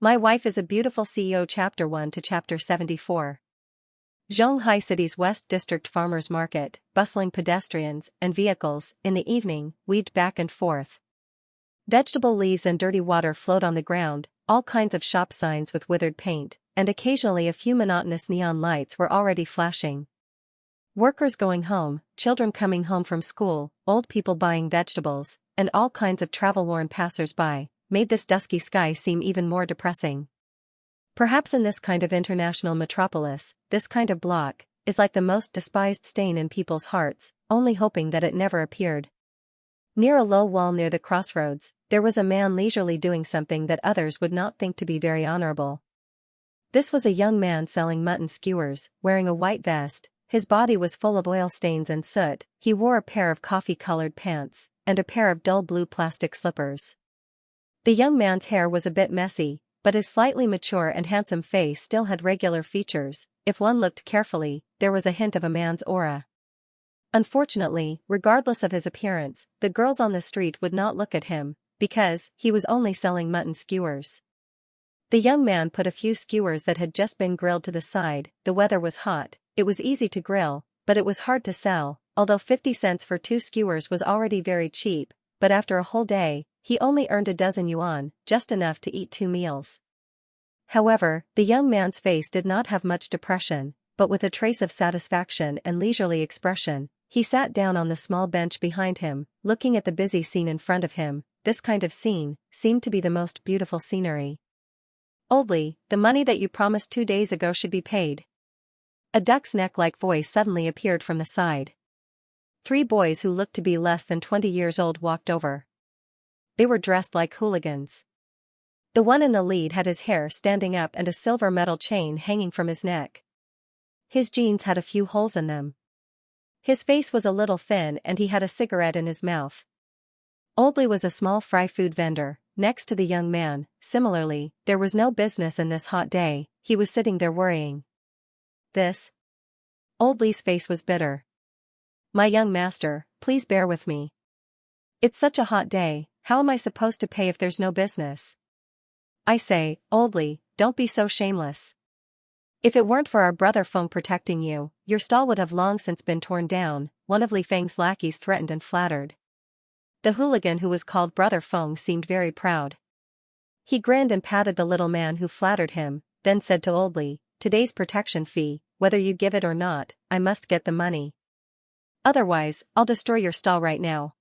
My Wife is a Beautiful CEO Chapter 1 to Chapter 74. Zhonghai City's West District Farmers Market, bustling pedestrians and vehicles, in the evening, weaved back and forth. Vegetable leaves and dirty water flowed on the ground, all kinds of shop signs with withered paint, and occasionally a few monotonous neon lights were already flashing. Workers going home, children coming home from school, old people buying vegetables, and all kinds of travel-worn passers-by, made this dusky sky seem even more depressing. Perhaps in this kind of international metropolis, this kind of block is like the most despised stain in people's hearts, only hoping that it never appeared. Near a low wall near the crossroads, there was a man leisurely doing something that others would not think to be very honorable. This was a young man selling mutton skewers, wearing a white vest. His body was full of oil stains and soot. He wore a pair of coffee-colored pants and a pair of dull blue plastic slippers. The young man's hair was a bit messy, but his slightly mature and handsome face still had regular features. If one looked carefully, there was a hint of a man's aura. Unfortunately, regardless of his appearance, the girls on the street would not look at him, because he was only selling mutton skewers. The young man put a few skewers that had just been grilled to the side. The weather was hot, it was easy to grill, but it was hard to sell, although 50 cents for 2 skewers was already very cheap, but after a whole day, he only earned a dozen yuan, just enough to eat 2 meals. However, the young man's face did not have much depression, but with a trace of satisfaction and leisurely expression, he sat down on the small bench behind him, looking at the busy scene in front of him. This kind of scene seemed to be the most beautiful scenery. "Oldly, the money that you promised 2 days ago should be paid." A duck's neck-like voice suddenly appeared from the side. 3 boys who looked to be less than 20 years old walked over. They were dressed like hooligans. The one in the lead had his hair standing up and a silver metal chain hanging from his neck. His jeans had a few holes in them. His face was a little thin and he had a cigarette in his mouth. Oldly was a small fry food vendor, next to the young man. Similarly, there was no business in this hot day. He was sitting there worrying. This? Oldly's face was bitter. "My young master, please bear with me. It's such a hot day, how am I supposed to pay if there's no business? I say, Oldly, don't be so shameless. If it weren't for our brother Feng protecting you, your stall would have long since been torn down," one of Li Feng's lackeys threatened and flattered. The hooligan who was called Brother Feng seemed very proud. He grinned and patted the little man who flattered him, then said to Oldly, "Today's protection fee, whether you give it or not, I must get the money. Otherwise, I'll destroy your stall right now."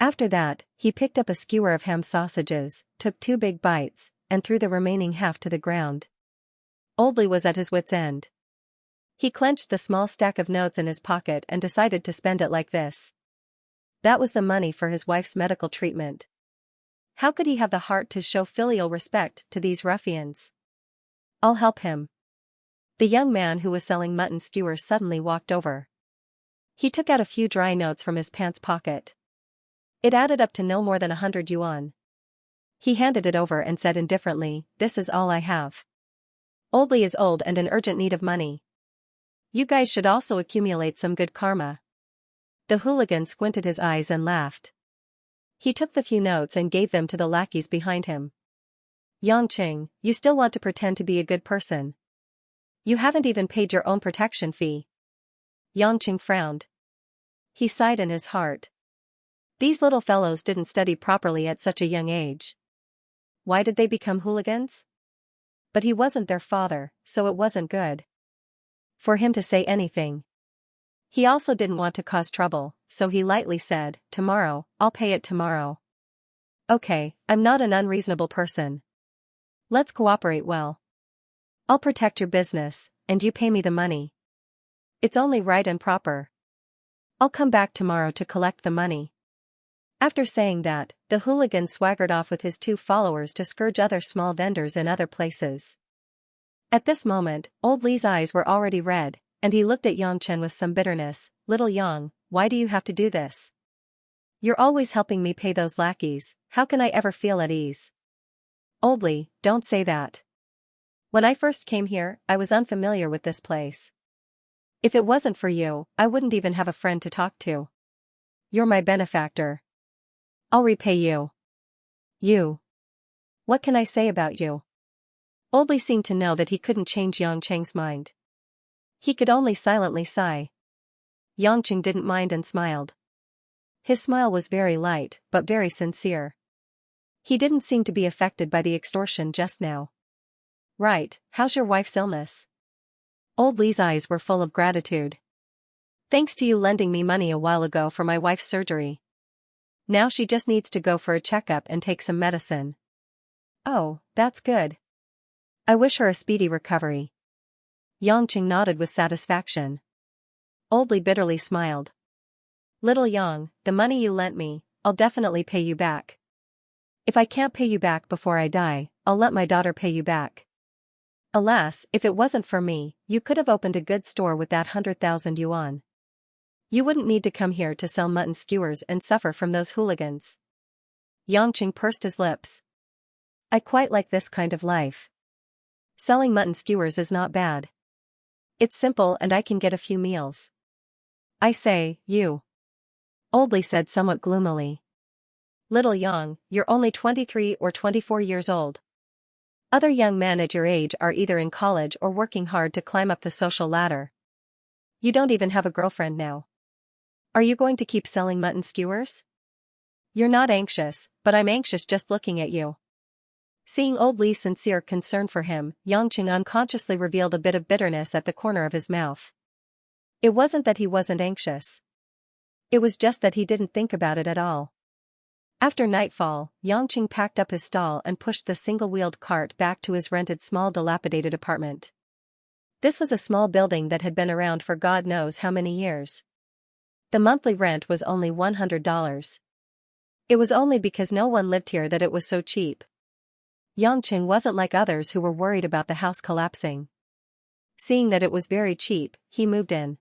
After that, he picked up a skewer of ham sausages, took 2 big bites, and threw the remaining half to the ground. Oldly was at his wits' end. He clenched the small stack of notes in his pocket and decided to spend it like this. That was the money for his wife's medical treatment. How could he have the heart to show filial respect to these ruffians? "I'll help him." The young man who was selling mutton skewers suddenly walked over. He took out a few dry notes from his pants pocket. It added up to no more than 100 yuan. He handed it over and said indifferently, "This is all I have. Oldly is old and in urgent need of money. You guys should also accumulate some good karma." The hooligan squinted his eyes and laughed. He took the few notes and gave them to the lackeys behind him. "Yangqing, you still want to pretend to be a good person. You haven't even paid your own protection fee." Yangqing frowned. He sighed in his heart. These little fellows didn't study properly at such a young age. Why did they become hooligans? But he wasn't their father, so it wasn't good for him to say anything. He also didn't want to cause trouble, so he lightly said, "Tomorrow, I'll pay it tomorrow." "Okay, I'm not an unreasonable person. Let's cooperate well. I'll protect your business, and you pay me the money. It's only right and proper. I'll come back tomorrow to collect the money." After saying that, the hooligan swaggered off with his 2 followers to scourge other small vendors in other places. At this moment, Old Li's eyes were already red, and he looked at Yang Chen with some bitterness. "Little Yang, why do you have to do this? You're always helping me pay those lackeys, how can I ever feel at ease?" "Old Li, don't say that. When I first came here, I was unfamiliar with this place. If it wasn't for you, I wouldn't even have a friend to talk to. You're my benefactor. I'll repay you. You. What can I say about you? Old Li seemed to know that he couldn't change Yang Cheng's mind. He could only silently sigh. Yang Cheng didn't mind and smiled. His smile was very light, but very sincere. He didn't seem to be affected by the extortion just now. Right, how's your wife's illness? Old Li's eyes were full of gratitude. Thanks to you lending me money a while ago for my wife's surgery. Now she just needs to go for a checkup and take some medicine. Oh, that's good. I wish her a speedy recovery. Yang Cheng nodded with satisfaction. Old Li bitterly smiled. Little Yang, the money you lent me, I'll definitely pay you back. If I can't pay you back before I die, I'll let my daughter pay you back. Alas, if it wasn't for me, you could have opened a good store with that 100,000 yuan. You wouldn't need to come here to sell mutton skewers and suffer from those hooligans. Yang Cheng pursed his lips. I quite like this kind of life. Selling mutton skewers is not bad. It's simple and I can get a few meals. I say, you. Old Li said somewhat gloomily. Little Yang, you're only 23 or 24 years old. Other young men at your age are either in college or working hard to climb up the social ladder. You don't even have a girlfriend now. Are you going to keep selling mutton skewers? You're not anxious, but I'm anxious just looking at you. Seeing Old Li's sincere concern for him, Yang Cheng unconsciously revealed a bit of bitterness at the corner of his mouth. It wasn't that he wasn't anxious. It was just that he didn't think about it at all. After nightfall, Yang Cheng packed up his stall and pushed the single-wheeled cart back to his rented small dilapidated apartment. This was a small building that had been around for God knows how many years. The monthly rent was only $100. It was only because no one lived here that it was so cheap. Yang Cheng wasn't like others who were worried about the house collapsing. Seeing that it was very cheap, he moved in.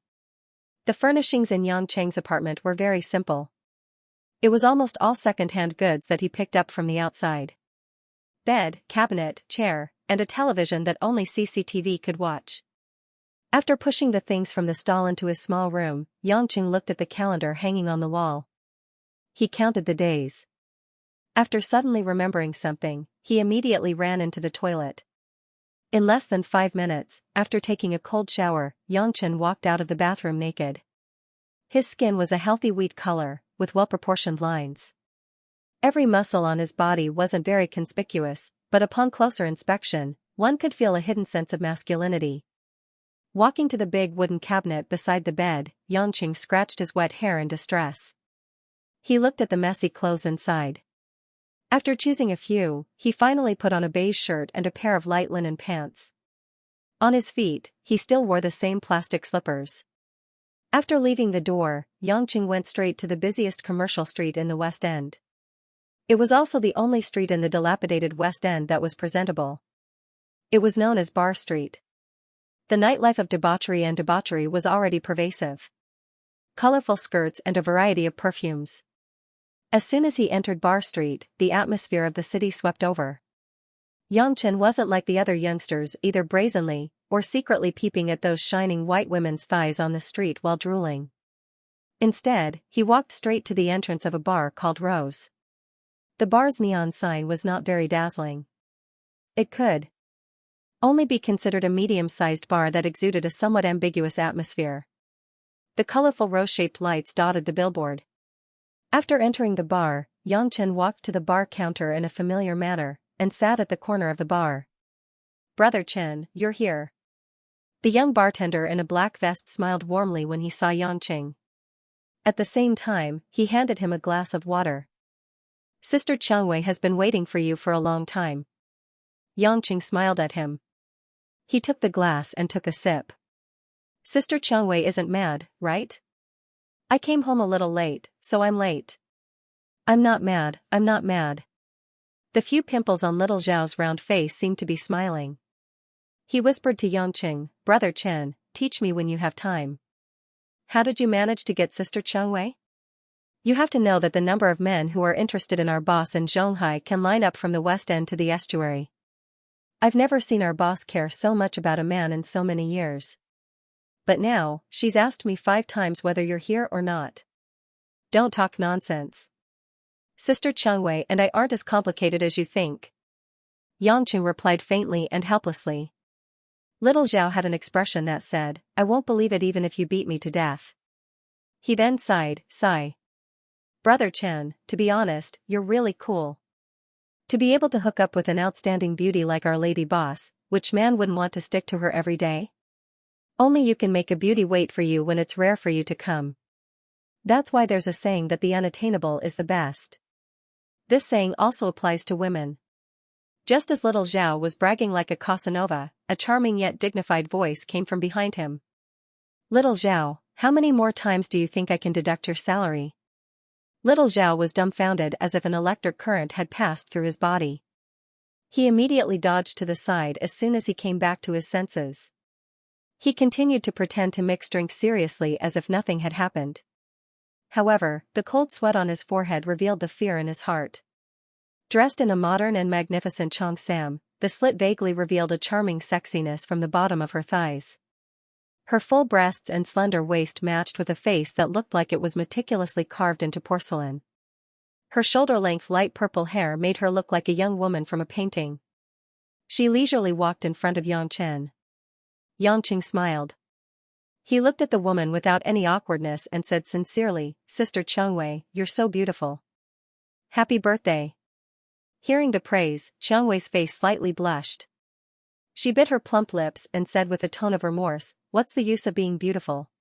The furnishings in Yang Cheng's apartment were very simple. It was almost all second-hand goods that he picked up from the outside. Bed, cabinet, chair, and a television that only CCTV could watch. After pushing the things from the stall into his small room, Yang Cheng looked at the calendar hanging on the wall. He counted the days. After suddenly remembering something, he immediately ran into the toilet. In less than 5 minutes, after taking a cold shower, Yang Cheng walked out of the bathroom naked. His skin was a healthy wheat color, with well-proportioned lines. Every muscle on his body wasn't very conspicuous, but upon closer inspection, one could feel a hidden sense of masculinity. Walking to the big wooden cabinet beside the bed, Yang Cheng scratched his wet hair in distress. He looked at the messy clothes inside. After choosing a few, he finally put on a beige shirt and a pair of light linen pants. On his feet, he still wore the same plastic slippers. After leaving the door, Yang Cheng went straight to the busiest commercial street in the West End. It was also the only street in the dilapidated West End that was presentable. It was known as Bar Street. The nightlife of debauchery was already pervasive. Colorful skirts and a variety of perfumes. As soon as he entered Bar Street, the atmosphere of the city swept over. Yang Cheng wasn't like the other youngsters, either brazenly or secretly peeping at those shining white women's thighs on the street while drooling. Instead, he walked straight to the entrance of a bar called Rose. The bar's neon sign was not very dazzling. It could only be considered a medium-sized bar that exuded a somewhat ambiguous atmosphere. The colorful rose-shaped lights dotted the billboard. After entering the bar, Yang Cheng walked to the bar counter in a familiar manner, and sat at the corner of the bar. Brother Chen, you're here. The young bartender in a black vest smiled warmly when he saw Yang Cheng. At the same time, he handed him a glass of water. Sister Xianxia has been waiting for you for a long time. Yang Cheng smiled at him. He took the glass and took a sip. Sister Xianxia isn't mad, right? I came home a little late, so I'm late. I'm not mad, I'm not mad. The few pimples on little Zhao's round face seemed to be smiling. He whispered to Yang Cheng, Brother Chen, teach me when you have time. How did you manage to get Sister Xianxia? You have to know that the number of men who are interested in our boss in Zhonghai can line up from the West End to the estuary. I've never seen our boss care so much about a man in so many years. But now, she's asked me 5 times whether you're here or not. Don't talk nonsense. Sister Xianxia and I aren't as complicated as you think. Yangqing replied faintly and helplessly. Little Zhao had an expression that said, I won't believe it even if you beat me to death. He then sighed, sigh. Brother Chen, to be honest, you're really cool. To be able to hook up with an outstanding beauty like our lady boss, which man wouldn't want to stick to her every day? Only you can make a beauty wait for you when it's rare for you to come. That's why there's a saying that the unattainable is the best. This saying also applies to women. Just as little Zhao was bragging like a Casanova, a charming yet dignified voice came from behind him. Little Zhao, how many more times do you think I can deduct your salary? Little Zhao was dumbfounded as if an electric current had passed through his body. He immediately dodged to the side as soon as he came back to his senses. He continued to pretend to mix drinks seriously as if nothing had happened. However, the cold sweat on his forehead revealed the fear in his heart. Dressed in a modern and magnificent cheongsam, the slit vaguely revealed a charming sexiness from the bottom of her thighs. Her full breasts and slender waist matched with a face that looked like it was meticulously carved into porcelain. Her shoulder-length light purple hair made her look like a young woman from a painting. She leisurely walked in front of Yangqing. Yangqing smiled. He looked at the woman without any awkwardness and said sincerely, Sister Chengwei, you're so beautiful. Happy birthday. Hearing the praise, Chengwei's face slightly blushed. She bit her plump lips and said with a tone of remorse, what's the use of being beautiful?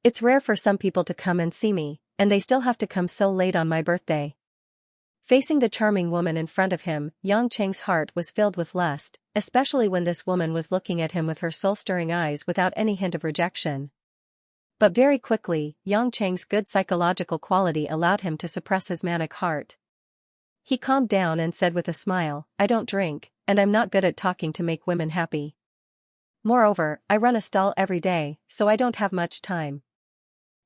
It's rare for some people to come and see me, and they still have to come so late on my birthday. Facing the charming woman in front of him, Yangqing's heart was filled with lust, especially when this woman was looking at him with her soul-stirring eyes without any hint of rejection. But very quickly, Yangqing's good psychological quality allowed him to suppress his manic heart. He calmed down and said with a smile, I don't drink, and I'm not good at talking to make women happy. Moreover, I run a stall every day, so I don't have much time.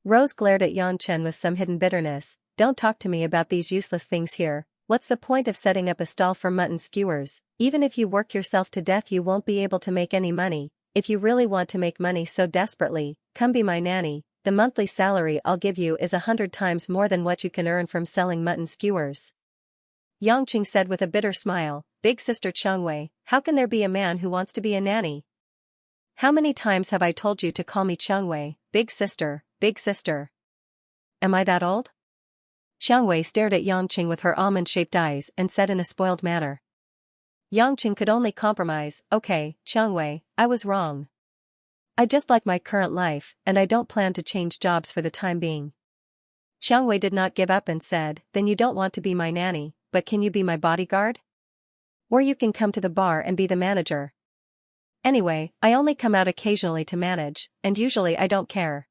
Rose glared at Yangqing with some hidden bitterness. Don't talk to me about these useless things here. What's the point of setting up a stall for mutton skewers? Even if you work yourself to death you won't be able to make any money. If you really want to make money so desperately, come be my nanny. The monthly salary I'll give you is 100 times more than what you can earn from selling mutton skewers. Yangqing said with a bitter smile, Big Sister Chengwei, how can there be a man who wants to be a nanny? How many times have I told you to call me Chengwei, Big Sister, Big Sister? Am I that old? Chengwei stared at Yangqing with her almond-shaped eyes and said in a spoiled manner. Yangqing could only compromise, okay, Chengwei, I was wrong. I just like my current life, and I don't plan to change jobs for the time being. Chengwei did not give up and said, then you don't want to be my nanny, but can you be my bodyguard? Or you can come to the bar and be the manager. Anyway, I only come out occasionally to manage, and usually I don't care.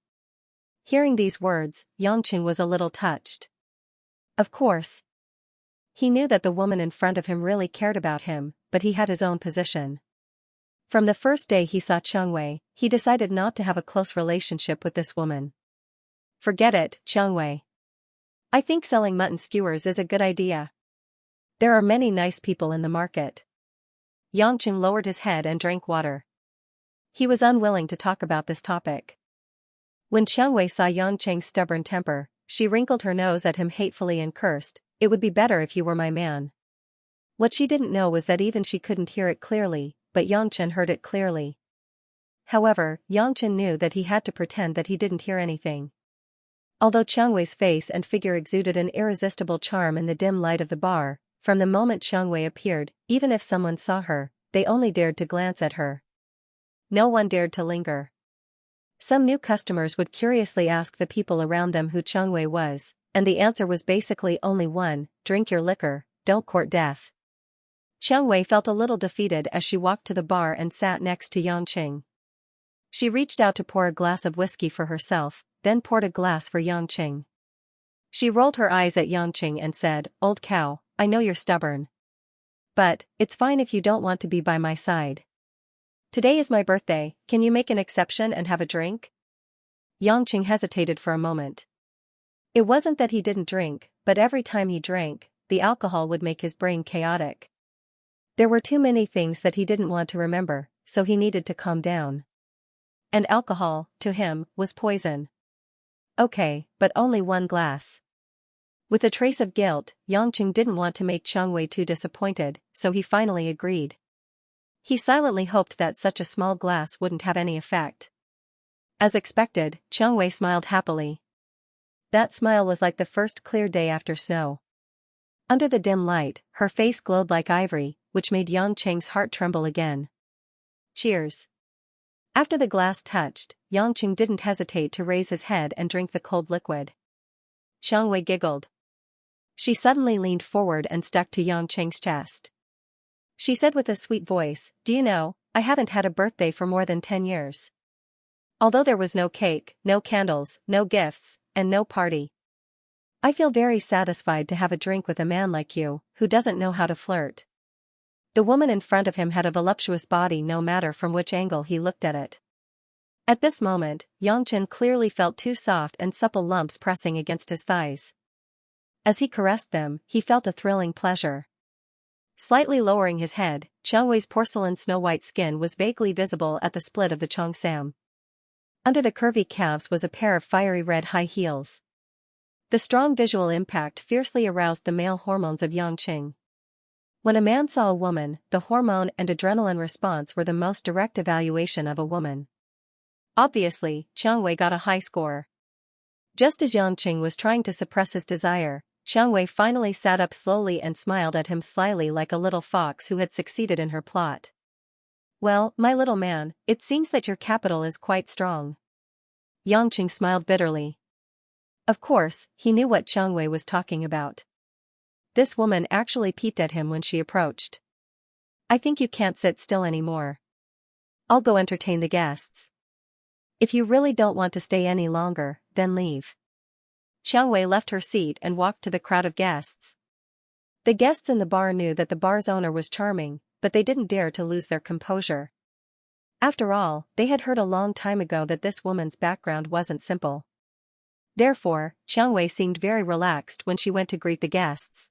Hearing these words, Yangqing was a little touched. Of course. He knew that the woman in front of him really cared about him, but he had his own position. From the first day he saw Chengwei, he decided not to have a close relationship with this woman. Forget it, Chengwei. I think selling mutton skewers is a good idea. There are many nice people in the market. Yangqing lowered his head and drank water. He was unwilling to talk about this topic. When Chengwei saw Yangqing's stubborn temper, she wrinkled her nose at him hatefully and cursed, it would be better if you were my man. What she didn't know was that even she couldn't hear it clearly, but Yangqing heard it clearly. However, Yangqing knew that he had to pretend that he didn't hear anything. Although Chengwei's face and figure exuded an irresistible charm in the dim light of the bar, from the moment Chengwei appeared, even if someone saw her, they only dared to glance at her. No one dared to linger. Some new customers would curiously ask the people around them who Chengwei was, and the answer was basically only one, drink your liquor, don't court death. Chengwei felt a little defeated as she walked to the bar and sat next to Yangqing. She reached out to pour a glass of whiskey for herself, then poured a glass for Yangqing. She rolled her eyes at Yangqing and said, Old cow, I know you're stubborn. But, it's fine if you don't want to be by my side. Today is my birthday, can you make an exception and have a drink? Yangqing hesitated for a moment. It wasn't that he didn't drink, but every time he drank, the alcohol would make his brain chaotic. There were too many things that he didn't want to remember, so he needed to calm down. And alcohol, to him, was poison. Okay, but only one glass. With a trace of guilt, Yangqing didn't want to make Qiangwei too disappointed, so he finally agreed. He silently hoped that such a small glass wouldn't have any effect. As expected, Qiangwei smiled happily. That smile was like the first clear day after snow. Under the dim light, her face glowed like ivory, which made Yangqing's heart tremble again. Cheers. After the glass touched, Yangqing didn't hesitate to raise his head and drink the cold liquid. Qiangwei giggled. She suddenly leaned forward and stuck to Yangqing's chest. She said with a sweet voice, "Do you know, I haven't had a birthday for more than 10 years. Although there was no cake, no candles, no gifts, and no party. I feel very satisfied to have a drink with a man like you, who doesn't know how to flirt." The woman in front of him had a voluptuous body no matter from which angle he looked at it. At this moment, Yangqing clearly felt two soft and supple lumps pressing against his thighs. As he caressed them, he felt a thrilling pleasure. Slightly lowering his head, Qiangwei's porcelain snow-white skin was vaguely visible at the split of the cheongsam. Under the curvy calves was a pair of fiery red high heels. The strong visual impact fiercely aroused the male hormones of Yangqing. When a man saw a woman, the hormone and adrenaline response were the most direct evaluation of a woman. Obviously, Qiangwei got a high score. Just as Yangqing was trying to suppress his desire, Qiangwei finally sat up slowly and smiled at him slyly like a little fox who had succeeded in her plot. "Well, my little man, it seems that your capital is quite strong." Yangqing smiled bitterly. Of course, he knew what Qiangwei was talking about. This woman actually peeped at him when she approached. "I think you can't sit still anymore. I'll go entertain the guests. If you really don't want to stay any longer, then leave." Qiangwei left her seat and walked to the crowd of guests. The guests in the bar knew that the bar's owner was charming, but they didn't dare to lose their composure. After all, they had heard a long time ago that this woman's background wasn't simple. Therefore, Qiangwei seemed very relaxed when she went to greet the guests.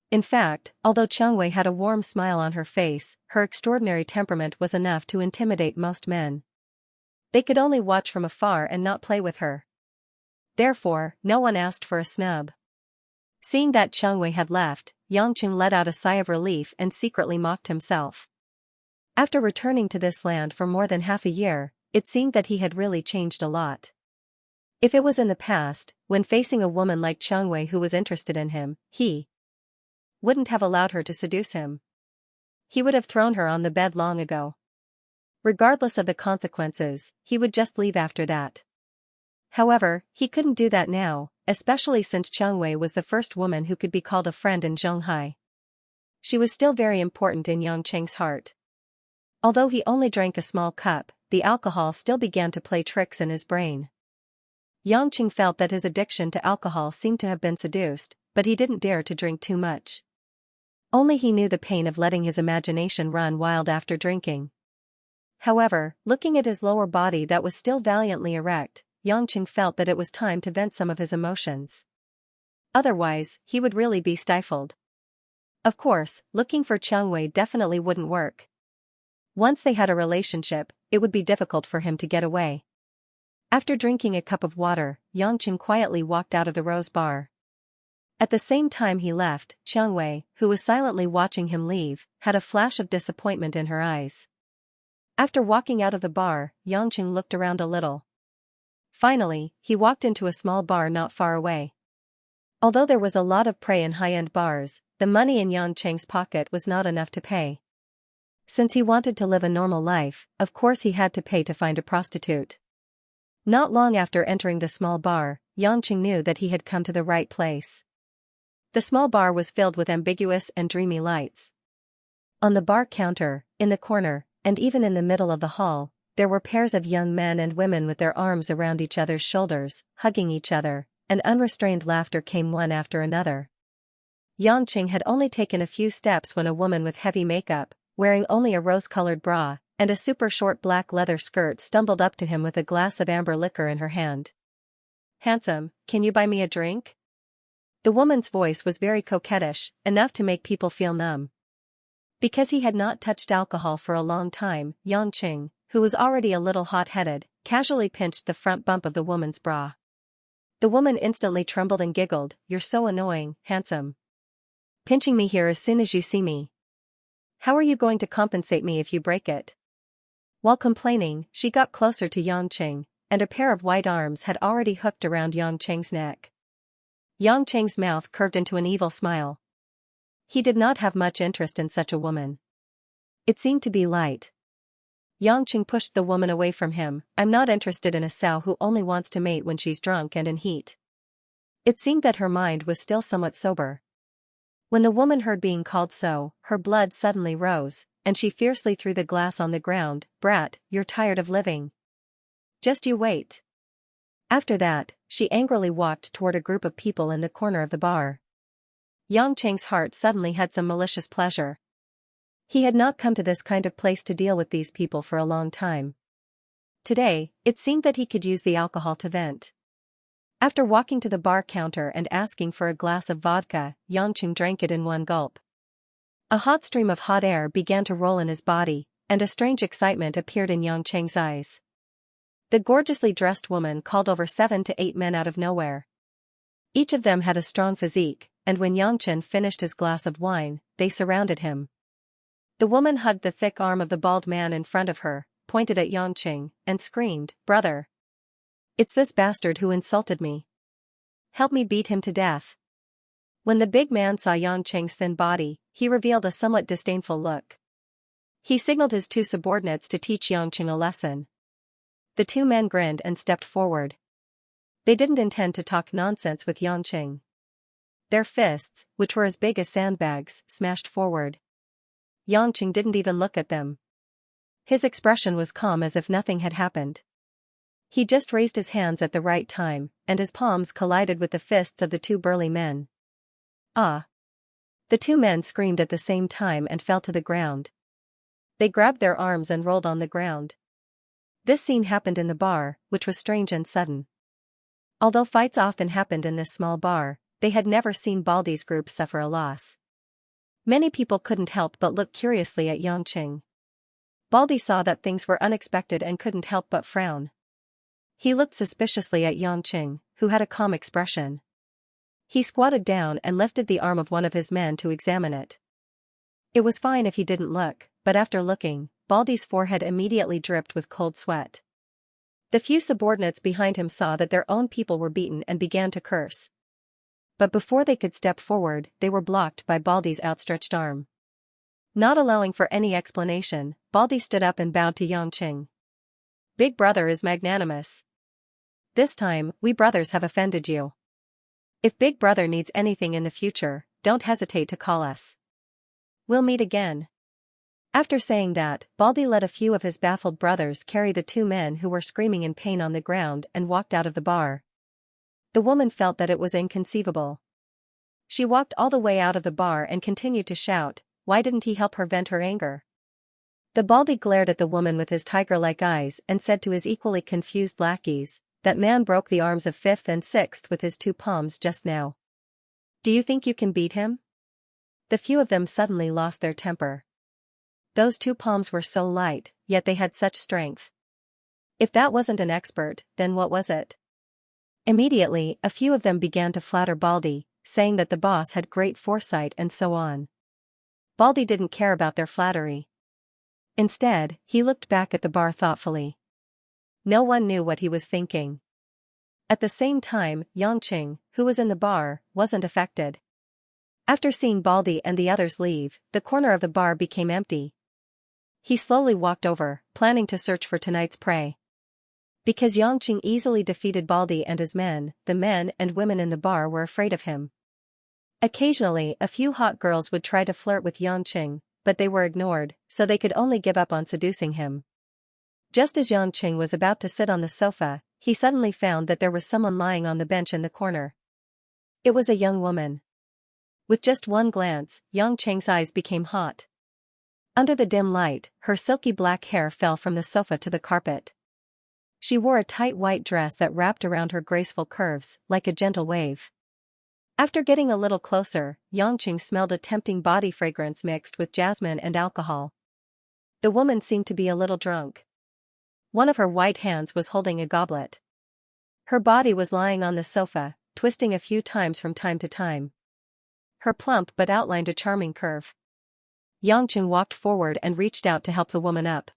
In fact, although Qiangwei had a warm smile on her face, her extraordinary temperament was enough to intimidate most men. They could only watch from afar and not play with her. Therefore, no one asked for a snub. Seeing that Qiangwei had left, Yangqing let out a sigh of relief and secretly mocked himself. After returning to this land for more than half a year, it seemed that he had really changed a lot. If it was in the past, when facing a woman like Qiangwei who was interested in him, he wouldn't have allowed her to seduce him. He would have thrown her on the bed long ago. Regardless of the consequences, he would just leave after that. However, he couldn't do that now, especially since Qiangwei was the first woman who could be called a friend in Zhonghai. She was still very important in Yangqing's heart. Although he only drank a small cup, the alcohol still began to play tricks in his brain. Yangqing felt that his addiction to alcohol seemed to have been seduced, but he didn't dare to drink too much. Only he knew the pain of letting his imagination run wild after drinking. However, looking at his lower body that was still valiantly erect, Yangqing felt that it was time to vent some of his emotions. Otherwise, he would really be stifled. Of course, looking for Qiangwei definitely wouldn't work. Once they had a relationship, it would be difficult for him to get away. After drinking a cup of water, Yangqing quietly walked out of the Rose Bar. At the same time he left, Qiangwei, who was silently watching him leave, had a flash of disappointment in her eyes. After walking out of the bar, Yangqing looked around a little. Finally, he walked into a small bar not far away. Although there was a lot of prey in high-end bars, the money in Yangqing's pocket was not enough to pay. Since he wanted to live a normal life, of course he had to pay to find a prostitute. Not long after entering the small bar, Yangqing knew that he had come to the right place. The small bar was filled with ambiguous and dreamy lights. On the bar counter, in the corner, and even in the middle of the hall, there were pairs of young men and women with their arms around each other's shoulders, hugging each other, and unrestrained laughter came one after another. Yangqing had only taken a few steps when a woman with heavy makeup, wearing only a rose-colored bra, and a super short black leather skirt stumbled up to him with a glass of amber liquor in her hand. "Handsome, can you buy me a drink?" The woman's voice was very coquettish, enough to make people feel numb. Because he had not touched alcohol for a long time, Yangqing, who was already a little hot-headed, casually pinched the front bump of the woman's bra. The woman instantly trembled and giggled, "You're so annoying, handsome. Pinching me here as soon as you see me. How are you going to compensate me if you break it?" While complaining, she got closer to Yangqing, and a pair of white arms had already hooked around Yangqing's neck. Yangqing's mouth curved into an evil smile. He did not have much interest in such a woman. It seemed to be light. Yangqing pushed the woman away from him. "I'm not interested in a sow who only wants to mate when she's drunk and in heat." It seemed that her mind was still somewhat sober. When the woman heard being called so, her blood suddenly rose, and she fiercely threw the glass on the ground. "Brat, you're tired of living. Just you wait." After that, she angrily walked toward a group of people in the corner of the bar. Yangqing's heart suddenly had some malicious pleasure. He had not come to this kind of place to deal with these people for a long time. Today, it seemed that he could use the alcohol to vent. After walking to the bar counter and asking for a glass of vodka, Yangqing drank it in one gulp. A hot stream of hot air began to roll in his body, and a strange excitement appeared in Yangqing's eyes. The gorgeously dressed woman called over 7 to 8 men out of nowhere. Each of them had a strong physique, and when Yangqing finished his glass of wine, they surrounded him. The woman hugged the thick arm of the bald man in front of her, pointed at Yangqing, and screamed, "Brother! It's this bastard who insulted me. Help me beat him to death." When the big man saw Yangqing's thin body, he revealed a somewhat disdainful look. He signaled his 2 subordinates to teach Yangqing a lesson. The 2 men grinned and stepped forward. They didn't intend to talk nonsense with Yangqing. Their fists, which were as big as sandbags, smashed forward. Yangqing didn't even look at them. His expression was calm as if nothing had happened. He just raised his hands at the right time, and his palms collided with the fists of the 2 burly men. "Ah!" The 2 men screamed at the same time and fell to the ground. They grabbed their arms and rolled on the ground. This scene happened in the bar, which was strange and sudden. Although fights often happened in this small bar, they had never seen Baldy's group suffer a loss. Many people couldn't help but look curiously at Yangqing. Baldy saw that things were unexpected and couldn't help but frown. He looked suspiciously at Yangqing, who had a calm expression. He squatted down and lifted the arm of one of his men to examine it. It was fine if he didn't look, but after looking, Baldy's forehead immediately dripped with cold sweat. The few subordinates behind him saw that their own people were beaten and began to curse. But before they could step forward, they were blocked by Baldy's outstretched arm. Not allowing for any explanation, Baldy stood up and bowed to Yangqing. "Big brother is magnanimous. This time, we brothers have offended you. If Big Brother needs anything in the future, don't hesitate to call us. We'll meet again." After saying that, Baldy let a few of his baffled brothers carry the 2 men who were screaming in pain on the ground and walked out of the bar. The woman felt that it was inconceivable. She walked all the way out of the bar and continued to shout, why didn't he help her vent her anger? The Baldy glared at the woman with his tiger-like eyes and said to his equally confused lackeys, "That man broke the arms of 5th and 6th with his 2 palms just now. Do you think you can beat him?" The few of them suddenly lost their temper. Those 2 palms were so light, yet they had such strength. If that wasn't an expert, then what was it? Immediately, a few of them began to flatter Baldy, saying that the boss had great foresight and so on. Baldy didn't care about their flattery. Instead, he looked back at the bar thoughtfully. No one knew what he was thinking. At the same time, Yangqing, who was in the bar, wasn't affected. After seeing Baldy and the others leave, the corner of the bar became empty. He slowly walked over, planning to search for tonight's prey. Because Yangqing easily defeated Baldy and his men, the men and women in the bar were afraid of him. Occasionally, a few hot girls would try to flirt with Yangqing, but they were ignored, so they could only give up on seducing him. Just as Yangqing was about to sit on the sofa, he suddenly found that there was someone lying on the bench in the corner. It was a young woman. With just one glance, Yangqing's eyes became hot. Under the dim light, her silky black hair fell from the sofa to the carpet. She wore a tight white dress that wrapped around her graceful curves, like a gentle wave. After getting a little closer, Yangqing smelled a tempting body fragrance mixed with jasmine and alcohol. The woman seemed to be a little drunk. One of her white hands was holding a goblet. Her body was lying on the sofa, twisting a few times from time to time. Her plump butt outlined a charming curve. Xianxia walked forward and reached out to help the woman up.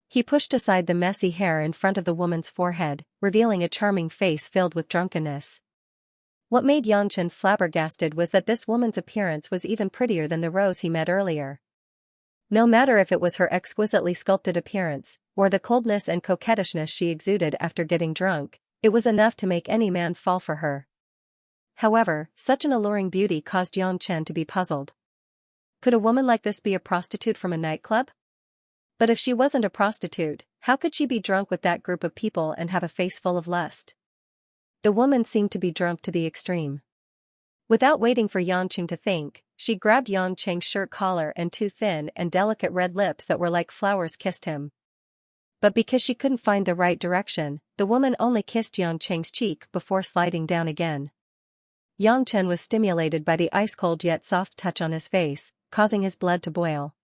He pushed aside the messy hair in front of the woman's forehead, revealing a charming face filled with drunkenness. What made Xianxia flabbergasted was that this woman's appearance was even prettier than the Rose he met earlier. No matter if it was her exquisitely sculpted appearance, or the coldness and coquettishness she exuded after getting drunk, it was enough to make any man fall for her. However, such an alluring beauty caused Xianxia to be puzzled. Could a woman like this be a prostitute from a nightclub? But if she wasn't a prostitute, how could she be drunk with that group of people and have a face full of lust? The woman seemed to be drunk to the extreme. Without waiting for Xianxia to think, she grabbed Xianxia's shirt collar and two thin and delicate red lips that were like flowers kissed him. But because she couldn't find the right direction, the woman only kissed Xianxia's cheek before sliding down again. Xianxia was stimulated by the ice-cold yet soft touch on his face, causing his blood to boil.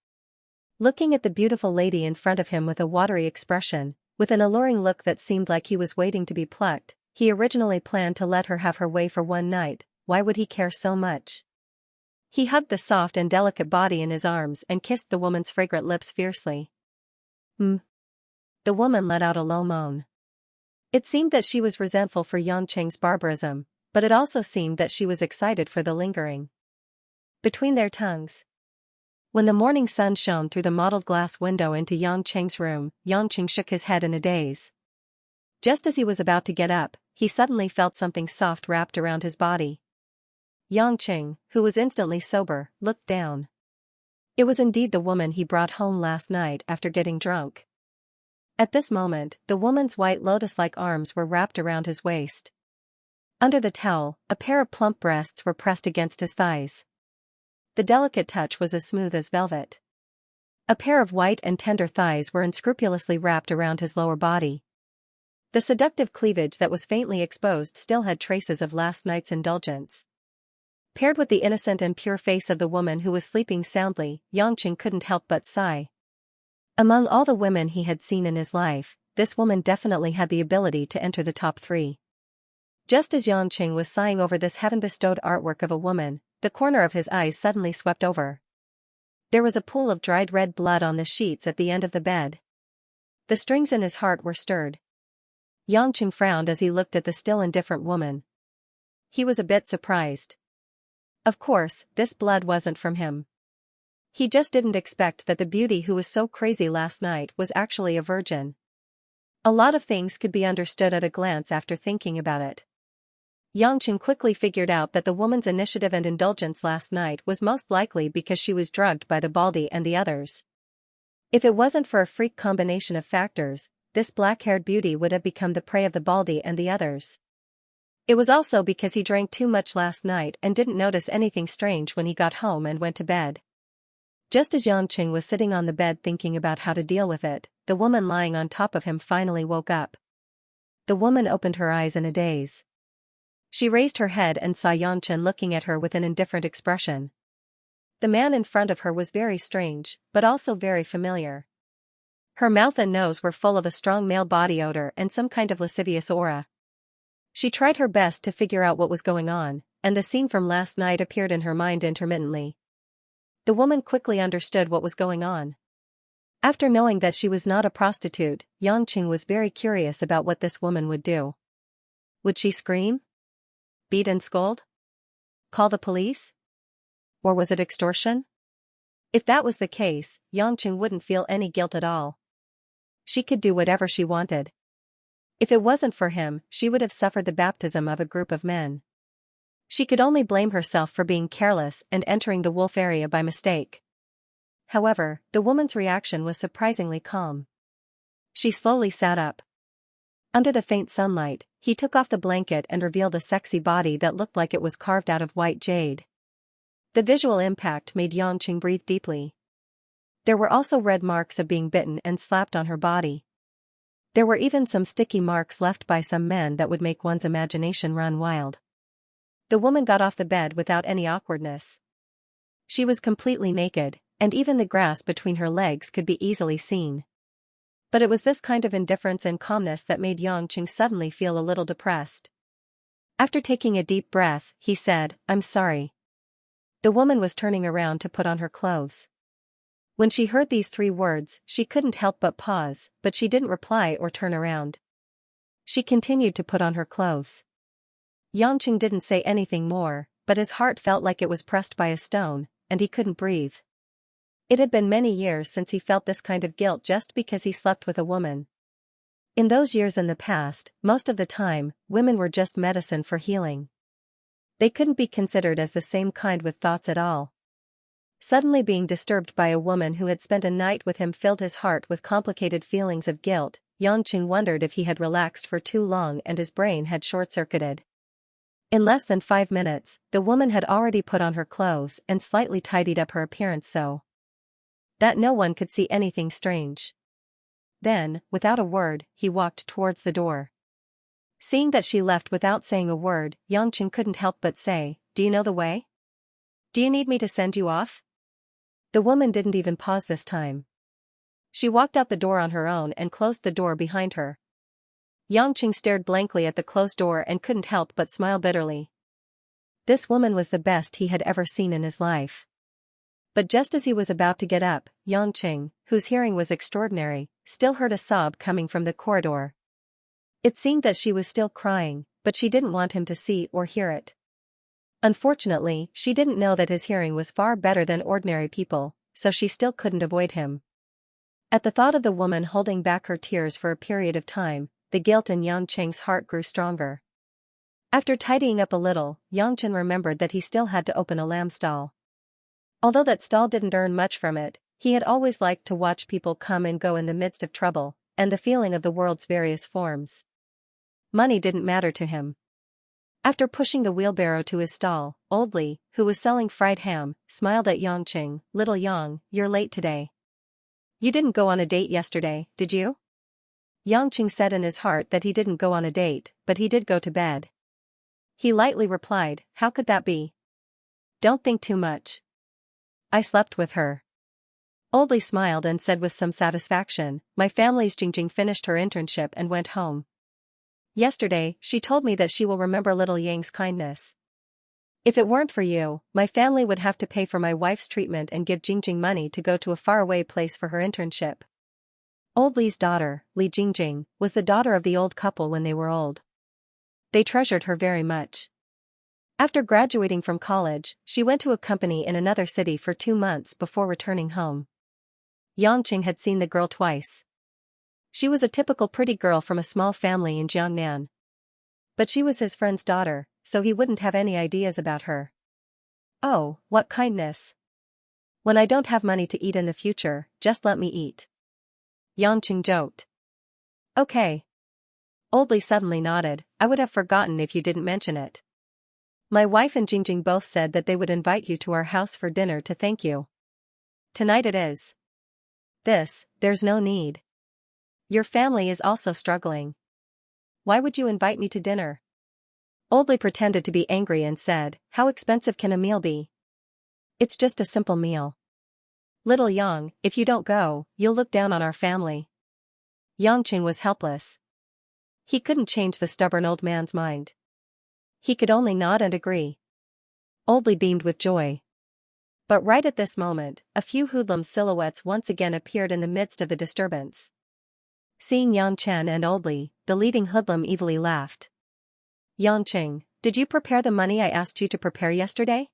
Looking at the beautiful lady in front of him with a watery expression, with an alluring look that seemed like he was waiting to be plucked, he originally planned to let her have her way for one night. Why would he care so much? He hugged the soft and delicate body in his arms and kissed the woman's fragrant lips fiercely. The woman let out a low moan. It seemed that she was resentful for Xianxia's barbarism, but it also seemed that she was excited for the lingering between their tongues. When the morning sun shone through the mottled glass window into Xianxia's room, Xianxia shook his head in a daze. Just as he was about to get up, he suddenly felt something soft wrapped around his body. Xianxia, who was instantly sober, looked down. It was indeed the woman he brought home last night after getting drunk. At this moment, the woman's white lotus-like arms were wrapped around his waist. Under the towel, a pair of plump breasts were pressed against his thighs. The delicate touch was as smooth as velvet. A pair of white and tender thighs were unscrupulously wrapped around his lower body. The seductive cleavage that was faintly exposed still had traces of last night's indulgence. Paired with the innocent and pure face of the woman who was sleeping soundly, Xianxia couldn't help but sigh. Among all the women he had seen in his life, this woman definitely had the ability to enter the top 3. Just as Xianxia was sighing over this heaven-bestowed artwork of a woman, the corner of his eyes suddenly swept over. There was a pool of dried red blood on the sheets at the end of the bed. The strings in his heart were stirred. Xianxia frowned as he looked at the still indifferent woman. He was a bit surprised. Of course, this blood wasn't from him. He just didn't expect that the beauty who was so crazy last night was actually a virgin. A lot of things could be understood at a glance after thinking about it. Xianxia quickly figured out that the woman's initiative and indulgence last night was most likely because she was drugged by the baldy and the others. If it wasn't for a freak combination of factors, this black-haired beauty would have become the prey of the baldy and the others. It was also because he drank too much last night and didn't notice anything strange when he got home and went to bed. Just as Xianxia was sitting on the bed thinking about how to deal with it, the woman lying on top of him finally woke up. The woman opened her eyes in a daze. She raised her head and saw Xianxia looking at her with an indifferent expression. The man in front of her was very strange, but also very familiar. Her mouth and nose were full of a strong male body odor and some kind of lascivious aura. She tried her best to figure out what was going on, and the scene from last night appeared in her mind intermittently. The woman quickly understood what was going on. After knowing that she was not a prostitute, Xianxia was very curious about what this woman would do. Would she scream? Beat and scold? Call the police? Or was it extortion? If that was the case, Xianxia wouldn't feel any guilt at all. She could do whatever she wanted. If it wasn't for him, she would have suffered the baptism of a group of men. She could only blame herself for being careless and entering the wolf area by mistake. However, the woman's reaction was surprisingly calm. She slowly sat up. Under the faint sunlight, he took off the blanket and revealed a sexy body that looked like it was carved out of white jade. The visual impact made Xianxia breathe deeply. There were also red marks of being bitten and slapped on her body. There were even some sticky marks left by some men that would make one's imagination run wild. The woman got off the bed without any awkwardness. She was completely naked, and even the grass between her legs could be easily seen. But it was this kind of indifference and calmness that made Xianxia suddenly feel a little depressed. After taking a deep breath, he said, "I'm sorry." The woman was turning around to put on her clothes. When she heard these 3 words, she couldn't help but pause, but she didn't reply or turn around. She continued to put on her clothes. Xianxia didn't say anything more, but his heart felt like it was pressed by a stone, and he couldn't breathe. It had been many years since he felt this kind of guilt just because he slept with a woman. In those years in the past, most of the time, women were just medicine for healing. They couldn't be considered as the same kind with thoughts at all. Suddenly being disturbed by a woman who had spent a night with him filled his heart with complicated feelings of guilt. Xianxia wondered if he had relaxed for too long and his brain had short-circuited. In less than 5 minutes, the woman had already put on her clothes and slightly tidied up her appearance so that no one could see anything strange. Then, without a word, he walked towards the door. Seeing that she left without saying a word, Xianxia couldn't help but say, "Do you know the way? Do you need me to send you off?" The woman didn't even pause this time. She walked out the door on her own and closed the door behind her. Xianxia stared blankly at the closed door and couldn't help but smile bitterly. This woman was the best he had ever seen in his life. But just as he was about to get up, Xianxia, whose hearing was extraordinary, still heard a sob coming from the corridor. It seemed that she was still crying, but she didn't want him to see or hear it. Unfortunately, she didn't know that his hearing was far better than ordinary people, so she still couldn't avoid him. At the thought of the woman holding back her tears for a period of time, the guilt in Xianxia's heart grew stronger. After tidying up a little, Xianxia remembered that he still had to open a lamb stall. Although that stall didn't earn much from it, he had always liked to watch people come and go in the midst of trouble, and the feeling of the world's various forms. Money didn't matter to him. After pushing the wheelbarrow to his stall, Old Li, who was selling fried ham, smiled at Xianxia. "Little Yang, you're late today. You didn't go on a date yesterday, did you?" Xianxia said in his heart that he didn't go on a date, but he did go to bed. He lightly replied, "How could that be? Don't think too much. I slept with her." Old Li smiled and said with some satisfaction, "My family's Jingjing finished her internship and went home. Yesterday, she told me that she will remember little Yang's kindness. If it weren't for you, my family would have to pay for my wife's treatment and give Jingjing money to go to a faraway place for her internship." Old Li's daughter, Li Jingjing, was the daughter of the old couple when they were old. They treasured her very much. After graduating from college, she went to a company in another city for 2 months before returning home. Xianxia had seen the girl twice. She was a typical pretty girl from a small family in Jiangnan. But she was his friend's daughter, so he wouldn't have any ideas about her. "Oh, what kindness. When I don't have money to eat in the future, just let me eat." Xianxia joked. "Okay." Old Li suddenly nodded, "I would have forgotten if you didn't mention it. My wife and Jingjing both said that they would invite you to our house for dinner to thank you. Tonight it is." There's no need. Your family is also struggling. Why would you invite me to dinner?" Old Li pretended to be angry and said, "How expensive can a meal be? It's just a simple meal. Little Yang, if you don't go, you'll look down on our family." Xianxia was helpless. He couldn't change the stubborn old man's mind. He could only nod and agree. Old Li beamed with joy. But right at this moment, a few hoodlum silhouettes once again appeared in the midst of the disturbance. Seeing Xianxia and Old Li, the leading hoodlum evilly laughed. "Xianxia, did you prepare the money I asked you to prepare yesterday?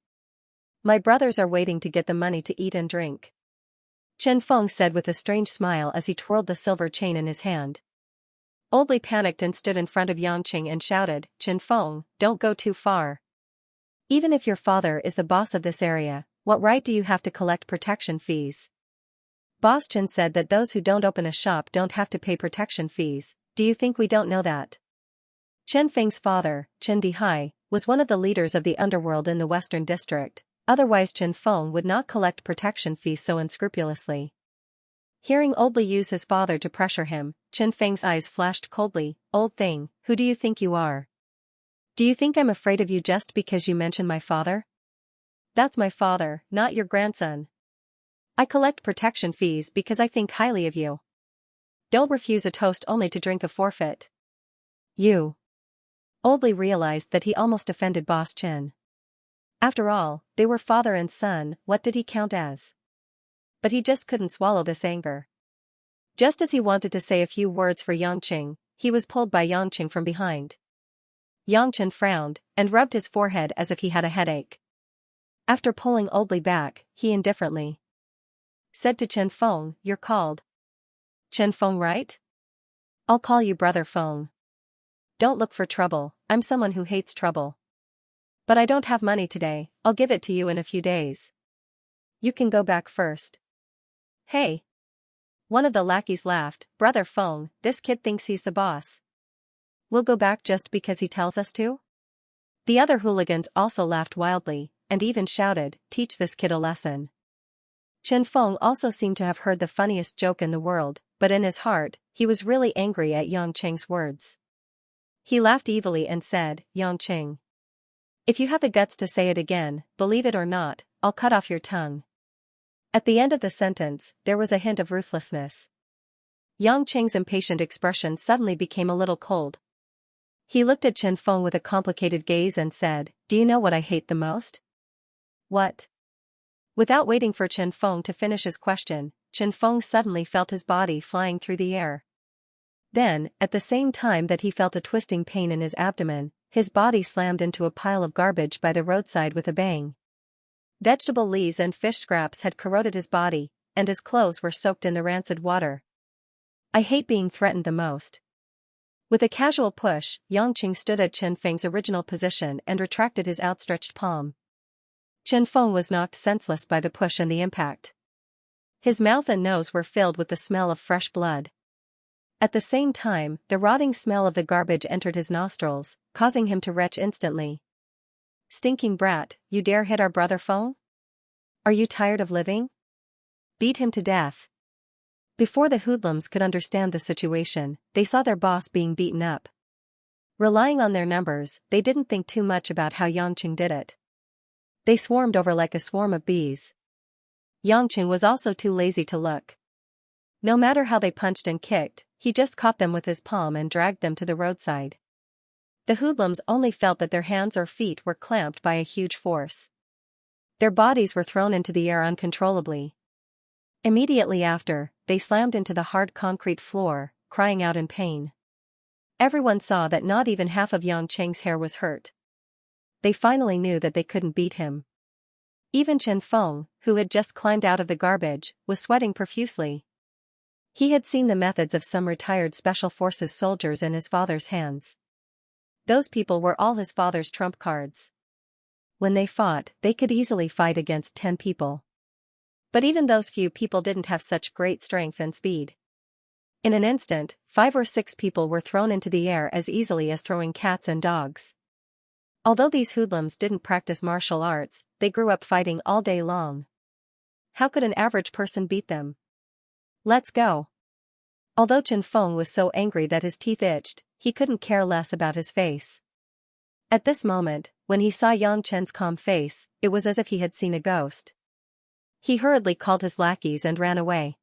My brothers are waiting to get the money to eat and drink." Chen Feng said with a strange smile as he twirled the silver chain in his hand. Old Li panicked and stood in front of Xianxia and shouted, "Chen Feng, don't go too far. Even if your father is the boss of this area, what right do you have to collect protection fees? Boss Chen said that those who don't open a shop don't have to pay protection fees. Do you think we don't know that?" Chen Feng's father, Chen Dihai, was one of the leaders of the underworld in the Western District, otherwise Chen Feng would not collect protection fees so unscrupulously. Hearing Old Li use his father to pressure him, Chen Feng's eyes flashed coldly. "Old thing, who do you think you are? Do you think I'm afraid of you just because you mention my father? That's my father, not your grandson. I collect protection fees because I think highly of you. Don't refuse a toast only to drink a forfeit. You. Oldly realized that he almost offended Boss Chin. After all, they were father and son, what did he count as? But he just couldn't swallow this anger. Just as he wanted to say a few words for Yangqing, he was pulled by Yangqing from behind. Yangqing frowned, and rubbed his forehead as if he had a headache. After pulling Oldly back, he indifferently said to Chen Feng, "You're called Chen Feng, right? I'll call you Brother Feng. Don't look for trouble, I'm someone who hates trouble. But I don't have money today, I'll give it to you in a few days. You can go back first." "Hey!" One of the lackeys laughed, "Brother Feng, this kid thinks he's the boss. We'll go back just because he tells us to?" The other hooligans also laughed wildly, and even shouted, "Teach this kid a lesson." Chen Feng also seemed to have heard the funniest joke in the world, but in his heart, he was really angry at Yangqing's words. He laughed evilly and said, "Yangqing, if you have the guts to say it again, believe it or not, I'll cut off your tongue." At the end of the sentence, there was a hint of ruthlessness. Yangqing's impatient expression suddenly became a little cold. He looked at Chen Feng with a complicated gaze and said, "Do you know what I hate the most?" "What?" Without waiting for Chen Feng to finish his question, Chen Feng suddenly felt his body flying through the air. Then, at the same time that he felt a twisting pain in his abdomen, his body slammed into a pile of garbage by the roadside with a bang. Vegetable leaves and fish scraps had corroded his body, and his clothes were soaked in the rancid water. "I hate being threatened the most." With a casual push, Yangqing stood at Chen Feng's original position and retracted his outstretched palm. Chen Feng was knocked senseless by the push and the impact. His mouth and nose were filled with the smell of fresh blood. At the same time, the rotting smell of the garbage entered his nostrils, causing him to retch instantly. "Stinking brat, you dare hit our brother Feng? Are you tired of living? Beat him to death." Before the hoodlums could understand the situation, they saw their boss being beaten up. Relying on their numbers, they didn't think too much about how Yangqing did it. They swarmed over like a swarm of bees. Yangqing was also too lazy to look. No matter how they punched and kicked, he just caught them with his palm and dragged them to the roadside. The hoodlums only felt that their hands or feet were clamped by a huge force. Their bodies were thrown into the air uncontrollably. Immediately after, they slammed into the hard concrete floor, crying out in pain. Everyone saw that not even half of Yangqing's hair was hurt. They finally knew that they couldn't beat him. Even Chen Feng, who had just climbed out of the garbage, was sweating profusely. He had seen the methods of some retired Special Forces soldiers in his father's hands. Those people were all his father's trump cards. When they fought, they could easily fight against 10 people. But even those few people didn't have such great strength and speed. In an instant, 5 or 6 people were thrown into the air as easily as throwing cats and dogs. Although these hoodlums didn't practice martial arts, they grew up fighting all day long. How could an average person beat them? "Let's go." Although Chen Feng was so angry that his teeth itched, he couldn't care less about his face. At this moment, when he saw Yangqing's calm face, it was as if he had seen a ghost. He hurriedly called his lackeys and ran away.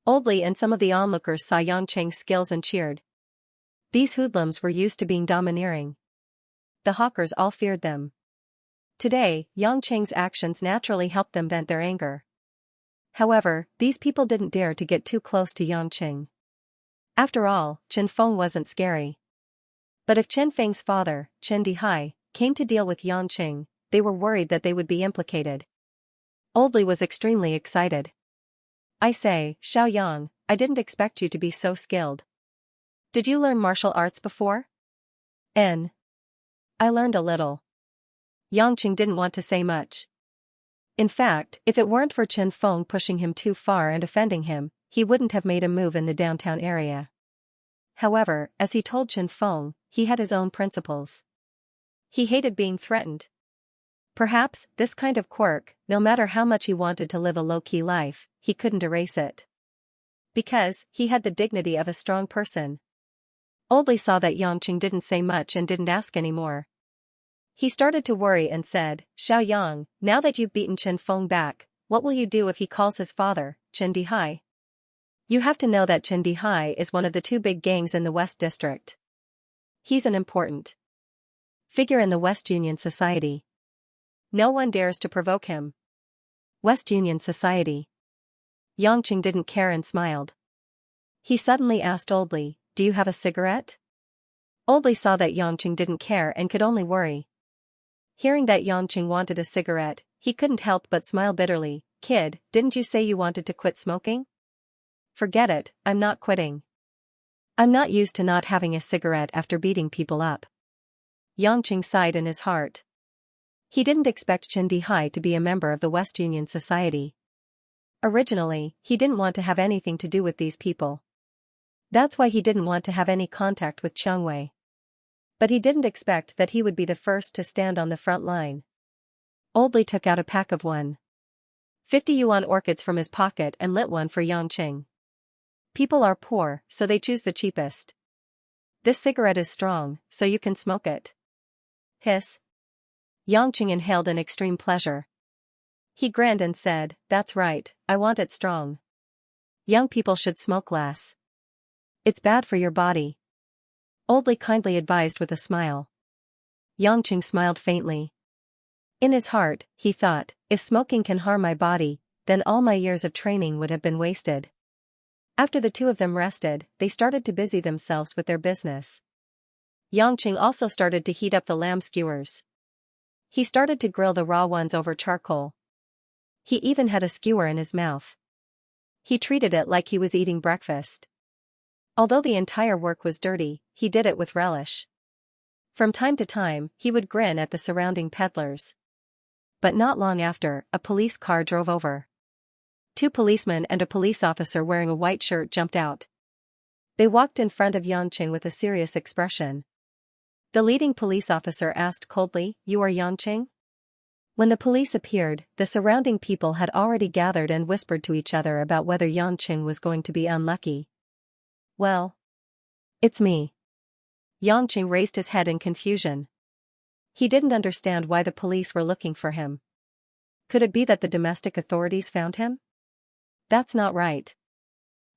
Oldly and some of the onlookers saw Yangqing's skills and cheered. These hoodlums were used to being domineering. The hawkers all feared them. Today, Yangqing's actions naturally helped them vent their anger. However, these people didn't dare to get too close to Yangqing. After all, Chen Feng wasn't scary. But if Chen Feng's father, Chen Dihai, came to deal with Yangqing, they were worried that they would be implicated. Oldly was extremely excited. "I say, Xiaoyang, I didn't expect you to be so skilled. Did you learn martial arts before?" "I learned a little." Yangqing didn't want to say much. In fact, if it weren't for Chen Feng pushing him too far and offending him, he wouldn't have made a move in the downtown area. However, as he told Chen Feng, he had his own principles. He hated being threatened. Perhaps, this kind of quirk, no matter how much he wanted to live a low-key life, he couldn't erase it. Because, he had the dignity of a strong person. Oldly saw that Yangqing didn't say much and didn't ask anymore. He started to worry and said, "Xiaoyang, now that you've beaten Chen Feng back, what will you do if he calls his father, Chen Dihai?" You have to know that Chindi Hai is one of the two big gangs in the West District. He's an important figure in the West Union Society. No one dares to provoke him. West Union Society. Yangqing didn't care and smiled. He suddenly asked Oldly, do you have a cigarette? Oldly saw that Yangqing didn't care and could only worry. Hearing that Yangqing wanted a cigarette, he couldn't help but smile bitterly. Kid, didn't you say you wanted to quit smoking? Forget it, I'm not quitting. I'm not used to not having a cigarette after beating people up. Yangqing sighed in his heart. He didn't expect Chindi Hai to be a member of the West Union Society. Originally, he didn't want to have anything to do with these people. That's why he didn't want to have any contact with Changwei. But he didn't expect that he would be the first to stand on the front line. Oldly took out a pack of 150 yuan orchids from his pocket and lit one for Yangqing. People are poor, so they choose the cheapest. This cigarette is strong, so you can smoke it. Hiss. Yangqing inhaled in extreme pleasure. He grinned and said, that's right, I want it strong. Young people should smoke less. It's bad for your body. Oldly kindly advised with a smile. Yangqing smiled faintly. In his heart, he thought, if smoking can harm my body, then all my years of training would have been wasted. After the two of them rested, they started to busy themselves with their business. Yangqing also started to heat up the lamb skewers. He started to grill the raw ones over charcoal. He even had a skewer in his mouth. He treated it like he was eating breakfast. Although the entire work was dirty, he did it with relish. From time to time, he would grin at the surrounding peddlers. But not long after, a police car drove over. Two policemen and a police officer wearing a white shirt jumped out. They walked in front of Yangqing with a serious expression. The leading police officer asked coldly, you are Yangqing? When the police appeared, the surrounding people had already gathered and whispered to each other about whether Yangqing was going to be unlucky. Well, it's me. Yangqing raised his head in confusion. He didn't understand why the police were looking for him. Could it be that the domestic authorities found him? That's not right.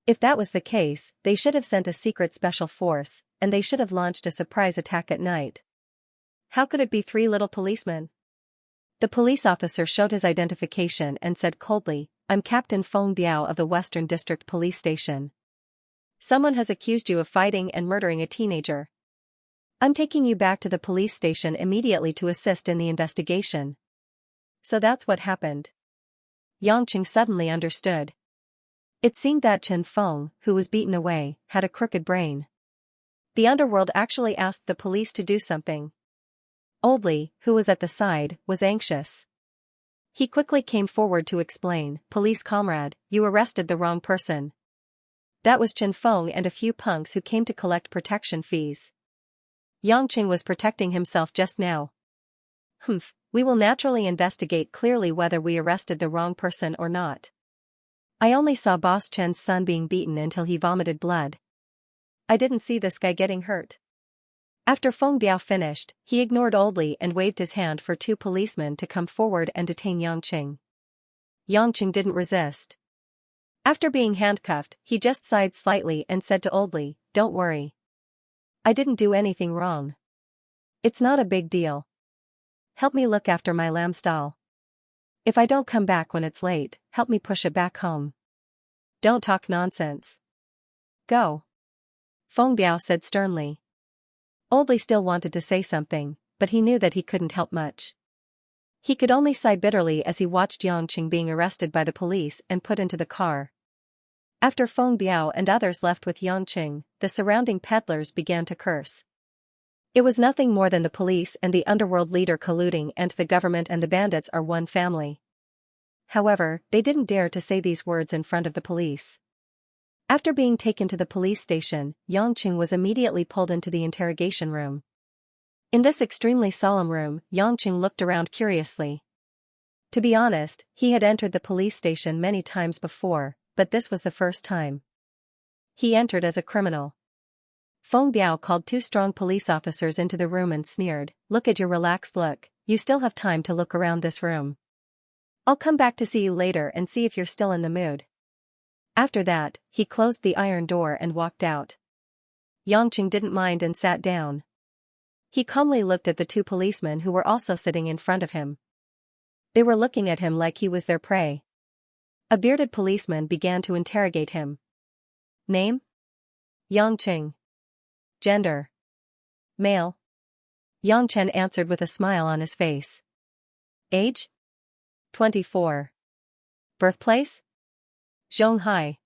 If that was the case, they should have sent a secret special force, and they should have launched a surprise attack at night. How could it be three little policemen? The police officer showed his identification and said coldly, I'm Captain Feng Biao of the Western District Police Station. Someone has accused you of fighting and murdering a teenager. I'm taking you back to the police station immediately to assist in the investigation. So that's what happened. Yangqing suddenly understood. It seemed that Chen Feng, who was beaten away, had a crooked brain. The underworld actually asked the police to do something. Oldly, who was at the side, was anxious. He quickly came forward to explain, Police comrade, you arrested the wrong person. That was Chen Feng and a few punks who came to collect protection fees. Yangqing was protecting himself just now. We will naturally investigate clearly whether we arrested the wrong person or not. I only saw Boss Chen's son being beaten until he vomited blood. I didn't see this guy getting hurt. After Feng Biao finished, he ignored Oldly and waved his hand for two policemen to come forward and detain Yangqing. Yangqing didn't resist. After being handcuffed, he just sighed slightly and said to Oldly, don't worry. I didn't do anything wrong. It's not a big deal. Help me look after my lamb stall. If I don't come back when it's late, help me push it back home. Don't talk nonsense. Go. Feng Biao said sternly. Oldly still wanted to say something, but he knew that he couldn't help much. He could only sigh bitterly as he watched Yangqing being arrested by the police and put into the car. After Feng Biao and others left with Yangqing, the surrounding peddlers began to curse. It was nothing more than the police and the underworld leader colluding, and the government and the bandits are one family. However, they didn't dare to say these words in front of the police. After being taken to the police station, Yangqing was immediately pulled into the interrogation room. In this extremely solemn room, Yangqing looked around curiously. To be honest, he had entered the police station many times before, but this was the first time. He entered as a criminal. Feng Biao called two strong police officers into the room and sneered, look at your relaxed look, you still have time to look around this room. I'll come back to see you later and see if you're still in the mood. After that, he closed the iron door and walked out. Yangqing didn't mind and sat down. He calmly looked at the two policemen who were also sitting in front of him. They were looking at him like he was their prey. A bearded policeman began to interrogate him. Name? Yangqing. Gender? Male. Yangchen answered with a smile on his face. Age? 24. Birthplace? Zhonghai.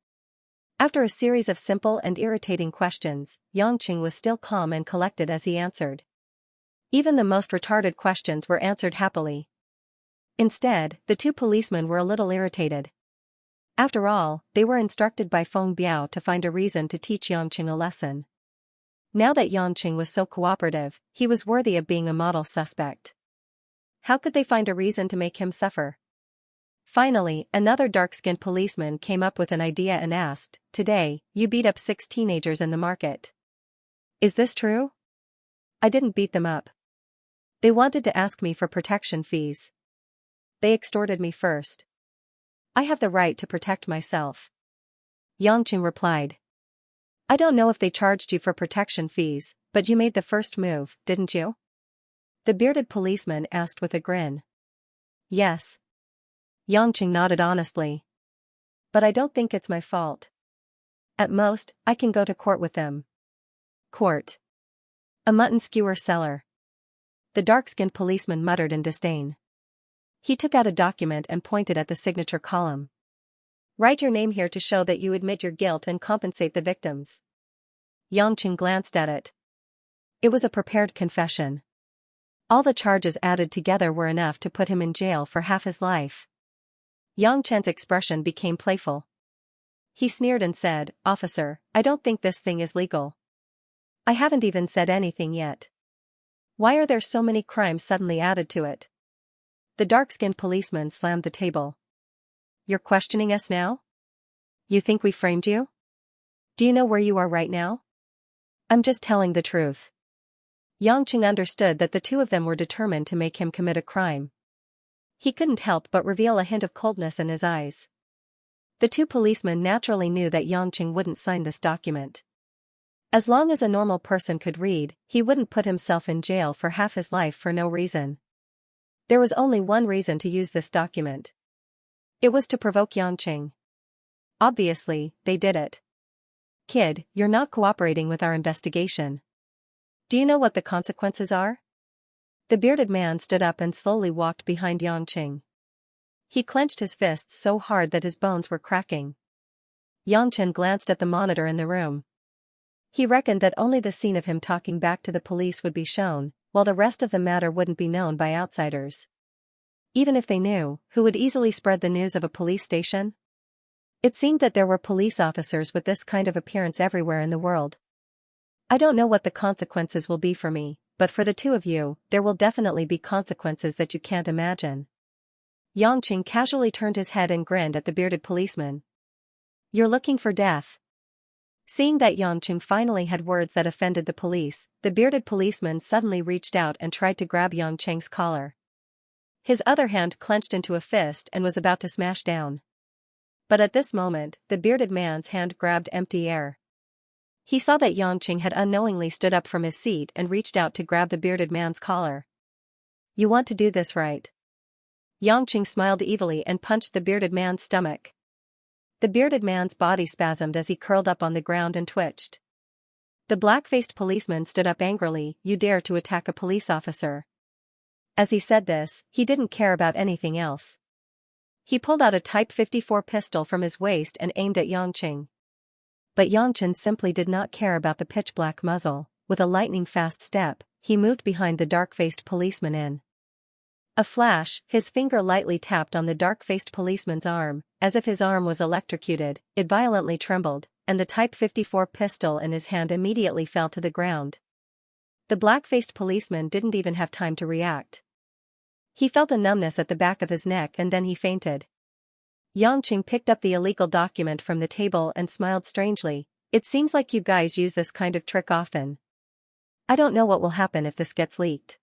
After a series of simple and irritating questions, Yangqing was still calm and collected as he answered. Even the most retarded questions were answered happily. Instead, the two policemen were a little irritated. After all, they were instructed by Feng Biao to find a reason to teach Yangqing a lesson. Now that Yangqing was so cooperative, he was worthy of being a model suspect. How could they find a reason to make him suffer? Finally, another dark-skinned policeman came up with an idea and asked, "Today, you beat up 6 teenagers in the market. Is this true?" "I didn't beat them up. They wanted to ask me for protection fees. They extorted me first. I have the right to protect myself." Yangqing replied. "I don't know if they charged you for protection fees, but you made the first move, didn't you?" The bearded policeman asked with a grin. "Yes." Yangqing nodded honestly. "But I don't think it's my fault. At most, I can go to court with them." Court. A mutton skewer seller. The dark-skinned policeman muttered in disdain. He took out a document and pointed at the signature column. "Write your name here to show that you admit your guilt and compensate the victims." Yangqing glanced at it. It was a prepared confession. All the charges added together were enough to put him in jail for half his life. Yangchen's expression became playful. He sneered and said, "Officer, I don't think this thing is legal. I haven't even said anything yet. Why are there so many crimes suddenly added to it?" The dark-skinned policeman slammed the table. "You're questioning us now? You think we framed you? Do you know where you are right now?" "I'm just telling the truth." Yangqing understood that the two of them were determined to make him commit a crime. He couldn't help but reveal a hint of coldness in his eyes. The two policemen naturally knew that Yangqing wouldn't sign this document. As long as a normal person could read, he wouldn't put himself in jail for half his life for no reason. There was only one reason to use this document. It was to provoke Yangqing. Obviously, they did it. "Kid, you're not cooperating with our investigation. Do you know what the consequences are?" The bearded man stood up and slowly walked behind Yangqing. He clenched his fists so hard that his bones were cracking. Yangqing glanced at the monitor in the room. He reckoned that only the scene of him talking back to the police would be shown, while the rest of the matter wouldn't be known by outsiders. Even if they knew, who would easily spread the news of a police station? It seemed that there were police officers with this kind of appearance everywhere in the world. "I don't know what the consequences will be for me, but for the two of you, there will definitely be consequences that you can't imagine." Yangqing casually turned his head and grinned at the bearded policeman. "You're looking for death." Seeing that Yangqing finally had words that offended the police, the bearded policeman suddenly reached out and tried to grab Yangqing's collar. His other hand clenched into a fist and was about to smash down. But at this moment, the bearded man's hand grabbed empty air. He saw that Yangqing had unknowingly stood up from his seat and reached out to grab the bearded man's collar. "You want to do this right?" Yangqing smiled evilly and punched the bearded man's stomach. The bearded man's body spasmed as he curled up on the ground and twitched. The black-faced policeman stood up angrily. "You dare to attack a police officer." As he said this, he didn't care about anything else. He pulled out a Type 54 pistol from his waist and aimed at Yangqing. But Yangqing simply did not care about the pitch-black muzzle. With a lightning-fast step, he moved behind the dark-faced policeman in a flash. His finger lightly tapped on the dark-faced policeman's arm, as if his arm was electrocuted. It violently trembled, and the Type 54 pistol in his hand immediately fell to the ground. The black-faced policeman didn't even have time to react. He felt a numbness at the back of his neck and then he fainted. Yangqing picked up the illegal document from the table and smiled strangely. "It seems like you guys use this kind of trick often. I don't know what will happen if this gets leaked."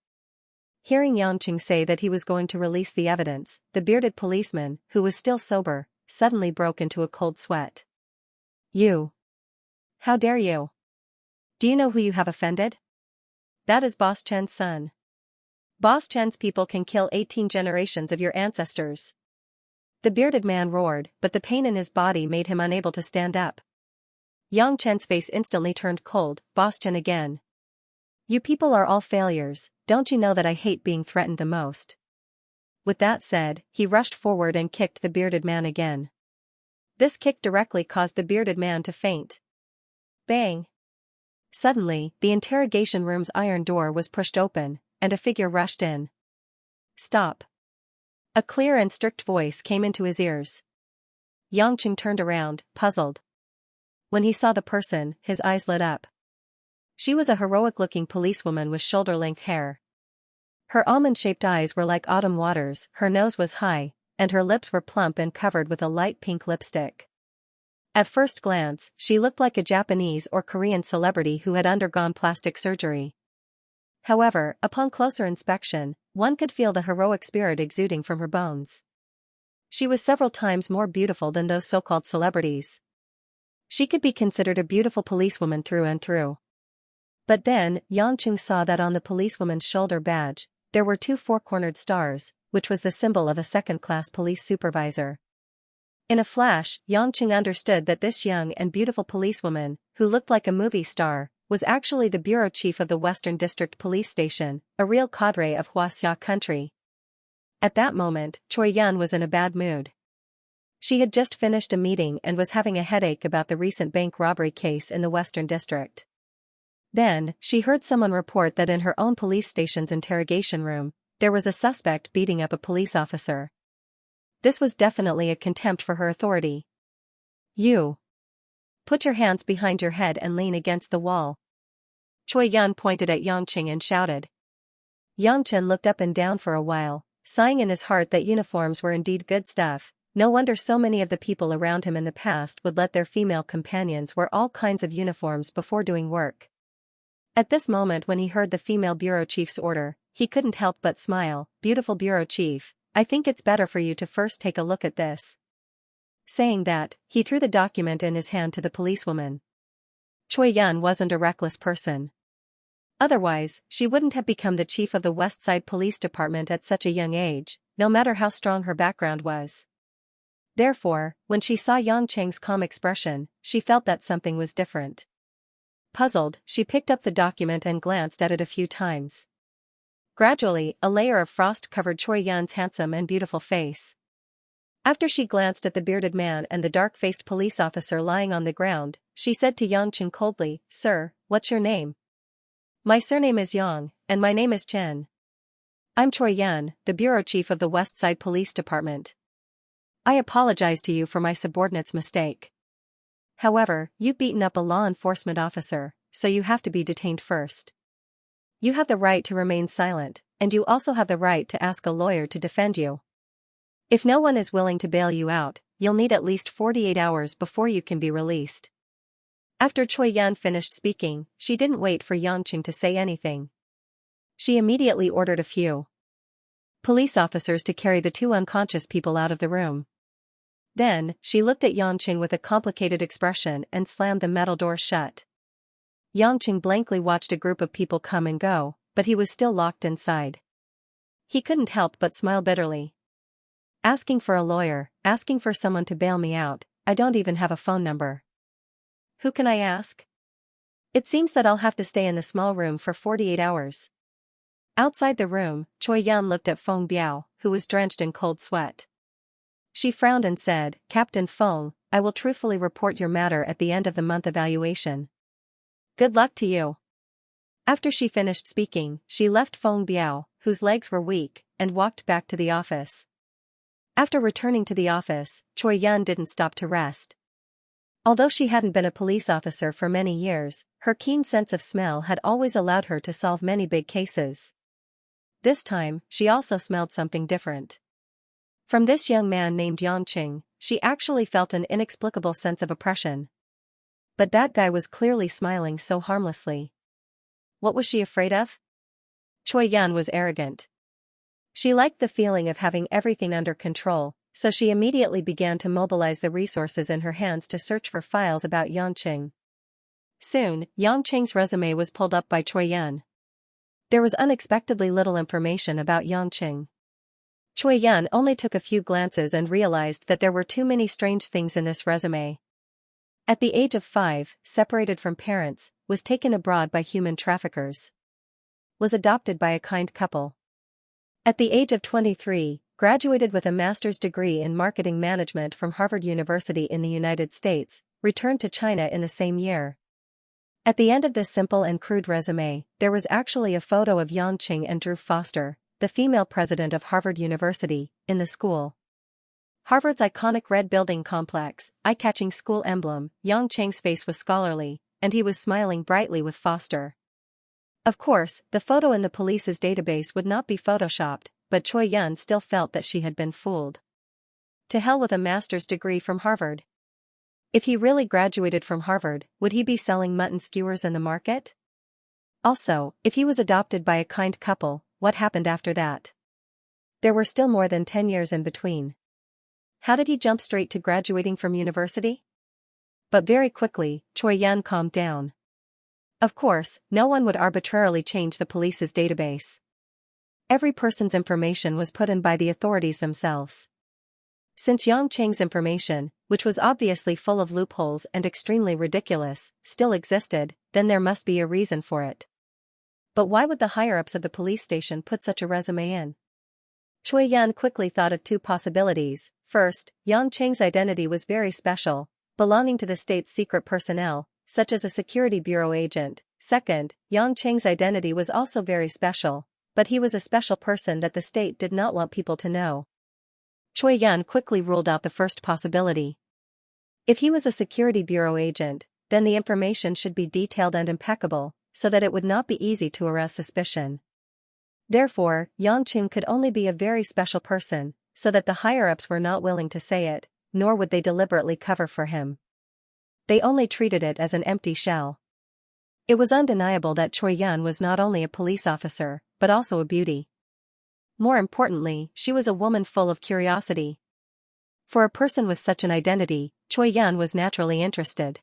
Hearing Yangqing say that he was going to release the evidence, the bearded policeman, who was still sober, suddenly broke into a cold sweat. You. How dare you? Do you know who you have offended? That is Boss Chen's son. Boss Chen's people can kill 18 generations of your ancestors. The bearded man roared, but the pain in his body made him unable to stand up. Yang Chen's face instantly turned cold. Boss Chen again. You people are all failures, don't you know that I hate being threatened the most? With that said, he rushed forward and kicked the bearded man again. This kick directly caused the bearded man to faint. Bang! Suddenly, the interrogation room's iron door was pushed open, and a figure rushed in. Stop! A clear and strict voice came into his ears. Yang Qing turned around, puzzled. When he saw the person, his eyes lit up. She was a heroic-looking policewoman with shoulder-length hair. Her almond-shaped eyes were like autumn waters, her nose was high, and her lips were plump and covered with a light pink lipstick. At first glance, she looked like a Japanese or Korean celebrity who had undergone plastic surgery. However, upon closer inspection, one could feel the heroic spirit exuding from her bones. She was several times more beautiful than those so-called celebrities. She could be considered a beautiful policewoman through and through. But then, Yang Qing saw that on the policewoman's shoulder badge, there were 2 four-cornered stars, which was the symbol of a second-class police supervisor. In a flash, Yang Qing understood that this young and beautiful policewoman, who looked like a movie star, was actually the bureau chief of the Western District Police Station, a real cadre of Xianxia country. At that moment, Choi Yun was in a bad mood. She had just finished a meeting and was having a headache about the recent bank robbery case in the Western District. Then, she heard someone report that in her own police station's interrogation room, there was a suspect beating up a police officer. This was definitely a contempt for her authority. You. Put your hands behind your head and lean against the wall. Choi Yun pointed at Yang Qing and shouted. Yang Chen looked up and down for a while, sighing in his heart that uniforms were indeed good stuff. No wonder so many of the people around him in the past would let their female companions wear all kinds of uniforms before doing work. At this moment when he heard the female bureau chief's order, he couldn't help but smile. Beautiful bureau chief, I think it's better for you to first take a look at this. Saying that, he threw the document in his hand to the policewoman. Choi Yun wasn't a reckless person. Otherwise, she wouldn't have become the chief of the West Side Police Department at such a young age, no matter how strong her background was. Therefore, when she saw Yang Cheng's calm expression, she felt that something was different. Puzzled, she picked up the document and glanced at it a few times. Gradually, a layer of frost covered Choi Yun's handsome and beautiful face. After she glanced at the bearded man and the dark-faced police officer lying on the ground, she said to Yang Qing coldly, Sir, what's your name? My surname is Yang, and my name is Chen. I'm Choi Yun, the bureau chief of the West Side Police Department. I apologize to you for my subordinate's mistake. However, you've beaten up a law enforcement officer, so you have to be detained first. You have the right to remain silent, and you also have the right to ask a lawyer to defend you. If no one is willing to bail you out, you'll need at least 48 hours before you can be released. After Choi Yun finished speaking, she didn't wait for Yang Qing to say anything. She immediately ordered a few police officers to carry the 2 unconscious people out of the room. Then, she looked at Yang Qing with a complicated expression and slammed the metal door shut. Yang Qing blankly watched a group of people come and go, but he was still locked inside. He couldn't help but smile bitterly. Asking for a lawyer, asking for someone to bail me out, I don't even have a phone number. Who can I ask? It seems that I'll have to stay in the small room for 48 hours. Outside the room, Choi Yun looked at Feng Biao, who was drenched in cold sweat. She frowned and said, Captain Feng, I will truthfully report your matter at the end of the month evaluation. Good luck to you. After she finished speaking, she left Feng Biao, whose legs were weak, and walked back to the office. After returning to the office, Choi Yun didn't stop to rest. Although she hadn't been a police officer for many years, her keen sense of smell had always allowed her to solve many big cases. This time, she also smelled something different. From this young man named Yang Qing, she actually felt an inexplicable sense of oppression. But that guy was clearly smiling so harmlessly. What was she afraid of? Choi Yun was arrogant. She liked the feeling of having everything under control, so she immediately began to mobilize the resources in her hands to search for files about Xianxia. Soon, Xianxia's resume was pulled up by Cui Yan. There was unexpectedly little information about Xianxia. Cui Yan only took a few glances and realized that there were too many strange things in this resume. At the age of 5, separated from parents, was taken abroad by human traffickers. Was adopted by a kind couple. At the age of 23, graduated with a master's degree in marketing management from Harvard University in the United States, returned to China in the same year. At the end of this simple and crude resume, there was actually a photo of Xianxia and Drew Foster, the female president of Harvard University, in the school. Harvard's iconic red building complex, eye-catching school emblem, Xianxia's face was scholarly, and he was smiling brightly with Foster. Of course, the photo in the police's database would not be photoshopped, but Cui Yan still felt that she had been fooled. To hell with a master's degree from Harvard. If he really graduated from Harvard, would he be selling mutton skewers in the market? Also, if he was adopted by a kind couple, what happened after that? There were still more than 10 years in between. How did he jump straight to graduating from university? But very quickly, Cui Yan calmed down. Of course, no one would arbitrarily change the police's database. Every person's information was put in by the authorities themselves. Since Xianxia's information, which was obviously full of loopholes and extremely ridiculous, still existed, then there must be a reason for it. But why would the higher-ups of the police station put such a resume in? Cui Yan quickly thought of two possibilities. First, Xianxia's identity was very special, belonging to the state's secret personnel, such as a security bureau agent. Second, Xianxia's identity was also very special, but he was a special person that the state did not want people to know. Cui Yan quickly ruled out the first possibility. If he was a security bureau agent, then the information should be detailed and impeccable, so that it would not be easy to arouse suspicion. Therefore, Xianxia could only be a very special person, so that the higher-ups were not willing to say it, nor would they deliberately cover for him. They only treated it as an empty shell. It was undeniable that Cui Yan was not only a police officer, but also a beauty. More importantly, she was a woman full of curiosity. For a person with such an identity, Cui Yan was naturally interested.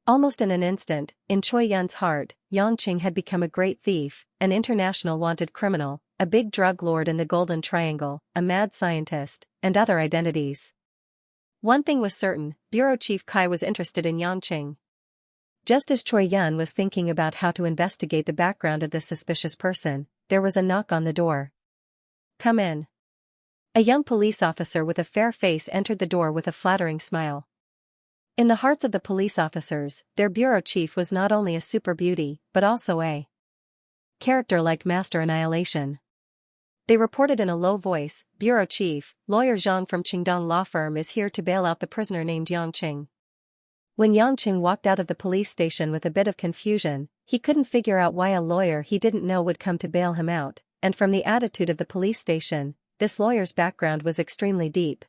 Almost in an instant, in Cui Yan's heart, Xianxia had become a great thief, an international wanted criminal, a big drug lord in the Golden Triangle, a mad scientist, and other identities. One thing was certain, Bureau Chief Kai was interested in Xianxia. Just as Cui Yan was thinking about how to investigate the background of this suspicious person, there was a knock on the door. Come in. A young police officer with a fair face entered the door with a flattering smile. In the hearts of the police officers, their bureau chief was not only a super beauty, but also a character like Master Annihilation. They reported in a low voice, Bureau Chief, Lawyer Zhang from Qingdong Law Firm is here to bail out the prisoner named Xianxia. When Xianxia walked out of the police station with a bit of confusion, he couldn't figure out why a lawyer he didn't know would come to bail him out, and from the attitude of the police station, this lawyer's background was extremely deep.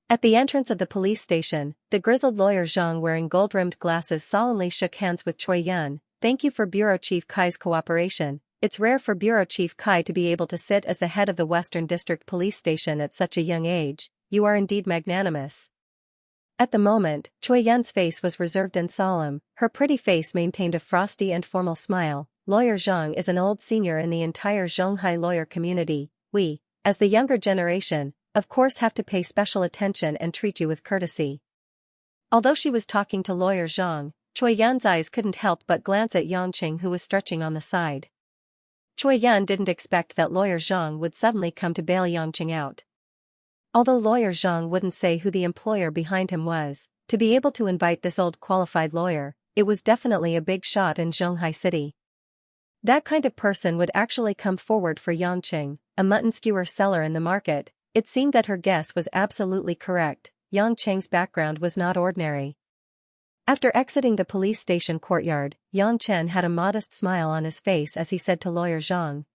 At the entrance of the police station, the grizzled lawyer Zhang wearing gold-rimmed glasses solemnly shook hands with Cui Yan. Thank you for Bureau Chief Kai's cooperation. It's rare for Bureau Chief Kai to be able to sit as the head of the Western District Police Station at such a young age. You are indeed magnanimous. At the moment, Cui Yan's face was reserved and solemn, her pretty face maintained a frosty and formal smile. Lawyer Zhang is an old senior in the entire Zhonghai lawyer community. We, as the younger generation, of course have to pay special attention and treat you with courtesy. Although she was talking to Lawyer Zhang, Cui Yan's eyes couldn't help but glance at Xianxia who was stretching on the side. Cui Yan didn't expect that Lawyer Zhang would suddenly come to bail Xianxia out. Although Lawyer Zhang wouldn't say who the employer behind him was, to be able to invite this old qualified lawyer, it was definitely a big shot in Zhonghai City. That kind of person would actually come forward for Xianxia, a mutton skewer seller in the market. It seemed that her guess was absolutely correct. Xianxia's background was not ordinary. After exiting the police station courtyard, Xianxia had a modest smile on his face as he said to Lawyer Zhang,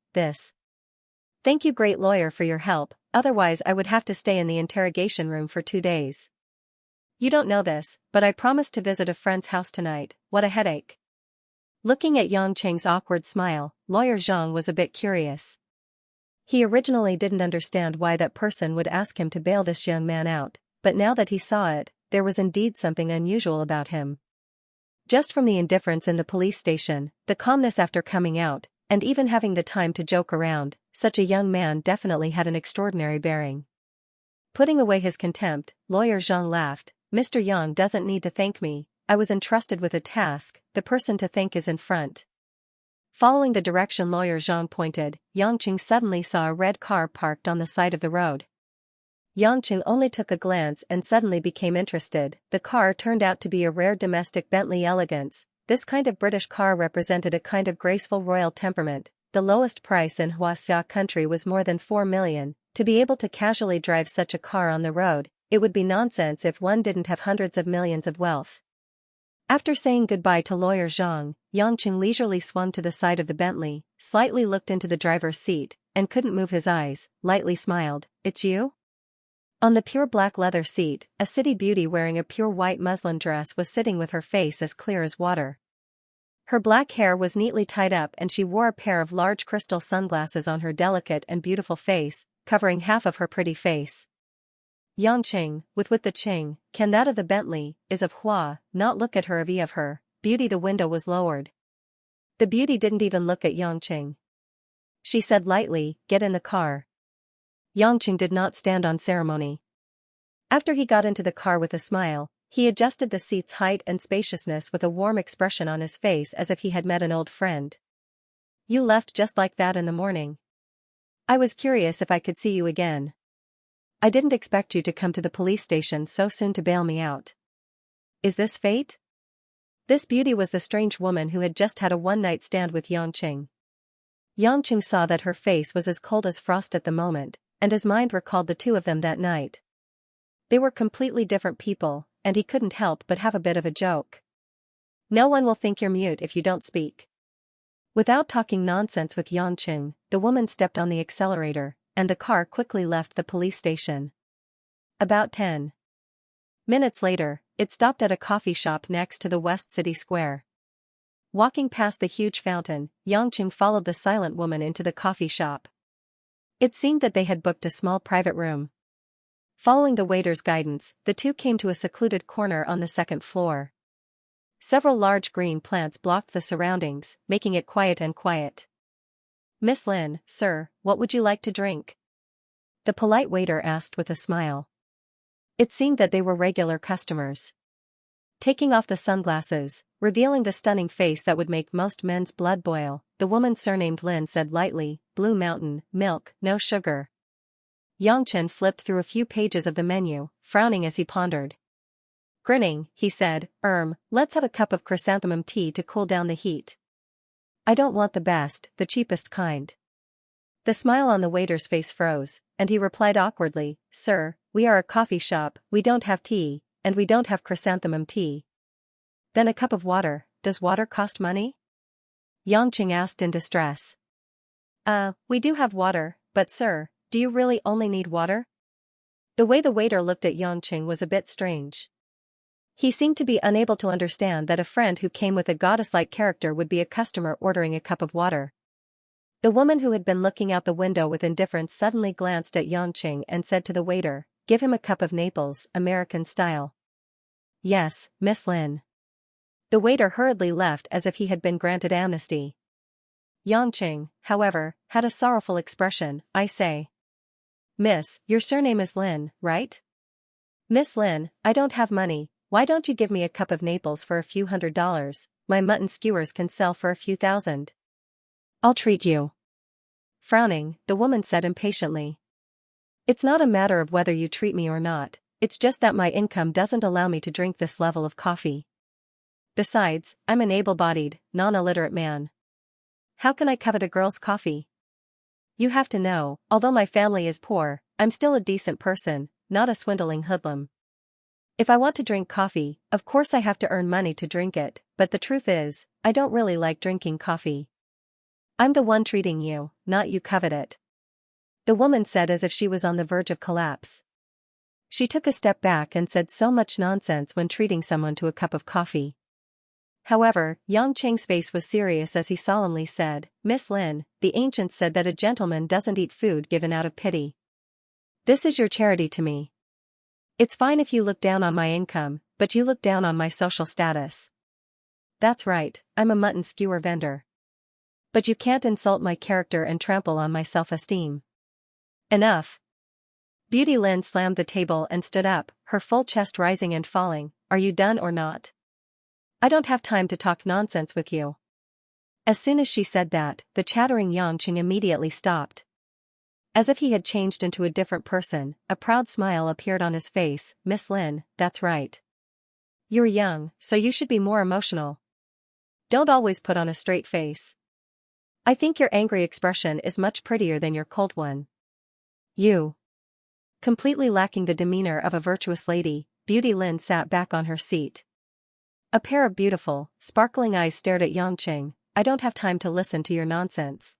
Thank you great lawyer for your help, otherwise I would have to stay in the interrogation room for 2 days. You don't know this, but I promised to visit a friend's house tonight. What a headache. Looking at Xianxia's awkward smile, Lawyer Zhang was a bit curious. He originally didn't understand why that person would ask him to bail this young man out, but now that he saw it, there was indeed something unusual about him. Just from the indifference in the police station, the calmness after coming out, and even having the time to joke around, such a young man definitely had an extraordinary bearing. Putting away his contempt, Lawyer Zhang laughed. Mr. Yang doesn't need to thank me, I was entrusted with a task, the person to thank is in front. Following the direction Lawyer Zhang pointed, Yangqing suddenly saw a red car parked on the side of the road. Yangqing only took a glance and suddenly became interested. The car turned out to be a rare domestic Bentley Elegance. This kind of British car represented a kind of graceful royal temperament. The lowest price in Xianxia country was more than 4 million. To be able to casually drive such a car on the road, it would be nonsense if one didn't have hundreds of millions of wealth. After saying goodbye to Lawyer Zhang, Yangqing leisurely swung to the side of the Bentley, slightly looked into the driver's seat, and couldn't move his eyes, lightly smiled. It's you? On the pure black leather seat, a city beauty wearing a pure white muslin dress was sitting with her face as clear as water. Her black hair was neatly tied up and she wore a pair of large crystal sunglasses on her delicate and beautiful face, covering half of her pretty face. Yangqing, with the Qing, can that of the Bentley, is of Hua, not look at her of her, beauty. The window was lowered. The beauty didn't even look at Yangqing. She said lightly, get in the car. Yangqing did not stand on ceremony. After he got into the car with a smile, he adjusted the seat's height and spaciousness with a warm expression on his face as if he had met an old friend. You left just like that in the morning. I was curious if I could see you again. I didn't expect you to come to the police station so soon to bail me out. Is this fate? This beauty was the strange woman who had just had a one-night stand with Yangqing. Yangqing saw that her face was as cold as frost at the moment, and his mind recalled the two of them that night. They were completely different people, and he couldn't help but have a bit of a joke. No one will think you're mute if you don't speak. Without talking nonsense with Yangqing, the woman stepped on the accelerator, and the car quickly left the police station. About 10 minutes later, it stopped at a coffee shop next to the West City Square. Walking past the huge fountain, Yangqing followed the silent woman into the coffee shop. It seemed that they had booked a small private room. Following the waiter's guidance, the two came to a secluded corner on the second floor. Several large green plants blocked the surroundings, making it quiet and quiet. Miss Lin, sir, what would you like to drink? The polite waiter asked with a smile. It seemed that they were regular customers. Taking off the sunglasses, revealing the stunning face that would make most men's blood boil, the woman surnamed Lin said lightly, Blue Mountain, milk, no sugar. Yangqing flipped through a few pages of the menu, frowning as he pondered. Grinning, he said, let's have a cup of chrysanthemum tea to cool down the heat. I don't want the best, the cheapest kind. The smile on the waiter's face froze, and he replied awkwardly, Sir, we are a coffee shop, we don't have tea, and we don't have chrysanthemum tea. Then a cup of water, does water cost money? Yangqing asked in distress. We do have water, but sir, do you really only need water? The way the waiter looked at Yangqing was a bit strange. He seemed to be unable to understand that a friend who came with a goddess-like character would be a customer ordering a cup of water. The woman who had been looking out the window with indifference suddenly glanced at Yangqing and said to the waiter, Give him a cup of Naples, American style. Yes, Miss Lin. The waiter hurriedly left as if he had been granted amnesty. Yangqing, however, had a sorrowful expression. I say. Miss, your surname is Lin, right? Miss Lin, I don't have money. Why don't you give me a cup of Naples for a few $100s? My mutton skewers can sell for a few thousand. I'll treat you. Frowning, the woman said impatiently. It's not a matter of whether you treat me or not, it's just that my income doesn't allow me to drink this level of coffee. Besides, I'm an able-bodied, non-illiterate man. How can I covet a girl's coffee? You have to know, although my family is poor, I'm still a decent person, not a swindling hoodlum. If I want to drink coffee, of course I have to earn money to drink it, but the truth is, I don't really like drinking coffee. I'm the one treating you, not you covet it. The woman said as if she was on the verge of collapse. She took a step back and said so much nonsense when treating someone to a cup of coffee. However, Yang Cheng's face was serious as he solemnly said, Miss Lin, the ancients said that a gentleman doesn't eat food given out of pity. This is your charity to me. It's fine if you look down on my income, but you look down on my social status. That's right, I'm a mutton skewer vendor. But you can't insult my character and trample on my self-esteem. Enough. Beauty Lin slammed the table and stood up, her full chest rising and falling. Are you done or not? I don't have time to talk nonsense with you. As soon as she said that, the chattering Yangqing immediately stopped. As if he had changed into a different person, a proud smile appeared on his face. Miss Lin, that's right. You're young, so you should be more emotional. Don't always put on a straight face. I think your angry expression is much prettier than your cold one. You. Completely lacking the demeanor of a virtuous lady, Beauty Lin sat back on her seat. A pair of beautiful, sparkling eyes stared at Yangqing. I don't have time to listen to your nonsense.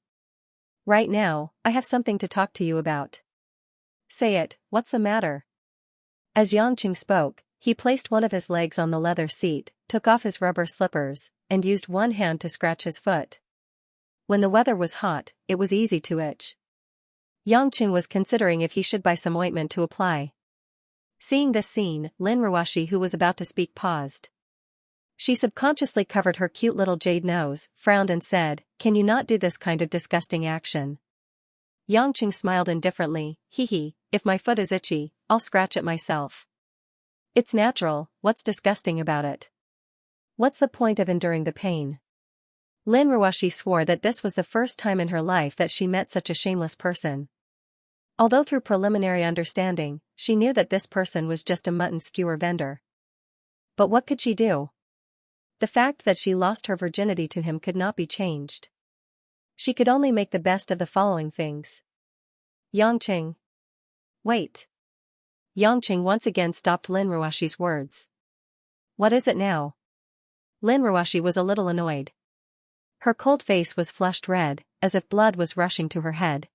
Right now, I have something to talk to you about. Say it, what's the matter? As Yangqing spoke, he placed one of his legs on the leather seat, took off his rubber slippers, and used one hand to scratch his foot. When the weather was hot, it was easy to itch. Yangqing was considering if he should buy some ointment to apply. Seeing this scene, Lin Ruoshi, who was about to speak, paused. She subconsciously covered her cute little jade nose, frowned and said, Can you not do this kind of disgusting action? Yangqing smiled indifferently, Hee, if my foot is itchy, I'll scratch it myself. It's natural, what's disgusting about it? What's the point of enduring the pain? Lin Ruoshi swore that this was the first time in her life that she met such a shameless person. Although through preliminary understanding, she knew that this person was just a mutton skewer vendor. But what could she do? The fact that she lost her virginity to him could not be changed. She could only make the best of the following things. Yangqing. Wait. Yangqing once again stopped Lin Ruoshi's words. What is it now? Lin Ruoshi was a little annoyed. Her cold face was flushed red, as if blood was rushing to her head.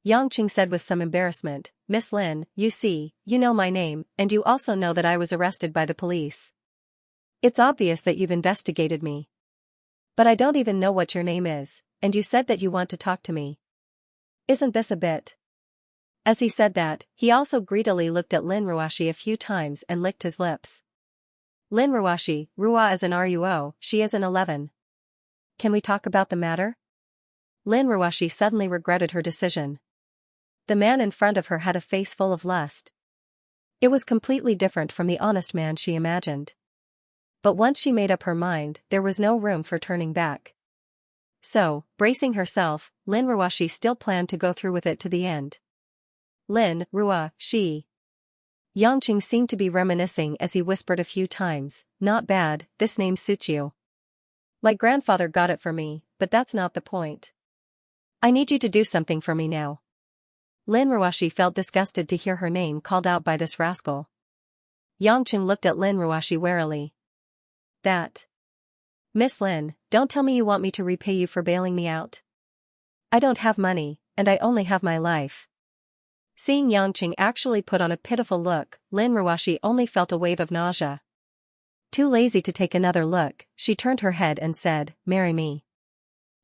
Yangqing said with some embarrassment, Miss Lin, you see, you know my name, and you also know that I was arrested by the police. It's obvious that you've investigated me. But I don't even know what your name is, and you said that you want to talk to me. Isn't this a bit? As he said that, he also greedily looked at Lin Ruoshi a few times and licked his lips. Lin Ruoshi, Rua as in RUO, she is an 11. Can we talk about the matter? Lin Ruoshi suddenly regretted her decision. The man in front of her had a face full of lust. It was completely different from the honest man she imagined. But once she made up her mind, there was no room for turning back. So, bracing herself, Lin Ruoshi still planned to go through with it to the end. Lin, Rua, she. Yangqing seemed to be reminiscing as he whispered a few times, Not bad, this name suits you. My grandfather got it for me, but that's not the point. I need you to do something for me now. Lin Ruoshi felt disgusted to hear her name called out by this rascal. Yangqing looked at Lin Ruoshi warily. That. Miss Lin, don't tell me you want me to repay you for bailing me out. I don't have money, and I only have my life. Seeing Yangqing actually put on a pitiful look, Lin Ruoshi only felt a wave of nausea. Too lazy to take another look, she turned her head and said, Marry me.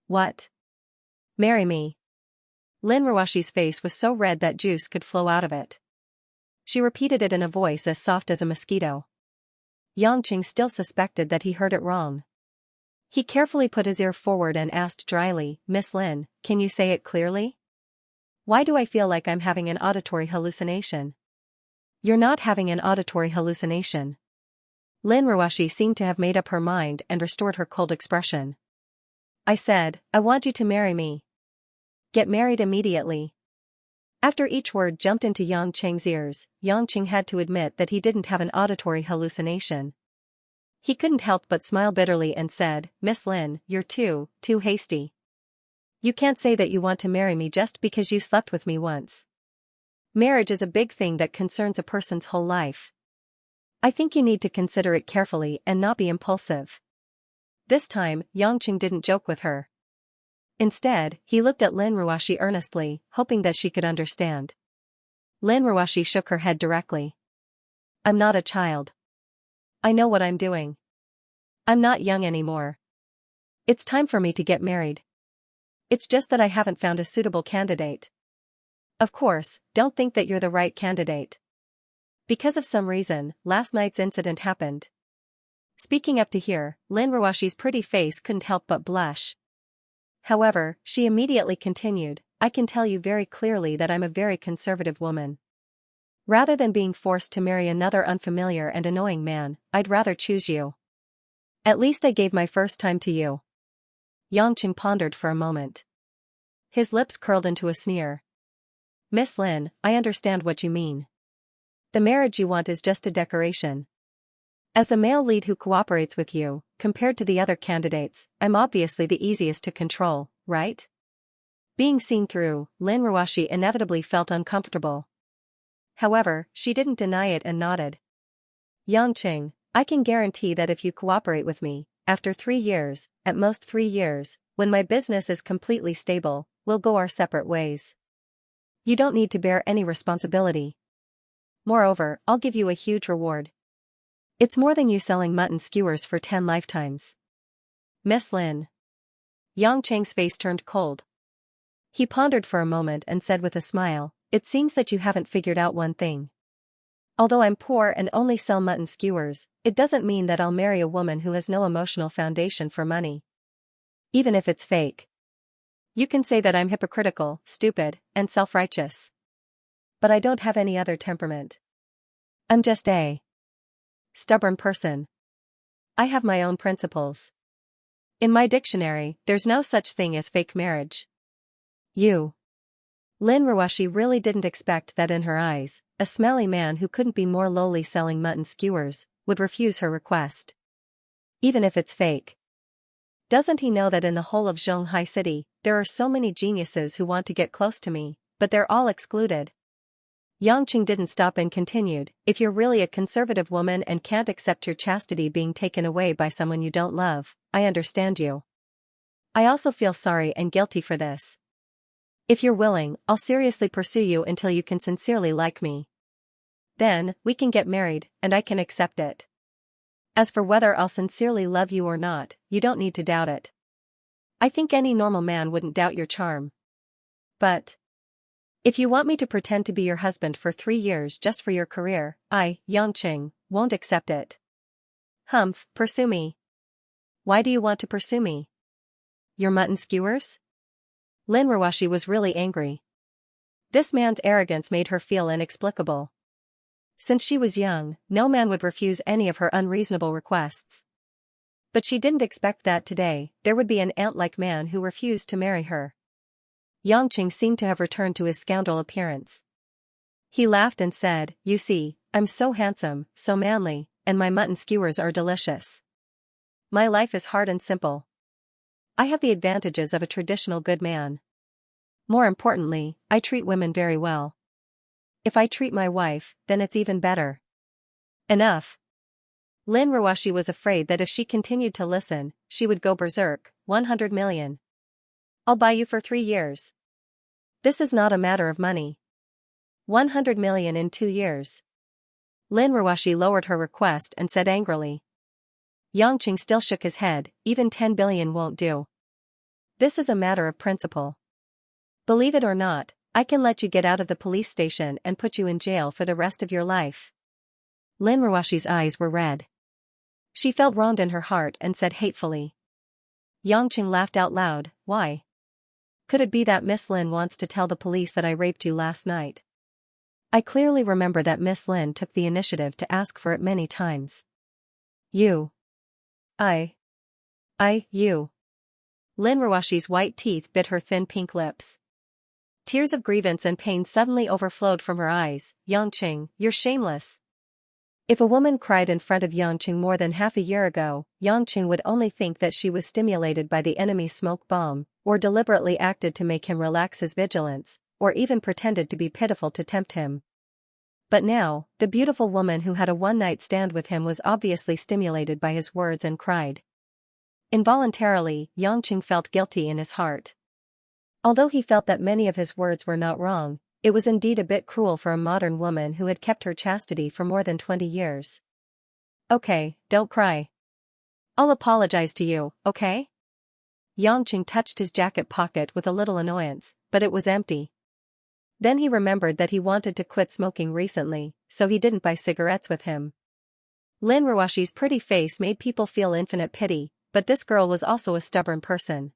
What? Marry me. Lin Ruoshi's face was so red that juice could flow out of it. She repeated it in a voice as soft as a mosquito. Yangqing still suspected that he heard it wrong. He carefully put his ear forward and asked dryly, Miss Lin, can you say it clearly? Why do I feel like I'm having an auditory hallucination? You're not having an auditory hallucination. Lin Ruoshi seemed to have made up her mind and restored her cold expression. I said, I want you to marry me. Get married immediately. After each word jumped into Yangqing's ears, Yangqing had to admit that he didn't have an auditory hallucination. He couldn't help but smile bitterly and said, Miss Lin, you're too hasty. You can't say that you want to marry me just because you slept with me once. Marriage is a big thing that concerns a person's whole life. I think you need to consider it carefully and not be impulsive. This time, Yangqing didn't joke with her. Instead, he looked at Lin Ruoshi earnestly, hoping that she could understand. Lin Ruoshi shook her head directly. I'm not a child. I know what I'm doing. I'm not young anymore. It's time for me to get married. It's just that I haven't found a suitable candidate. Of course, don't think that you're the right candidate. Because of some reason, last night's incident happened. Speaking up to here, Lin Ruashi's pretty face couldn't help but blush. However, she immediately continued, I can tell you very clearly that I'm a very conservative woman. Rather than being forced to marry another unfamiliar and annoying man, I'd rather choose you. At least I gave my first time to you. Yangqing pondered for a moment. His lips curled into a sneer. Miss Lin, I understand what you mean. The marriage you want is just a decoration. As the male lead who cooperates with you, compared to the other candidates, I'm obviously the easiest to control, right? Being seen through, Lin Ruashi inevitably felt uncomfortable. However, she didn't deny it and nodded. Yangqing, I can guarantee that if you cooperate with me, after 3 years, at most 3 years, when my business is completely stable, we'll go our separate ways. You don't need to bear any responsibility. Moreover, I'll give you a huge reward. It's more than you selling mutton skewers for 10 lifetimes. Miss Lin. Yangqing's face turned cold. He pondered for a moment and said with a smile, it seems that you haven't figured out one thing. Although I'm poor and only sell mutton skewers, it doesn't mean that I'll marry a woman who has no emotional foundation for money. Even if it's fake. You can say that I'm hypocritical, stupid, and self-righteous. But I don't have any other temperament. I'm just a stubborn person. I have my own principles. In my dictionary, there's no such thing as fake marriage. You. Lin Ruashi really didn't expect that in her eyes, a smelly man who couldn't be more lowly selling mutton skewers, would refuse her request. Even if it's fake. Doesn't he know that in the whole of Zhonghai City, there are so many geniuses who want to get close to me, but they're all excluded? Yangqing didn't stop and continued, if you're really a conservative woman and can't accept your chastity being taken away by someone you don't love, I understand you. I also feel sorry and guilty for this. If you're willing, I'll seriously pursue you until you can sincerely like me. Then, we can get married, and I can accept it. As for whether I'll sincerely love you or not, you don't need to doubt it. I think any normal man wouldn't doubt your charm. But if you want me to pretend to be your husband for 3 years just for your career, I, Yangqing, won't accept it. Humph, pursue me. Why do you want to pursue me? Your mutton skewers? Lin Ruashi was really angry. This man's arrogance made her feel inexplicable. Since she was young, no man would refuse any of her unreasonable requests. But she didn't expect that today, there would be an ant-like man who refused to marry her. Yangqing seemed to have returned to his scoundrel appearance. He laughed and said, you see, I'm so handsome, so manly, and my mutton skewers are delicious. My life is hard and simple. I have the advantages of a traditional good man. More importantly, I treat women very well. If I treat my wife, then it's even better. Enough. Lin Ruashi was afraid that if she continued to listen, she would go berserk. 100 million. I'll buy you for 3 years. This is not a matter of money. 100 million in 2 years. Lin Ruashi lowered her request and said angrily. Yangqing still shook his head, even 10 billion won't do. This is a matter of principle. Believe it or not, I can let you get out of the police station and put you in jail for the rest of your life. Lin Ruashi's eyes were red. She felt wronged in her heart and said hatefully. Yangqing laughed out loud, why? Could it be that Miss Lin wants to tell the police that I raped you last night? I clearly remember that Miss Lin took the initiative to ask for it many times. You. You. Lin Ruashi's white teeth bit her thin pink lips. Tears of grievance and pain suddenly overflowed from her eyes. Yangqing, you're shameless. If a woman cried in front of Yangqing more than half a year ago, Yangqing would only think that she was stimulated by the enemy's smoke bomb, or deliberately acted to make him relax his vigilance, or even pretended to be pitiful to tempt him. But now, the beautiful woman who had a one-night stand with him was obviously stimulated by his words and cried. Involuntarily, Yangqing felt guilty in his heart. Although he felt that many of his words were not wrong, it was indeed a bit cruel for a modern woman who had kept her chastity for more than 20 years. Okay, don't cry. I'll apologize to you, okay? Yangqing touched his jacket pocket with a little annoyance, but it was empty. Then he remembered that he wanted to quit smoking recently, so he didn't buy cigarettes with him. Lin Ruoshi's pretty face made people feel infinite pity, but this girl was also a stubborn person.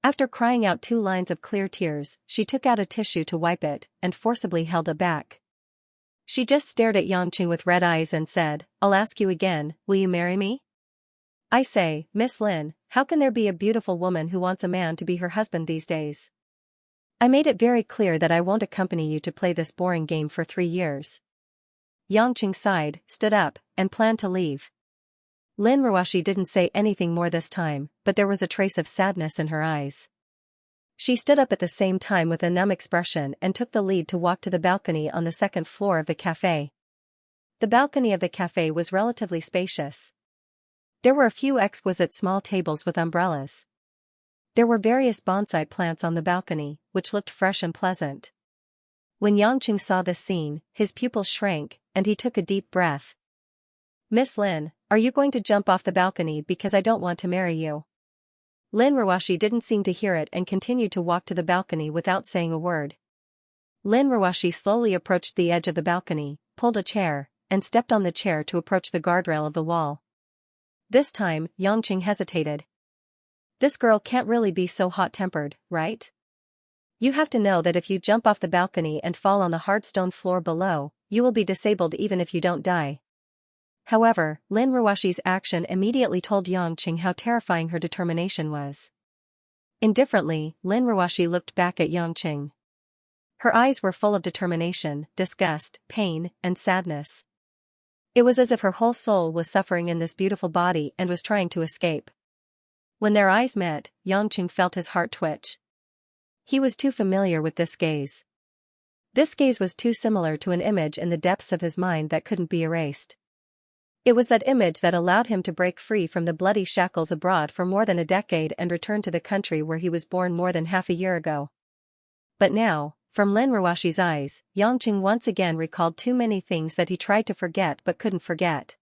After crying out 2 lines of clear tears, she took out a tissue to wipe it, and forcibly held it back. She just stared at Yangqing with red eyes and said, "I'll ask you again, will you marry me?" "I say, Miss Lin, how can there be a beautiful woman who wants a man to be her husband these days? I made it very clear that I won't accompany you to play this boring game for 3 years." Yangqing sighed, stood up, and planned to leave. Lin Ruoshi didn't say anything more this time, but there was a trace of sadness in her eyes. She stood up at the same time with a numb expression and took the lead to walk to the balcony on the 2nd floor of the cafe. The balcony of the cafe was relatively spacious. There were a few exquisite small tables with umbrellas. There were various bonsai plants on the balcony, which looked fresh and pleasant. When Yangqing saw this scene, his pupils shrank, and he took a deep breath. "Miss Lin, are you going to jump off the balcony because I don't want to marry you?" Lin Ruoshi didn't seem to hear it and continued to walk to the balcony without saying a word. Lin Ruoshi slowly approached the edge of the balcony, pulled a chair, and stepped on the chair to approach the guardrail of the wall. This time, Yangqing hesitated. "This girl can't really be so hot-tempered, right? You have to know that if you jump off the balcony and fall on the hard stone floor below, you will be disabled even if you don't die." However, Lin Ruoshi's action immediately told Yangqing how terrifying her determination was. Indifferently, Lin Ruoshi looked back at Yangqing. Her eyes were full of determination, disgust, pain, and sadness. It was as if her whole soul was suffering in this beautiful body and was trying to escape. When their eyes met, Yangqing felt his heart twitch. He was too familiar with this gaze. This gaze was too similar to an image in the depths of his mind that couldn't be erased. It was that image that allowed him to break free from the bloody shackles abroad for more than a decade and return to the country where he was born more than half a year ago. But now, from Lin Ruoshi's eyes, Yangqing once again recalled too many things that he tried to forget but couldn't forget.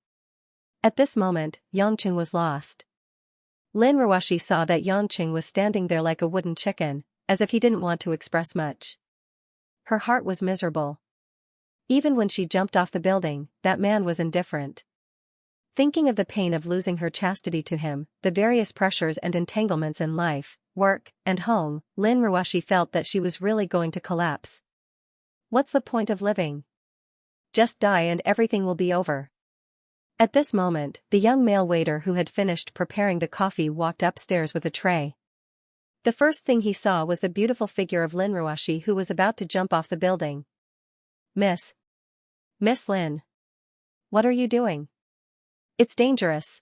At this moment, Yangqing was lost. Lin Ruoshi saw that Yangqing was standing there like a wooden chicken, as if he didn't want to express much. Her heart was miserable. Even when she jumped off the building, that man was indifferent. Thinking of the pain of losing her chastity to him, the various pressures and entanglements in life, work, and home, Lin Ruoshi felt that she was really going to collapse. What's the point of living? Just die and everything will be over. At this moment, the young male waiter who had finished preparing the coffee walked upstairs with a tray. The first thing he saw was the beautiful figure of Lin Ruoshi, who was about to jump off the building. Miss Lin. What are you doing? It's dangerous."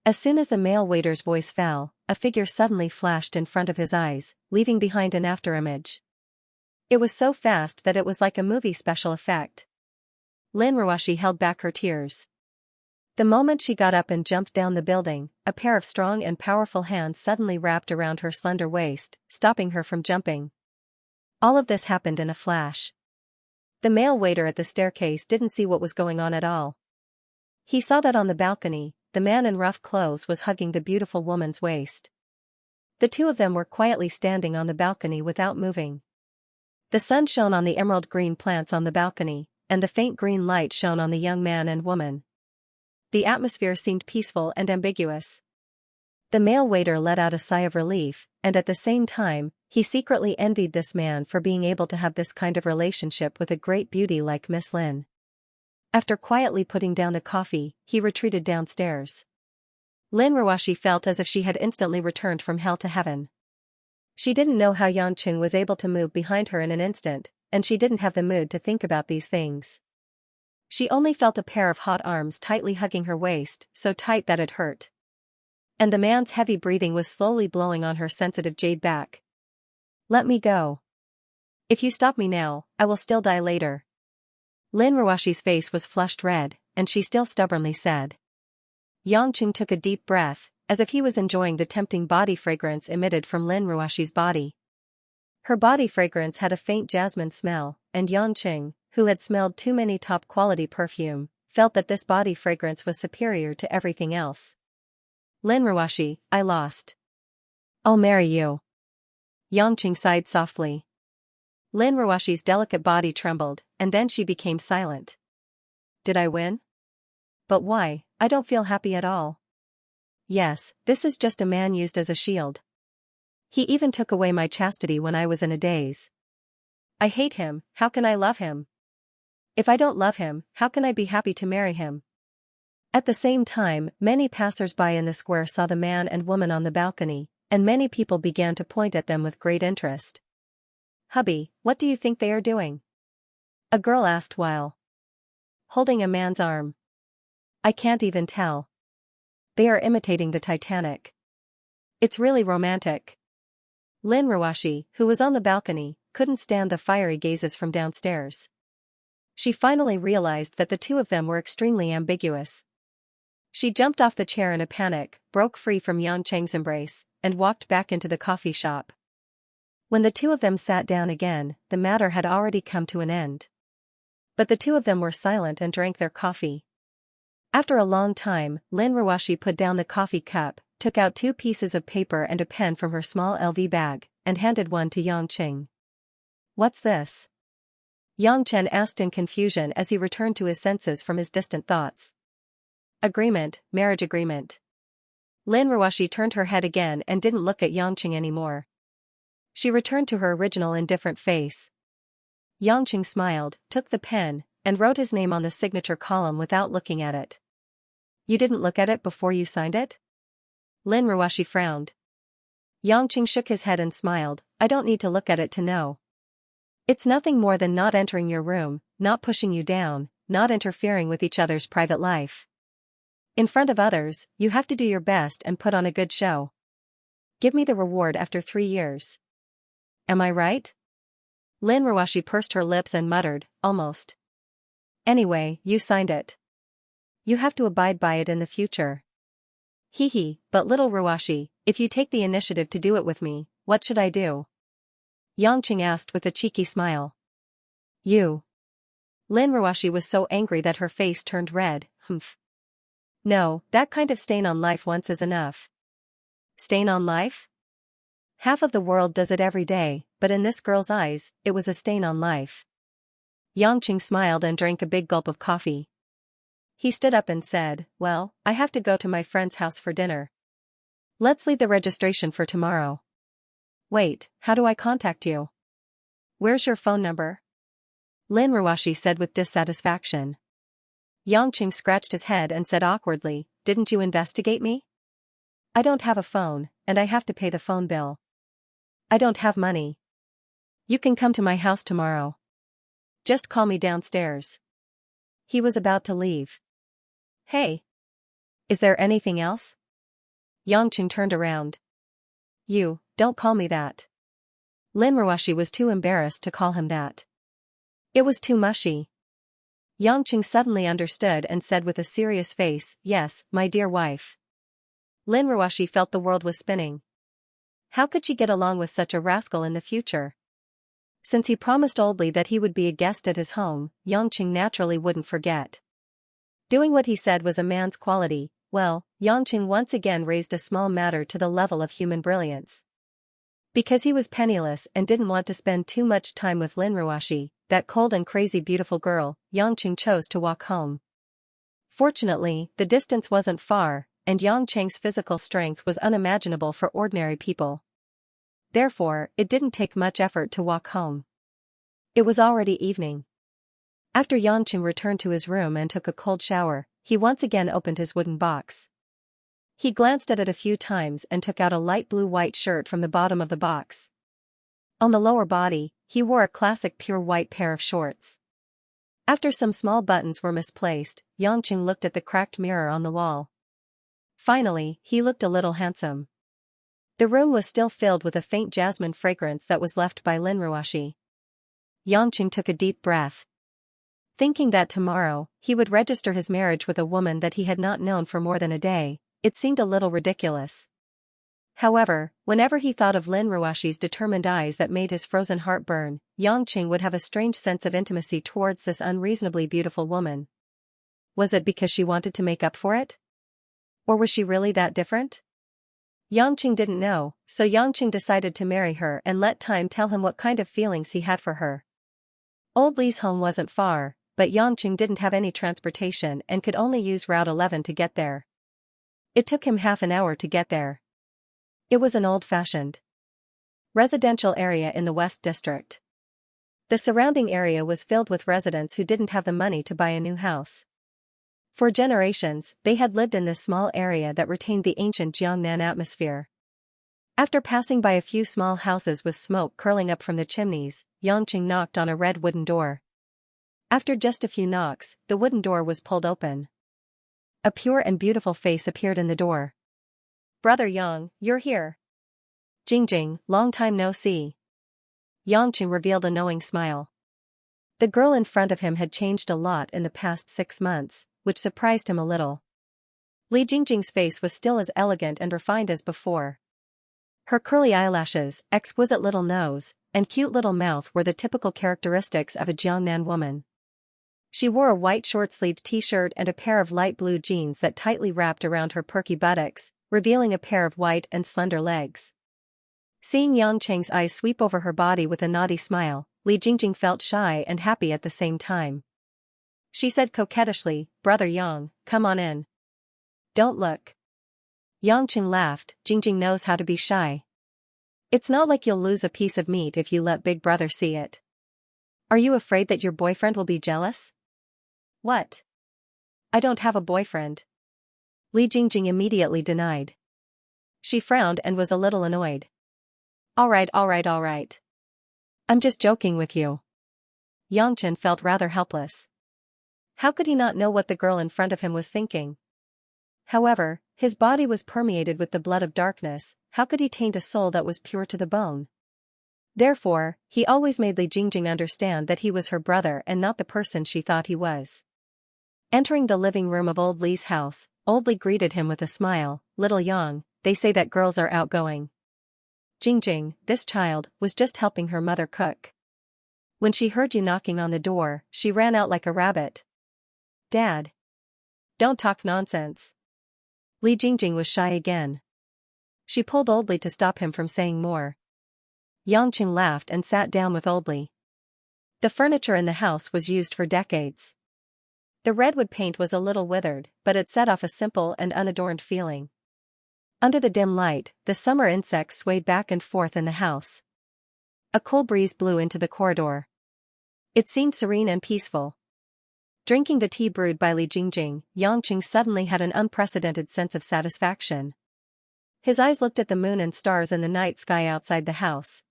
As soon as the male waiter's voice fell, a figure suddenly flashed in front of his eyes, leaving behind an afterimage. It was so fast that it was like a movie special effect. Lin Ruoshi held back her tears. The moment she got up and jumped down the building, a pair of strong and powerful hands suddenly wrapped around her slender waist, stopping her from jumping. All of this happened in a flash. The male waiter at the staircase didn't see what was going on at all. He saw that on the balcony, the man in rough clothes was hugging the beautiful woman's waist. The two of them were quietly standing on the balcony without moving. The sun shone on the emerald green plants on the balcony, and the faint green light shone on the young man and woman. The atmosphere seemed peaceful and ambiguous. The male waiter let out a sigh of relief, and at the same time, he secretly envied this man for being able to have this kind of relationship with a great beauty like Miss Lin. After quietly putting down the coffee, he retreated downstairs. Lin Ruoshi felt as if she had instantly returned from hell to heaven. She didn't know how Yangqing was able to move behind her in an instant, and she didn't have the mood to think about these things. She only felt a pair of hot arms tightly hugging her waist, so tight that it hurt. And the man's heavy breathing was slowly blowing on her sensitive jade back. "Let me go. If you stop me now, I will still die later." Lin Ruoshi's face was flushed red, and she still stubbornly said. Yangqing took a deep breath, as if he was enjoying the tempting body fragrance emitted from Lin Ruoshi's body. Her body fragrance had a faint jasmine smell, and Yangqing, who had smelled too many top-quality perfume, felt that this body fragrance was superior to everything else. Lin Ruashi, I lost. I'll marry you. Yangqing sighed softly. Lin Ruashi's delicate body trembled, and then she became silent. Did I win? But why? I don't feel happy at all. Yes, this is just a man used as a shield. He even took away my chastity when I was in a daze. I hate him, how can I love him? If I don't love him, how can I be happy to marry him? At the same time, many passers-by in the square saw the man and woman on the balcony, and many people began to point at them with great interest. Hubby, what do you think they are doing? A girl asked while holding a man's arm. I can't even tell. They are imitating the Titanic. It's really romantic. Lin Ruashi, who was on the balcony, couldn't stand the fiery gazes from downstairs. She finally realized that the two of them were extremely ambiguous. She jumped off the chair in a panic, broke free from Yang Cheng's embrace, and walked back into the coffee shop. When the two of them sat down again, the matter had already come to an end. But the two of them were silent and drank their coffee. After a long time, Lin Ruashi put down the coffee cup, took out 2 pieces of paper and a pen from her small LV bag, and handed one to Yang Cheng. What's this? Yang Chen asked in confusion as he returned to his senses from his distant thoughts. Agreement, marriage agreement. Lin Ruashi turned her head again and didn't look at Yang Cheng anymore. She returned to her original indifferent face. Yang Cheng smiled, took the pen, and wrote his name on the signature column without looking at it. You didn't look at it before you signed it? Lin Ruashi frowned. Yang Cheng shook his head and smiled, I don't need to look at it to know. It's nothing more than not entering your room, not pushing you down, not interfering with each other's private life. In front of others, you have to do your best and put on a good show. Give me the reward after 3 years. Am I right? Lin Ruashi pursed her lips and muttered, almost. Anyway, you signed it. You have to abide by it in the future. Hee, but little Ruashi, if you take the initiative to do it with me, what should I do? Yang Cheng asked with a cheeky smile. You. Lin Ruashi was so angry that her face turned red, humph. No, that kind of stain on life once is enough. Stain on life? Half of the world does it every day, but in this girl's eyes, it was a stain on life. Yang Cheng smiled and drank a big gulp of coffee. He stood up and said, well, I have to go to my friend's house for dinner. Let's leave the registration for tomorrow. Wait, how do I contact you? Where's your phone number? Lin Ruashi said with dissatisfaction. Yang Cheng scratched his head and said awkwardly, didn't you investigate me? I don't have a phone, and I have to pay the phone bill. I don't have money. You can come to my house tomorrow. Just call me downstairs. He was about to leave. Hey. Is there anything else? Yang Cheng turned around. You, don't call me that. Lin Ruashi was too embarrassed to call him that. It was too mushy. Yang Cheng suddenly understood and said with a serious face, yes, my dear wife. Lin Ruashi felt the world was spinning. How could she get along with such a rascal in the future? Since he promised Oldly that he would be a guest at his home, Yang Cheng naturally wouldn't forget. Doing what he said was a man's quality. Well, Yang Cheng once again raised a small matter to the level of human brilliance. Because he was penniless and didn't want to spend too much time with Lin Ruashi, that cold and crazy beautiful girl, Yang Cheng chose to walk home. Fortunately, the distance wasn't far, and Yang Cheng's physical strength was unimaginable for ordinary people. Therefore, it didn't take much effort to walk home. It was already evening. After Yang Cheng returned to his room and took a cold shower, he once again opened his wooden box. He glanced at it a few times and took out a light blue-white shirt from the bottom of the box. On the lower body, he wore a classic pure white pair of shorts. After some small buttons were misplaced, Yang Cheng looked at the cracked mirror on the wall. Finally, he looked a little handsome. The room was still filled with a faint jasmine fragrance that was left by Lin Ruashi. Yang Cheng took a deep breath. Thinking that tomorrow, he would register his marriage with a woman that he had not known for more than a day, it seemed a little ridiculous. However, whenever he thought of Lin Ruashi's determined eyes that made his frozen heart burn, Yang Cheng would have a strange sense of intimacy towards this unreasonably beautiful woman. Was it because she wanted to make up for it? Or was she really that different? Yangqing didn't know, so Yangqing decided to marry her and let time tell him what kind of feelings he had for her. Old Li's home wasn't far, but Yangqing didn't have any transportation and could only use Route 11 to get there. It took him half an hour to get there. It was an old-fashioned residential area in the West District. The surrounding area was filled with residents who didn't have the money to buy a new house. For generations, they had lived in this small area that retained the ancient Jiangnan atmosphere. After passing by a few small houses with smoke curling up from the chimneys, Yangqing knocked on a red wooden door. After just a few knocks, the wooden door was pulled open. A pure and beautiful face appeared in the door. "Brother Yang, you're here." "Jingjing, long time no see." Yangqing revealed a knowing smile. The girl in front of him had changed a lot in the past 6 months, which surprised him a little. Li Jingjing's face was still as elegant and refined as before. Her curly eyelashes, exquisite little nose, and cute little mouth were the typical characteristics of a Jiangnan woman. She wore a white short-sleeved t-shirt and a pair of light blue jeans that tightly wrapped around her perky buttocks, revealing a pair of white and slender legs. Seeing Yangqing's eyes sweep over her body with a naughty smile, Li Jingjing felt shy and happy at the same time. She said coquettishly, "Brother Yang, come on in." "Don't look." Yangqing laughed. "Jingjing knows how to be shy. It's not like you'll lose a piece of meat if you let Big Brother see it. Are you afraid that your boyfriend will be jealous?" "What? I don't have a boyfriend." Li Jingjing immediately denied. She frowned and was a little annoyed. All right. I'm just joking with you." Yangqing felt rather helpless. How could he not know what the girl in front of him was thinking? However, his body was permeated with the blood of darkness. How could he taint a soul that was pure to the bone? Therefore, he always made Li Jingjing understand that he was her brother and not the person she thought he was. Entering the living room of Old Li's house, Old Li greeted him with a smile. "Little Yang, they say that girls are outgoing." Jingjing, this child, was just helping her mother cook. When she heard you knocking on the door, she ran out like a rabbit. "Dad. Don't talk nonsense." Li Jingjing was shy again. She pulled Old Li to stop him from saying more. Yangqing laughed and sat down with Old Li. The furniture in the house was used for decades. The redwood paint was a little withered, but it set off a simple and unadorned feeling. Under the dim light, the summer insects swayed back and forth in the house. A cool breeze blew into the corridor. It seemed serene and peaceful. Drinking the tea brewed by Li Jingjing, Yangqing suddenly had an unprecedented sense of satisfaction. His eyes looked at the moon and stars in the night sky outside the house.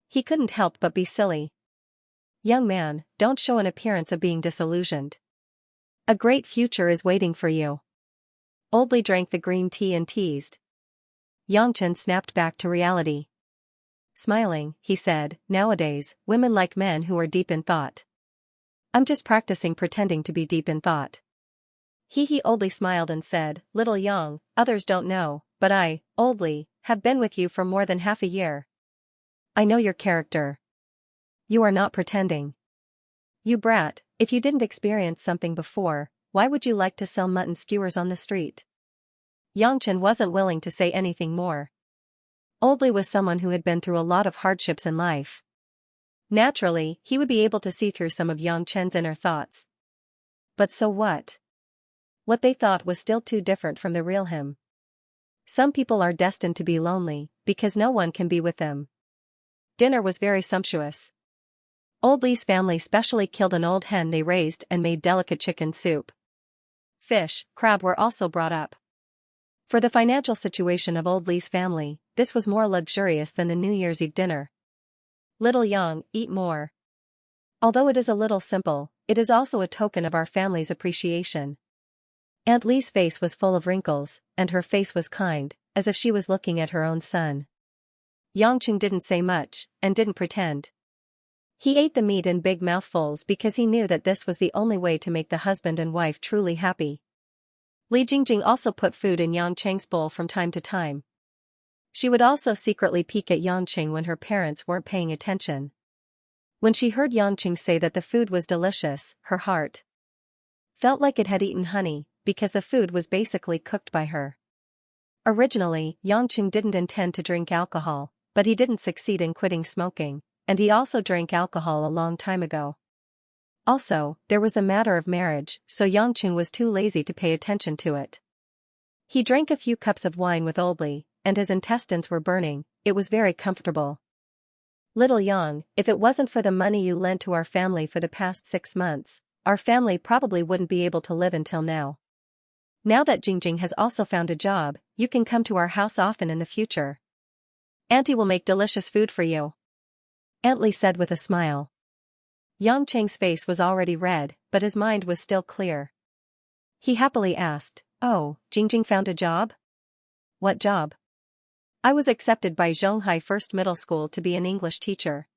He couldn't help but be silly. "Young man, don't show an appearance of being disillusioned. A great future is waiting for you." Old Li drank the green tea and teased. Yangqing snapped back to reality. Smiling, he said, "Nowadays, women like men who are deep in thought." "I'm just practicing pretending to be deep in thought." He Old Li smiled and said, "Little Yang, others don't know, but I, Old Li, have been with you for more than half a year. I know your character. You are not pretending. You brat, if you didn't experience something before, why would you like to sell mutton skewers on the street?" Yangqing wasn't willing to say anything more. Old Li was someone who had been through a lot of hardships in life. Naturally, he would be able to see through some of Yangqing's inner thoughts. But so what? What they thought was still too different from the real him. Some people are destined to be lonely, because no one can be with them. Dinner was very sumptuous. Old Li's family specially killed an old hen they raised and made delicate chicken soup. Fish, crab were also brought up. For the financial situation of Old Li's family, this was more luxurious than the New Year's Eve dinner. "Little Yang, eat more. Although it is a little simple, it is also a token of our family's appreciation." Aunt Li's face was full of wrinkles, and her face was kind, as if she was looking at her own son. Yangqing didn't say much, and didn't pretend. He ate the meat in big mouthfuls because he knew that this was the only way to make the husband and wife truly happy. Li Jingjing also put food in Yangqing's bowl from time to time. She would also secretly peek at Yangqing when her parents weren't paying attention. When she heard Yangqing say that the food was delicious, her heart felt like it had eaten honey, because the food was basically cooked by her. Originally, Yangqing didn't intend to drink alcohol, but he didn't succeed in quitting smoking, and he also drank alcohol a long time ago. Also, there was the matter of marriage, so Yangqing was too lazy to pay attention to it. He drank a few cups of wine with Oldly, and his intestines were burning. It was very comfortable. Little Yang, if it wasn't for the money you lent to our family for the past 6 months, our family probably wouldn't be able to live until now. Now that Jingjing has also found a job, you can come to our house often in the future. Auntie will make delicious food for you, Aunt Li said with a smile. Yang Cheng's face was already red, but his mind was still clear. He happily asked, "Oh, Jingjing found a job? What job?" "I was accepted by Zhonghai First Middle School to be an English teacher.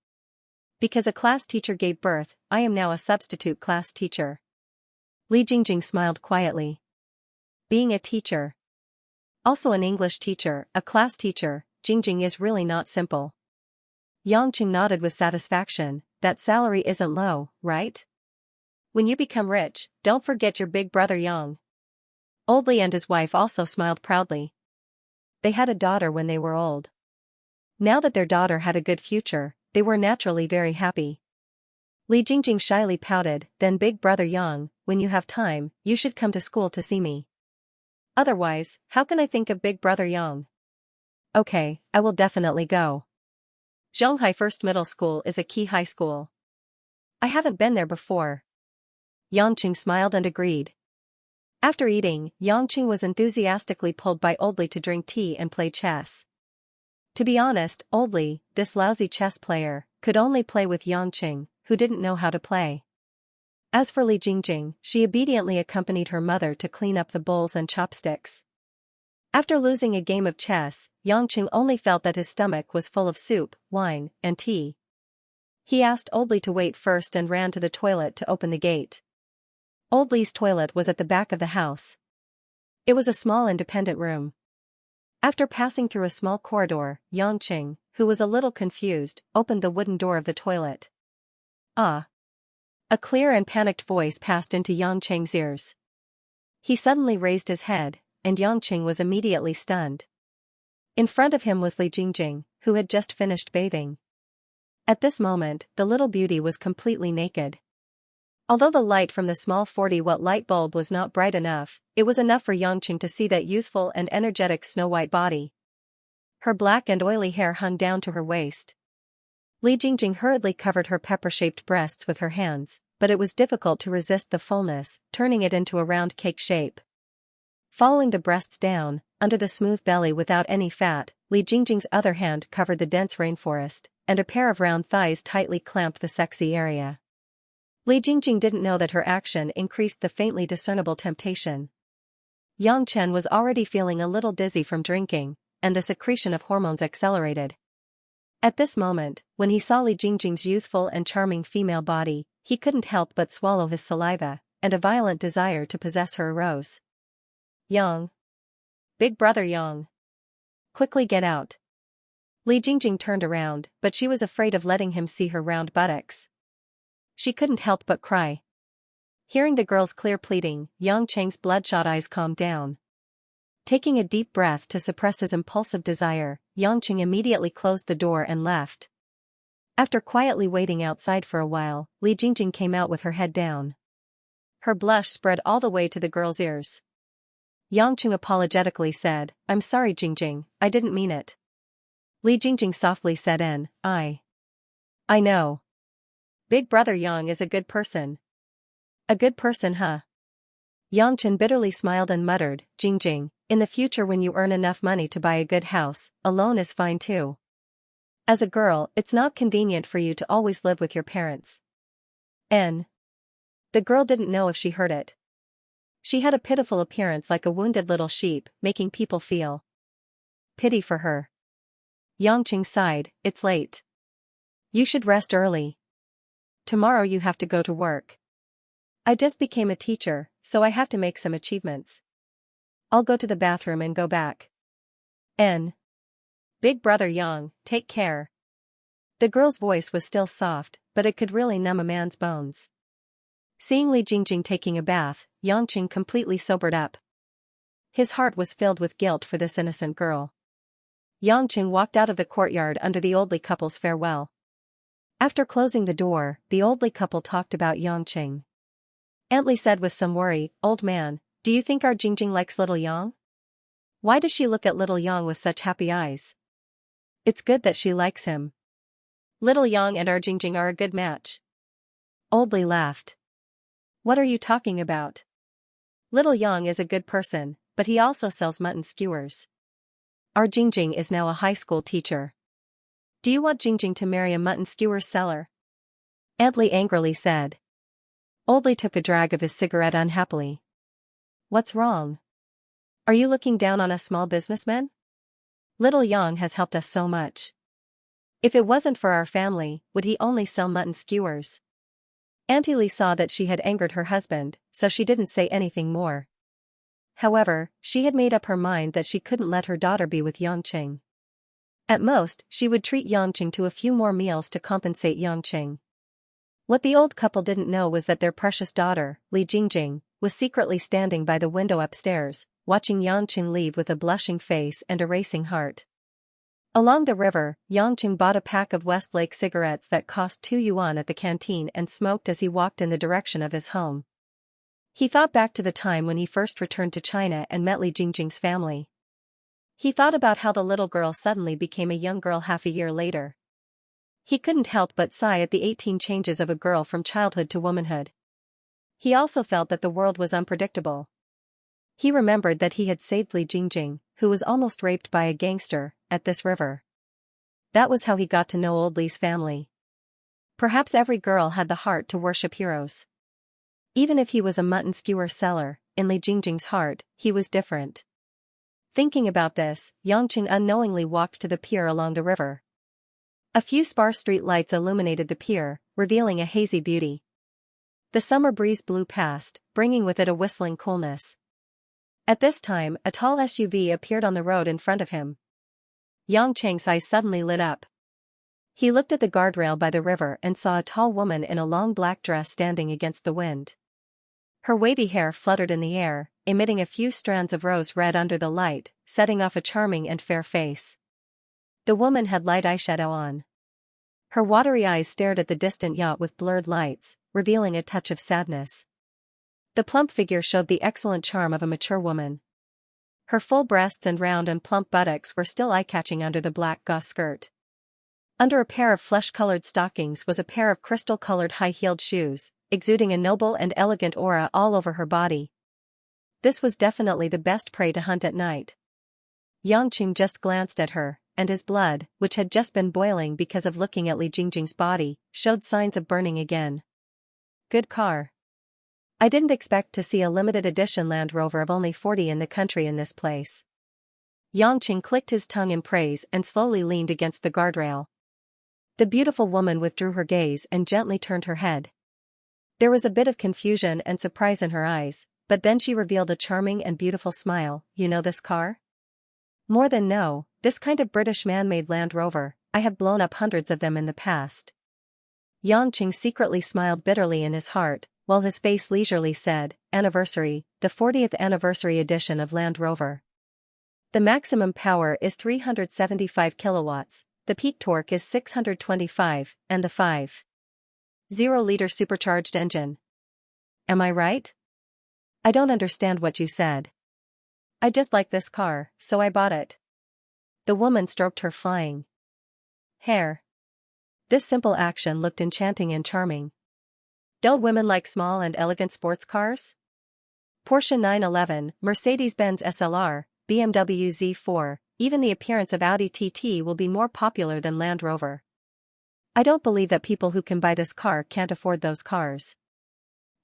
Because a class teacher gave birth, I am now a substitute class teacher." Li Jingjing smiled quietly. Being a teacher, also an English teacher, a class teacher, Jingjing is really not simple. Yangqing nodded with satisfaction. That salary isn't low, right? When you become rich, don't forget your big brother Yang. Oldly and his wife also smiled proudly. They had a daughter when they were old. Now that their daughter had a good future, they were naturally very happy. Li Jingjing shyly pouted, "Then big brother Yang, when you have time, you should come to school to see me. Otherwise, how can I think of big brother Yang?" "Okay, I will definitely go. Zhonghai First Middle School is a key high school. I haven't been there before." Yangqing smiled and agreed. After eating, Yangqing was enthusiastically pulled by Oldly to drink tea and play chess. To be honest, Oldly, this lousy chess player, could only play with Yangqing, who didn't know how to play. As for Li Jingjing, she obediently accompanied her mother to clean up the bowls and chopsticks. After losing a game of chess, Yangqing only felt that his stomach was full of soup, wine, and tea. He asked Oldly to wait first and ran to the toilet to open the gate. Oldly's toilet was at the back of the house. It was a small independent room. After passing through a small corridor, Yangqing, who was a little confused, opened the wooden door of the toilet. "Ah!" A clear and panicked voice passed into Yangqing's ears. He suddenly raised his head, and Yangqing was immediately stunned. In front of him was Li Jingjing, who had just finished bathing. At this moment, the little beauty was completely naked. Although the light from the small 40-watt light bulb was not bright enough, it was enough for Yangqing to see that youthful and energetic snow-white body. Her black and oily hair hung down to her waist. Li Jingjing hurriedly covered her pepper-shaped breasts with her hands, but it was difficult to resist the fullness, turning it into a round cake shape. Following the breasts down, under the smooth belly without any fat, Li Jingjing's other hand covered the dense rainforest, and a pair of round thighs tightly clamped the sexy area. Li Jingjing didn't know that her action increased the faintly discernible temptation. Yang Chen was already feeling a little dizzy from drinking, and the secretion of hormones accelerated. At this moment, when he saw Li Jingjing's youthful and charming female body, he couldn't help but swallow his saliva, and a violent desire to possess her arose. "Yang. Big brother Yang. Quickly get out." Li Jingjing turned around, but she was afraid of letting him see her round buttocks. She couldn't help but cry. Hearing the girl's clear pleading, Yang Cheng's bloodshot eyes calmed down. Taking a deep breath to suppress his impulsive desire, Yang Cheng immediately closed the door and left. After quietly waiting outside for a while, Li Jingjing came out with her head down. Her blush spread all the way to the girl's ears. Yang Cheng apologetically said, "I'm sorry Jingjing, I didn't mean it." Li Jingjing softly said I know. Big brother Yang is a good person. A good person, huh? Yang Chen bitterly smiled and muttered, "Jingjing, in the future when you earn enough money to buy a good house, a loan is fine too. As a girl, it's not convenient for you to always live with your parents." The girl didn't know if she heard it. She had a pitiful appearance like a wounded little sheep, making people feel pity for her. Yang Qing sighed, "It's late. You should rest early. Tomorrow you have to go to work." "I just became a teacher, so I have to make some achievements. I'll go to the bathroom and go back." Big brother Yang, take care." The girl's voice was still soft, but it could really numb a man's bones. Seeing Li Jingjing taking a bath, Yangqing completely sobered up. His heart was filled with guilt for this innocent girl. Yangqing walked out of the courtyard under the old Li couple's farewell. After closing the door, the old Li couple talked about Yangqing. Aunt Li said with some worry, "Old man, do you think our Jingjing likes little Yang? Why does she look at little Yang with such happy eyes? It's good that she likes him. Little Yang and our Jingjing are a good match." Old Li laughed. "What are you talking about? Little Yang is a good person, but he also sells mutton skewers. Our Jingjing is now a high school teacher. Do you want Jingjing to marry a mutton skewers seller?" Aunt Li angrily said. Old Li took a drag of his cigarette unhappily. "What's wrong? Are you looking down on us small businessmen? Little Yang has helped us so much. If it wasn't for our family, would he only sell mutton skewers?" Auntie Li saw that she had angered her husband, so she didn't say anything more. However, she had made up her mind that she couldn't let her daughter be with Yangqing. At most, she would treat Yangqing to a few more meals to compensate Yangqing. What the old couple didn't know was that their precious daughter, Li Jingjing, was secretly standing by the window upstairs, watching Yangqing leave with a blushing face and a racing heart. Along the river, Yangqing bought a pack of Westlake cigarettes that cost 2 yuan at the canteen and smoked as he walked in the direction of his home. He thought back to the time when he first returned to China and met Li Jingjing's family. He thought about how the little girl suddenly became a young girl half a year later. He couldn't help but sigh at the 18 changes of a girl from childhood to womanhood. He also felt that the world was unpredictable. He remembered that he had saved Li Jingjing, who was almost raped by a gangster, at this river. That was how he got to know old Li's family. Perhaps every girl had the heart to worship heroes. Even if he was a mutton skewer seller, in Li Jingjing's heart, he was different. Thinking about this, Yangqing unknowingly walked to the pier along the river. A few sparse street lights illuminated the pier, revealing a hazy beauty. The summer breeze blew past, bringing with it a whistling coolness. At this time, a tall SUV appeared on the road in front of him. Yangqing's eyes suddenly lit up. He looked at the guardrail by the river and saw a tall woman in a long black dress standing against the wind. Her wavy hair fluttered in the air, emitting a few strands of rose red under the light, setting off a charming and fair face. The woman had light eyeshadow on. Her watery eyes stared at the distant yacht with blurred lights, revealing a touch of sadness. The plump figure showed the excellent charm of a mature woman. Her full breasts and round and plump buttocks were still eye-catching under the black gauze skirt. Under a pair of flesh-colored stockings was a pair of crystal-colored high-heeled shoes, exuding a noble and elegant aura all over her body. This was definitely the best prey to hunt at night. Yangqing just glanced at her, and his blood, which had just been boiling because of looking at Li Jingjing's body, showed signs of burning again. Good car. I didn't expect to see a limited edition Land Rover of only 40 in the country in this place. Yangqing clicked his tongue in praise and slowly leaned against the guardrail. The beautiful woman withdrew her gaze and gently turned her head. There was a bit of confusion and surprise in her eyes, but then she revealed a charming and beautiful smile. "You know this car?" "More than no, this kind of British man-made Land Rover, I have blown up hundreds of them in the past." Yangqing secretly smiled bitterly in his heart, while his face leisurely said, "Anniversary, the 40th anniversary edition of Land Rover. The maximum power is 375 kilowatts, the peak torque is 625, and the 5.0-liter supercharged engine. Am I right? I don't understand what you said. I just like this car, so I bought it." The woman stroked her flying hair. This simple action looked enchanting and charming. Don't women like small and elegant sports cars? Porsche 911, Mercedes-Benz SLR, BMW Z4, even the appearance of Audi TT will be more popular than Land Rover. I don't believe that people who can buy this car can't afford those cars.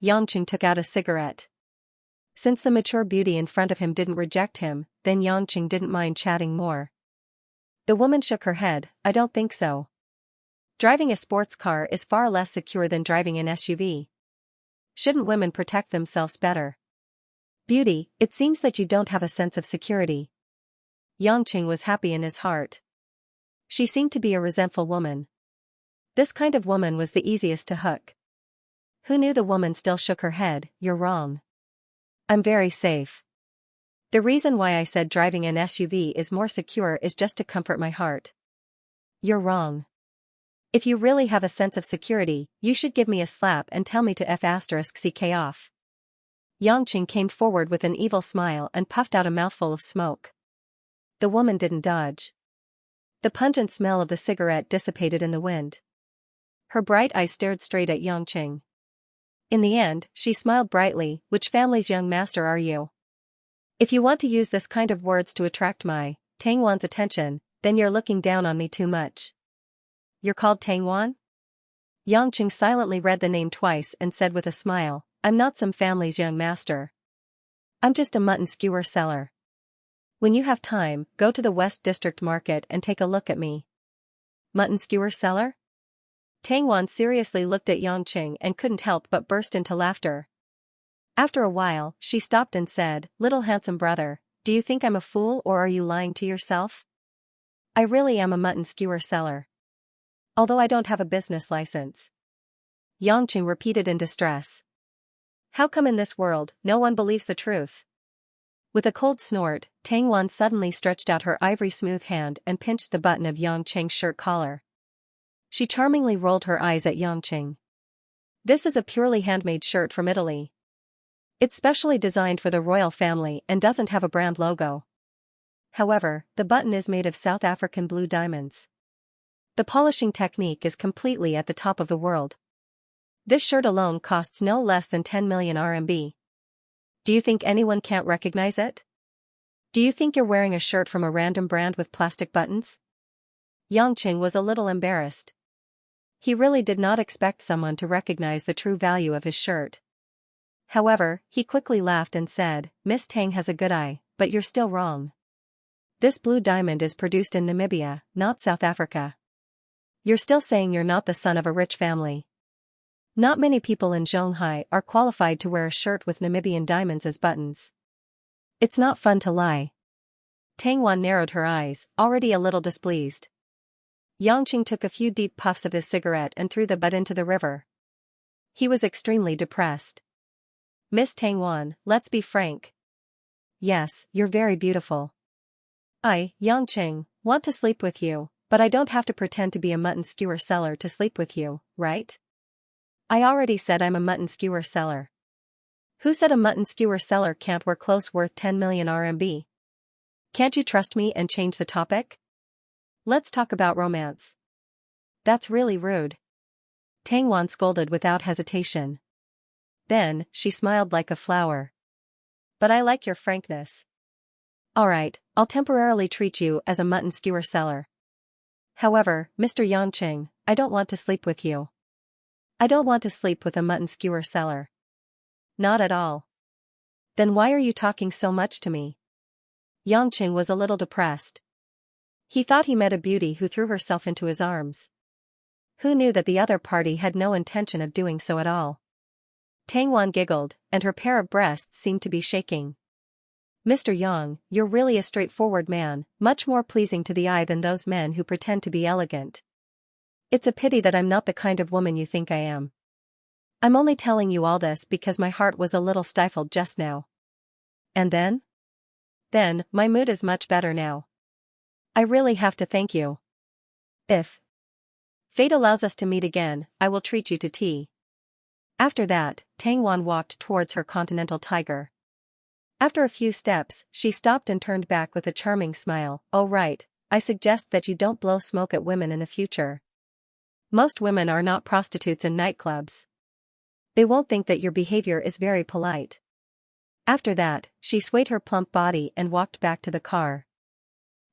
Yangqing took out a cigarette. Since the mature beauty in front of him didn't reject him, then Yangqing didn't mind chatting more. The woman shook her head. "I don't think so. Driving a sports car is far less secure than driving an SUV. Shouldn't women protect themselves better?" "Beauty, it seems that you don't have a sense of security." Yangqing was happy in his heart. She seemed to be a resentful woman. This kind of woman was the easiest to hook. Who knew? The woman still shook her head. You're wrong. I'm very safe. The reason why I said driving an SUV is more secure is just to comfort my heart. You're wrong. If you really have a sense of security, you should give me a slap and tell me to f***ck off. Xianxia came forward with an evil smile and puffed out a mouthful of smoke. The woman didn't dodge. The pungent smell of the cigarette dissipated in the wind. Her bright eyes stared straight at Xianxia. In the end, she smiled brightly. Which family's young master are you? If you want to use this kind of words to attract my, Tangwan's attention, then you're looking down on me too much. You're called Tangwan? Xianxia silently read the name twice and said with a smile, I'm not some family's young master. I'm just a mutton skewer seller. When you have time, go to the West District Market and take a look at me. Mutton skewer seller? Tangwan seriously looked at Xianxia and couldn't help but burst into laughter. After a while, she stopped and said, Little handsome brother, do you think I'm a fool or are you lying to yourself? I really am a mutton skewer seller. Although I don't have a business license. Xianxia repeated in distress. How come in this world, no one believes the truth? With a cold snort, Tangwan suddenly stretched out her ivory-smooth hand and pinched the button of Xianxia's shirt collar. She charmingly rolled her eyes at Xianxia. This is a purely handmade shirt from Italy. It's specially designed for the royal family and doesn't have a brand logo. However, the button is made of South African blue diamonds. The polishing technique is completely at the top of the world. This shirt alone costs no less than 10 million RMB. Do you think anyone can't recognize it? Do you think you're wearing a shirt from a random brand with plastic buttons? Xianxia was a little embarrassed. He really did not expect someone to recognize the true value of his shirt. However, he quickly laughed and said, Miss Tang has a good eye, but you're still wrong. This blue diamond is produced in Namibia, not South Africa. You're still saying you're not the son of a rich family. Not many people in Shanghai are qualified to wear a shirt with Namibian diamonds as buttons. It's not fun to lie. Tangwan narrowed her eyes, already a little displeased. Xianxia took a few deep puffs of his cigarette and threw the butt into the river. He was extremely depressed. Miss Tangwan, let's be frank. Yes, you're very beautiful. I, Xianxia, want to sleep with you, but I don't have to pretend to be a mutton skewer seller to sleep with you, right? I already said I'm a mutton skewer seller. Who said a mutton skewer seller can't wear clothes worth 10 million RMB? Can't you trust me and change the topic? Let's talk about romance. That's really rude. Tangwan scolded without hesitation. Then, she smiled like a flower. But I like your frankness. Alright, I'll temporarily treat you as a mutton skewer seller. However, Mr. Xianxia, I don't want to sleep with you. I don't want to sleep with a mutton skewer seller. Not at all. Then why are you talking so much to me? Xianxia was a little depressed. He thought he met a beauty who threw herself into his arms. Who knew that the other party had no intention of doing so at all? Tangwan giggled, and her pair of breasts seemed to be shaking. Mr. Yang, you're really a straightforward man, much more pleasing to the eye than those men who pretend to be elegant. It's a pity that I'm not the kind of woman you think I am. I'm only telling you all this because my heart was a little stifled just now. And then? Then, my mood is much better now. I really have to thank you. If fate allows us to meet again, I will treat you to tea. After that, Tangwan walked towards her continental tiger. After a few steps, she stopped and turned back with a charming smile. Oh right, I suggest that you don't blow smoke at women in the future. Most women are not prostitutes in nightclubs. They won't think that your behavior is very polite. After that, she swayed her plump body and walked back to the car.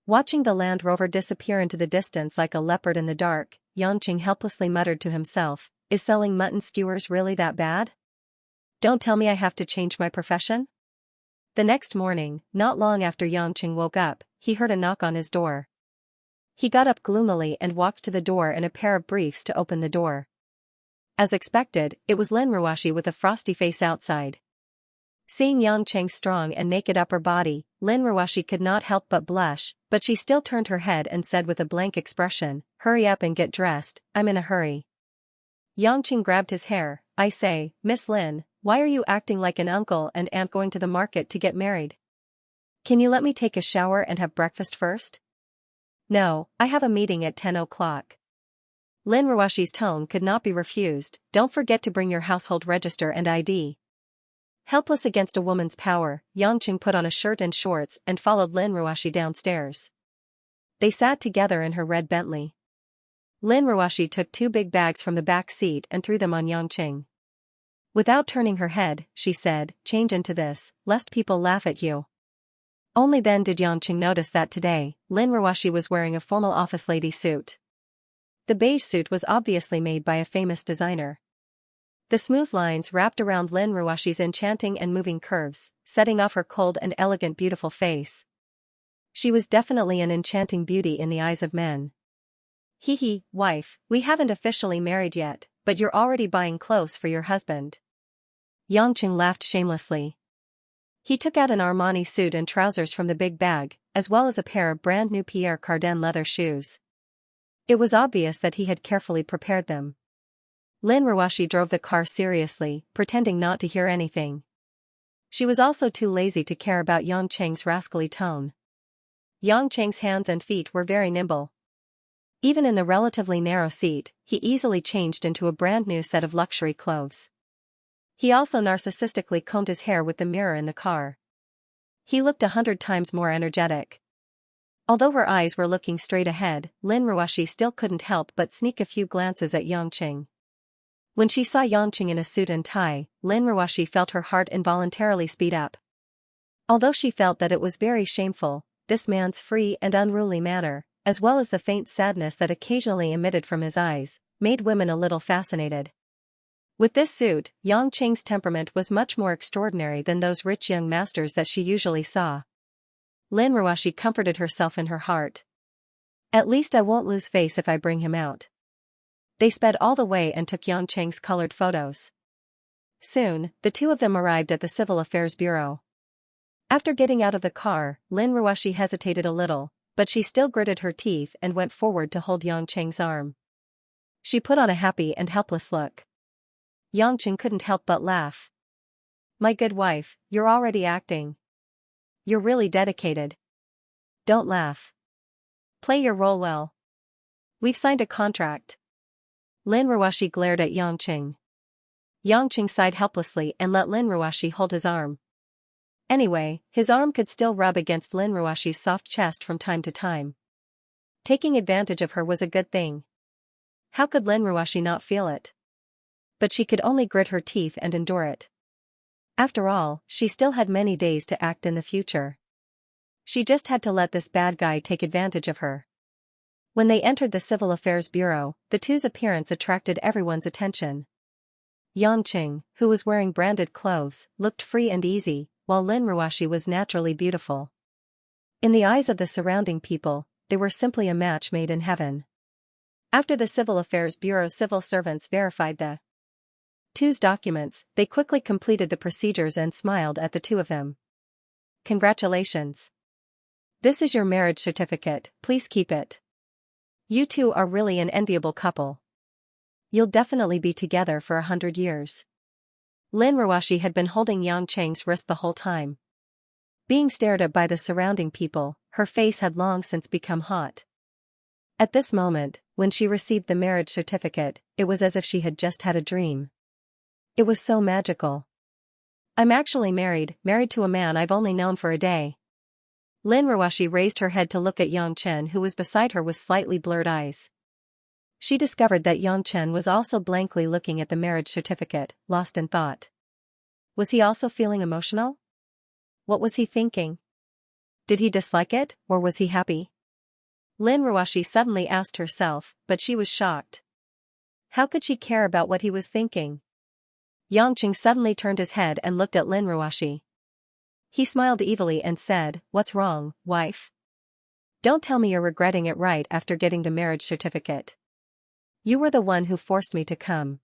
Watching the Land Rover disappear into the distance like a leopard in the dark, Xianxia helplessly muttered to himself, is selling mutton skewers really that bad? Don't tell me I have to change my profession? The next morning, not long after Xianxia woke up, he heard a knock on his door. He got up gloomily and walked to the door in a pair of briefs to open the door. As expected, it was Lin Ruashi with a frosty face outside. Seeing Xianxia's strong and naked upper body, Lin Ruashi could not help but blush, but she still turned her head and said with a blank expression, hurry up and get dressed, I'm in a hurry. Yangqing grabbed his hair. I say, Miss Lin, why are you acting like an uncle and aunt going to the market to get married? Can you let me take a shower and have breakfast first? No, I have a meeting at 10 o'clock. Lin Ruoshi's tone could not be refused. Don't forget to bring your household register and ID. Helpless against a woman's power, Yangqing put on a shirt and shorts and followed Lin Ruoshi downstairs. They sat together in her red Bentley. Lin Ruoshi took 2 big bags from the back seat and threw them on Yangqing. Without turning her head, she said, change into this, lest people laugh at you. Only then did Yangqing notice that today, Lin Ruoshi was wearing a formal office lady suit. The beige suit was obviously made by a famous designer. The smooth lines wrapped around Lin Ruoshi's enchanting and moving curves, setting off her cold and elegant beautiful face. She was definitely an enchanting beauty in the eyes of men. Hee, wife, we haven't officially married yet, but you're already buying clothes for your husband. Yangqing laughed shamelessly. He took out an Armani suit and trousers from the big bag, as well as a pair of brand new Pierre Cardin leather shoes. It was obvious that he had carefully prepared them. Lin Ruoshi drove the car seriously, pretending not to hear anything. She was also too lazy to care about Yangqing's rascally tone. Yangqing's hands and feet were very nimble. Even in the relatively narrow seat, he easily changed into a brand new set of luxury clothes. He also narcissistically combed his hair with the mirror in the car. He looked 100 times more energetic. Although her eyes were looking straight ahead, Lin Ruoshi still couldn't help but sneak a few glances at Yangqing. When she saw Yangqing in a suit and tie, Lin Ruoshi felt her heart involuntarily speed up. Although she felt that it was very shameful, this man's free and unruly manner, as well as the faint sadness that occasionally emitted from his eyes, made women a little fascinated. With this suit, Yangqing's temperament was much more extraordinary than those rich young masters that she usually saw. Lin Ruoshi comforted herself in her heart. At least I won't lose face if I bring him out. They sped all the way and took Yangqing's colored photos. Soon, the two of them arrived at the Civil Affairs Bureau. After getting out of the car, Lin Ruoshi hesitated a little, but she still gritted her teeth and went forward to hold Yangqing's arm. She put on a happy and helpless look. Yangqing couldn't help but laugh. My good wife, you're already acting. You're really dedicated. Don't laugh. Play your role well. We've signed a contract. Lin Ruoshi glared at Yangqing. Yangqing sighed helplessly and let Lin Ruoshi hold his arm. Anyway, his arm could still rub against Lin Ruoshi's soft chest from time to time. Taking advantage of her was a good thing. How could Lin Ruoshi not feel it? But she could only grit her teeth and endure it. After all, she still had many days to act in the future. She just had to let this bad guy take advantage of her. When they entered the Civil Affairs Bureau, the two's appearance attracted everyone's attention. Yangqing, who was wearing branded clothes, looked free and easy, while Lin Ruoshi was naturally beautiful. In the eyes of the surrounding people, they were simply a match made in heaven. After the Civil Affairs Bureau's civil servants verified the two's documents, they quickly completed the procedures and smiled at the two of them. Congratulations. This is your marriage certificate, please keep it. You two are really an enviable couple. You'll definitely be together for 100 years. Lin Ruoshi had been holding Yangqing's wrist the whole time. Being stared at by the surrounding people, her face had long since become hot. At this moment, when she received the marriage certificate, it was as if she had just had a dream. It was so magical. I'm actually married to a man I've only known for a day. Lin Ruoshi raised her head to look at Yangqing, who was beside her with slightly blurred eyes. She discovered that Yangqing was also blankly looking at the marriage certificate, lost in thought. Was he also feeling emotional? What was he thinking? Did he dislike it, or was he happy? Lin Ruoshi suddenly asked herself, but she was shocked. How could she care about what he was thinking? Yangqing suddenly turned his head and looked at Lin Ruoshi. He smiled evilly and said, "What's wrong, wife? Don't tell me you're regretting it right after getting the marriage certificate. You were the one who forced me to come.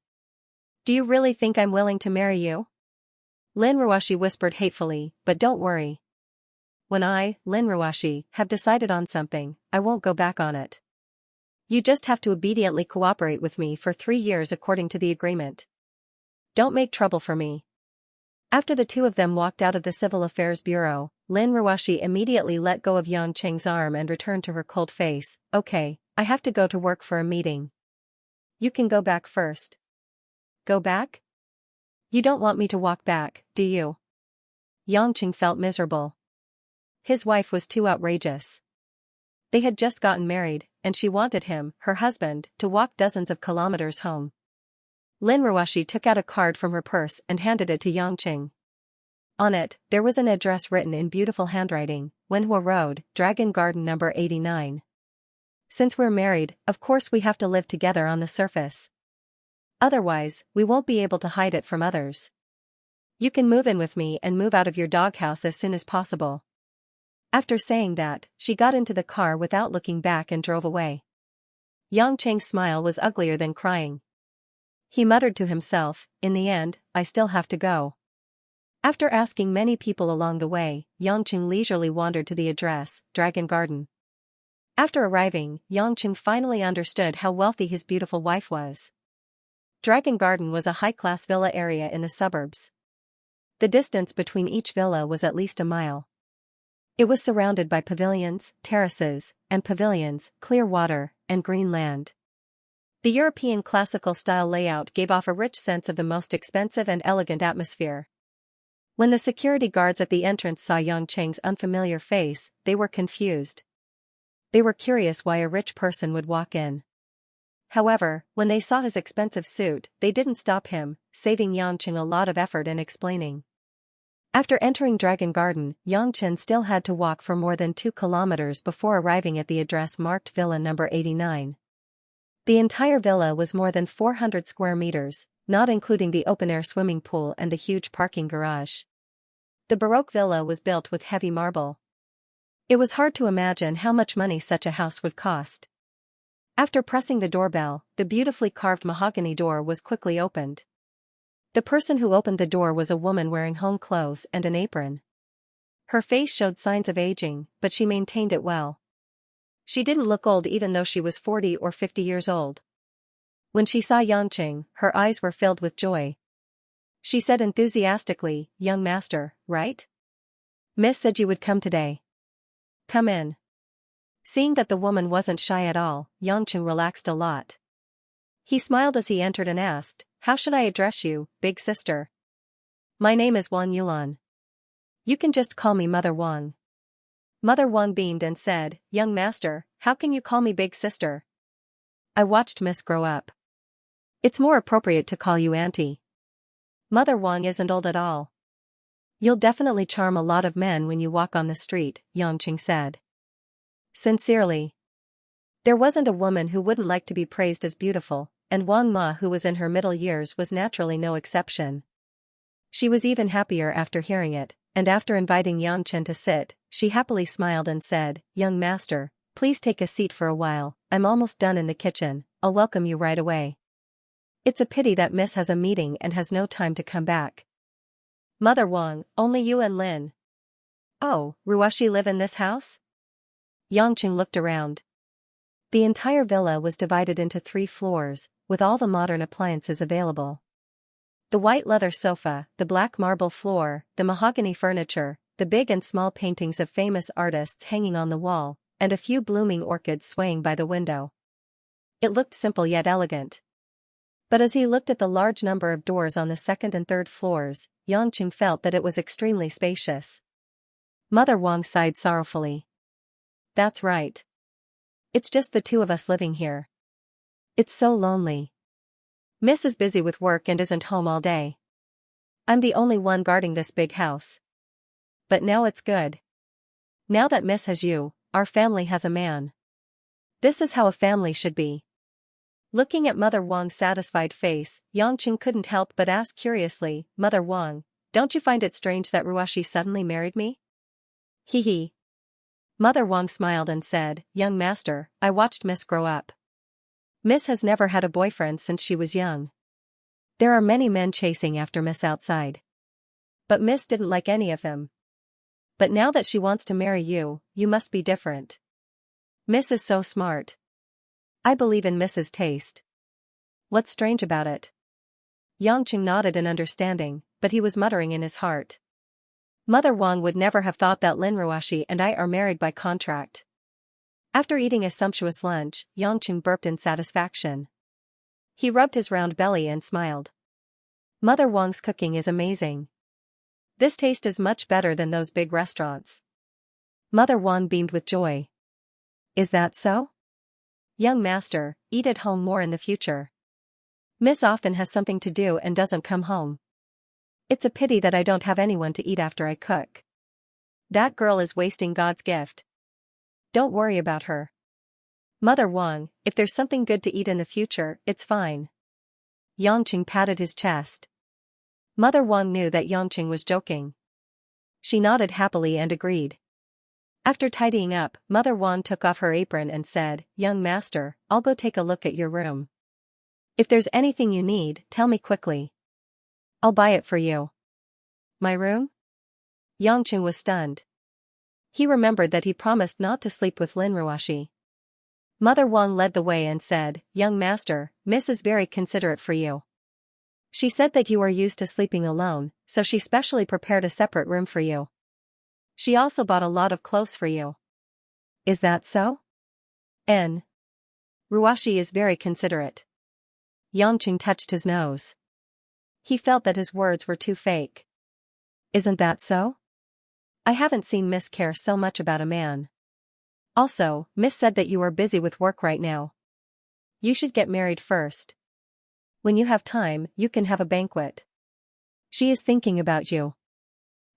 Do you really think I'm willing to marry you?" Lin Ruoshi whispered hatefully, "But don't worry. When I, Lin Ruoshi, have decided on something, I won't go back on it." You just have to obediently cooperate with me for 3 years according to the agreement. Don't make trouble for me. After the two of them walked out of the Civil Affairs Bureau, Lin Ruoshi immediately let go of Yang Qing's arm and returned to her cold face. Okay, I have to go to work for a meeting. You can go back first. Go back? You don't want me to walk back, do you? Yang Qing felt miserable. His wife was too outrageous. They had just gotten married, and she wanted him, her husband, to walk dozens of kilometers home. Lin Ruoshi took out a card from her purse and handed it to Yang Qing. On it, there was an address written in beautiful handwriting, Wenhua Road, Dragon Garden number 89. Since we're married, of course we have to live together on the surface. Otherwise, we won't be able to hide it from others. You can move in with me and move out of your doghouse as soon as possible. After saying that, she got into the car without looking back and drove away. Yang Qing's smile was uglier than crying. He muttered to himself, in the end, I still have to go. After asking many people along the way, Yang Qing leisurely wandered to the address, Dragon Garden. After arriving, Yang Qing finally understood how wealthy his beautiful wife was. Dragon Garden was a high-class villa area in the suburbs. The distance between each villa was at least a mile. It was surrounded by pavilions, terraces, and pavilions, clear water, and green land. The European classical-style layout gave off a rich sense of the most expensive and elegant atmosphere. When the security guards at the entrance saw Yang Qing's unfamiliar face, they were confused. They were curious why a rich person would walk in. However, when they saw his expensive suit, they didn't stop him, saving Yang Qing a lot of effort in explaining. After entering Dragon Garden, Yang Qing still had to walk for more than 2 kilometers before arriving at the address marked Villa number 89. The entire villa was more than 400 square meters, not including the open-air swimming pool and the huge parking garage. The Baroque villa was built with heavy marble. It was hard to imagine how much money such a house would cost. After pressing the doorbell, the beautifully carved mahogany door was quickly opened. The person who opened the door was a woman wearing home clothes and an apron. Her face showed signs of aging, but she maintained it well. She didn't look old even though she was 40 or 50 years old. When she saw Yang Qing, her eyes were filled with joy. She said enthusiastically, "Young master, right? Miss said you would come today. Come in." Seeing that the woman wasn't shy at all, Yang Qing relaxed a lot. He smiled as he entered and asked, "How should I address you, big sister?" "My name is Wang Yulan. You can just call me Mother Wang." Mother Wang beamed and said, "Young master, how can you call me big sister? I watched Miss grow up. It's more appropriate to call you auntie." "Mother Wang isn't old at all. You'll definitely charm a lot of men when you walk on the street," Yang Qing said. Sincerely. There wasn't a woman who wouldn't like to be praised as beautiful, and Wang Ma, who was in her middle years, was naturally no exception. She was even happier after hearing it, and after inviting Yang Qing to sit, she happily smiled and said, "Young master, please take a seat for a while, I'm almost done in the kitchen, I'll welcome you right away. It's a pity that Miss has a meeting and has no time to come back." "Mother Wang, only you and Lin. Oh, Ruoshi live in this house?" Yang Qing looked around. The entire villa was divided into 3 floors, with all the modern appliances available. The white leather sofa, the black marble floor, the mahogany furniture, the big and small paintings of famous artists hanging on the wall, and a few blooming orchids swaying by the window. It looked simple yet elegant. But as he looked at the large number of doors on the 2nd and 3rd floors, Yang Qing felt that it was extremely spacious. Mother Wang sighed sorrowfully. "That's right. It's just the 2 of us living here. It's so lonely. Miss is busy with work and isn't home all day. I'm the only one guarding this big house. But now it's good. Now that Miss has you, our family has a man. This is how a family should be." Looking at Mother Wang's satisfied face, Yang Qing couldn't help but ask curiously, "Mother Wang, don't you find it strange that Ruoshi suddenly married me?" "Hee hee." Mother Wang smiled and said, "Young master, I watched Miss grow up. Miss has never had a boyfriend since she was young. There are many men chasing after Miss outside. But Miss didn't like any of them. But now that she wants to marry you, you must be different. Miss is so smart. I believe in Mrs. Taste. What's strange about it? Yangqing nodded in understanding, but he was muttering in his heart. Mother Wang would never have thought that Lin Ruoxi and I are married by contract. After eating a sumptuous lunch, Yangqing burped in satisfaction. He rubbed his round belly and smiled. Mother Wang's cooking is amazing. This taste is much better than those big restaurants. Mother Wang beamed with joy. Is that so? Young master, eat at home more in the future. Miss often has something to do and doesn't come home. It's a pity that I don't have anyone to eat after I cook. That girl is wasting God's gift. Don't worry about her. Mother Wang, if there's something good to eat in the future, it's fine. Yangqing patted his chest. Mother Wang knew that Yangqing was joking. She nodded happily and agreed. After tidying up, Mother Wang took off her apron and said, Young master, I'll go take a look at your room. If there's anything you need, tell me quickly. I'll buy it for you. My room? Yangqing was stunned. He remembered that he promised not to sleep with Lin Ruoxi. Mother Wang led the way and said, Young master, Miss is very considerate for you. She said that you are used to sleeping alone, so she specially prepared a separate room for you. She also bought a lot of clothes for you. Is that so? N. Ruoxi is very considerate. Yangqing touched his nose. He felt that his words were too fake. Isn't that so? I haven't seen Miss care so much about a man. Also, Miss said that you are busy with work right now. You should get married first. When you have time, you can have a banquet. She is thinking about you.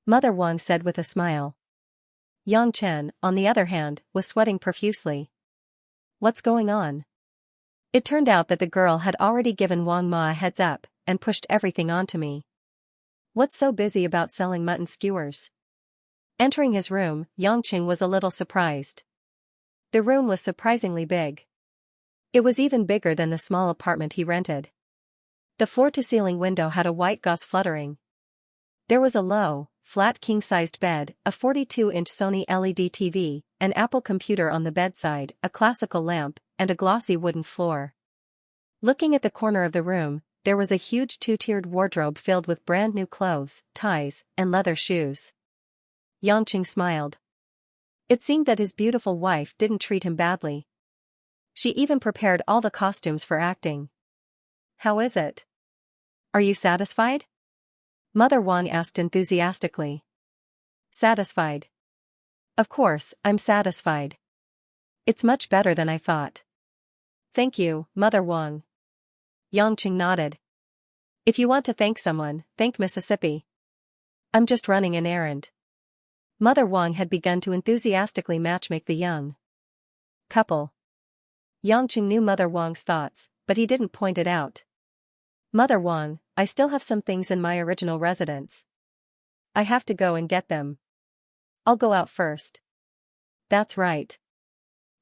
Mother Wang said with a smile. Yang Chen, on the other hand, was sweating profusely. What's going on? It turned out that the girl had already given Wang Ma a heads up, and pushed everything onto me. What's so busy about selling mutton skewers? Entering his room, Yangqing was a little surprised. The room was surprisingly big. It was even bigger than the small apartment he rented. The floor-to-ceiling window had a white gauze fluttering. There was a low, flat king-sized bed, a 42-inch Sony LED TV, an Apple computer on the bedside, a classical lamp, and a glossy wooden floor. Looking at the corner of the room, there was a huge two-tiered wardrobe filled with brand-new clothes, ties, and leather shoes. Yangqing smiled. It seemed that his beautiful wife didn't treat him badly. She even prepared all the costumes for acting. How is it? Are you satisfied? Mother Wang asked enthusiastically. Satisfied. Of course, I'm satisfied. It's much better than I thought. Thank you, Mother Wang. Yangqing nodded. If you want to thank someone, thank Mississippi. I'm just running an errand. Mother Wang had begun to enthusiastically matchmake the young couple. Yangqing knew Mother Wang's thoughts, but he didn't point it out. Mother Wang, I still have some things in my original residence. I have to go and get them. I'll go out first. That's right.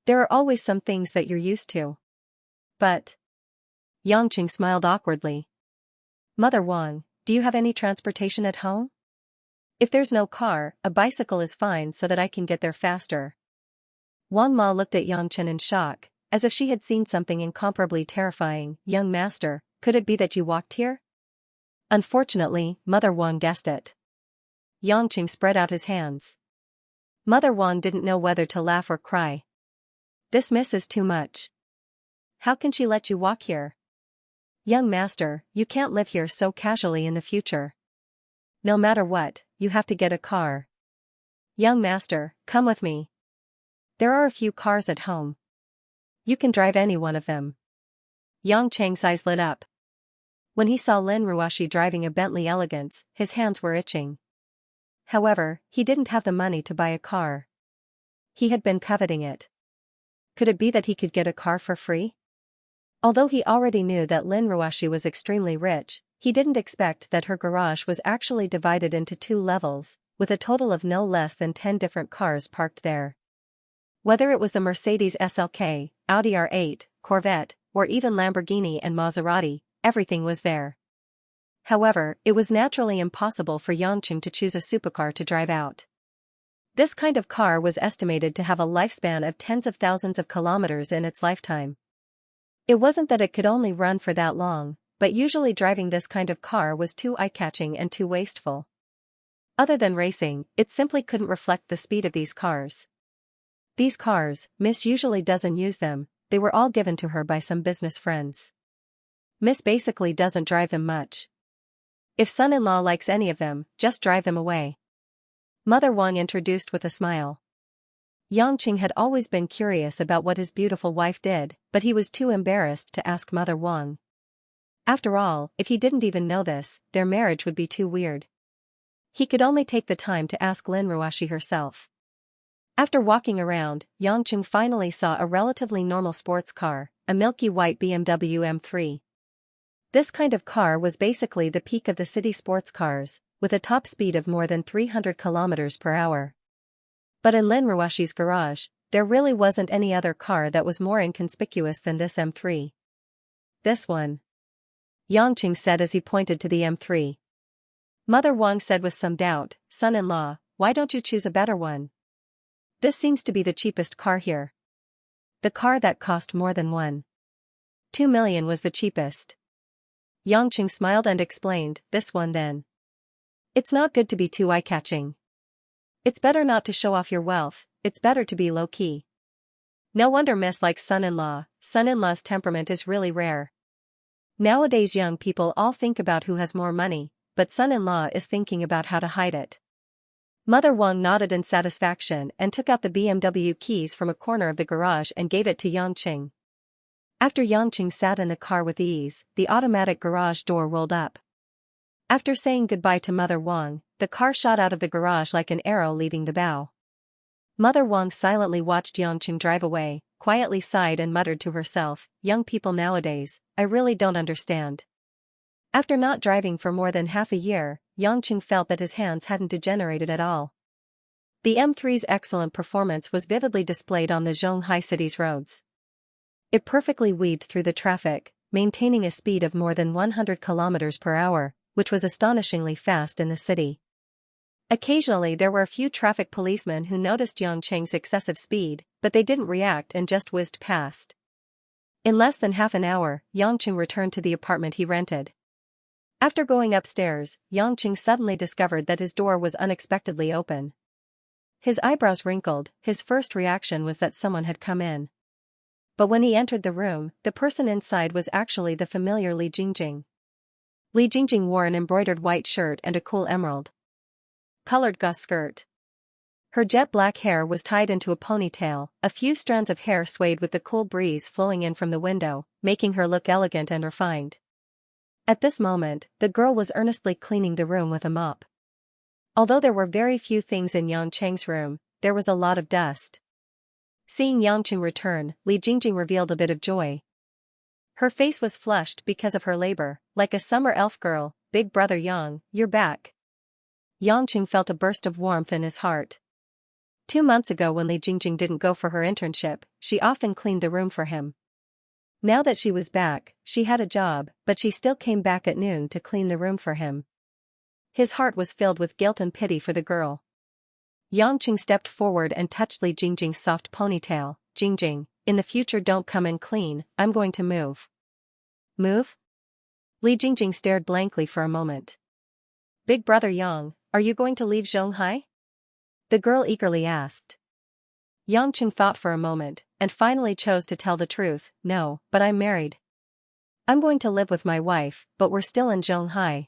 There are always some things that you're used to. But... Yangqing smiled awkwardly. Mother Wang, do you have any transportation at home? If there's no car, a bicycle is fine so that I can get there faster. Wang Ma looked at Yang Chen in shock, as if she had seen something incomparably terrifying. Young master, could it be that you walked here? Unfortunately, Mother Wang guessed it. Yangqing spread out his hands. Mother Wang didn't know whether to laugh or cry. This miss is too much. How can she let you walk here? Young master, you can't live here so casually in the future. No matter what, you have to get a car. Young master, come with me. There are a few cars at home. You can drive any one of them. Yang Cheng's eyes lit up. When he saw Lin Ruoxi driving a Bentley Elegance, his hands were itching. However, he didn't have the money to buy a car. He had been coveting it. Could it be that he could get a car for free? Although he already knew that Lin Ruoxi was extremely rich, he didn't expect that her garage was actually divided into 2 levels, with a total of no less than 10 different cars parked there. Whether it was the Mercedes SLK, Audi R8, Corvette, or even Lamborghini and Maserati, everything was there. However, it was naturally impossible for Yangqing to choose a supercar to drive out. This kind of car was estimated to have a lifespan of tens of thousands of kilometers in its lifetime. It wasn't that it could only run for that long, but usually driving this kind of car was too eye-catching and too wasteful. Other than racing, it simply couldn't reflect the speed of these cars. These cars, Miss usually doesn't use them, they were all given to her by some business friends. Miss basically doesn't drive them much. If son-in-law likes any of them, just drive them away. Mother Wang introduced with a smile. Yangqing had always been curious about what his beautiful wife did, but he was too embarrassed to ask Mother Wang. After all, if he didn't even know this, their marriage would be too weird. He could only take the time to ask Lin Ruoshi herself. After walking around, Yangqing finally saw a relatively normal sports car, a milky white BMW M3. This kind of car was basically the peak of the city sports cars, with a top speed of more than 300 kilometers per hour. But in Lin Ruoshi's garage, there really wasn't any other car that was more inconspicuous than this M3. This one, Yangqing said as he pointed to the M3. Mother Wang said with some doubt, son-in-law, why don't you choose a better one? This seems to be the cheapest car here. The car that cost more than 1.2 million was the cheapest. Yangqing smiled and explained, this one then. It's not good to be too eye-catching. It's better not to show off your wealth, it's better to be low-key. No wonder Miss likes son-in-law, son-in-law's temperament is really rare. Nowadays young people all think about who has more money, but son-in-law is thinking about how to hide it. Mother Wang nodded in satisfaction and took out the BMW keys from a corner of the garage and gave it to Yangqing. After Yangqing sat in the car with ease, the automatic garage door rolled up. After saying goodbye to Mother Wang, the car shot out of the garage like an arrow leaving the bow. Mother Wang silently watched Yangqing drive away, quietly sighed and muttered to herself, young people nowadays, I really don't understand. After not driving for more than half a year, Yangqing felt that his hands hadn't degenerated at all. The M3's excellent performance was vividly displayed on the Zhonghai city's roads. It perfectly weaved through the traffic, maintaining a speed of more than 100 kilometers per hour, which was astonishingly fast in the city. Occasionally there were a few traffic policemen who noticed Yangqing's excessive speed, but they didn't react and just whizzed past. In less than half an hour, Yangqing returned to the apartment he rented. After going upstairs, Yangqing suddenly discovered that his door was unexpectedly open. His eyebrows wrinkled, his first reaction was that someone had come in. But when he entered the room, the person inside was actually the familiar Li Jingjing. Li Jingjing wore an embroidered white shirt and a cool emerald-colored gauze skirt. Her jet-black hair was tied into a ponytail, a few strands of hair swayed with the cool breeze flowing in from the window, making her look elegant and refined. At this moment, the girl was earnestly cleaning the room with a mop. Although there were very few things in Yangqing's room, there was a lot of dust. Seeing Yangqing return, Li Jingjing revealed a bit of joy. Her face was flushed because of her labor, like a summer elf girl, big brother Yang, you're back. Yangqing felt a burst of warmth in his heart. 2 months ago when Li Jingjing didn't go for her internship, she often cleaned the room for him. Now that she was back, she had a job, but she still came back at noon to clean the room for him. His heart was filled with guilt and pity for the girl. Yangqing stepped forward and touched Li Jingjing's soft ponytail. Jingjing, in the future don't come and clean, I'm going to move. Move? Li Jingjing stared blankly for a moment. Big brother Yang, are you going to leave Zhonghai? The girl eagerly asked. Yangqing thought for a moment, and finally chose to tell the truth, no, but I'm married. I'm going to live with my wife, but we're still in Zhonghai.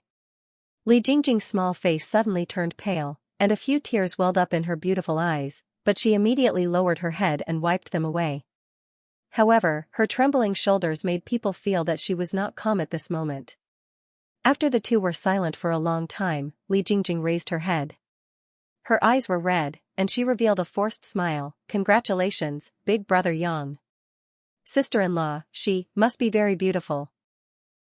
Li Jingjing's small face suddenly turned pale, and a few tears welled up in her beautiful eyes, but she immediately lowered her head and wiped them away. However, her trembling shoulders made people feel that she was not calm at this moment. After the two were silent for a long time, Li Jingjing raised her head. Her eyes were red, and she revealed a forced smile. Congratulations, big brother Yang. Sister-in-law, she must be very beautiful.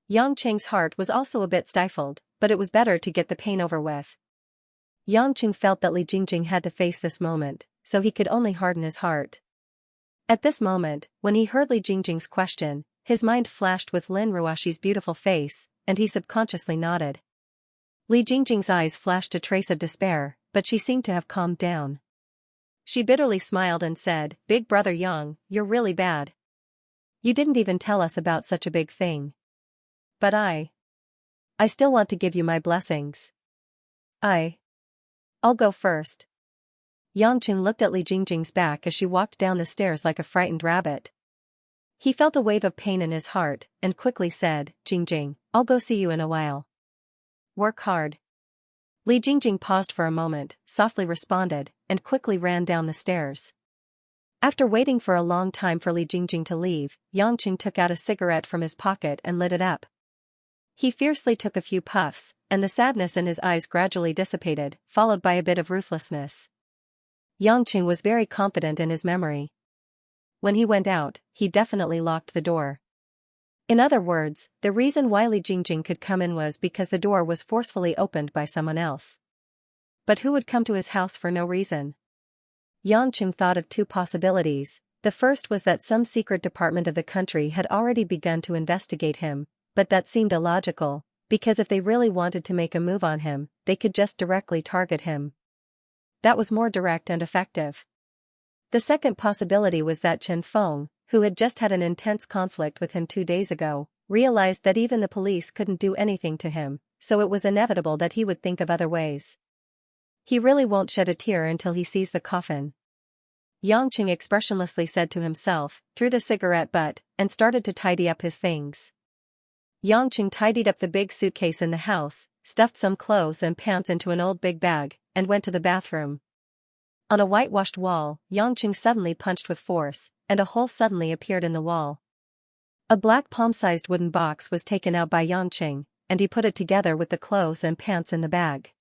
Yangqing's heart was also a bit stifled, but it was better to get the pain over with. Yangqing felt that Li Jingjing had to face this moment, so he could only harden his heart. At this moment, when he heard Li Jingjing's question, his mind flashed with Lin Ruoshi's beautiful face, and he subconsciously nodded. Li Jingjing's eyes flashed a trace of despair, but she seemed to have calmed down. She bitterly smiled and said, Big brother Yang, you're really bad. You didn't even tell us about such a big thing. But I still want to give you my blessings. I'll go first. Yangqing looked at Li Jingjing's back as she walked down the stairs like a frightened rabbit. He felt a wave of pain in his heart, and quickly said, Jingjing, I'll go see you in a while. Work hard. Li Jingjing paused for a moment, softly responded, and quickly ran down the stairs. After waiting for a long time for Li Jingjing to leave, Yangqing took out a cigarette from his pocket and lit it up. He fiercely took a few puffs, and the sadness in his eyes gradually dissipated, followed by a bit of ruthlessness. Yangqing was very confident in his memory. When he went out, he definitely locked the door. In other words, the reason why Li Jingjing could come in was because the door was forcefully opened by someone else. But who would come to his house for no reason? Yangqing thought of two possibilities. The first was that some secret department of the country had already begun to investigate him, but that seemed illogical, because if they really wanted to make a move on him, they could just directly target him. That was more direct and effective. The second possibility was that Chen Feng, who had just had an intense conflict with him 2 days ago, realized that even the police couldn't do anything to him, so it was inevitable that he would think of other ways. He really won't shed a tear until he sees the coffin. Yangqing expressionlessly said to himself, threw the cigarette butt, and started to tidy up his things. Yangqing tidied up the big suitcase in the house, stuffed some clothes and pants into an old big bag, and went to the bathroom. On a whitewashed wall, Yangqing suddenly punched with force, and a hole suddenly appeared in the wall. A black palm-sized wooden box was taken out by Yangqing, and he put it together with the clothes and pants in the bag.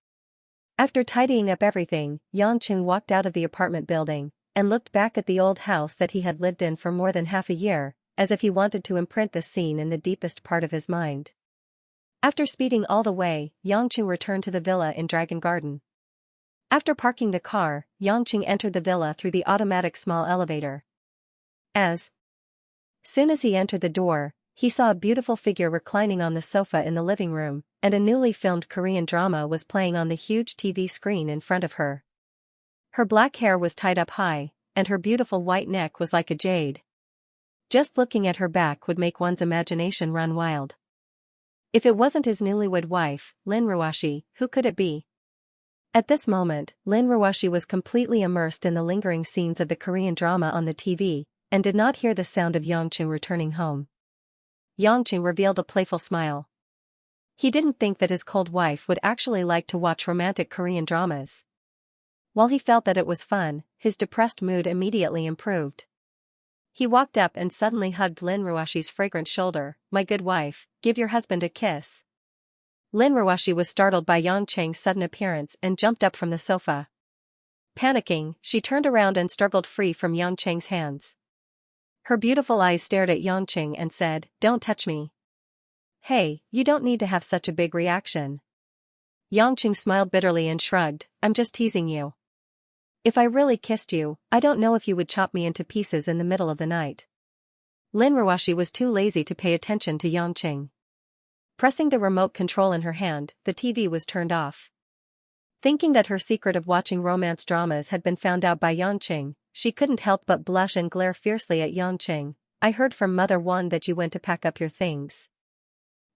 After tidying up everything, Yangqing walked out of the apartment building, and looked back at the old house that he had lived in for more than half a year, as if he wanted to imprint the scene in the deepest part of his mind. After speeding all the way, Yangqing returned to the villa in Dragon Garden. After parking the car, Yangqing entered the villa through the automatic small elevator. As soon as he entered the door, he saw a beautiful figure reclining on the sofa in the living room, and a newly filmed Korean drama was playing on the huge TV screen in front of her. Her black hair was tied up high, and her beautiful white neck was like a jade. Just looking at her back would make one's imagination run wild. If it wasn't his newlywed wife, Lin Ruoshi, who could it be? At this moment, Lin Ruoshi was completely immersed in the lingering scenes of the Korean drama on the TV, and did not hear the sound of Yangqing returning home. Yangqing revealed a playful smile. He didn't think that his cold wife would actually like to watch romantic Korean dramas. While he felt that it was fun, his depressed mood immediately improved. He walked up and suddenly hugged Lin Ruoshi's fragrant shoulder. My good wife, give your husband a kiss. Lin Ruoshi was startled by Yangqing's sudden appearance and jumped up from the sofa. Panicking, she turned around and struggled free from Yangqing's hands. Her beautiful eyes stared at Yangqing and said, Don't touch me. Hey, you don't need to have such a big reaction. Yangqing smiled bitterly and shrugged, I'm just teasing you. If I really kissed you, I don't know if you would chop me into pieces in the middle of the night. Lin Ruoshi was too lazy to pay attention to Yangqing. Pressing the remote control in her hand, the TV was turned off. Thinking that her secret of watching romance dramas had been found out by Yangqing, she couldn't help but blush and glare fiercely at Yangqing. I heard from Mother Wan that you went to pack up your things.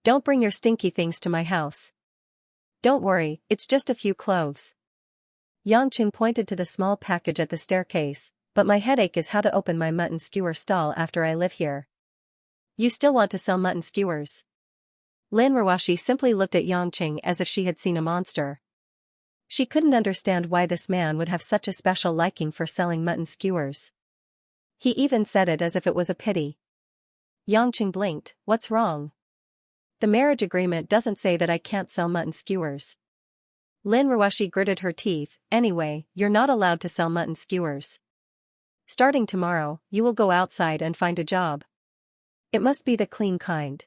Don't bring your stinky things to my house. Don't worry, it's just a few clothes. Yangqing pointed to the small package at the staircase, but my headache is how to open my mutton skewer stall after I live here. You still want to sell mutton skewers? Lin Ruoshi simply looked at Yangqing as if she had seen a monster. She couldn't understand why this man would have such a special liking for selling mutton skewers. He even said it as if it was a pity. Yangqing blinked, what's wrong? The marriage agreement doesn't say that I can't sell mutton skewers. Lin Ruoshi gritted her teeth, anyway, you're not allowed to sell mutton skewers. Starting tomorrow, you will go outside and find a job. It must be the clean kind.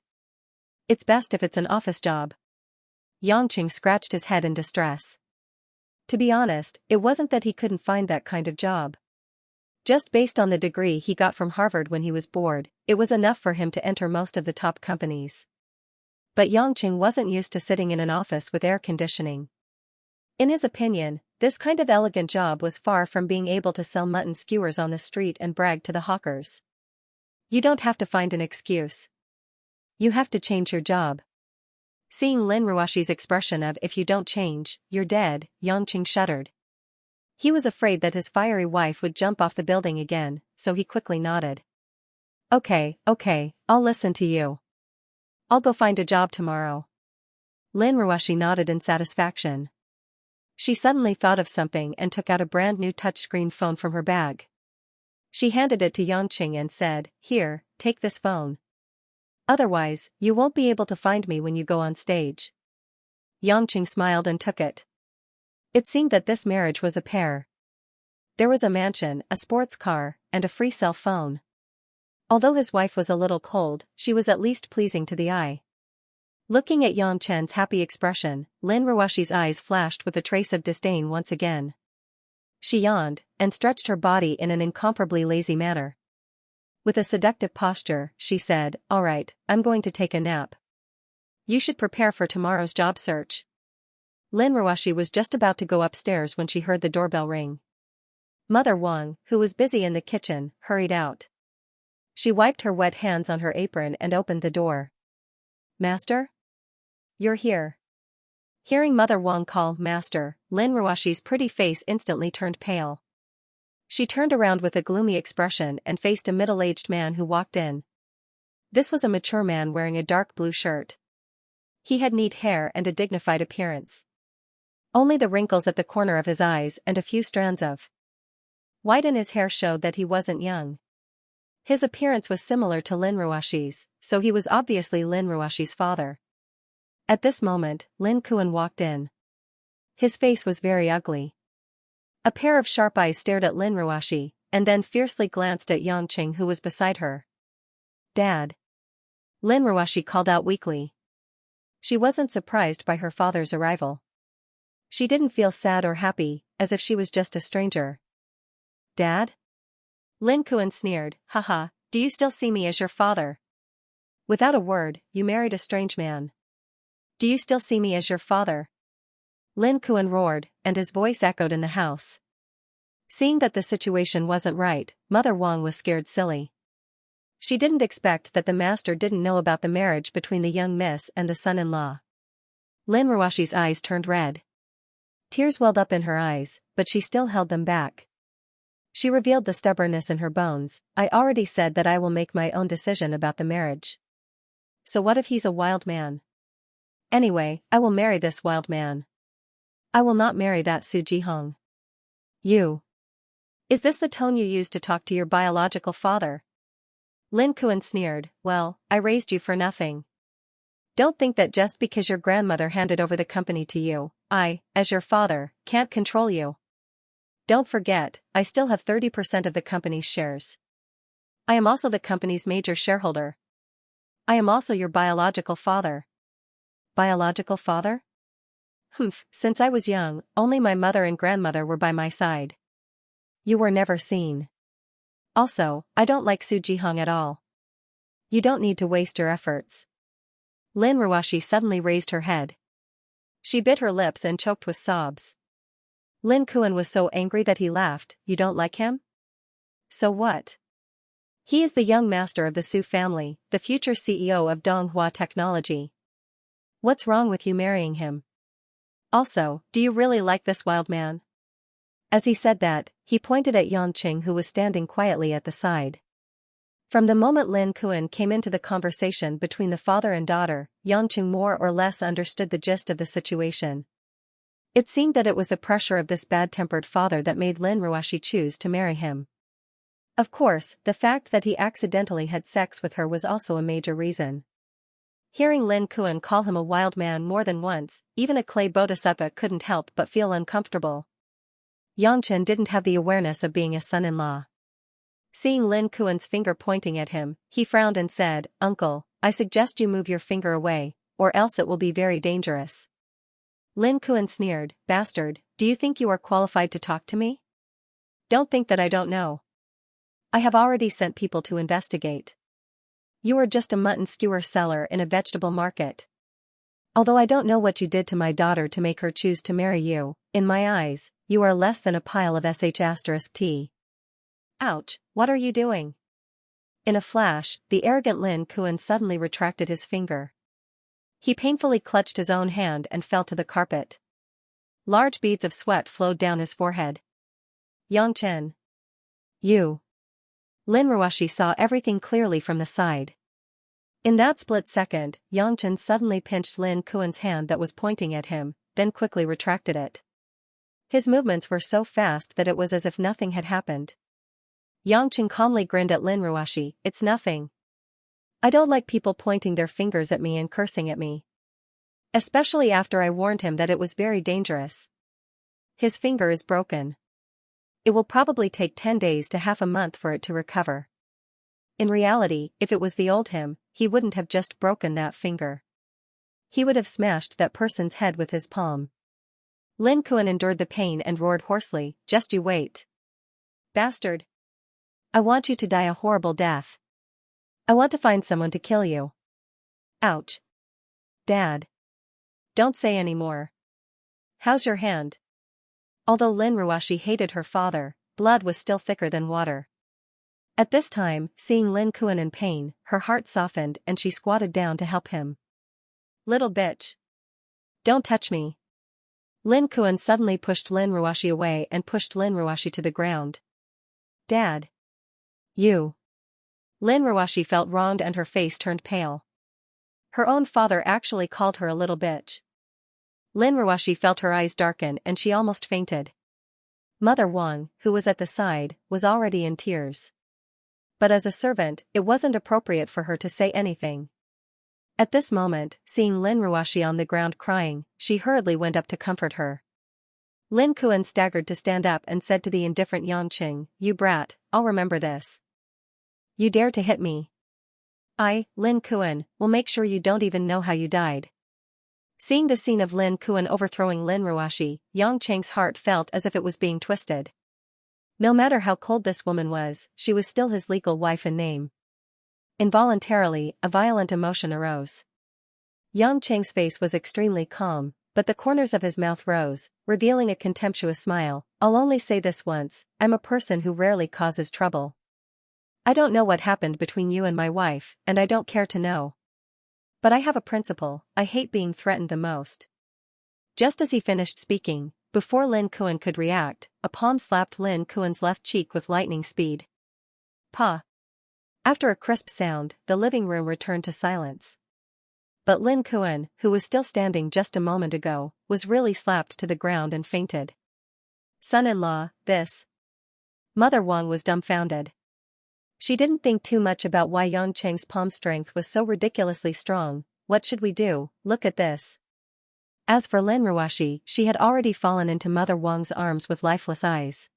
It's best if it's an office job. Yangqing scratched his head in distress. To be honest, it wasn't that he couldn't find that kind of job. Just based on the degree he got from Harvard when he was bored, it was enough for him to enter most of the top companies. But Yangqing wasn't used to sitting in an office with air conditioning. In his opinion, this kind of elegant job was far from being able to sell mutton skewers on the street and brag to the hawkers. You don't have to find an excuse. You have to change your job. Seeing Lin Ruashi's expression of if you don't change, you're dead, Yangqing shuddered. He was afraid that his fiery wife would jump off the building again, so he quickly nodded. Okay, I'll listen to you. I'll go find a job tomorrow. Lin Ruashi nodded in satisfaction. She suddenly thought of something and took out a brand new touchscreen phone from her bag. She handed it to Yangqing and said, "Here, take this phone. Otherwise, you won't be able to find me when you go on stage." Yangqing smiled and took it. It seemed that this marriage was a pair. There was a mansion, a sports car, and a free cell phone. Although his wife was a little cold, she was at least pleasing to the eye. Looking at Yang Chen's happy expression, Lin Ruashi's eyes flashed with a trace of disdain once again. She yawned, and stretched her body in an incomparably lazy manner. With a seductive posture, she said, "All right, I'm going to take a nap. You should prepare for tomorrow's job search." Lin Ruashi was just about to go upstairs when she heard the doorbell ring. Mother Wang, who was busy in the kitchen, hurried out. She wiped her wet hands on her apron and opened the door. "Master? You're here." Hearing Mother Wang call "Master," Lin Ruashi's pretty face instantly turned pale. She turned around with a gloomy expression and faced a middle-aged man who walked in. This was a mature man wearing a dark blue shirt. He had neat hair and a dignified appearance. Only the wrinkles at the corner of his eyes and a few strands of white in his hair showed that he wasn't young. His appearance was similar to Lin Ruashi's, so he was obviously Lin Ruashi's father. At this moment, Lin Kuan walked in. His face was very ugly. A pair of sharp eyes stared at Lin Ruashi, and then fiercely glanced at Yangqing who was beside her. "Dad." Lin Ruashi called out weakly. She wasn't surprised by her father's arrival. She didn't feel sad or happy, as if she was just a stranger. "Dad?" Lin Kuan sneered, "Haha, do you still see me as your father? Without a word, you married a strange man. Do you still see me as your father?" Lin Kuan roared, and his voice echoed in the house. Seeing that the situation wasn't right, Mother Wang was scared silly. She didn't expect that the master didn't know about the marriage between the young miss and the son-in-law. Lin Ruashi's eyes turned red. Tears welled up in her eyes, but she still held them back. She revealed the stubbornness in her bones. "I already said that I will make my own decision about the marriage. So what if he's a wild man? Anyway, I will marry this wild man. I will not marry that Su Jihong." "You. Is this the tone you use to talk to your biological father?" Lin Kuan sneered, "Well, I raised you for nothing. Don't think that just because your grandmother handed over the company to you, I, as your father, can't control you. Don't forget, I still have 30% of the company's shares. I am also the company's major shareholder. I am also your biological father." "Biological father?" "Humph, since I was young, only my mother and grandmother were by my side. You were never seen. Also, I don't like Su Jihong at all. You don't need to waste your efforts." Lin Ruashi suddenly raised her head. She bit her lips and choked with sobs. Lin Kuan was so angry that he laughed. "You don't like him? So what? He is the young master of the Su family, the future CEO of Donghua Technology. What's wrong with you marrying him? Also, do you really like this wild man?" As he said that, he pointed at Yangqing who was standing quietly at the side. From the moment Lin Kuan came into the conversation between the father and daughter, Yangqing more or less understood the gist of the situation. It seemed that it was the pressure of this bad-tempered father that made Lin Ruashi choose to marry him. Of course, the fact that he accidentally had sex with her was also a major reason. Hearing Lin Kuan call him a wild man more than once, even a clay bodhisattva couldn't help but feel uncomfortable. Yangchen didn't have the awareness of being a son-in-law. Seeing Lin Kuan's finger pointing at him, he frowned and said, "Uncle, I suggest you move your finger away, or else it will be very dangerous." Lin Kuan sneered, "Bastard, do you think you are qualified to talk to me? Don't think that I don't know. I have already sent people to investigate. You are just a mutton skewer seller in a vegetable market. Although I don't know what you did to my daughter to make her choose to marry you, in my eyes, you are less than a pile of sh*t. Ouch, what are you doing?" In a flash, the arrogant Lin Kuan suddenly retracted his finger. He painfully clutched his own hand and fell to the carpet. Large beads of sweat flowed down his forehead. Yangchen. You. Lin Ruoshi saw everything clearly from the side. In that split second, Yangchen suddenly pinched Lin Kuan's hand that was pointing at him, then quickly retracted it. His movements were so fast that it was as if nothing had happened. Yangchen calmly grinned at Lin Ruoshi. It's nothing. I don't like people pointing their fingers at me and cursing at me. Especially after I warned him that it was very dangerous. His finger is broken. It will probably take 10 days to half a month for it to recover. In reality, if it was the old him, he wouldn't have just broken that finger. He would have smashed that person's head with his palm. Lin Kuan endured the pain and roared hoarsely, just you wait. Bastard. I want you to die a horrible death. I want to find someone to kill you. Ouch. Dad. Don't say any more. How's your hand? Although Lin Ruoshi hated her father, blood was still thicker than water. At this time, seeing Lin Kuan in pain, her heart softened and she squatted down to help him. Little bitch. Don't touch me. Lin Kuan suddenly pushed Lin Ruoshi away and pushed Lin Ruoshi to the ground. Dad. You. Lin Ruoshi felt wronged and her face turned pale. Her own father actually called her a little bitch. Lin Ruoshi felt her eyes darken and she almost fainted. Mother Wang, who was at the side, was already in tears. But as a servant, it wasn't appropriate for her to say anything. At this moment, seeing Lin Ruoshi on the ground crying, she hurriedly went up to comfort her. Lin Kuan staggered to stand up and said to the indifferent Yangchen, "You brat, I'll remember this. You dare to hit me. I, Lin Kuan, will make sure you don't even know how you died." Seeing the scene of Lin Kuan overthrowing Lin Ruoshi, Yangchen's heart felt as if it was being twisted. No matter how cold this woman was, she was still his legal wife in name. Involuntarily, a violent emotion arose. Yangchen's face was extremely calm, but the corners of his mouth rose, revealing a contemptuous smile. I'll only say this once, I'm a person who rarely causes trouble. I don't know what happened between you and my wife, and I don't care to know. But I have a principle, I hate being threatened the most. Just as he finished speaking, before Lin Kuan could react, a palm slapped Lin Kuan's left cheek with lightning speed. Pa! After a crisp sound, the living room returned to silence. But Lin Kuan, who was still standing just a moment ago, was really slapped to the ground and fainted. Son-in-law, this. Mother Wang was dumbfounded. She didn't think too much about why Yangchen's palm strength was so ridiculously strong. What should we do? Look at this. As for Lin Ruoshi, she had already fallen into Mother Wang's arms with lifeless eyes.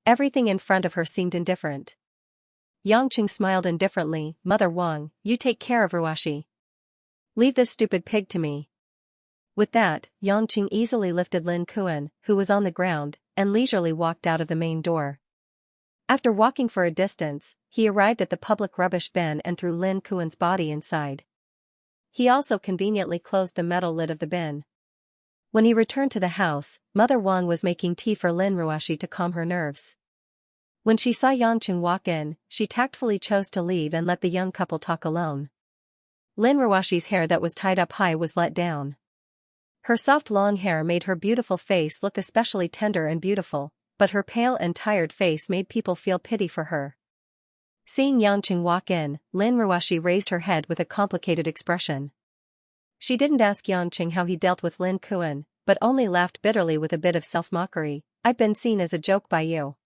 Everything in front of her seemed indifferent. Yangchen smiled indifferently. Mother Wang, you take care of Ruoshi. Leave this stupid pig to me. With that, Yangchen easily lifted Lin Kuan, who was on the ground, and leisurely walked out of the main door. After walking for a distance, he arrived at the public rubbish bin and threw Lin Kuan's body inside. He also conveniently closed the metal lid of the bin. When he returned to the house, Mother Wang was making tea for Lin Ruoshi to calm her nerves. When she saw Yangchen walk in, she tactfully chose to leave and let the young couple talk alone. Lin Ruoshi's hair that was tied up high was let down. Her soft long hair made her beautiful face look especially tender and beautiful, but her pale and tired face made people feel pity for her. Seeing Yangchen walk in, Lin Ruoshi raised her head with a complicated expression. She didn't ask Yangchen how he dealt with Lin Kuan, but only laughed bitterly with a bit of self-mockery. I've been seen as a joke by you.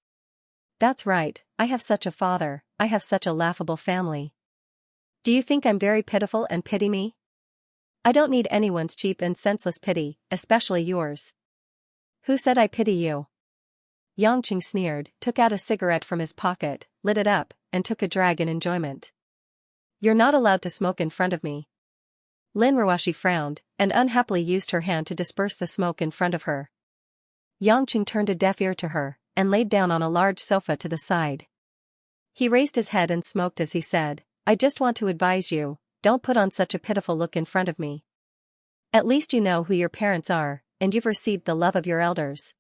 That's right, I have such a father, I have such a laughable family. Do you think I'm very pitiful and pity me? I don't need anyone's cheap and senseless pity, especially yours. Who said I pity you? Yangchen sneered, took out a cigarette from his pocket, lit it up, and took a drag in enjoyment. You're not allowed to smoke in front of me. Lin Ruoshi frowned, and unhappily used her hand to disperse the smoke in front of her. Yangchen turned a deaf ear to her, and laid down on a large sofa to the side. He raised his head and smoked as he said, I just want to advise you, don't put on such a pitiful look in front of me. At least you know who your parents are, and you've received the love of your elders.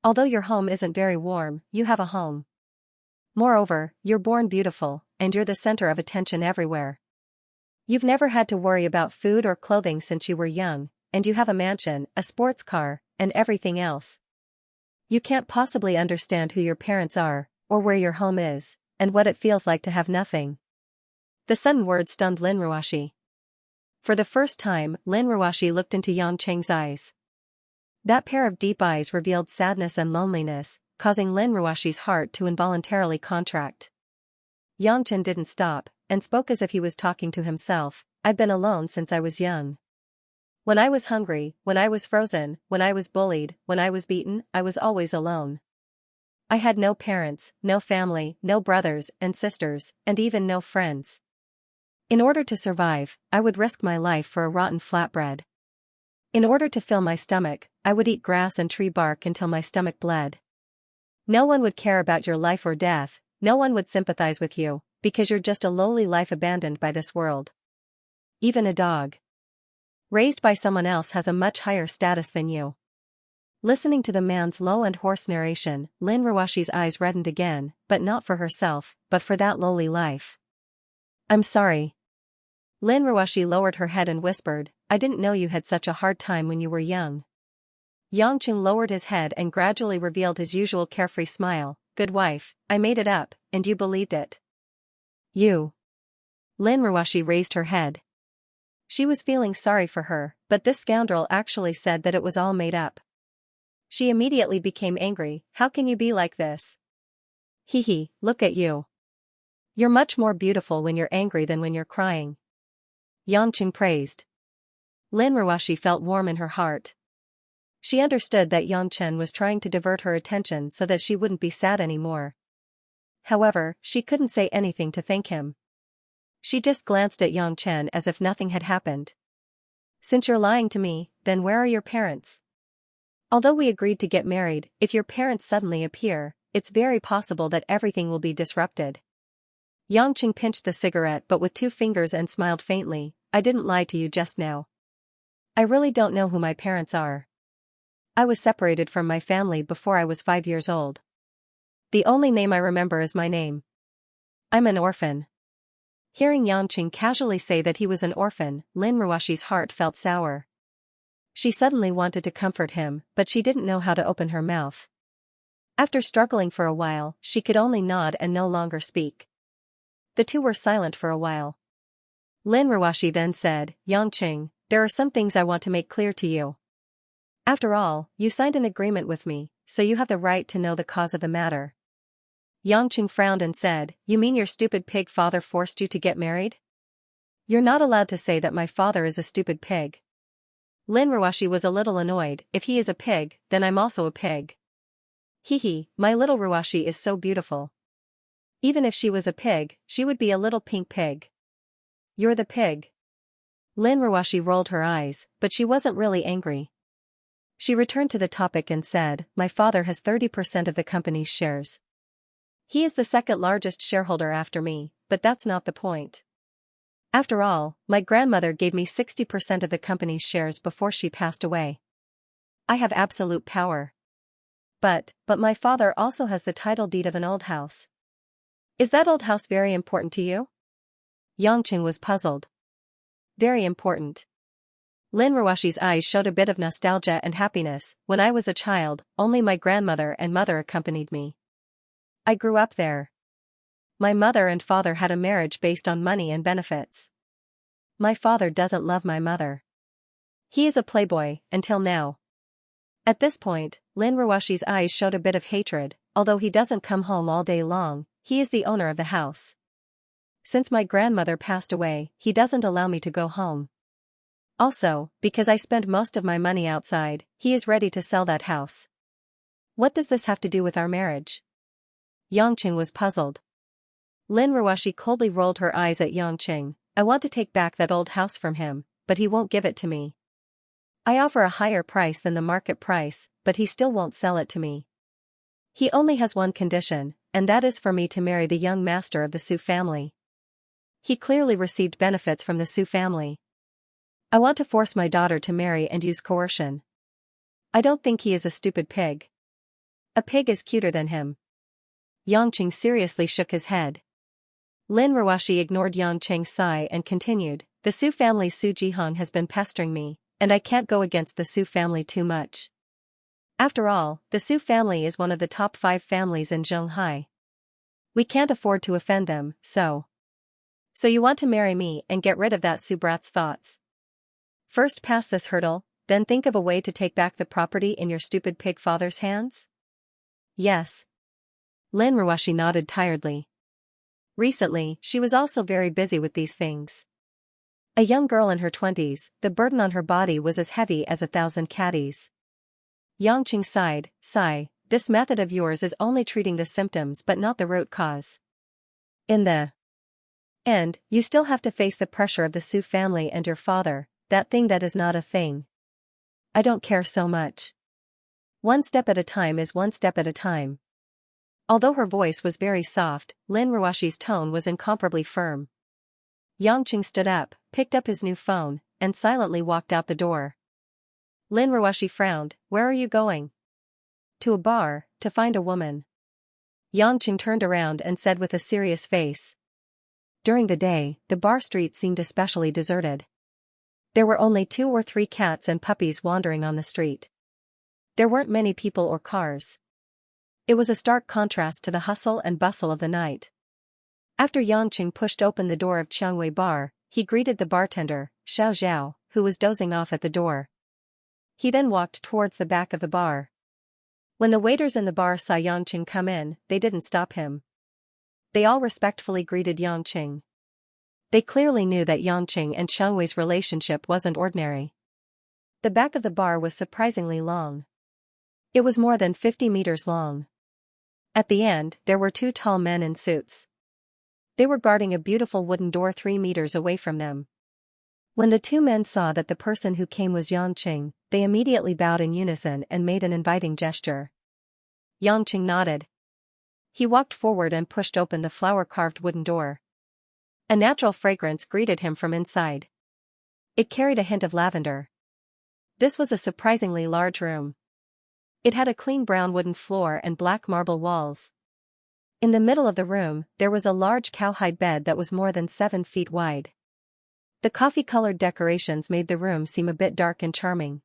Although your home isn't very warm, you have a home. Moreover, you're born beautiful, and you're the center of attention everywhere. You've never had to worry about food or clothing since you were young, and you have a mansion, a sports car, and everything else. You can't possibly understand who your parents are, or where your home is, and what it feels like to have nothing. The sudden words stunned Lin Ruoshi. For the first time, Lin Ruoshi looked into Yang Qing's eyes. That pair of deep eyes revealed sadness and loneliness, causing Lin Ruoshi's heart to involuntarily contract. Yang Qing didn't stop, and spoke as if he was talking to himself. I've been alone since I was young. When I was hungry, when I was frozen, when I was bullied, when I was beaten, I was always alone. I had no parents, no family, no brothers and sisters, and even no friends. In order to survive, I would risk my life for a rotten flatbread. In order to fill my stomach, I would eat grass and tree bark until my stomach bled. No one would care about your life or death, no one would sympathize with you, because you're just a lowly life abandoned by this world. Even a dog raised by someone else has a much higher status than you. Listening to the man's low and hoarse narration, Lin Ruoshi's eyes reddened again, but not for herself, but for that lowly life. I'm sorry. Lin Ruoshi lowered her head and whispered, I didn't know you had such a hard time when you were young. Yang Qing lowered his head and gradually revealed his usual carefree smile. Good wife, I made it up, and you believed it. You. Lin Ruoshi raised her head. She was feeling sorry for her, but this scoundrel actually said that it was all made up. She immediately became angry. How can you be like this? Hee, look at you. You're much more beautiful when you're angry than when you're crying. Yang Qing praised. Lin Ruoshi felt warm in her heart. She understood that Yang Chen was trying to divert her attention so that she wouldn't be sad anymore. However, she couldn't say anything to thank him. She just glanced at Yang Chen as if nothing had happened. Since you're lying to me, then where are your parents? Although we agreed to get married, if your parents suddenly appear, it's very possible that everything will be disrupted. Yang Qing pinched the cigarette but with 2 fingers and smiled faintly. I didn't lie to you just now. I really don't know who my parents are. I was separated from my family before I was 5 years old. The only name I remember is my name. I'm an orphan. Hearing Yang Qing casually say that he was an orphan, Lin Ruoshi's heart felt sour. She suddenly wanted to comfort him, but she didn't know how to open her mouth. After struggling for a while, she could only nod and no longer speak. The two were silent for a while. Lin Ruoshi then said, Yang Qing, there are some things I want to make clear to you. After all, you signed an agreement with me, so you have the right to know the cause of the matter. Yang Qing frowned and said, you mean your stupid pig father forced you to get married? You're not allowed to say that my father is a stupid pig. Lin Ruoshi was a little annoyed. If he is a pig, then I'm also a pig. My little Ruoshi is so beautiful. Even if she was a pig, she would be a little pink pig. You're the pig. Lin Ruoshi rolled her eyes, but she wasn't really angry. She returned to the topic and said, my father has 30% of the company's shares. He is the second largest shareholder after me, but that's not the point. After all, my grandmother gave me 60% of the company's shares before she passed away. I have absolute power. But my father also has the title deed of an old house. Is that old house very important to you? Yang Qing was puzzled. Very important. Lin Ruoshi's eyes showed a bit of nostalgia and happiness. When I was a child, only my grandmother and mother accompanied me. I grew up there. My mother and father had a marriage based on money and benefits. My father doesn't love my mother. He is a playboy, until now. At this point, Lin Ruoshi's eyes showed a bit of hatred. Although he doesn't come home all day long, he is the owner of the house. Since my grandmother passed away, he doesn't allow me to go home. Also, because I spend most of my money outside, he is ready to sell that house. What does this have to do with our marriage? Yang Qing was puzzled. Lin Ruoshi coldly rolled her eyes at Yang Qing. I want to take back that old house from him, but he won't give it to me. I offer a higher price than the market price, but he still won't sell it to me. He only has one condition, and that is for me to marry the young master of the Su family. He clearly received benefits from the Su family. I want to force my daughter to marry and use coercion. I don't think he is a stupid pig. A pig is cuter than him. Yangqing seriously shook his head. Lin Ruoshi ignored Yangqing's sigh and continued, the Su family's Su Jihan has been pestering me, and I can't go against the Su family too much. After all, the Su family is one of the top 5 families in Zhonghai. We can't afford to offend them, so you want to marry me and get rid of that Su brat's thoughts. First pass this hurdle, then think of a way to take back the property in your stupid pig father's hands? Yes. Lin Ruoshi nodded tiredly. Recently, she was also very busy with these things. A young girl in her 20s, the burden on her body was as heavy as 1,000 caddies. Yangqing sighed, this method of yours is only treating the symptoms but not the root cause. In the end, you still have to face the pressure of the Su family and your father, that thing that is not a thing. I don't care so much. One step at a time is one step at a time. Although her voice was very soft, Lin Ruoshi's tone was incomparably firm. Yangqing stood up, picked up his new phone, and silently walked out the door. Lin Ruoshi frowned, where are you going? To a bar, to find a woman. Yangqing turned around and said with a serious face. During the day, the bar street seemed especially deserted. There were only 2 or 3 cats and puppies wandering on the street. There weren't many people or cars. It was a stark contrast to the hustle and bustle of the night. After Yangqing pushed open the door of Qiangwei Bar, he greeted the bartender, Xiao Zhao, who was dozing off at the door. He then walked towards the back of the bar. When the waiters in the bar saw Yangqing come in, they didn't stop him. They all respectfully greeted Yangqing. They clearly knew that Yangqing and Qiangwei's relationship wasn't ordinary. The back of the bar was surprisingly long. It was more than 50 meters long. At the end, there were 2 tall men in suits. They were guarding a beautiful wooden door 3 meters away from them. When the 2 men saw that the person who came was Yangqing, they immediately bowed in unison and made an inviting gesture. Yangqing nodded. He walked forward and pushed open the flower-carved wooden door. A natural fragrance greeted him from inside. It carried a hint of lavender. This was a surprisingly large room. It had a clean brown wooden floor and black marble walls. In the middle of the room, there was a large cowhide bed that was more than 7 feet wide. The coffee-colored decorations made the room seem a bit dark and charming.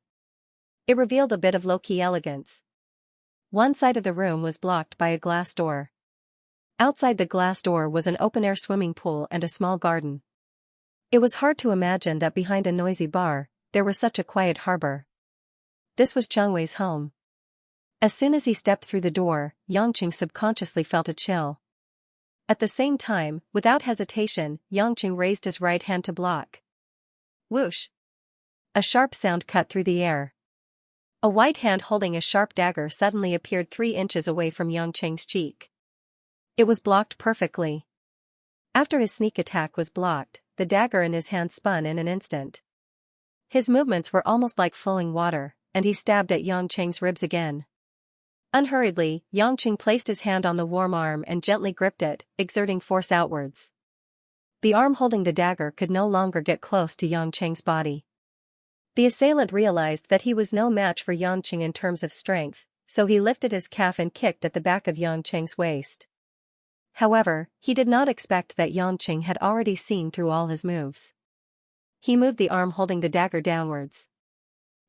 It revealed a bit of low-key elegance. One side of the room was blocked by a glass door. Outside the glass door was an open-air swimming pool and a small garden. It was hard to imagine that behind a noisy bar, there was such a quiet harbor. This was Qiangwei's home. As soon as he stepped through the door, Yangqing subconsciously felt a chill. At the same time, without hesitation, Yangqing raised his right hand to block. Whoosh! A sharp sound cut through the air. A white hand holding a sharp dagger suddenly appeared 3 inches away from Yangqing's cheek. It was blocked perfectly. After his sneak attack was blocked, the dagger in his hand spun in an instant. His movements were almost like flowing water, and he stabbed at Yangqing's ribs again. Unhurriedly, Yangqing placed his hand on the warm arm and gently gripped it, exerting force outwards. The arm holding the dagger could no longer get close to Yangqing's body. The assailant realized that he was no match for Yangqing in terms of strength, so he lifted his calf and kicked at the back of Yangqing's waist. However, he did not expect that Yangqing had already seen through all his moves. He moved the arm holding the dagger downwards.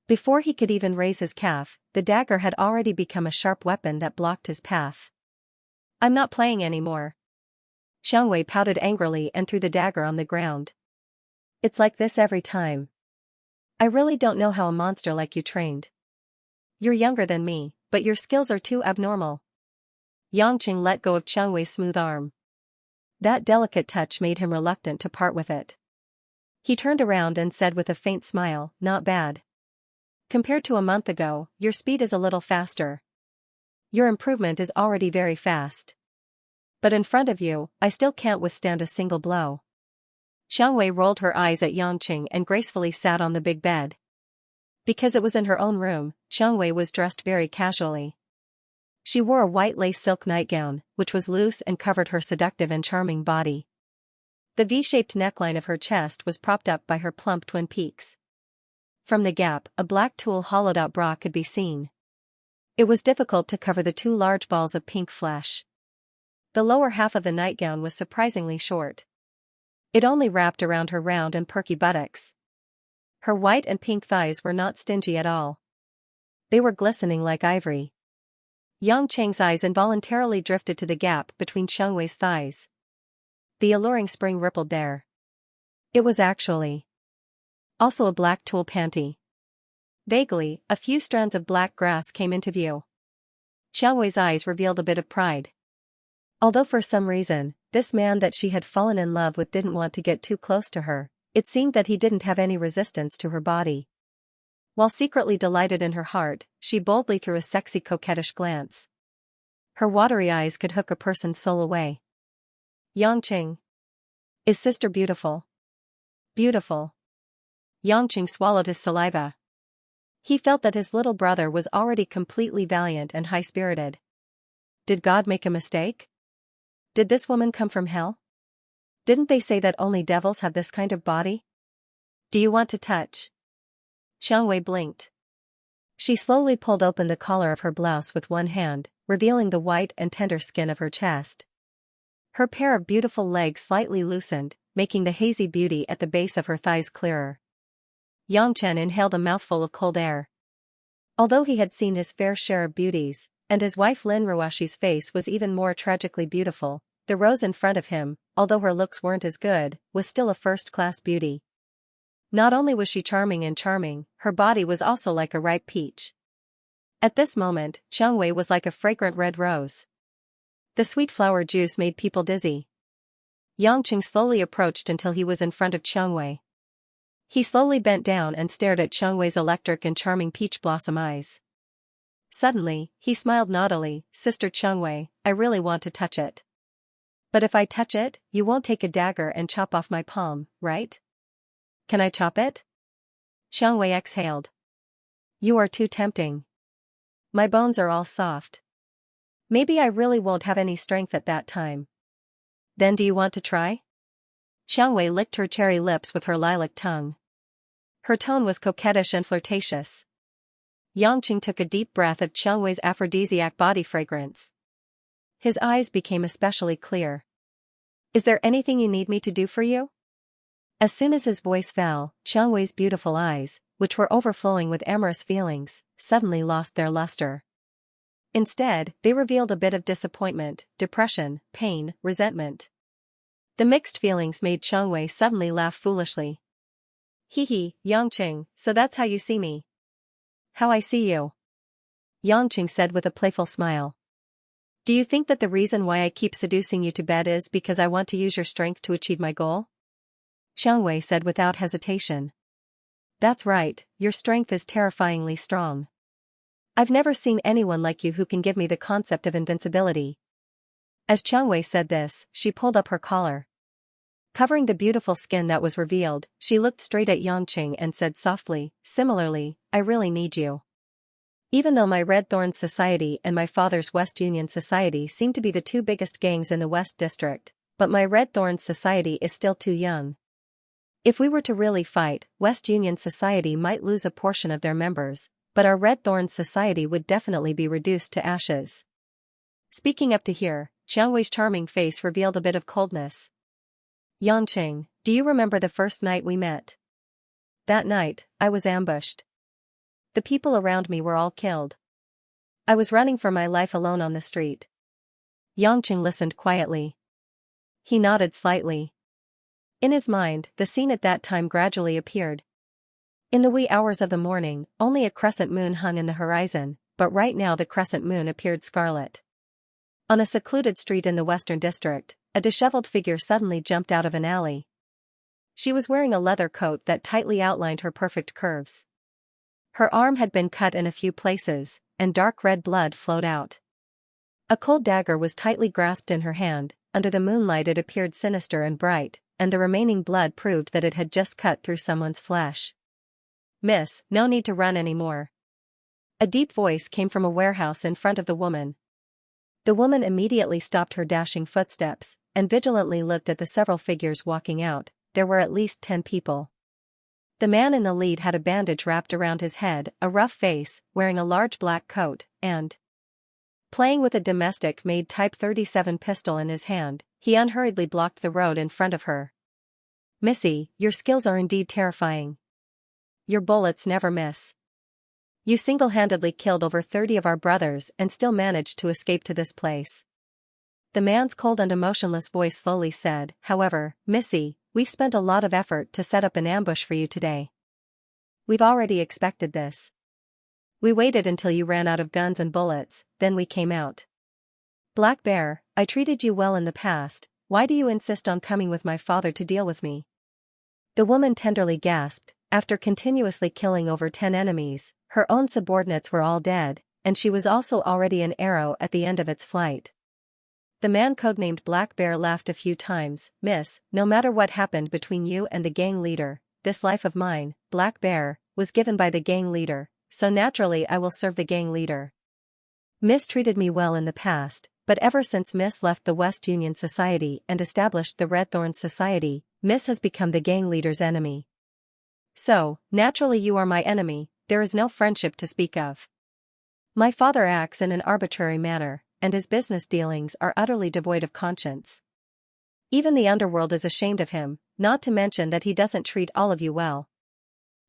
Before he could even raise his calf, the dagger had already become a sharp weapon that blocked his path. I'm not playing anymore. Xiangwei pouted angrily and threw the dagger on the ground. It's like this every time. I really don't know how a monster like you trained. You're younger than me, but your skills are too abnormal. Yangqing let go of Qiangwei's smooth arm. That delicate touch made him reluctant to part with it. He turned around and said with a faint smile, not bad. Compared to a month ago, your speed is a little faster. Your improvement is already very fast. But in front of you, I still can't withstand a single blow. Xiangwei rolled her eyes at Yangqing and gracefully sat on the big bed. Because it was in her own room, Xiangwei was dressed very casually. She wore a white lace silk nightgown, which was loose and covered her seductive and charming body. The V-shaped neckline of her chest was propped up by her plump twin peaks. From the gap, a black tulle hollowed-out bra could be seen. It was difficult to cover the 2 large balls of pink flesh. The lower half of the nightgown was surprisingly short. It only wrapped around her round and perky buttocks. Her white and pink thighs were not stingy at all. They were glistening like ivory. Yang Cheng's eyes involuntarily drifted to the gap between Xiangwei's thighs. The alluring spring rippled there. It was actually also a black tulle panty. Vaguely, a few strands of black grass came into view. Xiangwei's eyes revealed a bit of pride. Although for some reason, this man that she had fallen in love with didn't want to get too close to her, it seemed that he didn't have any resistance to her body. While secretly delighted in her heart, she boldly threw a sexy coquettish glance. Her watery eyes could hook a person's soul away. Yangqing. Is sister beautiful? Beautiful. Yangqing swallowed his saliva. He felt that his little brother was already completely valiant and high-spirited. Did God make a mistake? Did this woman come from hell? Didn't they say that only devils have this kind of body? Do you want to touch? Xiangwei blinked. She slowly pulled open the collar of her blouse with one hand, revealing the white and tender skin of her chest. Her pair of beautiful legs slightly loosened, making the hazy beauty at the base of her thighs clearer. Yang Chen inhaled a mouthful of cold air. Although he had seen his fair share of beauties, and his wife Lin Ruashi's face was even more tragically beautiful, the rose in front of him, although her looks weren't as good, was still a first-class beauty. Not only was she charming, her body was also like a ripe peach. At this moment, Xiangwei was like a fragrant red rose. The sweet flower juice made people dizzy. Yangqing slowly approached until he was in front of Xiangwei. He slowly bent down and stared at Xiangwei's electric and charming peach blossom eyes. Suddenly, he smiled naughtily. Sister Xiangwei, I really want to touch it. But if I touch it, you won't take a dagger and chop off my palm, right? Can I chop it? Xiangwei exhaled. You are too tempting. My bones are all soft. Maybe I really won't have any strength at that time. Then do you want to try? Xiangwei licked her cherry lips with her lilac tongue. Her tone was coquettish and flirtatious. Yangqing took a deep breath of Xiangwei's aphrodisiac body fragrance. His eyes became especially clear. Is there anything you need me to do for you? As soon as his voice fell, Xiangwei's beautiful eyes, which were overflowing with amorous feelings, suddenly lost their luster. Instead, they revealed a bit of disappointment, depression, pain, resentment. The mixed feelings made Xiangwei suddenly laugh foolishly. Hee hee, Yangqing, so that's how you see me. How I see you. Yangqing said with a playful smile. Do you think that the reason why I keep seducing you to bed is because I want to use your strength to achieve my goal? Xiangwei said without hesitation. That's right, your strength is terrifyingly strong. I've never seen anyone like you who can give me the concept of invincibility. As Xiangwei said this, she pulled up her collar. Covering the beautiful skin that was revealed, she looked straight at Yangqing and said softly, similarly, I really need you. Even though my Red Thorns Society and my father's West Union Society seem to be the two biggest gangs in the West District, but my Red Thorns Society is still too young. If we were to really fight, West Union Society might lose a portion of their members, but our Red Thorns Society would definitely be reduced to ashes. Speaking up to here, Xiangwei's charming face revealed a bit of coldness. Yangqing, do you remember the first night we met? That night, I was ambushed. The people around me were all killed. I was running for my life alone on the street. Yangqing listened quietly. He nodded slightly. In his mind, the scene at that time gradually appeared. In the wee hours of the morning, only a crescent moon hung in the horizon, but right now the crescent moon appeared scarlet. On a secluded street in the Western District, a disheveled figure suddenly jumped out of an alley. She was wearing a leather coat that tightly outlined her perfect curves. Her arm had been cut in a few places, and dark red blood flowed out. A cold dagger was tightly grasped in her hand. Under the moonlight it appeared sinister and bright, and the remaining blood proved that it had just cut through someone's flesh. Miss, no need to run anymore. A deep voice came from a warehouse in front of the woman. The woman immediately stopped her dashing footsteps, and vigilantly looked at the several figures walking out. There were at least 10 people. The man in the lead had a bandage wrapped around his head, a rough face, wearing a large black coat, and Playing with a domestic-made Type 37 pistol in his hand, he unhurriedly blocked the road in front of her. "Missy, your skills are indeed terrifying. Your bullets never miss. You single-handedly killed over 30 of our brothers and still managed to escape to this place." The man's cold and emotionless voice slowly said, "However, Missy, we've spent a lot of effort to set up an ambush for you today. We've already expected this. We waited until you ran out of guns and bullets, then we came out. Black Bear, I treated you well in the past, why do you insist on coming with my father to deal with me?" The woman tenderly gasped. After continuously killing over 10 enemies, her own subordinates were all dead, and she was also already an arrow at the end of its flight. The man codenamed Black Bear laughed a few times. "Miss, no matter what happened between you and the gang leader, this life of mine, Black Bear, was given by the gang leader, so naturally I will serve the gang leader. Miss treated me well in the past, but ever since Miss left the West Union Society and established the Red Thorns Society, Miss has become the gang leader's enemy. So, naturally you are my enemy, there is no friendship to speak of. My father acts in an arbitrary manner, and his business dealings are utterly devoid of conscience. Even the underworld is ashamed of him, not to mention that he doesn't treat all of you well.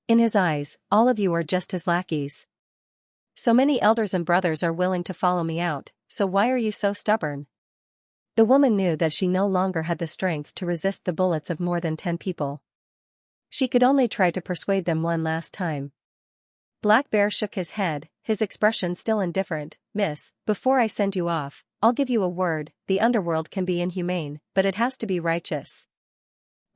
In his eyes, all of you are just his lackeys. So many elders and brothers are willing to follow me out, so why are you so stubborn?" The woman knew that she no longer had the strength to resist the bullets of more than 10 people. She could only try to persuade them one last time. Black Bear shook his head, his expression still indifferent. "Miss, before I send you off, I'll give you a word, the underworld can be inhumane, but it has to be righteous."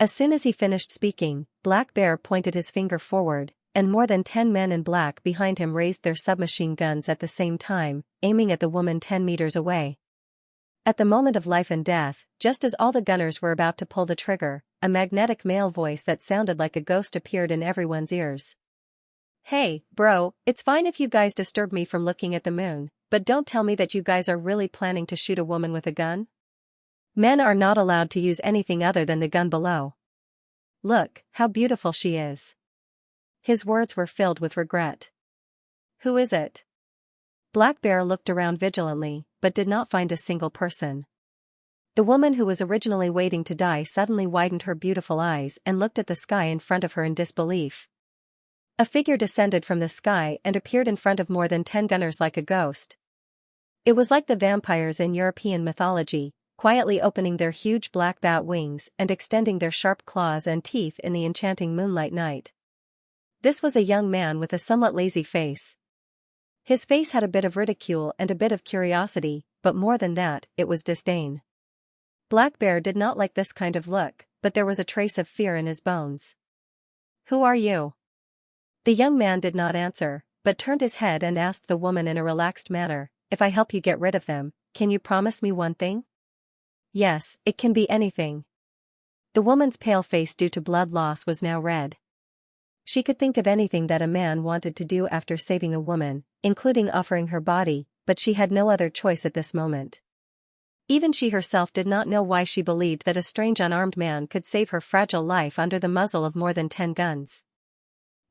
As soon as he finished speaking, Black Bear pointed his finger forward, and more than 10 men in black behind him raised their submachine guns at the same time, aiming at the woman 10 meters away. At the moment of life and death, just as all the gunners were about to pull the trigger, a magnetic male voice that sounded like a ghost appeared in everyone's ears. "Hey, bro, it's fine if you guys disturb me from looking at the moon, but don't tell me that you guys are really planning to shoot a woman with a gun? Men are not allowed to use anything other than the gun below. Look, how beautiful she is." His words were filled with regret. "Who is it?" Black Bear looked around vigilantly, but did not find a single person. The woman who was originally waiting to die suddenly widened her beautiful eyes and looked at the sky in front of her in disbelief. A figure descended from the sky and appeared in front of more than 10 gunners like a ghost. It was like the vampires in European mythology, quietly opening their huge black bat wings and extending their sharp claws and teeth in the enchanting moonlight night. This was a young man with a somewhat lazy face. His face had a bit of ridicule and a bit of curiosity, but more than that, it was disdain. Black Bear did not like this kind of look, but there was a trace of fear in his bones. "Who are you?" The young man did not answer, but turned his head and asked the woman in a relaxed manner, "If I help you get rid of them, can you promise me one thing?" "Yes, it can be anything." The woman's pale face due to blood loss was now red. She could think of anything that a man wanted to do after saving a woman, including offering her body, but she had no other choice at this moment. Even she herself did not know why she believed that a strange unarmed man could save her fragile life under the muzzle of more than 10 guns.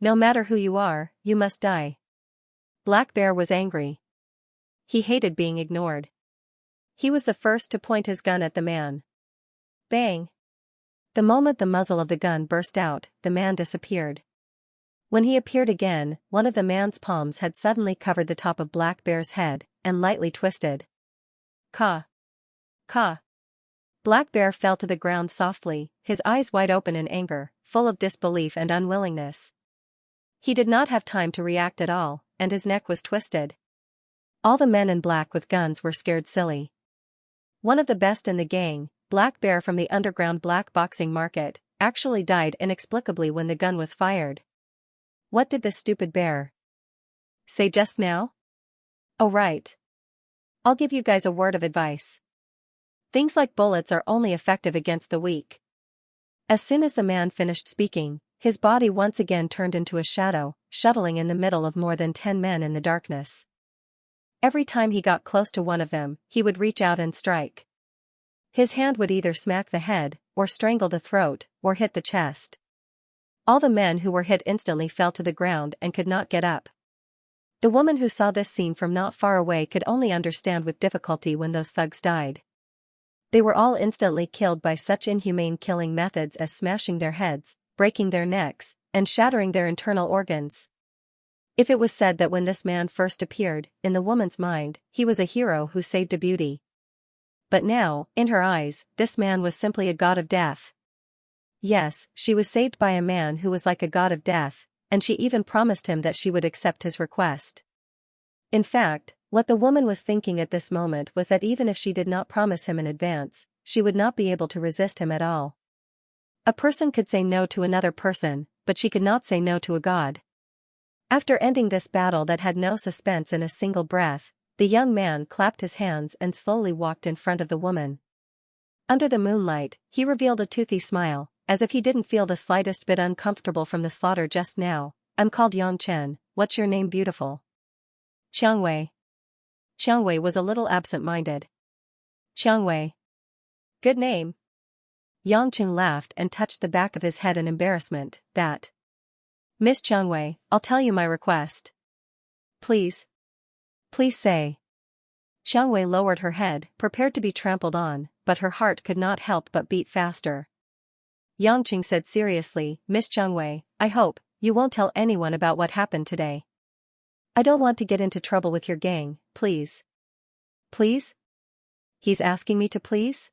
"No matter who you are, you must die." Black Bear was angry. He hated being ignored. He was the first to point his gun at the man. Bang! The moment the muzzle of the gun burst out, the man disappeared. When he appeared again, one of the man's palms had suddenly covered the top of Black Bear's head, and lightly twisted. "Caw! Caw!" Black Bear fell to the ground softly, his eyes wide open in anger, full of disbelief and unwillingness. He did not have time to react at all, and his neck was twisted. All the men in black with guns were scared silly. One of the best in the gang, Black Bear from the underground black boxing market, actually died inexplicably when the gun was fired. What did this stupid bear say just now? Oh right. I'll give you guys a word of advice. Things like bullets are only effective against the weak. As soon as the man finished speaking, his body once again turned into a shadow, shuttling in the middle of more than 10 men in the darkness. Every time he got close to one of them, he would reach out and strike. His hand would either smack the head, or strangle the throat, or hit the chest. All the men who were hit instantly fell to the ground and could not get up. The woman who saw this scene from not far away could only understand with difficulty when those thugs died. They were all instantly killed by such inhumane killing methods as smashing their heads, breaking their necks, and shattering their internal organs. If it was said that when this man first appeared, in the woman's mind, he was a hero who saved a beauty. But now, in her eyes, this man was simply a god of death. Yes, she was saved by a man who was like a god of death, and she even promised him that she would accept his request. In fact, what the woman was thinking at this moment was that even if she did not promise him in advance, she would not be able to resist him at all. A person could say no to another person, but she could not say no to a god. After ending this battle that had no suspense in a single breath, the young man clapped his hands and slowly walked in front of the woman. Under the moonlight, he revealed a toothy smile, as if he didn't feel the slightest bit uncomfortable from the slaughter just now. I'm called Yang Chen, what's your name, beautiful? Xianxia. Xianxia was a little absent-minded. Xianxia. Good name. Yang Chen laughed and touched the back of his head in embarrassment. That. Miss Xianxia, I'll tell you my request. Please. Please say. Xianxia lowered her head, prepared to be trampled on, but her heart could not help but beat faster. Yang Chen said seriously, Miss Xianxia, I hope you won't tell anyone about what happened today. I don't want to get into trouble with your gang, please. Please? He's asking me to please?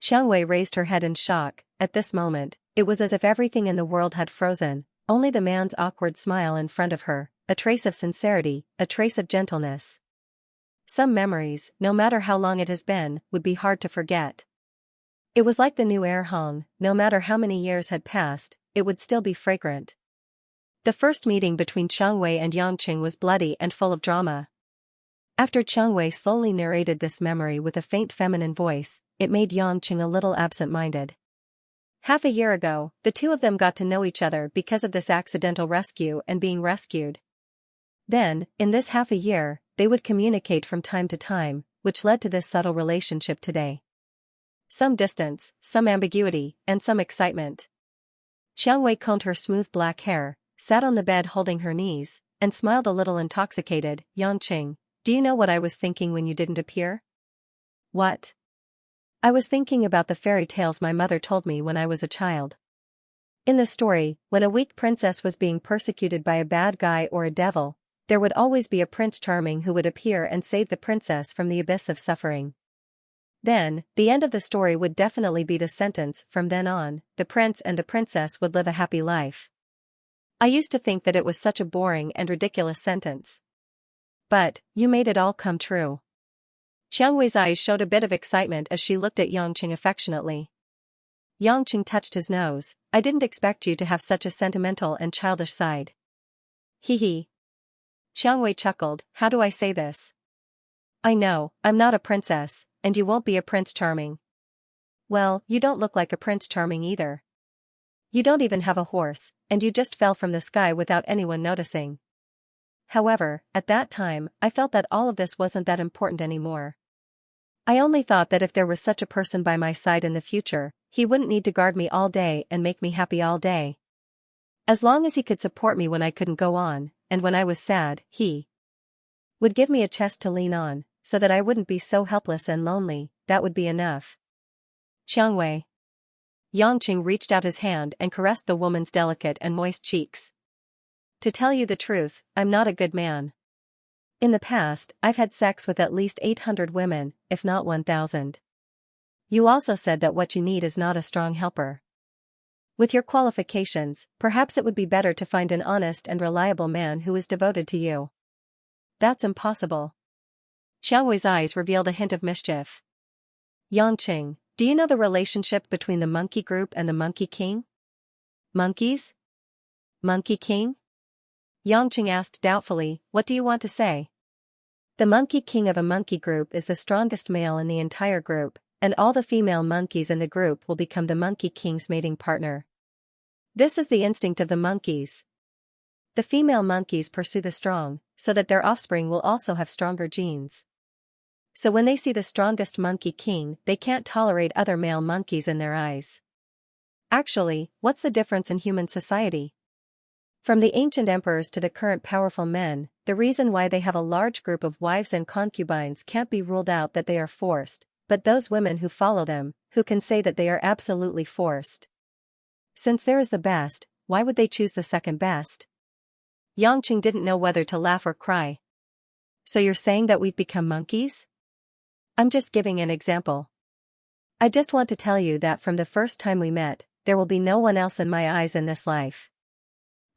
Xianxia raised her head in shock. At this moment, it was as if everything in the world had frozen, only the man's awkward smile in front of her, a trace of sincerity, a trace of gentleness. Some memories, no matter how long it has been, would be hard to forget. It was like the new air hung, no matter how many years had passed, it would still be fragrant. The first meeting between Xianxia and Yang Chen was bloody and full of drama. After Xianxia slowly narrated this memory with a faint feminine voice, it made Yang Chen a little absent-minded. Half a year ago, the two of them got to know each other because of this accidental rescue and being rescued. Then, in this half a year, they would communicate from time to time, which led to this subtle relationship today. Some distance, some ambiguity, and some excitement. Xianxia combed her smooth black hair, sat on the bed holding her knees, and smiled a little intoxicated. Yang Chen, do you know what I was thinking when you didn't appear? What? I was thinking about the fairy tales my mother told me when I was a child. In the story, when a weak princess was being persecuted by a bad guy or a devil, there would always be a Prince Charming who would appear and save the princess from the abyss of suffering. Then, the end of the story would definitely be the sentence, from then on, the prince and the princess would live a happy life. I used to think that it was such a boring and ridiculous sentence. But, you made it all come true. Xianxia's eyes showed a bit of excitement as she looked at Yang Chen affectionately. Yang Chen touched his nose. I didn't expect you to have such a sentimental and childish side. Hee hee. Xianxia chuckled, how do I say this? I know, I'm not a princess, and you won't be a Prince Charming. Well, you don't look like a Prince Charming either. You don't even have a horse, and you just fell from the sky without anyone noticing. However, at that time, I felt that all of this wasn't that important anymore. I only thought that if there was such a person by my side in the future, he wouldn't need to guard me all day and make me happy all day. As long as he could support me when I couldn't go on, and when I was sad, he would give me a chest to lean on, so that I wouldn't be so helpless and lonely, that would be enough. Xianxia. Yang Chen reached out his hand and caressed the woman's delicate and moist cheeks. To tell you the truth, I'm not a good man. In the past, I've had sex with at least 800 women, if not 1,000. You also said that what you need is not a strong helper. With your qualifications, perhaps it would be better to find an honest and reliable man who is devoted to you. That's impossible. Xianxia's eyes revealed a hint of mischief. Yang Chen, do you know the relationship between the monkey group and the Monkey King? Monkeys? Monkey King? Yang Chen asked doubtfully, what do you want to say? The Monkey King of a monkey group is the strongest male in the entire group, and all the female monkeys in the group will become the Monkey King's mating partner. This is the instinct of the monkeys. The female monkeys pursue the strong, so that their offspring will also have stronger genes. So when they see the strongest Monkey King, they can't tolerate other male monkeys in their eyes. Actually, what's the difference in human society? From the ancient emperors to the current powerful men, the reason why they have a large group of wives and concubines can't be ruled out that they are forced, but those women who follow them, who can say that they are absolutely forced. Since there is the best, why would they choose the second best? Yangqing didn't know whether to laugh or cry. So you're saying that we've become monkeys? I'm just giving an example. I just want to tell you that from the first time we met, there will be no one else in my eyes in this life.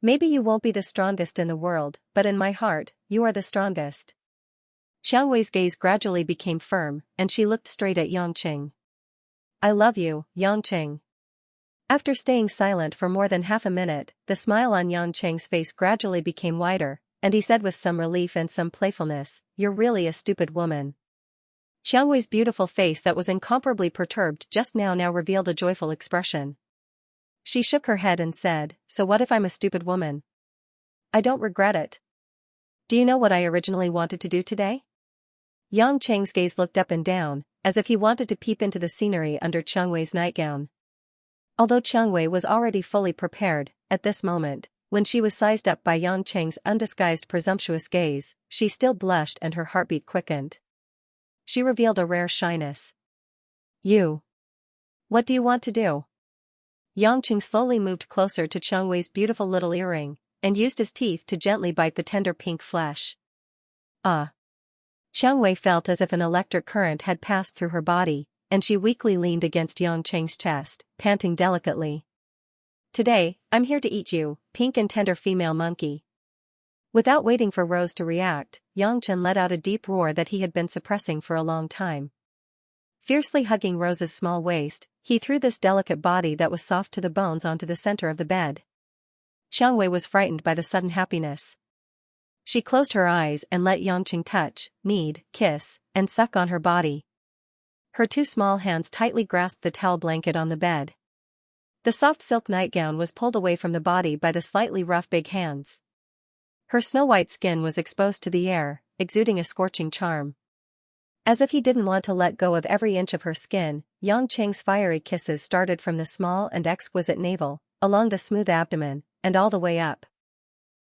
Maybe you won't be the strongest in the world, but in my heart, you are the strongest. Xiang Wei's gaze gradually became firm, and she looked straight at Yangqing. I love you, Yangqing. After staying silent for more than half a minute, the smile on Yangqing's face gradually became wider, and he said with some relief and some playfulness, You're really a stupid woman. Xiang Wei's beautiful face that was incomparably perturbed just now revealed a joyful expression. She shook her head and said, So what if I'm a stupid woman? I don't regret it. Do you know what I originally wanted to do today? Yangqing's gaze looked up and down, as if he wanted to peep into the scenery under Xiang Wei's nightgown. Although Xiang Wei was already fully prepared, at this moment, when she was sized up by Yangqing's undisguised presumptuous gaze, she still blushed and her heartbeat quickened. She revealed a rare shyness. You. What do you want to do? Yangqing slowly moved closer to Xiang Wei's beautiful little earring, and used his teeth to gently bite the tender pink flesh. Xiang Wei felt as if an electric current had passed through her body, and she weakly leaned against Yangqing's chest, panting delicately. Today, I'm here to eat you, pink and tender female monkey. Without waiting for Rose to react, Yangqing let out a deep roar that he had been suppressing for a long time. Fiercely hugging Rose's small waist, he threw this delicate body that was soft to the bones onto the center of the bed. Xiang Wei was frightened by the sudden happiness. She closed her eyes and let Yangqing touch, knead, kiss, and suck on her body. Her two small hands tightly grasped the towel blanket on the bed. The soft silk nightgown was pulled away from the body by the slightly rough big hands. Her snow-white skin was exposed to the air, exuding a scorching charm. As if he didn't want to let go of every inch of her skin, Yangqing's fiery kisses started from the small and exquisite navel, along the smooth abdomen, and all the way up.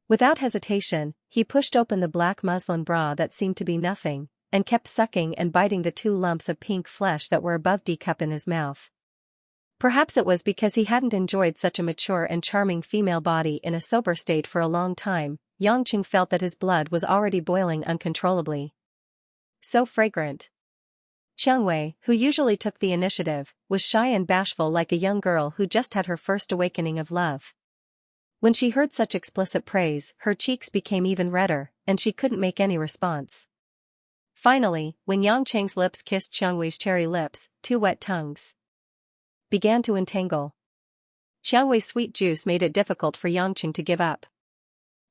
Without hesitation, he pushed open the black muslin bra that seemed to be nothing, and kept sucking and biting the two lumps of pink flesh that were above D-cup in his mouth. Perhaps it was because he hadn't enjoyed such a mature and charming female body in a sober state for a long time, Yangqing felt that his blood was already boiling uncontrollably. So fragrant. Xiang Wei, who usually took the initiative, was shy and bashful like a young girl who just had her first awakening of love. When she heard such explicit praise, her cheeks became even redder, and she couldn't make any response. Finally, when Yangqing's lips kissed Xiang Wei's cherry lips, two wet tongues began to entangle. Xiang Wei's sweet juice made it difficult for Yangqing to give up.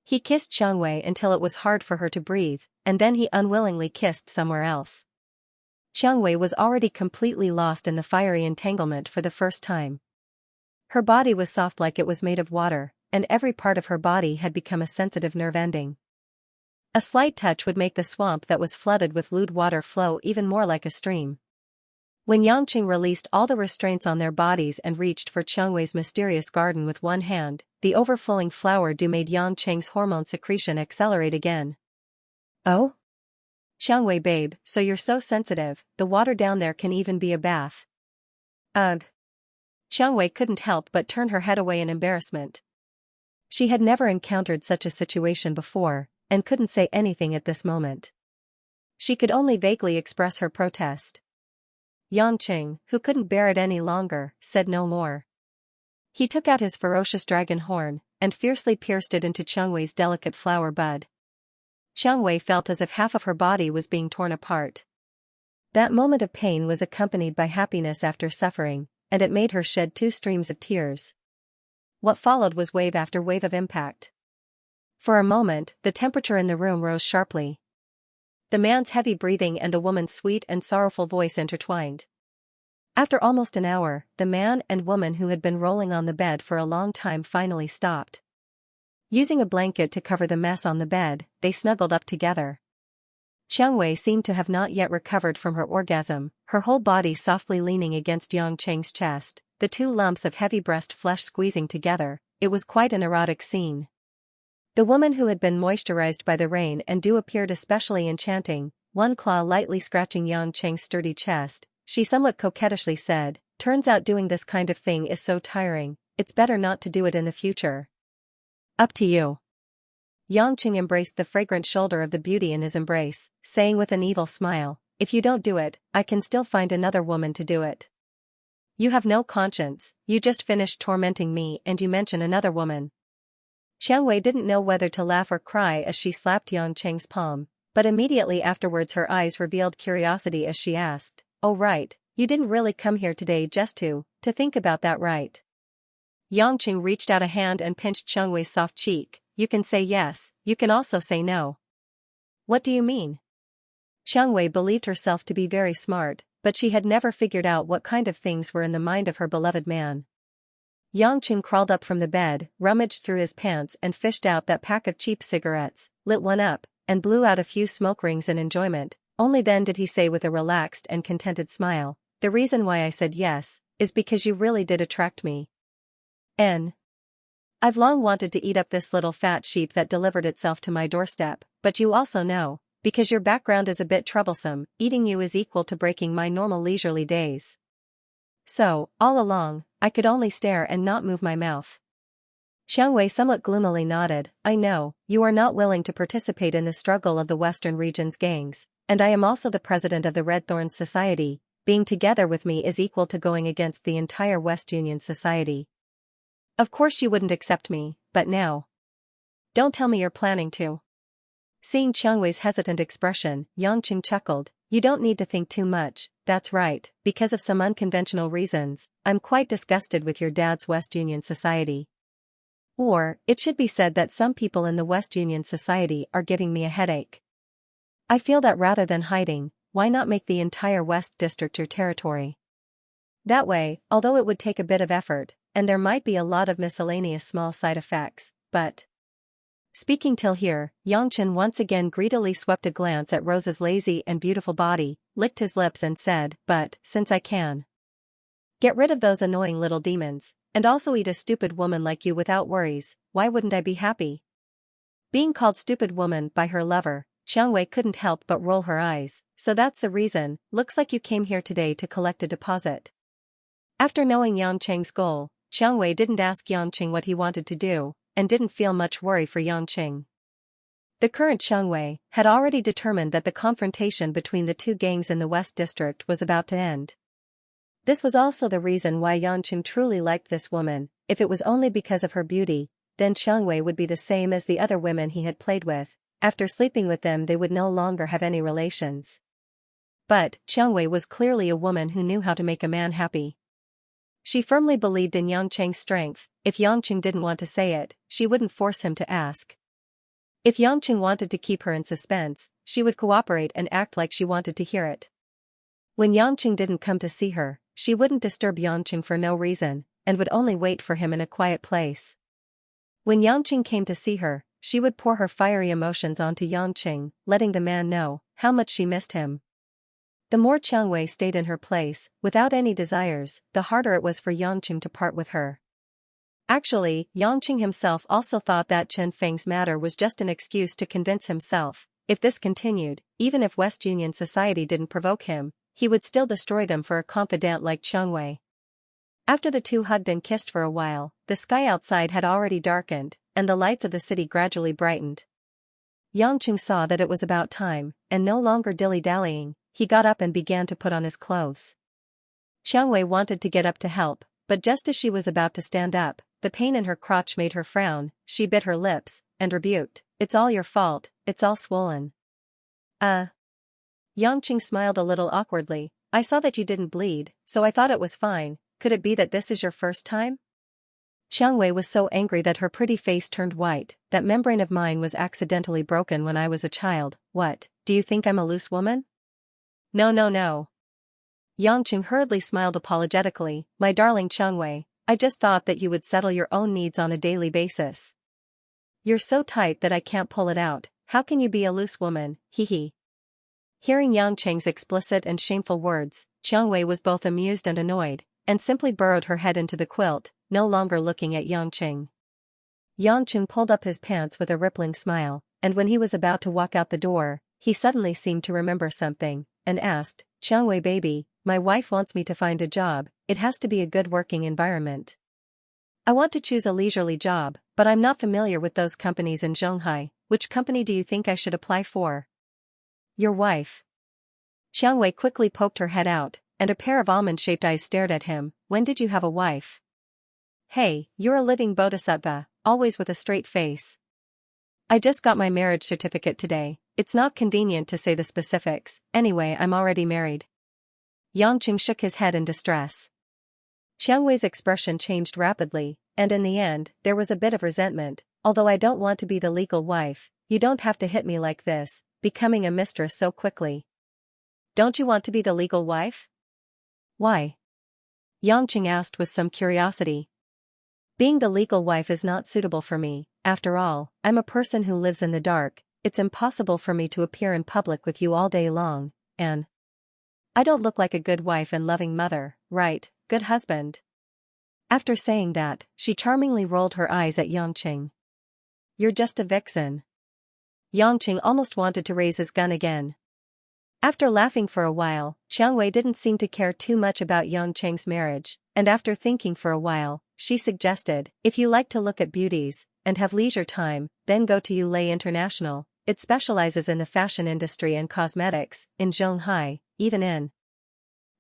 He kissed Xiang Wei until it was hard for her to breathe, and then he unwillingly kissed somewhere else. Xiang Wei was already completely lost in the fiery entanglement for the first time. Her body was soft like it was made of water, and every part of her body had become a sensitive nerve ending. A slight touch would make the swamp that was flooded with lewd water flow even more like a stream. When Yangqing released all the restraints on their bodies and reached for Xiang Wei's mysterious garden with one hand, the overflowing flower dew made Yangqing's hormone secretion accelerate again. Oh? Xiang Wei babe, so you're so sensitive, the water down there can even be a bath. Ugh. Xiang Wei couldn't help but turn her head away in embarrassment. She had never encountered such a situation before, and couldn't say anything at this moment. She could only vaguely express her protest. Yangqing, who couldn't bear it any longer, said no more. He took out his ferocious dragon horn, and fiercely pierced it into Xiang Wei's delicate flower bud. Xiang Wei felt as if half of her body was being torn apart. That moment of pain was accompanied by happiness after suffering, and it made her shed two streams of tears. What followed was wave after wave of impact. For a moment, the temperature in the room rose sharply. The man's heavy breathing and the woman's sweet and sorrowful voice intertwined. After almost an hour, the man and woman who had been rolling on the bed for a long time finally stopped. Using a blanket to cover the mess on the bed, they snuggled up together. Xiang Wei seemed to have not yet recovered from her orgasm, her whole body softly leaning against Yangqing's chest, the two lumps of heavy breast flesh squeezing together. It was quite an erotic scene. The woman who had been moisturized by the rain and dew appeared especially enchanting, one claw lightly scratching Xianxia's sturdy chest. She somewhat coquettishly said, "Turns out doing this kind of thing is so tiring, it's better not to do it in the future." "Up to you." Xianxia embraced the fragrant shoulder of the beauty in his embrace, saying with an evil smile, "If you don't do it, I can still find another woman to do it." "You have no conscience, you just finished tormenting me and you mention another woman." Xiangwei didn't know whether to laugh or cry as she slapped Yancheng's palm, but immediately afterwards her eyes revealed curiosity as she asked, "Oh right, you didn't really come here today just to think about that, right?" Yangqing reached out a hand and pinched Xiangwei's soft cheek. "You can say yes, you can also say no." "What do you mean?" Xiangwei believed herself to be very smart, but she had never figured out what kind of things were in the mind of her beloved man. Yangqing crawled up from the bed, rummaged through his pants and fished out that pack of cheap cigarettes, lit one up, and blew out a few smoke rings in enjoyment. Only then did he say with a relaxed and contented smile, "The reason why I said yes, is because you really did attract me. I've long wanted to eat up this little fat sheep that delivered itself to my doorstep, but you also know, because your background is a bit troublesome, eating you is equal to breaking my normal leisurely days. So, all along, I could only stare and not move my mouth." Xiangwei somewhat gloomily nodded. "I know, you are not willing to participate in the struggle of the Western region's gangs, and I am also the president of the Red Thorns Society. Being together with me is equal to going against the entire West Union Society. Of course you wouldn't accept me, but now. Don't tell me you're planning to." Seeing Xiangwei's hesitant expression, Yangqing chuckled, "You don't need to think too much, that's right, because of some unconventional reasons, I'm quite disgusted with your dad's West Union Society. Or, it should be said that some people in the West Union Society are giving me a headache. I feel that rather than hiding, why not make the entire West District your territory? That way, although it would take a bit of effort, and there might be a lot of miscellaneous small side effects, but..." Speaking till here, Yangchen once again greedily swept a glance at Rose's lazy and beautiful body, licked his lips and said, "But, since I can get rid of those annoying little demons, and also eat a stupid woman like you without worries, why wouldn't I be happy?" Being called stupid woman by her lover, Xiangwei couldn't help but roll her eyes. "So that's the reason, looks like you came here today to collect a deposit." After knowing Yangcheng's goal, Xiangwei didn't ask Yangcheng what he wanted to do, and didn't feel much worry for Yangqing. The current Xiangwei had already determined that the confrontation between the two gangs in the West District was about to end. This was also the reason why Yangqing truly liked this woman. If it was only because of her beauty, then Xiangwei would be the same as the other women he had played with. After sleeping with them they would no longer have any relations. But Xiangwei was clearly a woman who knew how to make a man happy. She firmly believed in Yangcheng's strength. If Yangcheng didn't want to say it, she wouldn't force him to ask. If Yangcheng wanted to keep her in suspense, she would cooperate and act like she wanted to hear it. When Yangcheng didn't come to see her, she wouldn't disturb Yangcheng for no reason, and would only wait for him in a quiet place. When Yangcheng came to see her, she would pour her fiery emotions onto Yangcheng, letting the man know how much she missed him. The more Xiangwei stayed in her place, without any desires, the harder it was for Yangcheng to part with her. Actually, Yangcheng himself also thought that Chen Feng's matter was just an excuse to convince himself. If this continued, even if West Union Society didn't provoke him, he would still destroy them for a confidant like Xiangwei. After the two hugged and kissed for a while, the sky outside had already darkened, and the lights of the city gradually brightened. Yangcheng saw that it was about time, and no longer dilly-dallying, he got up and began to put on his clothes. Xiangwei wanted to get up to help, but just as she was about to stand up, the pain in her crotch made her frown. She bit her lips, and rebuked, "It's all your fault, it's all swollen." Yangcheng smiled a little awkwardly, "I saw that you didn't bleed, so I thought it was fine. Could it be that this is your first time?" Xiangwei was so angry that her pretty face turned white. "That membrane of mine was accidentally broken when I was a child. What, do you think I'm a loose woman?" No. Yangcheng hurriedly smiled apologetically, "My darling Xiangwei, I just thought that you would settle your own needs on a daily basis. You're so tight that I can't pull it out. How can you be a loose woman, hee." Hearing Yangcheng's explicit and shameful words, Xiangwei was both amused and annoyed, and simply burrowed her head into the quilt, no longer looking at Yangcheng. Yangqing pulled up his pants with a rippling smile, and when he was about to walk out the door, he suddenly seemed to remember something, and asked, "Xiangwei baby, my wife wants me to find a job, it has to be a good working environment. I want to choose a leisurely job, but I'm not familiar with those companies in Zhonghai. Which company do you think I should apply for?" "Your wife." Xiangwei quickly poked her head out, and a pair of almond-shaped eyes stared at him. "When did you have a wife?" "Hey, you're a living bodhisattva, always with a straight face." "I just got my marriage certificate today, it's not convenient to say the specifics, anyway I'm already married." Yangqing shook his head in distress. Xiangwei's expression changed rapidly, and in the end, there was a bit of resentment. "Although I don't want to be the legal wife, you don't have to hit me like this, becoming a mistress so quickly." "Don't you want to be the legal wife?" "Why?" Yangqing asked with some curiosity. "Being the legal wife is not suitable for me, after all, I'm a person who lives in the dark, it's impossible for me to appear in public with you all day long, and I don't look like a good wife and loving mother, right, good husband?" After saying that, she charmingly rolled her eyes at Yangqing. "You're just a vixen." Yangqing almost wanted to raise his gun again. After laughing for a while, Xiangwei didn't seem to care too much about Yangqing's marriage, and after thinking for a while, she suggested, "If you like to look at beauties, and have leisure time, then go to Yulei International, it specializes in the fashion industry and cosmetics, in Zhonghai, even in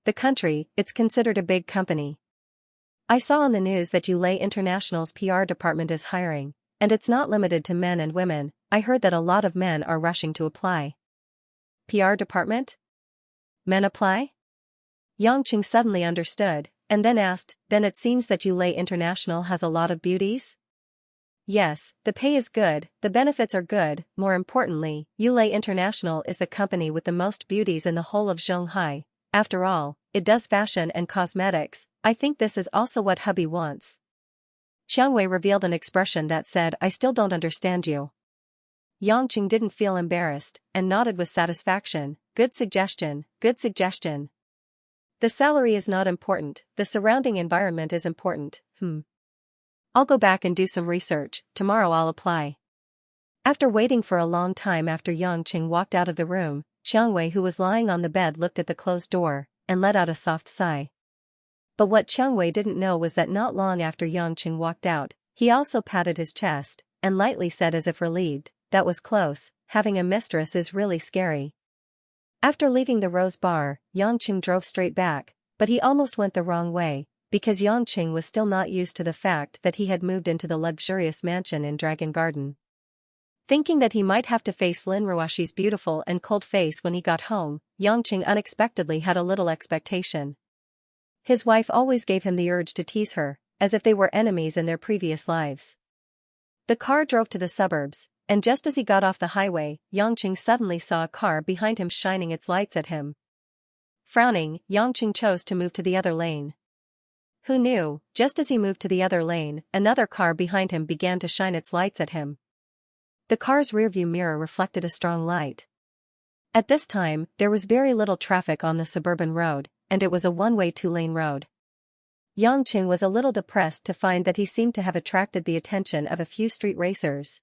the country, it's considered a big company. I saw on the news that Yulei International's PR department is hiring, and it's not limited to men and women, I heard that a lot of men are rushing to apply." "PR department? Men apply?" Yangqing suddenly understood, and then asked, "Then it seems that Yulei International has a lot of beauties?" "Yes, the pay is good, the benefits are good, more importantly, Yulei International is the company with the most beauties in the whole of Zhonghai. After all, it does fashion and cosmetics, I think this is also what hubby wants." Xiangwei revealed an expression that said, "I still don't understand you." Yangqing didn't feel embarrassed, and nodded with satisfaction. Good suggestion, good suggestion. The salary is not important, the surrounding environment is important. I'll go back and do some research, tomorrow I'll apply." After waiting for a long time after Yangqing walked out of the room, Xiangwei who was lying on the bed looked at the closed door, and let out a soft sigh. But what Xiangwei didn't know was that not long after Yangqing walked out, he also patted his chest, and lightly said as if relieved, "That was close, having a mistress is really scary." After leaving the Rose Bar, Yangqing drove straight back, but he almost went the wrong way, because Yangqing was still not used to the fact that he had moved into the luxurious mansion in Dragon Garden. Thinking that he might have to face Lin Ruashi's beautiful and cold face when he got home, Yangqing unexpectedly had a little expectation. His wife always gave him the urge to tease her, as if they were enemies in their previous lives. The car drove to the suburbs, and just as he got off the highway, Yangqing suddenly saw a car behind him shining its lights at him. Frowning, Yangqing chose to move to the other lane. Who knew, just as he moved to the other lane, another car behind him began to shine its lights at him. The car's rearview mirror reflected a strong light. At this time, there was very little traffic on the suburban road, and it was a one-way two-lane road. Yangqing was a little depressed to find that he seemed to have attracted the attention of a few street racers.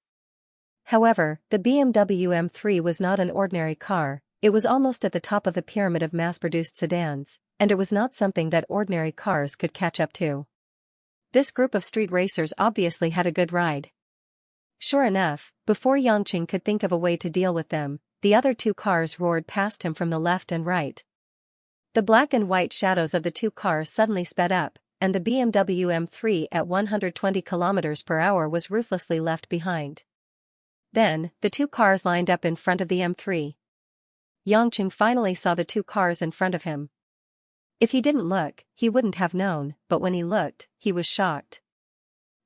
However, the BMW M3 was not an ordinary car, it was almost at the top of the pyramid of mass-produced sedans, and it was not something that ordinary cars could catch up to. This group of street racers obviously had a good ride. Sure enough, before Yangqing could think of a way to deal with them, the other two cars roared past him from the left and right. The black and white shadows of the two cars suddenly sped up, and the BMW M3 at 120 km per hour was ruthlessly left behind. Then, the two cars lined up in front of the M3. Yangqing finally saw the two cars in front of him. If he didn't look, he wouldn't have known, but when he looked, he was shocked.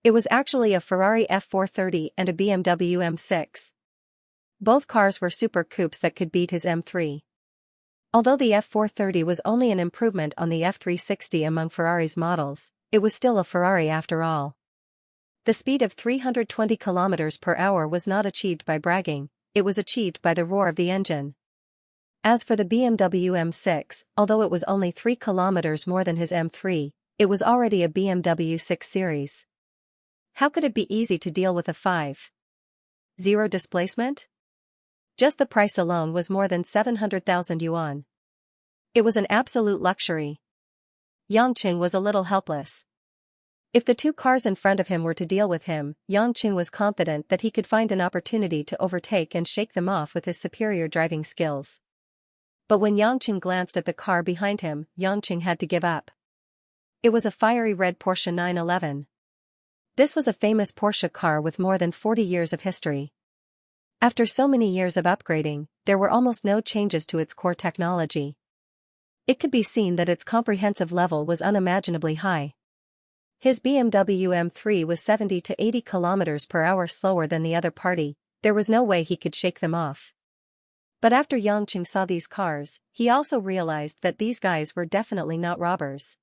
It was actually a Ferrari F430 and a BMW M6. Both cars were super coupes that could beat his M3. Although the F430 was only an improvement on the F360 among Ferrari's models, it was still a Ferrari after all. The speed of 320 km per hour was not achieved by bragging, it was achieved by the roar of the engine. As for the BMW M6, although it was only 3 km more than his M3, it was already a BMW 6 Series. How could it be easy to deal with a 5.0 displacement? Just the price alone was more than 700,000 yuan. It was an absolute luxury. Yangqing was a little helpless. If the two cars in front of him were to deal with him, Yangqing was confident that he could find an opportunity to overtake and shake them off with his superior driving skills. But when Yangqing glanced at the car behind him, Yangqing had to give up. It was a fiery red Porsche 911. This was a famous Porsche car with more than 40 years of history. After so many years of upgrading, there were almost no changes to its core technology. It could be seen that its comprehensive level was unimaginably high. His BMW M3 was 70 to 80 km per hour slower than the other party. There was no way he could shake them off. But after Yangqing saw these cars, he also realized that these guys were definitely not robbers.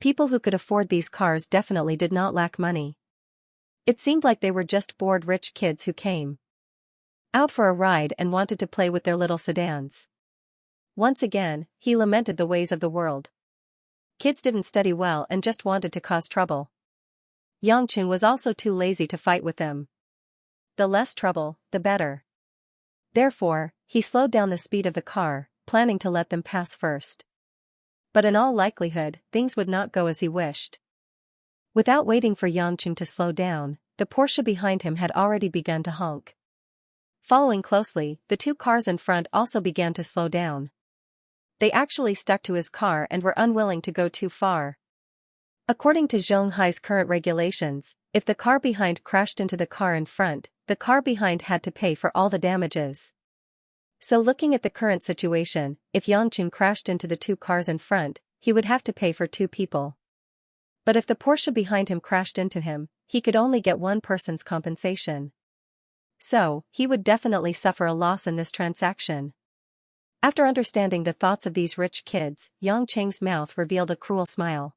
People who could afford these cars definitely did not lack money. It seemed like they were just bored rich kids who came out for a ride and wanted to play with their little sedans. Once again, he lamented the ways of the world. Kids didn't study well and just wanted to cause trouble. Yangqing was also too lazy to fight with them. The less trouble, the better. Therefore, he slowed down the speed of the car, planning to let them pass first. But in all likelihood, things would not go as he wished. Without waiting for Yangqing to slow down, the Porsche behind him had already begun to honk. Following closely, the two cars in front also began to slow down. They actually stuck to his car and were unwilling to go too far. According to Shanghai's current regulations, if the car behind crashed into the car in front, the car behind had to pay for all the damages. So looking at the current situation, if Yangqing crashed into the two cars in front, he would have to pay for two people. But if the Porsche behind him crashed into him, he could only get one person's compensation. So, he would definitely suffer a loss in this transaction. After understanding the thoughts of these rich kids, Yangqing's mouth revealed a cruel smile.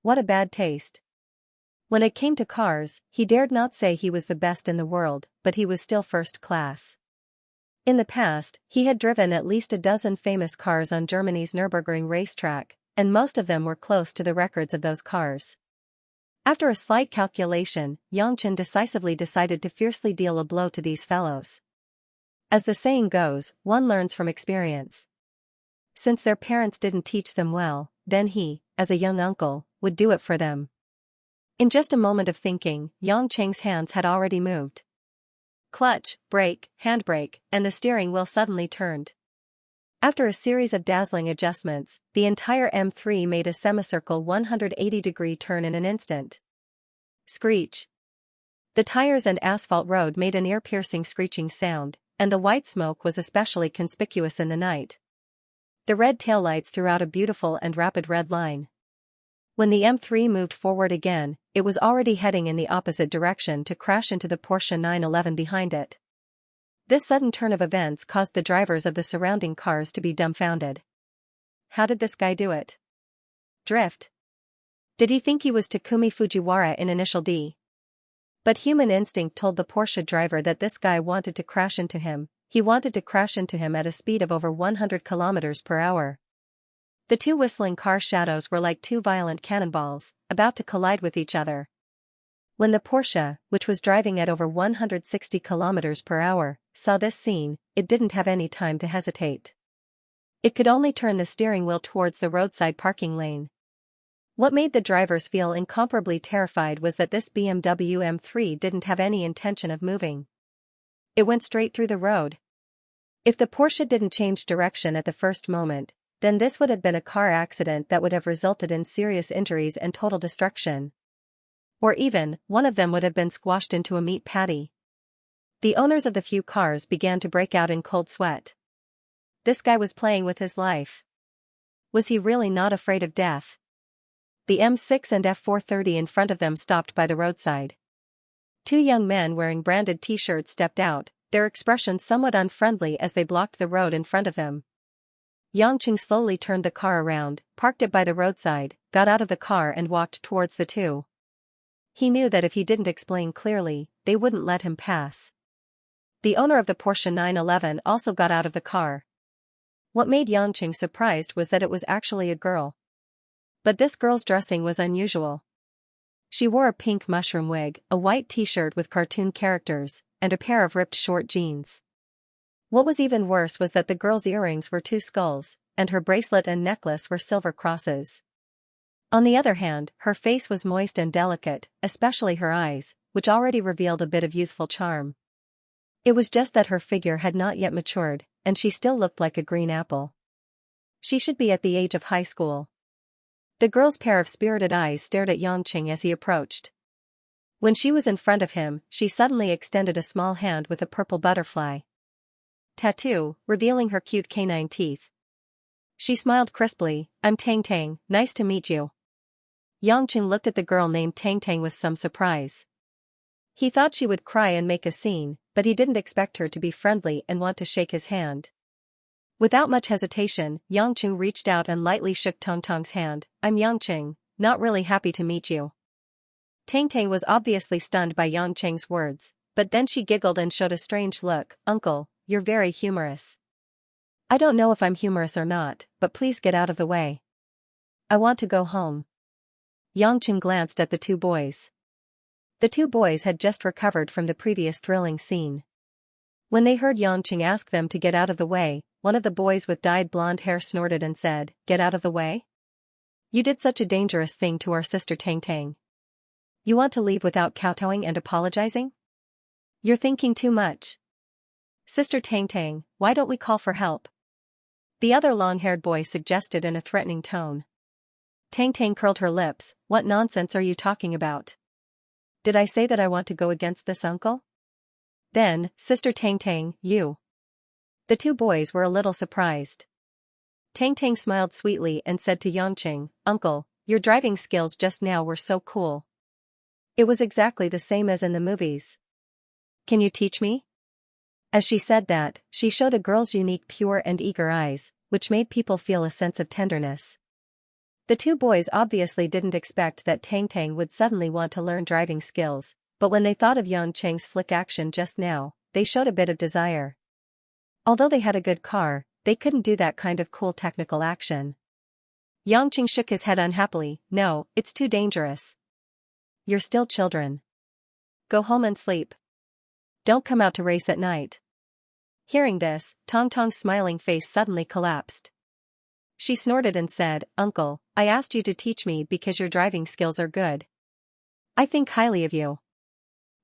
What a bad taste. When it came to cars, he dared not say he was the best in the world, but he was still first class. In the past, he had driven at least a dozen famous cars on Germany's Nürburgring racetrack, and most of them were close to the records of those cars. After a slight calculation, Yangqing decisively decided to fiercely deal a blow to these fellows. As the saying goes, one learns from experience. Since their parents didn't teach them well, then he, as a young uncle, would do it for them. In just a moment of thinking, Yangqing's hands had already moved. Clutch, brake, handbrake, and the steering wheel suddenly turned. After a series of dazzling adjustments, the entire M3 made a semicircle 180-degree turn in an instant. Screech. The tires and asphalt road made an ear-piercing screeching sound, and the white smoke was especially conspicuous in the night. The red taillights threw out a beautiful and rapid red line. When the M3 moved forward again, it was already heading in the opposite direction to crash into the Porsche 911 behind it. This sudden turn of events caused the drivers of the surrounding cars to be dumbfounded. How did this guy do it? Drift? Did he think he was Takumi Fujiwara in Initial D? But human instinct told the Porsche driver that this guy wanted to crash into him. He wanted to crash into him at a speed of over 100 km per hour. The two whistling car shadows were like two violent cannonballs, about to collide with each other. When the Porsche, which was driving at over 160 km per hour, saw this scene, it didn't have any time to hesitate. It could only turn the steering wheel towards the roadside parking lane. What made the drivers feel incomparably terrified was that this BMW M3 didn't have any intention of moving. It went straight through the road. If the Porsche didn't change direction at the first moment, then this would have been a car accident that would have resulted in serious injuries and total destruction. Or even, one of them would have been squashed into a meat patty. The owners of the few cars began to break out in cold sweat. This guy was playing with his life. Was he really not afraid of death? The M6 and F430 in front of them stopped by the roadside. Two young men wearing branded t-shirts stepped out, their expressions somewhat unfriendly as they blocked the road in front of them. Yangqing slowly turned the car around, parked it by the roadside, got out of the car and walked towards the two. He knew that if he didn't explain clearly, they wouldn't let him pass. The owner of the Porsche 911 also got out of the car. What made Yangqing surprised was that it was actually a girl. But this girl's dressing was unusual. She wore a pink mushroom wig, a white t-shirt with cartoon characters, and a pair of ripped short jeans. What was even worse was that the girl's earrings were two skulls, and her bracelet and necklace were silver crosses. On the other hand, her face was moist and delicate, especially her eyes, which already revealed a bit of youthful charm. It was just that her figure had not yet matured, and she still looked like a green apple. She should be at the age of high school. The girl's pair of spirited eyes stared at Xianxia as he approached. When she was in front of him, she suddenly extended a small hand with a purple butterfly tattoo, revealing her cute canine teeth. She smiled crisply. "I'm Tang Tang, nice to meet you." Xianxia looked at the girl named Tang Tang with some surprise. He thought she would cry and make a scene, but he didn't expect her to be friendly and want to shake his hand. Without much hesitation, Xianxia reached out and lightly shook Tang Tang's hand. "I'm Xianxia, not really happy to meet you." Tang Tang was obviously stunned by Xianxia's words, but then she giggled and showed a strange look. "Uncle, you're very humorous." "I don't know if I'm humorous or not, but please get out of the way. I want to go home." Xianxia glanced at the two boys. The two boys had just recovered from the previous thrilling scene. When they heard Xianxia ask them to get out of the way, one of the boys with dyed blonde hair snorted and said, "Get out of the way? You did such a dangerous thing to our sister Tang Tang. You want to leave without kowtowing and apologizing? You're thinking too much. Sister Tang Tang, why don't we call for help?" The other long-haired boy suggested in a threatening tone. Tang Tang curled her lips. "What nonsense are you talking about? Did I say that I want to go against this uncle? Then, Sister Tang Tang, you." The two boys were a little surprised. Tang Tang smiled sweetly and said to Xianxia, "Uncle, your driving skills just now were so cool. It was exactly the same as in the movies. Can you teach me?" As she said that, she showed a girl's unique pure and eager eyes, which made people feel a sense of tenderness. The two boys obviously didn't expect that Tang Tang would suddenly want to learn driving skills, but when they thought of Xianxia's flick action just now, they showed a bit of desire. Although they had a good car, they couldn't do that kind of cool technical action. Xianxia shook his head unhappily. "No, it's too dangerous. You're still children. Go home and sleep. Don't come out to race at night." Hearing this, Tang Tang's smiling face suddenly collapsed. She snorted and said, "Uncle, I asked you to teach me because your driving skills are good. I think highly of you.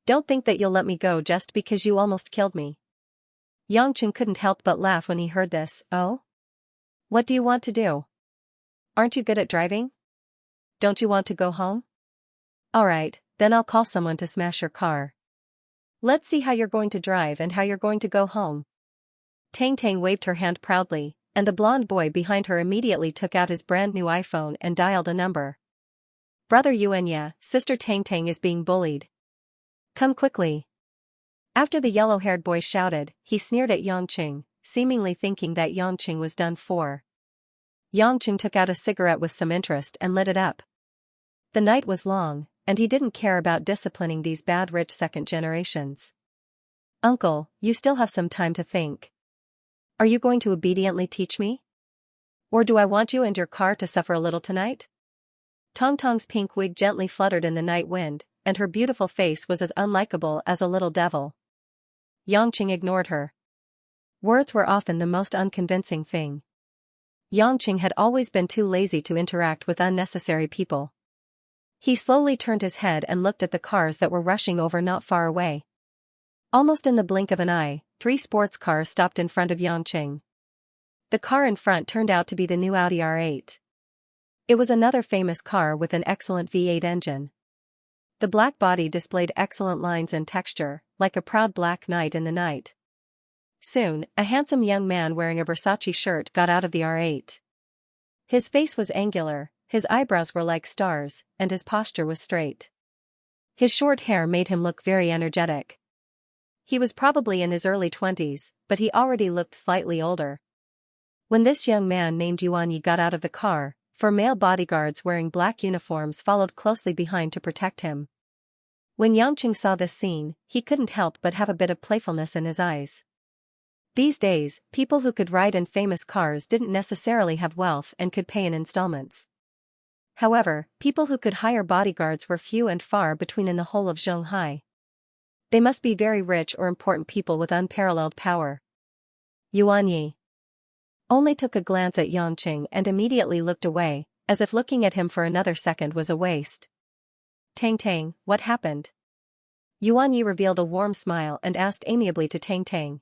Don't think that you'll let me go just because you almost killed me." Xianxia couldn't help but laugh when he heard this. "Oh? What do you want to do? Aren't you good at driving? Don't you want to go home? Alright, then I'll call someone to smash your car. Let's see how you're going to drive and how you're going to go home." Tang Tang waved her hand proudly, and the blonde boy behind her immediately took out his brand new iPhone and dialed a number. "Brother Xianxia, Sister Tang Tang is being bullied. Come quickly." After the yellow-haired boy shouted, he sneered at Xianxia, seemingly thinking that Xianxia was done for. Xianxia took out a cigarette with some interest and lit it up. The night was long, and he didn't care about disciplining these bad rich second generations. "Uncle, you still have some time to think. Are you going to obediently teach me? Or do I want you and your car to suffer a little tonight?" Tang Tang's pink wig gently fluttered in the night wind, and her beautiful face was as unlikable as a little devil. Xianxia ignored her. Words were often the most unconvincing thing. Xianxia had always been too lazy to interact with unnecessary people. He slowly turned his head and looked at the cars that were rushing over not far away. Almost in the blink of an eye, 3 sports cars stopped in front of Xianxia. The car in front turned out to be the new Audi R8. It was another famous car with an excellent V8 engine. The black body displayed excellent lines and texture, like a proud black knight in the night. Soon, a handsome young man wearing a Versace shirt got out of the R8. His face was angular, his eyebrows were like stars, and his posture was straight. His short hair made him look very energetic. He was probably in his early 20s, but he already looked slightly older. When this young man named Yuan got out of the car, 4 male bodyguards wearing black uniforms followed closely behind to protect him. When Xianxia saw this scene, he couldn't help but have a bit of playfulness in his eyes. These days, people who could ride in famous cars didn't necessarily have wealth and could pay in installments. However, people who could hire bodyguards were few and far between in the whole of Zhonghai. They must be very rich or important people with unparalleled power. Yuan Yi only took a glance at Yangqing and immediately looked away, as if looking at him for another second was a waste. Tang Tang, what happened? Yuan Yi revealed a warm smile and asked amiably to Tang Tang.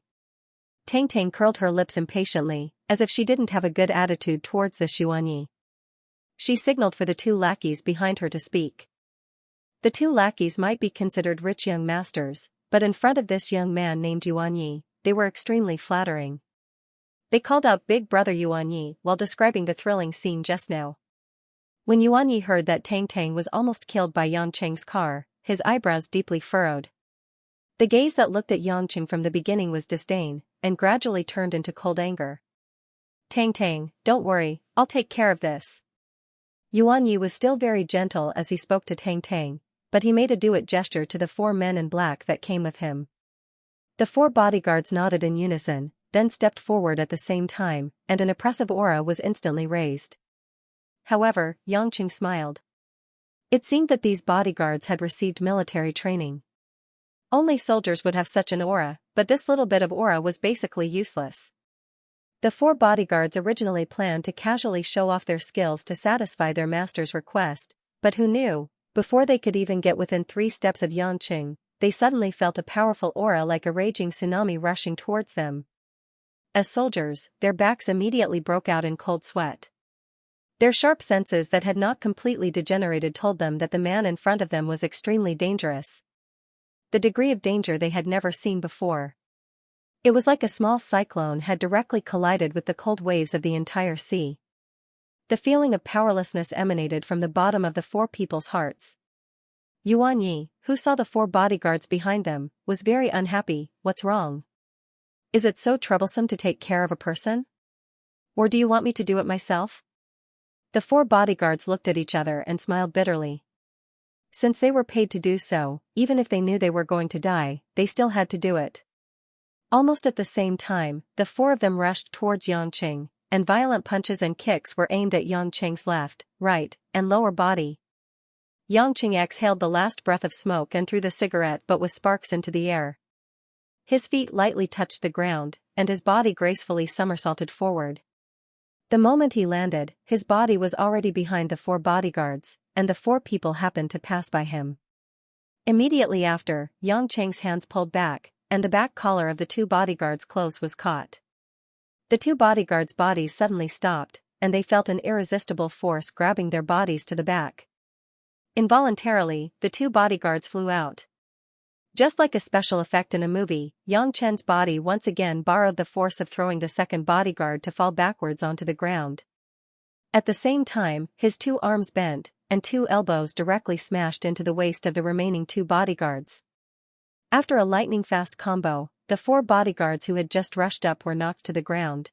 Tang Tang curled her lips impatiently, as if she didn't have a good attitude towards this Yuan Yi. She signaled for the two lackeys behind her to speak. The two lackeys might be considered rich young masters, but in front of this young man named Yuan Yi, they were extremely flattering. They called out Big Brother Yuan Yi while describing the thrilling scene just now. When Yuan Yi heard that Tang Tang was almost killed by Yangqing's car, his eyebrows deeply furrowed. The gaze that looked at Yangqing from the beginning was disdain, and gradually turned into cold anger. Tang Tang, don't worry, I'll take care of this. Yuan Yi was still very gentle as he spoke to Tang Tang, but he made a do-it gesture to the four men in black that came with him. The four bodyguards nodded in unison, then stepped forward at the same time, and an oppressive aura was instantly raised. However, Yangqing smiled. It seemed that these bodyguards had received military training. Only soldiers would have such an aura, but this little bit of aura was basically useless. The four bodyguards originally planned to casually show off their skills to satisfy their master's request, but who knew, before they could even get within 3 steps of Yangqing, they suddenly felt a powerful aura like a raging tsunami rushing towards them. As soldiers, their backs immediately broke out in cold sweat. Their sharp senses that had not completely degenerated told them that the man in front of them was extremely dangerous. The degree of danger they had never seen before. It was like a small cyclone had directly collided with the cold waves of the entire sea. The feeling of powerlessness emanated from the bottom of the four people's hearts. Yuan Yi, who saw the four bodyguards behind them, was very unhappy. What's wrong? Is it so troublesome to take care of a person? Or do you want me to do it myself? The four bodyguards looked at each other and smiled bitterly. Since they were paid to do so, even if they knew they were going to die, they still had to do it. Almost at the same time, the four of them rushed towards Yangqing, and violent punches and kicks were aimed at Yangqing's left, right, and lower body. Yangqing exhaled the last breath of smoke and threw the cigarette but with sparks into the air. His feet lightly touched the ground, and his body gracefully somersaulted forward. The moment he landed, his body was already behind the four bodyguards, and the four people happened to pass by him. Immediately after, Yangqing's hands pulled back, and the back collar of the two bodyguards' clothes was caught. The two bodyguards' bodies suddenly stopped, and they felt an irresistible force grabbing their bodies to the back. Involuntarily, the two bodyguards flew out. Just like a special effect in a movie, Yang Chen's body once again borrowed the force of throwing the second bodyguard to fall backwards onto the ground. At the same time, his two arms bent, and two elbows directly smashed into the waist of the remaining two bodyguards. After a lightning-fast combo, the four bodyguards who had just rushed up were knocked to the ground.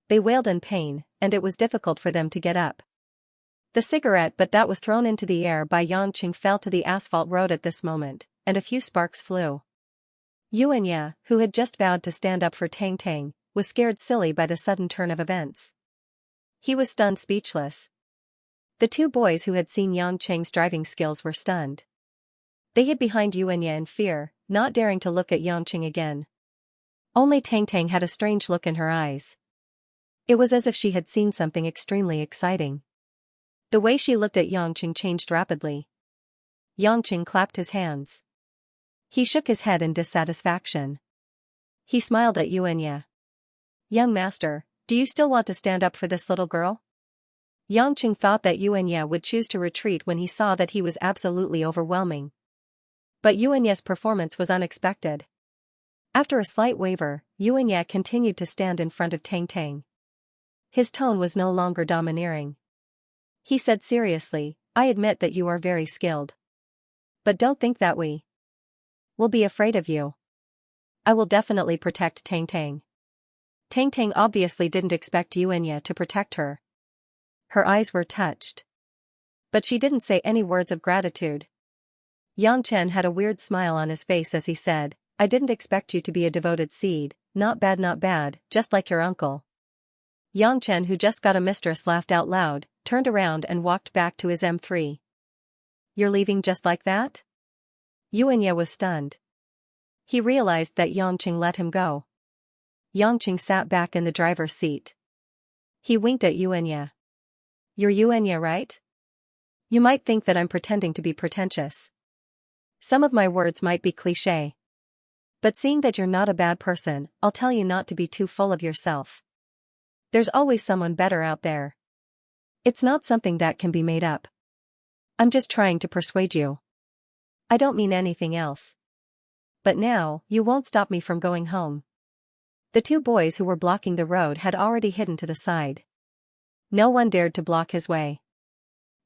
They wailed in pain, and it was difficult for them to get up. The cigarette butt that was thrown into the air by Yangqing fell to the asphalt road at this moment, and a few sparks flew. Xianxia, who had just vowed to stand up for Tang Tang, was scared silly by the sudden turn of events. He was stunned speechless. The two boys who had seen Yangqing's driving skills were stunned. They hid behind Xianxia in fear, not daring to look at Yangqing again. Only Tang Tang had a strange look in her eyes. It was as if she had seen something extremely exciting. The way she looked at Yangqing changed rapidly. Yangqing clapped his hands. He shook his head in dissatisfaction. He smiled at Xianxia. "Young master, do you still want to stand up for this little girl?" Yangqing thought that Xianxia would choose to retreat when he saw that he was absolutely overwhelming. But Xianxia's performance was unexpected. After a slight waver, Xianxia continued to stand in front of Tang Tang. His tone was no longer domineering. He said seriously, "I admit that you are very skilled. But don't think that we will be afraid of you. I will definitely protect Tang Tang." Tang Tang obviously didn't expect Xianxia to protect her. Her eyes were touched. But she didn't say any words of gratitude. Yang Chen had a weird smile on his face as he said, "I didn't expect you to be a devoted seed, not bad, just like your uncle." Yang Chen, who just got a mistress, laughed out loud, turned around and walked back to his M3. "You're leaving just like that?" Xianxia was stunned. He realized that Yongqing let him go. Yongqing sat back in the driver's seat. He winked at Xianxia. "You're Xianxia, right? You might think that I'm pretending to be pretentious. Some of my words might be cliché. But seeing that you're not a bad person, I'll tell you not to be too full of yourself. There's always someone better out there. It's not something that can be made up. I'm just trying to persuade you. I don't mean anything else. But now, you won't stop me from going home." The two boys who were blocking the road had already hidden to the side. No one dared to block his way.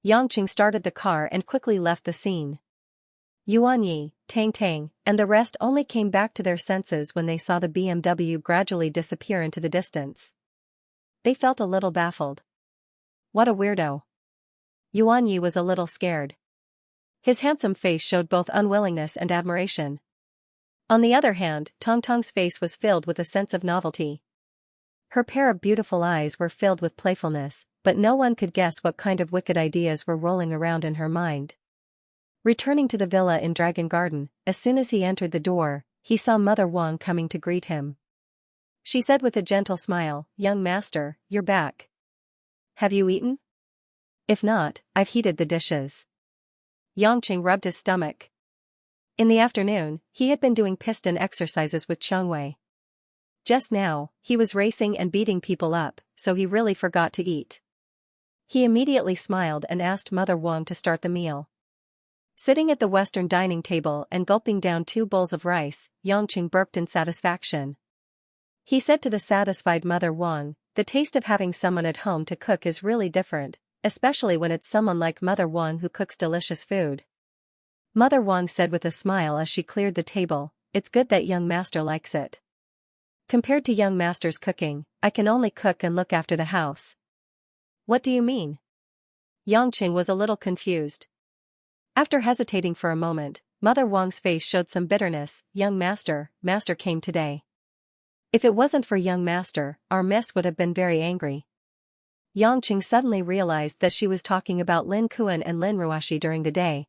Yongqing started the car and quickly left the scene. Yuanyi, Tang Tang, and the rest only came back to their senses when they saw the BMW gradually disappear into the distance. They felt a little baffled. What a weirdo. Yuanyi was a little scared. His handsome face showed both unwillingness and admiration. On the other hand, Tong Tong's face was filled with a sense of novelty. Her pair of beautiful eyes were filled with playfulness, but no one could guess what kind of wicked ideas were rolling around in her mind. Returning to the villa in Dragon Garden, as soon as he entered the door, he saw Mother Wang coming to greet him. She said with a gentle smile, "Young master, you're back. Have you eaten? If not, I've heated the dishes." Yongqing rubbed his stomach. In the afternoon, he had been doing piston exercises with Chengwei. Just now, he was racing and beating people up, so he really forgot to eat. He immediately smiled and asked Mother Wang to start the meal. Sitting at the Western dining table and gulping down 2 bowls of rice, Yongqing burped in satisfaction. He said to the satisfied Mother Wang, "The taste of having someone at home to cook is really different, especially when it's someone like Mother Wang who cooks delicious food." Mother Wang said with a smile as she cleared the table, "It's good that young master likes it. Compared to young master's cooking, I can only cook and look after the house." "What do you mean?" Yongqing was a little confused. After hesitating for a moment, Mother Wang's face showed some bitterness. "Young master came today. If it wasn't for young master, our miss would have been very angry." Yongqing suddenly realized that she was talking about Lin Kuan and Lin Ruashi during the day.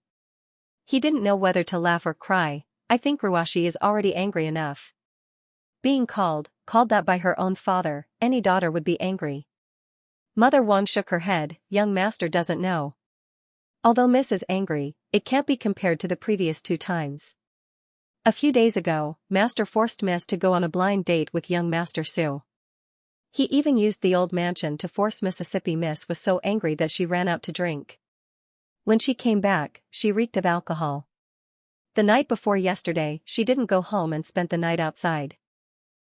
He didn't know whether to laugh or cry. "I think Ruashi is already angry enough. Being called that by her own father, any daughter would be angry." Mother Wang shook her head. "Young master doesn't know. Although Miss is angry, it can't be compared to the previous 2 times. A few days ago, Master forced Miss to go on a blind date with young Master Su. He even used the old mansion to force Mississippi. Miss was so angry that she ran out to drink. When she came back, she reeked of alcohol. The night before yesterday, she didn't go home and spent the night outside.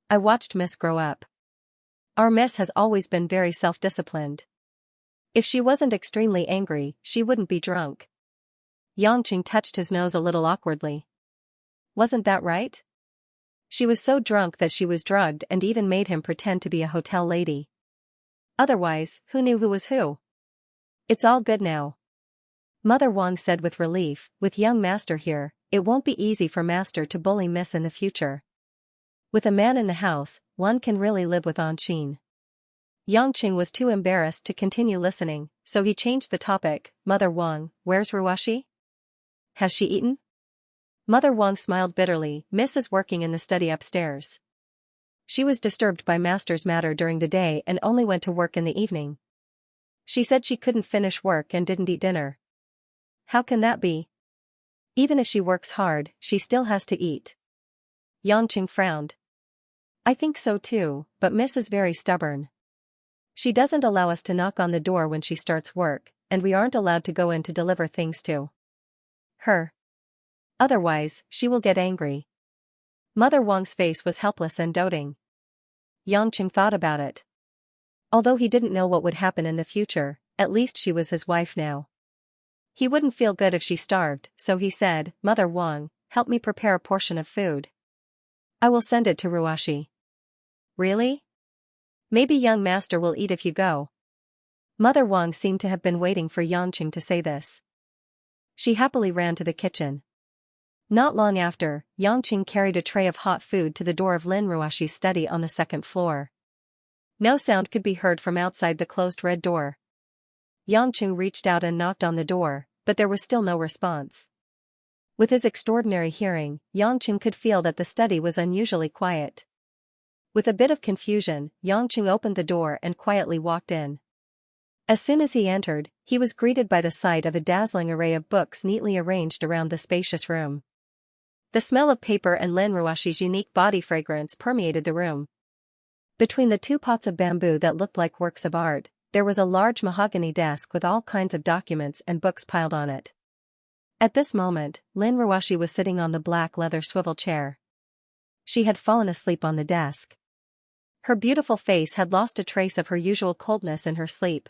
I watched Miss grow up. Our Miss has always been very self-disciplined. If she wasn't extremely angry, she wouldn't be drunk." Yongqing touched his nose a little awkwardly. "Wasn't that right? She was so drunk that she was drugged and even made him pretend to be a hotel lady. Otherwise, who knew who was who? It's all good now." Mother Wang said with relief, "With young master here, it won't be easy for master to bully Miss in the future. With a man in the house, one can really live with Anshin." Yongqing was too embarrassed to continue listening, so he changed the topic. "Mother Wang, where's Ruashi? Has she eaten?" Mother Wang smiled bitterly. "Miss is working in the study upstairs. She was disturbed by master's matter during the day and only went to work in the evening. She said she couldn't finish work and didn't eat dinner." "How can that be? Even if she works hard, she still has to eat." Yongqing frowned. "I think so too, but Miss is very stubborn. She doesn't allow us to knock on the door when she starts work, and we aren't allowed to go in to deliver things to her. Otherwise, she will get angry." Mother Wang's face was helpless and doting. Yongqing thought about it. Although he didn't know what would happen in the future, at least she was his wife now. He wouldn't feel good if she starved, so he said, "Mother Wang, help me prepare a portion of food. I will send it to Ruashi." "Really? Maybe young master will eat if you go." Mother Wang seemed to have been waiting for Yongqing to say this. She happily ran to the kitchen. Not long after, Yongqing carried a tray of hot food to the door of Lin Ruashi's study on the 2nd floor. No sound could be heard from outside the closed red door. Yangqing reached out and knocked on the door, but there was still no response. With his extraordinary hearing, Yangqing could feel that the study was unusually quiet. With a bit of confusion, Yangqing opened the door and quietly walked in. As soon as he entered, he was greeted by the sight of a dazzling array of books neatly arranged around the spacious room. The smell of paper and Lin Ruoshi's unique body fragrance permeated the room. Between the two pots of bamboo that looked like works of art, there was a large mahogany desk with all kinds of documents and books piled on it. At this moment, Lin Ruoshi was sitting on the black leather swivel chair. She had fallen asleep on the desk. Her beautiful face had lost a trace of her usual coldness in her sleep.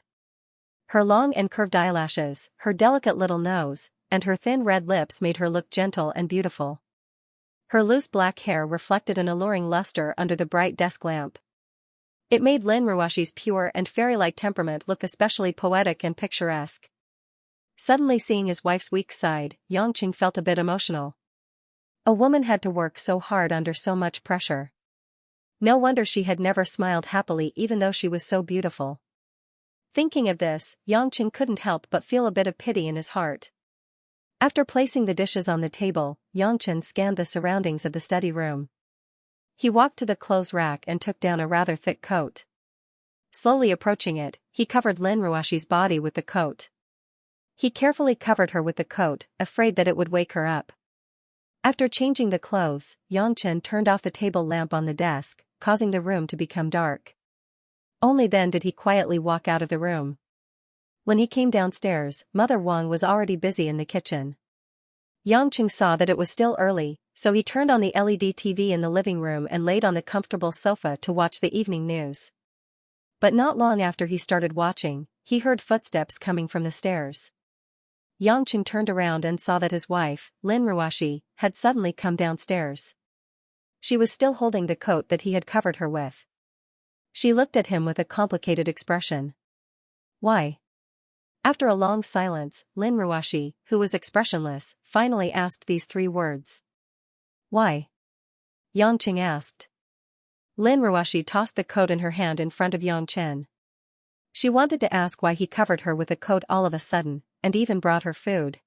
Her long and curved eyelashes, her delicate little nose, and her thin red lips made her look gentle and beautiful. Her loose black hair reflected an alluring luster under the bright desk lamp. It made Lin Ruoshi's pure and fairy-like temperament look especially poetic and picturesque. Suddenly seeing his wife's weak side, Yangqing felt a bit emotional. A woman had to work so hard under so much pressure. No wonder she had never smiled happily even though she was so beautiful. Thinking of this, Yangqing couldn't help but feel a bit of pity in his heart. After placing the dishes on the table, Yangqing scanned the surroundings of the study room. He walked to the clothes rack and took down a rather thick coat. Slowly approaching it, he covered Lin Ruoshi's body with the coat. He carefully covered her with the coat, afraid that it would wake her up. After changing the clothes, Yangqing turned off the table lamp on the desk, causing the room to become dark. Only then did he quietly walk out of the room. When he came downstairs, Mother Wang was already busy in the kitchen. Yangqing saw that it was still early, so he turned on the LED TV in the living room and laid on the comfortable sofa to watch the evening news. But not long after he started watching, he heard footsteps coming from the stairs. Yangqing turned around and saw that his wife, Lin Ruoshi, had suddenly come downstairs. She was still holding the coat that he had covered her with. She looked at him with a complicated expression. Why? After a long silence, Lin Ruoshi, who was expressionless, finally asked these three words. Why? Yangqing asked. Lin Ruoshi tossed the coat in her hand in front of Yangqing. She wanted to ask why he covered her with a coat all of a sudden, and even brought her food.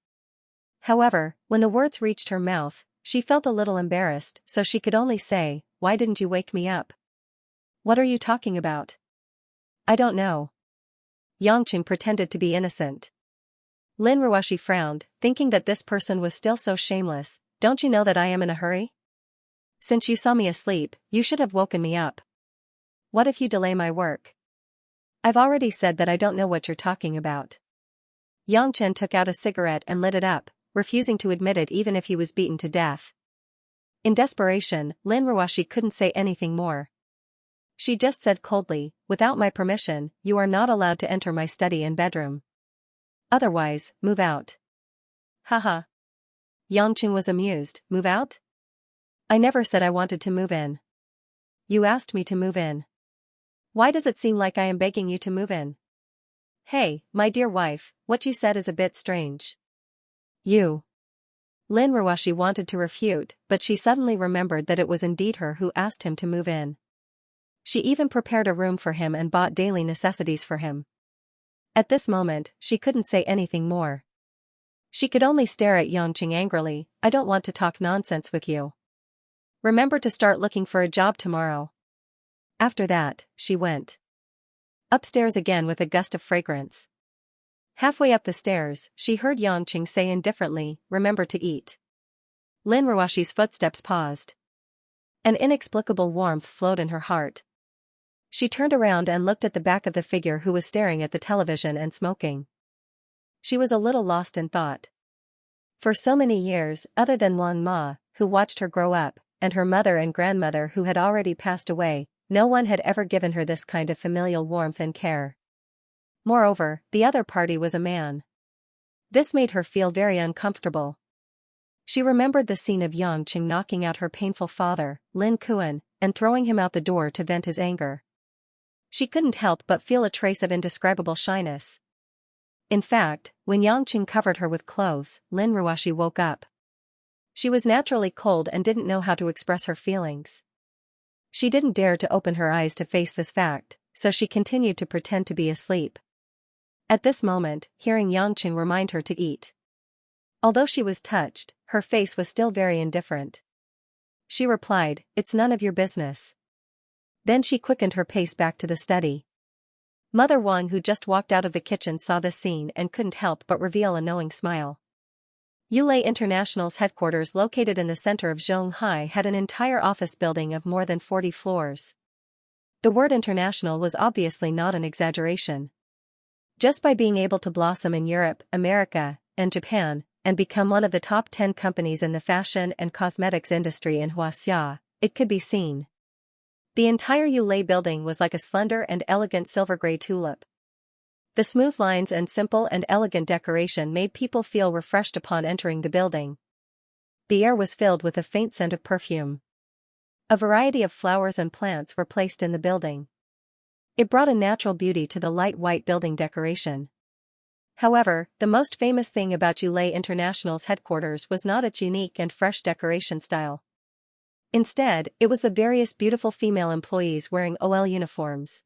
However, when the words reached her mouth, she felt a little embarrassed, so she could only say, "Why didn't you wake me up?" "What are you talking about?" "I don't know." Yangqing pretended to be innocent. Lin Ruoshi frowned, thinking that this person was still so shameless. "Don't you know that I am in a hurry? Since you saw me asleep, you should have woken me up. What if you delay my work?" "I've already said that I don't know what you're talking about." Yangqing took out a cigarette and lit it up, refusing to admit it even if he was beaten to death. In desperation, Lin Ruoshi couldn't say anything more. She just said coldly, "Without my permission, you are not allowed to enter my study and bedroom. Otherwise, move out." Haha. Yangqing was amused. "Move out? I never said I wanted to move in. You asked me to move in. Why does it seem like I am begging you to move in?" "Hey, my dear wife, what you said is a bit strange." "You." Lin Ruoshi wanted to refute, but she suddenly remembered that it was indeed her who asked him to move in. She even prepared a room for him and bought daily necessities for him. At this moment, she couldn't say anything more. She could only stare at Yangqing angrily. "I don't want to talk nonsense with you. Remember to start looking for a job tomorrow." After that, she went upstairs again with a gust of fragrance. Halfway up the stairs, she heard Yangqing say indifferently, "Remember to eat." Lin Ruoshi's footsteps paused. An inexplicable warmth flowed in her heart. She turned around and looked at the back of the figure who was staring at the television and smoking. She was a little lost in thought. For so many years, other than Wang Ma, who watched her grow up, and her mother and grandmother who had already passed away, no one had ever given her this kind of familial warmth and care. Moreover, the other party was a man. This made her feel very uncomfortable. She remembered the scene of Yangqing knocking out her painful father, Lin Kuan, and throwing him out the door to vent his anger. She couldn't help but feel a trace of indescribable shyness. In fact, when Yangqing covered her with clothes, Lin Ruoshi woke up. She was naturally cold and didn't know how to express her feelings. She didn't dare to open her eyes to face this fact, so she continued to pretend to be asleep. At this moment, hearing Yangqing remind her to eat. Although she was touched, her face was still very indifferent. She replied, "It's none of your business." Then she quickened her pace back to the study. Mother Wang, who just walked out of the kitchen, saw this scene and couldn't help but reveal a knowing smile. Yulei International's headquarters, located in the center of Zhonghai, had an entire office building of more than 40 floors. The word international was obviously not an exaggeration. Just by being able to blossom in Europe, America, and Japan, and become one of the top 10 companies in the fashion and cosmetics industry in Xianxia, it could be seen. The entire Yulei building was like a slender and elegant silver-gray tulip. The smooth lines and simple and elegant decoration made people feel refreshed upon entering the building. The air was filled with a faint scent of perfume. A variety of flowers and plants were placed in the building. It brought a natural beauty to the light white building decoration. However, the most famous thing about Yulei International's headquarters was not its unique and fresh decoration style. Instead, it was the various beautiful female employees wearing OL uniforms.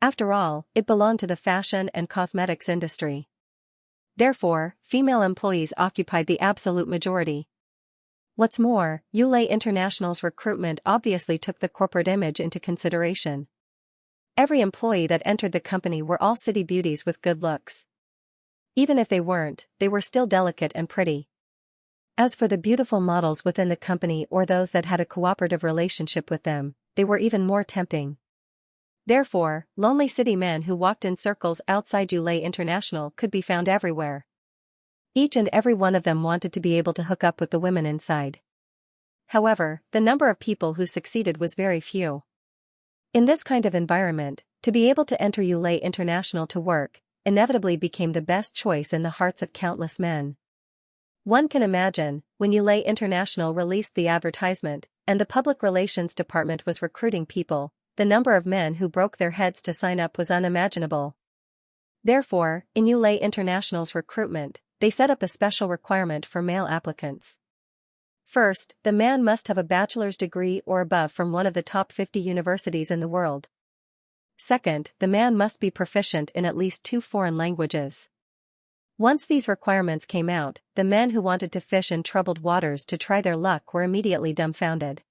After all, it belonged to the fashion and cosmetics industry. Therefore, female employees occupied the absolute majority. What's more, Yulei International's recruitment obviously took the corporate image into consideration. Every employee that entered the company were all city beauties with good looks. Even if they weren't, they were still delicate and pretty. As for the beautiful models within the company or those that had a cooperative relationship with them, they were even more tempting. Therefore, lonely city men who walked in circles outside Yulei International could be found everywhere. Each and every one of them wanted to be able to hook up with the women inside. However, the number of people who succeeded was very few. In this kind of environment, to be able to enter Yulei International to work, inevitably became the best choice in the hearts of countless men. One can imagine, when Yulei International released the advertisement, and the public relations department was recruiting people, the number of men who broke their heads to sign up was unimaginable. Therefore, in Yulei International's recruitment, they set up a special requirement for male applicants. First, the man must have a bachelor's degree or above from one of the top 50 universities in the world. Second, the man must be proficient in at least 2 foreign languages. Once these requirements came out, the men who wanted to fish in troubled waters to try their luck were immediately dumbfounded.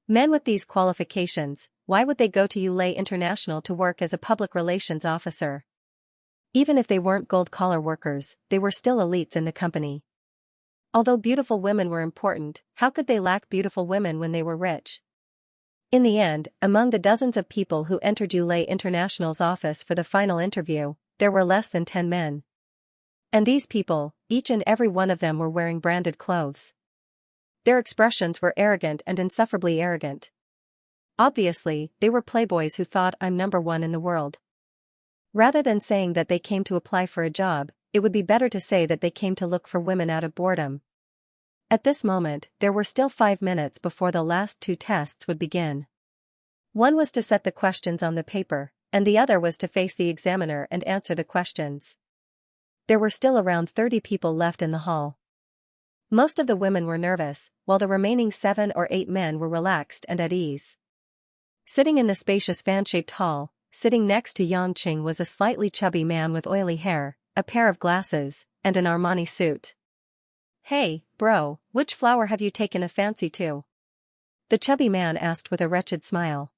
Men with these qualifications, why would they go to Yulei International to work as a public relations officer? Even if they weren't gold-collar workers, they were still elites in the company. Although beautiful women were important, how could they lack beautiful women when they were rich? In the end, among the dozens of people who entered Yulei International's office for the final interview, there were less than 10 men. And these people, each and every one of them were wearing branded clothes. Their expressions were arrogant and insufferably arrogant. Obviously, they were playboys who thought, "I'm number one in the world." Rather than saying that they came to apply for a job, it would be better to say that they came to look for women out of boredom. At this moment, there were still 5 minutes before the last 2 tests would begin. One was to set the questions on the paper, and the other was to face the examiner and answer the questions. There were still around 30 people left in the hall. Most of the women were nervous, while the remaining 7 or 8 men were relaxed and at ease. Sitting in the spacious fan-shaped hall, sitting next to Yangqing was a slightly chubby man with oily hair, a pair of glasses, and an Armani suit. "Hey, bro, which flower have you taken a fancy to?" the chubby man asked with a wretched smile.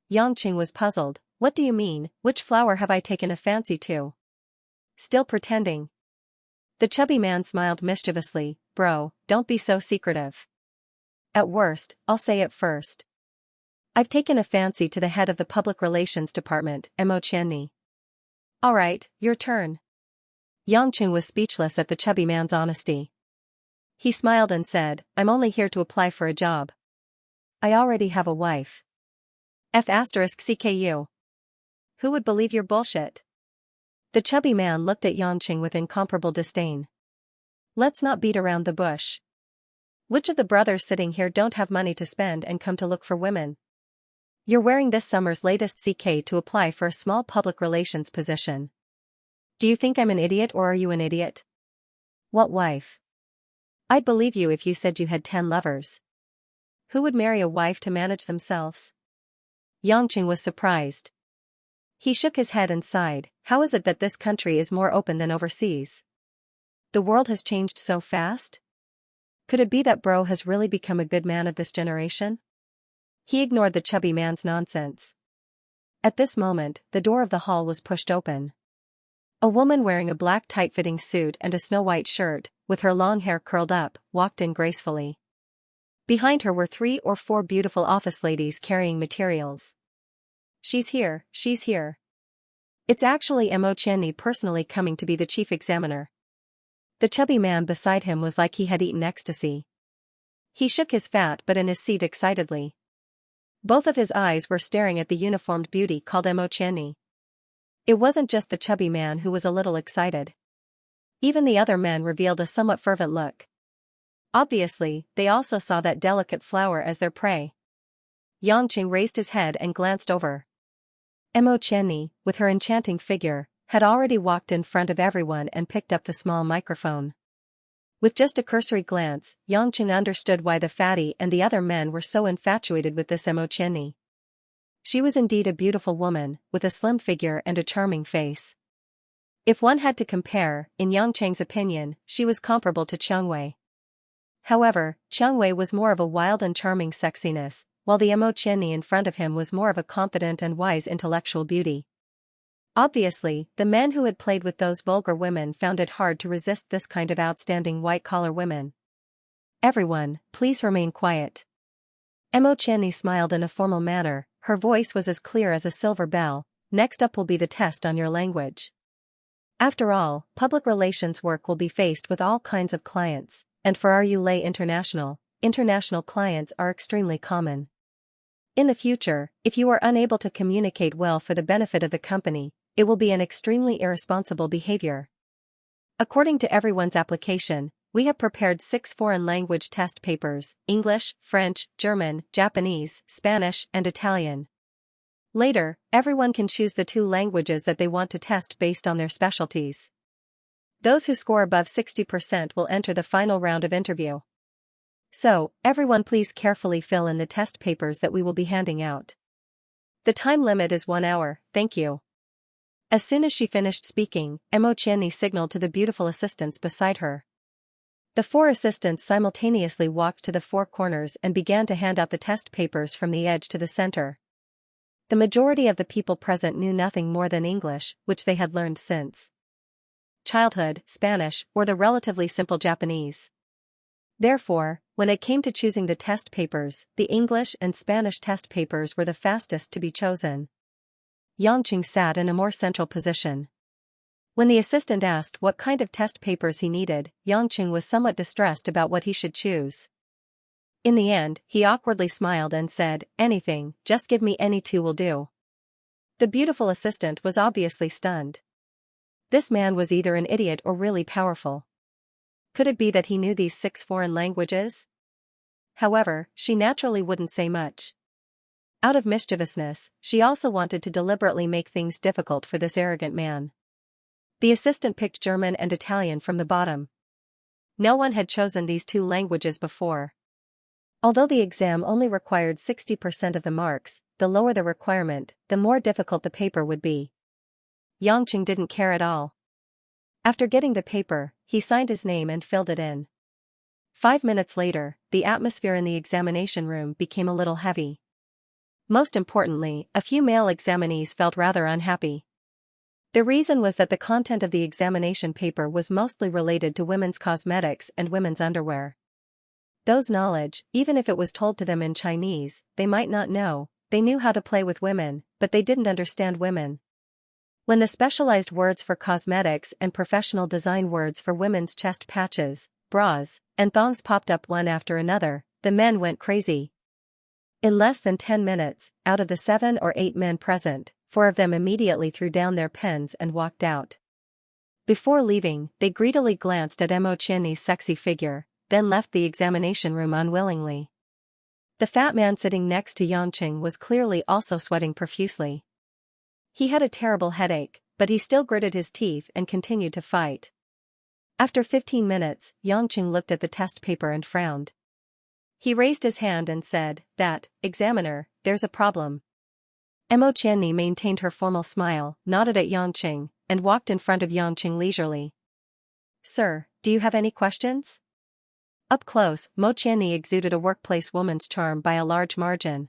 Yangqing was puzzled. "What do you mean, which flower have I taken a fancy to?" Still pretending. The chubby man smiled mischievously. "Bro, don't be so secretive. At worst, I'll say it first. I've taken a fancy to the head of the public relations department, Mo Qianni." "Alright, your turn." Yangqing was speechless at the chubby man's honesty. He smiled and said, "I'm only here to apply for a job. I already have a wife. F***CKU. Who would believe your bullshit?" The chubby man looked at Yangqing with incomparable disdain. "Let's not beat around the bush. Which of the brothers sitting here don't have money to spend and come to look for women? You're wearing this summer's latest CK to apply for a small public relations position. Do you think I'm an idiot, or are you an idiot? What wife? I'd believe you if you said you had 10 lovers. Who would marry a wife to manage themselves?" Yangqing was surprised. He shook his head and sighed. How is it that this country is more open than overseas? The world has changed so fast? Could it be that bro has really become a good man of this generation? He ignored the chubby man's nonsense. At this moment, the door of the hall was pushed open. A woman wearing a black tight-fitting suit and a snow-white shirt, with her long hair curled up, walked in gracefully. Behind her were 3 or 4 beautiful office ladies carrying materials. She's here, she's here. It's actually Mo Qianni personally coming to be the chief examiner. The chubby man beside him was like he had eaten ecstasy. He shook his fat butt in his seat excitedly. Both of his eyes were staring at the uniformed beauty called Mo Qianni. It wasn't just the chubby man who was a little excited. Even the other men revealed a somewhat fervent look. Obviously, they also saw that delicate flower as their prey. Xianxia raised his head and glanced over. Mo Qianni, with her enchanting figure, had already walked in front of everyone and picked up the small microphone. With just a cursory glance, Xianxia understood why the fatty and the other men were so infatuated with this Mo Qianni. She was indeed a beautiful woman, with a slim figure and a charming face. If one had to compare, in Xianxia's opinion, she was comparable to Qiangwei. However, Qiangwei was more of a wild and charming sexiness, while the Mo Qianni in front of him was more of a confident and wise intellectual beauty. Obviously, the men who had played with those vulgar women found it hard to resist this kind of outstanding white-collar women. Everyone, please remain quiet. Mo Qianni smiled in a formal manner, her voice was as clear as a silver bell. Next up will be the test on your language. After all, public relations work will be faced with all kinds of clients, and for our ULA international clients are extremely common. In the future, if you are unable to communicate well for the benefit of the company, it will be an extremely irresponsible behavior. According to everyone's application, we have prepared 6 foreign language test papers: English, French, German, Japanese, Spanish, and Italian. Later, everyone can choose the 2 languages that they want to test based on their specialties. Those who score above 60% will enter the final round of interview. So, everyone please carefully fill in the test papers that we will be handing out. The time limit is 1 hour, thank you. As soon as she finished speaking, Mo Qianni signaled to the beautiful assistants beside her. The 4 assistants simultaneously walked to the 4 corners and began to hand out the test papers from the edge to the center. The majority of the people present knew nothing more than English, which they had learned since childhood, Spanish, or the relatively simple Japanese. Therefore, when it came to choosing the test papers, the English and Spanish test papers were the fastest to be chosen. Xianxia sat in a more central position. When the assistant asked what kind of test papers he needed, Xianxia was somewhat distressed about what he should choose. In the end, he awkwardly smiled and said, "Anything, just give me any 2 will do." The beautiful assistant was obviously stunned. This man was either an idiot or really powerful. Could it be that he knew these 6 foreign languages? However, she naturally wouldn't say much. Out of mischievousness, she also wanted to deliberately make things difficult for this arrogant man. The assistant picked German and Italian from the bottom. No one had chosen these 2 languages before. Although the exam only required 60% of the marks, the lower the requirement, the more difficult the paper would be. Xianxia didn't care at all. After getting the paper, he signed his name and filled it in. 5 minutes later, the atmosphere in the examination room became a little heavy. Most importantly, a few male examinees felt rather unhappy. The reason was that the content of the examination paper was mostly related to women's cosmetics and women's underwear. Those knowledge, even if it was told to them in Chinese, they might not know. They knew how to play with women, but they didn't understand women. When the specialized words for cosmetics and professional design words for women's chest patches, bras, and thongs popped up one after another, the men went crazy. In less than 10 minutes, out of the 7 or 8 men present, 4 of them immediately threw down their pens and walked out. Before leaving, they greedily glanced at Mo Qianni's sexy figure, then left the examination room unwillingly. The fat man sitting next to Xianxia was clearly also sweating profusely. He had a terrible headache, but he still gritted his teeth and continued to fight. After 15 minutes, Xianxia looked at the test paper and frowned. He raised his hand and said, "Examiner, there's a problem." Mo Qianni maintained her formal smile, nodded at Yangqing, and walked in front of Yangqing leisurely. Sir, do you have any questions? Up close, Mo Qianni exuded a workplace woman's charm by a large margin.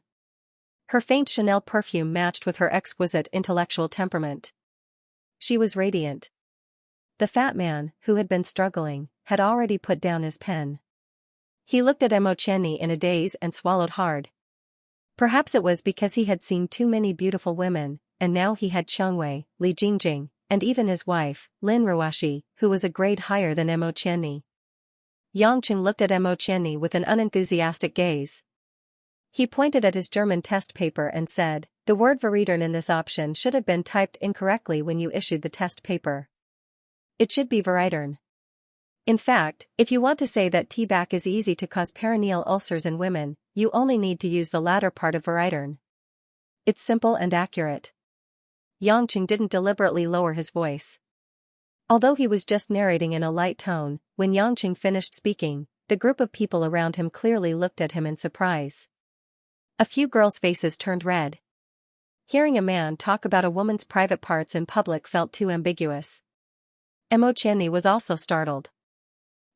Her faint Chanel perfume matched with her exquisite intellectual temperament. She was radiant. The fat man, who had been struggling, had already put down his pen. He looked at Mo Qianni in a daze and swallowed hard. Perhaps it was because he had seen too many beautiful women, and now he had Qiangwei, Li Jingjing, and even his wife, Lin Ruoxi, who was a grade higher than Mo Qianni. Yangqing looked at Mo Qianni with an unenthusiastic gaze. He pointed at his German test paper and said, "The word Vereadern in this option should have been typed incorrectly when you issued the test paper. It should be Vereadern. In fact, if you want to say that TBAC is easy to cause perineal ulcers in women, you only need to use the latter part of Vereadern. It's simple and accurate." Yangqing didn't deliberately lower his voice. Although he was just narrating in a light tone, when Yangqing finished speaking, the group of people around him clearly looked at him in surprise. A few girls' faces turned red. Hearing a man talk about a woman's private parts in public felt too ambiguous. Mo Qianni was also startled.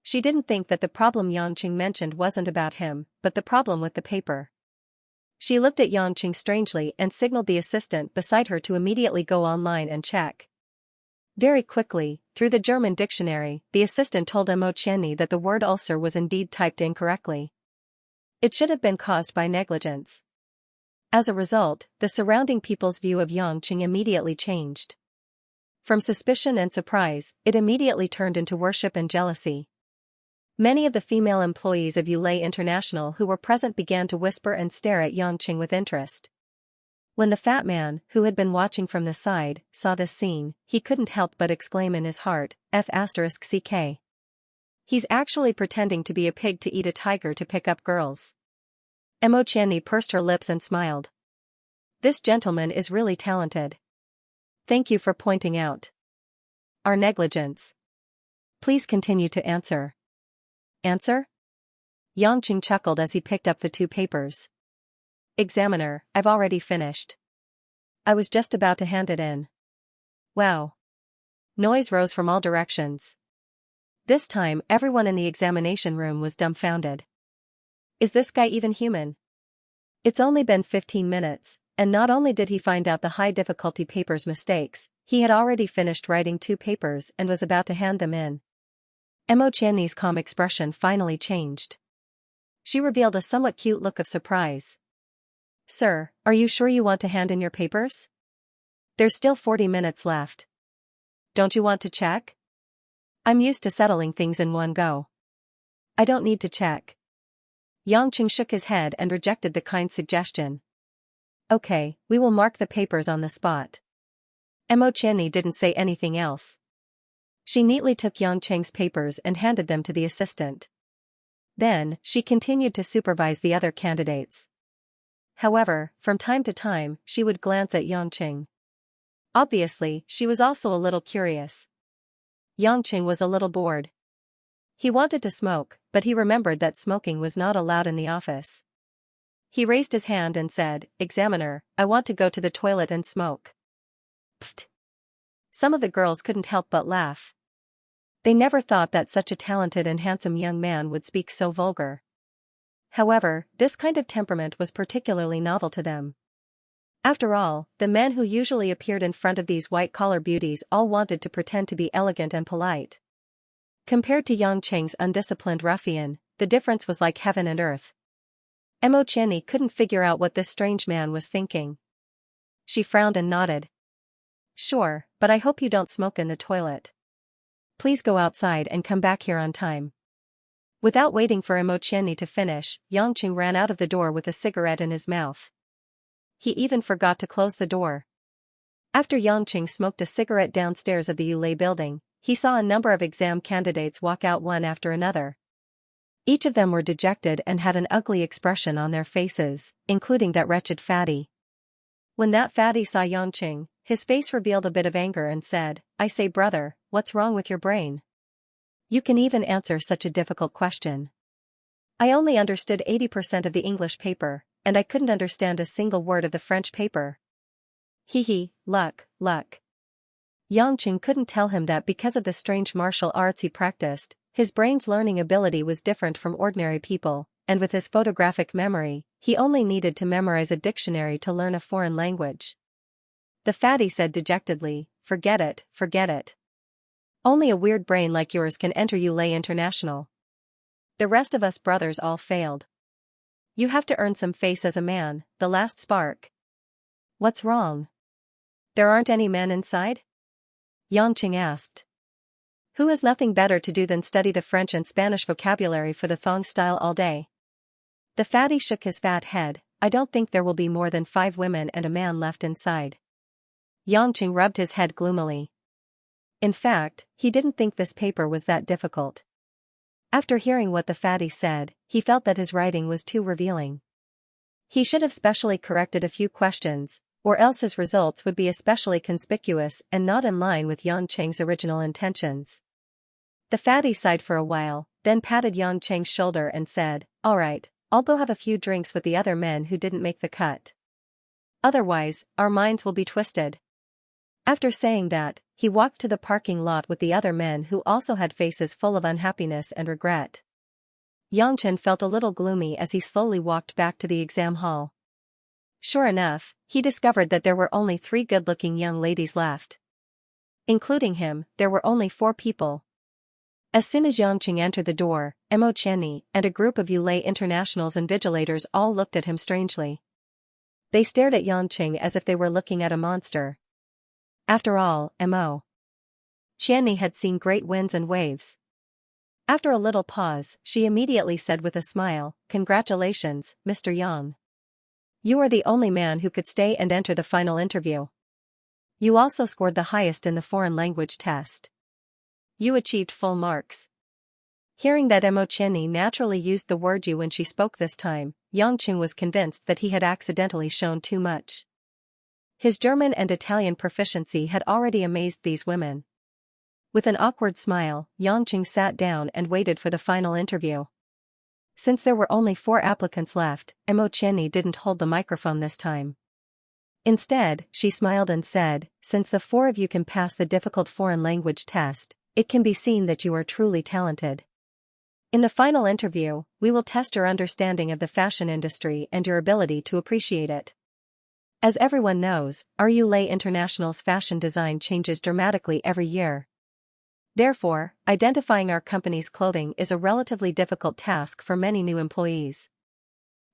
She didn't think that the problem Yangqing mentioned wasn't about him, but the problem with the paper. She looked at Yangqing strangely and signaled the assistant beside her to immediately go online and check. Very quickly, through the German dictionary, the assistant told Mo Qianni that the word ulcer was indeed typed incorrectly. It should have been caused by negligence. As a result, the surrounding people's view of Yangqing immediately changed. From suspicion and surprise, it immediately turned into worship and jealousy. Many of the female employees of Yulei International who were present began to whisper and stare at Yangqing with interest. When the fat man, who had been watching from the side, saw this scene, he couldn't help but exclaim in his heart, F***ck. He's actually pretending to be a pig to eat a tiger to pick up girls. Mo Qianni pursed her lips and smiled. This gentleman is really talented. Thank you for pointing out our negligence. Please continue to answer. Answer? Yangqing chuckled as he picked up the two papers. Examiner, I've already finished. I was just about to hand it in. Wow. Noise rose from all directions. This time, everyone in the examination room was dumbfounded. Is this guy even human? It's only been 15 minutes, and not only did he find out the high-difficulty paper's mistakes, he had already finished writing two papers and was about to hand them in. Mo Qianni's calm expression finally changed. She revealed a somewhat cute look of surprise. Sir, are you sure you want to hand in your papers? There's still 40 minutes left. Don't you want to check? I'm used to settling things in one go. I don't need to check. Yangqing shook his head and rejected the kind suggestion. Okay, we will mark the papers on the spot. Mo Qianni didn't say anything else. She neatly took Yangqing's papers and handed them to the assistant. Then, she continued to supervise the other candidates. However, from time to time, she would glance at Yangqing. Obviously, she was also a little curious. Yangqing was a little bored. He wanted to smoke, but he remembered that smoking was not allowed in the office. He raised his hand and said, Examiner, I want to go to the toilet and smoke. Pfft. Some of the girls couldn't help but laugh. They never thought that such a talented and handsome young man would speak so vulgar. However, this kind of temperament was particularly novel to them. After all, the men who usually appeared in front of these white-collar beauties all wanted to pretend to be elegant and polite. Compared to Yangqing's undisciplined ruffian, the difference was like heaven and earth. Mo Qianni couldn't figure out what this strange man was thinking. She frowned and nodded. Sure, but I hope you don't smoke in the toilet. Please go outside and come back here on time. Without waiting for Mo Qianni to finish, Yangqing ran out of the door with a cigarette in his mouth. He even forgot to close the door. After Yangqing smoked a cigarette downstairs of the Yulei building, he saw a number of exam candidates walk out one after another. Each of them were dejected and had an ugly expression on their faces, including that wretched fatty. When that fatty saw Yangqing, his face revealed a bit of anger and said, I say brother, what's wrong with your brain? You can even answer such a difficult question. I only understood 80% of the English paper, and I couldn't understand a single word of the French paper. Hee, luck. Yangqing couldn't tell him that because of the strange martial arts he practiced, his brain's learning ability was different from ordinary people, and with his photographic memory, he only needed to memorize a dictionary to learn a foreign language. The fatty said dejectedly, forget it. Only a weird brain like yours can enter Yulei International. The rest of us brothers all failed. You have to earn some face as a man, the last spark. What's wrong? There aren't any men inside? Yangqing asked. Who has nothing better to do than study the French and Spanish vocabulary for the thong style all day? The fatty shook his fat head. I don't think there will be more than 5 women and a man left inside. Yangqing rubbed his head gloomily. In fact, he didn't think this paper was that difficult. After hearing what the fatty said, he felt that his writing was too revealing. He should have specially corrected a few questions, or else his results would be especially conspicuous and not in line with Yangqing's original intentions. The fatty sighed for a while, then patted Yangqing's shoulder and said, all right, I'll go have a few drinks with the other men who didn't make the cut. Otherwise, our minds will be twisted. After saying that, he walked to the parking lot with the other men who also had faces full of unhappiness and regret. Yangqing felt a little gloomy as he slowly walked back to the exam hall. Sure enough, he discovered that there were only 3 good-looking young ladies left. Including him, there were only 4 people. As soon as Yangqing entered the door, Mo Qianni and a group of Yulei Internationals and vigilators all looked at him strangely. They stared at Yangqing as if they were looking at a monster. After all, Mo Qianni had seen great winds and waves. After a little pause, she immediately said with a smile, congratulations, Mr. Yang. You are the only man who could stay and enter the final interview. You also scored the highest in the foreign language test. You achieved full marks. Hearing that Mo Qianni naturally used the word you when she spoke this time, Yangqing was convinced that he had accidentally shown too much. His German and Italian proficiency had already amazed these women. With an awkward smile, Yangqing sat down and waited for the final interview. Since there were only 4 applicants left, Mo Qianni didn't hold the microphone this time. Instead, she smiled and said, since the 4 of you can pass the difficult foreign language test, it can be seen that you are truly talented. In the final interview, we will test your understanding of the fashion industry and your ability to appreciate it. As everyone knows, our Yulei International's fashion design changes dramatically every year. Therefore, identifying our company's clothing is a relatively difficult task for many new employees.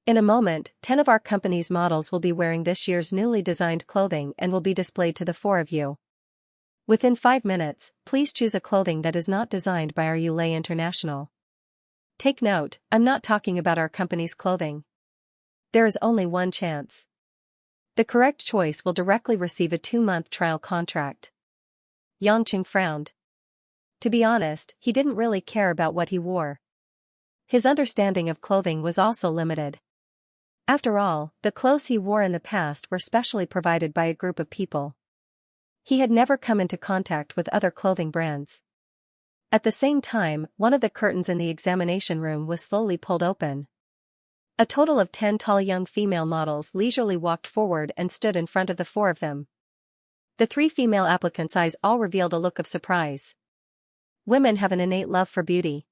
In a moment, 10 of our company's models will be wearing this year's newly designed clothing and will be displayed to the 4 of you. Within 5 minutes, please choose a clothing that is not designed by our Yulei International. Take note, I'm not talking about our company's clothing. There is only one chance. The correct choice will directly receive a 2-month trial contract. Yangqing frowned. To be honest, he didn't really care about what he wore. His understanding of clothing was also limited. After all, the clothes he wore in the past were specially provided by a group of people. He had never come into contact with other clothing brands. At the same time, one of the curtains in the examination room was slowly pulled open. A total of 10 tall young female models leisurely walked forward and stood in front of the 4 of them. The 3 female applicants' eyes all revealed a look of surprise. Women have an innate love for beauty.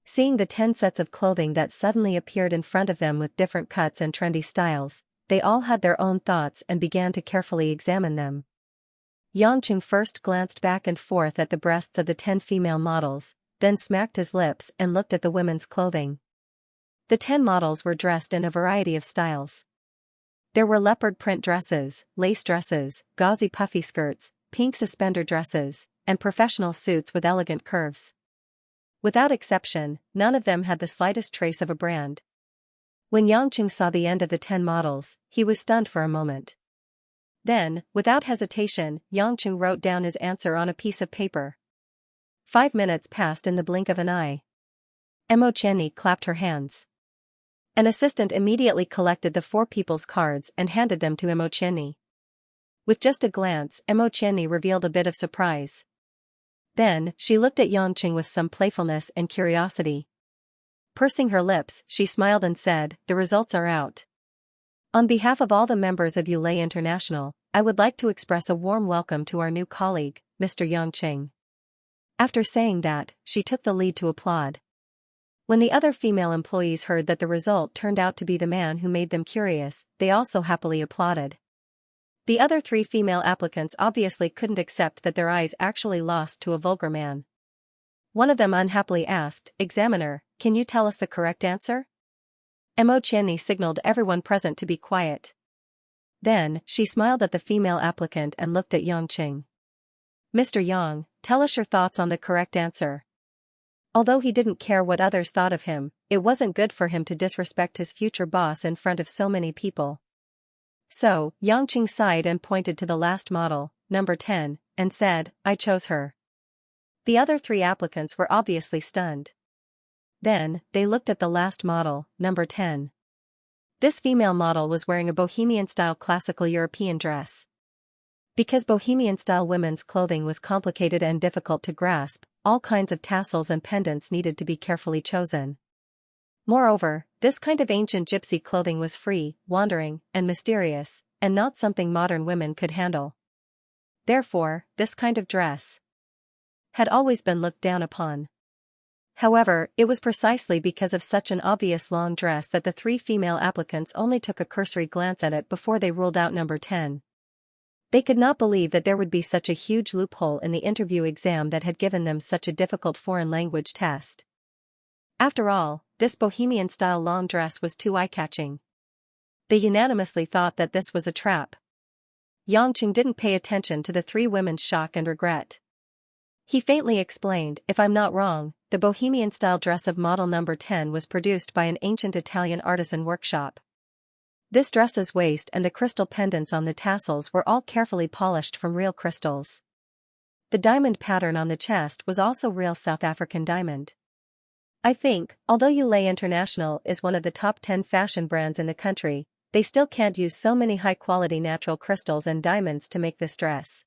Seeing the 10 sets of clothing that suddenly appeared in front of them with different cuts and trendy styles, they all had their own thoughts and began to carefully examine them. Yangqing first glanced back and forth at the breasts of the 10 female models, then smacked his lips and looked at the women's clothing. The 10 models were dressed in a variety of styles. There were leopard print dresses, lace dresses, gauzy puffy skirts, pink suspender dresses, and professional suits with elegant curves. Without exception, none of them had the slightest trace of a brand. When Yangqing saw the end of the 10 models, he was stunned for a moment. Then, without hesitation, Yangqing wrote down his answer on a piece of paper. 5 minutes passed in the blink of an eye. Mo Qianni clapped her hands. An assistant immediately collected the 4 people's cards and handed them to Mo Qianni. With just a glance, Mo Qianni revealed a bit of surprise. Then, she looked at Yangqing with some playfulness and curiosity. Pursing her lips, she smiled and said, the results are out. On behalf of all the members of Yulei International, I would like to express a warm welcome to our new colleague, Mr. Xianxia." After saying that, she took the lead to applaud. When the other female employees heard that the result turned out to be the man who made them curious, they also happily applauded. The other 3 female applicants obviously couldn't accept that their eyes actually lost to a vulgar man. One of them unhappily asked, "Examiner, can you tell us the correct answer?" Mo Qianni signaled everyone present to be quiet. Then, she smiled at the female applicant and looked at Xianxia. "Mr. Yang, tell us your thoughts on the correct answer." Although he didn't care what others thought of him, it wasn't good for him to disrespect his future boss in front of so many people. So, Xianxia sighed and pointed to the last model, number 10, and said, "I chose her." The other 3 applicants were obviously stunned. Then, they looked at the last model, number 10. This female model was wearing a bohemian-style classical European dress. Because bohemian-style women's clothing was complicated and difficult to grasp, all kinds of tassels and pendants needed to be carefully chosen. Moreover, this kind of ancient gypsy clothing was free, wandering, and mysterious, and not something modern women could handle. Therefore, this kind of dress had always been looked down upon. However, it was precisely because of such an obvious long dress that the 3 female applicants only took a cursory glance at it before they ruled out number 10. They could not believe that there would be such a huge loophole in the interview exam that had given them such a difficult foreign language test. After all, this bohemian-style long dress was too eye-catching. They unanimously thought that this was a trap. Xianxia didn't pay attention to the 3 women's shock and regret. He faintly explained, "If I'm not wrong, the bohemian-style dress of model number 10 was produced by an ancient Italian artisan workshop. This dress's waist and the crystal pendants on the tassels were all carefully polished from real crystals. The diamond pattern on the chest was also real South African diamond. I think, although Yulei International is one of the top 10 fashion brands in the country, they still can't use so many high-quality natural crystals and diamonds to make this dress."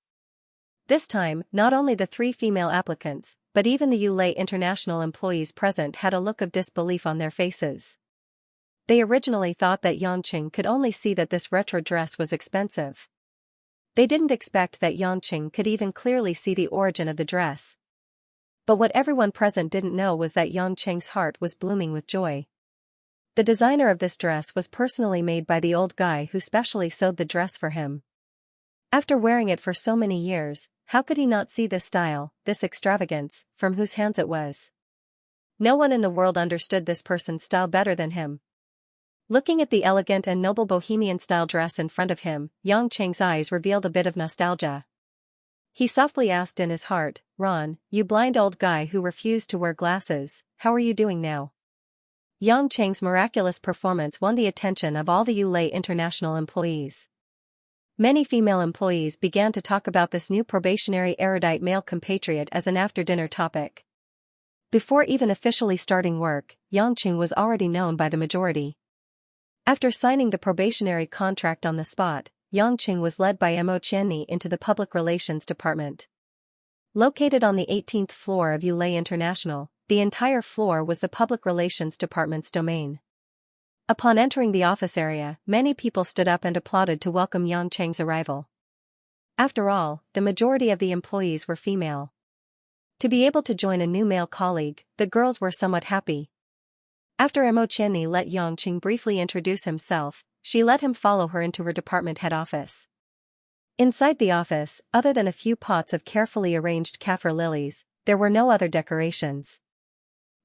This time, not only the 3 female applicants, but even the Yulei International employees present had a look of disbelief on their faces. They originally thought that Xianxia could only see that this retro dress was expensive. They didn't expect that Xianxia could even clearly see the origin of the dress. But what everyone present didn't know was that Xianxia's heart was blooming with joy. The designer of this dress was personally made by the old guy who specially sewed the dress for him. After wearing it for so many years, how could he not see this style, this extravagance, from whose hands it was? No one in the world understood this person's style better than him. Looking at the elegant and noble bohemian-style dress in front of him, Xianxia's eyes revealed a bit of nostalgia. He softly asked in his heart, "Ron, you blind old guy who refused to wear glasses, how are you doing now?" Xianxia's miraculous performance won the attention of all the Yulei International employees. Many female employees began to talk about this new probationary erudite male compatriot as an after-dinner topic. Before even officially starting work, Xianxia was already known by the majority. After signing the probationary contract on the spot, Xianxia was led by Mo Qianni into the Public Relations Department. Located on the 18th floor of Yulei International, the entire floor was the Public Relations Department's domain. Upon entering the office area, many people stood up and applauded to welcome Xianxia's arrival. After all, the majority of the employees were female. To be able to join a new male colleague, the girls were somewhat happy. After Mo Qianni let Xianxia briefly introduce himself, she let him follow her into her department head office. Inside the office, other than a few pots of carefully arranged kaffir lilies, there were no other decorations.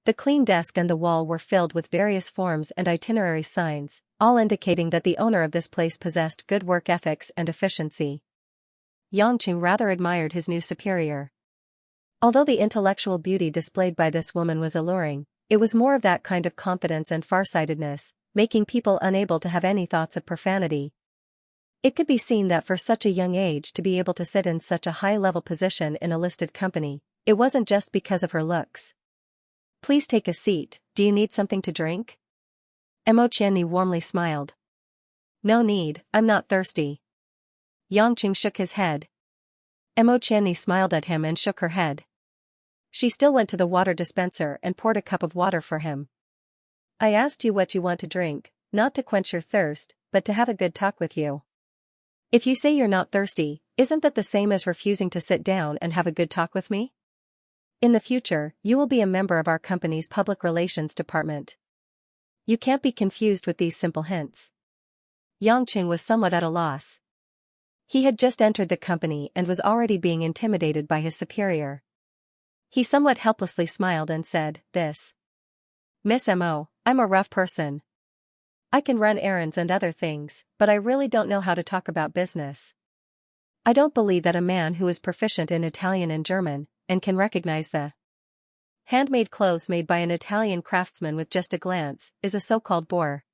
The clean desk and the wall were filled with various forms and itinerary signs, all indicating that the owner of this place possessed good work ethics and efficiency. Xianxia rather admired his new superior. Although the intellectual beauty displayed by this woman was alluring, it was more of that kind of confidence and farsightedness, making people unable to have any thoughts of profanity. It could be seen that for such a young age to be able to sit in such a high-level position in a listed company, it wasn't just because of her looks. "Please take a seat, do you need something to drink?" Mo Qianni warmly smiled. "No need, I'm not thirsty." Xianxia shook his head. Mo Qianni smiled at him and shook her head. She still went to the water dispenser and poured a cup of water for him. "I asked you what you want to drink, not to quench your thirst, but to have a good talk with you." If you say you're not thirsty, isn't that the same as refusing to sit down and have a good talk with me? In the future, you will be a member of our company's public relations department. You can't be confused with these simple hints. Yangqing was somewhat at a loss. He had just entered the company and was already being intimidated by his superior. He somewhat helplessly smiled and said, "This. Miss M.O., I'm a rough person. I can run errands and other things, but I really don't know how to talk about business. I don't believe that a man who is proficient in Italian and German, and can recognize the handmade clothes made by an Italian craftsman with just a glance, is a so-called bore."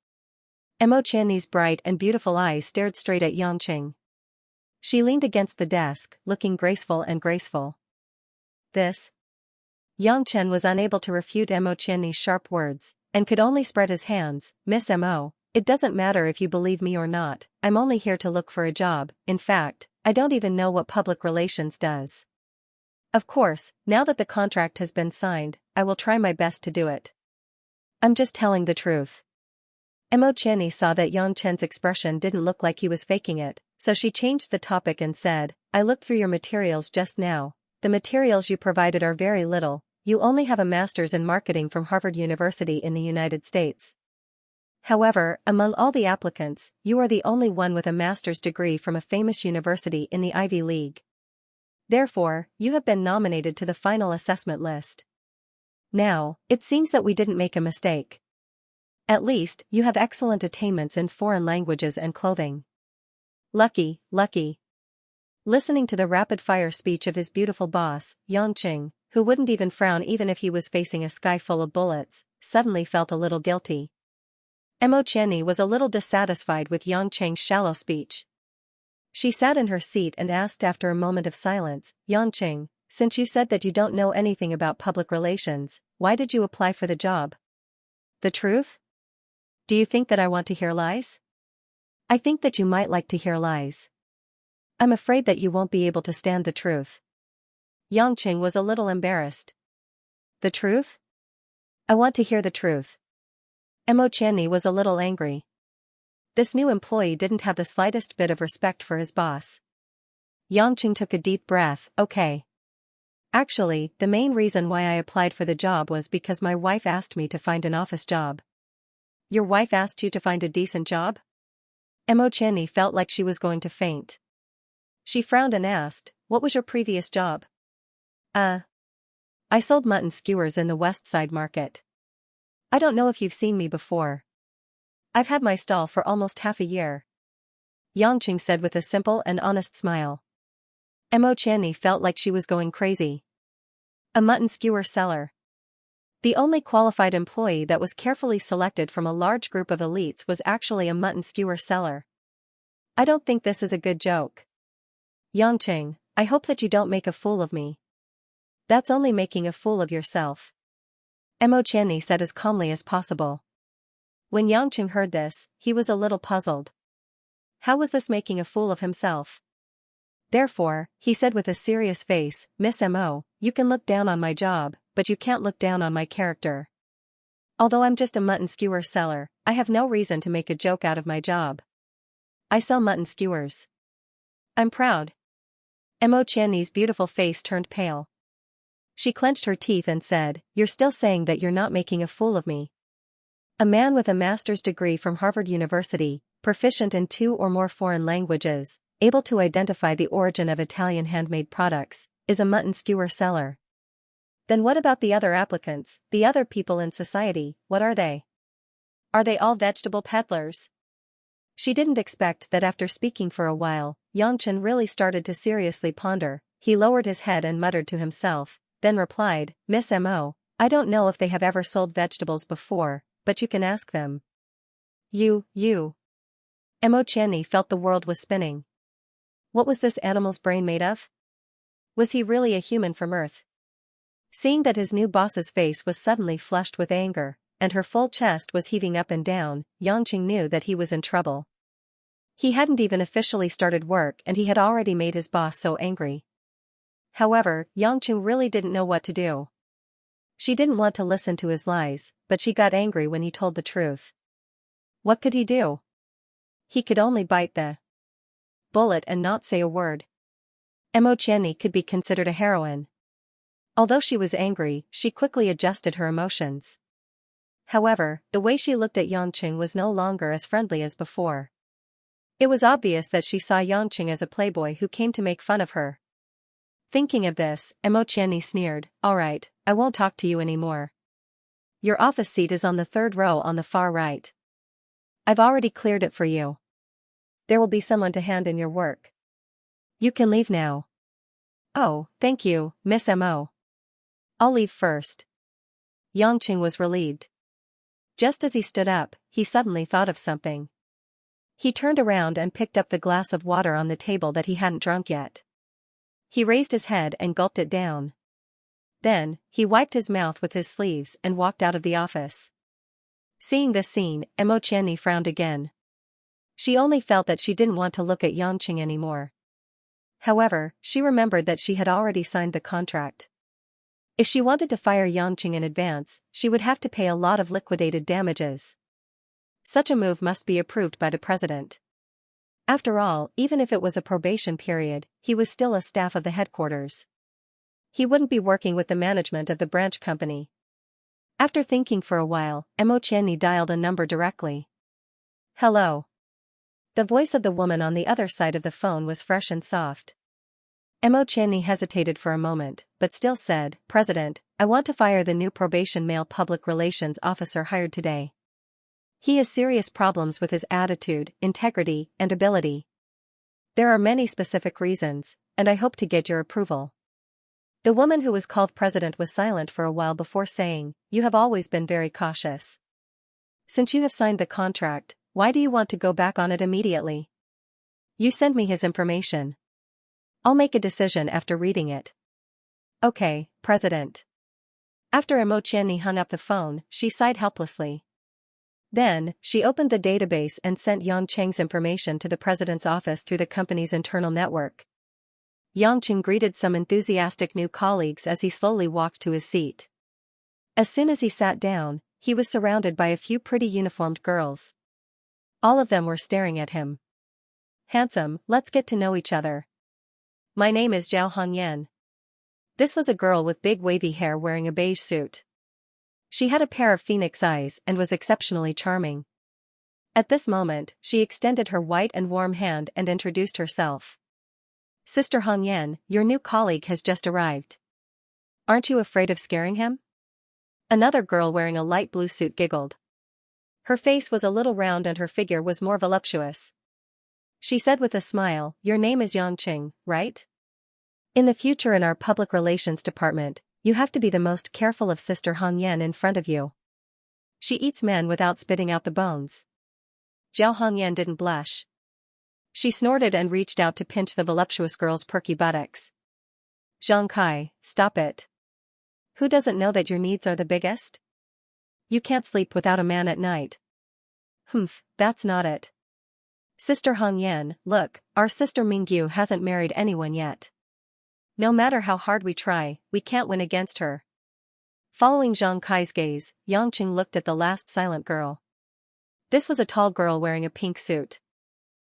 Mo Qianni's bright and beautiful eyes stared straight at Yangqing. She leaned against the desk, looking graceful and graceful. This? Yang Chen was unable to refute Mo Qianni's sharp words, and could only spread his hands. "Miss M.O., it doesn't matter if you believe me or not, I'm only here to look for a job. In fact, I don't even know what public relations does. Of course, now that the contract has been signed, I will try my best to do it. I'm just telling the truth." Mo Qianni saw that Yang Chen's expression didn't look like he was faking it, so she changed the topic and said, "I looked through your materials just now. The materials you provided are very little. You only have a master's in marketing from Harvard University in the United States. However, among all the applicants, you are the only one with a master's degree from a famous university in the Ivy League. Therefore, you have been nominated to the final assessment list. Now, it seems that we didn't make a mistake. At least, you have excellent attainments in foreign languages and clothing. Lucky, lucky." Listening to the rapid-fire speech of his beautiful boss, Yangqing, who wouldn't even frown even if he was facing a sky full of bullets, suddenly felt a little guilty. Mo Qianni was a little dissatisfied with Yangqing's shallow speech. She sat in her seat and asked after a moment of silence, "Yangqing, since you said that you don't know anything about public relations, why did you apply for the job? The truth? Do you think that I want to hear lies? I think that you might like to hear lies. I'm afraid that you won't be able to stand the truth." Yangqing was a little embarrassed. "The truth? I want to hear the truth." Mo Qianni was a little angry. This new employee didn't have the slightest bit of respect for his boss. Yangqing took a deep breath. "Okay. Actually, the main reason why I applied for the job was because my wife asked me to find an office job." "Your wife asked you to find a decent job?" Mo Qianni felt like she was going to faint. She frowned and asked, "What was your previous job?" I sold mutton skewers in the West Side Market. I don't know if you've seen me before. I've had my stall for almost half a year," Yangqing said with a simple and honest smile. Mo Qianni felt like she was going crazy. A mutton skewer seller. The only qualified employee that was carefully selected from a large group of elites was actually a mutton skewer seller. "I don't think this is a good joke. Yangqing, I hope that you don't make a fool of me." "That's only making a fool of yourself," Mo Qianni said as calmly as possible. When Yangqing heard this, he was a little puzzled. How was this making a fool of himself? Therefore, he said with a serious face, "Miss M.O., you can look down on my job, but you can't look down on my character. Although I'm just a mutton skewer seller, I have no reason to make a joke out of my job. I sell mutton skewers. I'm proud." Mo Qianni's beautiful face turned pale. She clenched her teeth and said, "You're still saying that you're not making a fool of me? A man with a master's degree from Harvard University, proficient in 2 or more foreign languages, able to identify the origin of Italian handmade products, is a mutton skewer seller. Then what about the other applicants, the other people in society, what are they? Are they all vegetable peddlers?" She didn't expect that after speaking for a while, Yangqing really started to seriously ponder. He lowered his head and muttered to himself, then replied, "Miss M.O., I don't know if they have ever sold vegetables before, but you can ask them." You. Mo Qianni felt the world was spinning. What was this animal's brain made of? Was he really a human from Earth? Seeing that his new boss's face was suddenly flushed with anger, and her full chest was heaving up and down, Yangqing knew that he was in trouble. He hadn't even officially started work and he had already made his boss so angry. However, Yangqing really didn't know what to do. She didn't want to listen to his lies, but she got angry when he told the truth. What could he do? He could only bite the bullet and not say a word. Mo Qianni could be considered a heroine. Although she was angry, she quickly adjusted her emotions. However, the way she looked at Yangqing was no longer as friendly as before. It was obvious that she saw Yangqing as a playboy who came to make fun of her. Thinking of this, Mo Qianni sneered, "All right, I won't talk to you anymore. Your office seat is on the third row on the far right. I've already cleared it for you. There will be someone to hand in your work. You can leave now." "Oh, thank you, Miss Mo. I'll leave first." Yangqing was relieved. Just as he stood up, he suddenly thought of something. He turned around and picked up the glass of water on the table that he hadn't drunk yet. He raised his head and gulped it down. Then, he wiped his mouth with his sleeves and walked out of the office. Seeing this scene, Mo Qianni frowned again. She only felt that she didn't want to look at Yangqing anymore. However, she remembered that she had already signed the contract. If she wanted to fire Yangqing in advance, she would have to pay a lot of liquidated damages. Such a move must be approved by the president. After all, even if it was a probation period, he was still a staff of the headquarters. He wouldn't be working with the management of the branch company. After thinking for a while, Mo Qianni dialed a number directly. "Hello." The voice of the woman on the other side of the phone was fresh and soft. Mo Qianni hesitated for a moment, but still said, "President, I want to fire the new probation male public relations officer hired today. He has serious problems with his attitude, integrity, and ability. There are many specific reasons, and I hope to get your approval." The woman who was called president was silent for a while before saying, "You have always been very cautious. Since you have signed the contract, why do you want to go back on it immediately? You send me his information. I'll make a decision after reading it." "Okay, President." After Mo Qianni hung up the phone, she sighed helplessly. Then, she opened the database and sent Yangqing's information to the president's office through the company's internal network. Yangqing greeted some enthusiastic new colleagues as he slowly walked to his seat. As soon as he sat down, he was surrounded by a few pretty uniformed girls. All of them were staring at him. "Handsome, let's get to know each other. My name is Zhao Hongyan." This was a girl with big wavy hair wearing a beige suit. She had a pair of phoenix eyes and was exceptionally charming. At this moment, she extended her white and warm hand and introduced herself. "Sister Hongyan, your new colleague has just arrived. Aren't you afraid of scaring him?" Another girl wearing a light blue suit giggled. Her face was a little round and her figure was more voluptuous. She said with a smile, "Your name is Yangqing, right? In the future in our public relations department, you have to be the most careful of Sister Hongyan in front of you. She eats men without spitting out the bones." Zhao Hongyan didn't blush. She snorted and reached out to pinch the voluptuous girl's perky buttocks. "Zhang Kai, stop it. Who doesn't know that your needs are the biggest? You can't sleep without a man at night." "Humph, that's not it. Sister Hongyan, look, our sister Mingyu hasn't married anyone yet. No matter how hard we try, we can't win against her." Following Zhang Kai's gaze, Yangqing looked at the last silent girl. This was a tall girl wearing a pink suit.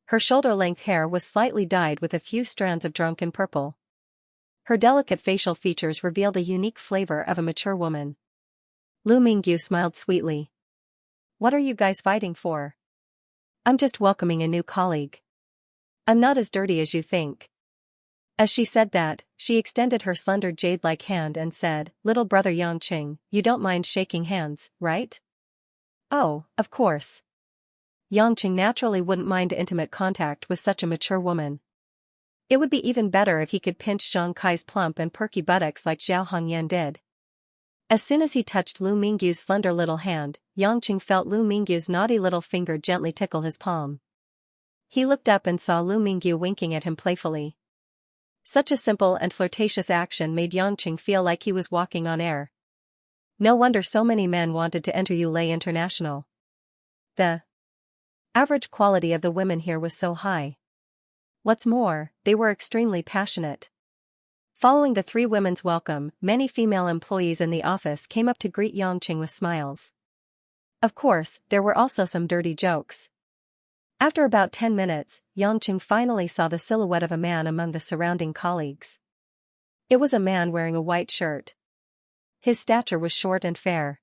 Her shoulder-length hair was slightly dyed with a few strands of drunken purple. Her delicate facial features revealed a unique flavor of a mature woman. Lu Mingyu smiled sweetly. "What are you guys fighting for?" "I'm just welcoming a new colleague. I'm not as dirty as you think." As she said that, she extended her slender jade-like hand and said, "Little brother Yangqing, you don't mind shaking hands, right?" "Oh, of course." Yangqing naturally wouldn't mind intimate contact with such a mature woman. It would be even better if he could pinch Zhang Kai's plump and perky buttocks like Zhao Hongyan did. As soon as he touched Lu Mingyu's slender little hand, Yangqing felt Lu Mingyu's naughty little finger gently tickle his palm. He looked up and saw Lu Mingyu winking at him playfully. Such a simple and flirtatious action made Yangqing feel like he was walking on air. No wonder so many men wanted to enter Ulay International. The average quality of the women here was so high. What's more, they were extremely passionate. Following the three women's welcome, many female employees in the office came up to greet Yangqing with smiles. Of course, there were also some dirty jokes. After about 10 minutes, Xianxia finally saw the silhouette of a man among the surrounding colleagues. It was a man wearing a white shirt. His stature was short and fair.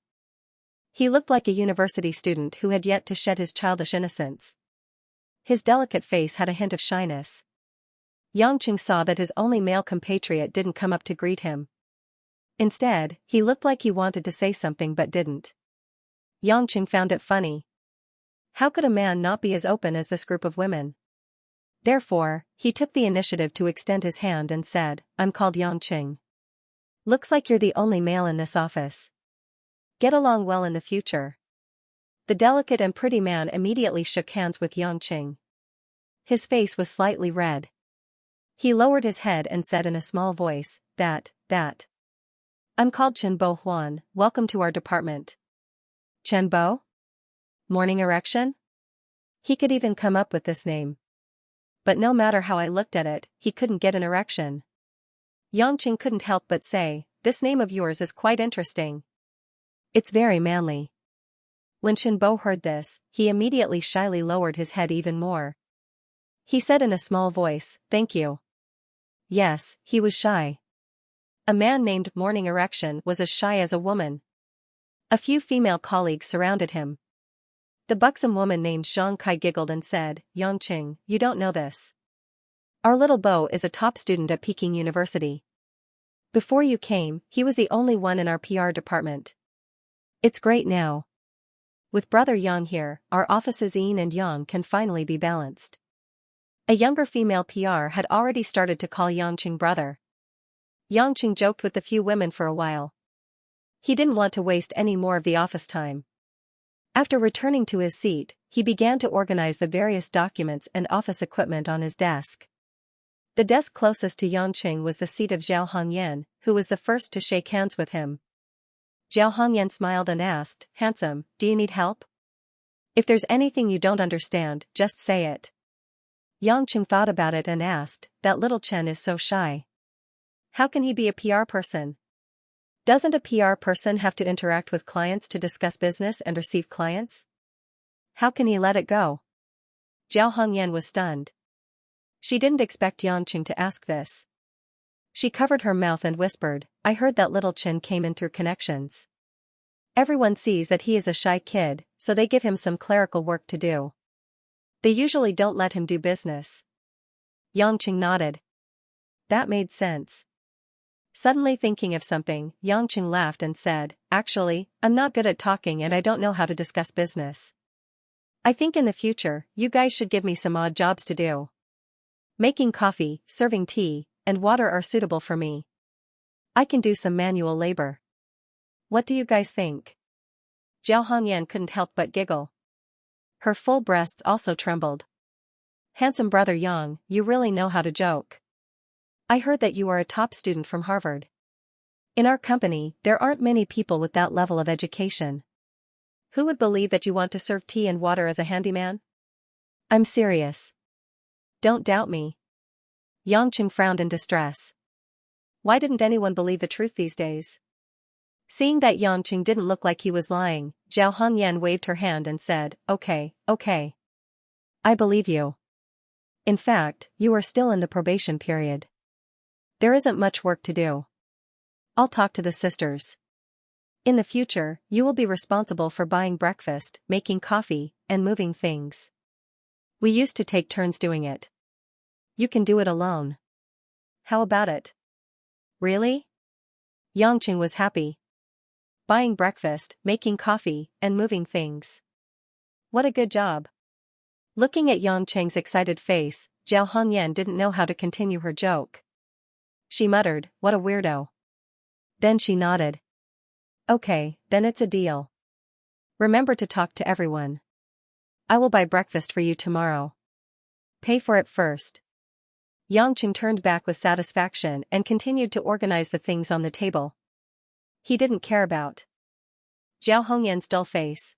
He looked like a university student who had yet to shed his childish innocence. His delicate face had a hint of shyness. Xianxia saw that his only male compatriot didn't come up to greet him. Instead, he looked like he wanted to say something but didn't. Xianxia found it funny. How could a man not be as open as this group of women? Therefore, he took the initiative to extend his hand and said, "I'm called Xianxia. Looks like you're the only male in this office. Get along well in the future." The delicate and pretty man immediately shook hands with Xianxia. His face was slightly red. He lowered his head and said in a small voice, that. I'm called Chenbo Huan, welcome to our department. Chenbo? Morning erection? He could even come up with this name. But no matter how I looked at it, he couldn't get an erection. Xianxia couldn't help but say, "This name of yours is quite interesting. It's very manly." When Chenbo heard this, he immediately shyly lowered his head even more. He said in a small voice, "Thank you." Yes, he was shy. A man named Morning Erection was as shy as a woman. A few female colleagues surrounded him. The buxom woman named Xianxia giggled and said, "Xianxia, you don't know this. Our little Bo is a top student at Peking University. Before you came, he was the only one in our PR department. It's great now. With brother Yang here, our offices Yin and Yang can finally be balanced." A younger female PR had already started to call Xianxia brother. Xianxia joked with the few women for a while. He didn't want to waste any more of the office time. After returning to his seat, he began to organize the various documents and office equipment on his desk. The desk closest to Xianxia was the seat of Zhao Hongyan, who was the first to shake hands with him. Zhao Hongyan smiled and asked, "Handsome, do you need help? If there's anything you don't understand, just say it." Xianxia thought about it and asked, "That little Chen is so shy. How can he be a PR person? Doesn't a PR person have to interact with clients to discuss business and receive clients? How can he let it go?" Zhao Hongyan was stunned. She didn't expect Xianxia to ask this. She covered her mouth and whispered, "I heard that little Chen came in through connections. Everyone sees that he is a shy kid, so they give him some clerical work to do. They usually don't let him do business." Xianxia nodded. That made sense. Suddenly thinking of something, Xianxia laughed and said, "Actually, I'm not good at talking and I don't know how to discuss business. I think in the future, you guys should give me some odd jobs to do. Making coffee, serving tea, and water are suitable for me. I can do some manual labor. What do you guys think?" Zhao Hongyan couldn't help but giggle. Her full breasts also trembled. "Handsome brother Yang, you really know how to joke. I heard that you are a top student from Harvard. In our company, there aren't many people with that level of education. Who would believe that you want to serve tea and water as a handyman? I'm serious. Don't doubt me." Xianxia frowned in distress. Why didn't anyone believe the truth these days? Seeing that Xianxia didn't look like he was lying, Zhao Hongyan waved her hand and said, okay. I believe you. In fact, you are still in the probation period. There isn't much work to do. I'll talk to the sisters. In the future, you will be responsible for buying breakfast, making coffee, and moving things. We used to take turns doing it. You can do it alone. How about it? Really? Xianxia was happy. Buying breakfast, making coffee, and moving things. What a good job. Looking at Xianxia's excited face, Zhao Hongyan didn't know how to continue her joke. She muttered, "What a weirdo." Then she nodded. "Okay, then it's a deal. Remember to talk to everyone. I will buy breakfast for you tomorrow. Pay for it first." Xianxia turned back with satisfaction and continued to organize the things on the table. He didn't care about Zhao Hongyan's dull face.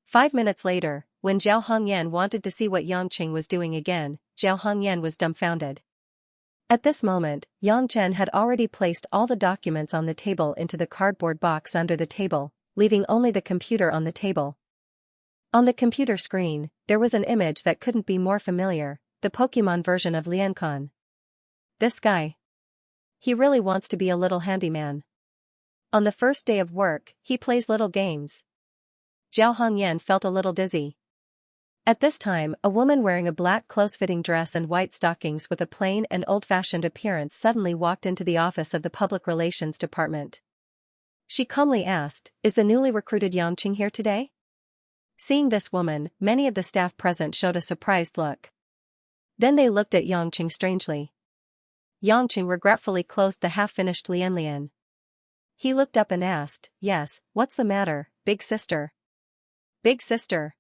5 minutes later, when Zhao Hongyan wanted to see what Xianxia was doing again, Zhao Hongyan was dumbfounded. At this moment, Xianxia had already placed all the documents on the table into the cardboard box under the table, leaving only the computer on the table. On the computer screen, there was an image that couldn't be more familiar, the Pokemon version of Liancon. This guy. He really wants to be a little handyman. On the first day of work, he plays little games. Zhao Hongyan felt a little dizzy. At this time, a woman wearing a black close-fitting dress and white stockings with a plain and old-fashioned appearance suddenly walked into the office of the Public Relations Department. She calmly asked, "Is the newly recruited Xianxia here today?" Seeing this woman, many of the staff present showed a surprised look. Then they looked at Xianxia strangely. Xianxia regretfully closed the half-finished Lian. He looked up and asked, "Yes, what's the matter, big sister?" Big sister.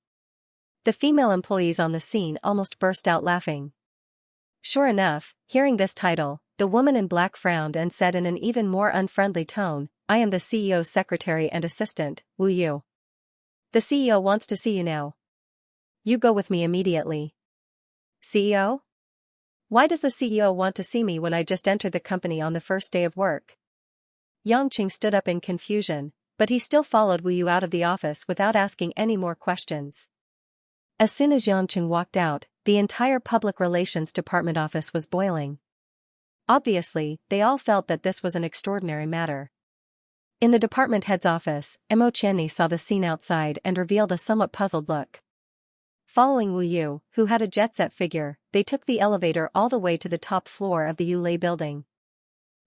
The female employees on the scene almost burst out laughing. Sure enough, hearing this title, the woman in black frowned and said in an even more unfriendly tone, "I am the CEO's secretary and assistant, Wu Yu. The CEO wants to see you now. You go with me immediately." CEO? Why does the CEO want to see me when I just entered the company on the first day of work? Yangqing stood up in confusion, but he still followed Wu Yu out of the office without asking any more questions. As soon as Yangqing walked out, the entire public relations department office was boiling. Obviously, they all felt that this was an extraordinary matter. In the department head's office, Mo Qianni saw the scene outside and revealed a somewhat puzzled look. Following Wu Yu, who had a jet-set figure, they took the elevator all the way to the top floor of the Yulei building.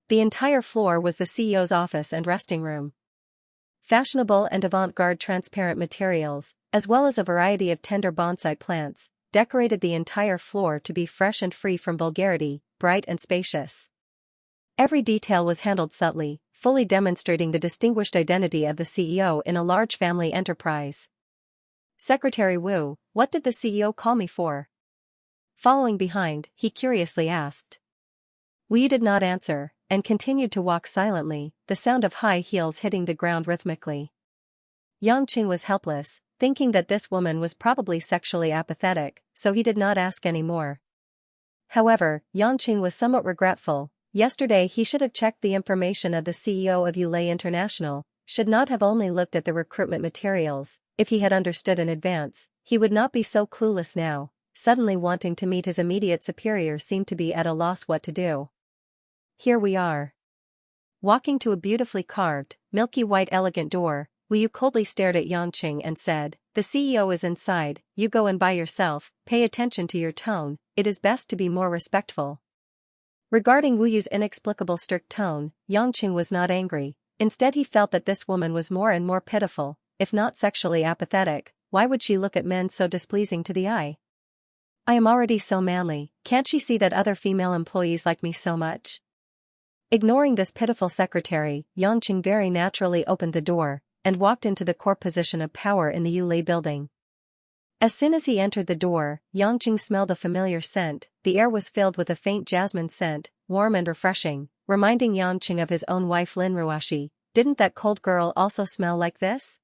The entire floor was the CEO's office and resting room. Fashionable and avant-garde transparent materials, as well as a variety of tender bonsai plants, decorated the entire floor to be fresh and free from vulgarity, bright and spacious. Every detail was handled subtly, fully demonstrating the distinguished identity of the CEO in a large family enterprise. "Secretary Wu, what did the CEO call me for?" Following behind, he curiously asked. Wu did not answer, and continued to walk silently, the sound of high heels hitting the ground rhythmically. Yangqing was helpless, thinking that this woman was probably sexually apathetic, so he did not ask any more. However, Yangqing was somewhat regretful. Yesterday he should have checked the information of the CEO of Yulei International, should not have only looked at the recruitment materials. If he had understood in advance, he would not be so clueless now. Suddenly wanting to meet his immediate superior seemed to be at a loss what to do. Here we are. Walking to a beautifully carved, milky white elegant door, Wu Yu coldly stared at Yangqing and said, "The CEO is inside, you go in by yourself, pay attention to your tone, it is best to be more respectful." Regarding Wu Yu's inexplicable strict tone, Yangqing was not angry, instead he felt that this woman was more and more pitiful, if not sexually apathetic. Why would she look at men so displeasing to the eye? "I am already so manly, can't she see that other female employees like me so much?" Ignoring this pitiful secretary, Yangqing very naturally opened the door, and walked into the core position of power in the Yulei building. As soon as he entered the door, Yangqing smelled a familiar scent. The air was filled with a faint jasmine scent, warm and refreshing, reminding Yangqing of his own wife Lin Ruashi. Didn't that cold girl also smell like this?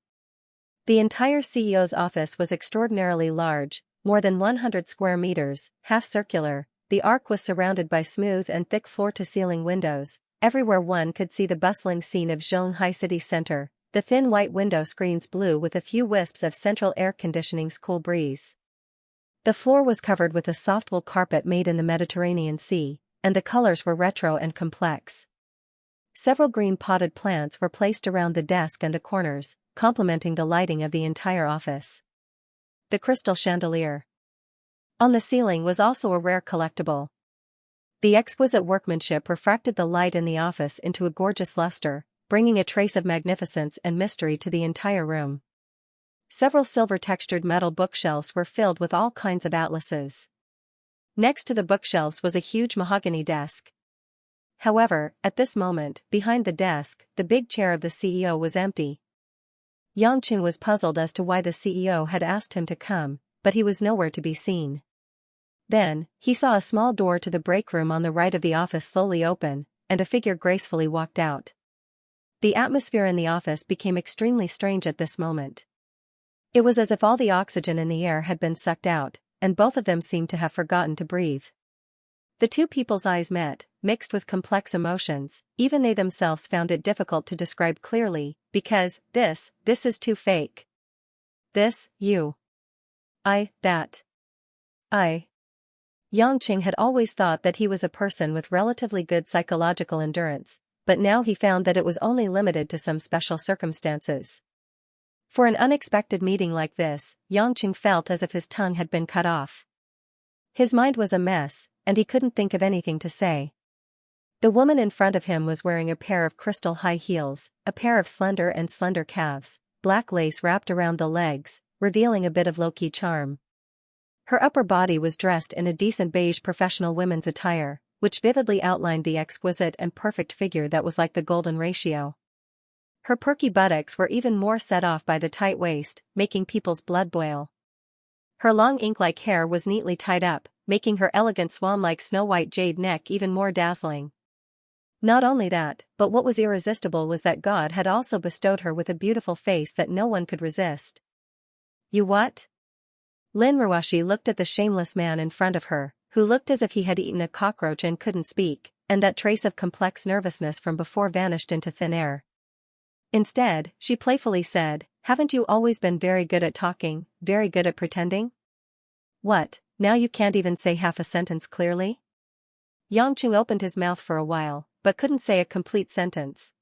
The entire CEO's office was extraordinarily large, more than 100 square meters, half circular. The arc was surrounded by smooth and thick floor-to-ceiling windows. Everywhere one could see the bustling scene of Xianxia city center. The thin white window screens blew with a few wisps of central air conditioning's cool breeze. The floor was covered with a soft wool carpet made in the Mediterranean Sea, and the colors were retro and complex. Several green potted plants were placed around the desk and the corners, complementing the lighting of the entire office. The crystal chandelier on the ceiling was also a rare collectible. The exquisite workmanship refracted the light in the office into a gorgeous luster, bringing a trace of magnificence and mystery to the entire room. Several silver-textured metal bookshelves were filled with all kinds of atlases. Next to the bookshelves was a huge mahogany desk. However, at this moment, behind the desk, the big chair of the CEO was empty. Yangqing was puzzled as to why the CEO had asked him to come, but he was nowhere to be seen. Then, he saw a small door to the break room on the right of the office slowly open, and a figure gracefully walked out. The atmosphere in the office became extremely strange at this moment. It was as if all the oxygen in the air had been sucked out, and both of them seemed to have forgotten to breathe. The two people's eyes met, mixed with complex emotions. Even they themselves found it difficult to describe clearly, because, this is too fake. "This, you. That. I. Yangqing had always thought that he was a person with relatively good psychological endurance, but now he found that it was only limited to some special circumstances. For an unexpected meeting like this, Yangqing felt as if his tongue had been cut off. His mind was a mess, and he couldn't think of anything to say. The woman in front of him was wearing a pair of crystal high heels, a pair of slender calves, black lace wrapped around the legs, revealing a bit of low-key charm. Her upper body was dressed in a decent beige professional women's attire, which vividly outlined the exquisite and perfect figure that was like the golden ratio. Her perky buttocks were even more set off by the tight waist, making people's blood boil. Her long ink-like hair was neatly tied up, making her elegant swan-like snow-white jade neck even more dazzling. Not only that, but what was irresistible was that God had also bestowed her with a beautiful face that no one could resist. You what? Lin Ruoshi looked at the shameless man in front of her, who looked as if he had eaten a cockroach and couldn't speak, and that trace of complex nervousness from before vanished into thin air. Instead, she playfully said, "Haven't you always been very good at talking, very good at pretending? What, now you can't even say half a sentence clearly?" Yangqing opened his mouth for a while, but couldn't say a complete sentence.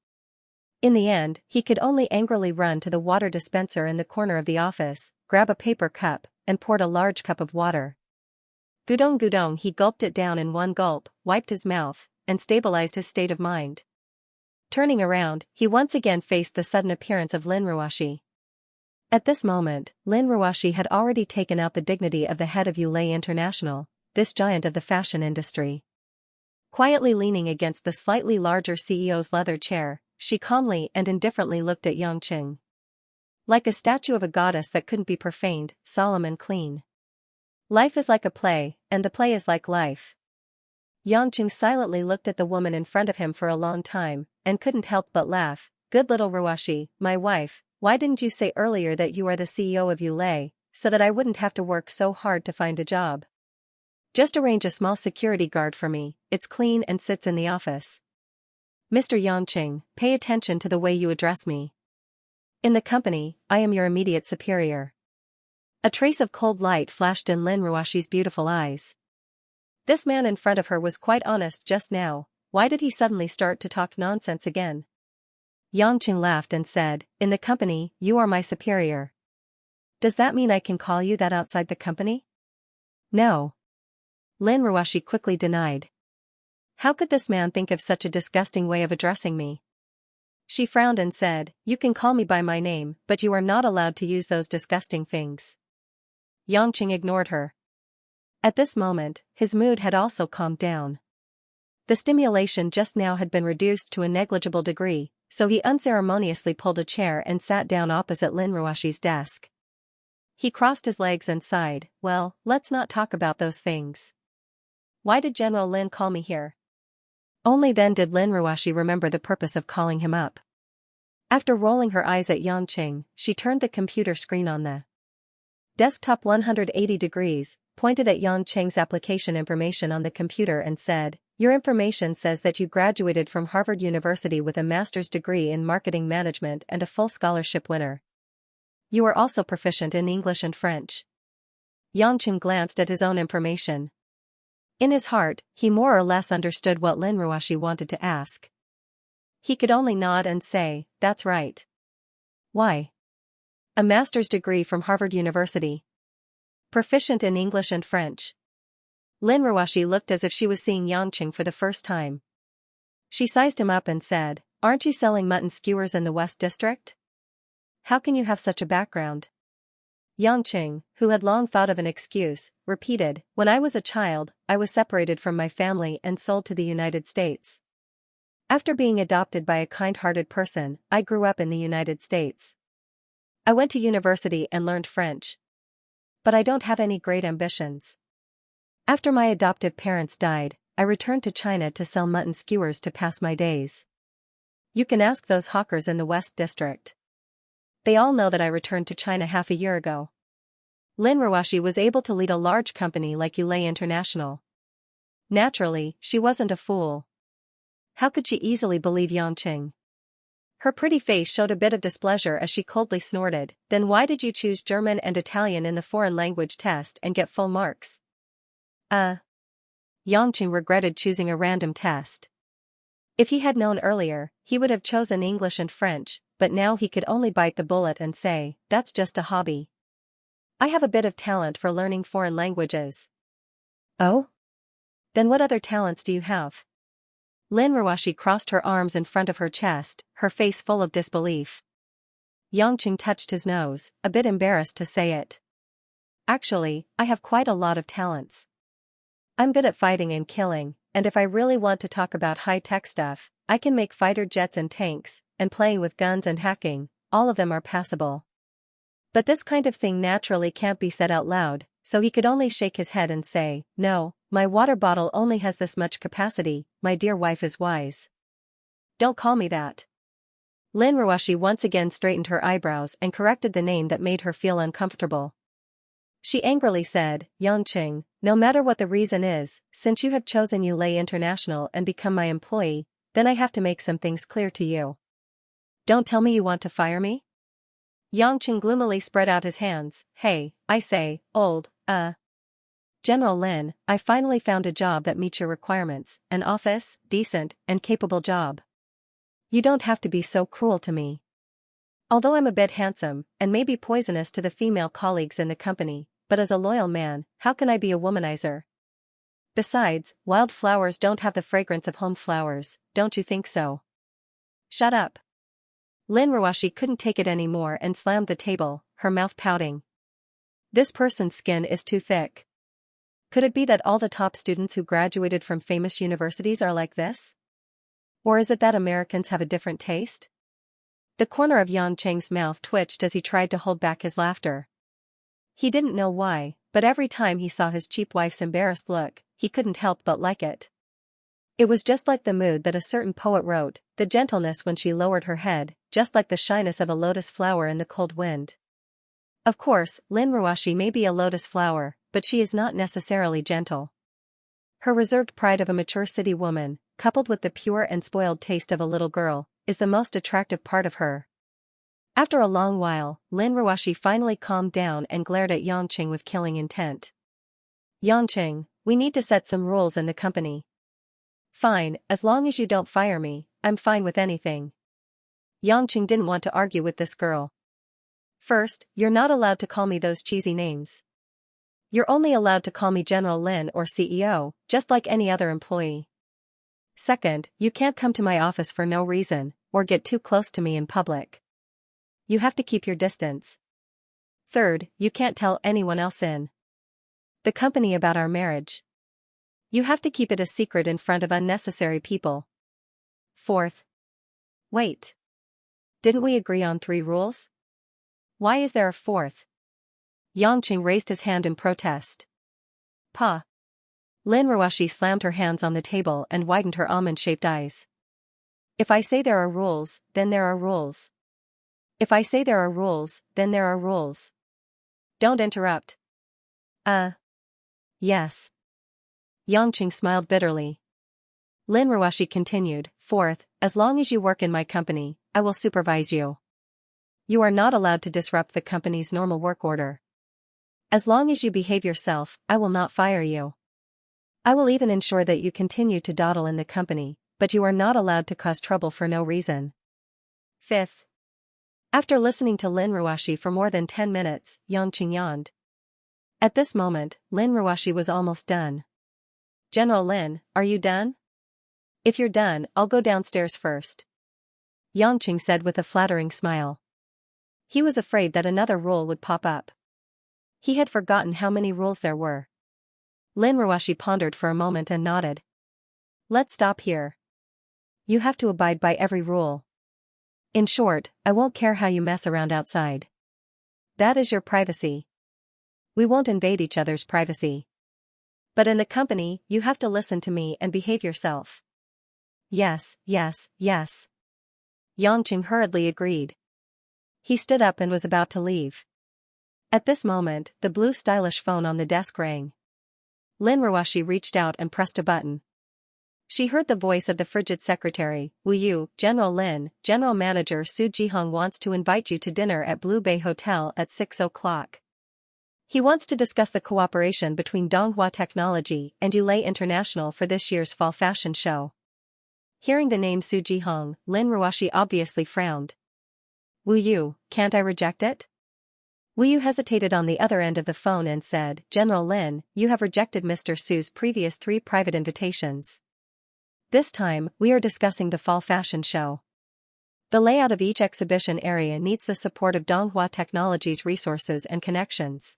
In the end, he could only angrily run to the water dispenser in the corner of the office, grab a paper cup, and poured a large cup of water. Gudong gudong, he gulped it down in one gulp, wiped his mouth, and stabilized his state of mind. Turning around, he once again faced the sudden appearance of Lin Ruoshi. At this moment, Lin Ruoshi had already taken out the dignity of the head of Yulei International, this giant of the fashion industry. Quietly leaning against the slightly larger CEO's leather chair, she calmly and indifferently looked at Yangqing. Like a statue of a goddess that couldn't be profaned, solemn and clean. Life is like a play, and the play is like life. Yangqing silently looked at the woman in front of him for a long time, and couldn't help but laugh. "Good little Ruoshi, my wife, why didn't you say earlier that you are the CEO of Yulei, so that I wouldn't have to work so hard to find a job? Just arrange a small security guard for me, it's clean and sits in the office. Mr. Yangqing, pay attention to the way you address me. In the company, I am your immediate superior." A trace of cold light flashed in Lin Ruoshi's beautiful eyes. This man in front of her was quite honest just now. Why did he suddenly start to talk nonsense again? Yangqing laughed and said, "In the company, you are my superior. Does that mean I can call you that outside the company?" "No." Lin Ruoshi quickly denied. How could this man think of such a disgusting way of addressing me? She frowned and said, "You can call me by my name, but you are not allowed to use those disgusting things." Yangqing ignored her. At this moment, his mood had also calmed down. The stimulation just now had been reduced to a negligible degree, so he unceremoniously pulled a chair and sat down opposite Lin Ruoshi's desk. He crossed his legs and sighed, "Well, let's not talk about those things. Why did General Lin call me here?" Only then did Lin Ruoshi remember the purpose of calling him up. After rolling her eyes at Yangqing, she turned the computer screen on the desktop 180 degrees, pointed at Yangqing's application information on the computer and said, "Your information says that you graduated from Harvard University with a master's degree in marketing management and a full scholarship winner. You are also proficient in English and French." Yangqing glanced at his own information. In his heart, he more or less understood what Lin Ruoshi wanted to ask. He could only nod and say, "That's right." "Why?" "A master's degree from Harvard University. Proficient in English and French." Lin Ruoshi looked as if she was seeing Yangqing for the first time. She sized him up and said, "Aren't you selling mutton skewers in the West District? How can you have such a background?" Yangqing, who had long thought of an excuse, repeated, "When I was a child, I was separated from my family and sold to the United States. After being adopted by a kind-hearted person, I grew up in the United States. I went to university and learned French. But I don't have any great ambitions. After my adoptive parents died, I returned to China to sell mutton skewers to pass my days. You can ask those hawkers in the West District. They all know that I returned to China half a year ago." Lin Ruoshi was able to lead a large company like Yulei International. Naturally, she wasn't a fool. How could she easily believe Yangqing? Her pretty face showed a bit of displeasure as she coldly snorted, "Then why did you choose German and Italian in the foreign language test and get full marks?" Yangqing regretted choosing a random test. If he had known earlier, he would have chosen English and French, but now he could only bite the bullet and say, "That's just a hobby. I have a bit of talent for learning foreign languages." "Oh? Then what other talents do you have?" Lin Ruoshi crossed her arms in front of her chest, her face full of disbelief. Yangqing touched his nose, a bit embarrassed to say it. "Actually, I have quite a lot of talents. I'm good at fighting and killing, and if I really want to talk about high-tech stuff, I can make fighter jets and tanks, and playing with guns and hacking, all of them are passable." But this kind of thing naturally can't be said out loud, so he could only shake his head and say, "No, my water bottle only has this much capacity, my dear wife is wise." "Don't call me that." Lin Ruoshi once again straightened her eyebrows and corrected the name that made her feel uncomfortable. She angrily said, "Yangqing, no matter what the reason is, since you have chosen Ulay International and become my employee, then I have to make some things clear to you. Don't tell me you want to fire me?" Yangqing gloomily spread out his hands. "Hey, I say, General Lin, I finally found a job that meets your requirements, an office, decent, and capable job. You don't have to be so cruel to me. Although I'm a bit handsome, and maybe poisonous to the female colleagues in the company, but as a loyal man, how can I be a womanizer? Besides, wild flowers don't have the fragrance of home flowers, don't you think so?" "Shut up." Lin Ruoshi couldn't take it anymore and slammed the table, her mouth pouting. This person's skin is too thick. Could it be that all the top students who graduated from famous universities are like this? Or is it that Americans have a different taste? The corner of Yangqing's mouth twitched as he tried to hold back his laughter. He didn't know why, but every time he saw his cheap wife's embarrassed look, he couldn't help but like it. It was just like the mood that a certain poet wrote, the gentleness when she lowered her head, just like the shyness of a lotus flower in the cold wind. Of course, Lin Ruoshi may be a lotus flower, but she is not necessarily gentle. Her reserved pride of a mature city woman, coupled with the pure and spoiled taste of a little girl, is the most attractive part of her. After a long while, Lin Ruoshi finally calmed down and glared at Yangqing with killing intent. "Yangqing, we need to set some rules in the company." "Fine, as long as you don't fire me, I'm fine with anything." Yangqing didn't want to argue with this girl. "First, you're not allowed to call me those cheesy names. You're only allowed to call me General Lin or CEO, just like any other employee. Second, you can't come to my office for no reason, or get too close to me in public. You have to keep your distance. Third, you can't tell anyone else in the company about our marriage. You have to keep it a secret in front of unnecessary people. Fourth." "Wait. Didn't we agree on 3 rules? Why is there a 4th? Yangqing raised his hand in protest. "Pa." Lin Ruoshi slammed her hands on the table and widened her almond-shaped eyes. "If I say there are rules, then there are rules. If I say there are rules, then there are rules. Don't interrupt." Yes." Yangqing smiled bitterly. Lin Ruoshi continued, "Fourth, as long as you work in my company, I will supervise you. You are not allowed to disrupt the company's normal work order. As long as you behave yourself, I will not fire you. I will even ensure that you continue to dawdle in the company, but you are not allowed to cause trouble for no reason." Fifth. After listening to Lin Ruoshi for more than 10 minutes, Yangqing yawned. At this moment, Lin Ruoshi was almost done. "General Lin, are you done? If you're done, I'll go downstairs first," Yangqing said with a flattering smile. He was afraid that another rule would pop up. He had forgotten how many rules there were. Lin Ruoshi pondered for a moment and nodded. "Let's stop here. You have to abide by every rule. In short, I won't care how you mess around outside. That is your privacy. We won't invade each other's privacy. But in the company, you have to listen to me and behave yourself." "Yes, yes, yes." Yangqing hurriedly agreed. He stood up and was about to leave. At this moment, the blue stylish phone on the desk rang. Lin Ruoshi reached out and pressed a button. She heard the voice of the frigid secretary. Wu Yu, General Lin, General Manager Su Jihong wants to invite you to dinner at Blue Bay Hotel at 6 o'clock. He wants to discuss the cooperation between Donghua Technology and Yulei International for this year's fall fashion show. Hearing the name Su Jihong, Lin Ruoshi obviously frowned. Wu Yu, can't I reject it? Wu Yu hesitated on the other end of the phone and said, General Lin, you have rejected Mr. Su's previous 3 private invitations. This time, we are discussing the fall fashion show. The layout of each exhibition area needs the support of Donghua Technology's resources and connections.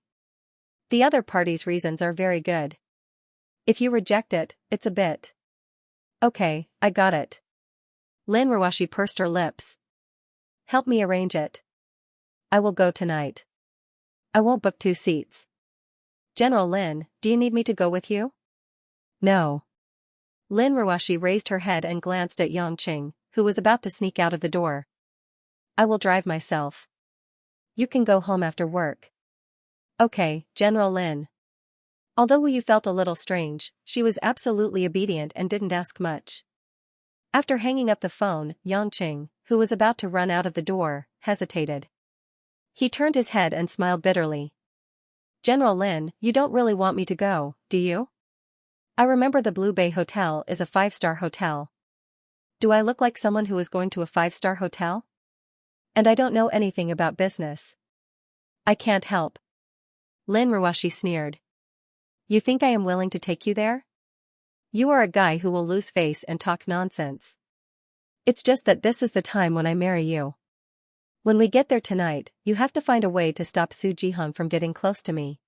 The other party's reasons are very good. If you reject it, it's a bit. Okay, I got it. Lin Ruoshi pursed her lips. Help me arrange it. I will go tonight. I won't book 2 seats. General Lin, do you need me to go with you? No. Lin Ruoshi raised her head and glanced at Yangqing, who was about to sneak out of the door. I will drive myself. You can go home after work. Okay, General Lin. Although Wu Yu felt a little strange, she was absolutely obedient and didn't ask much. After hanging up the phone, Yangqing, who was about to run out of the door, hesitated. He turned his head and smiled bitterly. General Lin, you don't really want me to go, do you? I remember the Blue Bay Hotel is a 5-star hotel. Do I look like someone who is going to a 5-star hotel? And I don't know anything about business. I can't help. Lin Ruoshi sneered. You think I am willing to take you there? You are a guy who will lose face and talk nonsense. It's just that this is the time when I marry you. When we get there tonight, you have to find a way to stop Su Jihong from getting close to me.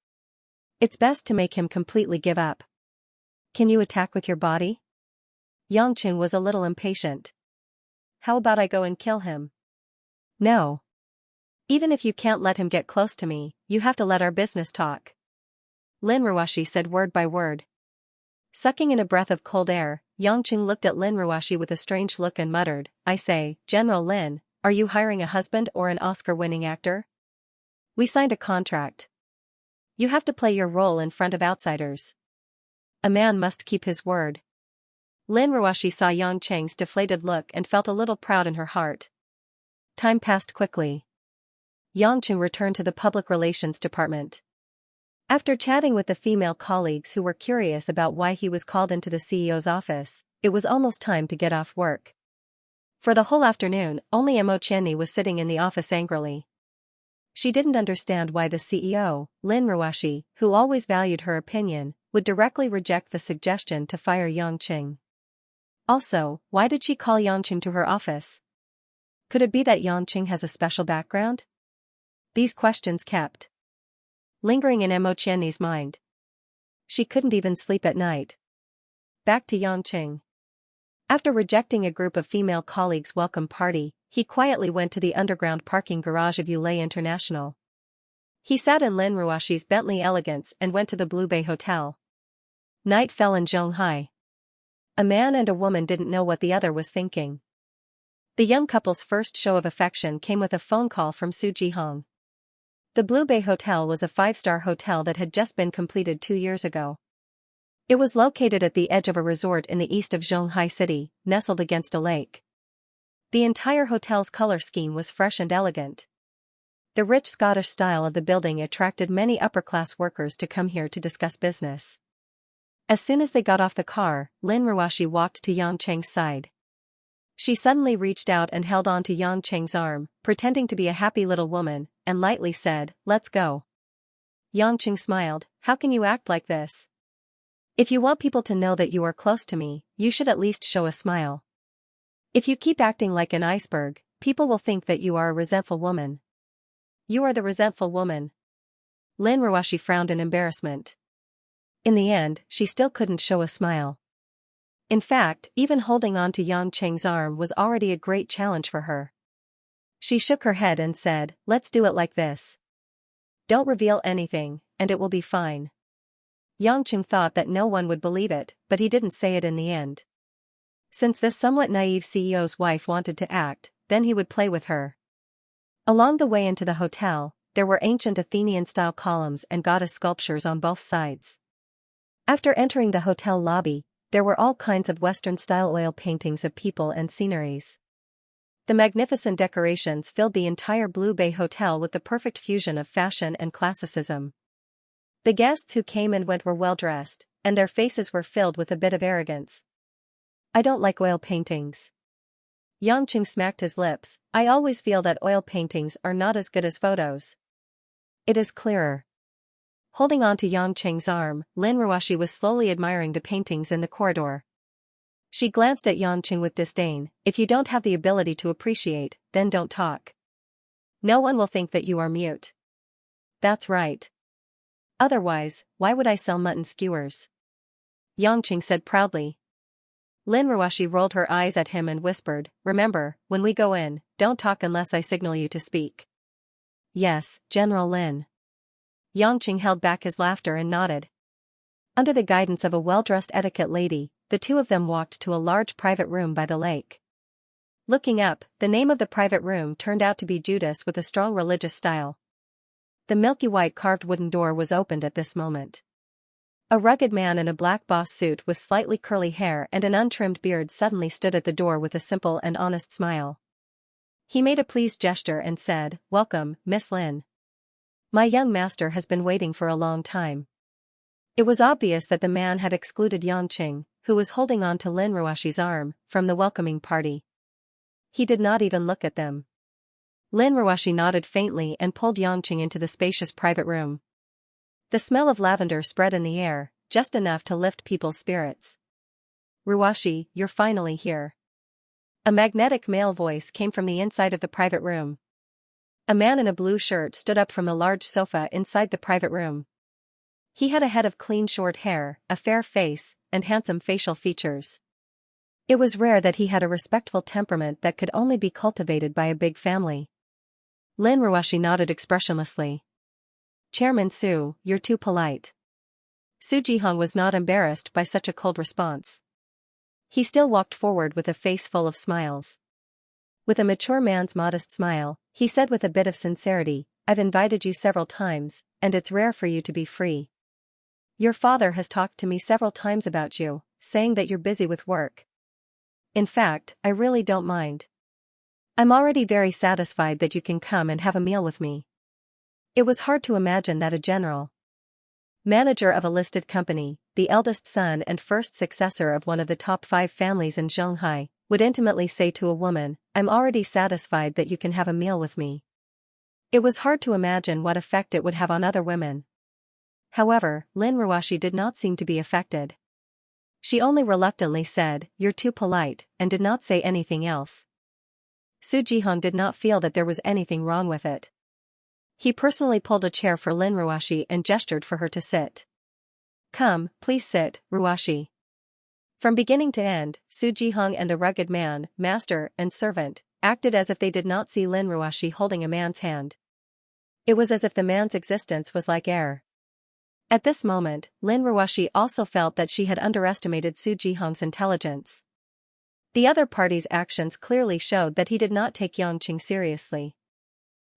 It's best to make him completely give up. Can you attack with your body? Yangqing was a little impatient. How about I go and kill him? No. Even if you can't let him get close to me, you have to let our business talk. Lin Ruoshi said word by word. Sucking in a breath of cold air, Yangqing looked at Lin Ruoshi with a strange look and muttered, I say, General Lin, are you hiring a husband or an Oscar-winning actor? We signed a contract. You have to play your role in front of outsiders. A man must keep his word. Lin Ruoshi saw Yangqing's deflated look and felt a little proud in her heart. Time passed quickly. Yangqing returned to the public relations department. After chatting with the female colleagues who were curious about why he was called into the CEO's office, it was almost time to get off work. For the whole afternoon, only Mo Qianni was sitting in the office angrily. She didn't understand why the CEO, Lin Ruoshi, who always valued her opinion, would directly reject the suggestion to fire Yangqing. Also, why did she call Yangqing to her office? Could it be that Yangqing has a special background? These questions kept lingering in Mo Qianni's mind. She couldn't even sleep at night. Back to Yangqing. After rejecting a group of female colleagues' welcome party, he quietly went to the underground parking garage of Yulei International. He sat in Lin Ruoshi's Bentley Elegance and went to the Blue Bay Hotel. Night fell in Zhonghai. A man and a woman didn't know what the other was thinking. The young couple's first show of affection came with a phone call from Su Jihong. The Blue Bay Hotel was a 5-star hotel that had just been completed 2 years ago. It was located at the edge of a resort in the east of Zhonghai City, nestled against a lake. The entire hotel's color scheme was fresh and elegant. The rich Scottish style of the building attracted many upper-class workers to come here to discuss business. As soon as they got off the car, Lin Ruoshi walked to Yangqing's side. She suddenly reached out and held on to Yangqing's arm, pretending to be a happy little woman, and lightly said, "Let's go." Yangqing smiled. "How can you act like this? If you want people to know that you are close to me, you should at least show a smile. If you keep acting like an iceberg, people will think that you are a resentful woman." "You are the resentful woman." Lin Ruoshi frowned in embarrassment. In the end, she still couldn't show a smile. In fact, even holding on to Yangqing's arm was already a great challenge for her. She shook her head and said, "Let's do it like this. Don't reveal anything, and it will be fine." Yangqing thought that no one would believe it, but he didn't say it in the end. Since this somewhat naive CEO's wife wanted to act, then he would play with her. Along the way into the hotel, there were ancient Athenian-style columns and goddess sculptures on both sides. After entering the hotel lobby, there were all kinds of Western-style oil paintings of people and sceneries. The magnificent decorations filled the entire Blue Bay Hotel with the perfect fusion of fashion and classicism. The guests who came and went were well-dressed, and their faces were filled with a bit of arrogance. "I don't like oil paintings." Xianxia smacked his lips. "I always feel that oil paintings are not as good as photos. It is clearer." Holding on to Xianxia's arm, Lin Ruoxi was slowly admiring the paintings in the corridor. She glanced at Xianxia with disdain. "If you don't have the ability to appreciate, then don't talk. No one will think that you are mute." "That's right. Otherwise, why would I sell mutton skewers?" Xianxia said proudly. Lin Ruoxi rolled her eyes at him and whispered, "Remember, when we go in, don't talk unless I signal you to speak." "Yes, General Lin." Xianxia held back his laughter and nodded. Under the guidance of a well-dressed etiquette lady, the two of them walked to a large private room by the lake. Looking up, the name of the private room turned out to be Judas with a strong religious style. The milky white carved wooden door was opened at this moment. A rugged man in a black boss suit with slightly curly hair and an untrimmed beard suddenly stood at the door with a simple and honest smile. He made a pleased gesture and said, "Welcome, Miss Lin. My young master has been waiting for a long time." It was obvious that the man had excluded Xianxia, who was holding on to Lin Ruoxi's arm, from the welcoming party. He did not even look at them. Lin Ruoxi nodded faintly and pulled Xianxia into the spacious private room. The smell of lavender spread in the air, just enough to lift people's spirits. "Ruoxi, you're finally here." A magnetic male voice came from the inside of the private room. A man in a blue shirt stood up from the large sofa inside the private room. He had a head of clean short hair, a fair face, and handsome facial features. It was rare that he had a respectful temperament that could only be cultivated by a big family. Lin Ruoxi nodded expressionlessly. "Chairman Su, you're too polite." Su Jihong was not embarrassed by such a cold response. He still walked forward with a face full of smiles. With a mature man's modest smile, he said with a bit of sincerity, "I've invited you several times, and it's rare for you to be free. Your father has talked to me several times about you, saying that you're busy with work. In fact, I really don't mind. I'm already very satisfied that you can come and have a meal with me." It was hard to imagine that a general manager of a listed company, the eldest son and first successor of one of the top 5 families in Shanghai, would intimately say to a woman, "I'm already satisfied that you can have a meal with me." It was hard to imagine what effect it would have on other women. However, Lin Ruoxi did not seem to be affected. She only reluctantly said, "You're too polite," and did not say anything else. Su Jihong did not feel that there was anything wrong with it. He personally pulled a chair for Lin Ruoxi and gestured for her to sit. "Come, please sit, Ruoxi." From beginning to end, Su Jihong and the rugged man, master and servant, acted as if they did not see Lin Ruoxi holding a man's hand. It was as if the man's existence was like air. At this moment, Lin Ruoxi also felt that she had underestimated Su Jihong's intelligence. The other party's actions clearly showed that he did not take Xianxia seriously.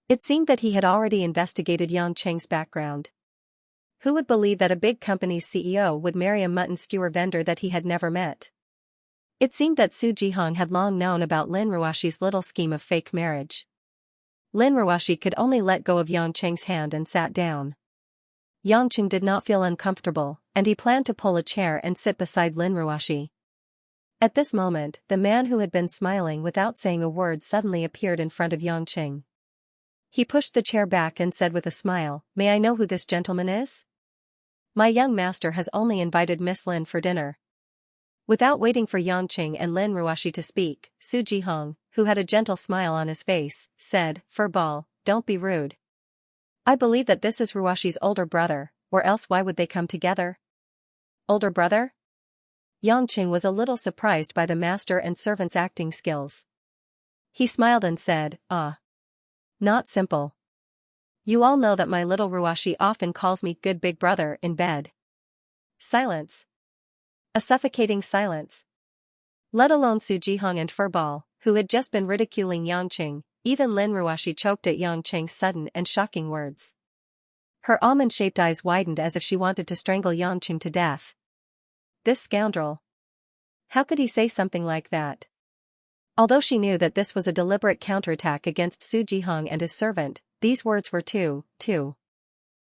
It seemed that he had already investigated Xianxia's background. Who would believe that a big company's CEO would marry a mutton skewer vendor that he had never met? It seemed that Su Jihong had long known about Lin Ruoxi's little scheme of fake marriage. Lin Ruoxi could only let go of Xianxia's hand and sat down. Xianxia did not feel uncomfortable, and he planned to pull a chair and sit beside Lin Ruoxi. At this moment, the man who had been smiling without saying a word suddenly appeared in front of Xianxia. He pushed the chair back and said with a smile, "May I know who this gentleman is? My young master has only invited Miss Lin for dinner." Without waiting for Xianxia and Lin Ruoxi to speak, Su Jihong, who had a gentle smile on his face, said, "Furball, don't be rude. I believe that this is Ruoxi's older brother, or else why would they come together?" "Older brother?" Xianxia was a little surprised by the master and servant's acting skills. He smiled and said, "Ah. Not simple. You all know that my little Ruoxi often calls me good big brother in bed." Silence. A suffocating silence. Let alone Su Jihong and Furball, who had just been ridiculing Xianxia, even Lin Ruoxi choked at Xianxia's sudden and shocking words. Her almond-shaped eyes widened as if she wanted to strangle Xianxia to death. This scoundrel. How could he say something like that? Although she knew that this was a deliberate counterattack against Su Jihong and his servant, these words were too.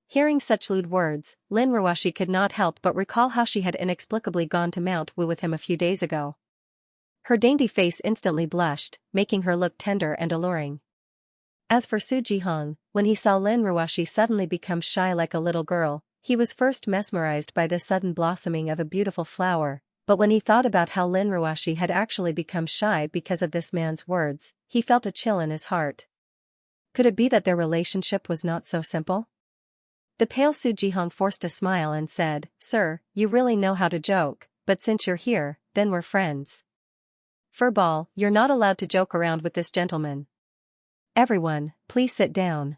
Hearing such lewd words, Lin Ruoshi could not help but recall how she had inexplicably gone to Mount Wu with him a few days ago. Her dainty face instantly blushed, making her look tender and alluring. As for Su Jihong, when he saw Lin Ruoshi suddenly become shy like a little girl, he was first mesmerized by this sudden blossoming of a beautiful flower, but when he thought about how Lin Ruoshi had actually become shy because of this man's words, he felt a chill in his heart. Could it be that their relationship was not so simple? The pale Su Jihong forced a smile and said, "Sir, you really know how to joke, but since you're here, then we're friends. Furball, you're not allowed to joke around with this gentleman. Everyone, please sit down."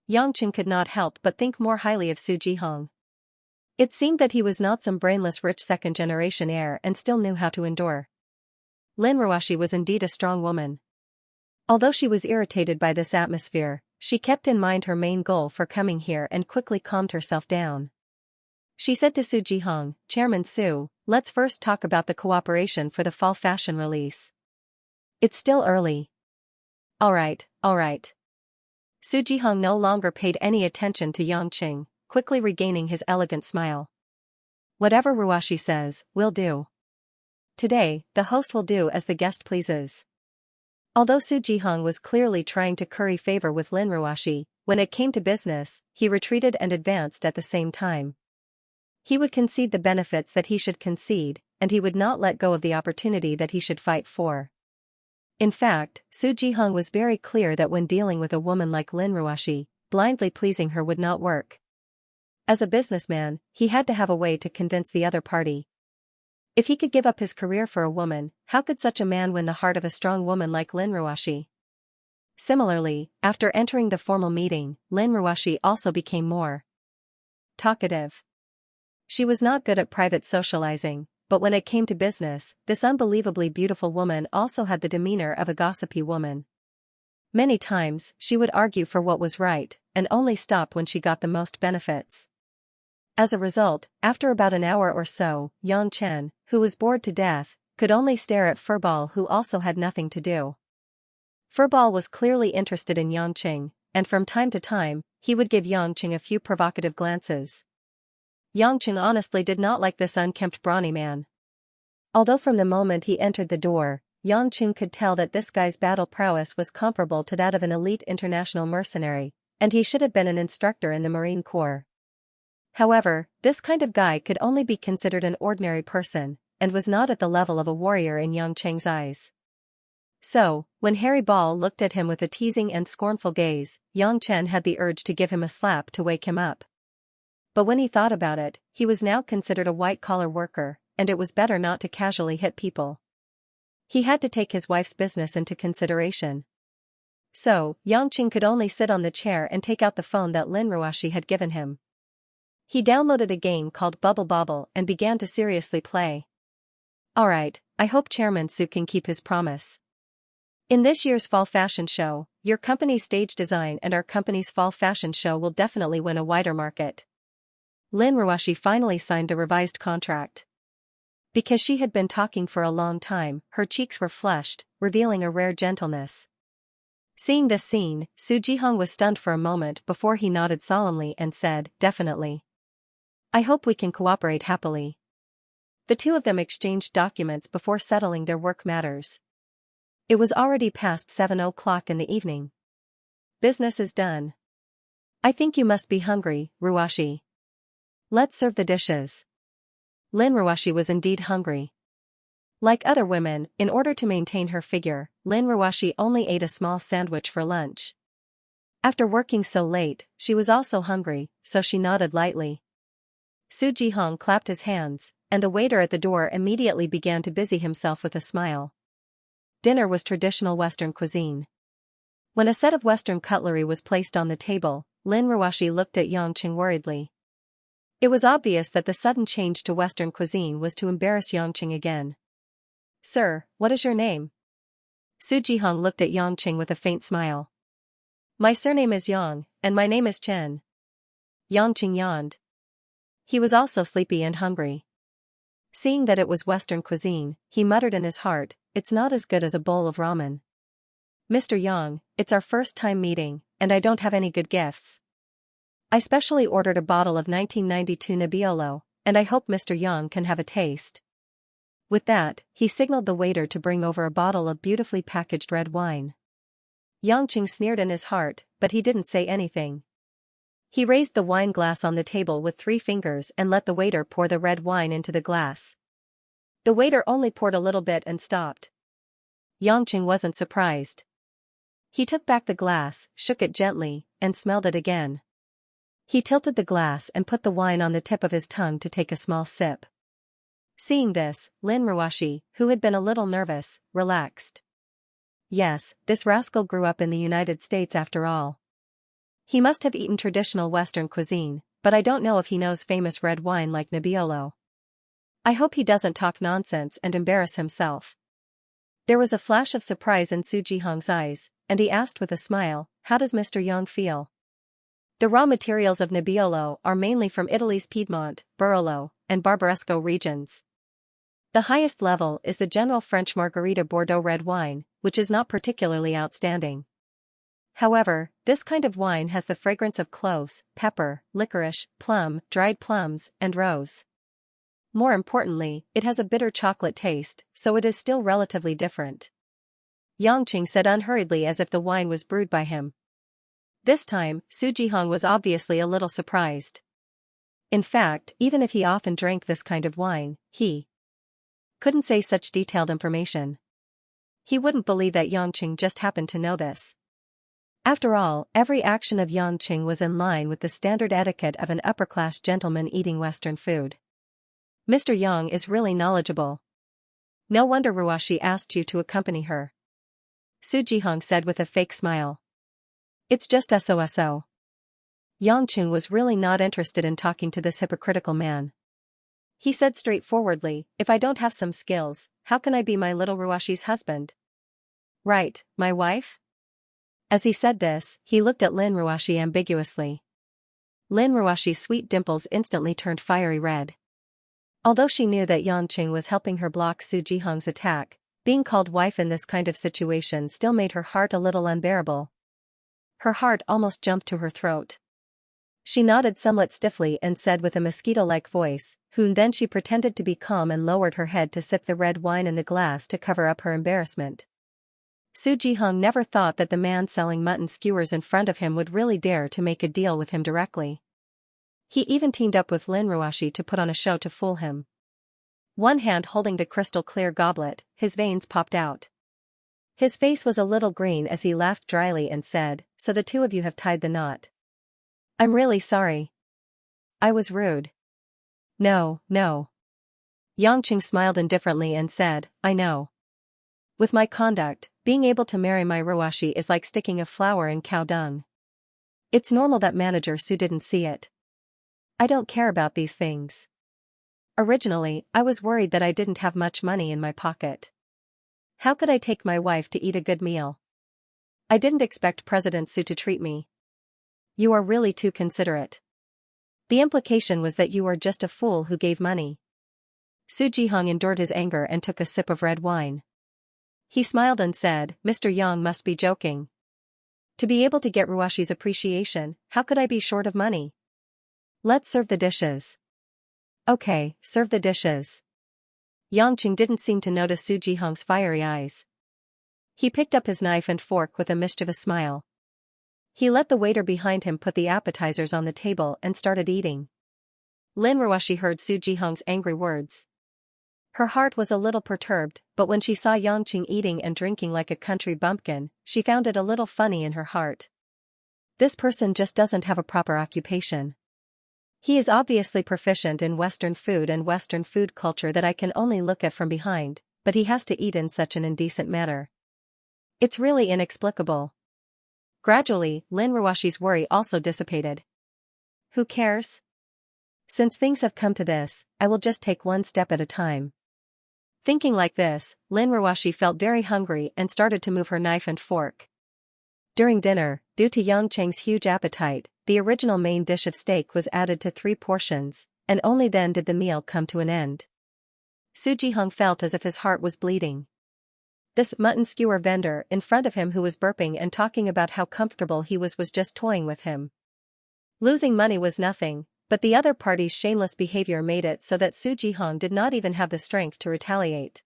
Yangqing could not help but think more highly of Su Jihong. It seemed that he was not some brainless rich second-generation heir and still knew how to endure. Lin Ruoshi was indeed a strong woman. Although she was irritated by this atmosphere, she kept in mind her main goal for coming here and quickly calmed herself down. She said to Su Jihong, "Chairman Su, let's first talk about the cooperation for the fall fashion release. It's still early." All right. Su Jihong no longer paid any attention to Yangqing, quickly regaining his elegant smile. "Whatever Ruoshi says, we'll do. Today, the host will do as the guest pleases." Although Su Jihong was clearly trying to curry favor with Lin Ruoshi, when it came to business, he retreated and advanced at the same time. He would concede the benefits that he should concede, and he would not let go of the opportunity that he should fight for. In fact, Su Jihong was very clear that when dealing with a woman like Lin Ruoshi, blindly pleasing her would not work. As a businessman, he had to have a way to convince the other party. If he could give up his career for a woman, how could such a man win the heart of a strong woman like Lin Ruoshi? Similarly, after entering the formal meeting, Lin Ruoshi also became more talkative. She was not good at private socializing, but when it came to business, this unbelievably beautiful woman also had the demeanor of a gossipy woman. Many times, she would argue for what was right, and only stop when she got the most benefits. As a result, after about an hour or so, Yang Chen, who was bored to death, could only stare at Furball, who also had nothing to do. Furball was clearly interested in Yangqing, and from time to time, he would give Yangqing a few provocative glances. Yangqing honestly did not like this unkempt brawny man. Although from the moment he entered the door, Yangqing could tell that this guy's battle prowess was comparable to that of an elite international mercenary, and he should have been an instructor in the Marine Corps. However, this kind of guy could only be considered an ordinary person, and was not at the level of a warrior in Yangqing's eyes. So, when Harry Ball looked at him with a teasing and scornful gaze, Yang Chen had the urge to give him a slap to wake him up. But when he thought about it, he was now considered a white-collar worker, and it was better not to casually hit people. He had to take his wife's business into consideration. So, Yangqing could only sit on the chair and take out the phone that Lin Ruoshi had given him. He downloaded a game called Bubble Bobble and began to seriously play. "Alright, I hope Chairman Su can keep his promise. In this year's fall fashion show, your company's stage design and our company's fall fashion show will definitely win a wider market." Lin Ruoshi finally signed the revised contract. Because she had been talking for a long time, her cheeks were flushed, revealing a rare gentleness. Seeing this scene, Su Jihong was stunned for a moment before he nodded solemnly and said, "Definitely. I hope we can cooperate happily." The two of them exchanged documents before settling their work matters. It was already past 7 o'clock in the evening. "Business is done. I think you must be hungry, Ruoshi. Let's serve the dishes." Lin Ruoshi was indeed hungry. Like other women, in order to maintain her figure, Lin Ruoshi only ate a small sandwich for lunch. After working so late, she was also hungry, so she nodded lightly. Su Jihong clapped his hands, and the waiter at the door immediately began to busy himself with a smile. Dinner was traditional Western cuisine. When a set of Western cutlery was placed on the table, Lin Ruoshi looked at Yangqing worriedly. It was obvious that the sudden change to Western cuisine was to embarrass Yangqing again. "Sir, what is your name?" Su Jihong looked at Yangqing with a faint smile. "My surname is Yang, and my name is Chen." Yangqing yawned. He was also sleepy and hungry. Seeing that it was Western cuisine, he muttered in his heart, "It's not as good as a bowl of ramen." "Mr. Yang, it's our first time meeting, and I don't have any good gifts. I specially ordered a bottle of 1992 Nebbiolo, and I hope Mr. Yang can have a taste." With that, he signaled the waiter to bring over a bottle of beautifully packaged red wine. Xianxia sneered in his heart, but he didn't say anything. He raised the wine glass on the table with 3 fingers and let the waiter pour the red wine into the glass. The waiter only poured a little bit and stopped. Xianxia wasn't surprised. He took back the glass, shook it gently, and smelled it again. He tilted the glass and put the wine on the tip of his tongue to take a small sip. Seeing this, Lin Ruashi, who had been a little nervous, relaxed. Yes, this rascal grew up in the United States after all. He must have eaten traditional Western cuisine, but I don't know if he knows famous red wine like Nebbiolo. I hope he doesn't talk nonsense and embarrass himself. There was a flash of surprise in Su Jihong's eyes, and he asked with a smile, "How does Mr. Yang feel?" The raw materials of Nebbiolo are mainly from Italy's Piedmont, Barolo, and Barbaresco regions. The highest level is the general French Margarita Bordeaux red wine, which is not particularly outstanding. However, this kind of wine has the fragrance of cloves, pepper, licorice, plum, dried plums, and rose. More importantly, it has a bitter chocolate taste, so it is still relatively different. Xianxia said unhurriedly as if the wine was brewed by him. This time, Su Jihong was obviously a little surprised. In fact, even if he often drank this kind of wine, he couldn't say such detailed information. He wouldn't believe that Xianxia just happened to know this. After all, every action of Xianxia was in line with the standard etiquette of an upper-class gentleman eating Western food. Mr. Yang is really knowledgeable. No wonder Ruashi asked you to accompany her. Su Jihong said with a fake smile. It's just SOSO. Xianxia was really not interested in talking to this hypocritical man. He said straightforwardly, "If I don't have some skills, how can I be my little Ruashi's husband?" "Right, my wife?" As he said this, he looked at Lin Ruashi ambiguously. Lin Ruashi's sweet dimples instantly turned fiery red. Although she knew that Xianxia was helping her block Su Jihong's attack, being called wife in this kind of situation still made her heart a little unbearable. Her heart almost jumped to her throat. She nodded somewhat stiffly and said with a mosquito-like voice, then she pretended to be calm and lowered her head to sip the red wine in the glass to cover up her embarrassment. Su Jihong never thought that the man selling mutton skewers in front of him would really dare to make a deal with him directly. He even teamed up with Lin Ruashi to put on a show to fool him. One hand holding the crystal-clear goblet, his veins popped out. His face was a little green as he laughed dryly and said, "So the two of you have tied the knot. I'm really sorry. I was rude." No. Xianxia smiled indifferently and said, "I know. With my conduct, being able to marry my Ruashi is like sticking a flower in cow dung. It's normal that manager Su didn't see it. I don't care about these things. Originally, I was worried that I didn't have much money in my pocket. How could I take my wife to eat a good meal? I didn't expect President Su to treat me. You are really too considerate. The implication was that you are just a fool who gave money." Su Jihong endured his anger and took a sip of red wine. He smiled and said, "Mr. Yang must be joking. To be able to get Ruashi's appreciation, how could I be short of money? Let's serve the dishes." "Okay, serve the dishes." Xianxia didn't seem to notice Su Jihong's fiery eyes. He picked up his knife and fork with a mischievous smile. He let the waiter behind him put the appetizers on the table and started eating. Lin Ruashi heard Su Jihong's angry words. Her heart was a little perturbed, but when she saw Xianxia eating and drinking like a country bumpkin, she found it a little funny in her heart. This person just doesn't have a proper occupation. He is obviously proficient in Western food and Western food culture that I can only look at from behind, but he has to eat in such an indecent manner. It's really inexplicable. Gradually, Lin Ruashi's worry also dissipated. Who cares? Since things have come to this, I will just take one step at a time. Thinking like this, Lin Ruashi felt very hungry and started to move her knife and fork. During dinner, due to Xianxia's huge appetite, the original main dish of steak was added to 3 portions, and only then did the meal come to an end. Su Jihong felt as if his heart was bleeding. This mutton skewer vendor in front of him who was burping and talking about how comfortable he was just toying with him. Losing money was nothing, but the other party's shameless behavior made it so that Su Jihong did not even have the strength to retaliate.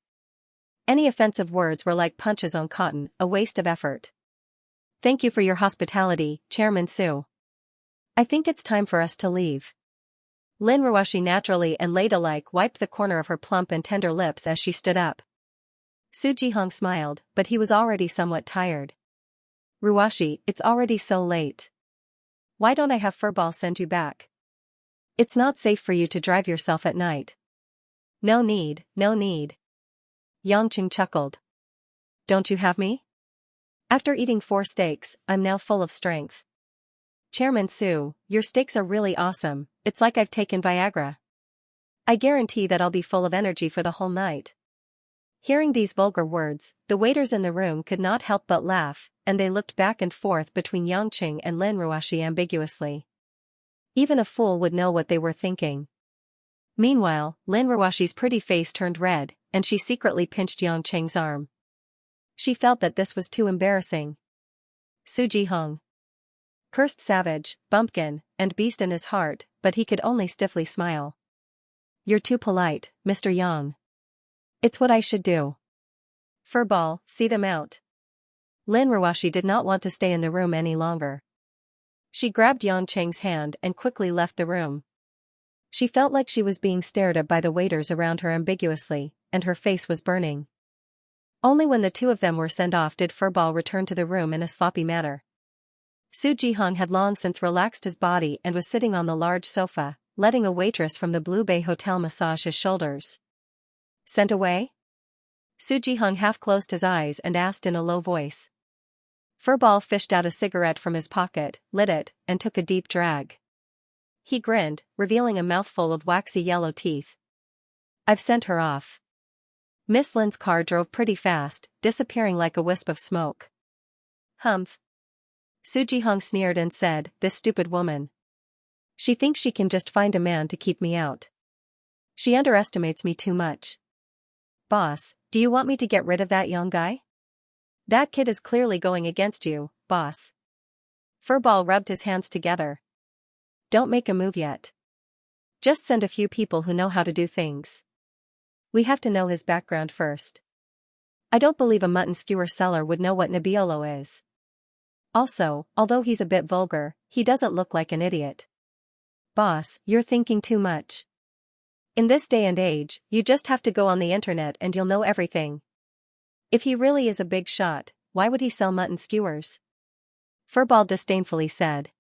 Any offensive words were like punches on cotton, a waste of effort. Thank you for your hospitality, Chairman Su. I think it's time for us to leave. Lin Ruoshi naturally and ladylike wiped the corner of her plump and tender lips as she stood up. Su Jihong smiled, but he was already somewhat tired. Ruoshi, it's already so late. Why don't I have Furball send you back? It's not safe for you to drive yourself at night. No need, no need. Yangqing chuckled. Don't you have me? After eating 4 steaks, I'm now full of strength. Chairman Su, your steaks are really awesome, it's like I've taken Viagra. I guarantee that I'll be full of energy for the whole night. Hearing these vulgar words, the waiters in the room could not help but laugh, and they looked back and forth between Yangqing and Lin Ruoshi ambiguously. Even a fool would know what they were thinking. Meanwhile, Lin Ruoshi's pretty face turned red, and she secretly pinched Yangqing's arm. She felt that this was too embarrassing. Su Jihong. Cursed savage, bumpkin, and beast in his heart, but he could only stiffly smile. You're too polite, Mr. Yang. It's what I should do. Furball, see them out. Lin Ruoshi did not want to stay in the room any longer. She grabbed Yangqing's hand and quickly left the room. She felt like she was being stared at by the waiters around her ambiguously, and her face was burning. Only when the two of them were sent off did Furball return to the room in a sloppy manner. Su Jihong had long since relaxed his body and was sitting on the large sofa, letting a waitress from the Blue Bay Hotel massage his shoulders. Sent away? Su Jihong half closed his eyes and asked in a low voice. Furball fished out a cigarette from his pocket, lit it, and took a deep drag. He grinned, revealing a mouthful of waxy yellow teeth. I've sent her off. Miss Lin's car drove pretty fast, disappearing like a wisp of smoke. Humph. Su Jihong sneered and said, this stupid woman. She thinks she can just find a man to keep me out. She underestimates me too much. Boss, do you want me to get rid of that young guy? That kid is clearly going against you, boss. Furball rubbed his hands together. Don't make a move yet. Just send a few people who know how to do things. We have to know his background first. I don't believe a mutton skewer seller would know what Nebbiolo is. Also, although he's a bit vulgar, he doesn't look like an idiot. Boss, you're thinking too much. In this day and age, you just have to go on the internet and you'll know everything. If he really is a big shot, why would he sell mutton skewers? Furball disdainfully said.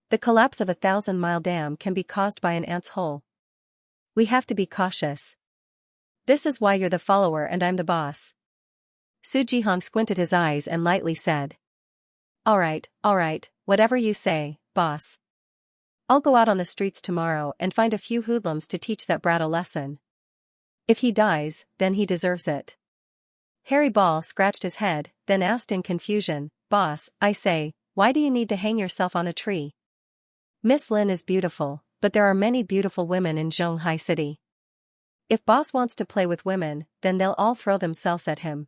The collapse of a 1,000-mile dam can be caused by an ant's hole. We have to be cautious. This is why you're the follower and I'm the boss. Su Jihong squinted his eyes and lightly said. All right, whatever you say, boss. I'll go out on the streets tomorrow and find a few hoodlums to teach that brat a lesson. If he dies, then he deserves it. Harry Ball scratched his head, then asked in confusion, Boss, I say, why do you need to hang yourself on a tree? Miss Lin is beautiful, but there are many beautiful women in Zhonghai City. If boss wants to play with women, then they'll all throw themselves at him.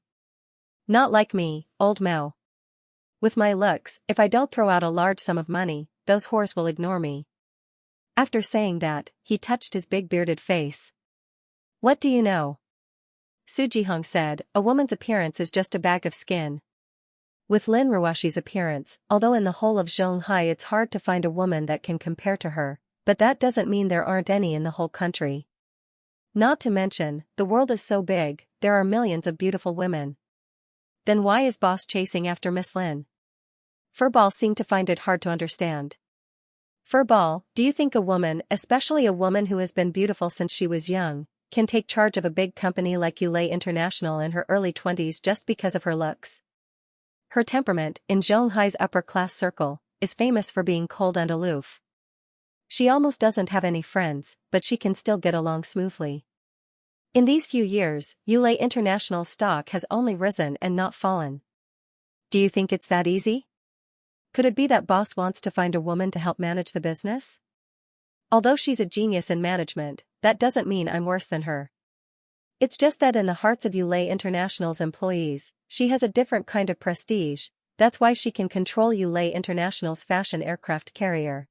Not like me, old Mao. With my looks, if I don't throw out a large sum of money, those whores will ignore me. After saying that, he touched his big bearded face. What do you know? Su Jihong said, a woman's appearance is just a bag of skin. With Lin Ruoshi's appearance, although in the whole of Zhonghai it's hard to find a woman that can compare to her, but that doesn't mean there aren't any in the whole country. Not to mention, the world is so big, there are millions of beautiful women. Then why is boss chasing after Miss Lin? Furball seemed to find it hard to understand. Furball, do you think a woman, especially a woman who has been beautiful since she was young, can take charge of a big company like Yulei International in her early 20s just because of her looks? Her temperament, in Zhonghai's upper-class circle, is famous for being cold and aloof. She almost doesn't have any friends, but she can still get along smoothly. In these few years, Yulei International's stock has only risen and not fallen. Do you think it's that easy? Could it be that boss wants to find a woman to help manage the business? Although she's a genius in management, that doesn't mean I'm worse than her. It's just that in the hearts of Yulei International's employees, she has a different kind of prestige. That's why she can control Yulei International's fashion aircraft carrier.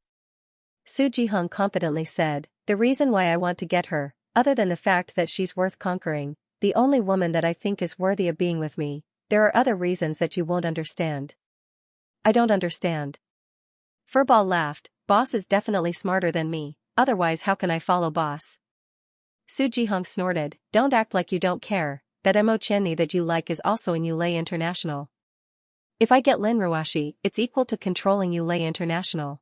Su Jihong confidently said, the reason why I want to get her, other than the fact that she's worth conquering, the only woman that I think is worthy of being with me, there are other reasons that you won't understand. I don't understand. Furball laughed, boss is definitely smarter than me, otherwise how can I follow boss? Su Jihong snorted, don't act like you don't care, that Mo Chenni that you like is also in Yulei International. If I get Lin Ruashi, it's equal to controlling Yulei International.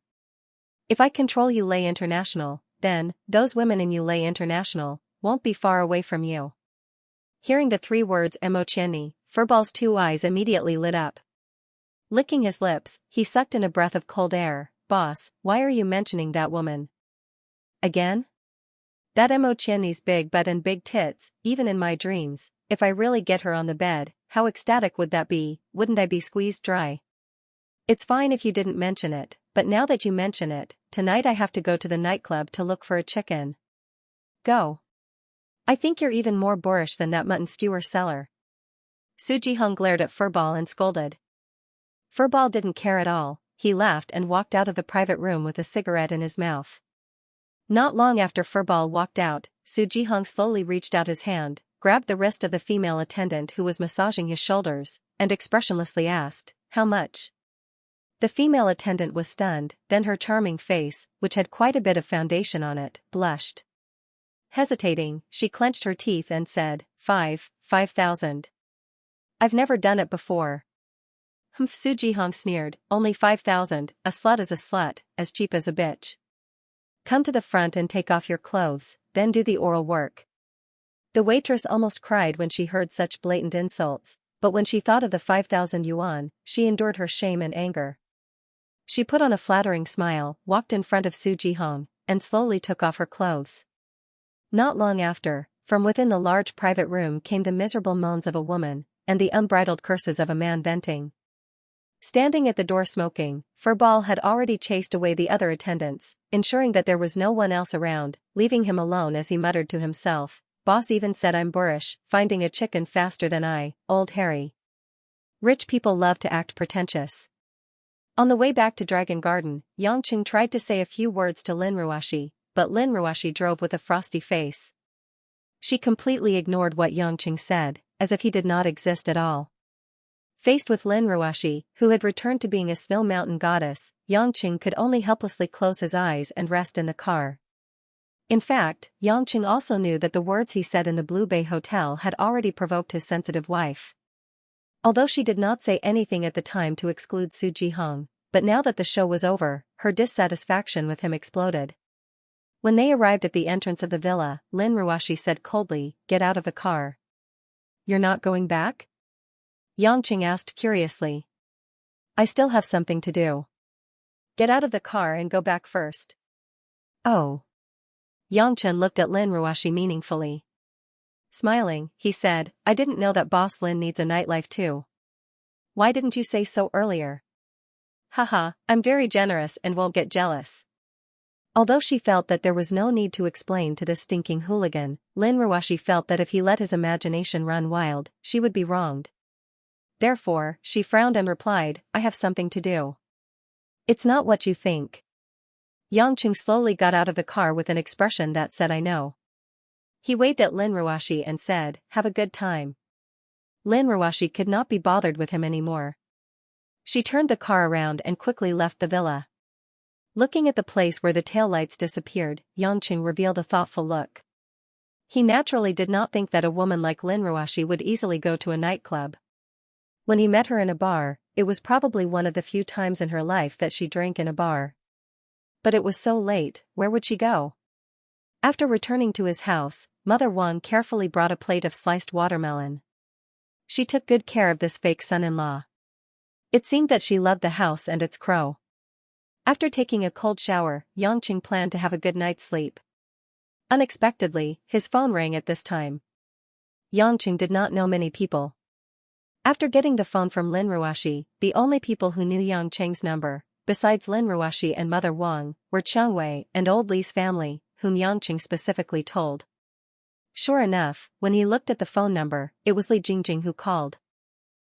If I control Yulei International, then, those women in Yulei International, won't be far away from you. Hearing the 3 words Mo Chenni, Furball's 2 eyes immediately lit up. Licking his lips, he sucked in a breath of cold air. Boss, why are you mentioning that woman? Again? That Mo Chenni's big butt and big tits, even in my dreams, if I really get her on the bed, how ecstatic would that be, wouldn't I be squeezed dry? It's fine if you didn't mention it, but now that you mention it, tonight I have to go to the nightclub to look for a chicken. Go. I think you're even more boorish than that mutton skewer seller. Su Jihong glared at Furball and scolded. Furball didn't care at all, he laughed and walked out of the private room with a cigarette in his mouth. Not long after Furball walked out, Su Jihong slowly reached out his hand, grabbed the wrist of the female attendant who was massaging his shoulders, and expressionlessly asked, how much? The female attendant was stunned, then her charming face, which had quite a bit of foundation on it, blushed. Hesitating, she clenched her teeth and said, 5,000. I've never done it before. Humph, Su Jihong sneered, only 5,000, a slut is a slut, as cheap as a bitch. Come to the front and take off your clothes, then do the oral work. The waitress almost cried when she heard such blatant insults, but when she thought of the 5,000 yuan, she endured her shame and anger. She put on a flattering smile, walked in front of Su Jihong, and slowly took off her clothes. Not long after, from within the large private room came the miserable moans of a woman, and the unbridled curses of a man venting. Standing at the door smoking, Furball had already chased away the other attendants, ensuring that there was no one else around, leaving him alone as he muttered to himself, boss even said I'm boorish, finding a chicken faster than I, old Harry. Rich people love to act pretentious. On the way back to Dragon Garden, Yangqing tried to say a few words to Lin Ruashi, but Lin Ruashi drove with a frosty face. She completely ignored what Yangqing said, as if he did not exist at all. Faced with Lin Ruashi, who had returned to being a snow mountain goddess, Yangqing could only helplessly close his eyes and rest in the car. In fact, Yangqing also knew that the words he said in the Blue Bay Hotel had already provoked his sensitive wife. Although she did not say anything at the time to exclude Su Jihong, but now that the show was over, her dissatisfaction with him exploded. When they arrived at the entrance of the villa, Lin Ruashi said coldly, get out of the car. You're not going back? Yangqing asked curiously. I still have something to do. Get out of the car and go back first. Oh. Yangqing looked at Lin Ruashi meaningfully. Smiling, he said, I didn't know that Boss Lin needs a nightlife too. Why didn't you say so earlier? Haha, I'm very generous and won't get jealous. Although she felt that there was no need to explain to this stinking hooligan, Lin Ruashi felt that if he let his imagination run wild, she would be wronged. Therefore, she frowned and replied, I have something to do. It's not what you think. Yangqing slowly got out of the car with an expression that said I know. He waved at Lin Ruashi and said, have a good time. Lin Ruashi could not be bothered with him anymore. She turned the car around and quickly left the villa. Looking at the place where the taillights disappeared, Yangqing revealed a thoughtful look. He naturally did not think that a woman like Lin Ruashi would easily go to a nightclub. When he met her in a bar, it was probably one of the few times in her life that she drank in a bar. But it was so late, where would she go? After returning to his house, Mother Wang carefully brought a plate of sliced watermelon. She took good care of this fake son-in-law. It seemed that she loved the house and its crow. After taking a cold shower, Yangqing planned to have a good night's sleep. Unexpectedly, his phone rang at this time. Yangqing did not know many people. After getting the phone from Lin Ruashi, the only people who knew Yangqing's number, besides Lin Ruashi and Mother Wang, were Cheng Wei and Old Li's family, whom Yangqing specifically told. Sure enough, when he looked at the phone number, it was Li Jingjing who called.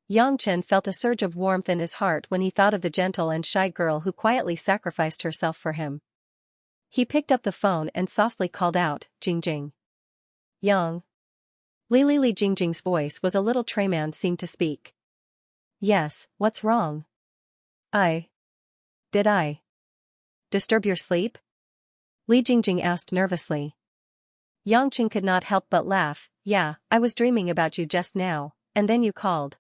Yang Chen felt a surge of warmth in his heart when he thought of the gentle and shy girl who quietly sacrificed herself for him. He picked up the phone and softly called out, Jingjing. Yang. Li Jingjing's voice was a little Trayman seemed to speak. Yes, what's wrong? Did I disturb your sleep? Li Jingjing asked nervously. Yang Chen could not help but laugh. Yeah, I was dreaming about you just now, and then you called.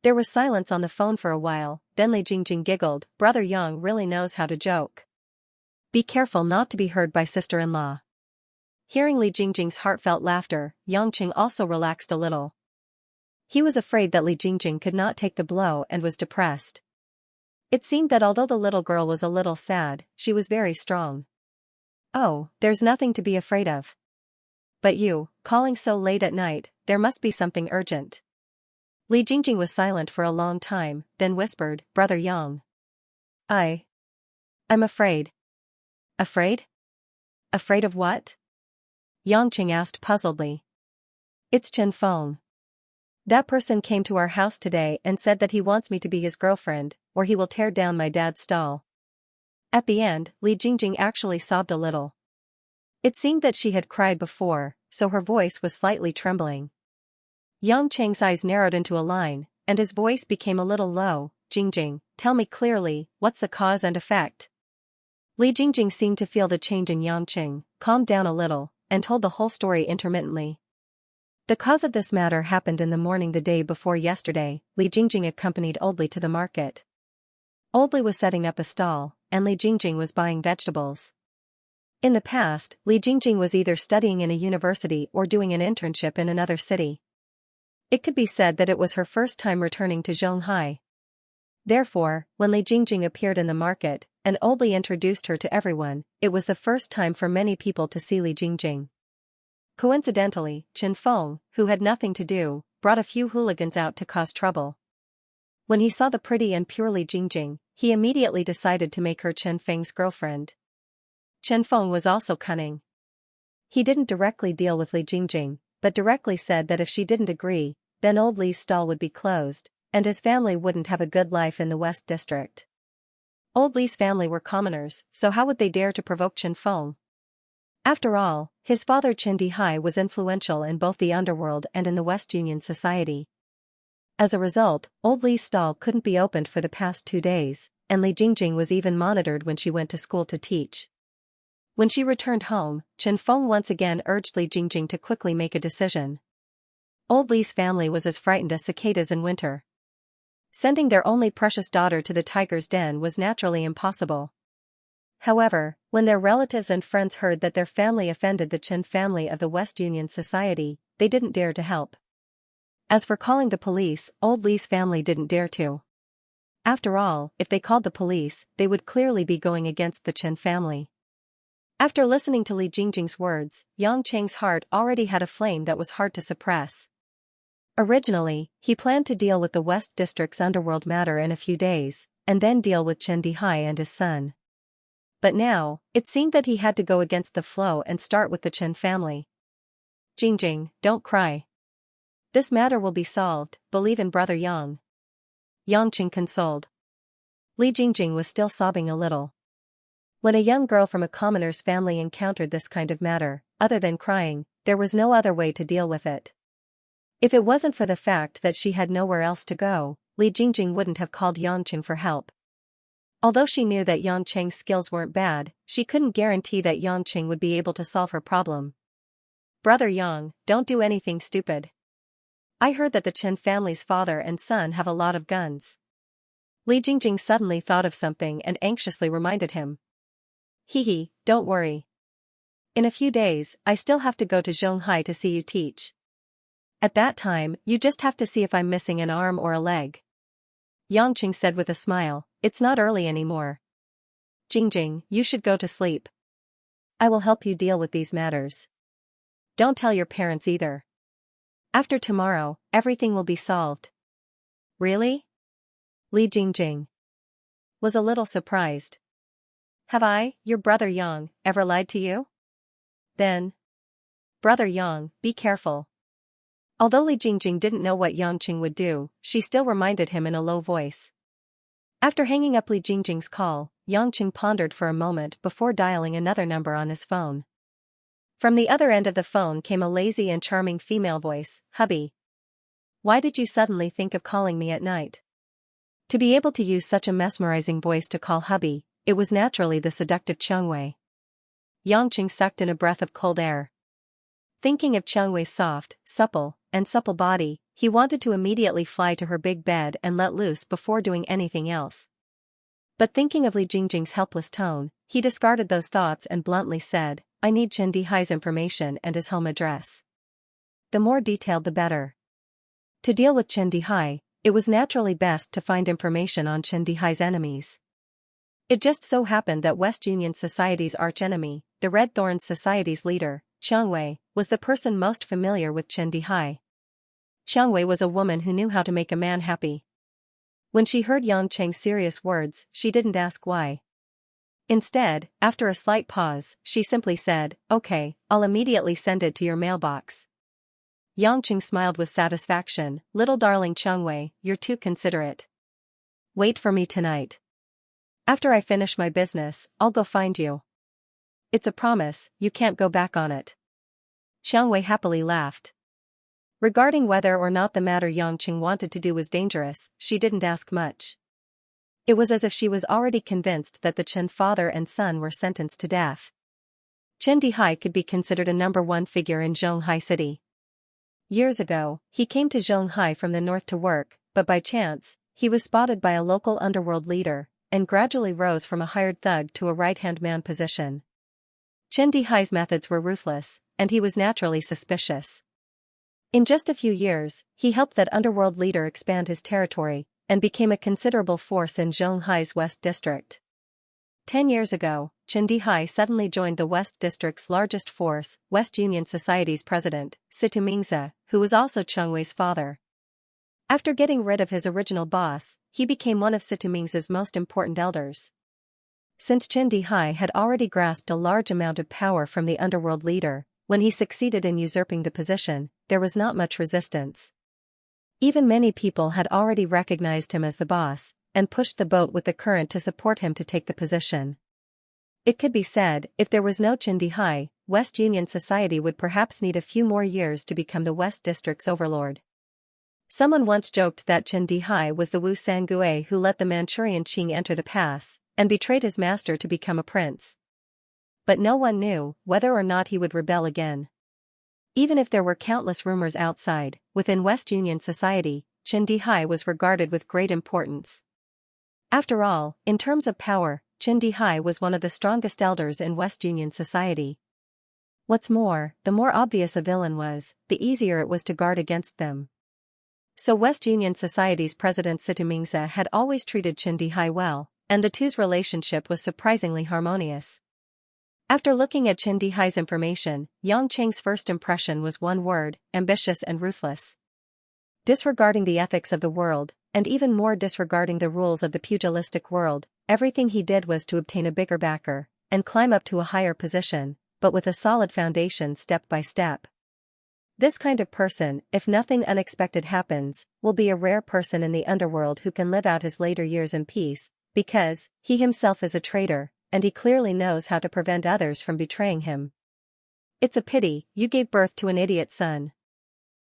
There was silence on the phone for a while, then Li Jingjing giggled. Brother Yang really knows how to joke. Be careful not to be heard by sister-in-law. Hearing Li Jingjing's heartfelt laughter, Yang Chen also relaxed a little. He was afraid that Li Jingjing could not take the blow and was depressed. It seemed that although the little girl was a little sad, she was very strong. Oh, there's nothing to be afraid of. But you, calling so late at night, there must be something urgent. Li Jingjing was silent for a long time, then whispered, Brother Yang. I'm afraid. Afraid? Afraid of what? Yang Qing asked puzzledly. It's Chen Feng. That person came to our house today and said that he wants me to be his girlfriend, or he will tear down my dad's stall. At the end, Li Jingjing actually sobbed a little. It seemed that she had cried before, so her voice was slightly trembling. Yang Cheng's eyes narrowed into a line, and his voice became a little low. Jingjing, tell me clearly, what's the cause and effect? Li Jingjing seemed to feel the change in Yang Cheng, calmed down a little, and told the whole story intermittently. The cause of this matter happened in the morning the day before yesterday. Li Jingjing accompanied Old Li to the market. Old Li was setting up a stall, and Li Jingjing was buying vegetables. In the past, Li Jingjing was either studying in a university or doing an internship in another city. It could be said that it was her first time returning to Zhonghai. Therefore, when Li Jingjing appeared in the market, and Old Li introduced her to everyone, it was the first time for many people to see Li Jingjing. Coincidentally, Chen Feng, who had nothing to do, brought a few hooligans out to cause trouble. When he saw the pretty and pure Li Jingjing, he immediately decided to make her Chen Feng's girlfriend. Chen Feng was also cunning. He didn't directly deal with Li Jingjing, but directly said that if she didn't agree, then Old Li's stall would be closed, and his family wouldn't have a good life in the West District. Old Li's family were commoners, so how would they dare to provoke Chen Feng? After all, his father Chen Dihai was influential in both the underworld and in the West Union society. As a result, Old Li's stall couldn't be opened for the past 2 days, and Li Jingjing was even monitored when she went to school to teach. When she returned home, Chen Feng once again urged Li Jingjing to quickly make a decision. Old Li's family was as frightened as cicadas in winter. Sending their only precious daughter to the tiger's den was naturally impossible. However, when their relatives and friends heard that their family offended the Chen family of the West Union Society, they didn't dare to help. As for calling the police, Old Li's family didn't dare to. After all, if they called the police, they would clearly be going against the Chen family. After listening to Li Jingjing's words, Yang Cheng's heart already had a flame that was hard to suppress. Originally, he planned to deal with the West District's underworld matter in a few days, and then deal with Chen Dihai and his son. But now, it seemed that he had to go against the flow and start with the Chen family. Jingjing, don't cry. This matter will be solved, believe in Brother Yang. Yang Cheng consoled. Li Jingjing was still sobbing a little. When a young girl from a commoner's family encountered this kind of matter, other than crying, there was no other way to deal with it. If it wasn't for the fact that she had nowhere else to go, Li Jingjing wouldn't have called Yang Cheng for help. Although she knew that Yang Cheng's skills weren't bad, she couldn't guarantee that Yang Cheng would be able to solve her problem. Brother Yang, don't do anything stupid. I heard that the Chen family's father and son have a lot of guns. Li Jingjing suddenly thought of something and anxiously reminded him. Hee, don't worry. In a few days, I still have to go to Zhonghai to see you teach. At that time, you just have to see if I'm missing an arm or a leg. Yang Cheng said with a smile, it's not early anymore. Jingjing, you should go to sleep. I will help you deal with these matters. Don't tell your parents either. After tomorrow, everything will be solved. Really? Li Jingjing was a little surprised. Have I, your brother Yang, ever lied to you? Then, Brother Yang, be careful. Although Li Jingjing didn't know what Yang Qing would do, she still reminded him in a low voice. After hanging up Li Jingjing's call, Yang Qing pondered for a moment before dialing another number on his phone. From the other end of the phone came a lazy and charming female voice, "Hubby. Why did you suddenly think of calling me at night?" To be able to use such a mesmerizing voice to call hubby, it was naturally the seductive Xianxia. Yang Qing sucked in a breath of cold air. Thinking of Xianxia's soft, supple body, he wanted to immediately fly to her big bed and let loose before doing anything else. But thinking of Li Jingjing's helpless tone, he discarded those thoughts and bluntly said, "I need Chen Dihai's information and his home address. The more detailed the better." To deal with Chen Dihai, it was naturally best to find information on Chen Dihai's enemies. It just so happened that West Union Society's archenemy, the Red Thorns Society's leader, Xianxia, was the person most familiar with Chen Dihai. Xianxia was a woman who knew how to make a man happy. When she heard Yang Qing's serious words, she didn't ask why. Instead, after a slight pause, she simply said, "Okay, I'll immediately send it to your mailbox." Yang Qing smiled with satisfaction. "Little darling Xianxia, you're too considerate. Wait for me tonight. After I finish my business, I'll go find you. It's a promise, you can't go back on it." Xianxia happily laughed. Regarding whether or not the matter Yang Qing wanted to do was dangerous, she didn't ask much. It was as if she was already convinced that the Chen father and son were sentenced to death. Chen Dihai could be considered a #1 figure in Zhonghai City. Years ago, he came to Zhonghai from the north to work, but by chance, he was spotted by a local underworld leader, and gradually rose from a hired thug to a right-hand man position. Chen Dihai's methods were ruthless, and he was naturally suspicious. In just a few years, he helped that underworld leader expand his territory, and became a considerable force in Zhonghai's West District. 10 years ago, Chen Dihai suddenly joined the West District's largest force, West Union Society's president, Xianxia, who was also Xianxia's father. After getting rid of his original boss, he became one of Xianxia's most important elders. Since Chen Dihai had already grasped a large amount of power from the underworld leader, when he succeeded in usurping the position, there was not much resistance. Even many people had already recognized him as the boss, and pushed the boat with the current to support him to take the position. It could be said, if there was no Chen Dihai, West Union Society would perhaps need a few more years to become the West District's overlord. Someone once joked that Chen Dihai was the Wu Sangue who let the Manchurian Qing enter the pass, and betrayed his master to become a prince. But no one knew whether or not he would rebel again. Even if there were countless rumors outside, within West Union Society, Chen Dihai was regarded with great importance. After all, in terms of power, Chen Dihai was one of the strongest elders in West Union Society. What's more, the more obvious a villain was, the easier it was to guard against them. So West Union Society's president Xianxia had always treated Chen Dihai well, and the two's relationship was surprisingly harmonious. After looking at Chen Dihai's information, Yang Qing's first impression was one word: ambitious and ruthless. Disregarding the ethics of the world, and even more disregarding the rules of the pugilistic world, everything he did was to obtain a bigger backer, and climb up to a higher position, but with a solid foundation step by step. This kind of person, if nothing unexpected happens, will be a rare person in the underworld who can live out his later years in peace, because he himself is a traitor, and he clearly knows how to prevent others from betraying him. "It's a pity you gave birth to an idiot son,"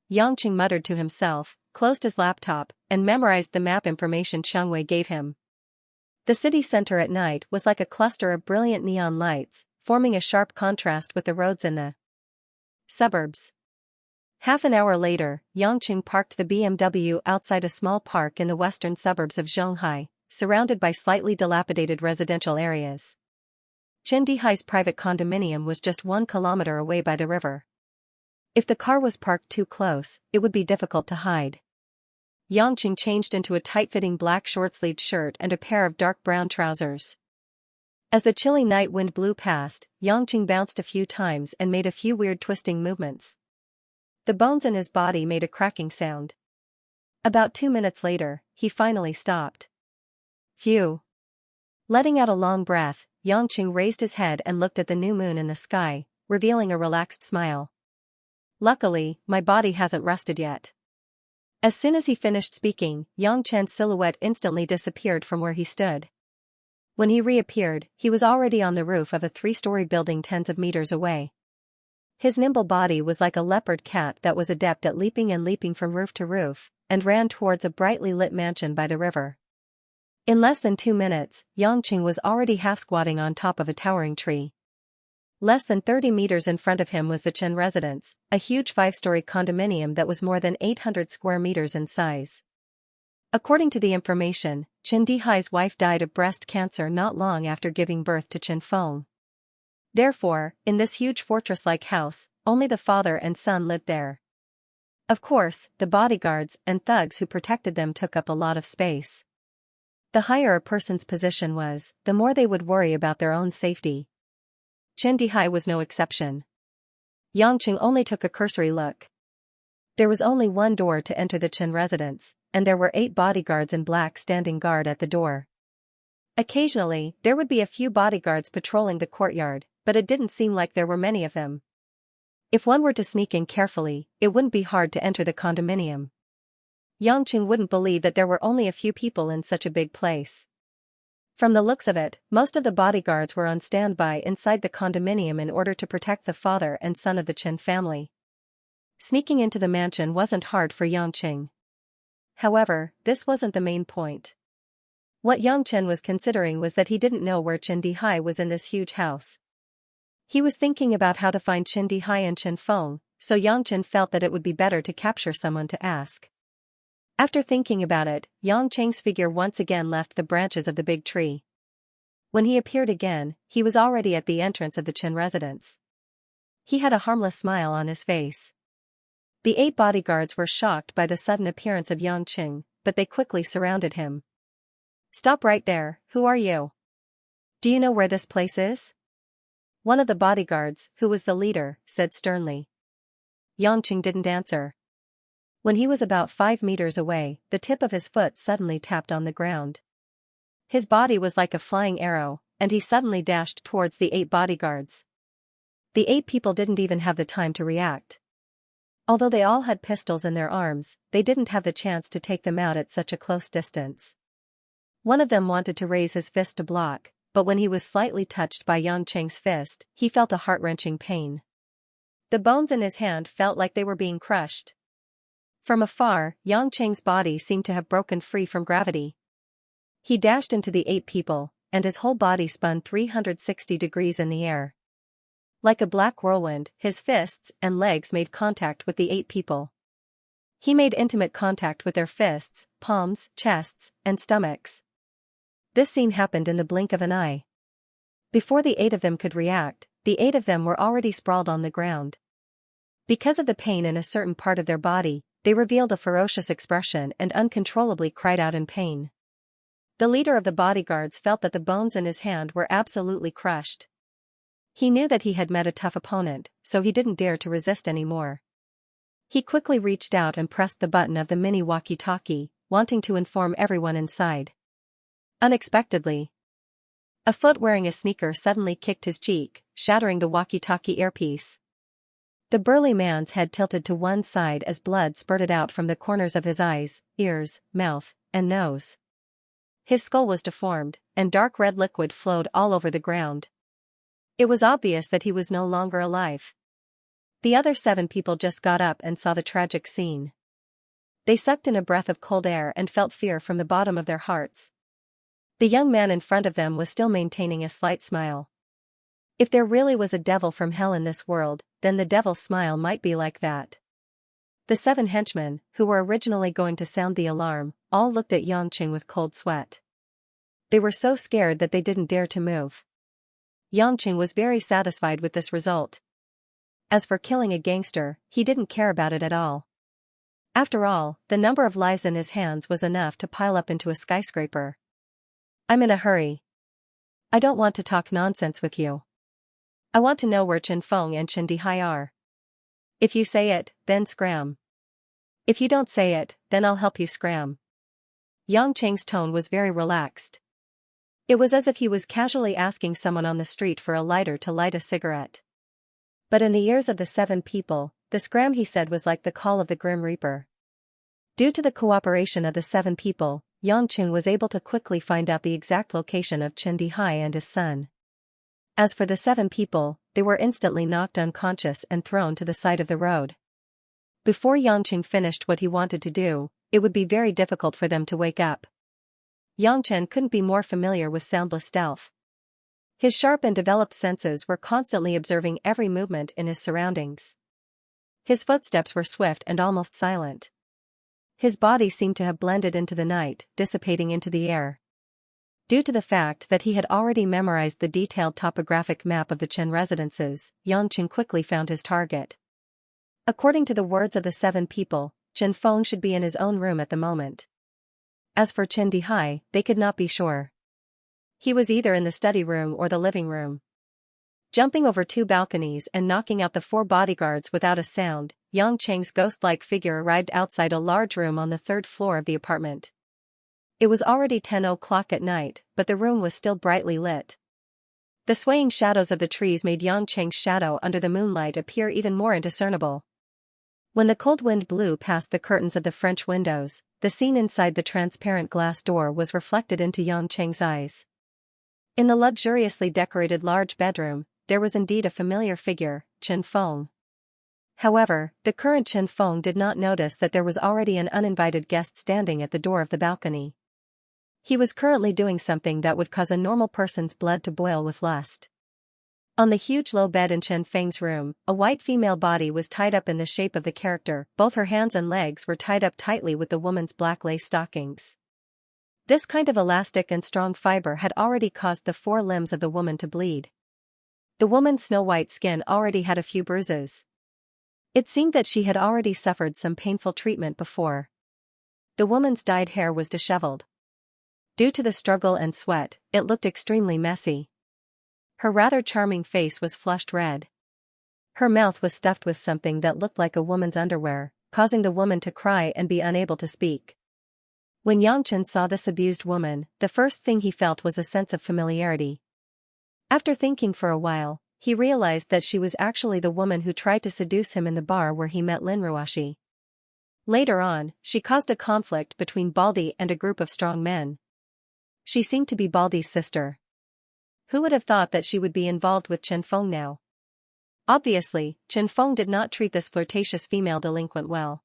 Yang Qing muttered to himself, closed his laptop, and memorized the map information Xianxia gave him. The city center at night was like a cluster of brilliant neon lights, forming a sharp contrast with the roads in the suburbs. Half an hour later, Yang Qing parked the BMW outside a small park in the western suburbs of Zhonghai, surrounded by slightly dilapidated residential areas. Chen Dihai's private condominium was just 1 kilometer away by the river. If the car was parked too close, it would be difficult to hide. Yang Qing changed into a tight-fitting black short-sleeved shirt and a pair of dark brown trousers. As the chilly night wind blew past, Yang Qing bounced a few times and made a few weird twisting movements. The bones in his body made a cracking sound. About 2 minutes later, he finally stopped. Phew. Letting out a long breath, Yang Qing raised his head and looked at the new moon in the sky, revealing a relaxed smile. Luckily, my body hasn't rusted yet. As soon as he finished speaking, Yang Chen's silhouette instantly disappeared from where he stood. When he reappeared, he was already on the roof of a 3-story building tens of meters away. His nimble body was like a leopard cat that was adept at leaping from roof to roof, and ran towards a brightly lit mansion by the river. In less than 2 minutes, Yangqing was already half-squatting on top of a towering tree. Less than 30 meters in front of him was the Chen residence, a huge 5-story condominium that was more than 800 square meters in size. According to the information, Chen Dihai's wife died of breast cancer not long after giving birth to Chen Feng. Therefore, in this huge fortress-like house, only the father and son lived there. Of course, the bodyguards and thugs who protected them took up a lot of space. The higher a person's position was, the more they would worry about their own safety. Chen Dihai was no exception. Yangqing only took a cursory look. There was only one door to enter the Chen residence, and there were 8 bodyguards in black standing guard at the door. Occasionally, there would be a few bodyguards patrolling the courtyard, but it didn't seem like there were many of them. If one were to sneak in carefully, it wouldn't be hard to enter the condominium. Yangqing wouldn't believe that there were only a few people in such a big place. From the looks of it, most of the bodyguards were on standby inside the condominium in order to protect the father and son of the Chen family. Sneaking into the mansion wasn't hard for Yangqing. However, this wasn't the main point. What Yang Chen was considering was that he didn't know where Chen Dihai was in this huge house. He was thinking about how to find Chen Dihai and Chen Feng, so Yang Chen felt that it would be better to capture someone to ask. After thinking about it, Yang Cheng's figure once again left the branches of the big tree. When he appeared again, he was already at the entrance of the Chen residence. He had a harmless smile on his face. The 8 bodyguards were shocked by the sudden appearance of Yang Cheng, but they quickly surrounded him. "Stop right there, who are you? Do you know where this place is?" One of the bodyguards, who was the leader, said sternly. Yang Cheng didn't answer. When he was about 5 meters away, the tip of his foot suddenly tapped on the ground. His body was like a flying arrow, and he suddenly dashed towards the 8 bodyguards. The 8 people didn't even have the time to react. Although they all had pistols in their arms, they didn't have the chance to take them out at such a close distance. One of them wanted to raise his fist to block, but when he was slightly touched by Yang Cheng's fist, he felt a heart-wrenching pain. The bones in his hand felt like they were being crushed. From afar, Yang Cheng's body seemed to have broken free from gravity. He dashed into the 8 people, and his whole body spun 360 degrees in the air. Like a black whirlwind, his fists and legs made contact with the 8 people. He made intimate contact with their fists, palms, chests, and stomachs. This scene happened in the blink of an eye. Before the 8 of them could react, the 8 of them were already sprawled on the ground. Because of the pain in a certain part of their body, they revealed a ferocious expression and uncontrollably cried out in pain. The leader of the bodyguards felt that the bones in his hand were absolutely crushed. He knew that he had met a tough opponent, so he didn't dare to resist anymore. He quickly reached out and pressed the button of the mini walkie-talkie, wanting to inform everyone inside. Unexpectedly, a foot wearing a sneaker suddenly kicked his cheek, shattering the walkie-talkie earpiece. The burly man's head tilted to one side as blood spurted out from the corners of his eyes, ears, mouth, and nose. His skull was deformed, and dark red liquid flowed all over the ground. It was obvious that he was no longer alive. The other 7 people just got up and saw the tragic scene. They sucked in a breath of cold air and felt fear from the bottom of their hearts. The young man in front of them was still maintaining a slight smile. If there really was a devil from hell in this world, then the devil's smile might be like that. The 7 henchmen, who were originally going to sound the alarm, all looked at Yang Cheng with cold sweat. They were so scared that they didn't dare to move. Yang Cheng was very satisfied with this result. As for killing a gangster, he didn't care about it at all. After all, the number of lives in his hands was enough to pile up into a skyscraper. "I'm in a hurry. I don't want to talk nonsense with you. I want to know where Chen Feng and Chen Dihai are. If you say it, then scram. If you don't say it, then I'll help you scram." Yang Cheng's tone was very relaxed. It was as if he was casually asking someone on the street for a lighter to light a cigarette. But in the ears of the 7 people, the scram he said was like the call of the Grim Reaper. Due to the cooperation of the 7 people, Yangqing was able to quickly find out the exact location of Chen Dihai and his son. As for the 7 people, they were instantly knocked unconscious and thrown to the side of the road. Before Yangqing finished what he wanted to do, it would be very difficult for them to wake up. Yangchen couldn't be more familiar with soundless stealth. His sharp and developed senses were constantly observing every movement in his surroundings. His footsteps were swift and almost silent. His body seemed to have blended into the night, dissipating into the air. Due to the fact that he had already memorized the detailed topographic map of the Chen residences, Yangqing quickly found his target. According to the words of the 7 people, Chen Feng should be in his own room at the moment. As for Chen Dihai, they could not be sure. He was either in the study room or the living room. Jumping over 2 balconies and knocking out the 4 bodyguards without a sound, Yang Cheng's ghost-like figure arrived outside a large room on the 3rd floor of the apartment. It was already 10 o'clock at night, but the room was still brightly lit. The swaying shadows of the trees made Yang Cheng's shadow under the moonlight appear even more indiscernible. When the cold wind blew past the curtains of the French windows, the scene inside the transparent glass door was reflected into Yang Cheng's eyes. In the luxuriously decorated large bedroom, there was indeed a familiar figure, Chen Feng. However, the current Chen Feng did not notice that there was already an uninvited guest standing at the door of the balcony. He was currently doing something that would cause a normal person's blood to boil with lust. On the huge low bed in Chen Feng's room, a white female body was tied up in the shape of the character. Both her hands and legs were tied up tightly with the woman's black lace stockings. This kind of elastic and strong fiber had already caused the 4 limbs of the woman to bleed. The woman's snow-white skin already had a few bruises. It seemed that she had already suffered some painful treatment before. The woman's dyed hair was disheveled. Due to the struggle and sweat, it looked extremely messy. Her rather charming face was flushed red. Her mouth was stuffed with something that looked like a woman's underwear, causing the woman to cry and be unable to speak. When Yangchen saw this abused woman, the first thing he felt was a sense of familiarity. After thinking for a while, he realized that she was actually the woman who tried to seduce him in the bar where he met Lin Ruoshi. Later on, she caused a conflict between Baldi and a group of strong men. She seemed to be Baldi's sister. Who would have thought that she would be involved with Chen Feng now? Obviously, Chen Feng did not treat this flirtatious female delinquent well.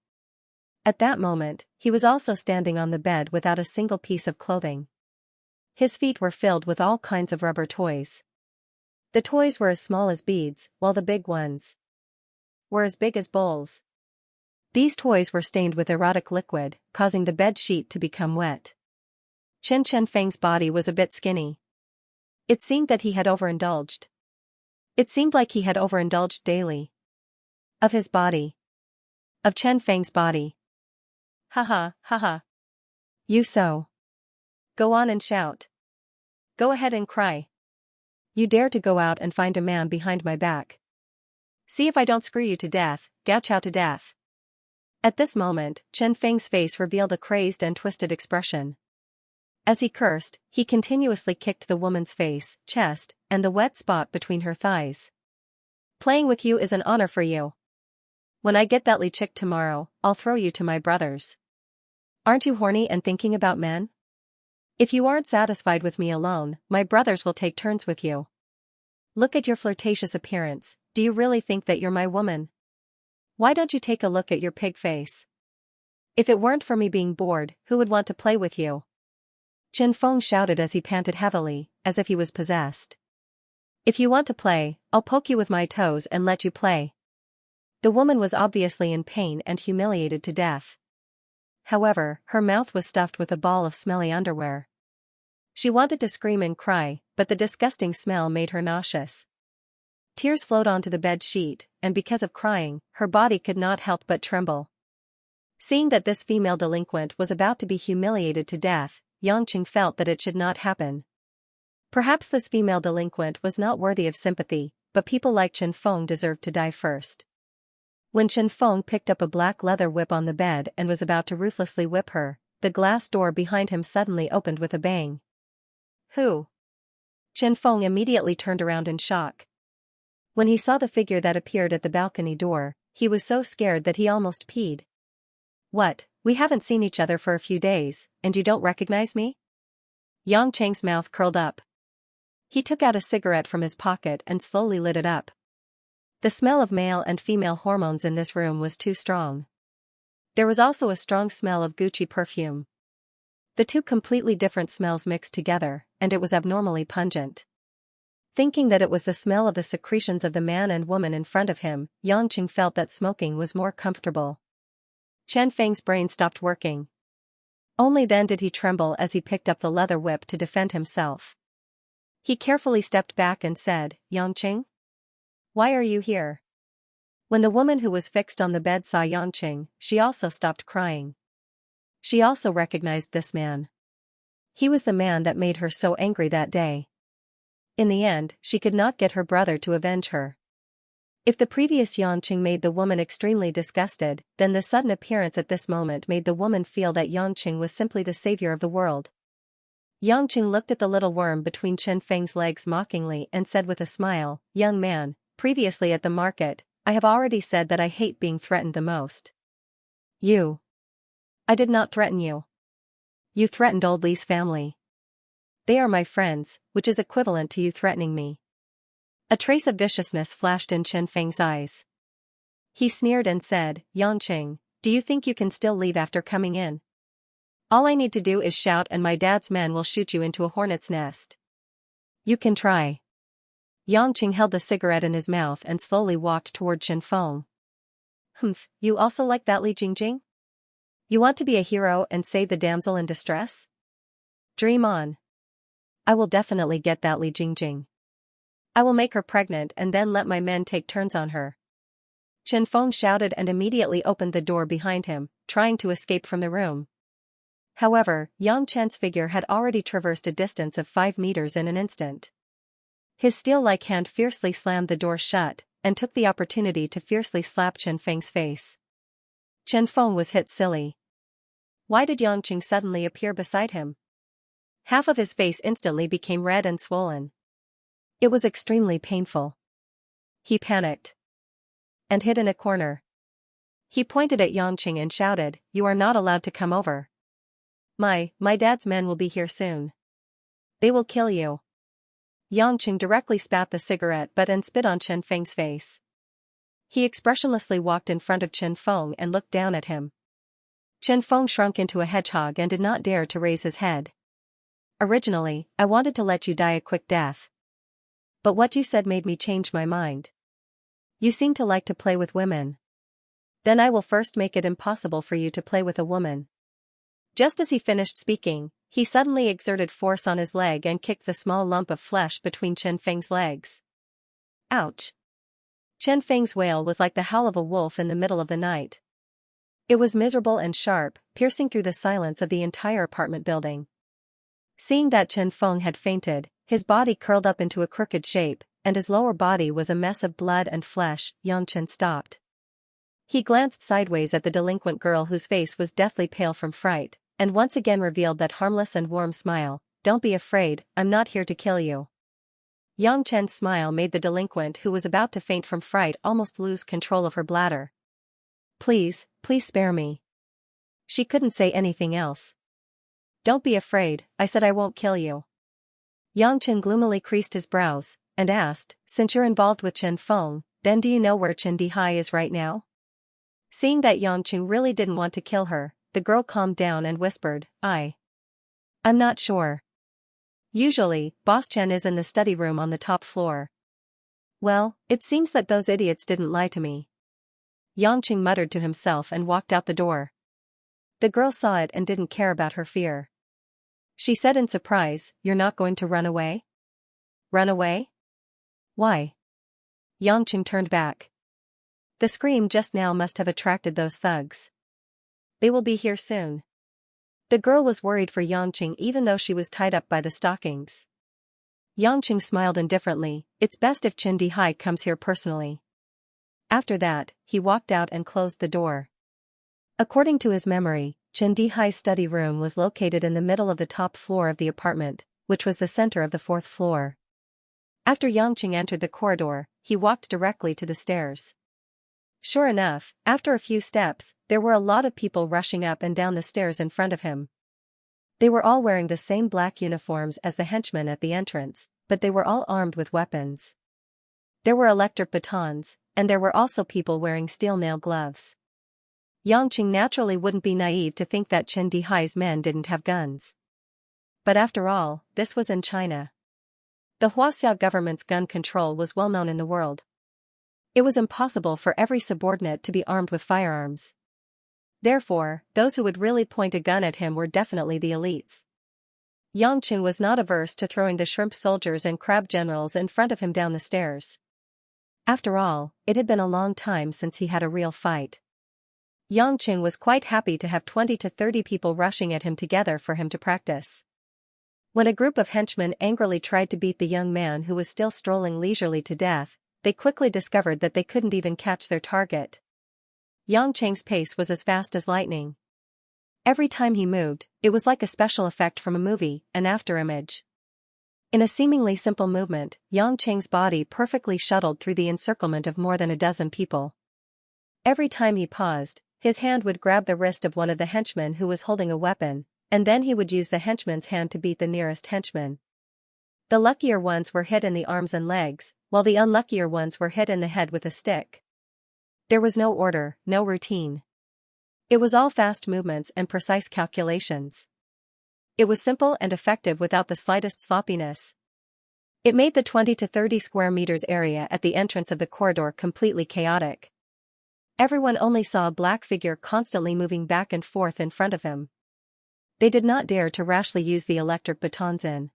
At that moment, he was also standing on the bed without a single piece of clothing. His feet were filled with all kinds of rubber toys. The toys were as small as beads, while the big ones were as big as bowls. These toys were stained with erotic liquid, causing the bed sheet to become wet. Chen Feng's body was a bit skinny. It seemed that he had overindulged. It seemed like he had overindulged daily. Of his body. Of Chen Feng's body. Ha ha. You so. Go on and shout. Go ahead and cry. You dare to go out and find a man behind my back. See if I don't screw you to death, gouch out to death. At this moment, Chen Feng's face revealed a crazed and twisted expression. As he cursed, he continuously kicked the woman's face, chest, and the wet spot between her thighs. Playing with you is an honor for you. When I get that Li chick tomorrow, I'll throw you to my brothers. Aren't you horny and thinking about men? If you aren't satisfied with me alone, my brothers will take turns with you. Look at your flirtatious appearance, do you really think that you're my woman? Why don't you take a look at your pig face? If it weren't for me being bored, who would want to play with you? Chen Feng shouted as he panted heavily, as if he was possessed. If you want to play, I'll poke you with my toes and let you play. The woman was obviously in pain and humiliated to death. However, her mouth was stuffed with a ball of smelly underwear. She wanted to scream and cry, but the disgusting smell made her nauseous. Tears flowed onto the bed sheet, and because of crying, her body could not help but tremble. Seeing that this female delinquent was about to be humiliated to death, Yangqing felt that it should not happen. Perhaps this female delinquent was not worthy of sympathy, but people like Chen Feng deserved to die first. When Chen Feng picked up a black leather whip on the bed and was about to ruthlessly whip her, the glass door behind him suddenly opened with a bang. Who? Chen Feng immediately turned around in shock. When he saw the figure that appeared at the balcony door, He was so scared that he almost peed. What, we haven't seen each other for a few days, and you don't recognize me? Yangcheng's mouth curled up. He took out a cigarette from his pocket and slowly lit it up. The smell of male and female hormones in this room was too strong. There was also a strong smell of Gucci perfume. The two completely different smells mixed together, and it was abnormally pungent. Thinking that it was the smell of the secretions of the man and woman in front of him, Yangcheng felt that smoking was more comfortable. Chen Feng's brain stopped working. Only then did he tremble as he picked up the leather whip to defend himself. He carefully stepped back and said, "Yangcheng? Why are you here?" When the woman who was fixed on the bed saw Yangcheng, she also stopped crying. She also recognized this man. He was the man that made her so angry that day. In the end, she could not get her brother to avenge her. If the previous Yangcheng made the woman extremely disgusted, then the sudden appearance at this moment made the woman feel that Yangcheng was simply the savior of the world. Yangcheng looked at the little worm between Chen Feng's legs mockingly and said with a smile, "Young man, previously at the market, I have already said that I hate being threatened the most." "You? I did not threaten you. You threatened Old Li's family. They are my friends, which is equivalent to you threatening me." A trace of viciousness flashed in Chen Feng's eyes. He sneered and said, "Yangcheng, do you think you can still leave after coming in? All I need to do is shout and my dad's men will shoot you into a hornet's nest. You can try." Yangcheng held the cigarette in his mouth and slowly walked toward Chen Feng. "Humph, you also like that Li Jingjing? You want to be a hero and save the damsel in distress? Dream on. I will definitely get that Li Jingjing. I will make her pregnant and then let my men take turns on her." Chen Feng shouted and immediately opened the door behind him, trying to escape from the room. However, Yang Chen's figure had already traversed a distance of 5 meters in an instant. His steel-like hand fiercely slammed the door shut, and took the opportunity to fiercely slap Chen Feng's face. Chen Feng was hit silly. Why did Yangcheng suddenly appear beside him? Half of his face instantly became red and swollen. It was extremely painful. He panicked and hid in a corner. He pointed at Yangcheng and shouted, "You are not allowed to come over. My dad's men will be here soon. They will kill you." Yangcheng directly spat the cigarette butt and spit on Chen Feng's face. He expressionlessly walked in front of Chen Feng and looked down at him. Chen Feng shrunk into a hedgehog and did not dare to raise his head. "Originally, I wanted to let you die a quick death. But what you said made me change my mind. You seem to like to play with women. Then I will first make it impossible for you to play with a woman." Just as he finished speaking, he suddenly exerted force on his leg and kicked the small lump of flesh between Chen Feng's legs. Ouch! Chen Feng's wail was like the howl of a wolf in the middle of the night. It was miserable and sharp, piercing through the silence of the entire apartment building. Seeing that Chen Feng had fainted, his body curled up into a crooked shape, and his lower body was a mess of blood and flesh. Yangcheng stopped. He glanced sideways at the delinquent girl whose face was deathly pale from fright, and once again revealed that harmless and warm smile. "Don't be afraid, I'm not here to kill you." Yangchen's smile made the delinquent who was about to faint from fright almost lose control of her bladder. Please spare me." She couldn't say anything else. "Don't be afraid, I said I won't kill you." Yangchen gloomily creased his brows, and asked, "Since you're involved with Chen Feng, then do you know where Chen Dihai is right now?" Seeing that Yangcheng really didn't want to kill her, the girl calmed down and whispered, I'm not sure. Usually, Boss Chen is in the study room on the top floor." "Well, it seems that those idiots didn't lie to me." Yangcheng muttered to himself and walked out the door. The girl saw it and didn't care about her fear. She said in surprise, "You're not going to run away?" "Run away? Why?" Yangcheng turned back. The scream just now must have attracted those thugs. "They will be here soon." The girl was worried for Yangcheng even though she was tied up by the stockings. Yangcheng smiled indifferently, "It's best if Chen Dihai comes here personally." After that, he walked out and closed the door. According to his memory, Chen Dihai's study room was located in the middle of the top floor of the apartment, which was the center of the 4th floor. After Yangcheng entered the corridor, he walked directly to the stairs. Sure enough, after a few steps, there were a lot of people rushing up and down the stairs in front of him. They were all wearing the same black uniforms as the henchmen at the entrance, but they were all armed with weapons. There were electric batons, and there were also people wearing steel nail gloves. Xianxia naturally wouldn't be naive to think that Chen Dihai's men didn't have guns. But after all, this was in China. The Huaxia government's gun control was well known in the world. It was impossible for every subordinate to be armed with firearms. Therefore, those who would really point a gun at him were definitely the elites. Xianxia was not averse to throwing the shrimp soldiers and crab generals in front of him down the stairs. After all, it had been a long time since he had a real fight. Xianxia was quite happy to have 20 to 30 people rushing at him together for him to practice. When a group of henchmen angrily tried to beat the young man who was still strolling leisurely to death, they quickly discovered that they couldn't even catch their target. Xianxia's pace was as fast as lightning. Every time he moved, it was like a special effect from a movie, an afterimage. In a seemingly simple movement, Xianxia's body perfectly shuttled through the encirclement of more than a dozen people. Every time he paused, his hand would grab the wrist of one of the henchmen who was holding a weapon, and then he would use the henchman's hand to beat the nearest henchman. The luckier ones were hit in the arms and legs, while the unluckier ones were hit in the head with a stick. There was no order, no routine. It was all fast movements and precise calculations. It was simple and effective without the slightest sloppiness. It made the 20 to 30 square meters area at the entrance of the corridor completely chaotic. Everyone only saw a black figure constantly moving back and forth in front of him. They did not dare to rashly use the electric batons in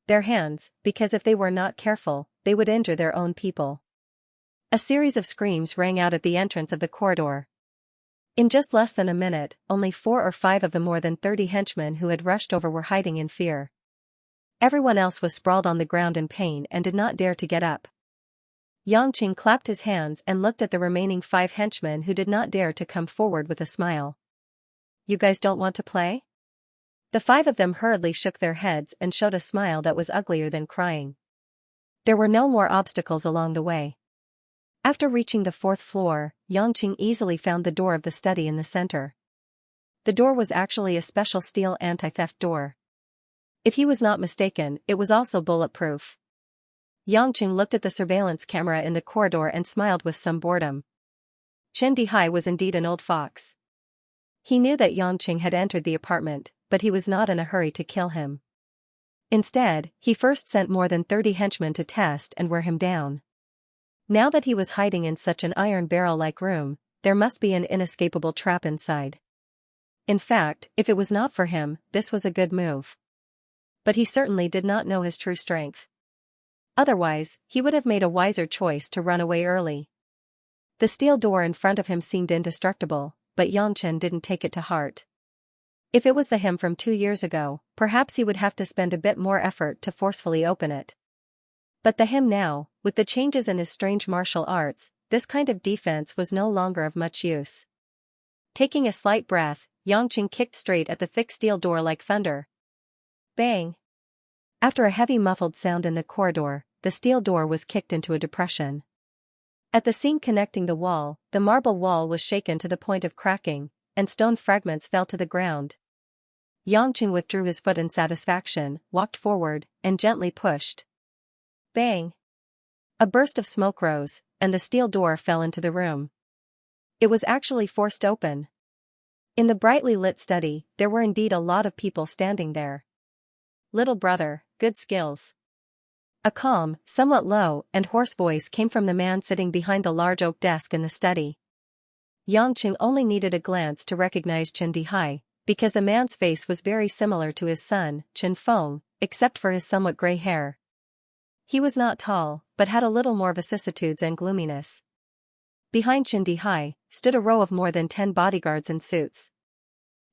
their hands, because if they were not careful, they would injure their own people. A series of screams rang out at the entrance of the corridor. In just less than a minute, only 4 or 5 of the more than 30 henchmen who had rushed over were hiding in fear. Everyone else was sprawled on the ground in pain and did not dare to get up. Xianxia clapped his hands and looked at the remaining 5 henchmen who did not dare to come forward with a smile. "You guys don't want to play?" The 5 of them hurriedly shook their heads and showed a smile that was uglier than crying. There were no more obstacles along the way. After reaching the 4th floor, Xianxia easily found the door of the study in the center. The door was actually a special steel anti-theft door. If he was not mistaken, it was also bulletproof. Xianxia looked at the surveillance camera in the corridor and smiled with some boredom. Chen Dihai was indeed an old fox. He knew that Xianxia had entered the apartment, but he was not in a hurry to kill him. Instead, he first sent more than 30 henchmen to test and wear him down. Now that he was hiding in such an iron barrel-like room, there must be an inescapable trap inside. In fact, if it was not for him, this was a good move. But he certainly did not know his true strength. Otherwise, he would have made a wiser choice to run away early. The steel door in front of him seemed indestructible, but Xianxia didn't take it to heart. If it was the him from 2 years ago, perhaps he would have to spend a bit more effort to forcefully open it. But the him now, with the changes in his strange martial arts, this kind of defense was no longer of much use. Taking a slight breath, Xianxia kicked straight at the thick steel door like thunder. Bang! After a heavy muffled sound in the corridor, the steel door was kicked into a depression. At the seam connecting the wall, the marble wall was shaken to the point of cracking, and stone fragments fell to the ground. Xianxia withdrew his foot in satisfaction, walked forward, and gently pushed. Bang! A burst of smoke rose, and the steel door fell into the room. It was actually forced open. In the brightly lit study, there were indeed a lot of people standing there. "Little brother, good skills." A calm, somewhat low and hoarse voice came from the man sitting behind the large oak desk in the study. Xianxia only needed a glance to recognize Chen Dihai, because the man's face was very similar to his son, Chen Feng, except for his somewhat gray hair. He was not tall, but had a little more vicissitudes and gloominess. Behind Chen Dihai stood a row of more than 10 bodyguards in suits.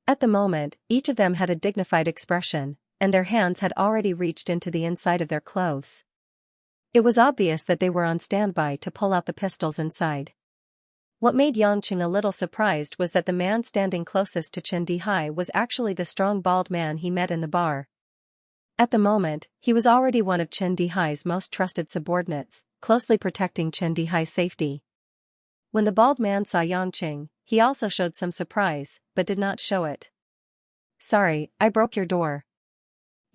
At the moment, each of them had a dignified expression, and their hands had already reached into the inside of their clothes. It was obvious that they were on standby to pull out the pistols inside. What made Xianxia a little surprised was that the man standing closest to Chen Dihai was actually the strong bald man he met in the bar. At the moment, he was already one of Chen Dihai's most trusted subordinates, closely protecting Chen Dihai's safety. When the bald man saw Yangqing, he also showed some surprise, but did not show it. "Sorry, I broke your door."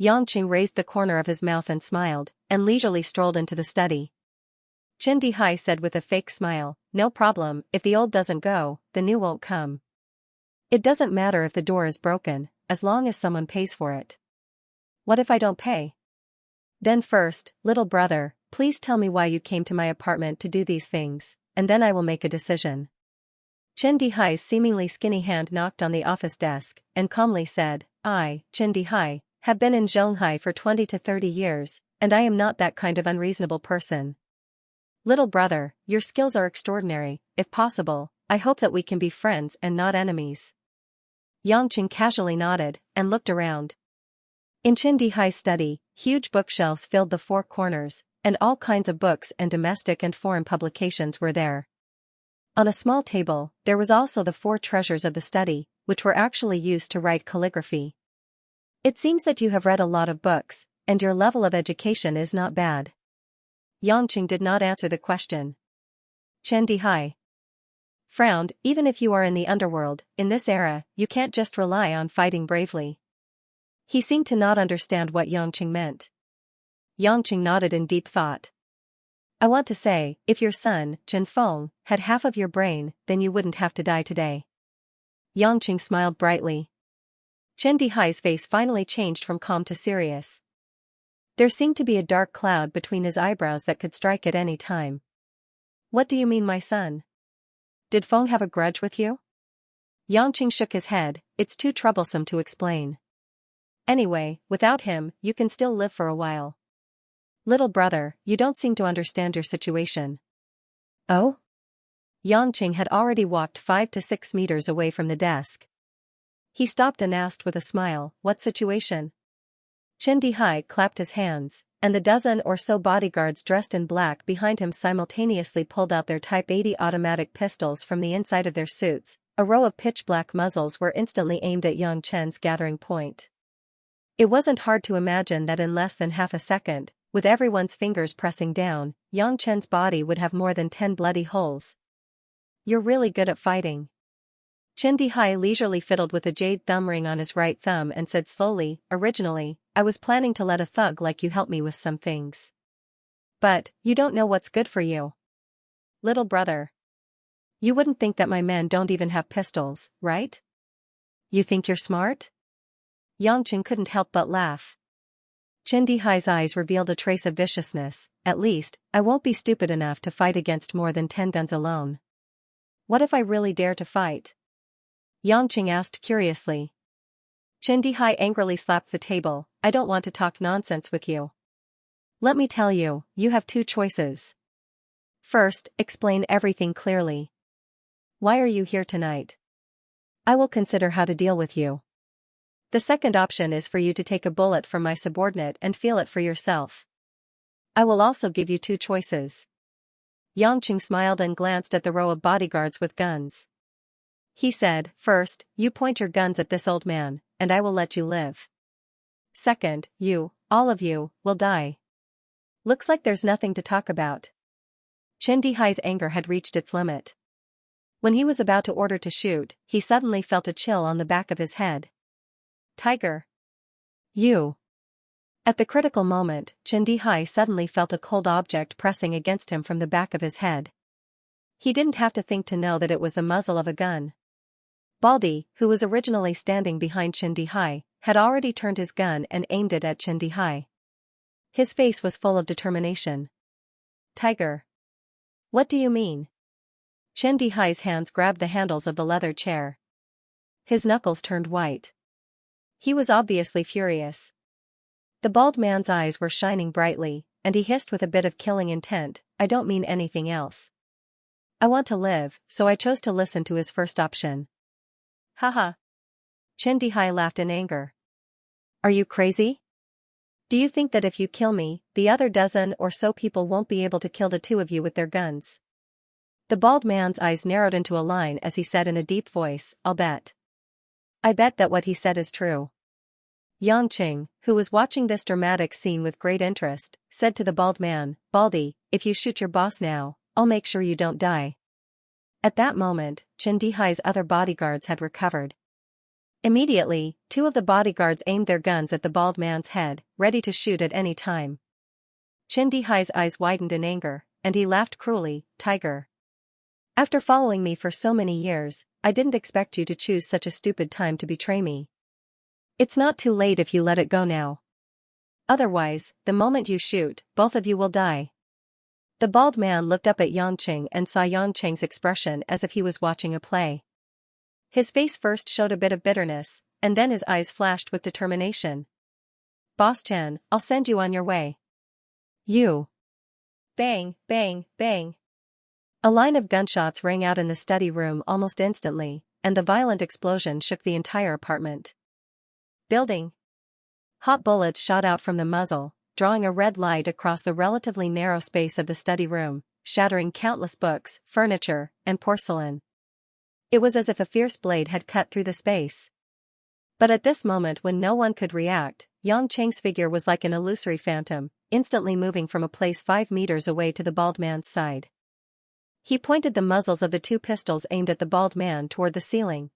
Yangqing raised the corner of his mouth and smiled, and leisurely strolled into the study. Chen Dihai said with a fake smile, "No problem, if the old doesn't go, the new won't come. It doesn't matter if the door is broken, as long as someone pays for it." "What if I don't pay?" "Then first, little brother, please tell me why you came to my apartment to do these things, and then I will make a decision." Chen Dihai's seemingly skinny hand knocked on the office desk, and calmly said, "I, Chen Dihai, have been in Zhonghai for 20 to 30 years, and I am not that kind of unreasonable person. Little brother, your skills are extraordinary. If possible, I hope that we can be friends and not enemies." Yangqing casually nodded, and looked around. In Chen Dihai's study, huge bookshelves filled the four corners, and all kinds of books and domestic and foreign publications were there. On a small table, there was also the four treasures of the study, which were actually used to write calligraphy. "It seems that you have read a lot of books, and your level of education is not bad." Yangqing did not answer the question. Chen Dihai frowned. "Even if you are in the underworld, in this era, you can't just rely on fighting bravely." He seemed to not understand what Yangqing meant. Yangqing nodded in deep thought. "I want to say, if your son, Chen Feng, had half of your brain, then you wouldn't have to die today." Yangqing smiled brightly. Chen Dihai's face finally changed from calm to serious. There seemed to be a dark cloud between his eyebrows that could strike at any time. "What do you mean, my son? Did Feng have a grudge with you?" Yangqing shook his head. "It's too troublesome to explain. Anyway, without him, you can still live for a while." "Little brother, you don't seem to understand your situation." "Oh?" Yangqing had already walked 5 to 6 meters away from the desk. He stopped and asked with a smile, "What situation?" Chen Dihai clapped his hands, and the dozen or so bodyguards dressed in black behind him simultaneously pulled out their Type 80 automatic pistols from the inside of their suits. A row of pitch-black muzzles were instantly aimed at Yang Chen's gathering point. It wasn't hard to imagine that in less than half a second, with everyone's fingers pressing down, Yang Chen's body would have more than 10 bloody holes. "You're really good at fighting." Chen Dihai leisurely fiddled with a jade thumb ring on his right thumb and said slowly, "Originally, I was planning to let a thug like you help me with some things. But, you don't know what's good for you. Little brother. You wouldn't think that my men don't even have pistols, right? You think you're smart?" Yangqing couldn't help but laugh. Chen Dihai's eyes revealed a trace of viciousness. "At least, I won't be stupid enough to fight against more than 10 guns alone." "What if I really dare to fight?" Yangqing asked curiously. Chen Dihai angrily slapped the table. "I don't want to talk nonsense with you. Let me tell you, you have two choices. First, explain everything clearly. Why are you here tonight? I will consider how to deal with you. The second option is for you to take a bullet from my subordinate and feel it for yourself. I will also give you two choices." Yangqing smiled and glanced at the row of bodyguards with guns. He said, "First, you point your guns at this old man, and I will let you live. Second, you, all of you, will die. Looks like there's nothing to talk about." Chen Dihai's anger had reached its limit. When he was about to order to shoot, he suddenly felt a chill on the back of his head. "Tiger. You." At the critical moment, Chen Dihai suddenly felt a cold object pressing against him from the back of his head. He didn't have to think to know that it was the muzzle of a gun. Baldy, who was originally standing behind Chen Dihai, had already turned his gun and aimed it at Chen Dihai. His face was full of determination. "Tiger. What do you mean?" Chen Dihai's hands grabbed the handles of the leather chair. His knuckles turned white. He was obviously furious. The bald man's eyes were shining brightly, and he hissed with a bit of killing intent, "I don't mean anything else. I want to live, so I chose to listen to his first option." "Haha." Chen Dihai laughed in anger. "Are you crazy? Do you think that if you kill me, the other dozen or so people won't be able to kill the two of you with their guns?" The bald man's eyes narrowed into a line as he said in a deep voice, "I'll bet. I bet that what he said is true." Yangqing, who was watching this dramatic scene with great interest, said to the bald man, "Baldy, if you shoot your boss now, I'll make sure you don't die." At that moment, Chen Dihai's other bodyguards had recovered. Immediately, two of the bodyguards aimed their guns at the bald man's head, ready to shoot at any time. Chen Dihai's eyes widened in anger, and he laughed cruelly, "Tiger. After following me for so many years, I didn't expect you to choose such a stupid time to betray me. It's not too late if you let it go now. Otherwise, the moment you shoot, both of you will die." The bald man looked up at Yangqing and saw Yangqing's expression as if he was watching a play. His face first showed a bit of bitterness, and then his eyes flashed with determination. "Boss Chen, I'll send you on your way. You." Bang, bang, bang. A line of gunshots rang out in the study room almost instantly, and the violent explosion shook the entire apartment building. Hot bullets shot out from the muzzle, drawing a red light across the relatively narrow space of the study room, shattering countless books, furniture, and porcelain. It was as if a fierce blade had cut through the space. But at this moment when no one could react, Yang Cheng's figure was like an illusory phantom, instantly moving from a place 5 meters away to the bald man's side. He pointed the muzzles of the two pistols aimed at the bald man toward the ceiling.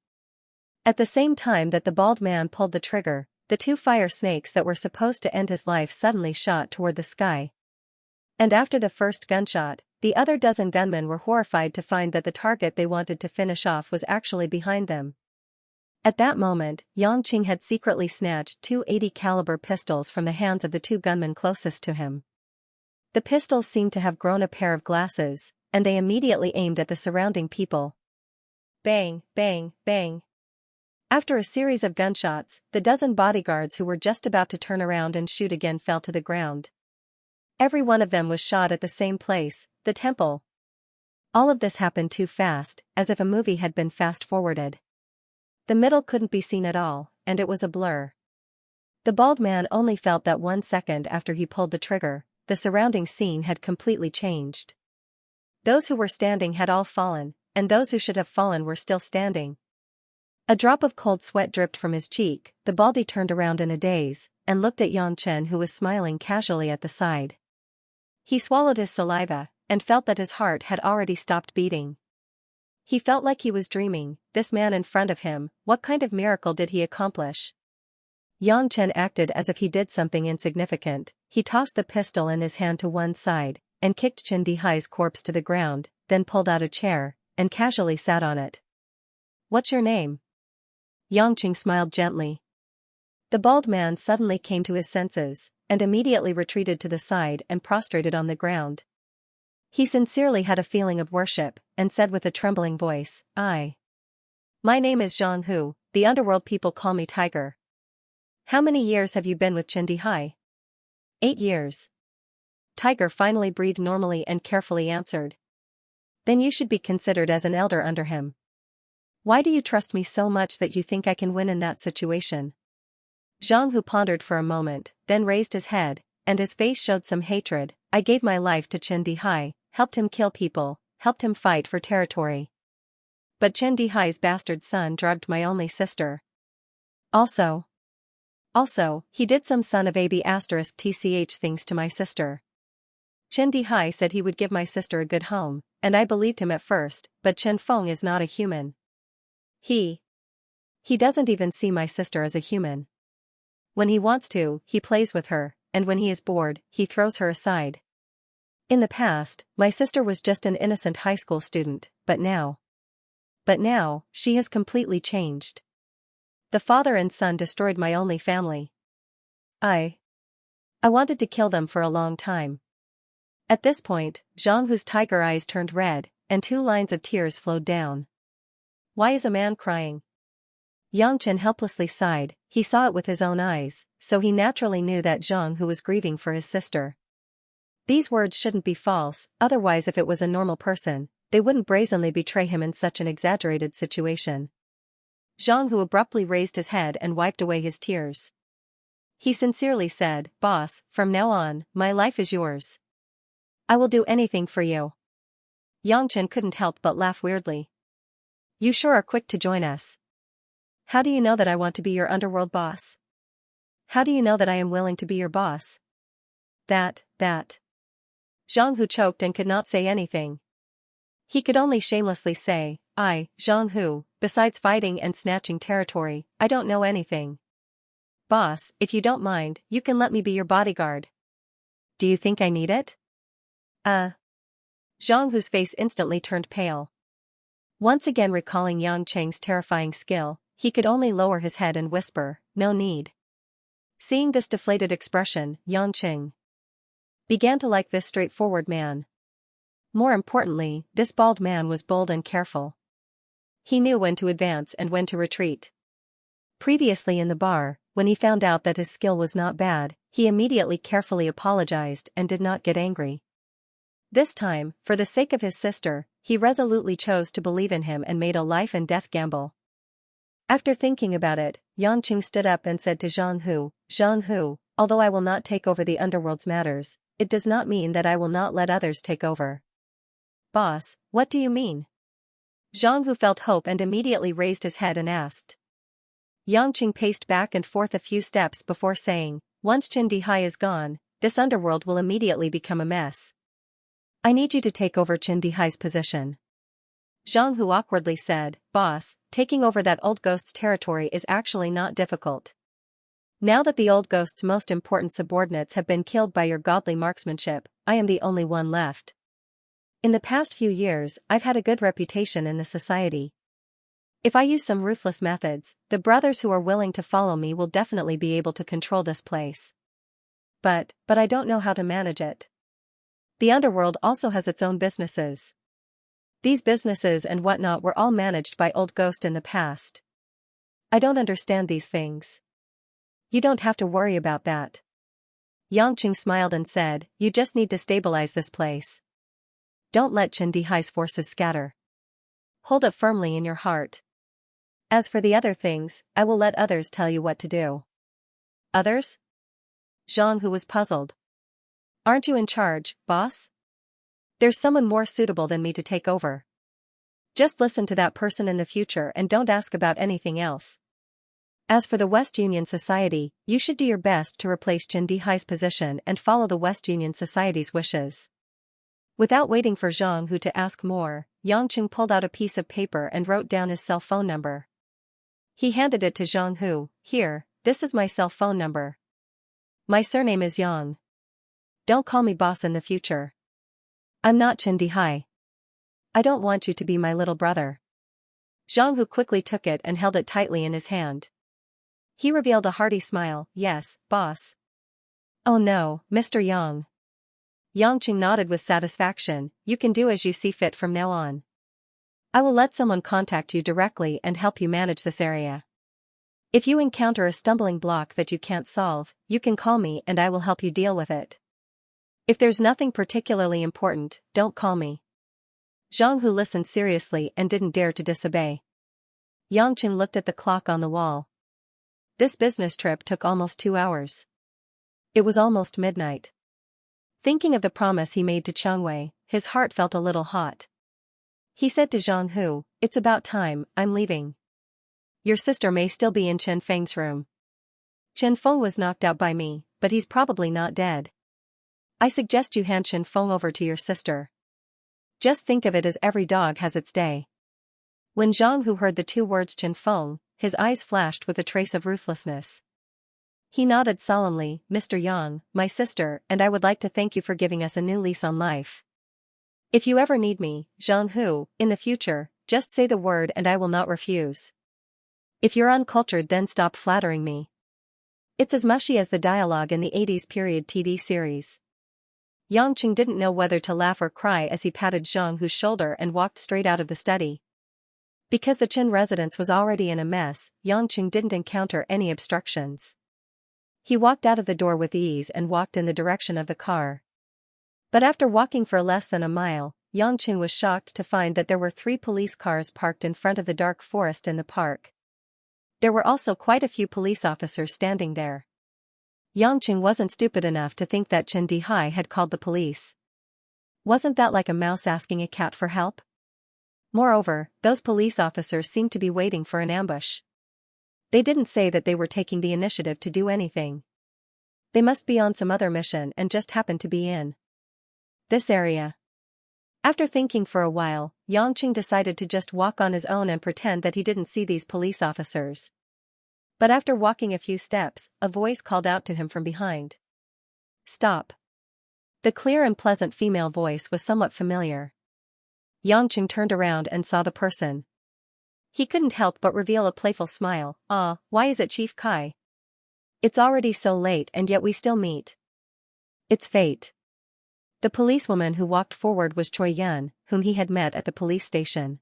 At the same time that the bald man pulled the trigger, the two fire snakes that were supposed to end his life suddenly shot toward the sky. And after the first gunshot, the other dozen gunmen were horrified to find that the target they wanted to finish off was actually behind them. At that moment, Yangqing had secretly snatched two 80 caliber pistols from the hands of the two gunmen closest to him. The pistols seemed to have grown a pair of glasses, and they immediately aimed at the surrounding people. Bang, bang, bang. After a series of gunshots, the dozen bodyguards who were just about to turn around and shoot again fell to the ground. Every one of them was shot at the same place, the temple. All of this happened too fast, as if a movie had been fast-forwarded. The middle couldn't be seen at all, and it was a blur. The bald man only felt that 1 second after he pulled the trigger, the surrounding scene had completely changed. Those who were standing had all fallen, and those who should have fallen were still standing. A drop of cold sweat dripped from his cheek. The baldy turned around in a daze, and looked at Yang Chen who was smiling casually at the side. He swallowed his saliva, and felt that his heart had already stopped beating. He felt like he was dreaming. This man in front of him, what kind of miracle did he accomplish? Yang Chen acted as if he did something insignificant. He tossed the pistol in his hand to one side, and kicked Chen Dihai's corpse to the ground, then pulled out a chair, and casually sat on it. "What's your name?" Yangqing smiled gently. The bald man suddenly came to his senses, and immediately retreated to the side and prostrated on the ground. He sincerely had a feeling of worship, and said with a trembling voice, My name is Zhang Hu, the underworld people call me Tiger. How many years have you been with Chen Dihai?" 8 years. Tiger finally breathed normally and carefully answered. "Then you should be considered as an elder under him. Why do you trust me so much that you think I can win in that situation?" Zhang Hu pondered for a moment, then raised his head, and his face showed some hatred. "I gave my life to Chen Dihai, helped him kill people, helped him fight for territory. But Chen Dihai's bastard son drugged my only sister. Also, he did some son of AB *tch things to my sister. Chen Dihai said he would give my sister a good home, and I believed him at first, but Chen Feng is not a human. He doesn't even see my sister as a human. When he wants to, he plays with her, and when he is bored, he throws her aside. In the past, my sister was just an innocent high school student, but now, she has completely changed. The father and son destroyed my only family. I wanted to kill them for a long time." At this point, Zhang Hu's tiger eyes turned red, and 2 lines of tears flowed down. "Why is a man crying?" Yang Chen helplessly sighed. He saw it with his own eyes, so he naturally knew that Zhang Hu was grieving for his sister. These words shouldn't be false, otherwise if it was a normal person, they wouldn't brazenly betray him in such an exaggerated situation. Zhang Hu abruptly raised his head and wiped away his tears. He sincerely said, "Boss, from now on, my life is yours. I will do anything for you." Yang Chen couldn't help but laugh weirdly. "You sure are quick to join us. How do you know that I want to be your underworld boss? How do you know that I am willing to be your boss?" That. Zhang Hu choked and could not say anything. He could only shamelessly say, Zhang Hu, besides fighting and snatching territory, I don't know anything. Boss, if you don't mind, you can let me be your bodyguard. Do you think I need it? Zhang Hu's face instantly turned pale. Once again recalling Yang Cheng's terrifying skill, he could only lower his head and whisper, no need. Seeing this deflated expression, Yang Cheng began to like this straightforward man. More importantly, this bald man was bold and careful. He knew when to advance and when to retreat. Previously in the bar, when he found out that his skill was not bad, he immediately carefully apologized and did not get angry. This time, for the sake of his sister, he resolutely chose to believe in him and made a life-and-death gamble. After thinking about it, Yang Qing stood up and said to Zhang Hu, although I will not take over the underworld's matters, it does not mean that I will not let others take over. Boss, what do you mean? Zhang Hu felt hope and immediately raised his head and asked. Yang Qing paced back and forth a few steps before saying, once Qin Dihai is gone, this underworld will immediately become a mess. I need you to take over Qin Dihai's position. Zhang Hu awkwardly said, Boss, taking over that old ghost's territory is actually not difficult. Now that the old ghost's most important subordinates have been killed by your godly marksmanship, I am the only one left. In the past few years, I've had a good reputation in the society. If I use some ruthless methods, the brothers who are willing to follow me will definitely be able to control this place. But I don't know how to manage it. The underworld also has its own businesses. These businesses and whatnot were all managed by Old Ghost in the past. I don't understand these things. You don't have to worry about that. Yang Qing smiled and said, you just need to stabilize this place. Don't let Qin Dihai's forces scatter. Hold it firmly in your heart. As for the other things, I will let others tell you what to do. Others? Zhang Hu was puzzled. Aren't you in charge, boss? There's someone more suitable than me to take over. Just listen to that person in the future and don't ask about anything else. As for the West Union Society, you should do your best to replace Qin Dihai's position and follow the West Union Society's wishes. Without waiting for Zhang Hu to ask more, Yang Qing pulled out a piece of paper and wrote down his cell phone number. He handed it to Zhang Hu. Here, this is my cell phone number. My surname is Yang. Don't call me boss in the future. I'm not Qin Dihai. I don't want you to be my little brother. Zhang Hu quickly took it and held it tightly in his hand. He revealed a hearty smile. Yes, boss. Oh no, Mr. Yang. Yang Qing nodded with satisfaction. You can do as you see fit from now on. I will let someone contact you directly and help you manage this area. If you encounter a stumbling block that you can't solve, you can call me and I will help you deal with it. If there's nothing particularly important, don't call me. Zhang Hu listened seriously and didn't dare to disobey. Yang Qing looked at the clock on the wall. This business trip took almost 2 hours. It was almost midnight. Thinking of the promise he made to Changwei, his heart felt a little hot. He said to Zhang Hu, it's about time, I'm leaving. Your sister may still be in Chen Feng's room. Chen Feng was knocked out by me, but he's probably not dead. I suggest you hand Chen Feng over to your sister. Just think of it as every dog has its day. When Zhang Hu heard the 2 words Chen Feng, his eyes flashed with a trace of ruthlessness. He nodded solemnly, Mr. Yang, my sister, and I would like to thank you for giving us a new lease on life. If you ever need me, Zhang Hu, in the future, just say the word and I will not refuse. If you're uncultured then stop flattering me. It's as mushy as the dialogue in the 80s period TV series. Yang Qing didn't know whether to laugh or cry as he patted Zhang Hu's shoulder and walked straight out of the study. Because the Qin residence was already in a mess, Yang Qing didn't encounter any obstructions. He walked out of the door with ease and walked in the direction of the car. But after walking for less than a mile, Yang Qing was shocked to find that there were 3 police cars parked in front of the dark forest in the park. There were also quite a few police officers standing there. Yang Qing wasn't stupid enough to think that Qin Dihai had called the police. Wasn't that like a mouse asking a cat for help? Moreover, those police officers seemed to be waiting for an ambush. They didn't say that they were taking the initiative to do anything. They must be on some other mission and just happened to be in this area. After thinking for a while, Yangqing decided to just walk on his own and pretend that he didn't see these police officers. But after walking a few steps, a voice called out to him from behind. "Stop." The clear and pleasant female voice was somewhat familiar. Yangqing turned around and saw the person. He couldn't help but reveal a playful smile. "Ah, why is it Chief Kai? It's already so late and yet we still meet. It's fate." The policewoman who walked forward was Choi Yun, whom he had met at the police station.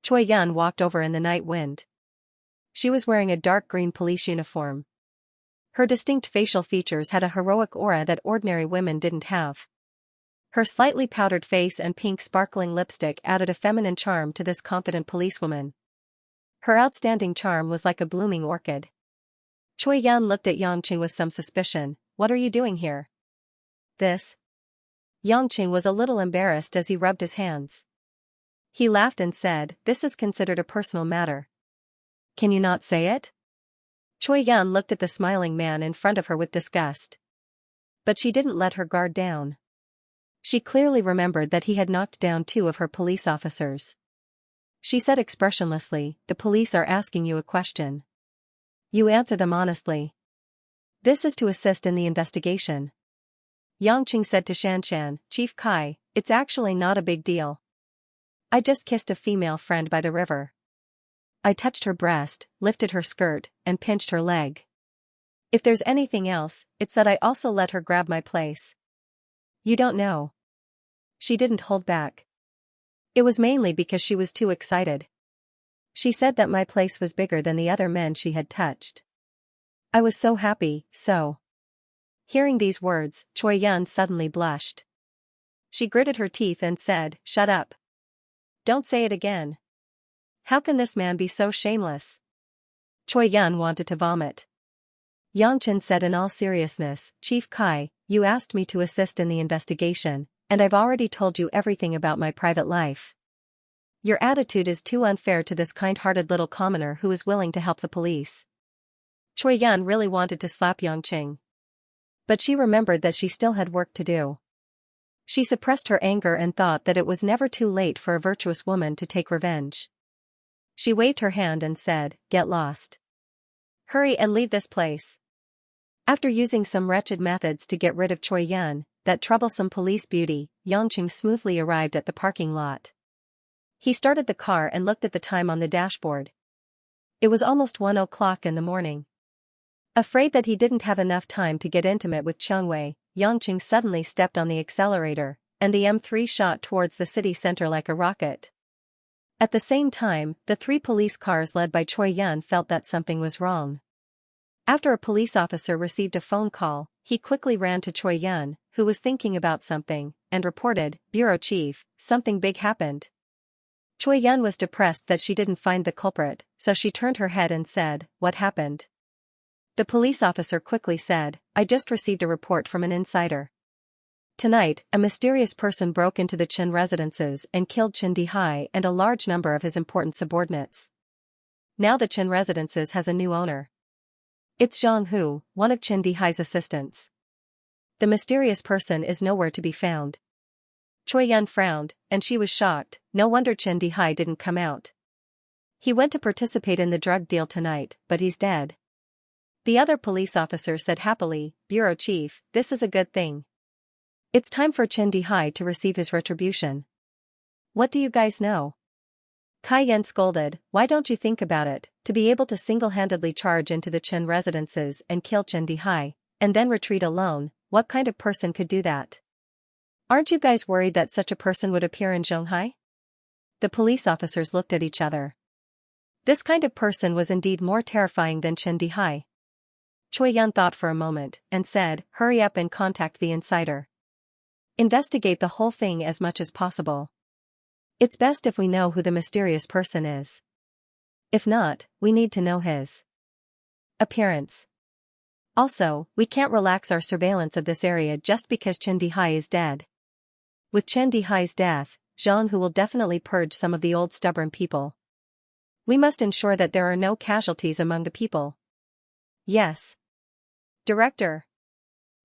Choi Yun walked over in the night wind. She was wearing a dark green police uniform. Her distinct facial features had a heroic aura that ordinary women didn't have. Her slightly powdered face and pink sparkling lipstick added a feminine charm to this confident policewoman. Her outstanding charm was like a blooming orchid. Choi Yun looked at Yangqing with some suspicion. "What are you doing here?" "This." Yangqing was a little embarrassed as he rubbed his hands. He laughed and said, "This is considered a personal matter. Can you not say it?" Choi Yun looked at the smiling man in front of her with disgust. But she didn't let her guard down. She clearly remembered that he had knocked down 2 of her police officers. She said expressionlessly, "The police are asking you a question. You answer them honestly. This is to assist in the investigation." Yangqing said to Xianxia, "Chief Kai, it's actually not a big deal. I just kissed a female friend by the river. I touched her breast, lifted her skirt, and pinched her leg. If there's anything else, it's that I also let her grab my place. You don't know." She didn't hold back. It was mainly because she was too excited. She said that my place was bigger than the other men she had touched. I was so happy, so. Hearing these words, Choi Yun suddenly blushed. She gritted her teeth and said, "Shut up. Don't say it again. How can this man be so shameless?" Choi Yun wanted to vomit. Yangqing said in all seriousness, "Chief Kai, you asked me to assist in the investigation, and I've already told you everything about my private life. Your attitude is too unfair to this kind-hearted little commoner who is willing to help the police." Choi Yun really wanted to slap Yangqing. But she remembered that she still had work to do. She suppressed her anger and thought that it was never too late for a virtuous woman to take revenge. She waved her hand and said, "Get lost. Hurry and leave this place." After using some wretched methods to get rid of Choi Yun, that troublesome police beauty, Yangqing smoothly arrived at the parking lot. He started the car and looked at the time on the dashboard. It was almost 1 o'clock in the morning. Afraid that he didn't have enough time to get intimate with Chengwei, Yangqing suddenly stepped on the accelerator, and the M3 shot towards the city center like a rocket. At the same time, the 3 police cars led by Choi Yun felt that something was wrong. After a police officer received a phone call, he quickly ran to Choi Yun, who was thinking about something, and reported, "Bureau Chief, something big happened." Choi Yun was depressed that she didn't find the culprit, so she turned her head and said, "What happened?" The police officer quickly said, "I just received a report from an insider. Tonight, a mysterious person broke into the Chen residences and killed Chen Dihai and a large number of his important subordinates. Now the Chen residences has a new owner. It's Zhang Hu, one of Chen Dihai's assistants. The mysterious person is nowhere to be found." Choi Yun frowned, and she was shocked. No wonder Chen Dihai didn't come out. He went to participate in the drug deal tonight, but he's dead. The other police officer said happily, "Bureau Chief, this is a good thing. It's time for Chen Dihai to receive his retribution." "What do you guys know?" Kai Yen scolded, "Why don't you think about it, to be able to single-handedly charge into the Chen residences and kill Chen Dihai, and then retreat alone, what kind of person could do that? Aren't you guys worried that such a person would appear in Zhonghai?" The police officers looked at each other. This kind of person was indeed more terrifying than Chen Dihai. Choi Yun thought for a moment, and said, "Hurry up and contact the insider. Investigate the whole thing as much as possible. It's best if we know who the mysterious person is. If not, we need to know his appearance. Also, we can't relax our surveillance of this area just because Chen Dihai is dead. With Chen Dihai's death, Zhang Hu will definitely purge some of the old stubborn people. We must ensure that there are no casualties among the people." "Yes, Director."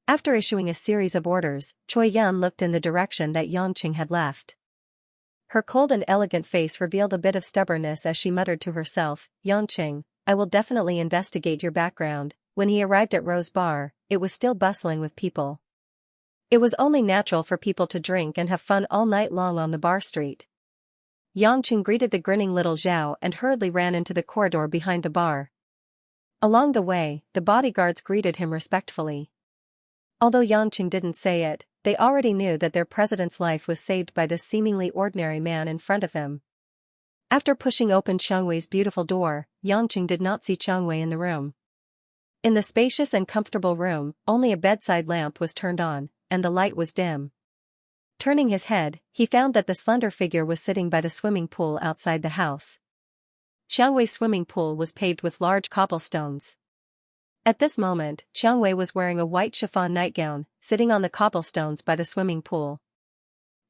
After issuing a series of orders, Choi Yun looked in the direction that Yangqing had left. Her cold and elegant face revealed a bit of stubbornness as she muttered to herself, Yangqing, I will definitely investigate your background. When he arrived at Rose Bar, it was still bustling with people. It was only natural for people to drink and have fun all night long on the bar street. Yangqing greeted the grinning little Zhao and hurriedly ran into the corridor behind the bar. Along the way, the bodyguards greeted him respectfully. Although Yangqing didn't say it, they already knew that their president's life was saved by this seemingly ordinary man in front of them. After pushing open Xiangwei's beautiful door, Yangqing did not see Xiangwei in the room. In the spacious and comfortable room, only a bedside lamp was turned on, and the light was dim. Turning his head, he found that the slender figure was sitting by the swimming pool outside the house. Xiangwei's swimming pool was paved with large cobblestones. At this moment, Xiangwei was wearing a white chiffon nightgown, sitting on the cobblestones by the swimming pool.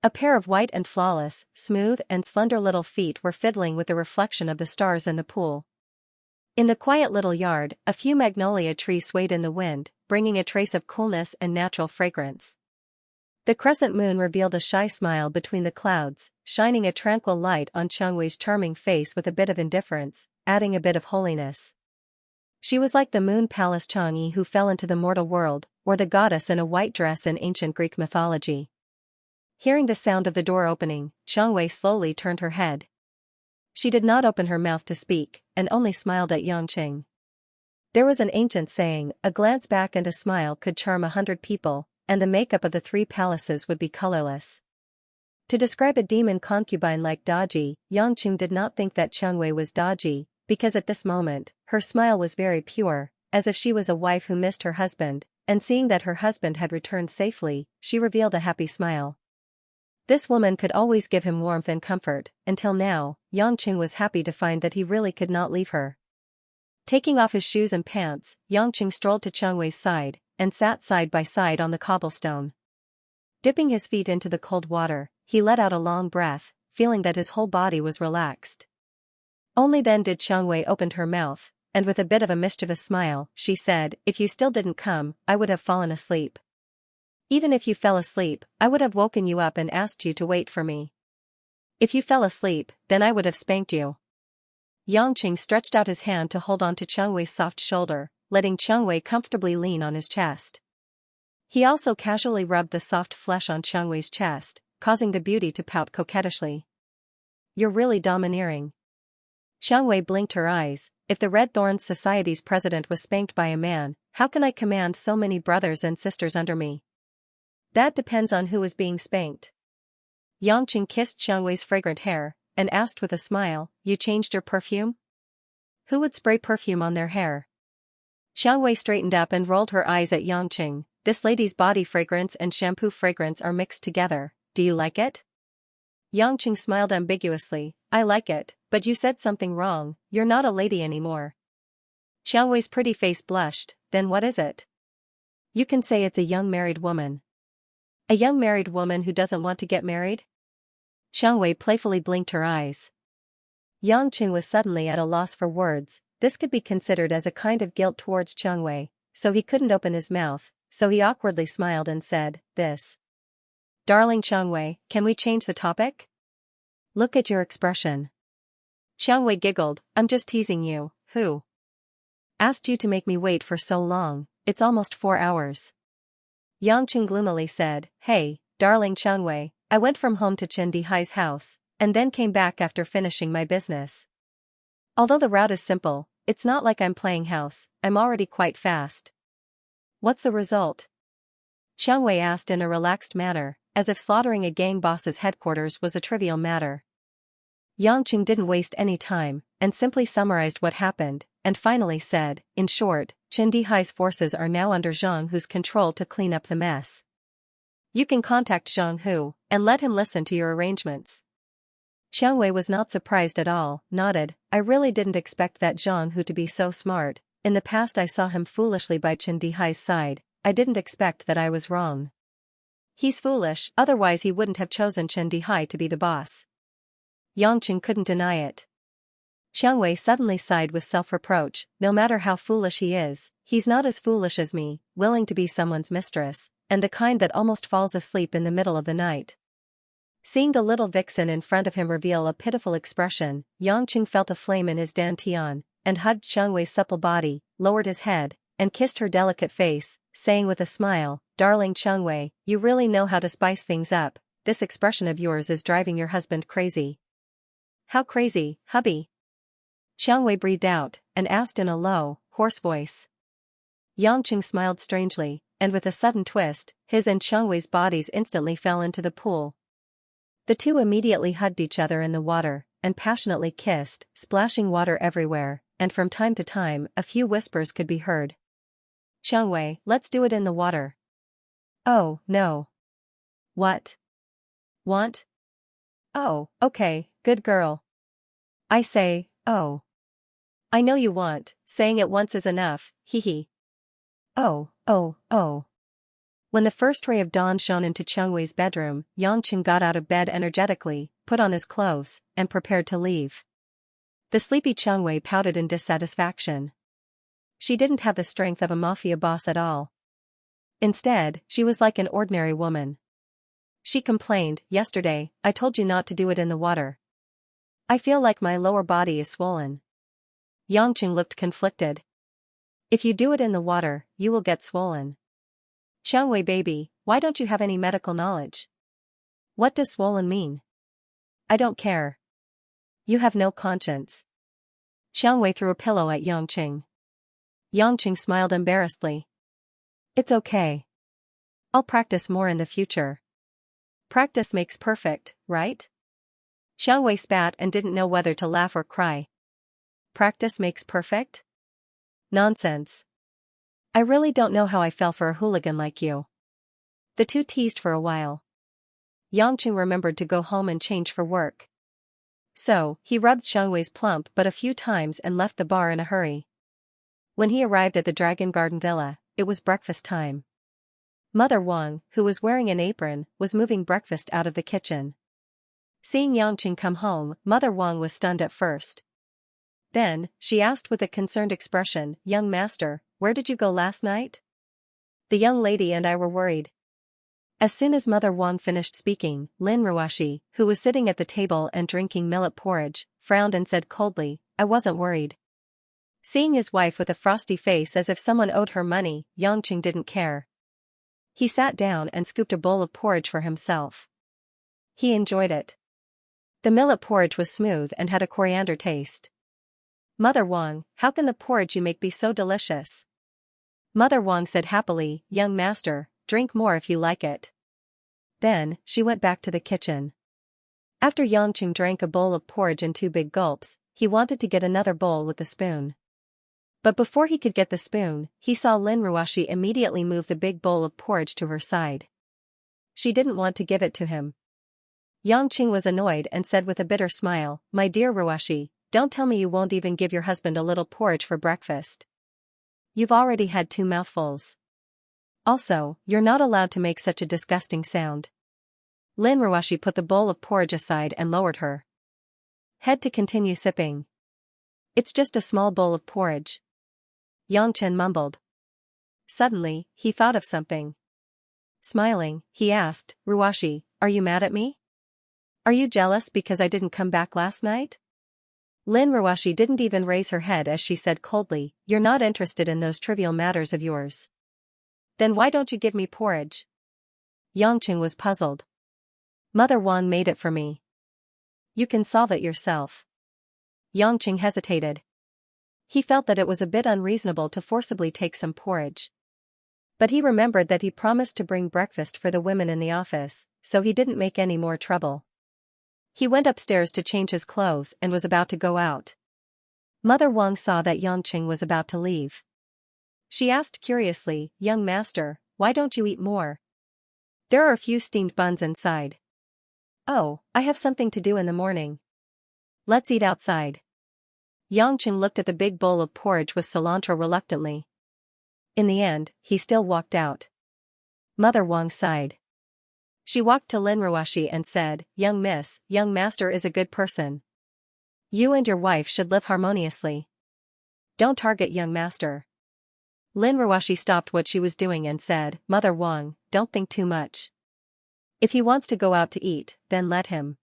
A pair of white and flawless, smooth and slender little feet were fiddling with the reflection of the stars in the pool. In the quiet little yard, a few magnolia trees swayed in the wind, bringing a trace of coolness and natural fragrance. The crescent moon revealed a shy smile between the clouds, shining a tranquil light on Xiangwei's charming face with a bit of indifference, adding a bit of holiness. She was like the moon palace Chang'e who fell into the mortal world, or the goddess in a white dress in ancient Greek mythology. Hearing the sound of the door opening, Xiangwei slowly turned her head. She did not open her mouth to speak, and only smiled at Yangqing. There was an ancient saying, a glance back and a smile could charm 100 people, and the makeup of the 3 palaces would be colorless. To describe a demon concubine like dodgy, Yangqing did not think that Xiangwei was dodgy, because at this moment, her smile was very pure, as if she was a wife who missed her husband, and seeing that her husband had returned safely, she revealed a happy smile. This woman could always give him warmth and comfort, until now, Yangqing was happy to find that he really could not leave her. Taking off his shoes and pants, Yangqing strolled to Xiangwei's side, and sat side by side on the cobblestone. Dipping his feet into the cold water, he let out a long breath, feeling that his whole body was relaxed. Only then did Xiangwei open her mouth, and with a bit of a mischievous smile, she said, if you still didn't come, I would have fallen asleep. Even if you fell asleep, I would have woken you up and asked you to wait for me. If you fell asleep, then I would have spanked you. Yangqing stretched out his hand to hold on to Xiangwei's soft shoulder, letting Xiangwei comfortably lean on his chest. He also casually rubbed the soft flesh on Xiangwei's chest, causing the beauty to pout coquettishly. You're really domineering. Xiangwei blinked her eyes. If the Red Thorns Society's president was spanked by a man, how can I command so many brothers and sisters under me? That depends on who is being spanked. Yangqing kissed Xiangwei's fragrant hair, and asked with a smile, you changed your perfume? Who would spray perfume on their hair? Xiangwei straightened up and rolled her eyes at Yangqing. This lady's body fragrance and shampoo fragrance are mixed together, do you like it? Yangqing smiled ambiguously, I like it, but you said something wrong, you're not a lady anymore. Xiangwei's pretty face blushed, then what is it? You can say it's a young married woman. A young married woman who doesn't want to get married? Xiangwei playfully blinked her eyes. Yangqing was suddenly at a loss for words. This could be considered as a kind of guilt towards Xiangwei, so he couldn't open his mouth, so he awkwardly smiled and said, this. Darling Xiangwei, can we change the topic? Look at your expression. Xiangwei giggled, I'm just teasing you, who? Asked you to make me wait for so long, it's almost 4 hours. Yangqing gloomily said, hey, darling Xiangwei, I went from home to Chen Dihai's house, and then came back after finishing my business. Although the route is simple, it's not like I'm playing house, I'm already quite fast. What's the result? Xiangwei asked in a relaxed manner, as if slaughtering a gang boss's headquarters was a trivial matter. Yangqing didn't waste any time, and simply summarized what happened, and finally said, in short, Chen Dihai's forces are now under Zhang Hu's control to clean up the mess. You can contact Zhang Hu, and let him listen to your arrangements. Xiangwei was not surprised at all, nodded, I really didn't expect that Zhang Hu to be so smart, in the past I saw him foolishly by Chen Dihai's side, I didn't expect that I was wrong. He's foolish, otherwise he wouldn't have chosen Chen Dihai to be the boss. Yangqing couldn't deny it. Xiangwei suddenly sighed with self-reproach, no matter how foolish he is, he's not as foolish as me, willing to be someone's mistress, and the kind that almost falls asleep in the middle of the night. Seeing the little vixen in front of him reveal a pitiful expression, Yangqing felt a flame in his dantian, and hugged Xiangwei's supple body, lowered his head, and kissed her delicate face, saying with a smile, "Darling Xiangwei, you really know how to spice things up. This expression of yours is driving your husband crazy." "How crazy, hubby?" Xiangwei breathed out, and asked in a low, hoarse voice. Yangqing smiled strangely, and with a sudden twist, his and Xiangwei's bodies instantly fell into the pool. The two immediately hugged each other in the water, and passionately kissed, splashing water everywhere, and from time to time a few whispers could be heard. "Xiangwei, let's do it in the water." "Oh, no." "What? Want?" "Oh, okay, good girl." "I say, oh. I know you want, saying it once is enough, hee hee." "Oh, oh, oh." When the first ray of dawn shone into Xiangwei's bedroom, Yangqing got out of bed energetically, put on his clothes, and prepared to leave. The sleepy Xiangwei pouted in dissatisfaction. She didn't have the strength of a mafia boss at all. Instead, she was like an ordinary woman. She complained, "Yesterday, I told you not to do it in the water. I feel like my lower body is swollen." Yangqing looked conflicted. "If you do it in the water, you will get swollen." "Xiangwei baby, why don't you have any medical knowledge? What does swollen mean?" "I don't care. You have no conscience." Xiangwei threw a pillow at Yangqing. Yangqing smiled embarrassedly. "It's okay. I'll practice more in the future. Practice makes perfect, right?" Xiangwei spat and didn't know whether to laugh or cry. "Practice makes perfect? Nonsense. I really don't know how I fell for a hooligan like you." The two teased for a while. Yangqing remembered to go home and change for work. So, he rubbed Xiangwei's plump butt a few times and left the bar in a hurry. When he arrived at the Dragon Garden Villa, it was breakfast time. Mother Wang, who was wearing an apron, was moving breakfast out of the kitchen. Seeing Yangqing come home, Mother Wang was stunned at first. Then, she asked with a concerned expression, "Young master, where did you go last night? The young lady and I were worried." As soon as Mother Wang finished speaking, Lin Ruashi, who was sitting at the table and drinking millet porridge, frowned and said coldly, "I wasn't worried." Seeing his wife with a frosty face as if someone owed her money, Yangqing didn't care. He sat down and scooped a bowl of porridge for himself. He enjoyed it. The millet porridge was smooth and had a coriander taste. "Mother Wang, how can the porridge you make be so delicious?" Mother Wang said happily, "Young master, drink more if you like it." Then, she went back to the kitchen. After Yangqing drank a bowl of porridge in 2 big gulps, he wanted to get another bowl with the spoon. But before he could get the spoon, he saw Lin Ruashi immediately move the big bowl of porridge to her side. She didn't want to give it to him. Yangqing was annoyed and said with a bitter smile, "My dear Ruashi, don't tell me you won't even give your husband a little porridge for breakfast. You've already had 2 mouthfuls. Also, you're not allowed to make such a disgusting sound." Lin Ruashi put the bowl of porridge aside and lowered her head to continue sipping. "It's just a small bowl of porridge." Yangchen mumbled. Suddenly, he thought of something. Smiling, he asked, "Ruashi, are you mad at me? Are you jealous because I didn't come back last night?" Lin Ruashi didn't even raise her head as she said coldly, "You're not interested in those trivial matters of yours. Then why don't you give me porridge?" Yangqing was puzzled. "Mother Wang made it for me. You can solve it yourself." Yangqing hesitated. He felt that it was a bit unreasonable to forcibly take some porridge. But he remembered that he promised to bring breakfast for the women in the office, so he didn't make any more trouble. He went upstairs to change his clothes and was about to go out. Mother Wang saw that Yangqing was about to leave. She asked curiously, "Young master, why don't you eat more? There are a few steamed buns inside." "Oh, I have something to do in the morning. Let's eat outside." Yangqing looked at the big bowl of porridge with cilantro reluctantly. In the end, he still walked out. Mother Wang sighed. She walked to Lin Ruashi and said, "Young miss, young master is a good person. You and your wife should live harmoniously. Don't target young master." Lin Ruashi stopped what she was doing and said, "Mother Wang, don't think too much. If he wants to go out to eat, then let him.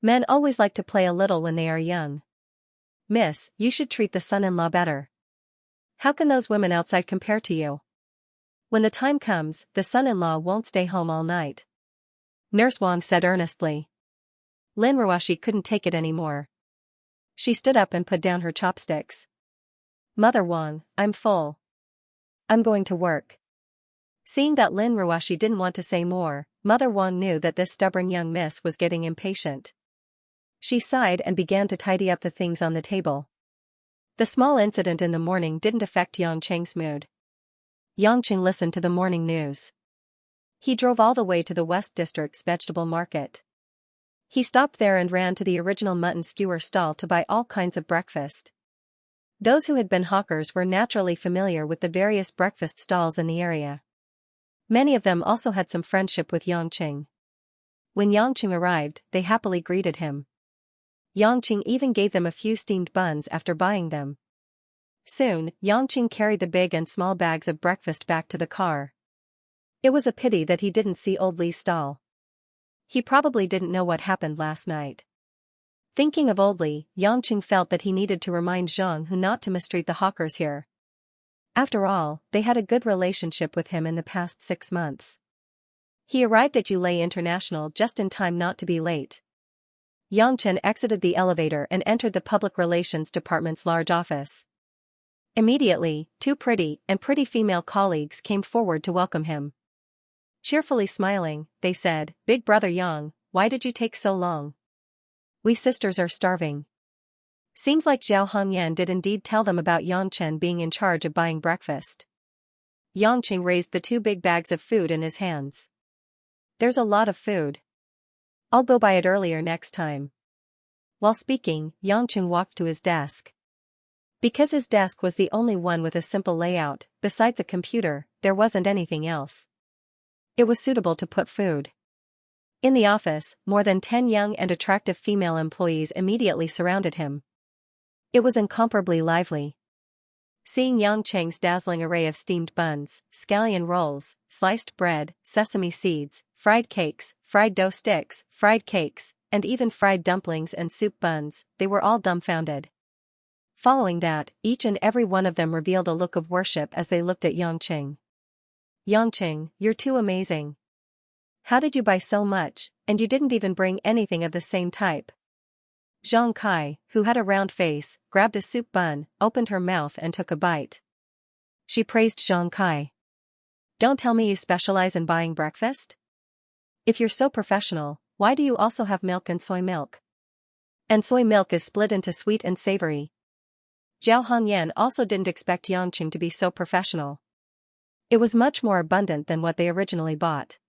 Men always like to play a little when they are young. Miss, you should treat the son-in-law better. How can those women outside compare to you? When the time comes, the son-in-law won't stay home all night. Nurse Wang said earnestly. Lin Ruoshi couldn't take it anymore. She stood up and put down her chopsticks. Mother Wang, I'm full. I'm going to work. Seeing that Lin Ruoshi didn't want to say more, Mother Wang knew that this stubborn young miss was getting impatient. She sighed and began to tidy up the things on the table. The small incident in the morning didn't affect Yang Cheng's mood. Yang Cheng listened to the morning news. He drove all the way to the West District's vegetable market. He stopped there and ran to the original mutton skewer stall to buy all kinds of breakfast. Those who had been hawkers were naturally familiar with the various breakfast stalls in the area. Many of them also had some friendship with Yang Cheng. When Yang Cheng arrived, they happily greeted him. Yang Cheng even gave them a few steamed buns after buying them. Soon, Yang Cheng carried the big and small bags of breakfast back to the car. It was a pity that he didn't see old Li's stall. He probably didn't know what happened last night. Thinking of old Li, Yang Cheng felt that he needed to remind Zhang Hu not to mistreat the hawkers here. After all, they had a good relationship with him in the past 6 months. He arrived at Yulei International just in time not to be late. Yang Chen exited the elevator and entered the public relations department's large office. Immediately, 2 pretty female colleagues came forward to welcome him. Cheerfully smiling, they said, "Big brother Yang, why did you take so long? We sisters are starving." Seems like Zhao Hongyan did indeed tell them about Yang Chen being in charge of buying breakfast. Yang Chen raised the 2 big bags of food in his hands. There's a lot of food. I'll go buy it earlier next time. While speaking, Yang Chen walked to his desk. Because his desk was the only one with a simple layout, besides a computer, there wasn't anything else. It was suitable to put food. In the office, more than 10 young and attractive female employees immediately surrounded him. It was incomparably lively. Seeing Yang Cheng's dazzling array of steamed buns, scallion rolls, sliced bread, sesame seeds, fried cakes, fried dough sticks, fried cakes, and even fried dumplings and soup buns, they were all dumbfounded. Following that, each and every one of them revealed a look of worship as they looked at Yang Cheng. Yang Cheng, you're too amazing. How did you buy so much, and you didn't even bring anything of the same type? Zhang Kai, who had a round face, grabbed a soup bun, opened her mouth and took a bite. She praised Zhang Kai. Don't tell me you specialize in buying breakfast? If you're so professional, why do you also have milk and soy milk? And soy milk is split into sweet and savory. Zhao Hongyan also didn't expect Yang Cheng to be so professional. It was much more abundant than what they originally bought.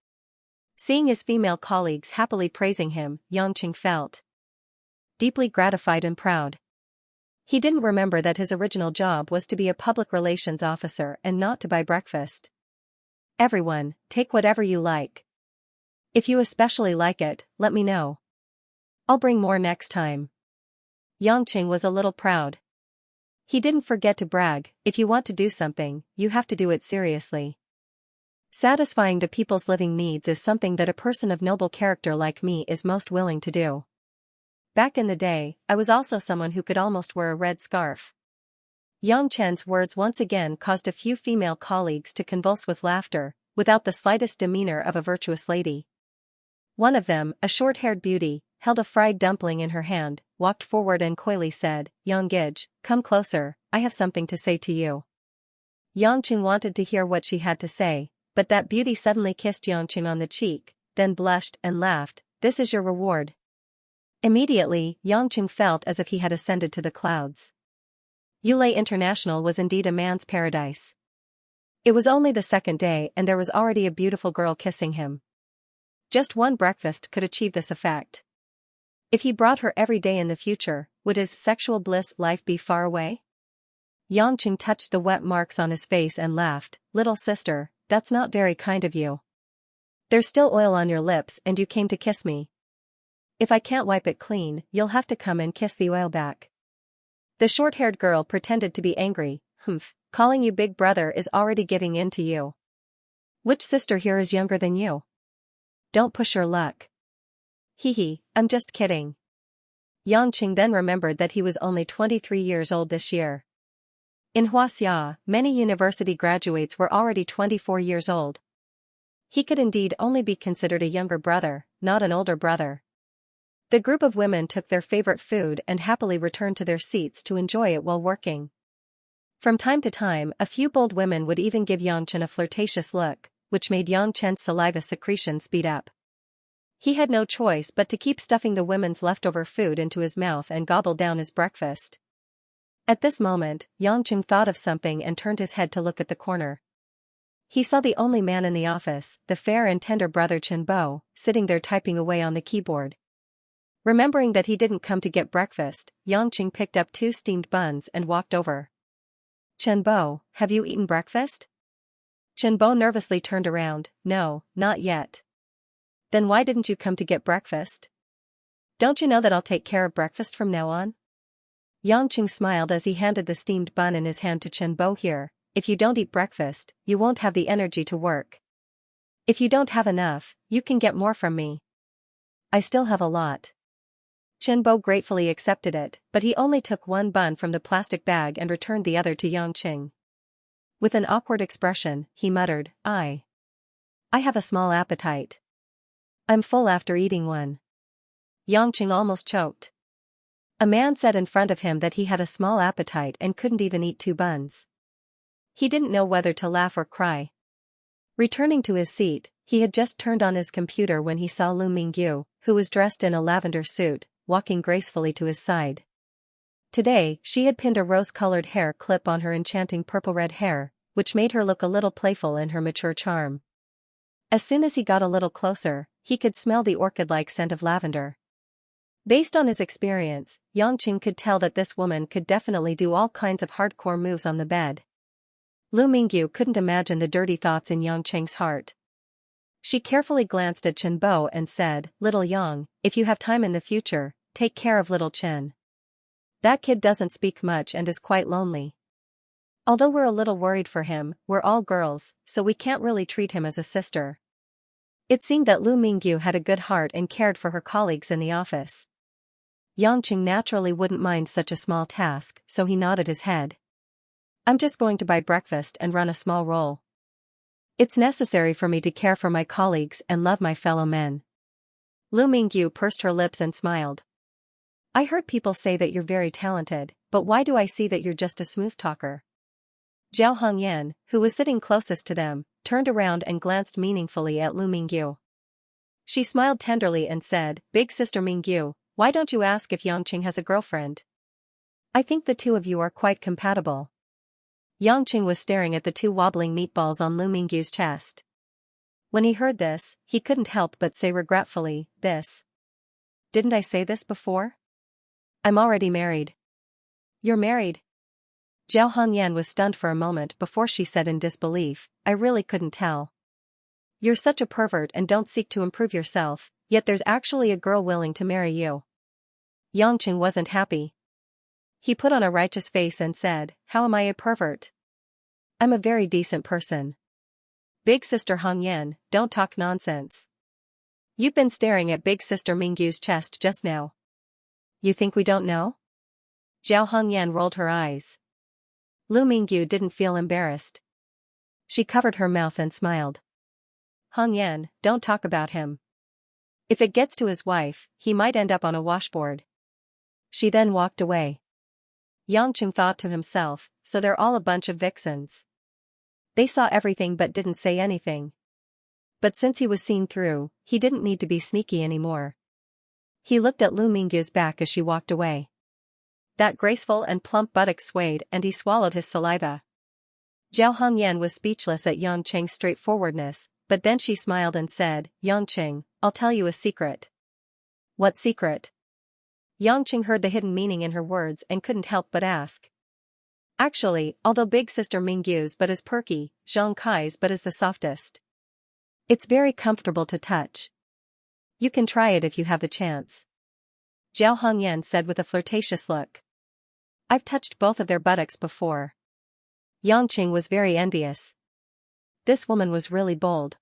Seeing his female colleagues happily praising him, Yang Cheng felt deeply gratified and proud. He didn't remember that his original job was to be a public relations officer and not to buy breakfast. Everyone, take whatever you like. If you especially like it, let me know. I'll bring more next time. Yang Cheng was a little proud. He didn't forget to brag, if you want to do something, you have to do it seriously. Satisfying the people's living needs is something that a person of noble character like me is most willing to do. Back in the day, I was also someone who could almost wear a red scarf. Yang Chen's words once again caused a few female colleagues to convulse with laughter, without the slightest demeanor of a virtuous lady. One of them, a short-haired beauty, held a fried dumpling in her hand, walked forward and coyly said, "Yang Gij, come closer, I have something to say to you." Yang Cheng wanted to hear what she had to say, but that beauty suddenly kissed Yang Cheng on the cheek, then blushed and laughed, "This is your reward." Immediately, Yang Cheng felt as if he had ascended to the clouds. Yulei International was indeed a man's paradise. It was only the second day and there was already a beautiful girl kissing him. Just one breakfast could achieve this effect. If he brought her every day in the future, would his sexual bliss life be far away? Yang Cheng touched the wet marks on his face and laughed, "Little sister, that's not very kind of you. There's still oil on your lips and you came to kiss me. If I can't wipe it clean, you'll have to come and kiss the oil back." The short-haired girl pretended to be angry, "Calling you big brother is already giving in to you. Which sister here is younger than you? Don't push your luck. Hee, I'm just kidding. Yangqing then remembered that he was only 23 years old this year. In Xianxia, many university graduates were already 24 years old. He could indeed only be considered a younger brother, not an older brother. The group of women took their favorite food and happily returned to their seats to enjoy it while working. From time to time, a few bold women would even give Yangchen a flirtatious look, which made Yangchen's saliva secretion speed up. He had no choice but to keep stuffing the women's leftover food into his mouth and gobble down his breakfast. At this moment, Yangcheng thought of something and turned his head to look at the corner. He saw the only man in the office, the fair and tender brother Chen Bo, sitting there typing away on the keyboard. Remembering that he didn't come to get breakfast, Yangcheng picked up 2 steamed buns and walked over. Chen Bo, have you eaten breakfast? Chen Bo nervously turned around. No, not yet. Then why didn't you come to get breakfast? Don't you know that I'll take care of breakfast from now on? Yangcheng smiled as he handed the steamed bun in his hand to Chen Bo. Here, if you don't eat breakfast, you won't have the energy to work. If you don't have enough, you can get more from me. I still have a lot. Chen Bo gratefully accepted it, but he only took 1 bun from the plastic bag and returned the other to Yangcheng. With an awkward expression, he muttered, I have a small appetite. I'm full after eating one. Yangcheng almost choked. A man said in front of him that he had a small appetite and couldn't even eat 2 buns. He didn't know whether to laugh or cry. Returning to his seat, he had just turned on his computer when he saw Lu Mingyu, who was dressed in a lavender suit, walking gracefully to his side. Today, she had pinned a rose-colored hair clip on her enchanting purple-red hair, which made her look a little playful in her mature charm. As soon as he got a little closer, he could smell the orchid-like scent of lavender. Based on his experience, Yangcheng could tell that this woman could definitely do all kinds of hardcore moves on the bed. Lu Mingyu couldn't imagine the dirty thoughts in Yangcheng's heart. She carefully glanced at Chen Bo and said, Little Yang, if you have time in the future, take care of little Chen. That kid doesn't speak much and is quite lonely. Although we're a little worried for him, we're all girls, so we can't really treat him as a sister. It seemed that Lu Mingyu had a good heart and cared for her colleagues in the office. Yangcheng naturally wouldn't mind such a small task, so he nodded his head. I'm just going to buy breakfast and run a small roll. It's necessary for me to care for my colleagues and love my fellow men. Lu Mingyu pursed her lips and smiled. I heard people say that you're very talented, but why do I see that you're just a smooth talker? Zhao Hongyan, who was sitting closest to them, turned around and glanced meaningfully at Lu Mingyu. She smiled tenderly and said, Big Sister Mingyu, why don't you ask if Yangcheng has a girlfriend? I think the 2 of you are quite compatible. Yangcheng was staring at the 2 wobbling meatballs on Lu Mingyu's chest. When he heard this, he couldn't help but say regretfully, This. Didn't I say this before? I'm already married. You're married? Zhao Hongyan was stunned for a moment before she said in disbelief, I really couldn't tell. You're such a pervert and don't seek to improve yourself, yet there's actually a girl willing to marry you. Yangcheng wasn't happy. He put on a righteous face and said, How am I a pervert? I'm a very decent person. Big Sister Hongyan, don't talk nonsense. You've been staring at Big Sister Mingyu's chest just now. You think we don't know? Zhao Hongyan rolled her eyes. Lu Mingyu didn't feel embarrassed. She covered her mouth and smiled. Hongyan, don't talk about him. If it gets to his wife, he might end up on a washboard. She then walked away. Yangcheng thought to himself, so they're all a bunch of vixens. They saw everything but didn't say anything. But since he was seen through, he didn't need to be sneaky anymore. He looked at Lu Mingyu's back as she walked away. That graceful and plump buttock swayed and he swallowed his saliva. Zhao Hongyan was speechless at Yangcheng's straightforwardness, but then she smiled and said, Yangcheng, I'll tell you a secret. What secret? Yangcheng heard the hidden meaning in her words and couldn't help but ask. Actually, although Big Sister Mingyu's but is perky, Zhang Kai's but is the softest. It's very comfortable to touch. You can try it if you have the chance. Zhao Hongyan said with a flirtatious look. I've touched both of their buttocks before. Yangcheng was very envious. This woman was really bold.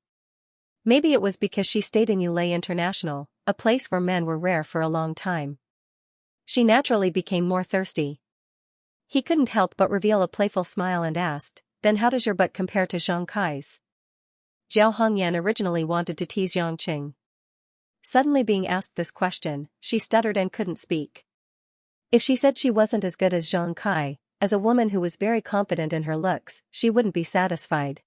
Maybe it was because she stayed in Yulei International, a place where men were rare for a long time. She naturally became more thirsty. He couldn't help but reveal a playful smile and asked, "Then how does your butt compare to Zhang Kai's?" Zhao Hongyan originally wanted to tease Yang Qing. Suddenly being asked this question, she stuttered and couldn't speak. If she said she wasn't as good as Zhang Kai, as a woman who was very confident in her looks, she wouldn't be satisfied.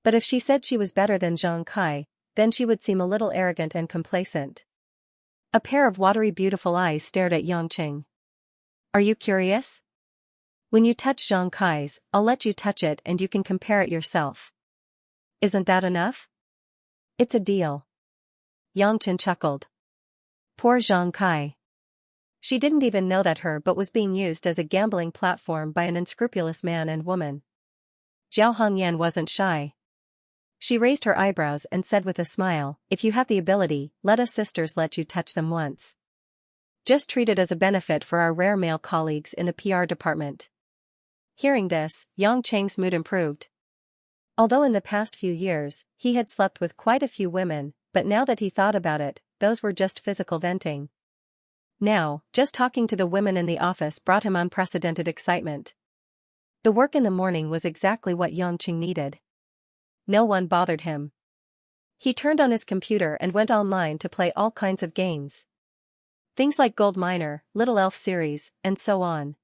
But if she said she was better than Zhang Kai, then she would seem a little arrogant and complacent. A pair of watery beautiful eyes stared at Yang Qing. "Are you curious? When you touch Zhang Kai's, I'll let you touch it and you can compare it yourself. Isn't that enough?" "It's a deal." Yang Qing chuckled. Poor Zhang Kai. She didn't even know that her butt was being used as a gambling platform by an unscrupulous man and woman. Zhao Hongyan wasn't shy. She raised her eyebrows and said with a smile, "If you have the ability, let us sisters let you touch them once. Just treat it as a benefit for our rare male colleagues in the PR department." Hearing this, Yang Cheng's mood improved. Although in the past few years, he had slept with quite a few women, but now that he thought about it, those were just physical venting. Now, just talking to the women in the office brought him unprecedented excitement. The work in the morning was exactly what Yang Qing needed. No one bothered him. He turned on his computer and went online to play all kinds of games. Things like Gold Miner, Little Elf series, and so on.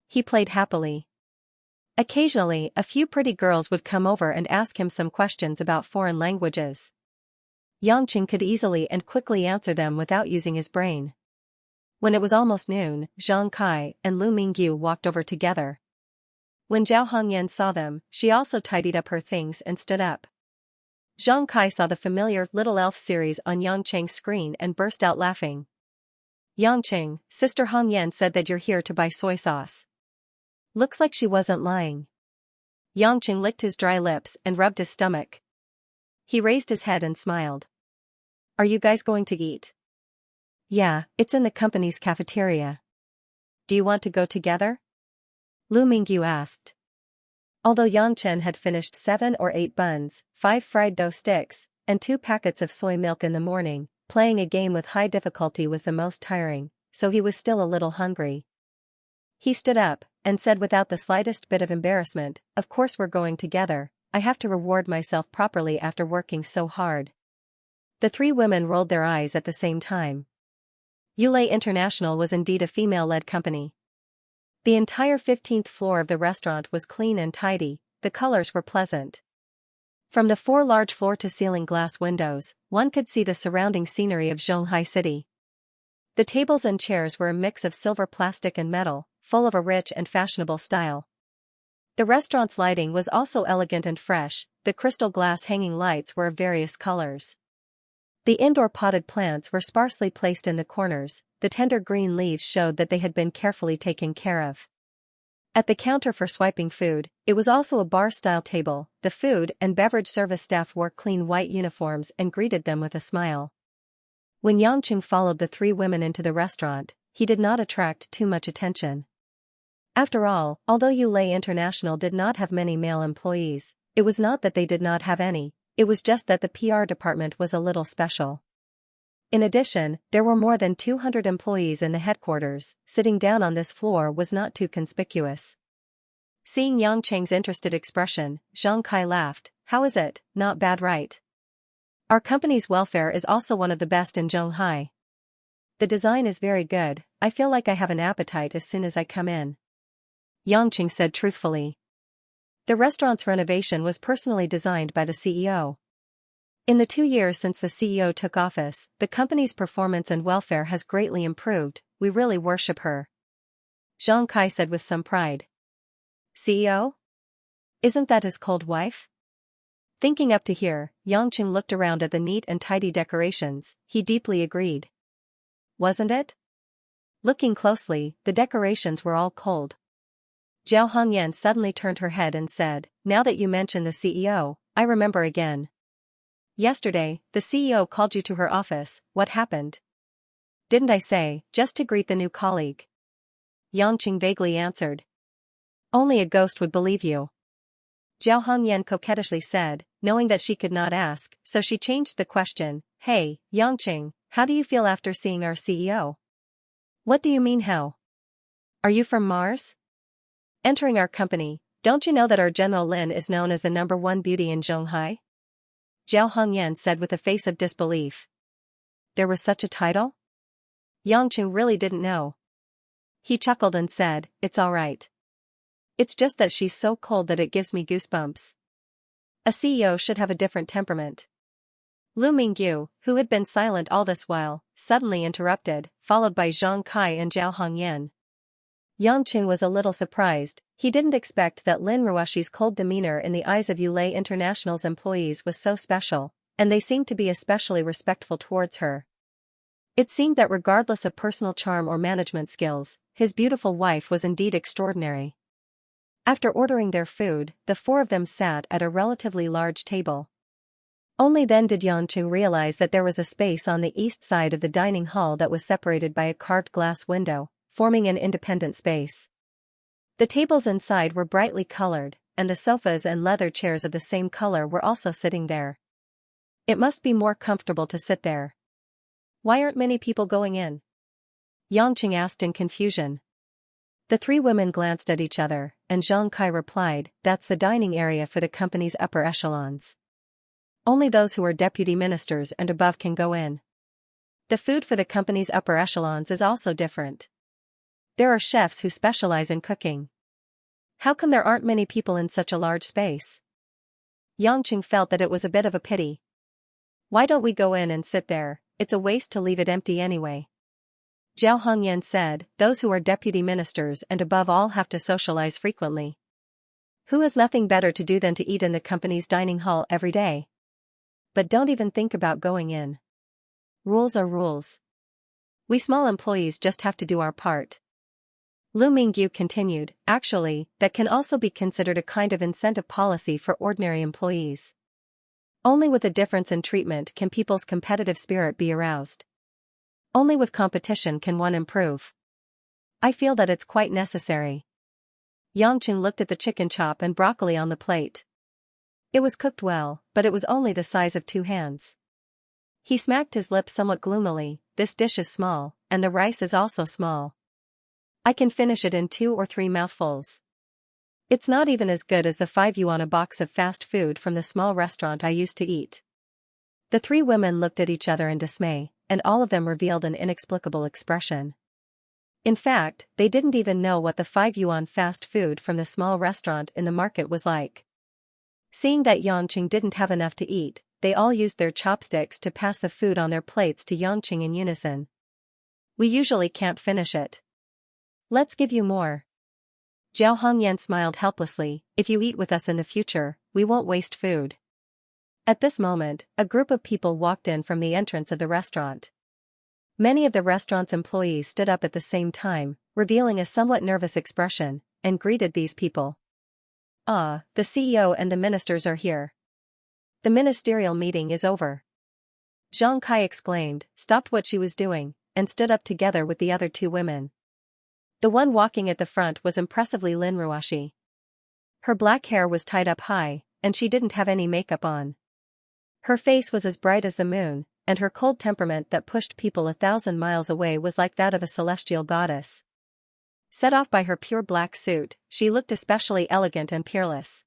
He played happily. Occasionally, a few pretty girls would come over and ask him some questions about foreign languages. Yang Qing could easily and quickly answer them without using his brain. When it was almost noon, Zhang Kai and Lu Mingyu walked over together. When Zhao Hongyan saw them, she also tidied up her things and stood up. Zhang Kai saw the familiar Little Elf series on Yang Cheng's screen and burst out laughing. "Yang Cheng, Sister Hongyan said that you're here to buy soy sauce." Looks like she wasn't lying. Yang Cheng licked his dry lips and rubbed his stomach. He raised his head and smiled. "Are you guys going to eat?" "Yeah, it's in the company's cafeteria." "Do you want to go together?" Lu Mingyu asked. Although Yang Chen had finished 7 or 8 buns, 5 fried dough sticks, and 2 packets of soy milk in the morning, playing a game with high difficulty was the most tiring, so he was still a little hungry. He stood up, and said without the slightest bit of embarrassment, "Of course we're going together, I have to reward myself properly after working so hard." The 3 women rolled their eyes at the same time. Yulei International was indeed a female-led company. The entire 15th floor of the restaurant was clean and tidy, the colors were pleasant. From the 4 large floor-to-ceiling glass windows, one could see the surrounding scenery of Zhonghai City. The tables and chairs were a mix of silver plastic and metal, full of a rich and fashionable style. The restaurant's lighting was also elegant and fresh, the crystal glass hanging lights were of various colors. The indoor potted plants were sparsely placed in the corners, the tender green leaves showed that they had been carefully taken care of. At the counter for swiping food, it was also a bar-style table, the food and beverage service staff wore clean white uniforms and greeted them with a smile. When Yang Qing followed the 3 women into the restaurant, he did not attract too much attention. After all, although Yulei International did not have many male employees, it was not that they did not have any, it was just that the PR department was a little special. In addition, there were more than 200 employees in the headquarters, sitting down on this floor was not too conspicuous. Seeing Yang Cheng's interested expression, Zhang Kai laughed, "How is it, not bad right? Our company's welfare is also one of the best in Zhonghai. The design is very good, I feel like I have an appetite as soon as I come in." Yang Qing said truthfully. The restaurant's renovation was personally designed by the CEO. In the 2 years since the CEO took office, the company's performance and welfare has greatly improved, we really worship her. Zhang Kai said with some pride. CEO? Isn't that his cold wife? Thinking up to here, Yang Qing looked around at the neat and tidy decorations, he deeply agreed. Wasn't it? Looking closely, the decorations were all cold. Zhao Hongyan suddenly turned her head and said, "Now that you mention the CEO, I remember again. Yesterday, the CEO called you to her office, what happened?" "Didn't I say, just to greet the new colleague?" Yang Qing vaguely answered. "Only a ghost would believe you." Zhao Hongyan coquettishly said, knowing that she could not ask, so she changed the question. Hey, Yangqing, how do you feel after seeing our CEO? What do you mean how? Are you from Mars? Entering our company, don't you know that our General Lin is known as the #1 beauty in Zhonghai? Zhao Hongyan said with a face of disbelief. There was such a title? Yangqing really didn't know. He chuckled and said, it's alright. It's just that she's so cold that it gives me goosebumps. A CEO should have a different temperament. Lu Mingyu, who had been silent all this while, suddenly interrupted, followed by Zhang Kai and Zhao Hongyan. Yangqing was a little surprised. He didn't expect that Lin Ruoshi's cold demeanor in the eyes of Yulei International's employees was so special, and they seemed to be especially respectful towards her. It seemed that regardless of personal charm or management skills, his beautiful wife was indeed extraordinary. After ordering their food, the four of them sat at a relatively large table. Only then did Yangqing realize that there was a space on the east side of the dining hall that was separated by a carved glass window, forming an independent space. The tables inside were brightly colored, and the sofas and leather chairs of the same color were also sitting there. It must be more comfortable to sit there. Why aren't many people going in? Yangqing asked in confusion. The three women glanced at each other, and Zhang Kai replied, that's the dining area for the company's upper echelons. Only those who are deputy ministers and above can go in. The food for the company's upper echelons is also different. There are chefs who specialize in cooking. How come there aren't many people in such a large space? Yangqing felt that it was a bit of a pity. Why don't we go in and sit there? It's a waste to leave it empty anyway. Zhao Hongyan said, those who are deputy ministers and above all have to socialize frequently. Who has nothing better to do than to eat in the company's dining hall every day? But don't even think about going in. Rules are rules. We small employees just have to do our part. Lu Mingyu continued, actually, that can also be considered a kind of incentive policy for ordinary employees. Only with a difference in treatment can people's competitive spirit be aroused. Only with competition can one improve. I feel that it's quite necessary. Yangqing looked at the chicken chop and broccoli on the plate. It was cooked well, but it was only the size of 2 hands. He smacked his lips somewhat gloomily, this dish is small, and the rice is also small. I can finish it in 2 or 3 mouthfuls. It's not even as good as the 5 yuan a box of fast food from the small restaurant I used to eat. The 3 women looked at each other in dismay, and all of them revealed an inexplicable expression. In fact, they didn't even know what the 5 yuan fast food from the small restaurant in the market was like. Seeing that Yangqing didn't have enough to eat, they all used their chopsticks to pass the food on their plates to Yangqing in unison. We usually can't finish it. Let's give you more. Zhao Hongyan smiled helplessly, if you eat with us in the future, we won't waste food. At this moment, a group of people walked in from the entrance of the restaurant. Many of the restaurant's employees stood up at the same time, revealing a somewhat nervous expression, and greeted these people. Ah, the CEO and the ministers are here. The ministerial meeting is over. Zhang Kai exclaimed, stopped what she was doing, and stood up together with the other 2 women. The one walking at the front was impressively Lin Ruoshi. Her black hair was tied up high, and she didn't have any makeup on. Her face was as bright as the moon, and her cold temperament that pushed people 1,000 miles away was like that of a celestial goddess. Set off by her pure black suit, she looked especially elegant and peerless.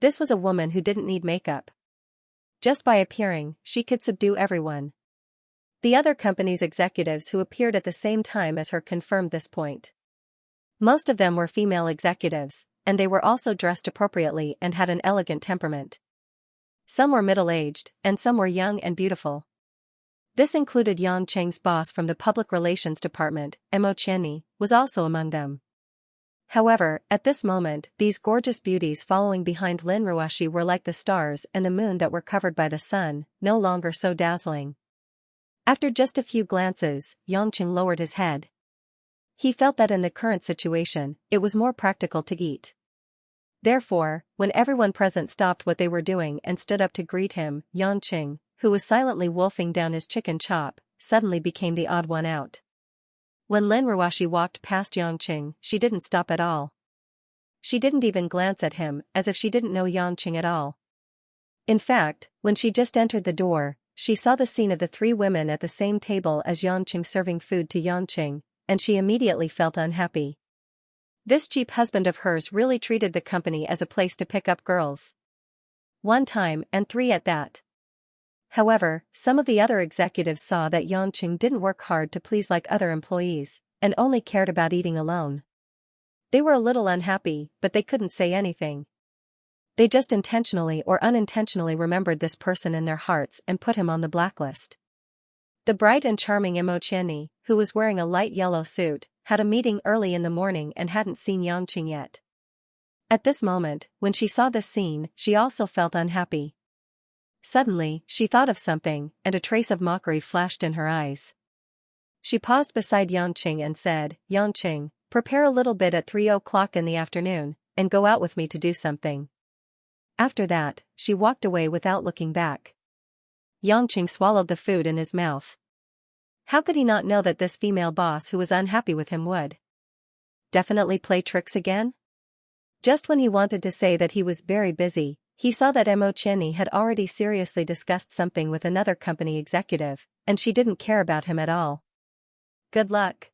This was a woman who didn't need makeup. Just by appearing, she could subdue everyone. The other company's executives who appeared at the same time as her confirmed this point. Most of them were female executives, and they were also dressed appropriately and had an elegant temperament. Some were middle-aged, and some were young and beautiful. This included Yang Cheng's boss from the Public Relations Department, Mo Qianni, was also among them. However, at this moment, these gorgeous beauties following behind Lin Ruoshi were like the stars and the moon that were covered by the sun, no longer so dazzling. After just a few glances, Yangqing lowered his head. He felt that in the current situation, it was more practical to eat. Therefore, when everyone present stopped what they were doing and stood up to greet him, Yangqing, who was silently wolfing down his chicken chop, suddenly became the odd one out. When Lin Ruoshi walked past Yangqing, she didn't stop at all. She didn't even glance at him, as if she didn't know Yangqing at all. In fact, when she just entered the door, she saw the scene of the three women at the same table as Yanqing serving food to Yanqing, and she immediately felt unhappy. This cheap husband of hers really treated the company as a place to pick up girls. One time, and three at that. However, some of the other executives saw that Yanqing didn't work hard to please like other employees, and only cared about eating alone. They were a little unhappy, but they couldn't say anything. They just intentionally or unintentionally remembered this person in their hearts and put him on the blacklist. The bright and charming Imo Qianni, who was wearing a light yellow suit, had a meeting early in the morning and hadn't seen Yanqing yet. At this moment, when she saw this scene, she also felt unhappy. Suddenly, she thought of something, and a trace of mockery flashed in her eyes. She paused beside Yanqing and said, "Yanqing, prepare a little bit at 3 o'clock in the afternoon, and go out with me to do something." After that, she walked away without looking back. Yanqing swallowed the food in his mouth. How could he not know that this female boss who was unhappy with him would definitely play tricks again? Just when he wanted to say that he was very busy, he saw that Imo Qianni had already seriously discussed something with another company executive, and she didn't care about him at all. Good luck.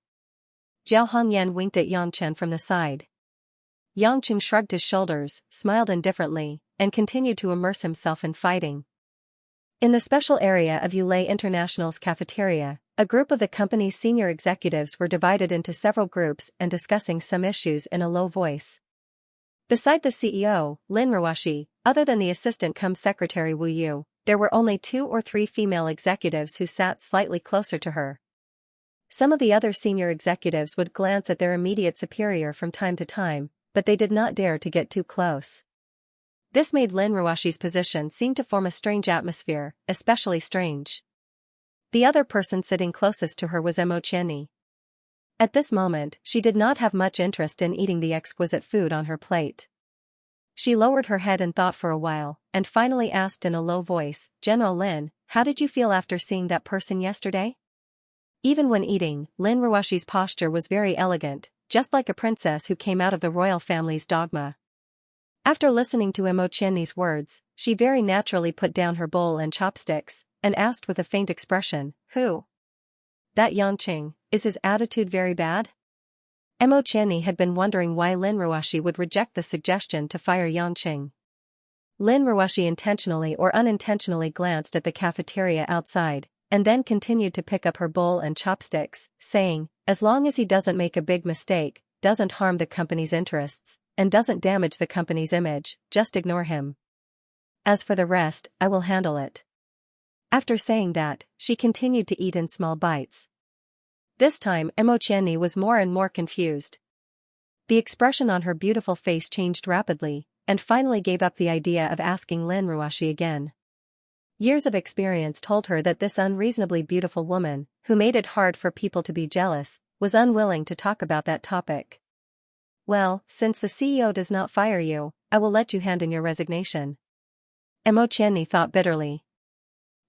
Zhao Hongyan winked at Yangchen from the side. Yangqing shrugged his shoulders, smiled indifferently, and continued to immerse himself in fighting. In the special area of Yulei International's cafeteria, a group of the company's senior executives were divided into several groups and discussing some issues in a low voice. Beside the CEO, Lin Ruoshi, other than the assistant-cum-secretary Wu Yu, there were only 2 or 3 female executives who sat slightly closer to her. Some of the other senior executives would glance at their immediate superior from time to time, but they did not dare to get too close. This made Lin Ruoshi's position seem to form a strange atmosphere, especially strange. The other person sitting closest to her was Imo Qianni. At this moment, she did not have much interest in eating the exquisite food on her plate. She lowered her head and thought for a while, and finally asked in a low voice, "General Lin, how did you feel after seeing that person yesterday?" Even when eating, Lin Ruoshi's posture was very elegant, just like a princess who came out of the royal family's dogma. After listening to Imo Qianni's words, she very naturally put down her bowl and chopsticks, and asked with a faint expression, "Who? That Yanqing, is his attitude very bad?" Imo Qianni had been wondering why Lin Ruoshi would reject the suggestion to fire Yanqing. Lin Ruoshi intentionally or unintentionally glanced at the cafeteria outside, and then continued to pick up her bowl and chopsticks, saying, "As long as he doesn't make a big mistake, doesn't harm the company's interests, and doesn't damage the company's image, just ignore him. As for the rest, I will handle it." After saying that, she continued to eat in small bites. This time Imo Qianni was more and more confused. The expression on her beautiful face changed rapidly, and finally gave up the idea of asking Lin Ruoshi again. Years of experience told her that this unreasonably beautiful woman, who made it hard for people to be jealous, was unwilling to talk about that topic. "Well, since the CEO does not fire you, I will let you hand in your resignation." Imo Qianni thought bitterly.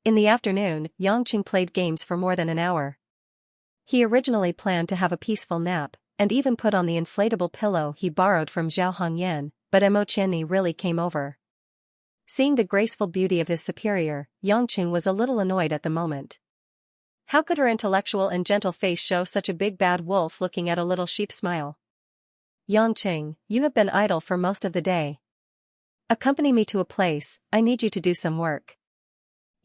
In the afternoon, Yanqing played games for more than an hour. He originally planned to have a peaceful nap, and even put on the inflatable pillow he borrowed from Zhao Hongyan, but Imo Qianni really came over. Seeing the graceful beauty of his superior, Yanqing was a little annoyed at the moment. How could her intellectual and gentle face show such a big bad wolf looking at a little sheep smile? "Yanqing, you have been idle for most of the day. Accompany me to a place, I need you to do some work."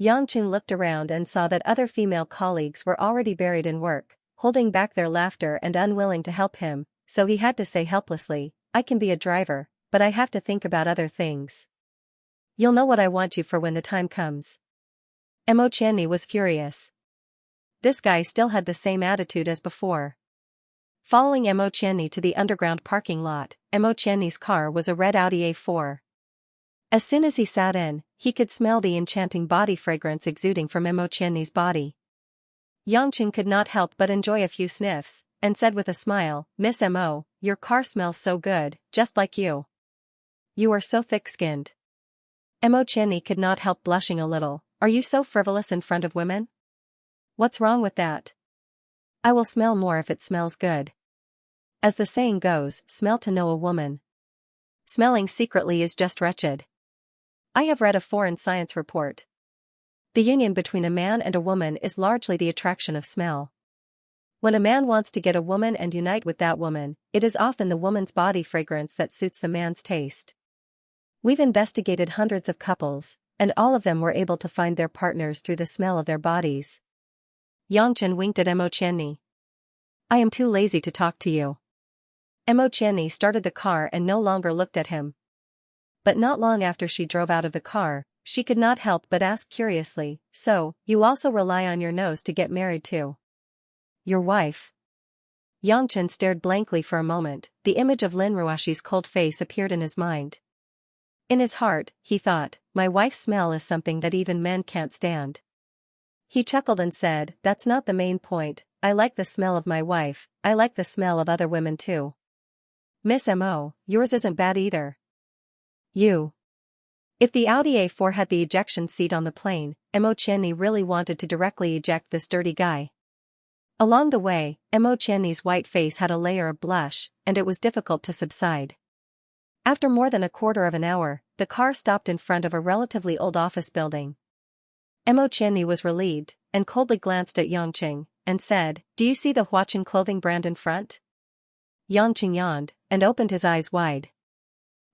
Yanqing looked around and saw that other female colleagues were already buried in work, holding back their laughter and unwilling to help him, so he had to say helplessly, "I can be a driver, but I have to think about other things. You'll know what I want you for when the time comes." Imo Qianni was furious. This guy still had the same attitude as before. Following Imo Qianni to the underground parking lot, Imo Qianni's car was a red Audi A4. As soon as he sat in, he could smell the enchanting body fragrance exuding from Imo Qianni's body. Yanqing could not help but enjoy a few sniffs, and said with a smile, "Miss Mo, your car smells so good, just like you. You are so thick-skinned." Imo Qianni could not help blushing a little. "Are you so frivolous in front of women? What's wrong with that? I will smell more if it smells good. As the saying goes, smell to know a woman. Smelling secretly is just wretched. I have read a foreign science report. The union between a man and a woman is largely the attraction of smell. When a man wants to get a woman and unite with that woman, it is often the woman's body fragrance that suits the man's taste. We've investigated hundreds of couples, and all of them were able to find their partners through the smell of their bodies. Yangchen winked at Mo Qianni. I am too lazy to talk to you. Mo Qianni started the car and no longer looked at him. But not long after she drove out of the car, she could not help but ask curiously, so, you also rely on your nose to get married to your wife? Yangchen stared blankly for a moment. The image of Lin Ruoxi's cold face appeared in his mind. In his heart, he thought, my wife's smell is something that even men can't stand. He chuckled and said, that's not the main point. I like the smell of my wife, I like the smell of other women too. Miss Mo, yours isn't bad either. If the Audi A4 had the ejection seat on the plane, Mo Qianni really wanted to directly eject this dirty guy. Along the way, Mo Qianni's white face had a layer of blush, and it was difficult to subside. After more than a quarter of an hour, the car stopped in front of a relatively old office building. Mo Qianni was relieved, and coldly glanced at Yangchen, and said, do you see the Huaqin clothing brand in front? Yangchen yawned, and opened his eyes wide.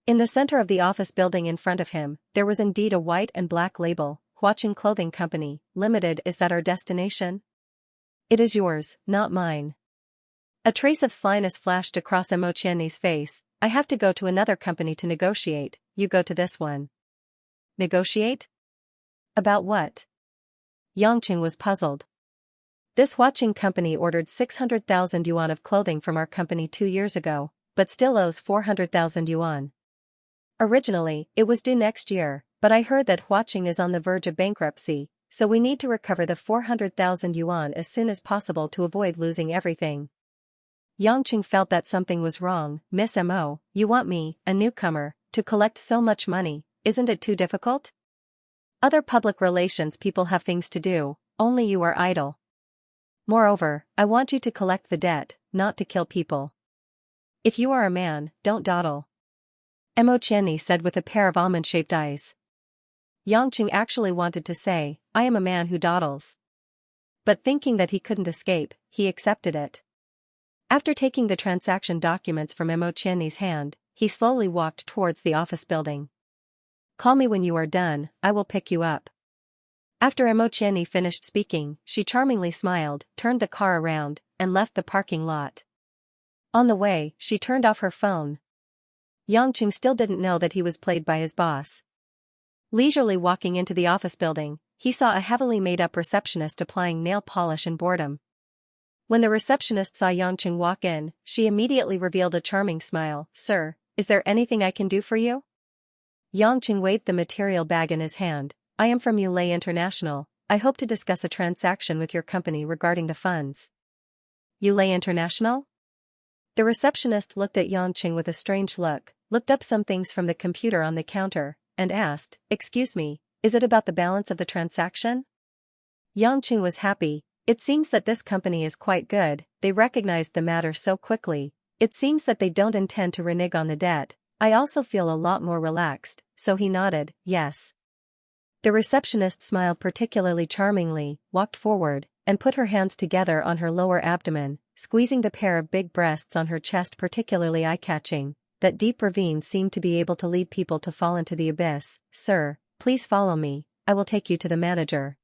In the center of the office building in front of him, there was indeed a white and black label, Huaqin Clothing Company, Limited. Is that our destination? It is yours, not mine. A trace of slyness flashed across Mo Qianni's face. I have to go to another company to negotiate, you go to this one. Negotiate? About what? Yangchen was puzzled. This Huaqin company ordered 600,000 yuan of clothing from our company 2 years ago, but still owes 400,000 yuan. Originally, it was due next year, but I heard that Huaqin is on the verge of bankruptcy, so we need to recover the 400,000 yuan as soon as possible to avoid losing everything. Yangchen felt that something was wrong. Miss Mo, you want me, a newcomer, to collect so much money, isn't it too difficult? Other public relations people have things to do, only you are idle. Moreover, I want you to collect the debt, not to kill people. If you are a man, don't dawdle. Mo Qianni said with a pair of almond-shaped eyes. Yangchen actually wanted to say, I am a man who dawdles. But thinking that he couldn't escape, he accepted it. After taking the transaction documents from Mo Qianni's hand, he slowly walked towards the office building. Call me when you are done, I will pick you up. After Mo Qianni finished speaking, she charmingly smiled, turned the car around, and left the parking lot. On the way, she turned off her phone. Yangchen still didn't know that he was played by his boss. Leisurely walking into the office building, he saw a heavily made-up receptionist applying nail polish in boredom. When the receptionist saw Yangchen walk in, she immediately revealed a charming smile. Sir, is there anything I can do for you? Yangchen waved the material bag in his hand. I am from Yulei International. I hope to discuss a transaction with your company regarding the funds. Yulei International? The receptionist looked at Yangchen with a strange look, looked up some things from the computer on the counter, and asked, excuse me, is it about the balance of the transaction? Yangchen was happy. It seems that this company is quite good, they recognized the matter so quickly. It seems that they don't intend to renege on the debt. I also feel a lot more relaxed, so he nodded, yes. The receptionist smiled particularly charmingly, walked forward, and put her hands together on her lower abdomen, squeezing the pair of big breasts on her chest particularly eye-catching. That deep ravine seemed to be able to lead people to fall into the abyss. Sir, please follow me, I will take you to the manager.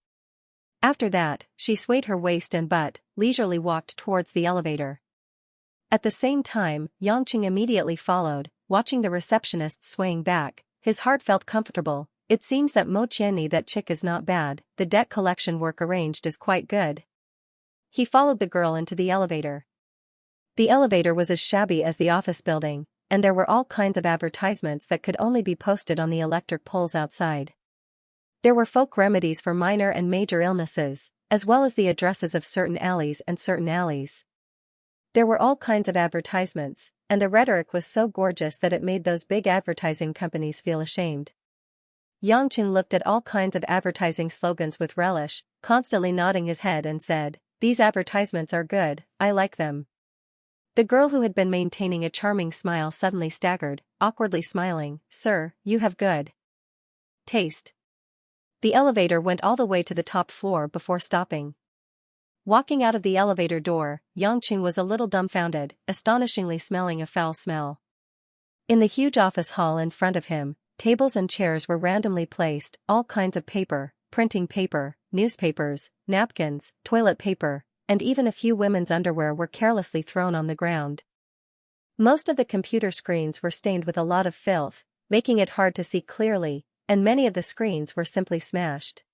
After that, she swayed her waist and butt, leisurely walked towards the elevator. At the same time, Yangchen immediately followed, watching the receptionist swaying back. His heart felt comfortable. It seems that Mo Qianni, that chick, is not bad, the debt collection work arranged is quite good. He followed the girl into the elevator. The elevator was as shabby as the office building, and there were all kinds of advertisements that could only be posted on the electric poles outside. There were folk remedies for minor and major illnesses, as well as the addresses of certain alleys and certain alleys. There were all kinds of advertisements, and the rhetoric was so gorgeous that it made those big advertising companies feel ashamed. Yangchen looked at all kinds of advertising slogans with relish, constantly nodding his head and said, these advertisements are good, I like them. The girl who had been maintaining a charming smile suddenly staggered, awkwardly smiling. Sir, you have good taste. The elevator went all the way to the top floor before stopping. Walking out of the elevator door, Xianxia was a little dumbfounded, astonishingly smelling a foul smell. In the huge office hall in front of him, tables and chairs were randomly placed, all kinds of paper, printing paper, newspapers, napkins, toilet paper, and even a few women's underwear were carelessly thrown on the ground. Most of the computer screens were stained with a lot of filth, making it hard to see clearly, and many of the screens were simply smashed.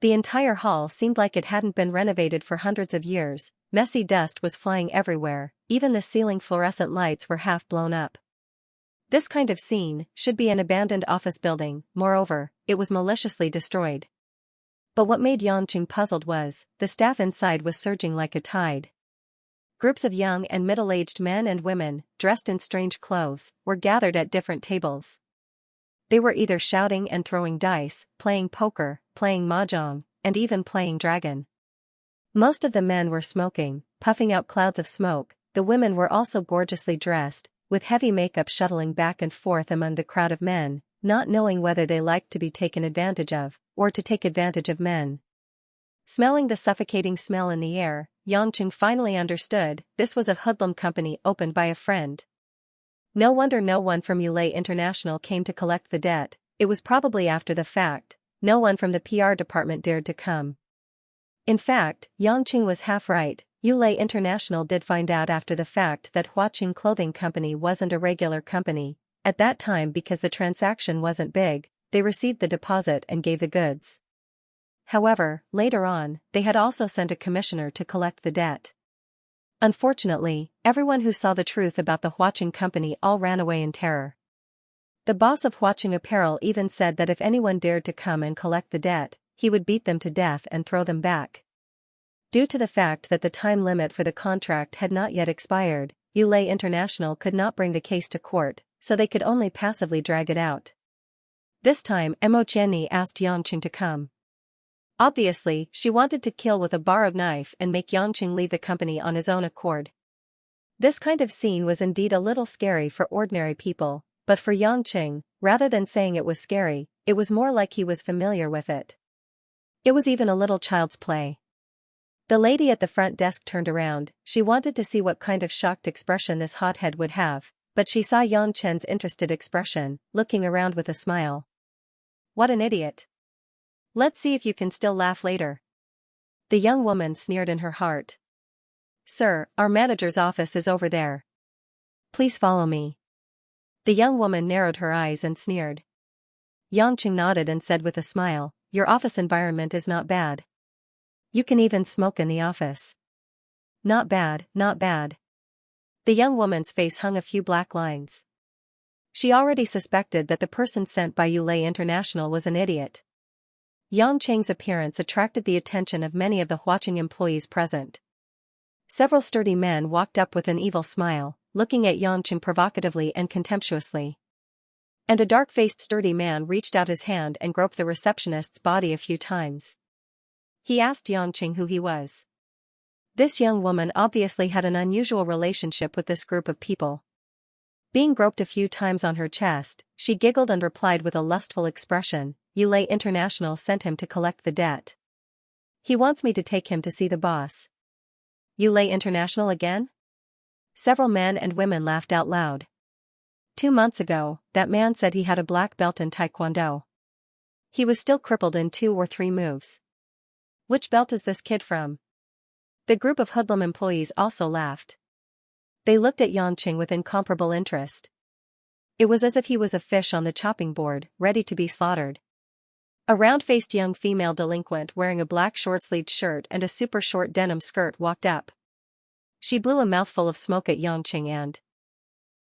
The entire hall seemed like it hadn't been renovated for hundreds of years. Messy dust was flying everywhere, even the ceiling fluorescent lights were half blown up. This kind of scene should be an abandoned office building. Moreover, it was maliciously destroyed. But what made Xianxia puzzled was, the staff inside was surging like a tide. Groups of young and middle-aged men and women, dressed in strange clothes, were gathered at different tables. They were either shouting and throwing dice, playing poker, playing mahjong, and even playing dragon. Most of the men were smoking, puffing out clouds of smoke. The women were also gorgeously dressed, with heavy makeup shuttling back and forth among the crowd of men, not knowing whether they liked to be taken advantage of, or to take advantage of men. Smelling the suffocating smell in the air, Xianxia finally understood, this was a hoodlum company opened by a friend. No wonder no one from Yulei International came to collect the debt. It was probably after the fact. No one from the PR department dared to come. In fact, Xianxia was half right. Yulei International did find out after the fact that Huaqing Clothing Company wasn't a regular company. At that time, because the transaction wasn't big, they received the deposit and gave the goods. However, later on, they had also sent a commissioner to collect the debt. Unfortunately, everyone who saw the truth about the Huaqing Company all ran away in terror. The boss of Huaqing Apparel even said that if anyone dared to come and collect the debt, he would beat them to death and throw them back. Due to the fact that the time limit for the contract had not yet expired, Yulei International could not bring the case to court, so they could only passively drag it out. This time Mo Qianni asked Xianxia to come. Obviously, she wanted to kill with a borrowed knife and make Xianxia leave the company on his own accord. This kind of scene was indeed a little scary for ordinary people, but for Xianxia, rather than saying it was scary, it was more like he was familiar with it. It was even a little child's play. The lady at the front desk turned around. She wanted to see what kind of shocked expression this hothead would have, but she saw Xianxia's interested expression, looking around with a smile. What an idiot. Let's see if you can still laugh later. The young woman sneered in her heart. Sir, our manager's office is over there. Please follow me. The young woman narrowed her eyes and sneered. Xianxia nodded and said with a smile, your office environment is not bad. You can even smoke in the office. Not bad, not bad. The young woman's face hung a few black lines. She already suspected that the person sent by Yulei International was an idiot. Xianxia's appearance attracted the attention of many of the Huaqing employees present. Several sturdy men walked up with an evil smile, looking at Xianxia provocatively and contemptuously. And a dark-faced sturdy man reached out his hand and groped the receptionist's body a few times. He asked Xianxia who he was. This young woman obviously had an unusual relationship with this group of people. Being groped a few times on her chest, she giggled and replied with a lustful expression, Yulei International sent him to collect the debt. He wants me to take him to see the boss. Yulei International again? Several men and women laughed out loud. 2 months ago, that man said he had a black belt in Taekwondo. He was still crippled in 2 or 3 moves. Which belt is this kid from? The group of hoodlum employees also laughed. They looked at Xianxia with incomparable interest. It was as if he was a fish on the chopping board, ready to be slaughtered. A round-faced young female delinquent wearing a black short-sleeved shirt and a super short denim skirt walked up. She blew a mouthful of smoke at Xianxia and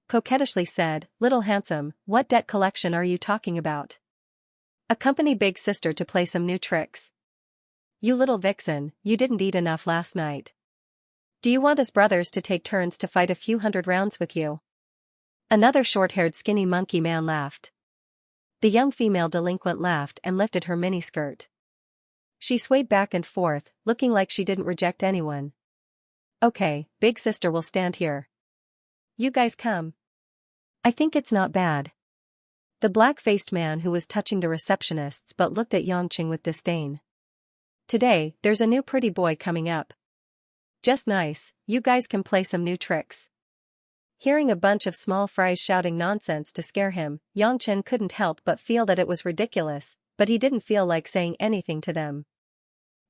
coquettishly said, Little handsome, what debt collection are you talking about? Accompany big sister to play some new tricks. You little vixen, you didn't eat enough last night. Do you want us brothers to take turns to fight a few hundred rounds with you? Another short-haired skinny monkey man laughed. The young female delinquent laughed and lifted her miniskirt. She swayed back and forth, looking like she didn't reject anyone. Okay, big sister will stand here. You guys come. I think it's not bad. The black-faced man who was touching the receptionists but looked at Xianxia with disdain. Today, there's a new pretty boy coming up. Just nice, you guys can play some new tricks. Hearing a bunch of small fries shouting nonsense to scare him, Xianxia couldn't help but feel that it was ridiculous, but he didn't feel like saying anything to them.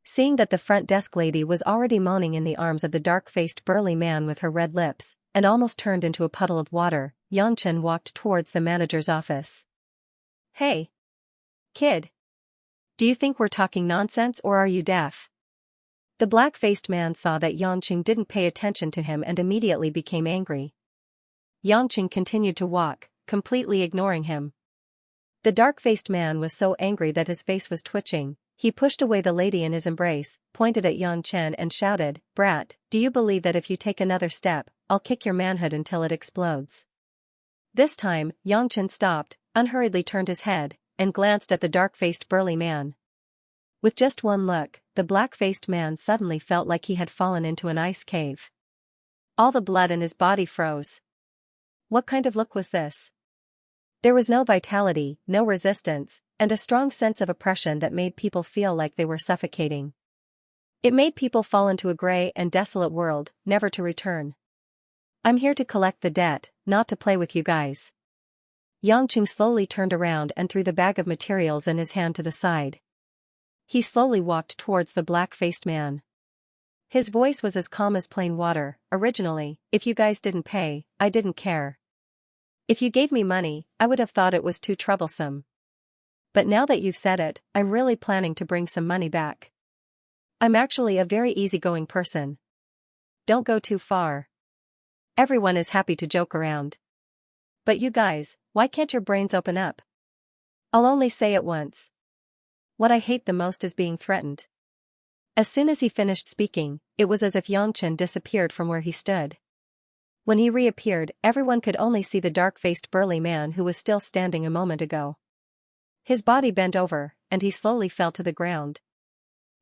Seeing that the front desk lady was already moaning in the arms of the dark-faced burly man with her red lips, and almost turned into a puddle of water, Xianxia walked towards the manager's office. Hey! Kid! Do you think we're talking nonsense or are you deaf? The black-faced man saw that Xianxia didn't pay attention to him and immediately became angry. Xianxia continued to walk, completely ignoring him. The dark-faced man was so angry that his face was twitching. He pushed away the lady in his embrace, pointed at Xianxia and shouted, "Brat, do you believe that if you take another step, I'll kick your manhood until it explodes?" This time, Xianxia stopped, unhurriedly turned his head, and glanced at the dark-faced burly man. With just one look, the black-faced man suddenly felt like he had fallen into an ice cave. All the blood in his body froze. What kind of look was this? There was no vitality, no resistance, and a strong sense of oppression that made people feel like they were suffocating. It made people fall into a gray and desolate world, never to return. I'm here to collect the debt, not to play with you guys. Xianxia slowly turned around and threw the bag of materials in his hand to the side. He slowly walked towards the black-faced man. His voice was as calm as plain water. Originally, if you guys didn't pay, I didn't care. If you gave me money, I would have thought it was too troublesome. But now that you've said it, I'm really planning to bring some money back. I'm actually a very easygoing person. Don't go too far. Everyone is happy to joke around. But you guys, why can't your brains open up? I'll only say it once. What I hate the most is being threatened. As soon as he finished speaking, it was as if Xianxia disappeared from where he stood. When he reappeared, everyone could only see the dark-faced burly man who was still standing a moment ago. His body bent over, and he slowly fell to the ground.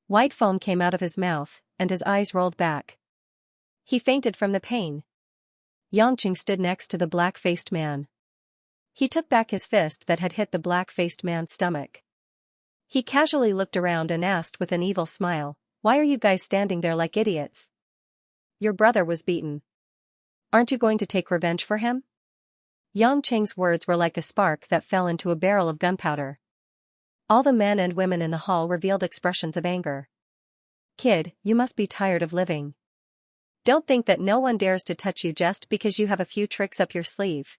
White foam came out of his mouth, and his eyes rolled back. He fainted from the pain. Xianxia stood next to the black-faced man. He took back his fist that had hit the black-faced man's stomach. He casually looked around and asked with an evil smile, "Why are you guys standing there like idiots? Your brother was beaten. Aren't you going to take revenge for him?" Xianxia's words were like a spark that fell into a barrel of gunpowder. All the men and women in the hall revealed expressions of anger. "Kid, you must be tired of living. Don't think that no one dares to touch you just because you have a few tricks up your sleeve."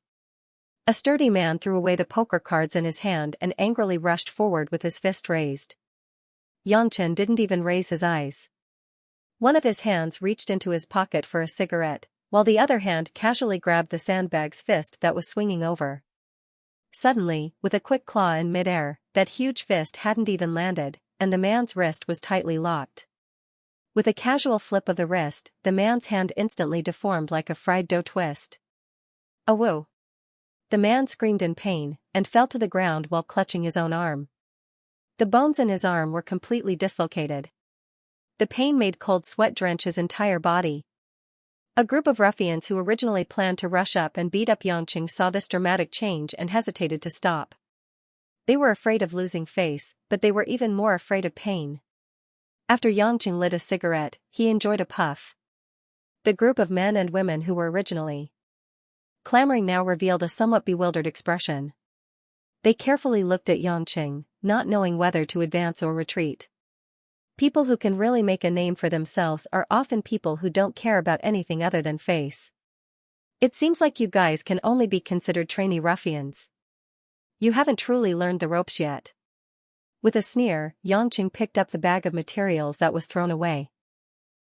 A sturdy man threw away the poker cards in his hand and angrily rushed forward with his fist raised. Xianxia didn't even raise his eyes. One of his hands reached into his pocket for a cigarette, while the other hand casually grabbed the sandbag's fist that was swinging over. Suddenly, with a quick claw in midair, that huge fist hadn't even landed, and the man's wrist was tightly locked. With a casual flip of the wrist, the man's hand instantly deformed like a fried dough twist. "Awoo!" The man screamed in pain, and fell to the ground while clutching his own arm. The bones in his arm were completely dislocated. The pain made cold sweat drench his entire body. A group of ruffians who originally planned to rush up and beat up Xianxia saw this dramatic change and hesitated to stop. They were afraid of losing face, but they were even more afraid of pain. After Xianxia lit a cigarette, he enjoyed a puff. The group of men and women who were originally clamoring now revealed a somewhat bewildered expression. They carefully looked at Xianxia, not knowing whether to advance or retreat. People who can really make a name for themselves are often people who don't care about anything other than face. It seems like you guys can only be considered trainee ruffians. You haven't truly learned the ropes yet. With a sneer, Xianxia picked up the bag of materials that was thrown away.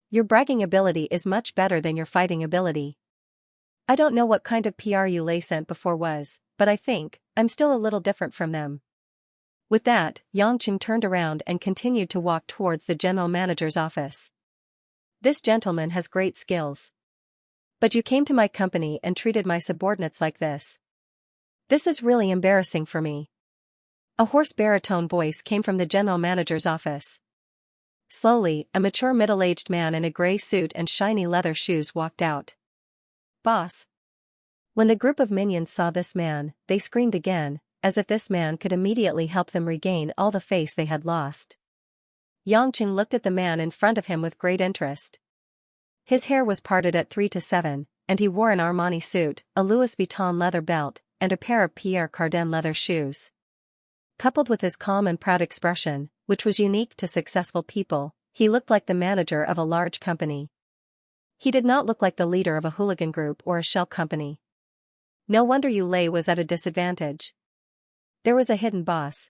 Your bragging ability is much better than your fighting ability. I don't know what kind of PR you lay sent before was, but I think I'm still a little different from them. With that, Xianxia turned around and continued to walk towards the general manager's office. This gentleman has great skills. But you came to my company and treated my subordinates like this. This is really embarrassing for me. A hoarse baritone voice came from the general manager's office. Slowly, a mature middle-aged man in a gray suit and shiny leather shoes walked out. "Boss." When the group of minions saw this man, they screamed again, as if this man could immediately help them regain all the face they had lost. Xianxia looked at the man in front of him with great interest. His hair was parted at 3 to 7, and he wore an Armani suit, a Louis Vuitton leather belt, and a pair of Pierre Cardin leather shoes. Coupled with his calm and proud expression, which was unique to successful people, he looked like the manager of a large company. He did not look like the leader of a hooligan group or a shell company. No wonder Yulei was at a disadvantage. There was a hidden boss.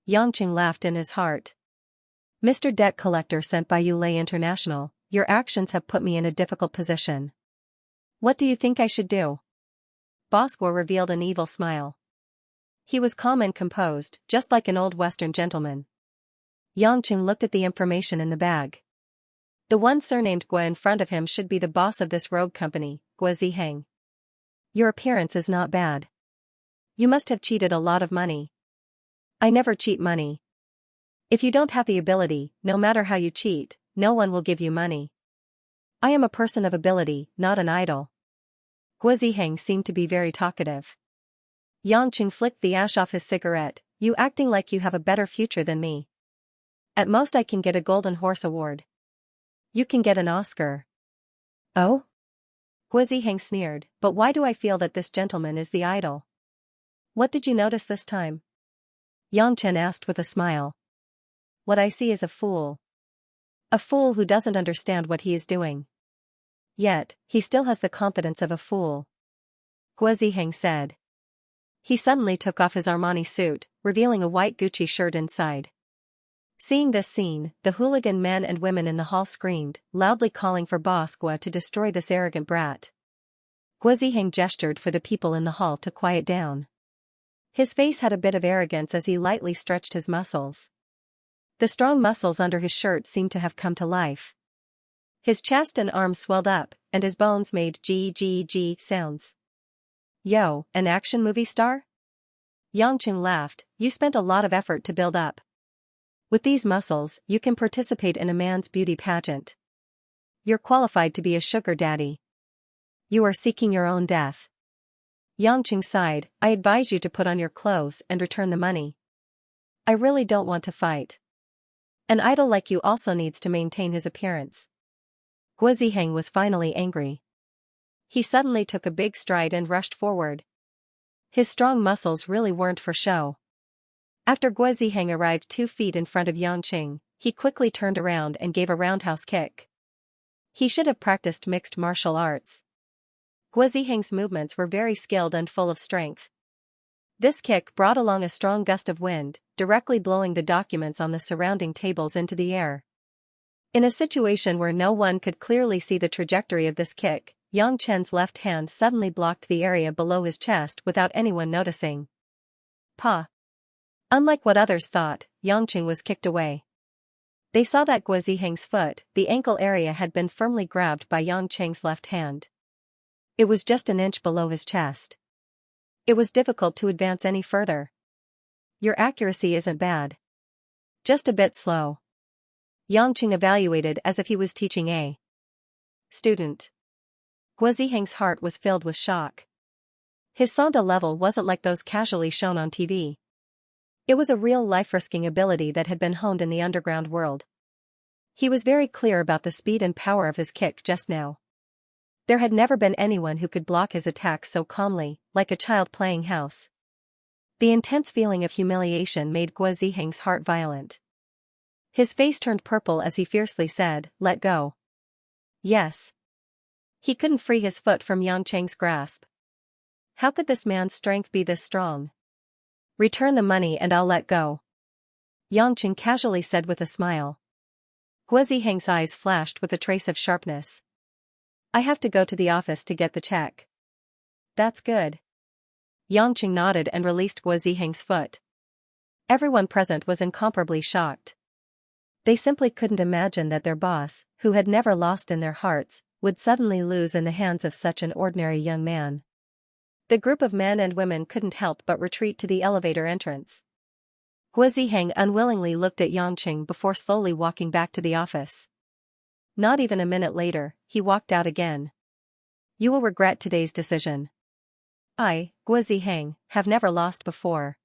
Xianxia laughed in his heart. Mr. Debt Collector sent by Yulei International, your actions have put me in a difficult position. What do you think I should do? Bosco revealed an evil smile. He was calm and composed, just like an old Western gentleman. Xianxia looked at the information in the bag. The one surnamed Gua in front of him should be the boss of this rogue company, Gua Ziheng. Your appearance is not bad. You must have cheated a lot of money. I never cheat money. If you don't have the ability, no matter how you cheat, no one will give you money. I am a person of ability, not an idol. Gua Ziheng seemed to be very talkative. Xianxia flicked the ash off his cigarette. You acting like you have a better future than me. At most I can get a Golden Horse Award. You can get an Oscar. Oh? Gua Ziheng sneered, but why do I feel that this gentleman is the idol? What did you notice this time? Xianxia asked with a smile. What I see is a fool. A fool who doesn't understand what he is doing. Yet, he still has the confidence of a fool. Gua Ziheng said. He suddenly took off his Armani suit, revealing a white Gucci shirt inside. Seeing this scene, the hooligan men and women in the hall screamed, loudly calling for Boss Gua to destroy this arrogant brat. Gua Ziheng gestured for the people in the hall to quiet down. His face had a bit of arrogance as he lightly stretched his muscles. The strong muscles under his shirt seemed to have come to life. His chest and arms swelled up, and his bones made G sounds. Yo, an action movie star? Xianxia laughed, you spent a lot of effort to build up. With these muscles, you can participate in a man's beauty pageant. You're qualified to be a sugar daddy. You are seeking your own death. Xianxia sighed, I advise you to put on your clothes and return the money. I really don't want to fight. An idol like you also needs to maintain his appearance. Gua Ziheng was finally angry. He suddenly took a big stride and rushed forward. His strong muscles really weren't for show. After Gua Ziheng arrived 2 feet in front of Xianxia, he quickly turned around and gave a roundhouse kick. He should have practiced mixed martial arts. Gua Ziheng's movements were very skilled and full of strength. This kick brought along a strong gust of wind, directly blowing the documents on the surrounding tables into the air. In a situation where no one could clearly see the trajectory of this kick, Xianxia's left hand suddenly blocked the area below his chest without anyone noticing. Pa! Unlike what others thought, Xianxia was kicked away. They saw that Gua Ziheng's foot, the ankle area, had been firmly grabbed by Xianxia's left hand. It was just an inch below his chest. It was difficult to advance any further. Your accuracy isn't bad. Just a bit slow. Xianxia evaluated as if he was teaching a student. Gua Ziheng's heart was filled with shock. His Sonda level wasn't like those casually shown on TV. It was a real life-risking ability that had been honed in the underground world. He was very clear about the speed and power of his kick just now. There had never been anyone who could block his attack so calmly, like a child playing house. The intense feeling of humiliation made Gua Ziheng's heart violent. His face turned purple as he fiercely said, "Let go." Yes. He couldn't free his foot from Xianxia's grasp. How could this man's strength be this strong? Return the money and I'll let go. Xianxia casually said with a smile. Gua Ziheng's eyes flashed with a trace of sharpness. I have to go to the office to get the check. That's good. Xianxia nodded and released Gua Ziheng's foot. Everyone present was incomparably shocked. They simply couldn't imagine that their boss, who had never lost in their hearts, would suddenly lose in the hands of such an ordinary young man. The group of men and women couldn't help but retreat to the elevator entrance. Gua Ziheng unwillingly looked at Xianxia before slowly walking back to the office. Not even a minute later, he walked out again. You will regret today's decision. I, Guo Ziheng, have never lost before.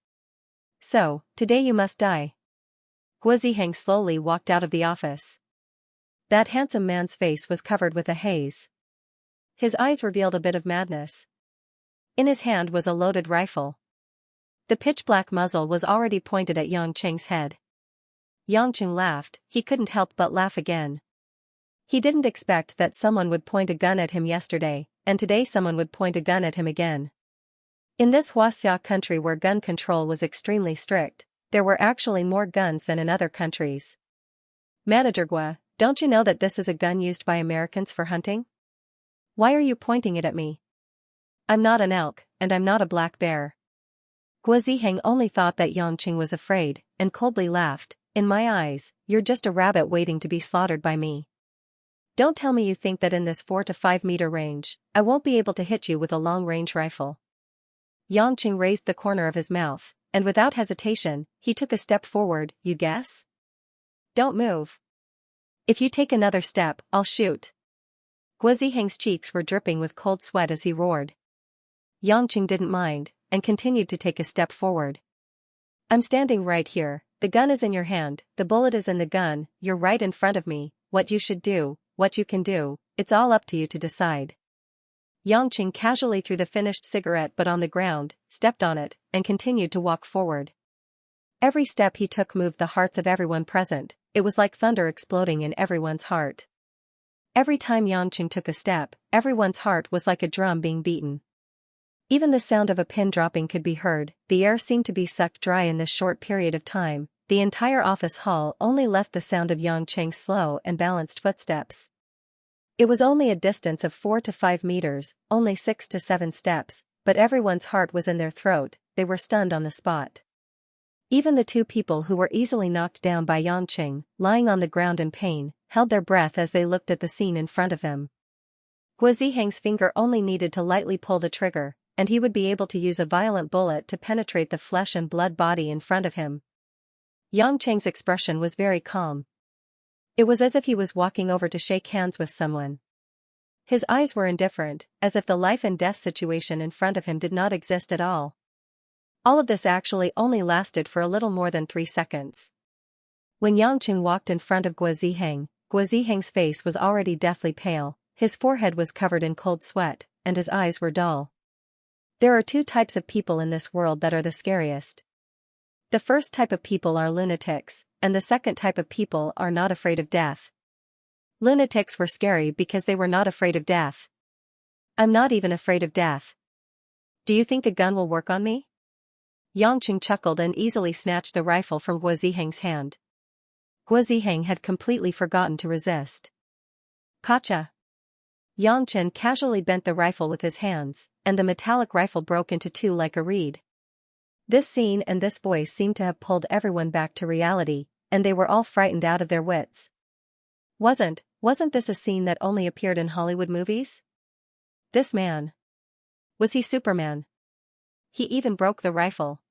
So, today you must die. Guo Ziheng slowly walked out of the office. That handsome man's face was covered with a haze. His eyes revealed a bit of madness. In his hand was a loaded rifle. The pitch-black muzzle was already pointed at Yang Cheng's head. Yang Cheng laughed, he couldn't help but laugh again. He didn't expect that someone would point a gun at him yesterday, and today someone would point a gun at him again. In this Huaxia country where gun control was extremely strict, there were actually more guns than in other countries. Manager Gua, don't you know that this is a gun used by Americans for hunting? Why are you pointing it at me? I'm not an elk, and I'm not a black bear. Guo Ziheng only thought that Yang Cheng was afraid, and coldly laughed, in my eyes, you're just a rabbit waiting to be slaughtered by me. Don't tell me you think that in this 4 to 5 meter range, I won't be able to hit you with a long-range rifle. Yang Cheng raised the corner of his mouth, and without hesitation, he took a step forward, you guess? Don't move. If you take another step, I'll shoot. Guo Ziheng's cheeks were dripping with cold sweat as he roared. Yang Cheng didn't mind, and continued to take a step forward. I'm standing right here, the gun is in your hand, the bullet is in the gun, you're right in front of me, what you should do, what you can do, it's all up to you to decide. Yang Cheng casually threw the finished cigarette butt on the ground, stepped on it, and continued to walk forward. Every step he took moved the hearts of everyone present, it was like thunder exploding in everyone's heart. Every time Yang Cheng took a step, everyone's heart was like a drum being beaten. Even the sound of a pin dropping could be heard, the air seemed to be sucked dry in this short period of time, the entire office hall only left the sound of Yang Cheng's slow and balanced footsteps. It was only a distance of 4 to 5 meters, only 6 to 7 steps, but everyone's heart was in their throat, they were stunned on the spot. Even the two people who were easily knocked down by Yang Cheng, lying on the ground in pain, held their breath as they looked at the scene in front of them. Guo Ziheng's finger only needed to lightly pull the trigger, and he would be able to use a violent bullet to penetrate the flesh and blood body in front of him. Yang Cheng's expression was very calm. It was as if he was walking over to shake hands with someone. His eyes were indifferent, as if the life and death situation in front of him did not exist at all. All of this actually only lasted for a little more than 3 seconds. When Yang Cheng walked in front of Guo Ziheng's face was already deathly pale, his forehead was covered in cold sweat, and his eyes were dull. There are 2 types of people in this world that are the scariest. The first type of people are lunatics, and the second type of people are not afraid of death. Lunatics were scary because they were not afraid of death. I'm not even afraid of death. Do you think a gun will work on me? Yang Cheng chuckled and easily snatched the rifle from Guo Ziheng's hand. Guo Ziheng had completely forgotten to resist. Gotcha! Yang Cheng casually bent the rifle with his hands, and the metallic rifle broke into 2 like a reed. This scene and this voice seemed to have pulled everyone back to reality, and they were all frightened out of their wits. Wasn't this a scene that only appeared in Hollywood movies? This man. Was he Superman? He even broke the rifle.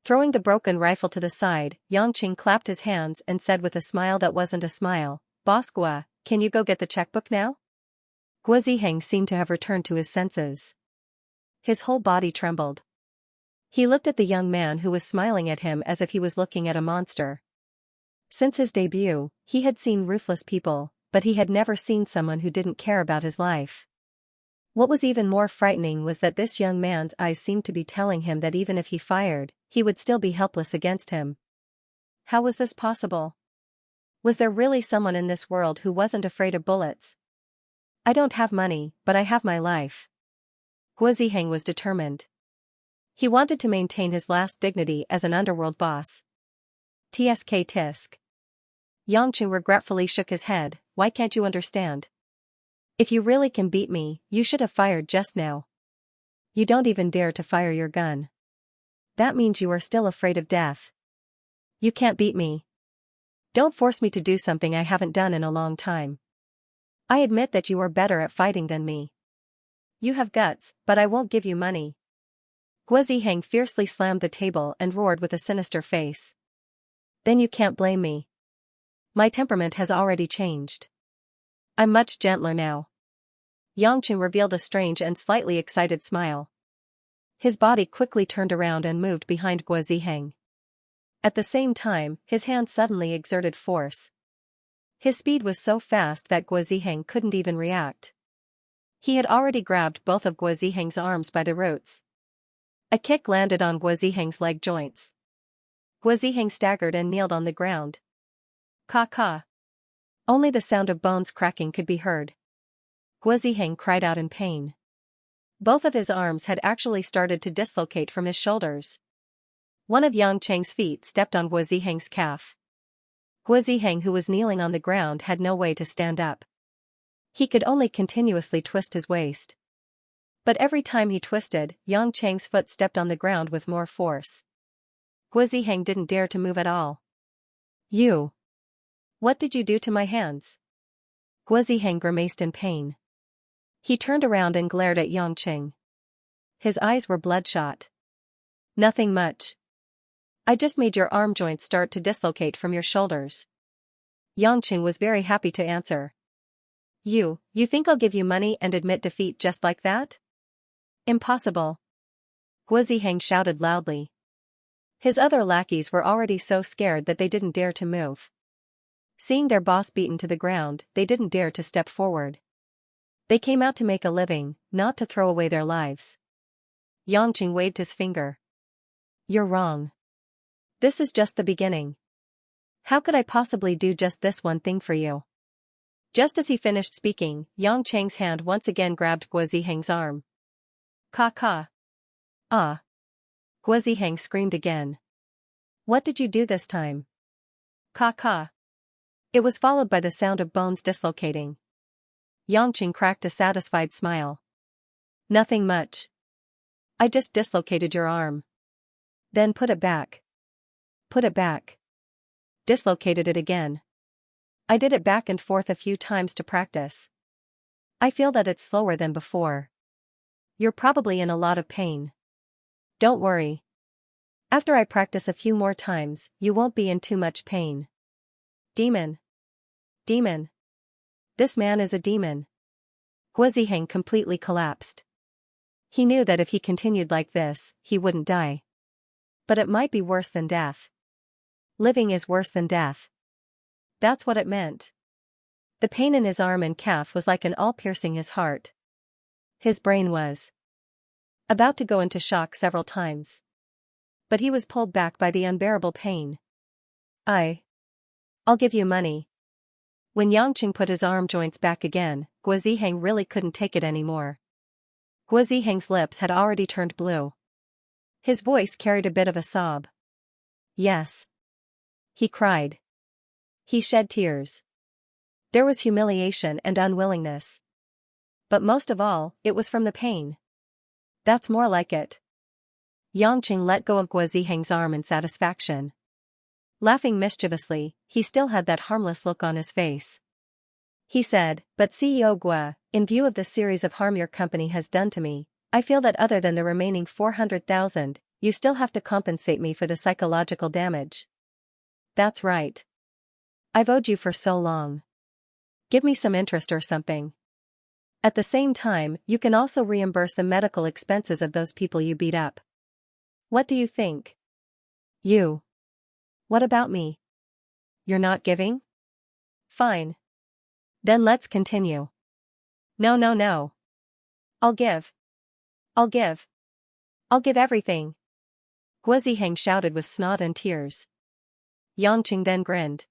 Throwing the broken rifle to the side, Yang Cheng clapped his hands and said with a smile that wasn't a smile, Boss Gua, can you go get the checkbook now? Guo Ziheng seemed to have returned to his senses. His whole body trembled. He looked at the young man who was smiling at him as if he was looking at a monster. Since his debut, he had seen ruthless people, but he had never seen someone who didn't care about his life. What was even more frightening was that this young man's eyes seemed to be telling him that even if he fired, he would still be helpless against him. How was this possible? Was there really someone in this world who wasn't afraid of bullets? I don't have money, but I have my life. Guo Ziheng was determined. He wanted to maintain his last dignity as an underworld boss. Tsk tisk. Yang Cheng regretfully shook his head, why can't you understand? If you really can beat me, you should have fired just now. You don't even dare to fire your gun. That means you are still afraid of death. You can't beat me. Don't force me to do something I haven't done in a long time. I admit that you are better at fighting than me. You have guts, but I won't give you money. Guo Ziheng fiercely slammed the table and roared with a sinister face. Then you can't blame me. My temperament has already changed. I'm much gentler now. Yang Cheng revealed a strange and slightly excited smile. His body quickly turned around and moved behind Guo Ziheng. At the same time, his hand suddenly exerted force. His speed was so fast that Guo Ziheng couldn't even react. He had already grabbed both of Guo Ziheng's arms by the roots. A kick landed on Guo Ziheng's leg joints. Guo Ziheng staggered and kneeled on the ground. Ka. Only the sound of bones cracking could be heard. Guo Ziheng cried out in pain. Both of his arms had actually started to dislocate from his shoulders. One of Xianxia's feet stepped on Guo Ziheng's calf. Guo Ziheng, who was kneeling on the ground, had no way to stand up. He could only continuously twist his waist. But every time he twisted, Xianxia's foot stepped on the ground with more force. Guo Ziheng didn't dare to move at all. You! What did you do to my hands? Guo Ziheng grimaced in pain. He turned around and glared at Xianxia. His eyes were bloodshot. Nothing much. I just made your arm joints start to dislocate from your shoulders. Xianxia was very happy to answer. You think I'll give you money and admit defeat just like that? Impossible. Guo Ziheng shouted loudly. His other lackeys were already so scared that they didn't dare to move. Seeing their boss beaten to the ground, they didn't dare to step forward. They came out to make a living, not to throw away their lives. Xianxia waved his finger. You're wrong. This is just the beginning. How could I possibly do just this one thing for you? Just as he finished speaking, Xianxia's hand once again grabbed Guo Ziheng's arm. Ka. Ah. Guo Ziheng screamed again. What did you do this time? Ka. It was followed by the sound of bones dislocating. Xianxia cracked a satisfied smile. Nothing much. I just dislocated your arm. Then put it back. Put it back. Dislocated it again. I did it back and forth a few times to practice. I feel that it's slower than before. You're probably in a lot of pain. Don't worry. After I practice a few more times, you won't be in too much pain. Demon. This man is a demon. Guo Ziheng completely collapsed. He knew that if he continued like this, he wouldn't die. But it might be worse than death. Living is worse than death. That's what it meant. The pain in his arm and calf was like an awl piercing his heart. His brain was about to go into shock several times. But he was pulled back by the unbearable pain. I'll give you money. When Xianxia put his arm joints back again, Guo Ziheng really couldn't take it anymore. Guo Ziheng's lips had already turned blue. His voice carried a bit of a sob. Yes. He cried. He shed tears. There was humiliation and unwillingness. But most of all, it was from the pain. That's more like it. Xianxia let go of Guo Ziheng's arm in satisfaction. Laughing mischievously, he still had that harmless look on his face. He said, but CEO Guo, in view of the series of harm your company has done to me, I feel that other than the remaining 400,000, you still have to compensate me for the psychological damage. That's right. I've owed you for so long. Give me some interest or something. At the same time, you can also reimburse the medical expenses of those people you beat up. What do you think? You. What about me? You're not giving? Fine. Then let's continue. No. I'll give everything. Guo Ziheng shouted with snot and tears. Xianxia then grinned.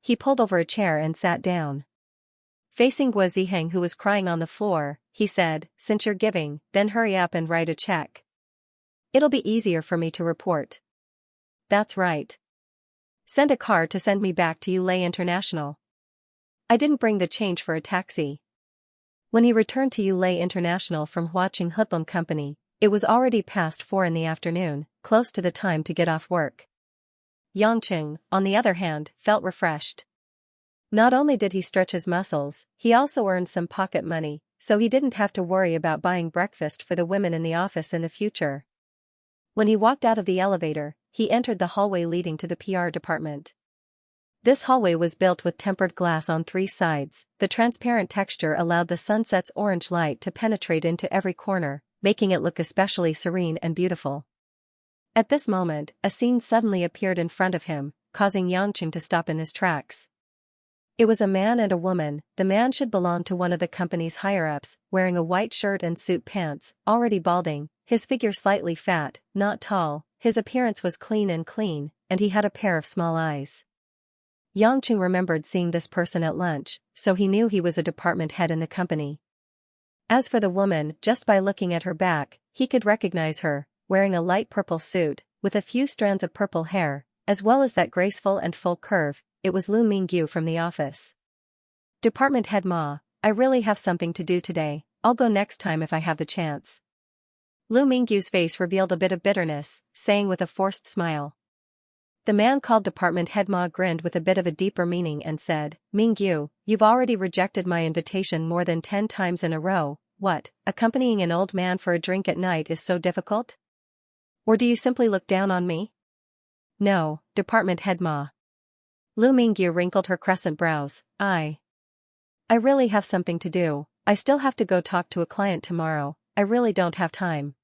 He pulled over a chair and sat down. Facing Guo Ziheng, who was crying on the floor, he said, since you're giving, then hurry up and write a check. It'll be easier for me to report. That's right. Send a car to send me back to Yulei International. I didn't bring the change for a taxi. When he returned to Yulei International from Huaqing Hoodlum Company, it was already past 4 in the afternoon, close to the time to get off work. Xianxia, on the other hand, felt refreshed. Not only did he stretch his muscles, he also earned some pocket money, so he didn't have to worry about buying breakfast for the women in the office in the future. When he walked out of the elevator, he entered the hallway leading to the PR department. This hallway was built with tempered glass on 3 sides. The transparent texture allowed the sunset's orange light to penetrate into every corner, making it look especially serene and beautiful. At this moment, a scene suddenly appeared in front of him, causing Xianxia to stop in his tracks. It was a man and a woman. The man should belong to one of the company's higher-ups, wearing a white shirt and suit pants, already balding, his figure slightly fat, not tall, his appearance was clean, and he had a pair of small eyes. Xianxia remembered seeing this person at lunch, so he knew he was a department head in the company. As for the woman, just by looking at her back, he could recognize her, wearing a light purple suit, with a few strands of purple hair, as well as that graceful and full curve. It was Lu Mingyu from the office. Department Head Ma, I really have something to do today, I'll go next time if I have the chance. Lu Mingyu's face revealed a bit of bitterness, saying with a forced smile. The man called Department Head Ma grinned with a bit of a deeper meaning and said, Mingyu, you've already rejected my invitation more than 10 times in a row. What, accompanying an old man for a drink at night is so difficult? Or do you simply look down on me? No, Department Head Ma. Lu Mingyu wrinkled her crescent brows. I really have something to do. I still have to go talk to a client tomorrow. I really don't have time.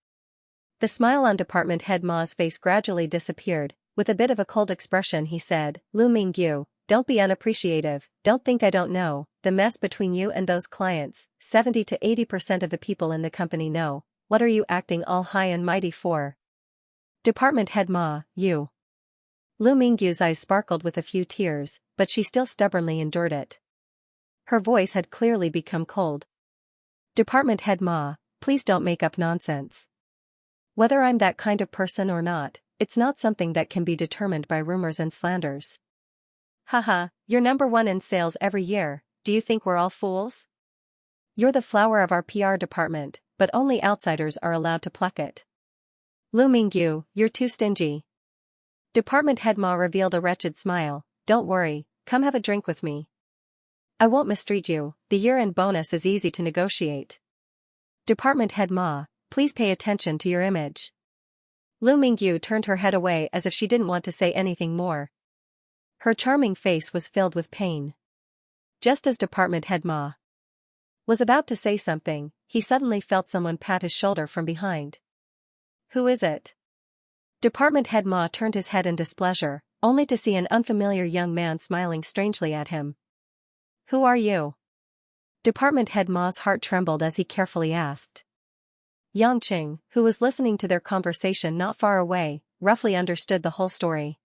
The smile on Department Head Ma's face gradually disappeared. With a bit of a cold expression he said, Lu Mingyu, don't be unappreciative, don't think I don't know. The mess between you and those clients, 70 to 80% of the people in the company know. What are you acting all high and mighty for? Department Head Ma, you. Lu Mingyu's eyes sparkled with a few tears, but she still stubbornly endured it. Her voice had clearly become cold. Department Head Ma, please don't make up nonsense. Whether I'm that kind of person or not, it's not something that can be determined by rumors and slanders. Haha, you're #1 in sales every year, do you think we're all fools? You're the flower of our PR department, but only outsiders are allowed to pluck it. Lu Mingyu, you're too stingy. Department Head Ma revealed a wretched smile. Don't worry, come have a drink with me. I won't mistreat you, the year-end bonus is easy to negotiate. Department Head Ma, please pay attention to your image. Lu Mingyu turned her head away as if she didn't want to say anything more. Her charming face was filled with pain. Just as Department Head Ma was about to say something, he suddenly felt someone pat his shoulder from behind. Who is it? Department Head Ma turned his head in displeasure, only to see an unfamiliar young man smiling strangely at him. Who are you? Department Head Ma's heart trembled as he carefully asked. Xianxia, who was listening to their conversation not far away, roughly understood the whole story.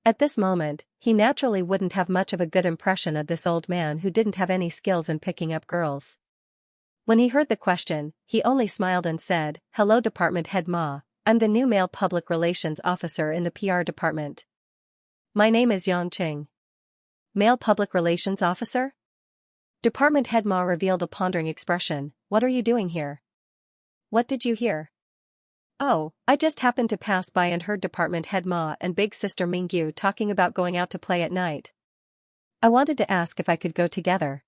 At this moment, he naturally wouldn't have much of a good impression of this old man who didn't have any skills in picking up girls. When he heard the question, he only smiled and said, Hello Department Head Ma, I'm the new male public relations officer in the PR department. My name is Xianxia. Male public relations officer? Department Head Ma revealed a pondering expression. What are you doing here? What did you hear? Oh, I just happened to pass by and heard Department Head Ma and Big Sister Mingyu talking about going out to play at night. I wanted to ask if I could go together.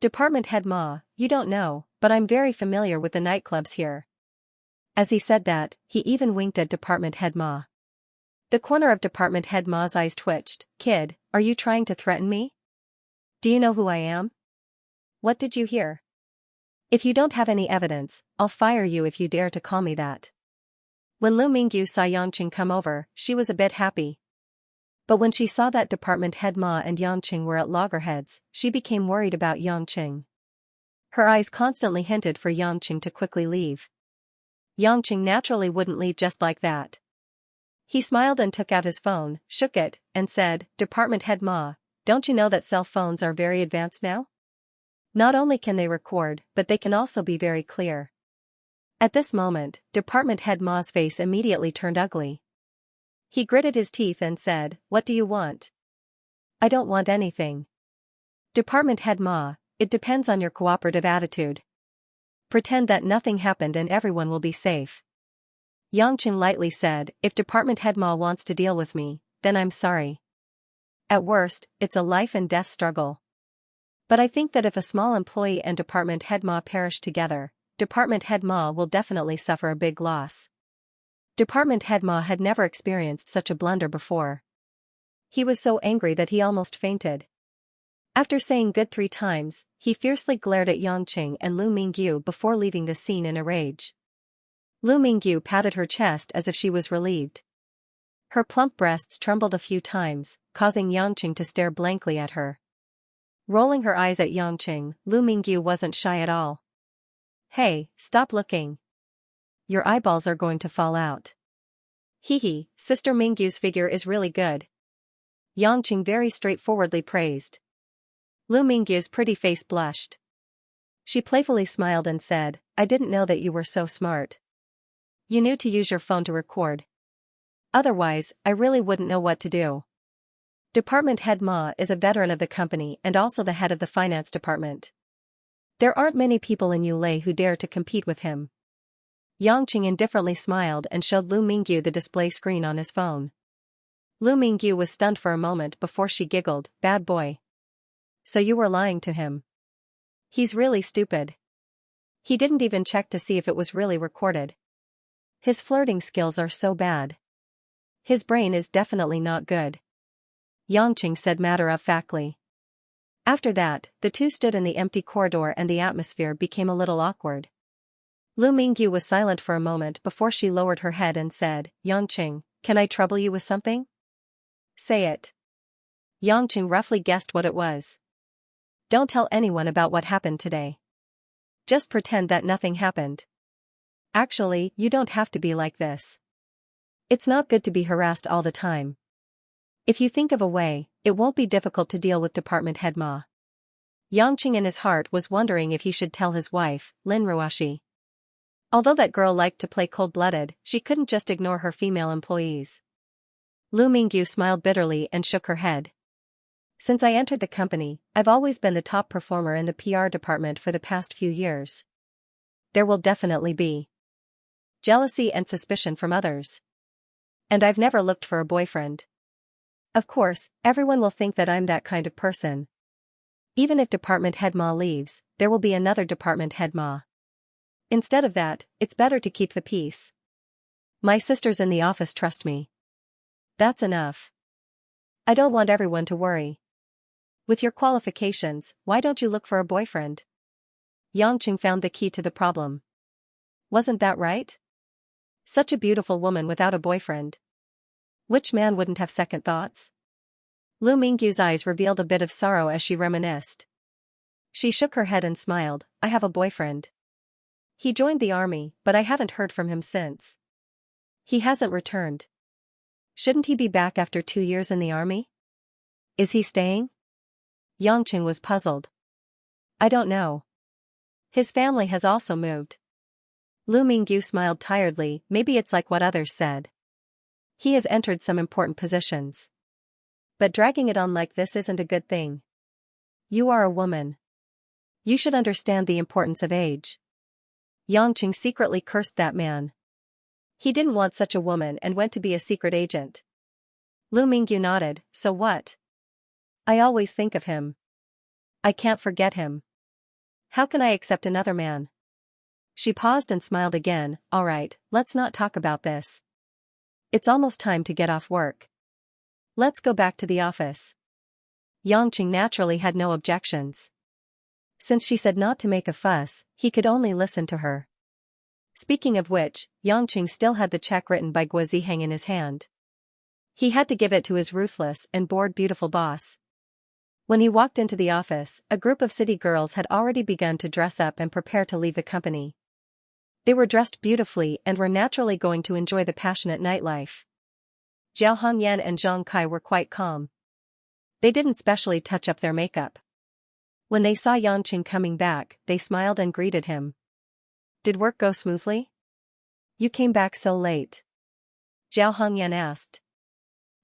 Department Head Ma, you don't know, but I'm very familiar with the nightclubs here. As he said that, he even winked at Department Head Ma. The corner of Department Head Ma's eyes twitched. Kid, are you trying to threaten me? Do you know who I am? What did you hear? If you don't have any evidence, I'll fire you if you dare to call me that. When Lu Mingyu saw Xianxia come over, she was a bit happy. But when she saw that Department Head Ma and Xianxia were at loggerheads, she became worried about Xianxia. Her eyes constantly hinted for Xianxia to quickly leave. Xianxia naturally wouldn't leave just like that. He smiled and took out his phone, shook it, and said, Department Head Ma, don't you know that cell phones are very advanced now? Not only can they record, but they can also be very clear. At this moment, Department Head Ma's face immediately turned ugly. He gritted his teeth and said, What do you want? I don't want anything. Department Head Ma, it depends on your cooperative attitude. Pretend that nothing happened and everyone will be safe. Xianxia lightly said, If Department Head Ma wants to deal with me, then I'm sorry. At worst, it's a life and death struggle. But I think that if a small employee and Department Head Ma perish together, Department Head Ma will definitely suffer a big loss. Department Head Ma had never experienced such a blunder before. He was so angry that he almost fainted. After saying good 3 times, he fiercely glared at Yangqing and Lu Mingyu before leaving the scene in a rage. Lu Mingyu patted her chest as if she was relieved. Her plump breasts trembled a few times, causing Yangqing to stare blankly at her. Rolling her eyes at Yangqing, Lu Mingyu wasn't shy at all. "Hey, stop looking. Your eyeballs are going to fall out." "Hee, Sister Mingyu's figure is really good," Yangqing very straightforwardly praised. Lu Mingyu's pretty face blushed. She playfully smiled and said, "I didn't know that you were so smart. You knew to use your phone to record. Otherwise, I really wouldn't know what to do." Department head Ma is a veteran of the company and also the head of the finance department. There aren't many people in Yulei who dare to compete with him. Yangqing indifferently smiled and showed Lu Mingyu the display screen on his phone. Lu Mingyu was stunned for a moment before she giggled, "Bad boy. So you were lying to him. He's really stupid. He didn't even check to see if it was really recorded. His flirting skills are so bad. His brain is definitely not good," Yangqing said matter-of-factly. After that, the two stood in the empty corridor and the atmosphere became a little awkward. Lu Mingyu was silent for a moment before she lowered her head and said, "Yangqing, can I trouble you with something?" "Say it." Yangqing roughly guessed what it was. "Don't tell anyone about what happened today. Just pretend that nothing happened. Actually, you don't have to be like this. It's not good to be harassed all the time. If you think of a way, it won't be difficult to deal with Department Head Ma." Yangqing in his heart was wondering if he should tell his wife, Lin Ruashi. Although that girl liked to play cold-blooded, she couldn't just ignore her female employees. Lu Mingyu smiled bitterly and shook her head. "Since I entered the company, I've always been the top performer in the PR department for the past few years. There will definitely be jealousy and suspicion from others. And I've never looked for a boyfriend. Of course, everyone will think that I'm that kind of person. Even if Department Head Ma leaves, there will be another Department Head Ma. Instead of that, it's better to keep the peace. My sisters in the office trust me. That's enough. I don't want everyone to worry. With your qualifications, why don't you look for a boyfriend?" Yangqing found the key to the problem. Wasn't that right? Such a beautiful woman without a boyfriend. Which man wouldn't have second thoughts? Lu Mingyu's eyes revealed a bit of sorrow as she reminisced. She shook her head and smiled, "I have a boyfriend. He joined the army, but I haven't heard from him since. He hasn't returned. Shouldn't he be back after 2 years in the army? Is he staying?" Yangqing was puzzled. "I don't know. His family has also moved." Lu Mingyu smiled tiredly, "Maybe it's like what others said. He has entered some important positions. But dragging it on like this isn't a good thing. You are a woman. You should understand the importance of age." Yangqing secretly cursed that man. He didn't want such a woman and went to be a secret agent. Lu Mingyu nodded, "So what? I always think of him. I can't forget him. How can I accept another man?" She paused and smiled again, "All right, let's not talk about this. It's almost time to get off work. Let's go back to the office." Yangqing naturally had no objections. Since she said not to make a fuss, he could only listen to her. Speaking of which, Yangqing still had the check written by Guoziheng in his hand. He had to give it to his ruthless and bored beautiful boss. When he walked into the office, a group of city girls had already begun to dress up and prepare to leave the company. They were dressed beautifully and were naturally going to enjoy the passionate nightlife. Zhao Hongyan and Zhang Kai were quite calm. They didn't specially touch up their makeup. When they saw Yangqing coming back, they smiled and greeted him. "Did work go smoothly? You came back so late?" Zhao Hongyan asked.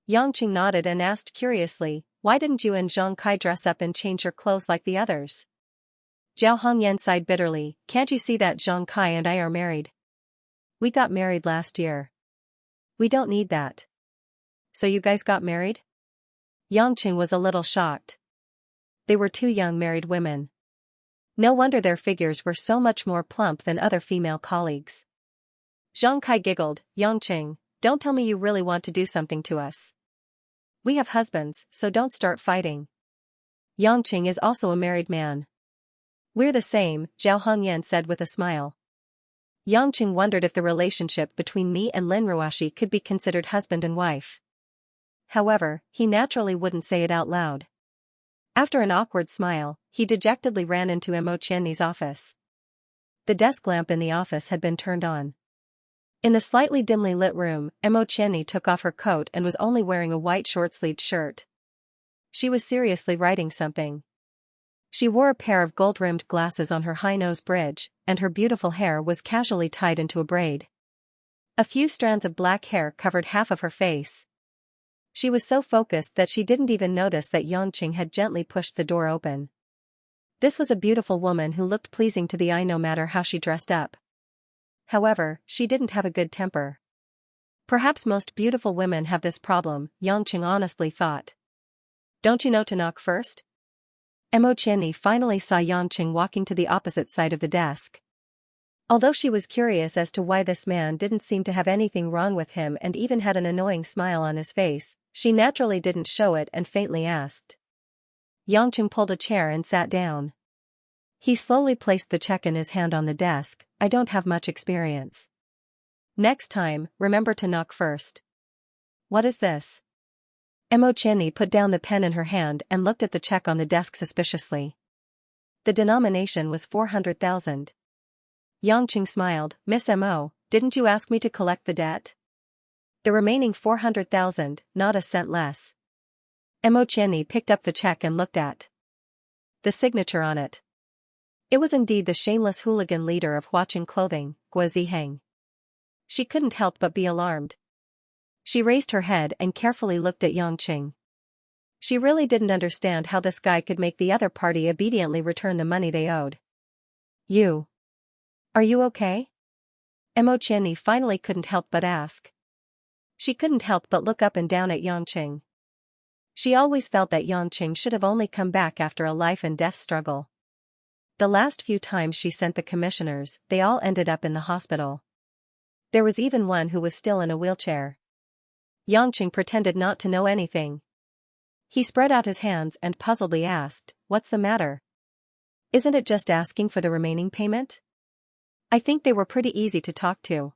Yangqing nodded and asked curiously, "Why didn't you and Zhang Kai dress up and change your clothes like the others?" Zhao Hongyan sighed bitterly, "Can't you see that Zhang Kai and I are married? We got married last year. We don't need that." "So you guys got married?" Yangqing was a little shocked. They were two young married women. No wonder their figures were so much more plump than other female colleagues. Zhang Kai giggled, "Yangqing, don't tell me you really want to do something to us. We have husbands, so don't start fighting." Yangqing is also a married man. We're the same, Zhao Hongyan said with a smile. Yangqing wondered if the relationship between me and Lin Ruoxi could be considered husband and wife. However, he naturally wouldn't say it out loud. After an awkward smile, he dejectedly ran into Mo Qianni's office. The desk lamp in the office had been turned on. In the slightly dimly lit room, Mo Qianni took off her coat and was only wearing a white short-sleeved shirt. She was seriously writing something. She wore a pair of gold-rimmed glasses on her high-nose bridge, and her beautiful hair was casually tied into a braid. A few strands of black hair covered half of her face. She was so focused that she didn't even notice that Yangqing had gently pushed the door open. This was a beautiful woman who looked pleasing to the eye no matter how she dressed up. However, she didn't have a good temper. Perhaps most beautiful women have this problem, Yangqing honestly thought. Don't you know to knock first? Mo Qianni finally saw Yangqing walking to the opposite side of the desk. Although she was curious as to why this man didn't seem to have anything wrong with him and even had an annoying smile on his face, she naturally didn't show it and faintly asked. Yangqing pulled a chair and sat down. He slowly placed the check in his hand on the desk. I don't have much experience. Next time, remember to knock first. What is this? Mo Qianni put down the pen in her hand and looked at the check on the desk suspiciously. The denomination was 400,000. Yangqing smiled. Miss Mo, didn't you ask me to collect the debt? The remaining 400,000, not a cent less. Mo Qianni picked up the check and looked at the signature on it. It was indeed the shameless hooligan leader of Huaqing Clothing, Guo Ziheng. She couldn't help but be alarmed. She raised her head and carefully looked at Yangqing. She really didn't understand how this guy could make the other party obediently return the money they owed. Are you okay? Mo Qianni finally couldn't help but ask. She couldn't help but look up and down at Yangqing. She always felt that Yangqing should have only come back after a life-and-death struggle. The last few times she sent the commissioners, they all ended up in the hospital. There was even one who was still in a wheelchair. Yangqing pretended not to know anything. He spread out his hands and puzzledly asked, "What's the matter? Isn't it just asking for the remaining payment? I think they were pretty easy to talk to.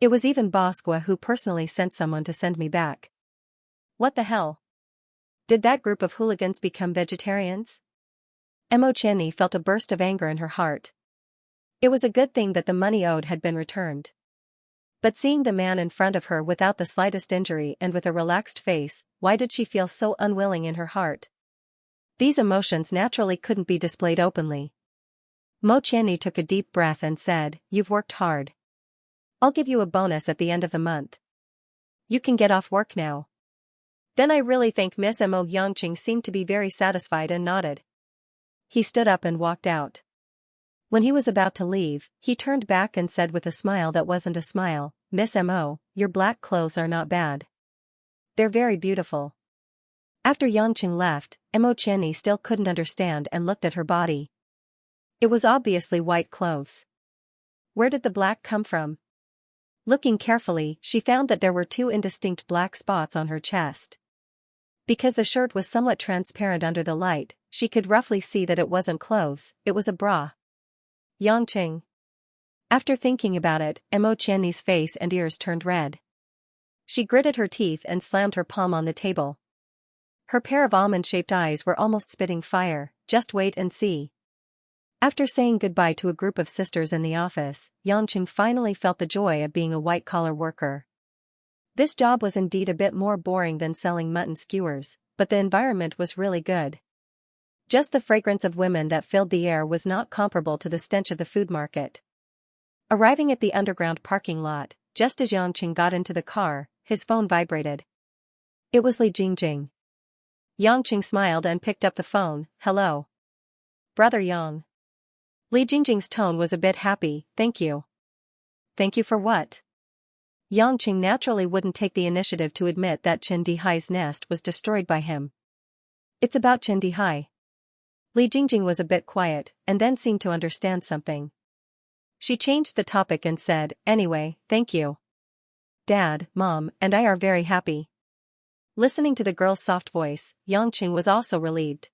It was even Bosqua who personally sent someone to send me back." What the hell? Did that group of hooligans become vegetarians? Mo Qianni felt a burst of anger in her heart. It was a good thing that the money owed had been returned. But seeing the man in front of her without the slightest injury and with a relaxed face, why did she feel so unwilling in her heart? These emotions naturally couldn't be displayed openly. Mo Qianni took a deep breath and said, "You've worked hard. I'll give you a bonus at the end of the month. You can get off work now." Then I really think Miss Mo. Yangqing seemed to be very satisfied and nodded. He stood up and walked out. When he was about to leave, he turned back and said with a smile that wasn't a smile, "Miss Mo, your black clothes are not bad. They're very beautiful." After Yangqing left, Mo Qianni still couldn't understand and looked at her body. It was obviously white clothes. Where did the black come from? Looking carefully, she found that there were two indistinct black spots on her chest. Because the shirt was somewhat transparent under the light, she could roughly see that it wasn't clothes, it was a bra. Yangqing. After thinking about it, Mo Qianni's face and ears turned red. She gritted her teeth and slammed her palm on the table. Her pair of almond-shaped eyes were almost spitting fire. Just wait and see. After saying goodbye to a group of sisters in the office, Yangqing finally felt the joy of being a white-collar worker. This job was indeed a bit more boring than selling mutton skewers, but the environment was really good. Just the fragrance of women that filled the air was not comparable to the stench of the food market. Arriving at the underground parking lot, just as Yangqing got into the car, his phone vibrated. It was Li Jingjing. Yangqing smiled and picked up the phone. "Hello. Brother Yang." Li Jingjing's tone was a bit happy. "Thank you." "Thank you for what?" Yangqing naturally wouldn't take the initiative to admit that Chen Dihai's nest was destroyed by him. "It's about Chen Dihai." Li Jingjing was a bit quiet, and then seemed to understand something. She changed the topic and said, "Anyway, thank you. Dad, Mom, and I are very happy." Listening to the girl's soft voice, Yangqing was also relieved.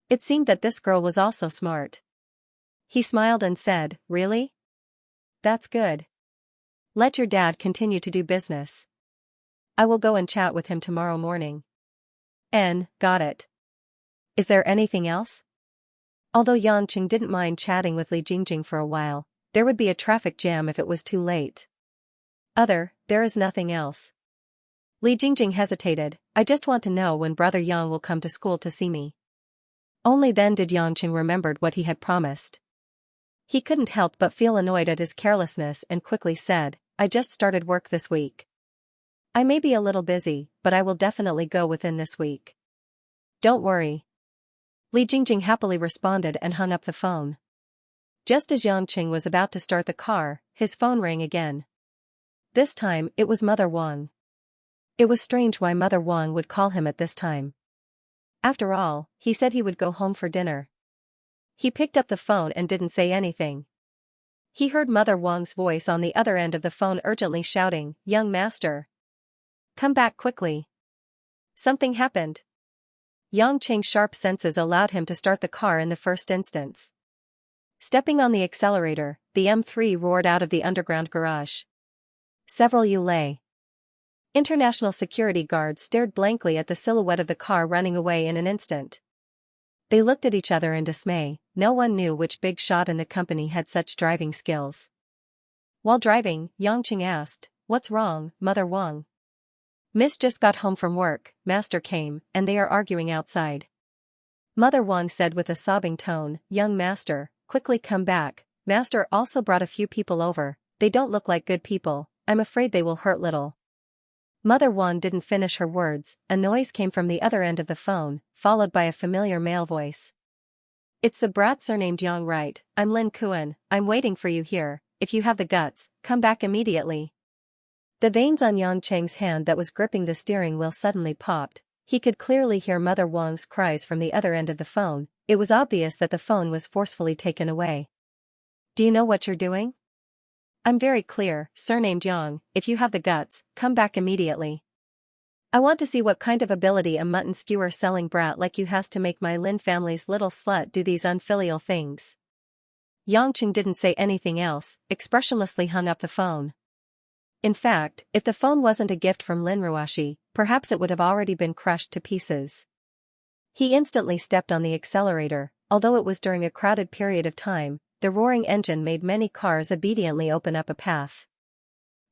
It seemed that this girl was also smart. He smiled and said, "Really? That's good. Let your dad continue to do business. I will go and chat with him tomorrow morning." Got it. Is there anything else? Although Yangqing didn't mind chatting with Li Jingjing for a while, there would be a traffic jam if it was too late. There is nothing else. Li Jingjing hesitated. "I just want to know when Brother Yang will come to school to see me." Only then did Yangqing remembered what he had promised. He couldn't help but feel annoyed at his carelessness and quickly said, "I just started work this week. I may be a little busy, but I will definitely go within this week. Don't worry." Li Jingjing happily responded and hung up the phone. Just as Yangqing was about to start the car, his phone rang again. This time, it was Mother Wang. It was strange why Mother Wang would call him at this time. After all, he said he would go home for dinner. He picked up the phone and didn't say anything. He heard Mother Wang's voice on the other end of the phone urgently shouting, "Young master! Come back quickly. Something happened." Yangqing's sharp senses allowed him to start the car in the first instance. Stepping on the accelerator, the M3 roared out of the underground garage. Several Yulei International security guards stared blankly at the silhouette of the car running away in an instant. They looked at each other in dismay. No one knew which big shot in the company had such driving skills. While driving, Yangqing asked, "What's wrong, Mother Wang?" "Miss just got home from work, Master came, and they are arguing outside." Mother Wang said with a sobbing tone, "Young Master, quickly come back. Master also brought a few people over. They don't look like good people. I'm afraid they will hurt little." Mother Wang didn't finish her words. A noise came from the other end of the phone, followed by a familiar male voice. "It's the brat surnamed Yang, right? I'm Lin Kuan. I'm waiting for you here. If you have the guts, come back immediately." The veins on Yangqing's hand that was gripping the steering wheel suddenly popped. He could clearly hear Mother Wang's cries from the other end of the phone. It was obvious that the phone was forcefully taken away. "Do you know what you're doing?" "I'm very clear, surnamed Yang. If you have the guts, come back immediately. I want to see what kind of ability a mutton skewer selling brat like you has to make my Lin family's little slut do these unfilial things." Yangqing didn't say anything else, expressionlessly hung up the phone. In fact, if the phone wasn't a gift from Lin Ruashi, perhaps it would have already been crushed to pieces. He instantly stepped on the accelerator. Although it was during a crowded period of time, the roaring engine made many cars obediently open up a path.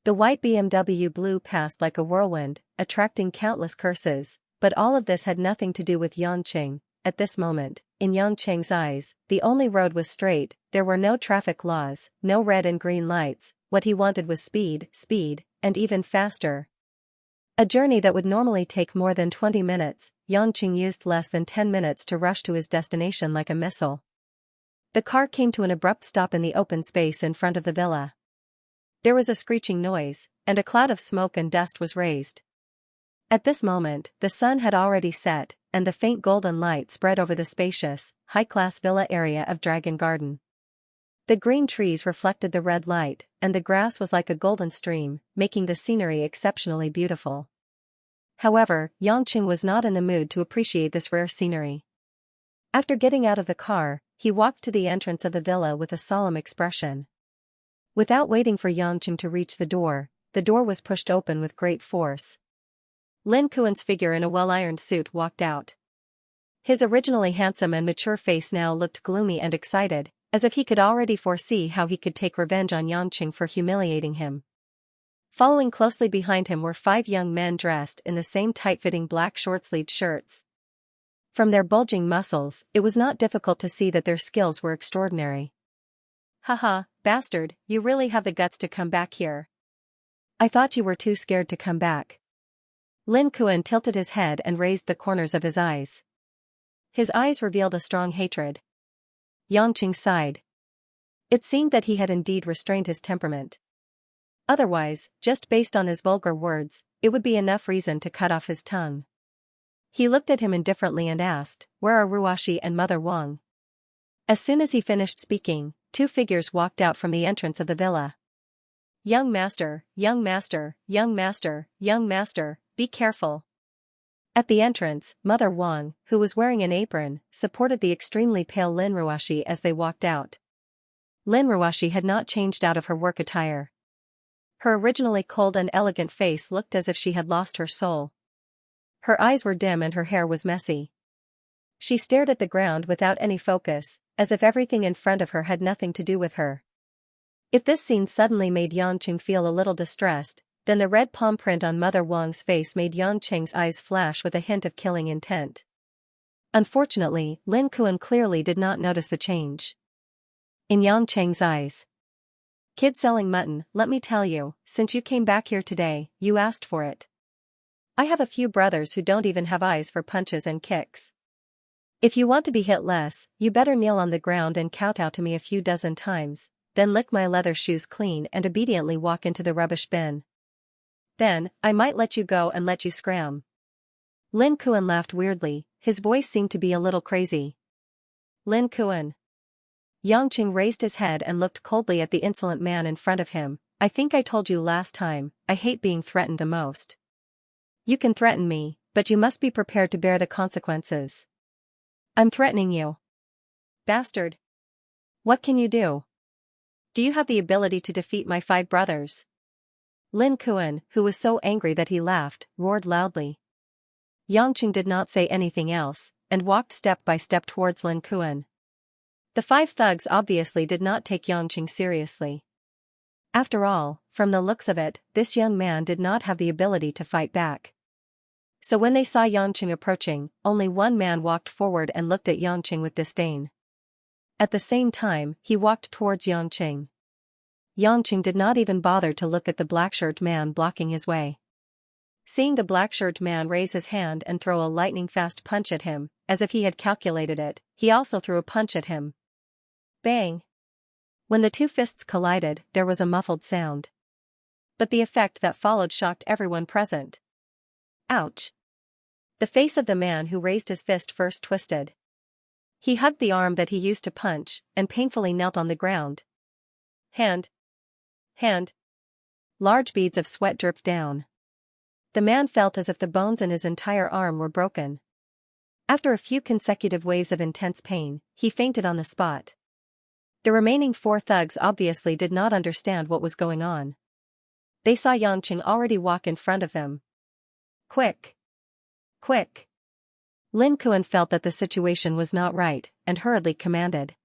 The white BMW blew past like a whirlwind, attracting countless curses, but all of this had nothing to do with Yangqing. At this moment, in Yangqing's eyes, the only road was straight. There were no traffic laws, no red and green lights. What he wanted was speed, and even faster. A journey that would normally take more than 20 minutes, Yangqing used less than 10 minutes to rush to his destination like a missile. The car came to an abrupt stop in the open space in front of the villa. There was a screeching noise, and a cloud of smoke and dust was raised. At this moment, the sun had already set, and the faint golden light spread over the spacious, high-class villa area of Dragon Garden. The green trees reflected the red light, and the grass was like a golden stream, making the scenery exceptionally beautiful. However, Yangqing was not in the mood to appreciate this rare scenery. After getting out of the car, he walked to the entrance of the villa with a solemn expression. Without waiting for Yangqing to reach the door was pushed open with great force. Lin Kuan's figure in a well-ironed suit walked out. His originally handsome and mature face now looked gloomy and excited, as if he could already foresee how he could take revenge on Yangqing for humiliating him. Following closely behind him were 5 young men dressed in the same tight-fitting black short-sleeved shirts. From their bulging muscles, it was not difficult to see that their skills were extraordinary. "Haha, bastard, you really have the guts to come back here. I thought you were too scared to come back." Lin Kuan tilted his head and raised the corners of his eyes. His eyes revealed a strong hatred. Yangqing sighed. It seemed that he had indeed restrained his temperament. Otherwise, just based on his vulgar words, it would be enough reason to cut off his tongue. He looked at him indifferently and asked, "Where are Ruashi and Mother Wang?" As soon as he finished speaking, 2 figures walked out from the entrance of the villa. "Young master, young master, young master, young master, be careful. At the entrance, Mother Wang, who was wearing an apron, supported the extremely pale Lin Ruoshi as they walked out. Lin Ruoshi had not changed out of her work attire. Her originally cold and elegant face looked as if she had lost her soul. Her eyes were dim and her hair was messy. She stared at the ground without any focus, as if everything in front of her had nothing to do with her. If this scene suddenly made Yanqing feel a little distressed, then the red palm print on Mother Wang's face made Yanqing's eyes flash with a hint of killing intent. Unfortunately, Lin Kuan clearly did not notice the change in Yanqing's eyes. "Kid selling mutton, let me tell you, since you came back here today, you asked for it. I have a few brothers who don't even have eyes for punches and kicks. If you want to be hit less, you better kneel on the ground and kowtow to me a few dozen times, then lick my leather shoes clean and obediently walk into the rubbish bin. Then, I might let you go and let you scram." Lin Kuan laughed weirdly, his voice seemed to be a little crazy. "Lin Kuan." Yanqing raised his head and looked coldly at the insolent man in front of him. "I think I told you last time, I hate being threatened the most. You can threaten me, but you must be prepared to bear the consequences." "I'm threatening you. Bastard. What can you do? Do you have the ability to defeat my 5 brothers?" Lin Kuan, who was so angry that he laughed, roared loudly. Yanqing did not say anything else, and walked step by step towards Lin Kuan. The 5 thugs obviously did not take Yanqing seriously. After all, from the looks of it, this young man did not have the ability to fight back. So when they saw Yanqing approaching, only one man walked forward and looked at Yanqing with disdain. At the same time, he walked towards Yanqing. Yanqing did not even bother to look at the black-shirt man blocking his way. Seeing the black-shirt man raise his hand and throw a lightning-fast punch at him, as if he had calculated it, he also threw a punch at him. Bang! When the 2 fists collided, there was a muffled sound. But the effect that followed shocked everyone present. Ouch! The face of the man who raised his fist first twisted. He hugged the arm that he used to punch, and painfully knelt on the ground. Hand. Large beads of sweat dripped down. The man felt as if the bones in his entire arm were broken. After a few consecutive waves of intense pain, he fainted on the spot. The remaining 4 thugs obviously did not understand what was going on. They saw Yanqing already walk in front of them. Quick! Quick! Lin Kuan felt that the situation was not right, and hurriedly commanded.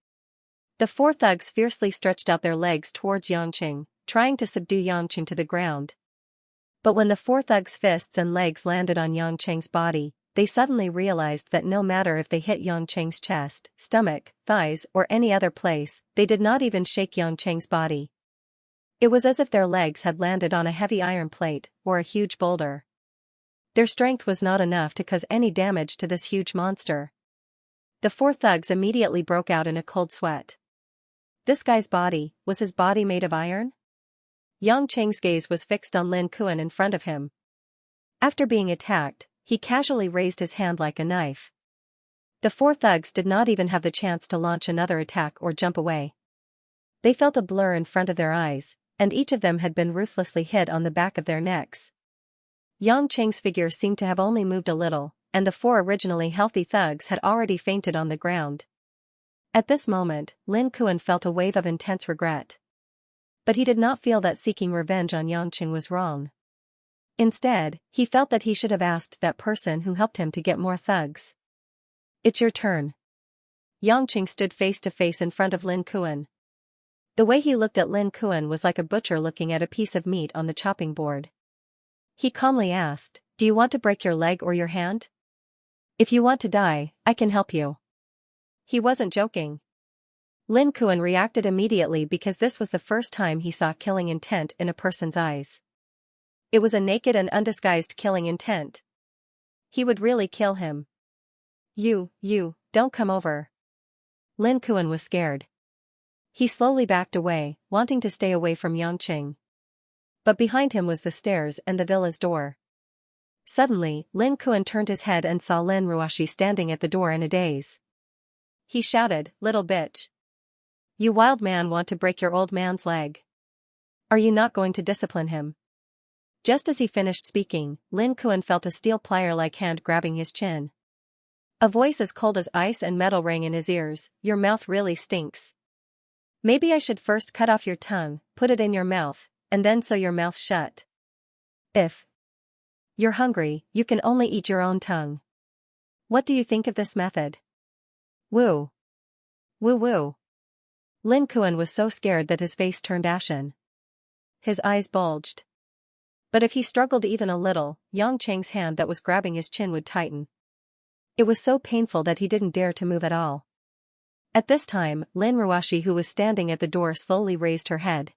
The 4 thugs fiercely stretched out their legs towards Yanqing, trying to subdue Yanqing to the ground. But when the 4 thugs' fists and legs landed on Yanqing's body, they suddenly realized that no matter if they hit Yanqing's chest, stomach, thighs, or any other place, they did not even shake Yanqing's body. It was as if their legs had landed on a heavy iron plate, or a huge boulder. Their strength was not enough to cause any damage to this huge monster. The 4 thugs immediately broke out in a cold sweat. This guy's body, was his body made of iron? Yanqing's gaze was fixed on Lin Kuan in front of him. After being attacked, he casually raised his hand like a knife. The 4 thugs did not even have the chance to launch another attack or jump away. They felt a blur in front of their eyes, and each of them had been ruthlessly hit on the back of their necks. Yanqing's figure seemed to have only moved a little, and the 4 originally healthy thugs had already fainted on the ground. At this moment, Lin Kuan felt a wave of intense regret. But he did not feel that seeking revenge on Yanqing was wrong. Instead, he felt that he should have asked that person who helped him to get more thugs. "It's your turn." Yanqing stood face to face in front of Lin Kuan. The way he looked at Lin Kuan was like a butcher looking at a piece of meat on the chopping board. He calmly asked, "Do you want to break your leg or your hand? If you want to die, I can help you." He wasn't joking. Lin Kuan reacted immediately because this was the first time he saw killing intent in a person's eyes. It was a naked and undisguised killing intent. He would really kill him. You, don't come over." Lin Kuan was scared. He slowly backed away, wanting to stay away from Yanqing. But behind him was the stairs and the villa's door. Suddenly, Lin Kuan turned his head and saw Lin Ruoshi standing at the door in a daze. He shouted, "Little bitch. You wild man want to break your old man's leg. Are you not going to discipline him?" Just as he finished speaking, Lin Kuan felt a steel plier-like hand grabbing his chin. A voice as cold as ice and metal rang in his ears, "Your mouth really stinks. Maybe I should first cut off your tongue, put it in your mouth, and then sew your mouth shut. If you're hungry, you can only eat your own tongue. What do you think of this method?" Woo. Woo woo. Lin Kuan was so scared that his face turned ashen. His eyes bulged. But if he struggled even a little, Yang Cheng's hand that was grabbing his chin would tighten. It was so painful that he didn't dare to move at all. At this time, Lin Ruashi, who was standing at the door, slowly raised her head.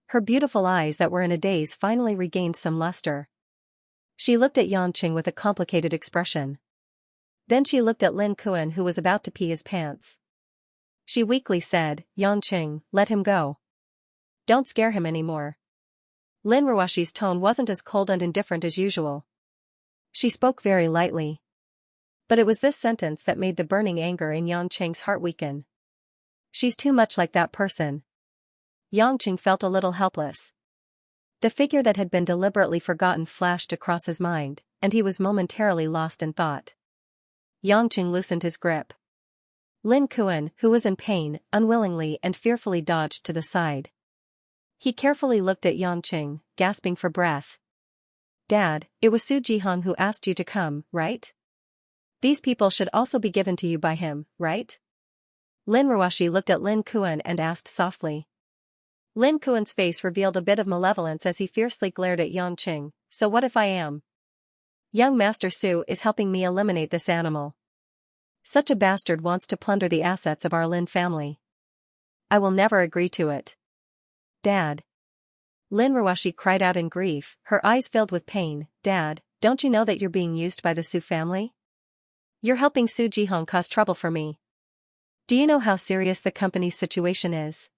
Her beautiful eyes that were in a daze finally regained some luster. She looked at Yang Cheng with a complicated expression. Then she looked at Lin Kuan, who was about to pee his pants. She weakly said, "Yang Cheng, let him go. Don't scare him anymore." Lin Ruashi's tone wasn't as cold and indifferent as usual. She spoke very lightly. But it was this sentence that made the burning anger in Yang Cheng's heart weaken. She's too much like that person. Yang Cheng felt a little helpless. The figure that had been deliberately forgotten flashed across his mind, and he was momentarily lost in thought. Yang Cheng loosened his grip. Lin Kuan, who was in pain, unwillingly and fearfully dodged to the side. He carefully looked at Yang Cheng, gasping for breath. "Dad, it was Su Jihong who asked you to come, right? These people should also be given to you by him, right?" Lin Ruashi looked at Lin Kuan and asked softly. Lin Kuan's face revealed a bit of malevolence as he fiercely glared at Yang Cheng. "So what if I am? Young Master Su is helping me eliminate this animal. Such a bastard wants to plunder the assets of our Lin family. I will never agree to it." "Dad!" Lin Ruashi cried out in grief, her eyes filled with pain. "Dad, don't you know that you're being used by the Su family? You're helping Su Jihong cause trouble for me. Do you know how serious the company's situation is?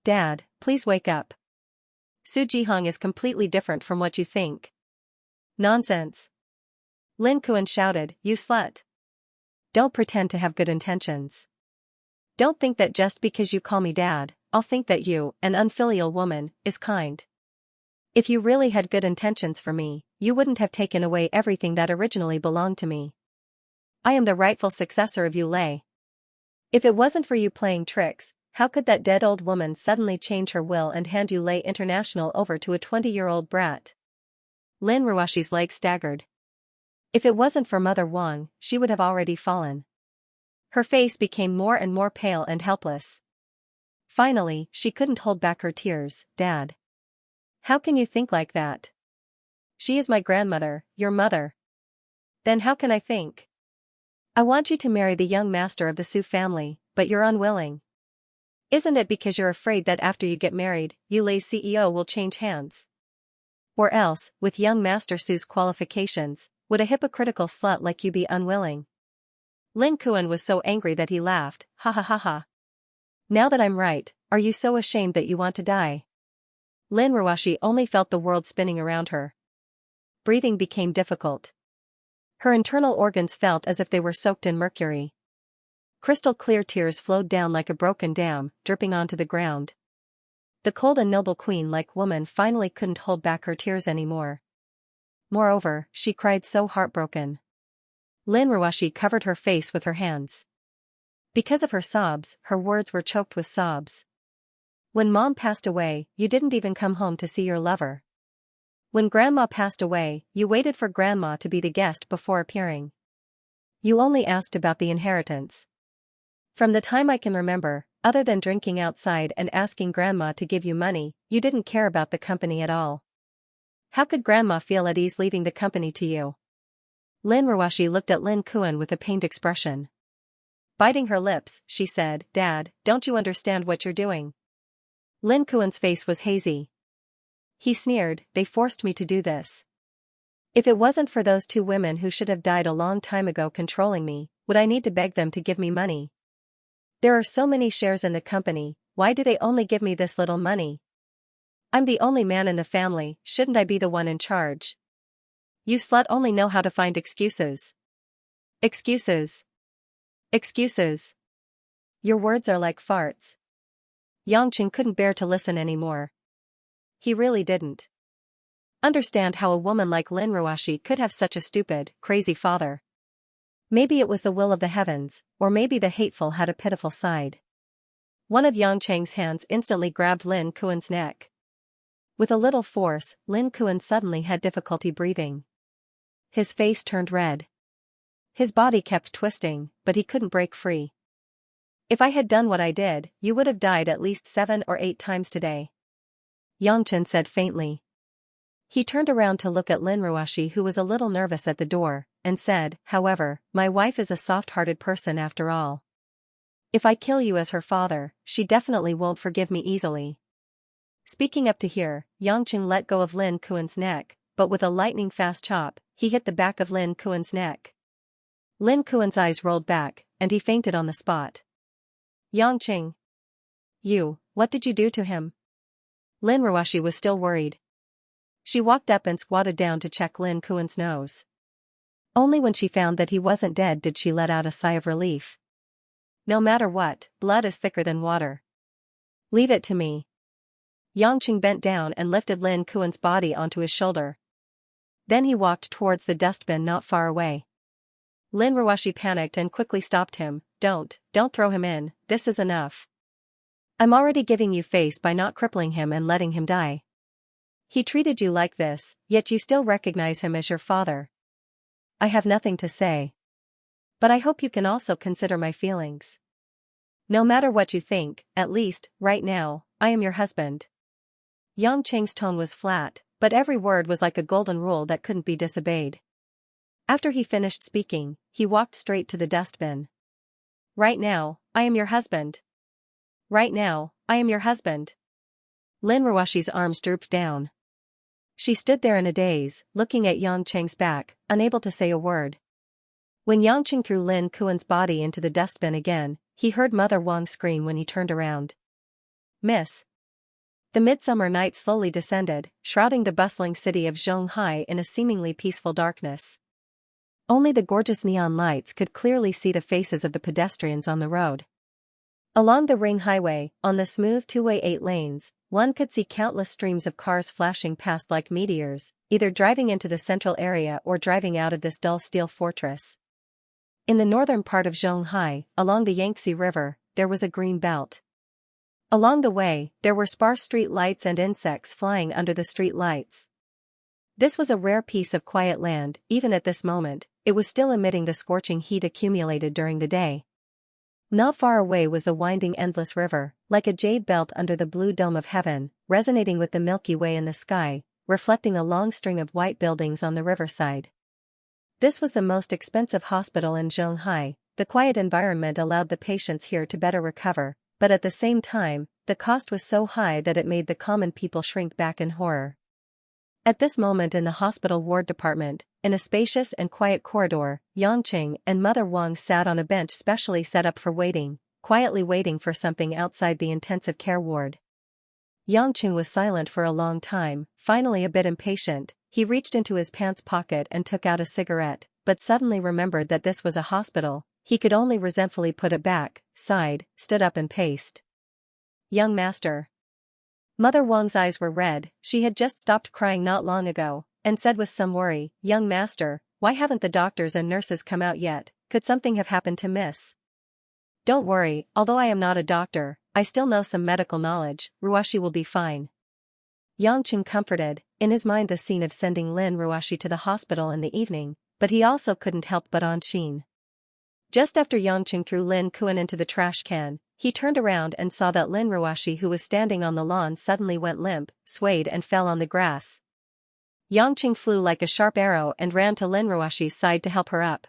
Dad, please wake up. Su Jihong is completely different from what you think." "Nonsense!" Lin Kuan shouted, "You slut. Don't pretend to have good intentions. Don't think that just because you call me Dad, I'll think that you, an unfilial woman, is kind. If you really had good intentions for me, you wouldn't have taken away everything that originally belonged to me. I am the rightful successor of Yu Lei. If it wasn't for you playing tricks, how could that dead old woman suddenly change her will and hand Yu Lei International over to a 20-year-old brat?" Lin Ruashi's legs staggered. If it wasn't for Mother Wang, she would have already fallen. Her face became more and more pale and helpless. Finally, she couldn't hold back her tears. "Dad. How can you think like that? She is my grandmother, your mother. Then how can I think? I want you to marry the young master of the Su family, but you're unwilling. Isn't it because you're afraid that after you get married, Yu Lei's CEO will change hands? Or else, with young Master Su's qualifications, would a hypocritical slut like you be unwilling?" Lin Kuan was so angry that he laughed, "Ha ha ha ha. Now that I'm right, are you so ashamed that you want to die?" Lin Ruashi only felt the world spinning around her. Breathing became difficult. Her internal organs felt as if they were soaked in mercury. Crystal clear tears flowed down like a broken dam, dripping onto the ground. The cold and noble queen-like woman finally couldn't hold back her tears anymore. Moreover, she cried so heartbroken. Lin Ruashi covered her face with her hands. Because of her sobs, her words were choked with sobs. "When Mom passed away, you didn't even come home to see your lover. When Grandma passed away, you waited for Grandma to be the guest before appearing. You only asked about the inheritance. From the time I can remember, other than drinking outside and asking Grandma to give you money, you didn't care about the company at all. How could Grandma feel at ease leaving the company to you?" Lin Ruashi looked at Lin Kuan with a pained expression. Biting her lips, she said, "Dad, don't you understand what you're doing?" Lin Kuan's face was hazy. He sneered, "They forced me to do this. If it wasn't for those two women who should have died a long time ago controlling me, would I need to beg them to give me money? There are so many shares in the company, why do they only give me this little money? I'm the only man in the family, shouldn't I be the one in charge? You slut only know how to find excuses. Excuses. Excuses. Your words are like farts." Yang Cheng couldn't bear to listen anymore. He really didn't. understand how a woman like Lin Ruashi could have such a stupid, crazy father. Maybe it was the will of the heavens, or maybe the hateful had a pitiful side. One of Yang Cheng's hands instantly grabbed Lin Kuan's neck. With a little force, Lin Kuan suddenly had difficulty breathing. His face turned red. His body kept twisting, but he couldn't break free. If I had done what I did, you would have died at least 7 or 8 times today. Yang Chen said faintly. He turned around to look at Lin Ruashi, who was a little nervous at the door, and said, however, my wife is a soft-hearted person after all. If I kill you as her father, she definitely won't forgive me easily. Speaking up to here, Yang Chen let go of Lin Kuan's neck, but with a lightning-fast chop, he hit the back of Lin Kuan's neck. Lin Kuan's eyes rolled back, and he fainted on the spot. Yang Chen. What did you do to him? Lin Ruashi was still worried. She walked up and squatted down to check Lin Kuan's nose. Only when she found that he wasn't dead did she let out a sigh of relief. No matter what, blood is thicker than water. Leave it to me. Yang Chen bent down and lifted Lin Kuan's body onto his shoulder. Then he walked towards the dustbin not far away. Lin Ruashi panicked and quickly stopped him. Don't throw him in, this is enough. I'm already giving you face by not crippling him and letting him die. He treated you like this, yet you still recognize him as your father. I have nothing to say. But I hope you can also consider my feelings. No matter what you think, at least, right now, I am your husband. Yang Cheng's tone was flat, but every word was like a golden rule that couldn't be disobeyed. After he finished speaking, he walked straight to the dustbin. Right now, I am your husband. Right now, I am your husband. Lin Ruashi's arms drooped down. She stood there in a daze, looking at Yang Cheng's back, unable to say a word. When Yang Cheng threw Lin Kuan's body into the dustbin again, he heard Mother Wang scream when he turned around. Miss. The midsummer night slowly descended, shrouding the bustling city of Zhonghai in a seemingly peaceful darkness. Only the gorgeous neon lights could clearly see the faces of the pedestrians on the road. Along the ring highway, on the smooth two-way 8 lanes, one could see countless streams of cars flashing past like meteors, either driving into the central area or driving out of this dull steel fortress. In the northern part of Zhonghai, along the Yangtze River, there was a green belt. Along the way, there were sparse street lights and insects flying under the street lights. This was a rare piece of quiet land. Even at this moment, it was still emitting the scorching heat accumulated during the day. Not far away was the winding endless river, like a jade belt under the blue dome of heaven, resonating with the Milky Way in the sky, reflecting a long string of white buildings on the riverside. This was the most expensive hospital in Zhonghai. The quiet environment allowed the patients here to better recover, but at the same time, the cost was so high that it made the common people shrink back in horror. At this moment in the hospital ward department, in a spacious and quiet corridor, Yang Cheng and Mother Wang sat on a bench specially set up for waiting, quietly waiting for something outside the intensive care ward. Yang Cheng was silent for a long time, finally a bit impatient. He reached into his pants pocket and took out a cigarette, but suddenly remembered that this was a hospital. He could only resentfully put it back, sighed, stood up and paced. Young master. Mother Wang's eyes were red. She had just stopped crying not long ago, and said with some worry, young master, why haven't the doctors and nurses come out yet? Could something have happened to Miss? Don't worry, although I am not a doctor, I still know some medical knowledge. Ruashi will be fine. Yang Cheng comforted, in his mind the scene of sending Lin Ruashi to the hospital in the evening, but he also couldn't help but on Sheen. Just after Yang Cheng threw Lin Kuan into the trash can, he turned around and saw that Lin Ruashi, who was standing on the lawn, suddenly went limp, swayed and fell on the grass. Yang Cheng flew like a sharp arrow and ran to Lin Ruashi's side to help her up.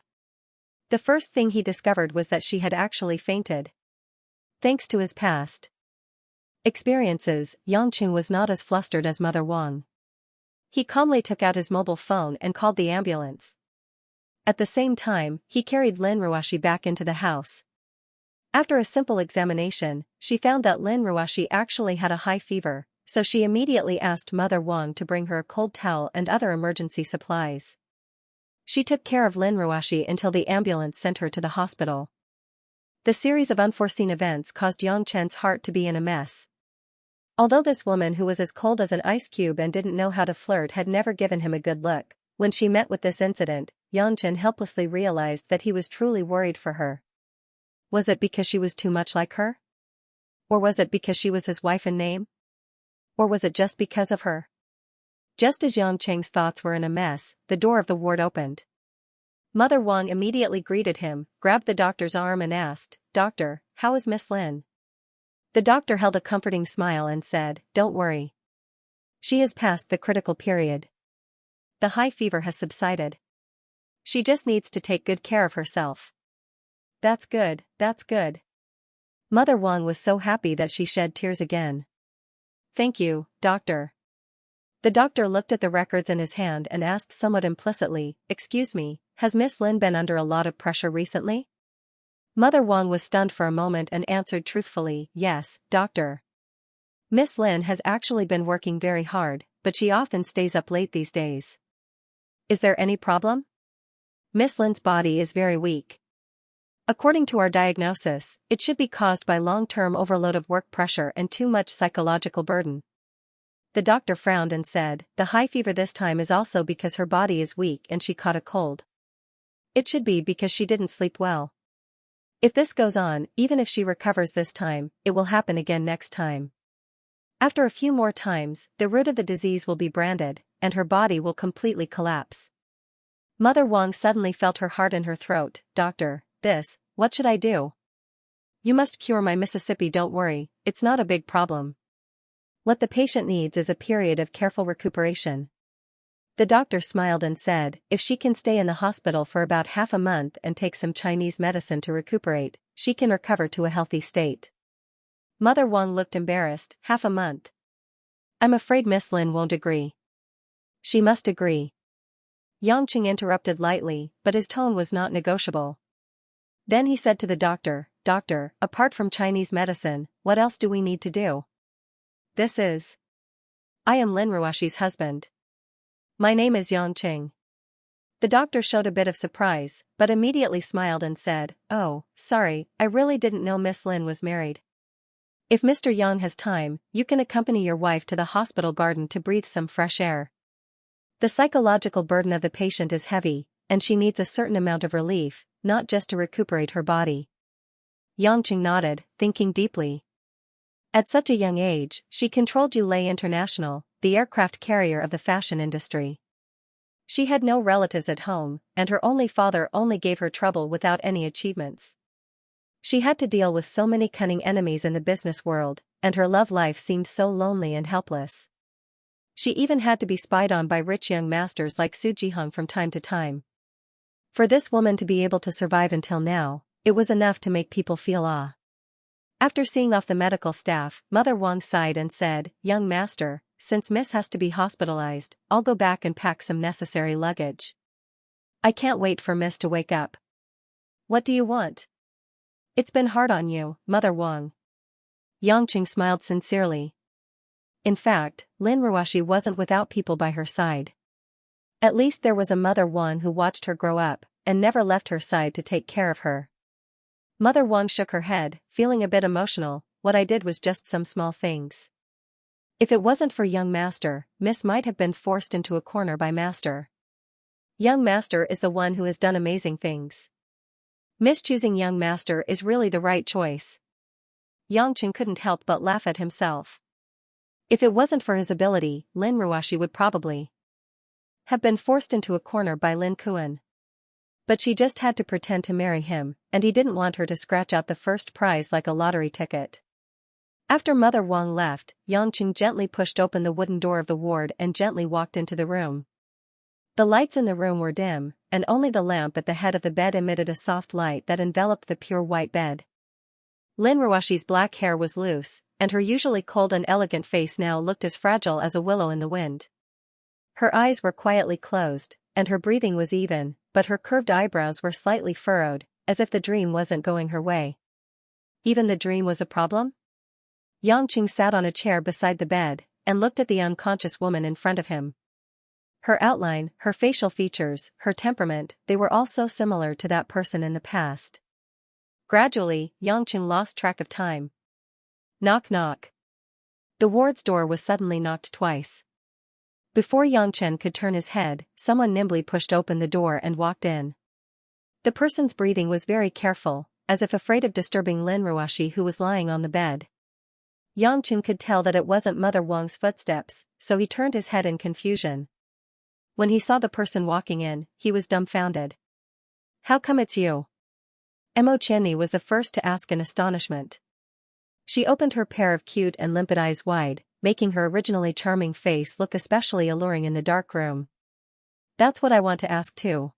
The first thing he discovered was that she had actually fainted. Thanks to his past experiences, Yang Cheng was not as flustered as Mother Wang. He calmly took out his mobile phone and called the ambulance. At the same time, he carried Lin Ruashi back into the house. After a simple examination, she found that Lin Ruashi actually had a high fever, so she immediately asked Mother Wang to bring her a cold towel and other emergency supplies. She took care of Lin Ruashi until the ambulance sent her to the hospital. The series of unforeseen events caused Yang Chen's heart to be in a mess. Although this woman who was as cold as an ice cube and didn't know how to flirt had never given him a good look, when she met with this incident, Xianxia helplessly realized that he was truly worried for her. Was it because she was too much like her? Or was it because she was his wife in name? Or was it just because of her? Just as Xianxia's thoughts were in a mess, the door of the ward opened. Mother Wang immediately greeted him, grabbed the doctor's arm and asked, "Doctor, how is Miss Lin?" The doctor held a comforting smile and said, "Don't worry. She has passed the critical period. The high fever has subsided. She just needs to take good care of herself." That's good, that's good. Mother Wang was so happy that she shed tears again. "Thank you, doctor." The doctor looked at the records in his hand and asked somewhat implicitly, "Excuse me, has Miss Lin been under a lot of pressure recently?" Mother Wang was stunned for a moment and answered truthfully, "Yes, doctor. Miss Lin has actually been working very hard, but she often stays up late these days." "Is there any problem?" "Miss Lin's body is very weak. According to our diagnosis, it should be caused by long-term overload of work pressure and too much psychological burden." The doctor frowned and said, "The high fever this time is also because her body is weak and she caught a cold. It should be because she didn't sleep well. If this goes on, even if she recovers this time, it will happen again next time. After a few more times, the root of the disease will be branded, and her body will completely collapse." Mother Wang suddenly felt her heart in her throat. "Doctor, what should I do?" "You must cure my Mississippi, don't worry, it's not a big problem. What the patient needs is a period of careful recuperation." The doctor smiled and said, "If she can stay in the hospital for about half a month and take some Chinese medicine to recuperate, she can recover to a healthy state." Mother Wang looked embarrassed. "Half a month? I'm afraid Miss Lin won't agree." "She must agree." Yangqing interrupted lightly, but his tone was not negotiable. Then he said to the doctor, "Doctor, apart from Chinese medicine, what else do we need to do?" I am Lin Ruashi's husband. My name is Yangqing." The doctor showed a bit of surprise, but immediately smiled and said, "Oh, sorry, I really didn't know Miss Lin was married. If Mr. Yang has time, you can accompany your wife to the hospital garden to breathe some fresh air. The psychological burden of the patient is heavy, and she needs a certain amount of relief, not just to recuperate her body." Yangqing nodded, thinking deeply. At such a young age, she controlled Yulei International, the aircraft carrier of the fashion industry. She had no relatives at home, and her only father only gave her trouble without any achievements. She had to deal with so many cunning enemies in the business world, and her love life seemed so lonely and helpless. She even had to be spied on by rich young masters like Su Jihong from time to time. For this woman to be able to survive until now, it was enough to make people feel awe. After seeing off the medical staff, Mother Wang sighed and said, "Young master, since Miss has to be hospitalized, I'll go back and pack some necessary luggage. I can't wait for Miss to wake up." "What do you want?" "It's been hard on you, Mother Wang." Yangqing smiled sincerely. In fact, Lin Ruashi wasn't without people by her side. At least there was a Mother Wang who watched her grow up, and never left her side to take care of her. Mother Wang shook her head, feeling a bit emotional. "What I did was just some small things. If it wasn't for young master, Miss might have been forced into a corner by master. Young master is the one who has done amazing things. Miss choosing young master is really the right choice." Yangqing couldn't help but laugh at himself. If it wasn't for his ability, Lin Ruashi would probably have been forced into a corner by Lin Kuan. But she just had to pretend to marry him, and he didn't want her to scratch out the first prize like a lottery ticket. After Mother Wang left, Yangqing gently pushed open the wooden door of the ward and gently walked into the room. The lights in the room were dim, and only the lamp at the head of the bed emitted a soft light that enveloped the pure white bed. Lin Ruashi's black hair was loose, and her usually cold and elegant face now looked as fragile as a willow in the wind. Her eyes were quietly closed, and her breathing was even, but her curved eyebrows were slightly furrowed, as if the dream wasn't going her way. Even the dream was a problem? Yangqing sat on a chair beside the bed, and looked at the unconscious woman in front of him. Her outline, her facial features, her temperament, they were all so similar to that person in the past. Gradually, Yangqing lost track of time. Knock knock. The ward's door was suddenly knocked twice. Before Yangchen could turn his head, someone nimbly pushed open the door and walked in. The person's breathing was very careful, as if afraid of disturbing Lin Ruoshi, who was lying on the bed. Yangchen could tell that it wasn't Mother Wang's footsteps, so he turned his head in confusion. When he saw the person walking in, he was dumbfounded. "How come it's you?" Mo Qianni was the first to ask in astonishment. She opened her pair of cute and limpid eyes wide, making her originally charming face look especially alluring in the dark room. "That's what I want to ask too.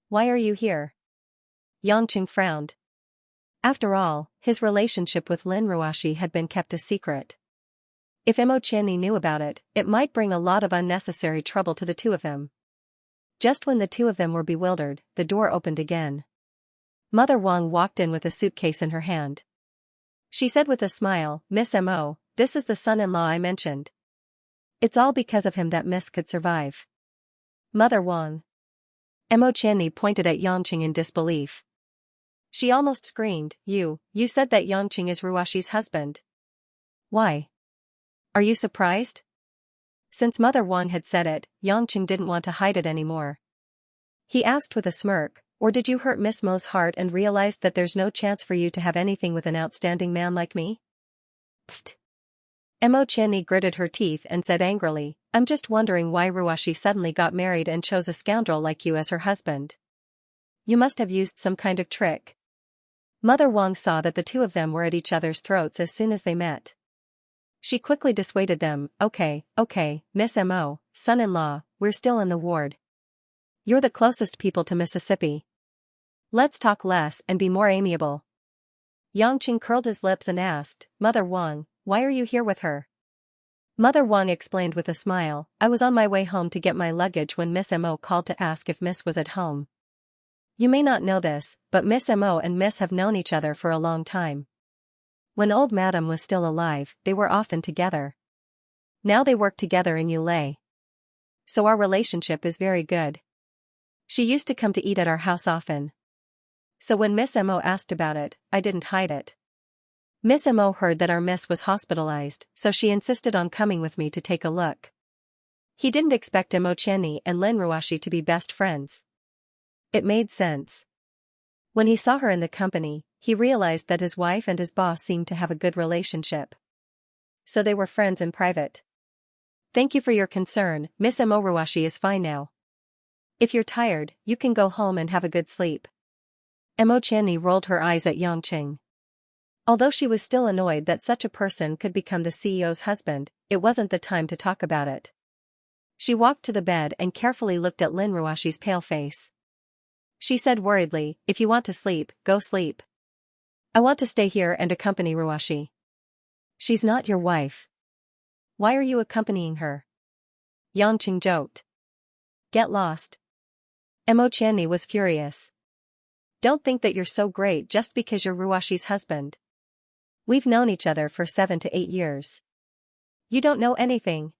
Why are you here?" Yangchen frowned. After all, his relationship with Lin Ruoshi had been kept a secret. If Mo Qianni knew about it, it might bring a lot of unnecessary trouble to the two of them. Just when the two of them were bewildered, the door opened again. Mother Wang walked in with a suitcase in her hand. She said with a smile, "Miss Mo, this is the son-in-law I mentioned. It's all because of him that Miss could survive." "Mother Wang." Mo Qianni pointed at Yangchen in disbelief. She almost screamed, You said that Yangchen is Ruoshi's husband. Why? Are you surprised?" Since Mother Wang had said it, Yangchen didn't want to hide it anymore. He asked with a smirk, "Or did you hurt Miss Mo's heart and realized that there's no chance for you to have anything with an outstanding man like me?" Pfft. Mo Qianni gritted her teeth and said angrily, "I'm just wondering why Ruoshi suddenly got married and chose a scoundrel like you as her husband. You must have used some kind of trick." Mother Wang saw that the two of them were at each other's throats as soon as they met. She quickly dissuaded them, Okay, Miss Mo, son-in-law, we're still in the ward. You're the closest people to Mississippi. Let's talk less and be more amiable." Yangchen curled his lips and asked, "Mother Wang, why are you here with her?" Mother Wang explained with a smile, "I was on my way home to get my luggage when Miss Mo called to ask if Miss was at home. You may not know this, but Miss Mo and Miss have known each other for a long time. When old Madam was still alive, they were often together. Now they work together in Yulei. So our relationship is very good. She used to come to eat at our house often. So when Miss Mo asked about it, I didn't hide it. Miss Mo heard that our Miss was hospitalized, so she insisted on coming with me to take a look." He didn't expect Mo Qianni and Lin Ruoshi to be best friends. It made sense. When he saw her in the company, he realized that his wife and his boss seemed to have a good relationship. So they were friends in private. "Thank you for your concern, Miss Mo. Ruoshi is fine now. If you're tired, you can go home and have a good sleep." Mo Qianni rolled her eyes at Yangchen. Although she was still annoyed that such a person could become the CEO's husband, it wasn't the time to talk about it. She walked to the bed and carefully looked at Lin Ruoshi's pale face. She said worriedly, "If you want to sleep, go sleep. I want to stay here and accompany Ruoshi." "She's not your wife. Why are you accompanying her?" Yangchen joked. "Get lost." Mo Qianni was furious. "Don't think that you're so great just because you're Ruoshi's husband. We've known each other for 7 to 8 years. You don't know anything.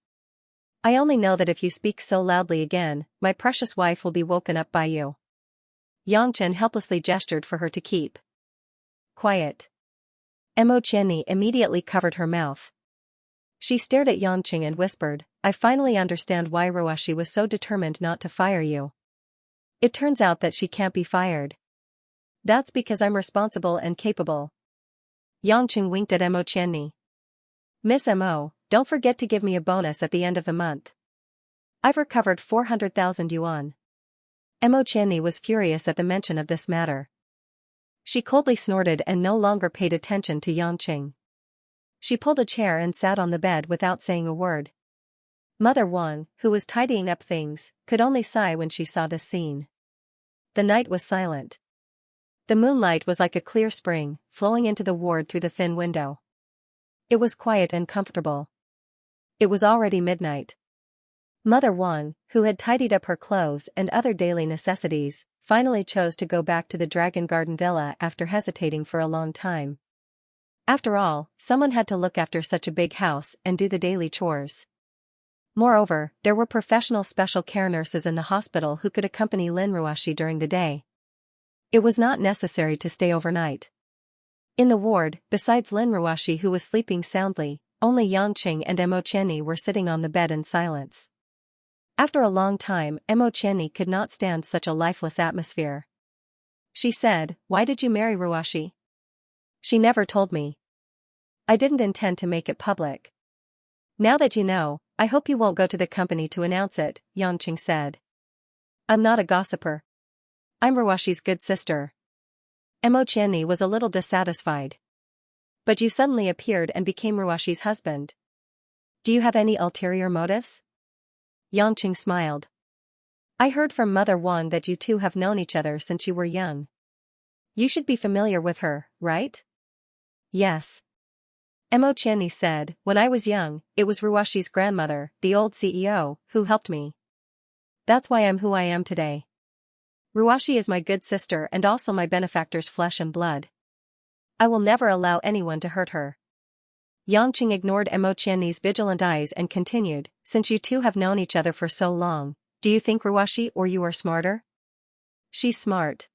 I only know that if you speak so loudly again, my precious wife will be woken up by you." Yangchen helplessly gestured for her to keep quiet. Mo Qianni immediately covered her mouth. She stared at Yangchen and whispered, "I finally understand why Ruoshi was so determined not to fire you. It turns out that she can't be fired. That's because I'm responsible and capable." Yangchen winked at Mo Qianni. "Miss Mo, don't forget to give me a bonus at the end of the month. I've recovered 400,000 yuan." Mo Qianni was furious at the mention of this matter. She coldly snorted and no longer paid attention to Yangchen. She pulled a chair and sat on the bed without saying a word. Mother Wang, who was tidying up things, could only sigh when she saw this scene. The night was silent. The moonlight was like a clear spring, flowing into the ward through the thin window. It was quiet and comfortable. It was already midnight. Mother Wang, who had tidied up her clothes and other daily necessities, finally chose to go back to the Dragon Garden Villa after hesitating for a long time. After all, someone had to look after such a big house and do the daily chores. Moreover, there were professional special care nurses in the hospital who could accompany Lin Ruoshi during the day. It was not necessary to stay overnight. In the ward, besides Lin Ruoshi who was sleeping soundly, Only Yangqing and Qianni were sitting on the bed in silence. After a long time, Qianni could not stand such a lifeless atmosphere. She said, "Why did you marry Ruoshi?" "She never told me. I didn't intend to make it public." "Now that you know, I hope you won't go to the company to announce it," Yangqing said. "I'm not a gossiper. I'm Ruoshi's good sister." Qianni was a little dissatisfied. "But you suddenly appeared and became Ruoshi's husband. Do you have any ulterior motives?" Yangqing smiled. "I heard from Mother Wang that you two have known each other since you were young. You should be familiar with her, right?" "Yes." Qianni said, "When I was young, it was Ruoshi's grandmother, the old CEO, who helped me. That's why I'm who I am today. Ruoshi is my good sister and also my benefactor's flesh and blood. I will never allow anyone to hurt her." Yangqing ignored Qianni's vigilant eyes and continued, "Since you two have known each other for so long, do you think Ruoshi or you are smarter?" "She's smart."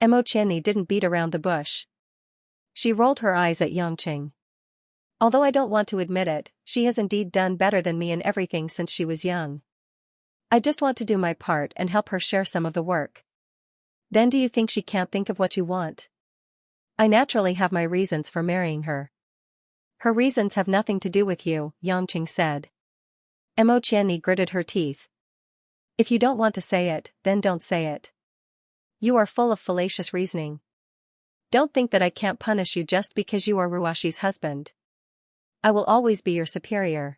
Qianni didn't beat around the bush. She rolled her eyes at Yangqing. "Although I don't want to admit it, she has indeed done better than me in everything since she was young. I just want to do my part and help her share some of the work." "Then do you think she can't think of what you want?" "I naturally have my reasons for marrying her." "Her reasons have nothing to do with you," Yangqing said. Qianni gritted her teeth. "If you don't want to say it, then don't say it. You are full of fallacious reasoning. Don't think that I can't punish you just because you are Ruoshi's husband. I will always be your superior.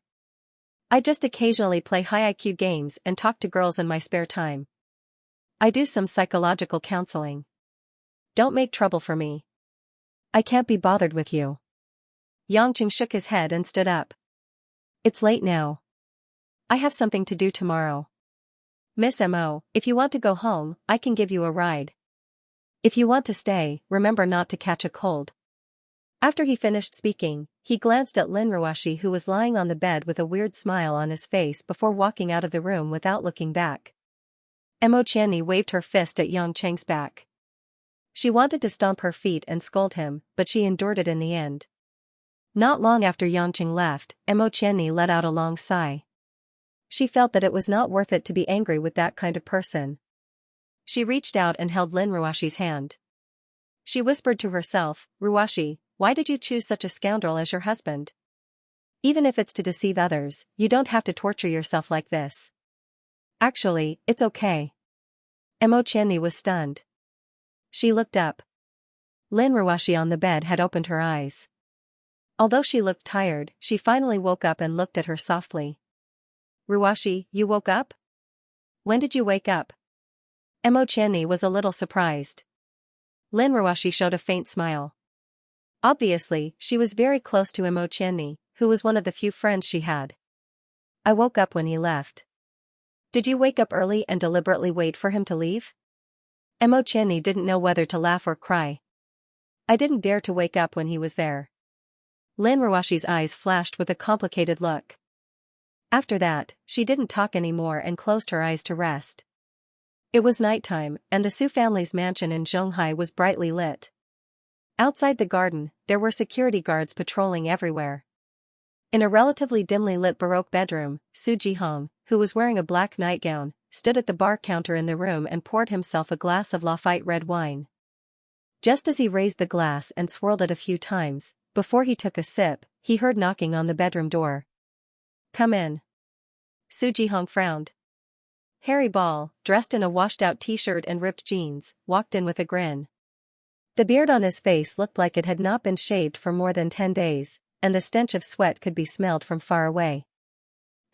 I just occasionally play high IQ games and talk to girls in my spare time. I do some psychological counseling. Don't make trouble for me. I can't be bothered with you." Yangqing shook his head and stood up. "It's late now. I have something to do tomorrow. Miss Mo, if you want to go home, I can give you a ride. If you want to stay, remember not to catch a cold." After he finished speaking, he glanced at Lin Ruoshi, who was lying on the bed with a weird smile on his face before walking out of the room without looking back. Qianni waved her fist at Yangqing's back. She wanted to stomp her feet and scold him, but she endured it in the end. Not long after Yangqing left, Qianni let out a long sigh. She felt that it was not worth it to be angry with that kind of person. She reached out and held Lin Ruoshi's hand. She whispered to herself, "Ruoshi, why did you choose such a scoundrel as your husband? Even if it's to deceive others, you don't have to torture yourself like this. Actually, it's okay." Qianni was stunned. She looked up. Lin Ruoshi on the bed had opened her eyes. Although she looked tired, she finally woke up and looked at her softly. "Ruoshi, you woke up? When did you wake up?" Qianni was a little surprised. Lin Ruoshi showed a faint smile. Obviously, she was very close to Qianni, who was one of the few friends she had. "I woke up when he left." "Did you wake up early and deliberately wait for him to leave?" Qianni didn't know whether to laugh or cry. "I didn't dare to wake up when he was there." Lin Ruoshi's eyes flashed with a complicated look. After that, she didn't talk anymore and closed her eyes to rest. It was nighttime, and the Su family's mansion in Zhonghai was brightly lit. Outside the garden, there were security guards patrolling everywhere. In a relatively dimly lit Baroque bedroom, Su Jihong, who was wearing a black nightgown, stood at the bar counter in the room and poured himself a glass of Lafite red wine. Just as he raised the glass and swirled it a few times, before he took a sip, he heard knocking on the bedroom door. "Come in." Su Jihong frowned. Harry Ball, dressed in a washed-out t-shirt and ripped jeans, walked in with a grin. The beard on his face looked like it had not been shaved for more than 10 days, and the stench of sweat could be smelled from far away.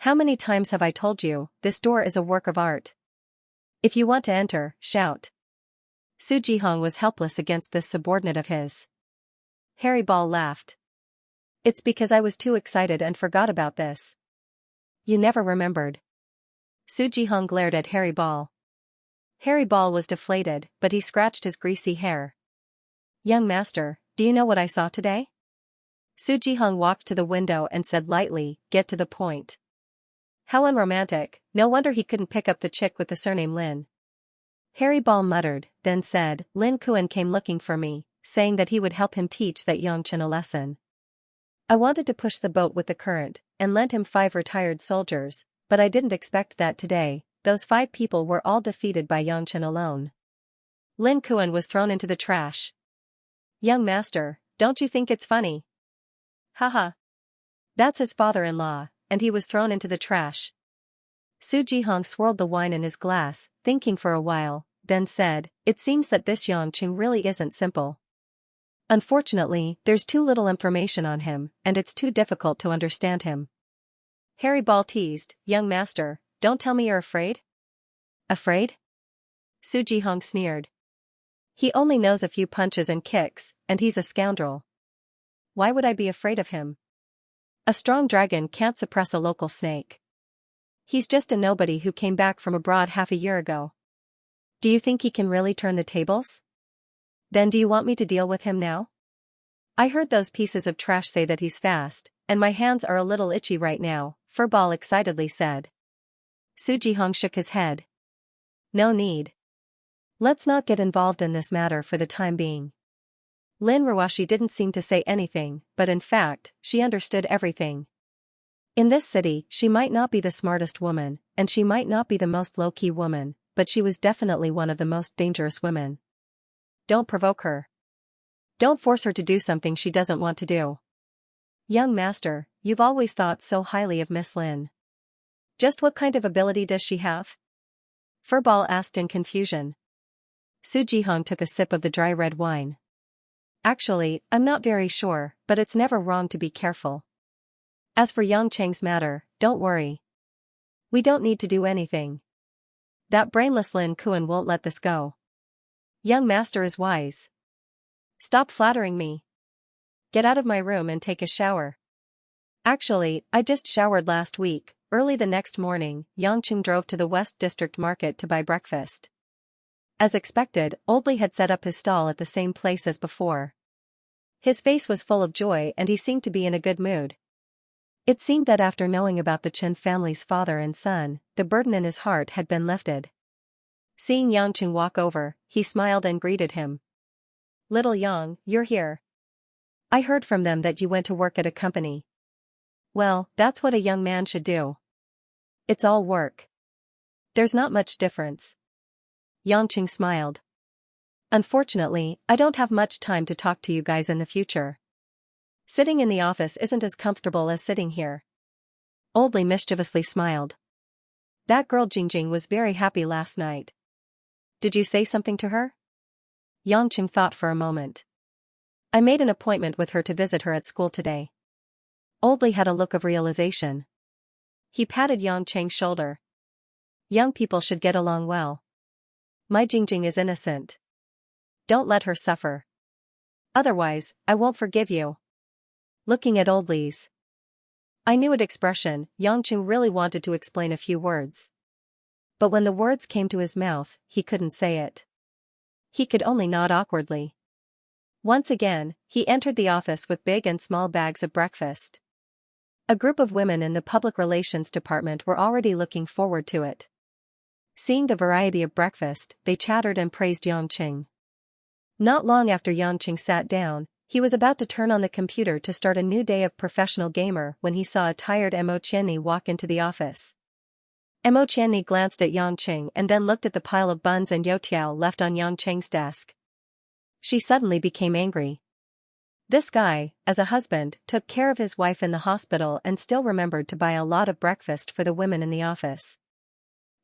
"How many times have I told you, this door is a work of art? If you want to enter, shout." Su Jihong was helpless against this subordinate of his. Harry Ball laughed. "It's because I was too excited and forgot about this." "You never remembered." Su Jihong glared at Harry Ball. Harry Ball was deflated, but he scratched his greasy hair. "Young master, do you know what I saw today?" Su Jihong walked to the window and said lightly, "Get to the point." How unromantic, no wonder he couldn't pick up the chick with the surname Lin. Harry Ball muttered, then said, "Lin Kuan came looking for me, saying that he would help him teach that Yangchen a lesson." I wanted to push the boat with the current, and lent him 5 retired soldiers, but I didn't expect that today, those 5 people were all defeated by Yangchen alone. Lin Kuan was thrown into the trash. Young master, don't you think it's funny? Haha. That's his father-in-law, and he was thrown into the trash. Su Jihong swirled the wine in his glass, thinking for a while, then said, it seems that this Yangchen really isn't simple. Unfortunately, there's too little information on him, and it's too difficult to understand him. Harry Ball teased, young master, don't tell me you're afraid? Afraid? Su Jihong sneered. He only knows a few punches and kicks, and he's a scoundrel. Why would I be afraid of him? A strong dragon can't suppress a local snake. He's just a nobody who came back from abroad half a year ago. Do you think he can really turn the tables? Then do you want me to deal with him now? I heard those pieces of trash say that he's fast, and my hands are a little itchy right now, Furball excitedly said. Su Jihong shook his head. No need. Let's not get involved in this matter for the time being. Lin Ruashi didn't seem to say anything, but in fact, she understood everything. In this city, she might not be the smartest woman, and she might not be the most low-key woman, but she was definitely one of the most dangerous women. Don't provoke her. Don't force her to do something she doesn't want to do. Young master, you've always thought so highly of Miss Lin. Just what kind of ability does she have? Furball asked in confusion. Su Jihong took a sip of the dry red wine. Actually, I'm not very sure, but it's never wrong to be careful. As for Yangcheng's matter, don't worry. We don't need to do anything. That brainless Lin Kuan won't let this go. Young master is wise. Stop flattering me. Get out of my room and take a shower. Actually, I just showered last week. Early the next morning, Yangcheng drove to the West District Market to buy breakfast. As expected, Oldley had set up his stall at the same place as before. His face was full of joy and he seemed to be in a good mood. It seemed that after knowing about the Chen family's father and son, the burden in his heart had been lifted. Seeing Yangcheng walk over, he smiled and greeted him. Little Yang, you're here. I heard from them that you went to work at a company. Well, that's what a young man should do. It's all work. There's not much difference. Yangcheng smiled. Unfortunately, I don't have much time to talk to you guys in the future. Sitting in the office isn't as comfortable as sitting here. Oldley mischievously smiled. That girl Jingjing was very happy last night. Did you say something to her? Yangcheng thought for a moment. I made an appointment with her to visit her at school today. Oldley had a look of realization. He patted Yangcheng's shoulder. Young people should get along well. My Jingjing is innocent. Don't let her suffer. Otherwise, I won't forgive you. Looking at Oldley's I knew it expression, Yangcheng really wanted to explain a few words. But when the words came to his mouth, he couldn't say it. He could only nod awkwardly. Once again, he entered the office with big and small bags of breakfast. A group of women in the public relations department were already looking forward to it. Seeing the variety of breakfast, they chattered and praised Yangcheng. Not long after Yangcheng sat down, he was about to turn on the computer to start a new day of professional gamer when he saw a tired Mo Qianni walk into the office. Mo Qianni glanced at Yangcheng and then looked at the pile of buns and youtiao left on Yangcheng's desk. She suddenly became angry. This guy, as a husband, took care of his wife in the hospital and still remembered to buy a lot of breakfast for the women in the office.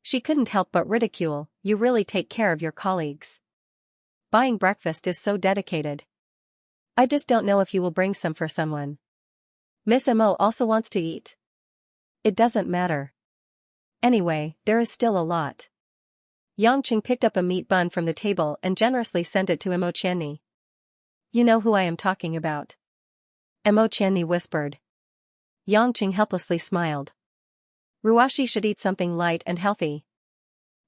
She couldn't help but ridicule, you really take care of your colleagues. Buying breakfast is so dedicated. I just don't know if you will bring some for someone. Miss Mo also wants to eat. It doesn't matter. Anyway, there is still a lot. Yangcheng picked up a meat bun from the table and generously sent it to Mo Qianni. You know who I am talking about. Mo Qianni whispered. Yangcheng helplessly smiled. Ruashi should eat something light and healthy.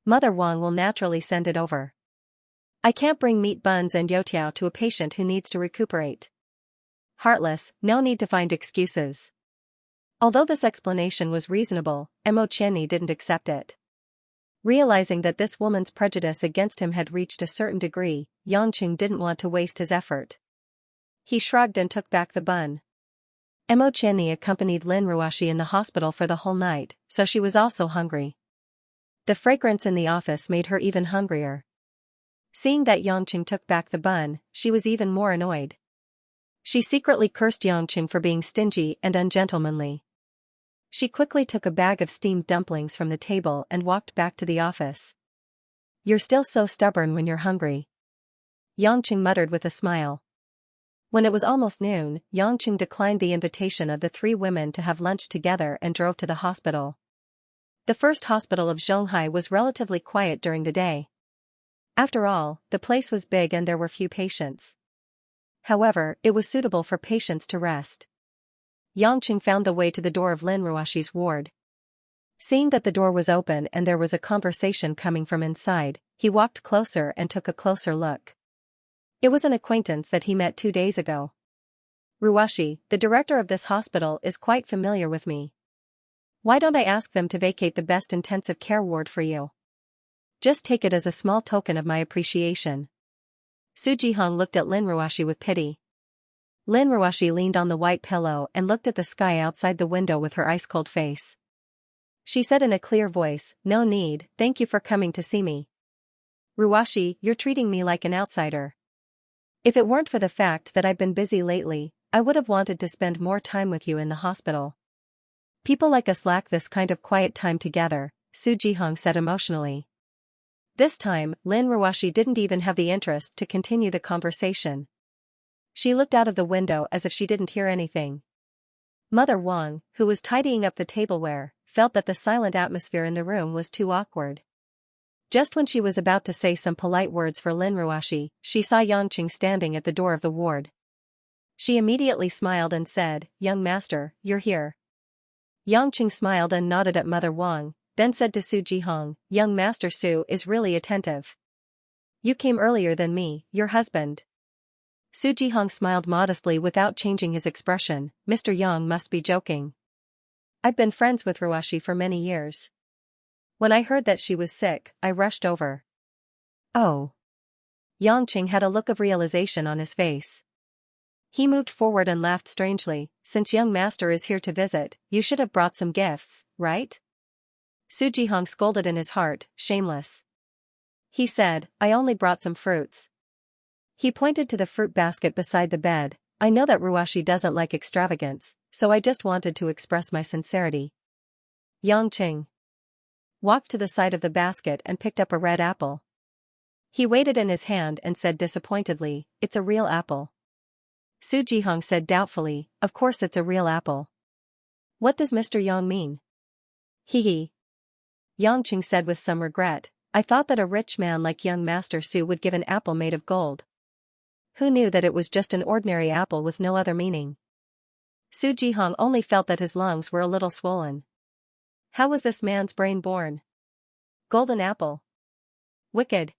Mother Wang will naturally send it over. I can't bring meat buns and youtiao to a patient who needs to recuperate. Heartless, no need to find excuses. Although this explanation was reasonable, Mo Qianni didn't accept it. Realizing that this woman's prejudice against him had reached a certain degree, Yangcheng didn't want to waste his effort. He shrugged and took back the bun. Mo Chenni accompanied Lin Ruashi in the hospital for the whole night, so she was also hungry. The fragrance in the office made her even hungrier. Seeing that Yangqing took back the bun, she was even more annoyed. She secretly cursed Yangqing for being stingy and ungentlemanly. She quickly took a bag of steamed dumplings from the table and walked back to the office. "You're still so stubborn when you're hungry," Yangqing muttered with a smile. When it was almost noon, Yangqing declined the invitation of the three women to have lunch together and drove to the hospital. The first hospital of Zhonghai was relatively quiet during the day. After all, the place was big and there were few patients. However, it was suitable for patients to rest. Yangqing found the way to the door of Lin Ruashi's ward. Seeing that the door was open and there was a conversation coming from inside, he walked closer and took a closer look. It was an acquaintance that he met 2 days ago. "Ruashi, the director of this hospital is quite familiar with me. Why don't I ask them to vacate the best intensive care ward for you? Just take it as a small token of my appreciation." Su Jihong looked at Lin Ruashi with pity. Lin Ruashi leaned on the white pillow and looked at the sky outside the window with her ice-cold face. She said in a clear voice, "No need, thank you for coming to see me. Ruashi, you're treating me like an outsider. If it weren't for the fact that I've been busy lately, I would have wanted to spend more time with you in the hospital. People like us lack this kind of quiet time together," Su Jihong said emotionally. This time, Lin Ruashi didn't even have the interest to continue the conversation. She looked out of the window as if she didn't hear anything. Mother Wang, who was tidying up the tableware, felt that the silent atmosphere in the room was too awkward. Just when she was about to say some polite words for Lin Ruashi, she saw Yangqing standing at the door of the ward. She immediately smiled and said, "Young master, you're here." Yangqing smiled and nodded at Mother Wang, then said to Su Jihong, "Young master Su is really attentive. You came earlier than me, your husband." Su Jihong smiled modestly without changing his expression. "Mr. Yang must be joking. I've been friends with Ruashi for many years. When I heard that she was sick, I rushed over." "Oh." Yangqing had a look of realization on his face. He moved forward and laughed strangely. "Since young master is here to visit, you should have brought some gifts, right?" Su Jihong scolded in his heart, "Shameless." He said, "I only brought some fruits." He pointed to the fruit basket beside the bed. "I know that Ruashi doesn't like extravagance, so I just wanted to express my sincerity." Yangqing walked to the side of the basket and picked up a red apple. He weighed it in his hand and said disappointedly, "It's a real apple." Su Jihong said doubtfully, "Of course it's a real apple. What does Mr. Yang mean?" "Hee." Yangqing said with some regret, "I thought that a rich man like young Master Su would give an apple made of gold. Who knew that it was just an ordinary apple with no other meaning?" Su Jihong only felt that his lungs were a little swollen. How was this man's brain born? Golden apple. Wicked.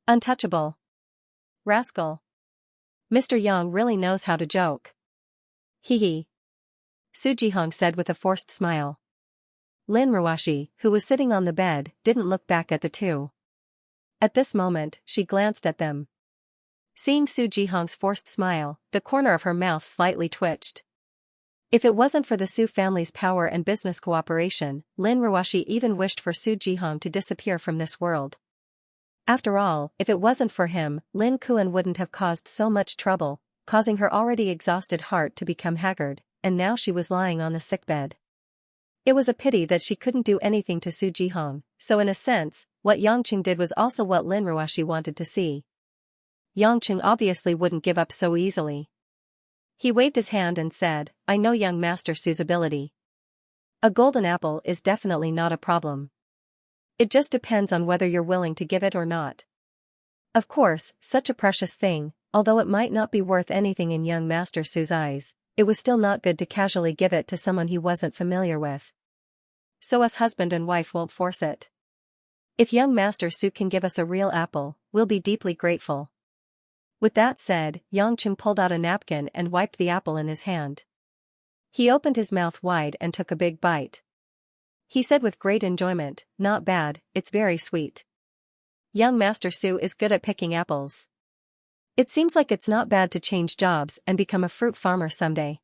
Untouchable. Rascal. Mr. Yang really knows how to joke. Hee. Su Jihong said with a forced smile. Lin Ruashi, who was sitting on the bed, didn't look back at the two. At this moment, she glanced at them. Seeing Su Jihong's forced smile, the corner of her mouth slightly twitched. If it wasn't for the Su family's power and business cooperation, Lin Ruashi even wished for Su Jihong to disappear from this world. After all, if it wasn't for him, Lin Kuan wouldn't have caused so much trouble, causing her already exhausted heart to become haggard, and now she was lying on the sickbed. It was a pity that she couldn't do anything to Su Jihong, so in a sense, what Yangqing did was also what Lin Ruashi wanted to see. Yangqing obviously wouldn't give up so easily. He waved his hand and said, "I know young Master Su's ability. A golden apple is definitely not a problem. It just depends on whether you're willing to give it or not." Of course, such a precious thing, although it might not be worth anything in young Master Su's eyes, it was still not good to casually give it to someone he wasn't familiar with. "So us husband and wife won't force it. If young Master Su can give us a real apple, we'll be deeply grateful." With that said, Yangqing pulled out a napkin and wiped the apple in his hand. He opened his mouth wide and took a big bite. He said with great enjoyment, "Not bad, it's very sweet. Young Master Su is good at picking apples. It seems like it's not bad to change jobs and become a fruit farmer someday."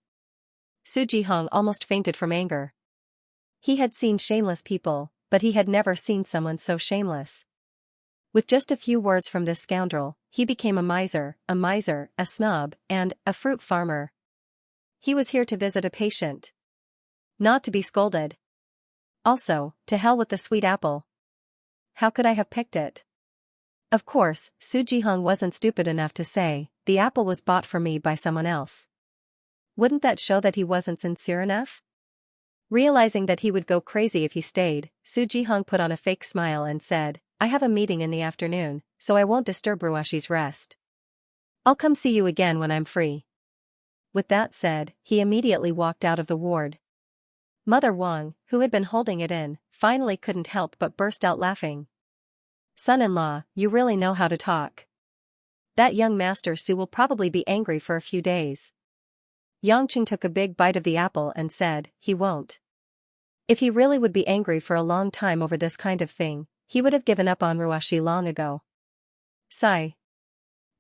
Su Jihong almost fainted from anger. He had seen shameless people, but he had never seen someone so shameless. With just a few words from this scoundrel, he became a miser, a snob, and a fruit farmer. He was here to visit a patient. Not to be scolded. Also, to hell with the sweet apple. How could I have picked it? Of course, Su Jihong wasn't stupid enough to say, the apple was bought for me by someone else. Wouldn't that show that he wasn't sincere enough? Realizing that he would go crazy if he stayed, Su Jihong put on a fake smile and said, I have a meeting in the afternoon, so I won't disturb Ruashi's rest. I'll come see you again when I'm free. With that said, he immediately walked out of the ward. Mother Wang, who had been holding it in, finally couldn't help but burst out laughing. Son-in-law, you really know how to talk. That young Master Su will probably be angry for a few days. Yangqing took a big bite of the apple and said, he won't. If he really would be angry for a long time over this kind of thing, he would have given up on Ruashi long ago. Sigh.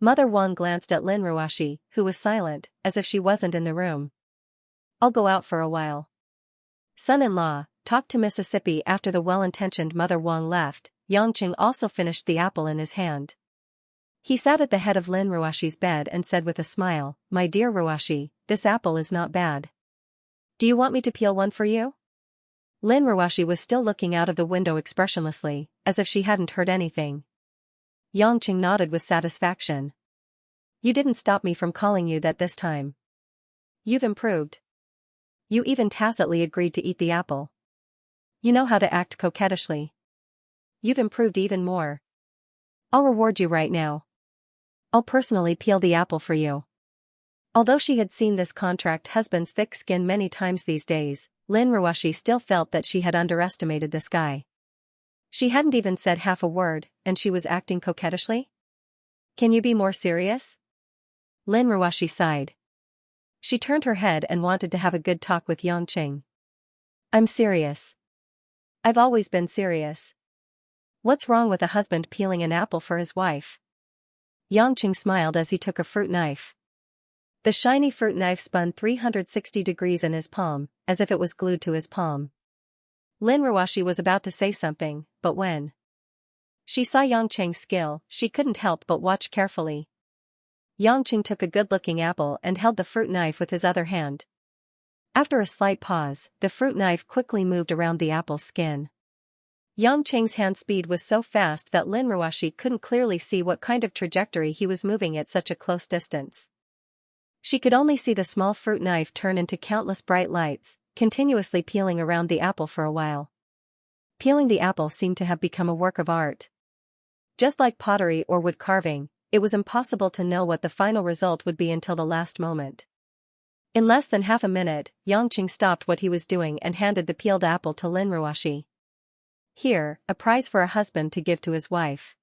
Mother Wang glanced at Lin Ruashi, who was silent, as if she wasn't in the room. I'll go out for a while. Son-in-law, talk to Mississippi. After the well-intentioned Mother Wang left, Yangqing also finished the apple in his hand. He sat at the head of Lin Ruashi's bed and said with a smile, my dear Ruashi, this apple is not bad. Do you want me to peel one for you? Lin Ruashi was still looking out of the window expressionlessly, as if she hadn't heard anything. Yangqing nodded with satisfaction. You didn't stop me from calling you that this time. You've improved. You even tacitly agreed to eat the apple. You know how to act coquettishly. You've improved even more. I'll reward you right now. I'll personally peel the apple for you. Although she had seen this contract husband's thick skin many times these days, Lin Ruashi still felt that she had underestimated this guy. She hadn't even said half a word, and she was acting coquettishly? Can you be more serious? Lin Ruashi sighed. She turned her head and wanted to have a good talk with Yangqing. I'm serious. I've always been serious. What's wrong with a husband peeling an apple for his wife? Yangqing smiled as he took a fruit knife. The shiny fruit knife spun 360 degrees in his palm, as if it was glued to his palm. Lin Ruashi was about to say something, but when she saw Yangqing's skill, she couldn't help but watch carefully. Yangqing took a good-looking apple and held the fruit knife with his other hand. After a slight pause, the fruit knife quickly moved around the apple's skin. Yangqing's hand speed was so fast that Lin Ruashi couldn't clearly see what kind of trajectory he was moving at such a close distance. She could only see the small fruit knife turn into countless bright lights, continuously peeling around the apple for a while. Peeling the apple seemed to have become a work of art. Just like pottery or wood carving, it was impossible to know what the final result would be until the last moment. In less than half a minute, Yangqing stopped what he was doing and handed the peeled apple to Lin Ruashi. Here, a prize for a husband to give to his wife.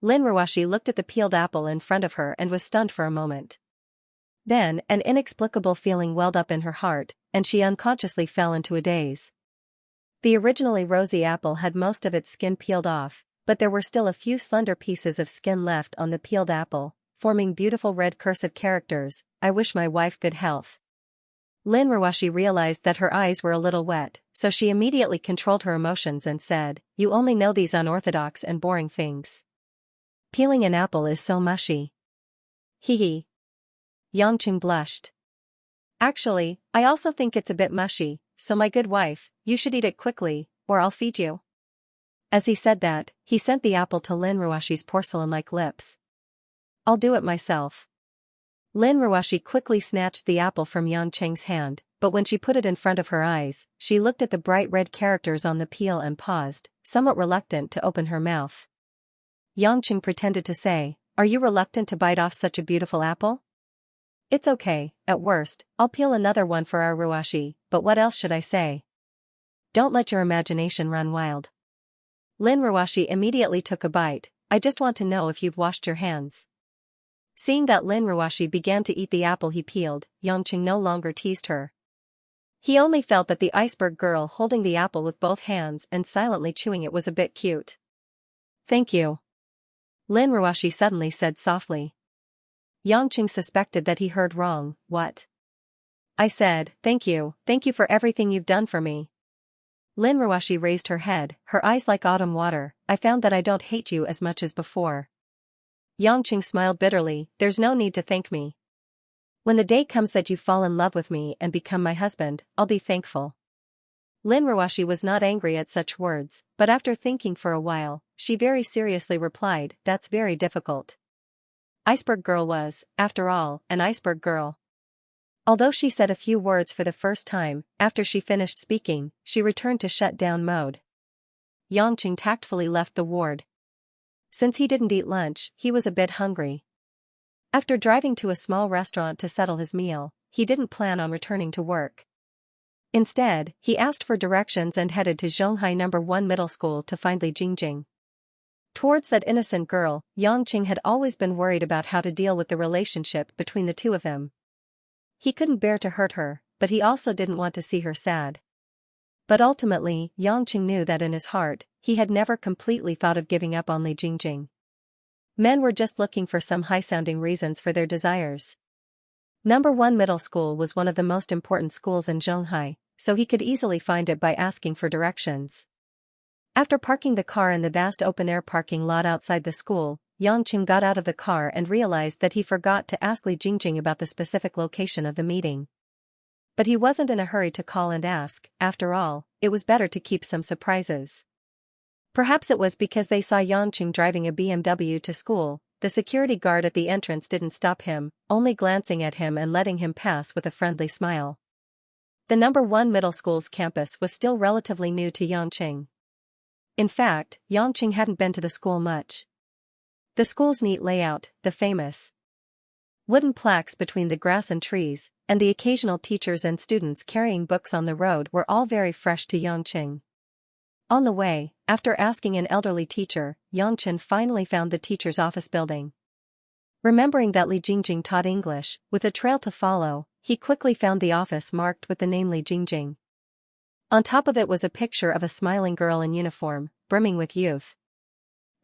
Lin Ruashi looked at the peeled apple in front of her and was stunned for a moment. Then, an inexplicable feeling welled up in her heart, and she unconsciously fell into a daze. The originally rosy apple had most of its skin peeled off, but there were still a few slender pieces of skin left on the peeled apple, forming beautiful red cursive characters, I wish my wife good health. Lin Ruashi realized that her eyes were a little wet, so she immediately controlled her emotions and said, you only know these unorthodox and boring things. Peeling an apple is so mushy. Hee hee. Yangqing blushed. Actually, I also think it's a bit mushy, so my good wife, you should eat it quickly, or I'll feed you. As he said that, he sent the apple to Lin Ruashi's porcelain-like lips. I'll do it myself. Lin Ruashi quickly snatched the apple from Yangqing's hand, but when she put it in front of her eyes, she looked at the bright red characters on the peel and paused, somewhat reluctant to open her mouth. Yangqing pretended to say, are you reluctant to bite off such a beautiful apple? It's okay, at worst, I'll peel another one for our Ruashi, but what else should I say? Don't let your imagination run wild. Lin Ruashi immediately took a bite, I just want to know if you've washed your hands. Seeing that Lin Ruashi began to eat the apple he peeled, Yangqing no longer teased her. He only felt that the iceberg girl holding the apple with both hands and silently chewing it was a bit cute. Thank you. Lin Ruashi suddenly said softly. Yangqing suspected that he heard wrong, what? I said, thank you for everything you've done for me. Lin Ruoshi raised her head, her eyes like autumn water. I found that I don't hate you as much as before. Yangqing smiled bitterly, there's no need to thank me. When the day comes that you fall in love with me and become my husband, I'll be thankful. Lin Ruoshi was not angry at such words, but after thinking for a while, she very seriously replied, that's very difficult. Iceberg Girl was, after all, an iceberg girl. Although she said a few words for the first time, after she finished speaking, she returned to shut-down mode. Yangqing tactfully left the ward. Since he didn't eat lunch, he was a bit hungry. After driving to a small restaurant to settle his meal, he didn't plan on returning to work. Instead, he asked for directions and headed to Zhonghai No. 1 Middle School to find Li Jingjing. Towards that innocent girl, Yangqing had always been worried about how to deal with the relationship between the two of them. He couldn't bear to hurt her, but he also didn't want to see her sad. But ultimately, Yangqing knew that in his heart, he had never completely thought of giving up on Li Jingjing. Men were just looking for some high-sounding reasons for their desires. No. 1 Middle School was one of the most important schools in Zhonghai, so he could easily find it by asking for directions. After parking the car in the vast open-air parking lot outside the school, Yangqing got out of the car and realized that he forgot to ask Li Jingjing about the specific location of the meeting. But he wasn't in a hurry to call and ask, after all, it was better to keep some surprises. Perhaps it was because they saw Yangqing driving a BMW to school, the security guard at the entrance didn't stop him, only glancing at him and letting him pass with a friendly smile. The No. 1 Middle School's campus was still relatively new to Yangqing. In fact, Yangqing hadn't been to the school much. The school's neat layout, the famous wooden plaques between the grass and trees, and the occasional teachers and students carrying books on the road were all very fresh to Yangqing. On the way, after asking an elderly teacher, Yangqing finally found the teacher's office building. Remembering that Li Jingjing taught English, with a trail to follow, he quickly found the office marked with the name Li Jingjing. On top of it was a picture of a smiling girl in uniform, brimming with youth.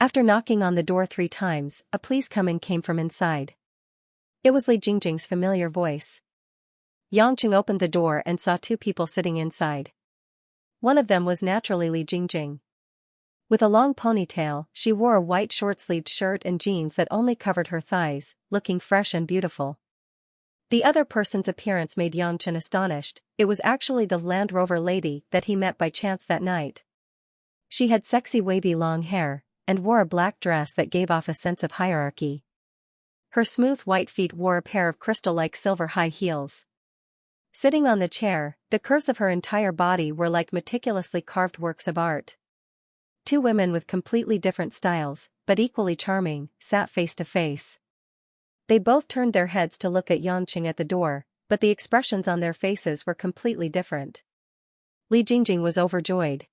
After knocking on the door 3 times, a "please come in" came from inside. It was Li Jingjing's familiar voice. Yangqing opened the door and saw 2 people sitting inside. One of them was naturally Li Jingjing. With a long ponytail, she wore a white short-sleeved shirt and jeans that only covered her thighs, looking fresh and beautiful. The other person's appearance made Yangqing astonished. It was actually the Land Rover lady that he met by chance that night. She had sexy wavy long hair, and wore a black dress that gave off a sense of hierarchy. Her smooth white feet wore a pair of crystal-like silver high heels. Sitting on the chair, the curves of her entire body were like meticulously carved works of art. 2 women with completely different styles, but equally charming, sat face to face. They both turned their heads to look at Yangqing at the door, but the expressions on their faces were completely different. Li Jingjing was overjoyed.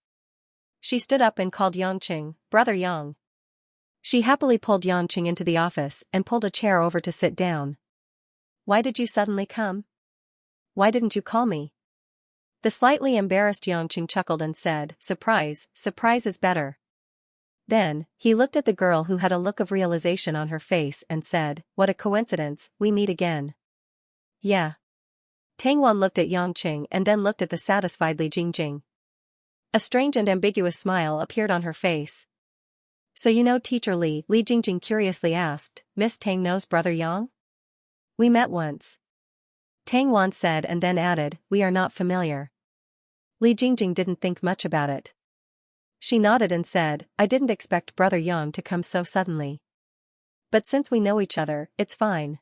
She stood up and called Yangqing, "Brother Yang." She happily pulled Yangqing into the office and pulled a chair over to sit down. "Why did you suddenly come? Why didn't you call me?" The slightly embarrassed Yangqing chuckled and said, surprise is better." Then, he looked at the girl who had a look of realization on her face and said, "What a coincidence, we meet again." "Yeah." Tang Wan looked at Yangqing and then looked at the satisfied Li Jingjing. A strange and ambiguous smile appeared on her face. "So you know Teacher Li?" Li Jingjing curiously asked. "Miss Tang knows Brother Yang?" "We met once," Tang Wan said and then added, "We are not familiar." Li Jingjing didn't think much about it. She nodded and said, "I didn't expect Brother Yang to come so suddenly. But since we know each other, it's fine.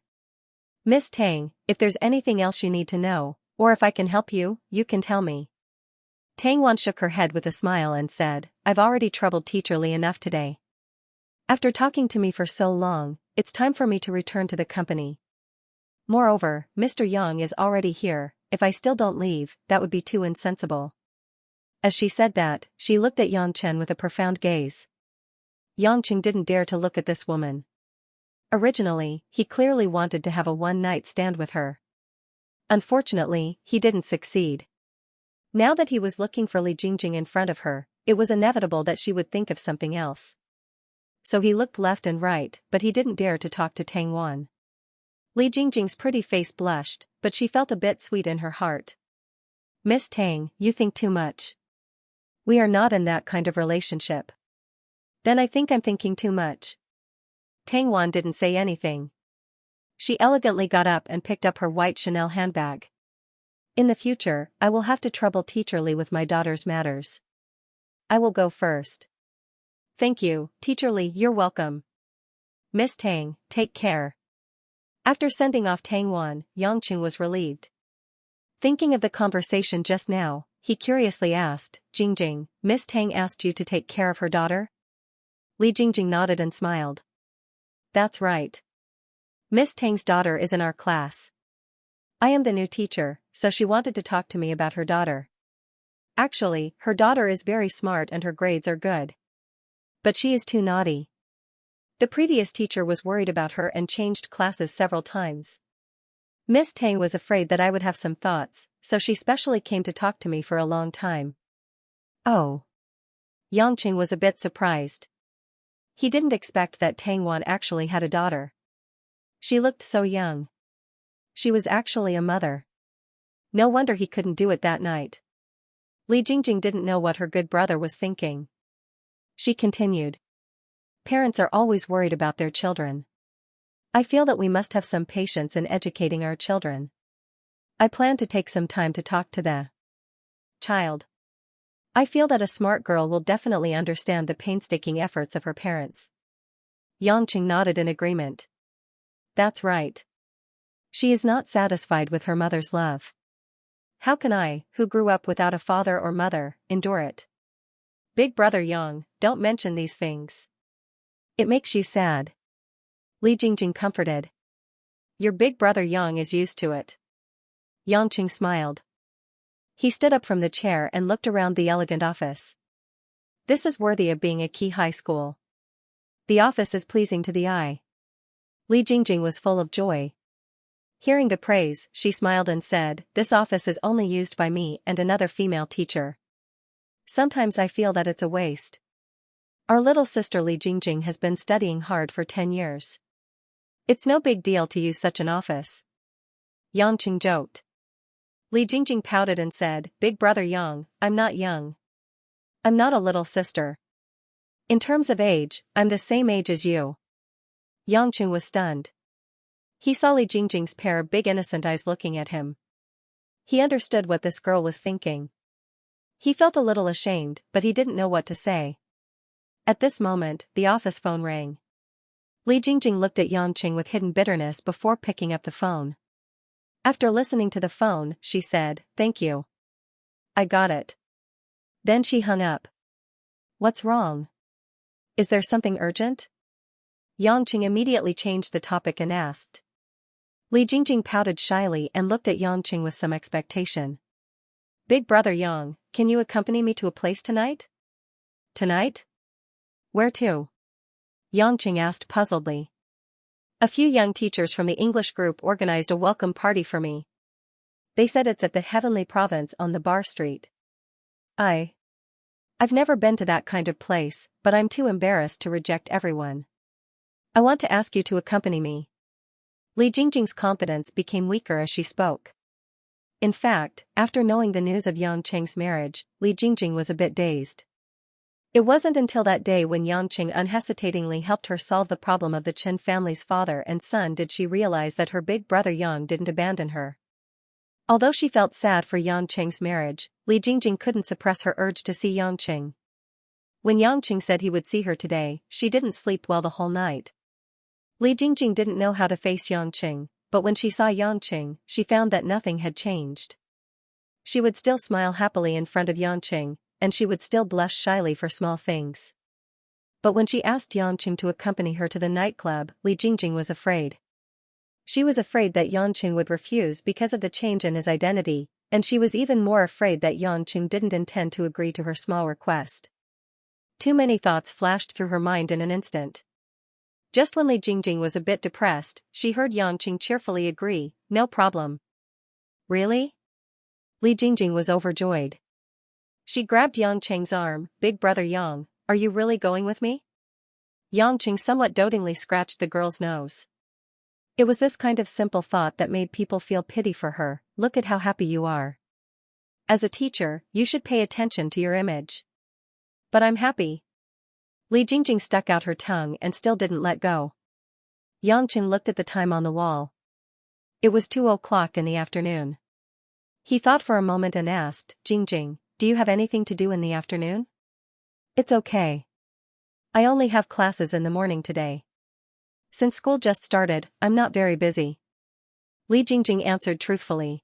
Miss Tang, if there's anything else you need to know, or if I can help you, you can tell me." Tang Wan shook her head with a smile and said, "I've already troubled Teacher Li enough today. After talking to me for so long, it's time for me to return to the company. Moreover, Mr. Yang is already here. If I still don't leave, that would be too insensible." As she said that, she looked at Yangqing with a profound gaze. Yangqing didn't dare to look at this woman. Originally, he clearly wanted to have a one-night stand with her. Unfortunately, he didn't succeed. Now that he was looking for Li Jingjing in front of her, it was inevitable that she would think of something else. So he looked left and right, but he didn't dare to talk to Tang Wan. Li Jingjing's pretty face blushed, but she felt a bit sweet in her heart. Miss Tang, you think too much. We are not in that kind of relationship. Then I think I'm thinking too much. Tang Wan didn't say anything. She elegantly got up and picked up her white Chanel handbag. In the future, I will have to trouble Teacher Li with my daughter's matters. I will go first. Thank you, Teacher Li, you're welcome. Miss Tang, take care. After sending off Tang Wan, Yangqing was relieved. Thinking of the conversation just now, he curiously asked, Jingjing, Miss Tang asked you to take care of her daughter? Li Jingjing nodded and smiled. That's right. Miss Tang's daughter is in our class. I am the new teacher, so she wanted to talk to me about her daughter. Actually, her daughter is very smart and her grades are good. But she is too naughty. The previous teacher was worried about her and changed classes several times. Miss Tang was afraid that I would have some thoughts, so she specially came to talk to me for a long time. Oh. Yangqing was a bit surprised. He didn't expect that Tang Wan actually had a daughter. She looked so young. She was actually a mother. No wonder he couldn't do it that night. Li Jingjing didn't know what her good brother was thinking. She continued. Parents are always worried about their children. I feel that we must have some patience in educating our children. I plan to take some time to talk to the child. I feel that a smart girl will definitely understand the painstaking efforts of her parents. Yangqing nodded in agreement. That's right. She is not satisfied with her mother's love. How can I, who grew up without a father or mother, endure it? Big brother Yang, don't mention these things. It makes you sad. Li Jingjing comforted. Your big brother Yang is used to it. Yangqing smiled. He stood up from the chair and looked around the elegant office. This is worthy of being a key high school. The office is pleasing to the eye. Li Jingjing was full of joy. Hearing the praise, she smiled and said, This office is only used by me and another female teacher. Sometimes I feel that it's a waste. Our little sister Li Jingjing has been studying hard for 10 years. It's no big deal to use such an office. Yangqing joked. Li Jingjing pouted and said, Big brother Yang, I'm not young. I'm not a little sister. In terms of age, I'm the same age as you. Yangqing was stunned. He saw Li Jingjing's pair of big innocent eyes looking at him. He understood what this girl was thinking. He felt a little ashamed, but he didn't know what to say. At this moment, the office phone rang. Li Jingjing looked at Yangqing with hidden bitterness before picking up the phone. After listening to the phone, she said, Thank you. I got it. Then she hung up. What's wrong? Is there something urgent? Yangqing immediately changed the topic and asked. Li Jingjing pouted shyly and looked at Yangqing with some expectation. Big brother Yang, can you accompany me to a place tonight? Tonight? Where to? Yangqing asked puzzledly. A few young teachers from the English group organized a welcome party for me. They said it's at the Heavenly Province on the Bar Street. I've never been to that kind of place, but I'm too embarrassed to reject everyone. I want to ask you to accompany me. Li Jingjing's confidence became weaker as she spoke. In fact, after knowing the news of Yangqing's marriage, Li Jingjing was a bit dazed. It wasn't until that day when Yangqing unhesitatingly helped her solve the problem of the Chen family's father and son did she realize that her big brother Yang didn't abandon her. Although she felt sad for Yangqing's marriage, Li Jingjing couldn't suppress her urge to see Yangqing. When Yangqing said he would see her today, she didn't sleep well the whole night. Li Jingjing didn't know how to face Yangqing, but when she saw Yangqing, she found that nothing had changed. She would still smile happily in front of Yangqing, and she would still blush shyly for small things. But when she asked Yangqing to accompany her to the nightclub, Li Jingjing was afraid. She was afraid that Yangqing would refuse because of the change in his identity, and she was even more afraid that Yangqing didn't intend to agree to her small request. Too many thoughts flashed through her mind in an instant. Just when Li Jingjing was a bit depressed, she heard Yangqing cheerfully agree, No problem. Really? Li Jingjing was overjoyed. She grabbed Yangqing's arm, Big brother Yang, are you really going with me? Yangqing somewhat dotingly scratched the girl's nose. It was this kind of simple thought that made people feel pity for her. Look at how happy you are. As a teacher, you should pay attention to your image. But I'm happy. Li Jingjing stuck out her tongue and still didn't let go. Yangqing looked at the time on the wall. It was 2 o'clock in the afternoon. He thought for a moment and asked, Jingjing, do you have anything to do in the afternoon? It's okay. I only have classes in the morning today. Since school just started, I'm not very busy. Li Jingjing answered truthfully.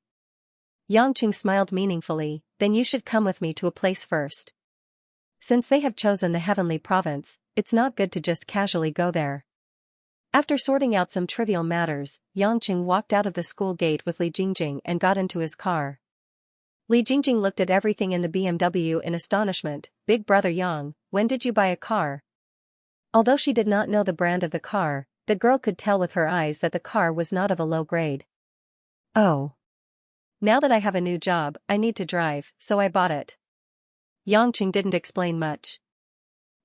Yangqing smiled meaningfully, then you should come with me to a place first. Since they have chosen the heavenly province, it's not good to just casually go there. After sorting out some trivial matters, Yangqing walked out of the school gate with Li Jingjing and got into his car. Li Jingjing looked at everything in the BMW in astonishment. Big brother Yang, when did you buy a car? Although she did not know the brand of the car, the girl could tell with her eyes that the car was not of a low grade. Oh. Now that I have a new job, I need to drive, so I bought it. Yangqing didn't explain much.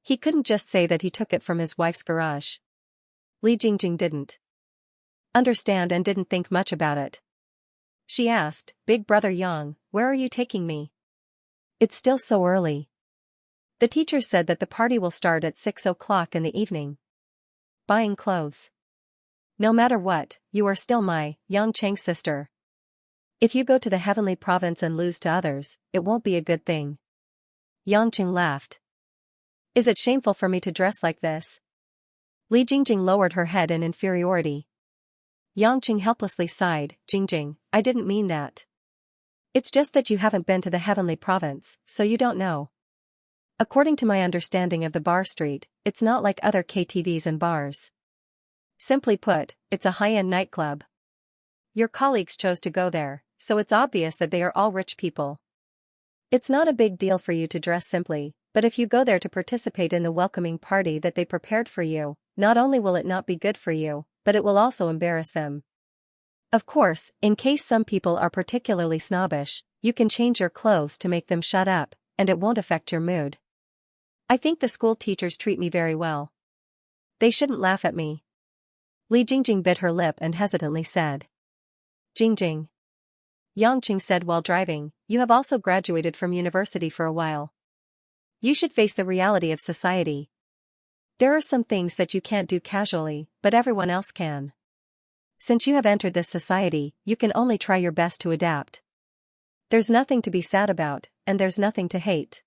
He couldn't just say that he took it from his wife's garage. Li Jingjing didn't understand and didn't think much about it. She asked, Big brother Yang, where are you taking me? It's still so early. The teacher said that the party will start at 6 o'clock in the evening. Buying clothes. No matter what, you are still my, Yangqing's sister. If you go to the heavenly province and lose to others, it won't be a good thing. Yangqing laughed. Is it shameful for me to dress like this? Li Jingjing lowered her head in inferiority. Yangqing helplessly sighed, Jingjing, I didn't mean that. It's just that you haven't been to the heavenly province, so you don't know. According to my understanding of the bar street, it's not like other KTVs and bars. Simply put, it's a high-end nightclub. Your colleagues chose to go there, so it's obvious that they are all rich people. It's not a big deal for you to dress simply, but if you go there to participate in the welcoming party that they prepared for you, not only will it not be good for you, but it will also embarrass them. Of course, in case some people are particularly snobbish, you can change your clothes to make them shut up, and it won't affect your mood. I think the school teachers treat me very well. They shouldn't laugh at me. Li Jingjing bit her lip and hesitantly said. Jingjing. Yangqing said while driving, you have also graduated from university for a while. You should face the reality of society. There are some things that you can't do casually, but everyone else can. Since you have entered this society, you can only try your best to adapt. There's nothing to be sad about, and there's nothing to hate.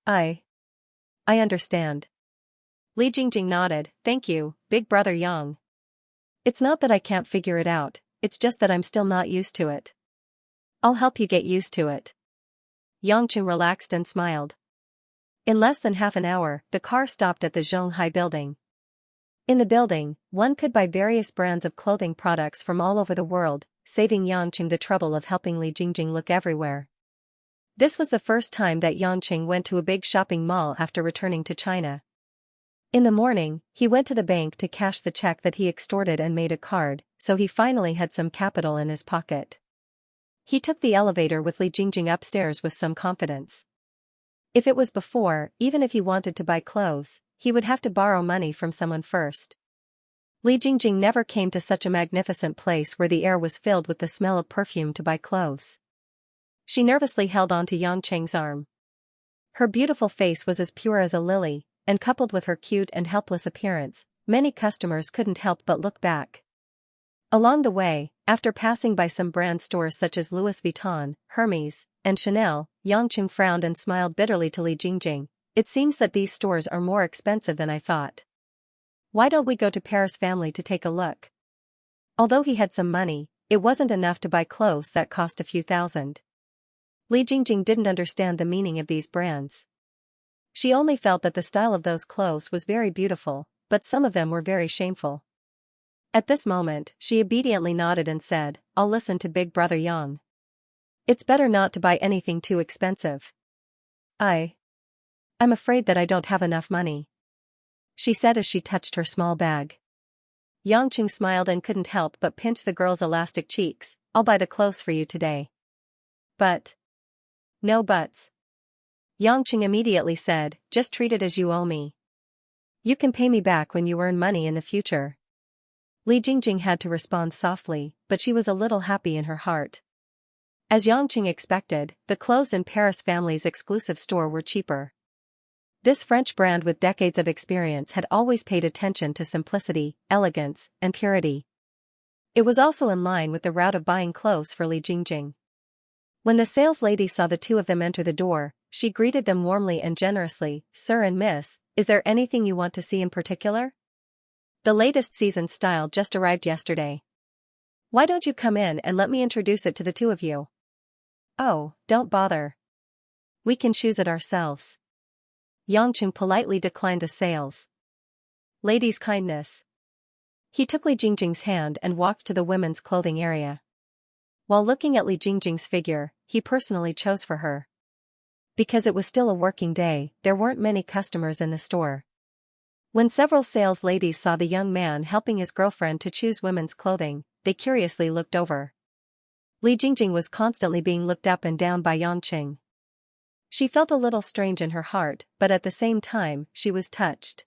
I understand. Li Jingjing nodded, thank you, big brother Yang. It's not that I can't figure it out, it's just that I'm still not used to it. I'll help you get used to it. Yangqing relaxed and smiled. In less than half an hour, the car stopped at the Zhonghai building. In the building, one could buy various brands of clothing products from all over the world, saving Yangqing the trouble of helping Li Jingjing look everywhere. This was the first time that Yangqing went to a big shopping mall after returning to China. In the morning, he went to the bank to cash the check that he extorted and made a card, so he finally had some capital in his pocket. He took the elevator with Li Jingjing upstairs with some confidence. If it was before, even if he wanted to buy clothes, he would have to borrow money from someone first. Li Jingjing never came to such a magnificent place where the air was filled with the smell of perfume to buy clothes. She nervously held on to Yangqing's arm. Her beautiful face was as pure as a lily, and coupled with her cute and helpless appearance, many customers couldn't help but look back. Along the way, after passing by some brand stores such as Louis Vuitton, Hermes, and Chanel, Yangqing frowned and smiled bitterly to Li Jingjing. It seems that these stores are more expensive than I thought. Why don't we go to Paris Family to take a look? Although he had some money, it wasn't enough to buy clothes that cost a few thousand. Li Jingjing didn't understand the meaning of these brands. She only felt that the style of those clothes was very beautiful, but some of them were very shameful. At this moment, she obediently nodded and said, I'll listen to Big Brother Yang. It's better not to buy anything too expensive. I'm afraid that I don't have enough money, she said as she touched her small bag. Yangqing smiled and couldn't help but pinch the girl's elastic cheeks. I'll buy the clothes for you today. But. No buts. Yangqing immediately said, just treat it as you owe me. You can pay me back when you earn money in the future. Li Jingjing had to respond softly, but she was a little happy in her heart. As Yangqing expected, the clothes in Paris family's exclusive store were cheaper. This French brand with decades of experience had always paid attention to simplicity, elegance, and purity. It was also in line with the route of buying clothes for Li Jingjing. When the sales lady saw the two of them enter the door, she greeted them warmly and generously. "Sir and Miss, is there anything you want to see in particular? The latest season style just arrived yesterday. Why don't you come in and let me introduce it to the two of you?" "Oh, don't bother. We can choose it ourselves." Yangqing politely declined the sales. Lady's kindness. He took Li Jingjing's hand and walked to the women's clothing area. While looking at Li Jingjing's figure, he personally chose for her. Because it was still a working day, there weren't many customers in the store. When several sales ladies saw the young man helping his girlfriend to choose women's clothing, they curiously looked over. Li Jingjing was constantly being looked up and down by Yangqing. She felt a little strange in her heart, but at the same time, she was touched.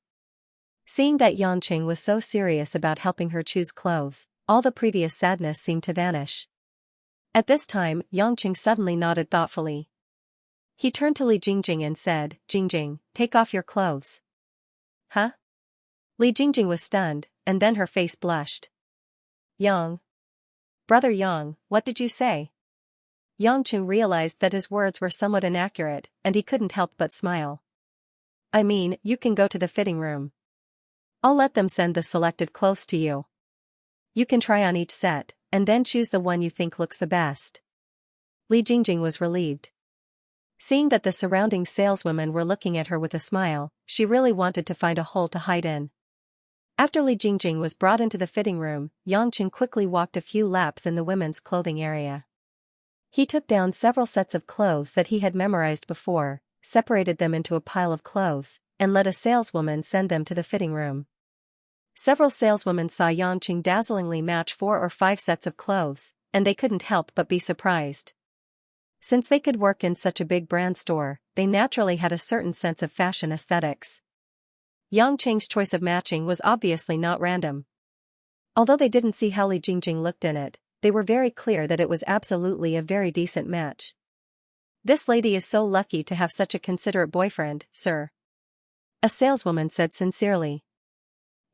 Seeing that Yangqing was so serious about helping her choose clothes, all the previous sadness seemed to vanish. At this time, Yangqing suddenly nodded thoughtfully. He turned to Li Jingjing and said, "Jingjing, take off your clothes." "Huh?" Li Jingjing was stunned, and then her face blushed. "Yang. Brother Yang, what did you say?" Yangqing realized that his words were somewhat inaccurate, and he couldn't help but smile. "I mean, you can go to the fitting room. I'll let them send the selected clothes to you. You can try on each set, and then choose the one you think looks the best." Li Jingjing was relieved. Seeing that the surrounding saleswomen were looking at her with a smile, she really wanted to find a hole to hide in. After Li Jingjing was brought into the fitting room, Yangqing quickly walked a few laps in the women's clothing area. He took down several sets of clothes that he had memorized before, separated them into a pile of clothes, and let a saleswoman send them to the fitting room. Several saleswomen saw Yangqing dazzlingly match 4 or 5 sets of clothes, and they couldn't help but be surprised. Since they could work in such a big brand store, they naturally had a certain sense of fashion aesthetics. Yangqing's choice of matching was obviously not random. Although they didn't see how Li Jingjing looked in it, they were very clear that it was absolutely a very decent match. "This lady is so lucky to have such a considerate boyfriend, sir," a saleswoman said sincerely.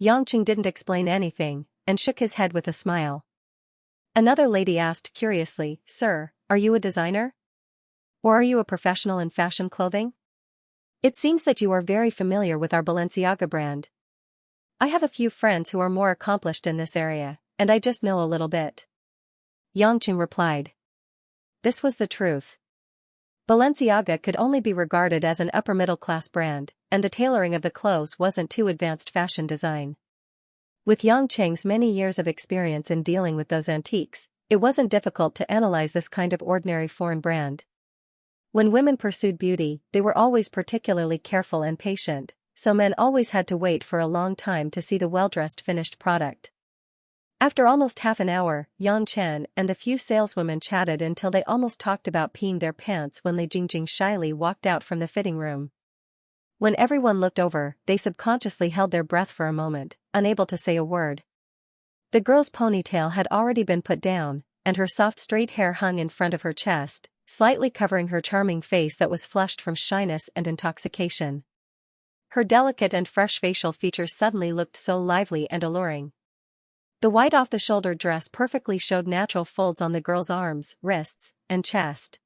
Yangqing didn't explain anything, and shook his head with a smile. Another lady asked curiously, "Sir, are you a designer? Or are you a professional in fashion clothing? It seems that you are very familiar with our Balenciaga brand." "I have a few friends who are more accomplished in this area, and I just know a little bit," Yangqing replied. This was the truth. Balenciaga could only be regarded as an upper-middle-class brand, and the tailoring of the clothes wasn't too advanced fashion design. With Yangqing's many years of experience in dealing with those antiques, it wasn't difficult to analyze this kind of ordinary foreign brand. When women pursued beauty, they were always particularly careful and patient, so men always had to wait for a long time to see the well-dressed finished product. After almost half an hour, Yang Chen and the few saleswomen chatted until they almost talked about peeing their pants when Li Jingjing shyly walked out from the fitting room. When everyone looked over, they subconsciously held their breath for a moment, unable to say a word. The girl's ponytail had already been put down, and her soft straight hair hung in front of her chest, slightly covering her charming face that was flushed from shyness and intoxication. Her delicate and fresh facial features suddenly looked so lively and alluring. The white off-the-shoulder dress perfectly showed natural folds on the girl's arms, wrists, and chest.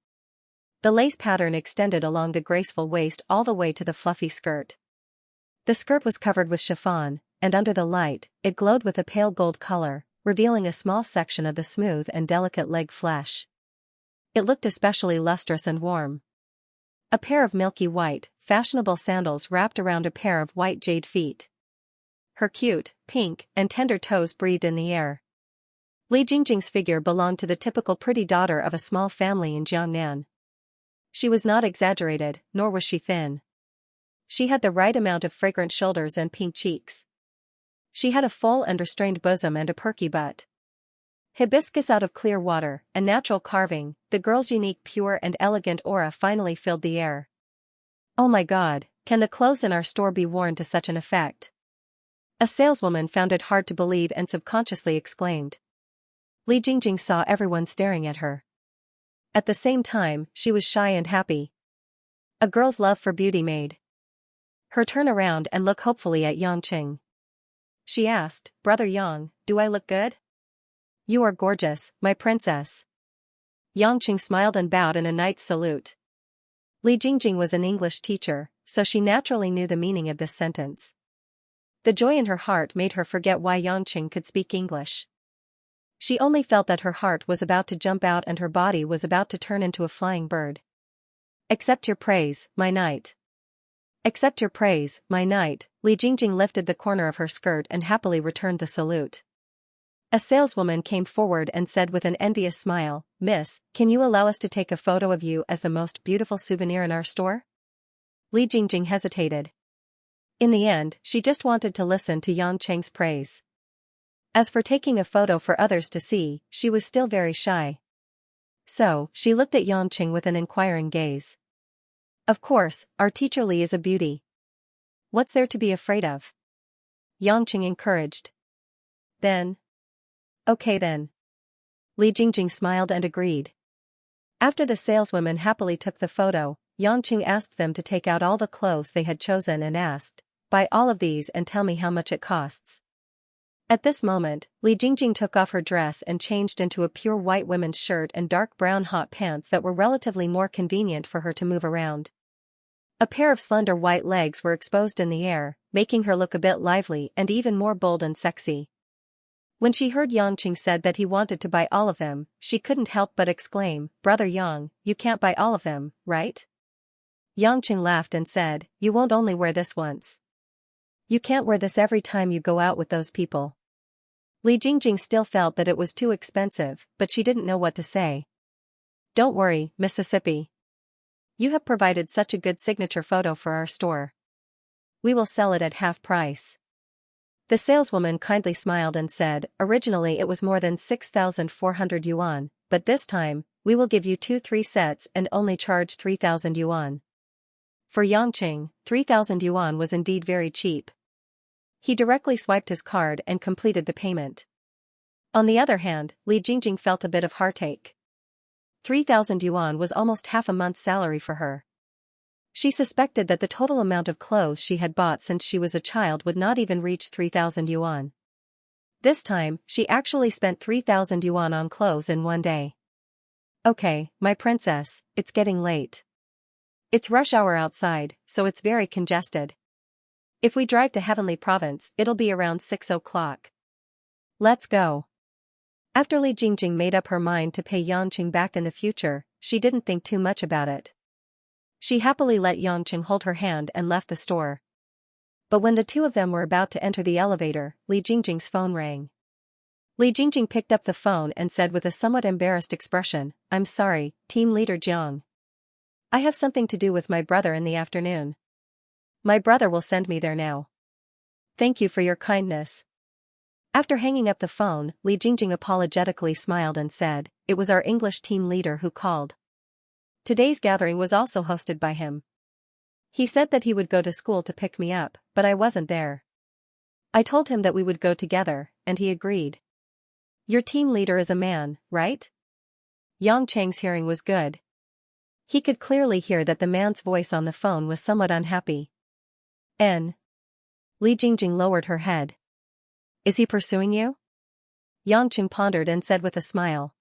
The lace pattern extended along the graceful waist all the way to the fluffy skirt. The skirt was covered with chiffon, and under the light, it glowed with a pale gold color, revealing a small section of the smooth and delicate leg flesh. It looked especially lustrous and warm. A pair of milky white, fashionable sandals wrapped around a pair of white jade feet. Her cute, pink, and tender toes breathed in the air. Li Jingjing's figure belonged to the typical pretty daughter of a small family in Jiangnan. She was not exaggerated, nor was she thin. She had the right amount of fragrant shoulders and pink cheeks. She had a full and restrained bosom and a perky butt. Hibiscus out of clear water, a natural carving, the girl's unique pure and elegant aura finally filled the air. "Oh my God, can the clothes in our store be worn to such an effect?" A saleswoman found it hard to believe and subconsciously exclaimed. Li Jingjing saw everyone staring at her. At the same time, she was shy and happy. A girl's love for beauty made her turn around and look hopefully at Yangqing. She asked, Brother Yang, do I look good? You are gorgeous, my princess. Yangqing smiled and bowed in a knight's salute. Li Jingjing was an English teacher, so she naturally knew the meaning of this sentence. The joy in her heart made her forget why Yangqing could speak English. She only felt that her heart was about to jump out and her body was about to turn into a flying bird. Accept your praise, my knight. Accept your praise, my knight. Li Jingjing lifted the corner of her skirt and happily returned the salute. A saleswoman came forward and said with an envious smile, Miss, can you allow us to take a photo of you as the most beautiful souvenir in our store? Li Jingjing hesitated. In the end, she just wanted to listen to Yangqing's praise. As for taking a photo for others to see, she was still very shy. So, she looked at Yangqing with an inquiring gaze. Of course, our teacher Li is a beauty. What's there to be afraid of? Yangqing encouraged. Then. Okay then. Li Jingjing smiled and agreed. After the saleswomen happily took the photo, Yangqing asked them to take out all the clothes they had chosen and asked, buy all of these and tell me how much it costs. At this moment, Li Jingjing took off her dress and changed into a pure white women's shirt and dark brown hot pants that were relatively more convenient for her to move around. A pair of slender white legs were exposed in the air, making her look a bit lively and even more bold and sexy. When she heard Yangqing said that he wanted to buy all of them, she couldn't help but exclaim, Brother Yang, you can't buy all of them, right? Yangqing laughed and said, you won't only wear this once. You can't wear this every time you go out with those people. Li Jingjing still felt that it was too expensive, but she didn't know what to say. Don't worry, Mississippi. You have provided such a good signature photo for our store. We will sell it at half price. The saleswoman kindly smiled and said, originally it was more than 6,400 yuan, but this time, we will give you 2-3 sets and only charge 3,000 yuan. For Yangqing, 3,000 yuan was indeed very cheap. He directly swiped his card and completed the payment. On the other hand, Li Jingjing felt a bit of heartache. 3,000 yuan was almost half a month's salary for her. She suspected that the total amount of clothes she had bought since she was a child would not even reach 3,000 yuan. This time, she actually spent 3,000 yuan on clothes in one day. Okay, my princess, it's getting late. It's rush hour outside, so it's very congested. If we drive to Heavenly Province, it'll be around 6 o'clock. Let's go. After Li Jingjing made up her mind to pay Yangqing back in the future, she didn't think too much about it. She happily let Yangqing hold her hand and left the store. But when the two of them were about to enter the elevator, Li Jingjing's phone rang. Li Jingjing picked up the phone and said with a somewhat embarrassed expression, I'm sorry, Team Leader Jiang. I have something to do with my brother in the afternoon. My brother will send me there now. Thank you for your kindness. After hanging up the phone, Li Jingjing apologetically smiled and said, it was our English team leader who called. Today's gathering was also hosted by him. He said that he would go to school to pick me up, but I wasn't there. I told him that we would go together, and he agreed. Your team leader is a man, right? Yangqing's hearing was good. He could clearly hear that the man's voice on the phone was somewhat unhappy. Li Jingjing lowered her head. Is he pursuing you? Yangqing pondered and said with a smile.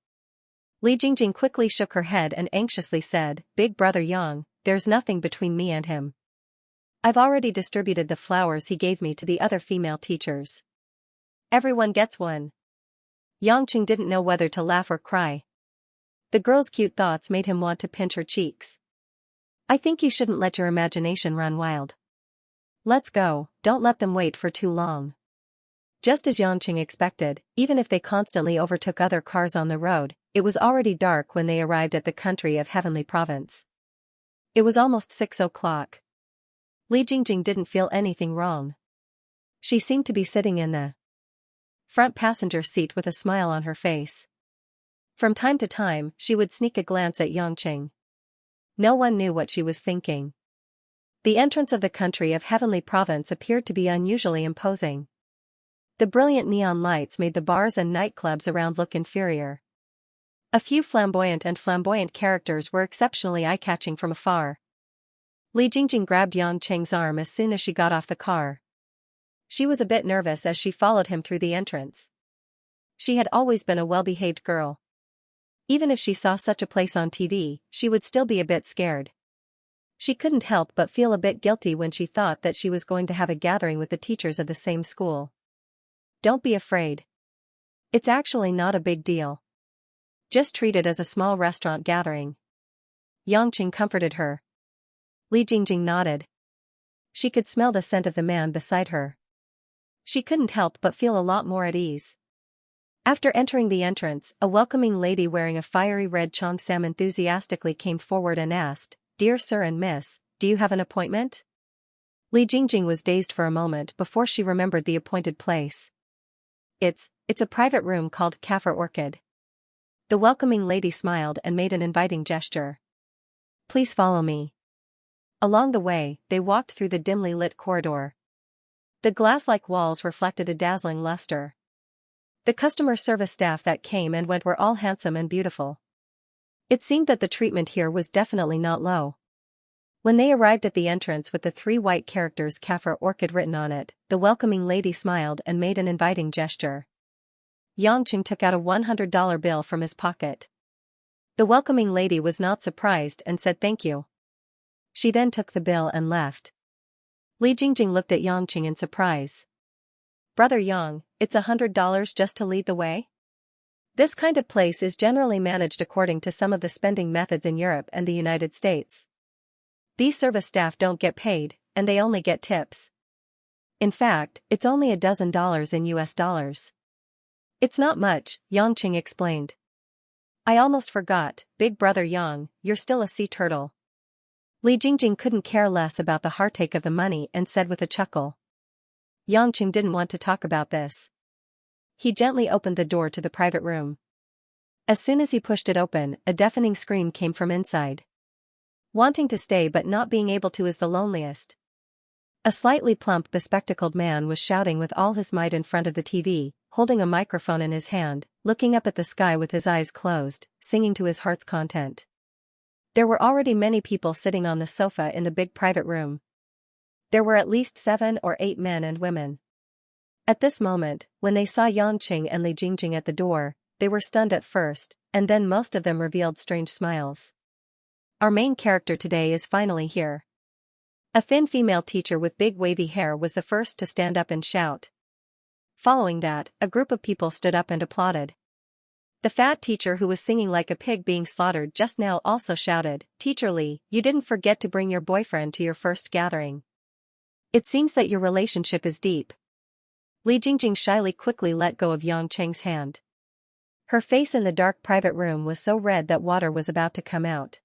Li Jingjing quickly shook her head and anxiously said, Big brother Yang, there's nothing between me and him. I've already distributed the flowers he gave me to the other female teachers. Everyone gets one. Yangqing didn't know whether to laugh or cry. The girl's cute thoughts made him want to pinch her cheeks. I think you shouldn't let your imagination run wild. Let's go, don't let them wait for too long. Just as Yangqing expected, even if they constantly overtook other cars on the road, it was already dark when they arrived at the country of Heavenly Province. It was almost 6 o'clock. Li Jingjing didn't feel anything wrong. She seemed to be sitting in the front passenger seat with a smile on her face. From time to time, she would sneak a glance at Yangqing. No one knew what she was thinking. The entrance of the country of Heavenly Province appeared to be unusually imposing. The brilliant neon lights made the bars and nightclubs around look inferior. A few flamboyant characters were exceptionally eye-catching from afar. Li Jingjing grabbed Yang Cheng's arm as soon as she got off the car. She was a bit nervous as she followed him through the entrance. She had always been a well-behaved girl. Even if she saw such a place on TV, she would still be a bit scared. She couldn't help but feel a bit guilty when she thought that she was going to have a gathering with the teachers of the same school. Don't be afraid. It's actually not a big deal. Just treat it as a small restaurant gathering. Yang Cheng comforted her. Li Jingjing nodded. She could smell the scent of the man beside her. She couldn't help but feel a lot more at ease. After entering the entrance, a welcoming lady wearing a fiery red cheongsam enthusiastically came forward and asked, "Dear sir and miss, do you have an appointment?" Li Jingjing was dazed for a moment before she remembered the appointed place. It's a private room called Kaffir Orchid. The welcoming lady smiled and made an inviting gesture. "Please follow me." Along the way, they walked through the dimly lit corridor. The glass-like walls reflected a dazzling luster. The customer service staff that came and went were all handsome and beautiful. It seemed that the treatment here was definitely not low. When they arrived at the entrance with the 3 white characters Kaffir Orchid written on it, the welcoming lady smiled and made an inviting gesture. Yang Cheng took out a $100 bill from his pocket. The welcoming lady was not surprised and said thank you. She then took the bill and left. Li Jingjing looked at Yang Cheng in surprise. "Brother Yang, it's $100 just to lead the way?" This kind of place is generally managed according to some of the spending methods in Europe and the United States. These service staff don't get paid, and they only get tips. In fact, it's only a dozen dollars in US dollars. "It's not much," Yang Cheng explained. "I almost forgot, big brother Yang, you're still a sea turtle." Li Jingjing couldn't care less about the heartache of the money and said with a chuckle. Yang Cheng didn't want to talk about this. He gently opened the door to the private room. As soon as he pushed it open, a deafening scream came from inside. Wanting to stay but not being able to is the loneliest. A slightly plump bespectacled man was shouting with all his might in front of the TV, holding a microphone in his hand, looking up at the sky with his eyes closed, singing to his heart's content. There were already many people sitting on the sofa in the big private room. There were at least 7 or 8 men and women. At this moment, when they saw Yang Cheng and Li Jingjing at the door, they were stunned at first, and then most of them revealed strange smiles. Our main character today is finally here. A thin female teacher with big wavy hair was the first to stand up and shout. Following that, a group of people stood up and applauded. The fat teacher who was singing like a pig being slaughtered just now also shouted, "Teacher Li, you didn't forget to bring your boyfriend to your first gathering. It seems that your relationship is deep." Li Jingjing shyly quickly let go of Yang Cheng's hand. Her face in the dark private room was so red that water was about to come out.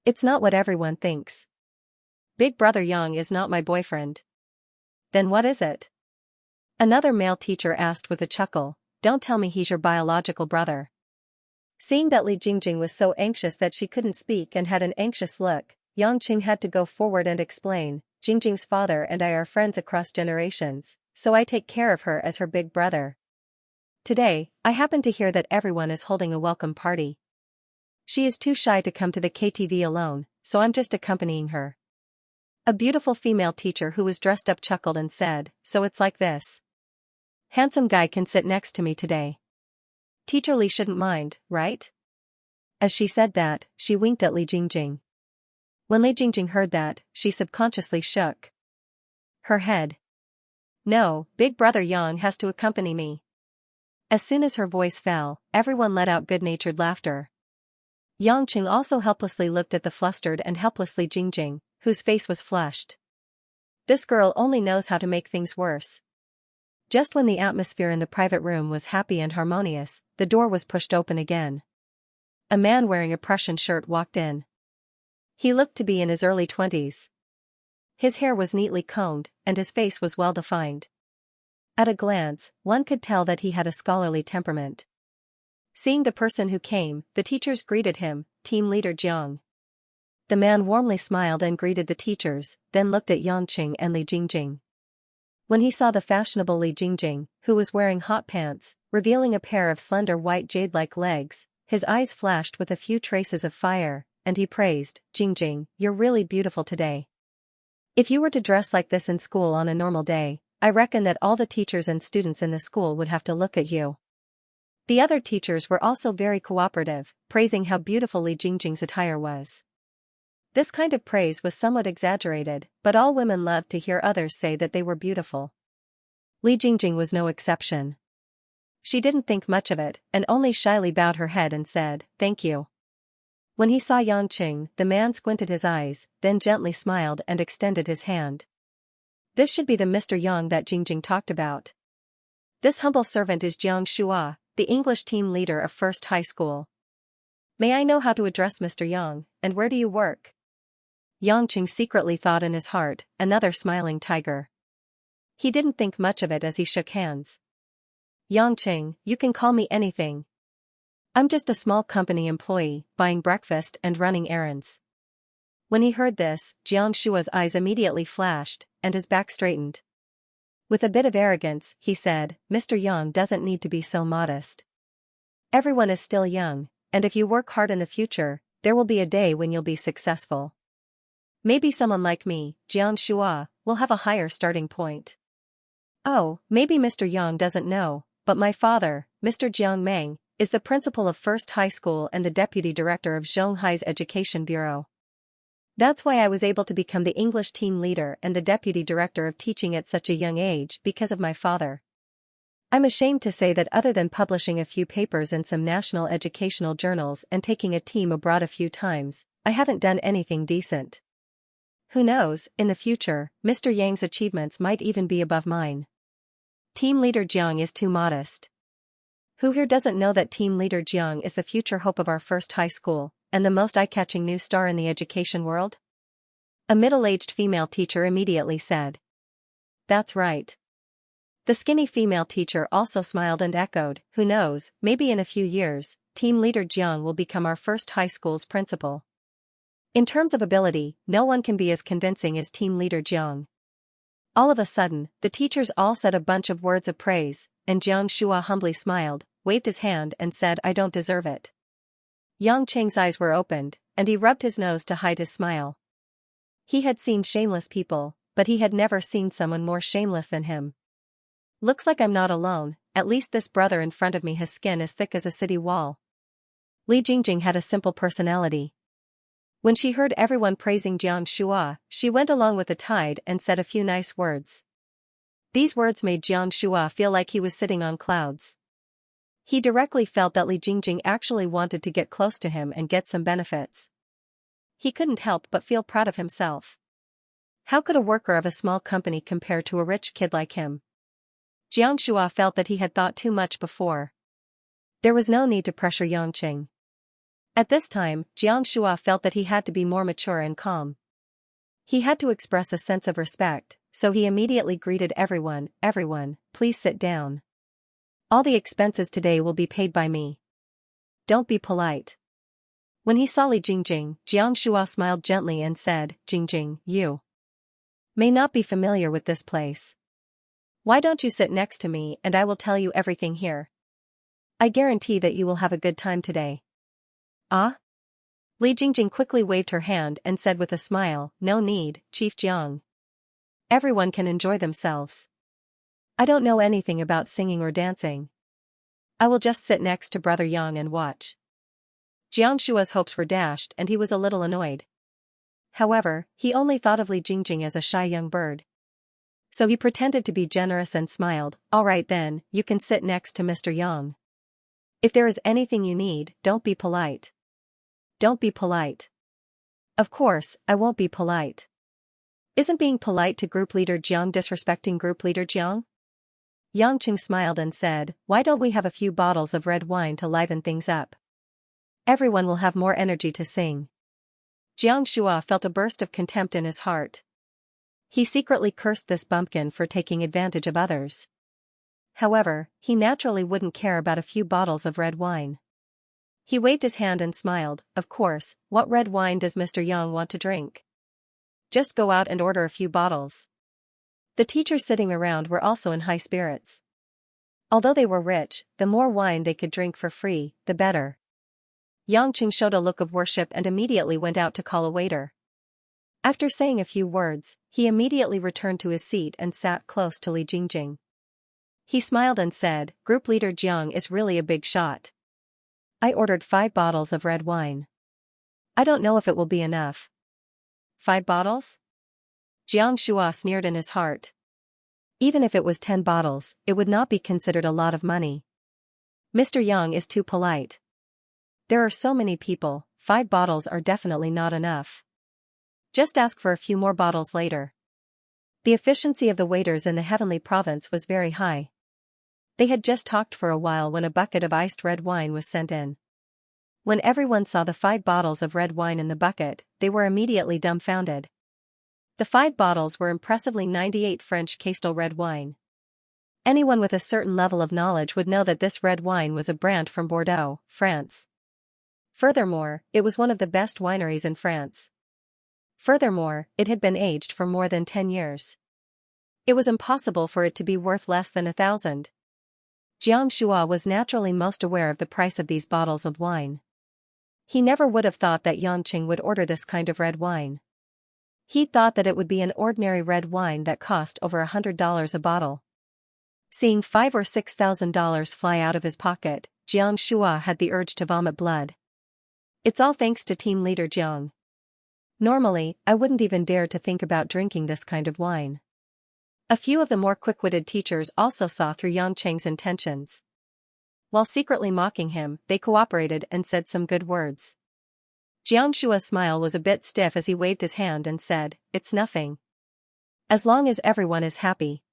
"It's not what everyone thinks. Big brother Yang is not my boyfriend." "Then what is it?" Another male teacher asked with a chuckle. "Don't tell me he's your biological brother." Seeing that Li Jingjing was so anxious that she couldn't speak and had an anxious look, Yang Cheng had to go forward and explain, "Jingjing's father and I are friends across generations, so I take care of her as her big brother. Today, I happen to hear that everyone is holding a welcome party. She is too shy to come to the KTV alone, so I'm just accompanying her." A beautiful female teacher who was dressed up chuckled and said, "So it's like this. Handsome guy can sit next to me today. Teacher Li shouldn't mind, right?" As she said that, she winked at Li Jingjing. When Li Jingjing heard that, she subconsciously shook her head. "No, big brother Yang has to accompany me." As soon as her voice fell, everyone let out good-natured laughter. Yang Cheng also helplessly looked at the flustered and helpless Li Jingjing, whose face was flushed. This girl only knows how to make things worse. Just when the atmosphere in the private room was happy and harmonious, the door was pushed open again. A man wearing a Prussian shirt walked in. He looked to be in his early 20s. His hair was neatly combed, and his face was well-defined. At a glance, one could tell that he had a scholarly temperament. Seeing the person who came, the teachers greeted him, "Team Leader Jiang." The man warmly smiled and greeted the teachers, then looked at Yang Cheng and Li Jingjing. When he saw the fashionable Li Jingjing, who was wearing hot pants, revealing a pair of slender white jade-like legs, his eyes flashed with a few traces of fire, and he praised, "Jingjing, you're really beautiful today. If you were to dress like this in school on a normal day, I reckon that all the teachers and students in the school would have to look at you." The other teachers were also very cooperative, praising how beautiful Li Jingjing's attire was. This kind of praise was somewhat exaggerated, but all women loved to hear others say that they were beautiful. Li Jingjing was no exception. She didn't think much of it, and only shyly bowed her head and said, "Thank you." When he saw Yang Qing, the man squinted his eyes, then gently smiled and extended his hand. This should be the Mr. Yang that Jingjing talked about. This humble servant is Jiang Shua, the English team leader of First High School. May I know how to address Mr. Yang, and where do you work? Yang Qing secretly thought in his heart, another smiling tiger. He didn't think much of it as he shook hands. "Yang Qing, you can call me anything. I'm just a small company employee, buying breakfast and running errands." When he heard this, Jiang Shua's eyes immediately flashed, and his back straightened. With a bit of arrogance, he said, "Mr. Yang doesn't need to be so modest. Everyone is still young, and if you work hard in the future, there will be a day when you'll be successful. Maybe someone like me, Jiang Shua, will have a higher starting point. Oh, maybe Mr. Yang doesn't know, but my father, Mr. Jiang Meng, is the principal of First High School and the deputy director of Zhonghai's Education Bureau. That's why I was able to become the English team leader and the deputy director of teaching at such a young age because of my father. I'm ashamed to say that other than publishing a few papers in some national educational journals and taking a team abroad a few times, I haven't done anything decent. Who knows, in the future, Mr. Yang's achievements might even be above mine. Team leader Jiang is too modest. Who here doesn't know that team leader Jiang is the future hope of our First High School, and the most eye-catching new star in the education world?" A middle-aged female teacher immediately said. "That's right." The skinny female teacher also smiled and echoed, "Who knows, maybe in a few years, team leader Jiang will become our First High School's principal. In terms of ability, no one can be as convincing as team leader Jiang." All of a sudden, the teachers all said a bunch of words of praise, and Jiang Shua humbly smiled, waved his hand and said, "I don't deserve it." Yang Qing's eyes were opened, and he rubbed his nose to hide his smile. He had seen shameless people, but he had never seen someone more shameless than him. "Looks like I'm not alone, at least this brother in front of me has skin as thick as a city wall." Li Jingjing had a simple personality. When she heard everyone praising Jiang Shua, she went along with the tide and said a few nice words. These words made Jiang Shua feel like he was sitting on clouds. He directly felt that Li Jingjing actually wanted to get close to him and get some benefits. He couldn't help but feel proud of himself. How could a worker of a small company compare to a rich kid like him? Jiang Shua felt that he had thought too much before. There was no need to pressure Yang Qing. At this time, Jiang Shua felt that he had to be more mature and calm. He had to express a sense of respect, so he immediately greeted everyone, "Everyone, please sit down. All the expenses today will be paid by me. Don't be polite." When he saw Li Jingjing, Jiang Shua smiled gently and said, "Jingjing, you may not be familiar with this place. Why don't you sit next to me and I will tell you everything here. I guarantee that you will have a good time today." "Ah?" Li Jingjing quickly waved her hand and said with a smile, "No need, Chief Jiang. Everyone can enjoy themselves. I don't know anything about singing or dancing. I will just sit next to Brother Yang and watch." Jiang Shua's hopes were dashed and he was a little annoyed. However, he only thought of Li Jingjing as a shy young bird. So he pretended to be generous and smiled, "All right then, you can sit next to Mr. Yang. If there is anything you need, don't be polite. Don't be polite." "Of course, I won't be polite. Isn't being polite to group leader Jiang disrespecting group leader Jiang?" Yang Qing smiled and said, "Why don't we have a few bottles of red wine to liven things up? Everyone will have more energy to sing." Jiang Shua felt a burst of contempt in his heart. He secretly cursed this bumpkin for taking advantage of others. However, he naturally wouldn't care about a few bottles of red wine. He waved his hand and smiled, "Of course, what red wine does Mr. Yang want to drink? Just go out and order a few bottles." The teachers sitting around were also in high spirits. Although they were rich, the more wine they could drink for free, the better. Yangqing showed a look of worship and immediately went out to call a waiter. After saying a few words, he immediately returned to his seat and sat close to Li Jingjing. He smiled and said, "Group leader Jiang is really a big shot. I ordered 5 bottles of red wine. I don't know if it will be enough." 5 bottles? Jiang Shua sneered in his heart. Even if it was 10 bottles, it would not be considered a lot of money. Mr. Yang is too polite. There are so many people, 5 bottles are definitely not enough. Just ask for a few more bottles later. The efficiency of the waiters in the heavenly province was very high. They had just talked for a while when a bucket of iced red wine was sent in. When everyone saw the 5 bottles of red wine in the bucket, they were immediately dumbfounded. The 5 bottles were impressively 98 French Castel red wine. Anyone with a certain level of knowledge would know that this red wine was a brand from Bordeaux, France. Furthermore, it was one of the best wineries in France. Furthermore, it had been aged for more than 10 years. It was impossible for it to be worth less than 1,000. Jiang Shua was naturally most aware of the price of these bottles of wine. He never would have thought that Yangqing would order this kind of red wine. He thought that it would be an ordinary red wine that cost over $100 a bottle. Seeing $5,000 or $6,000 fly out of his pocket, Jiang Shua had the urge to vomit blood. It's all thanks to team leader Jiang. Normally, I wouldn't even dare to think about drinking this kind of wine. A few of the more quick-witted teachers also saw through Yangqing's intentions. While secretly mocking him, they cooperated and said some good words. Jiang Shua's smile was a bit stiff as he waved his hand and said, "It's nothing. As long as everyone is happy."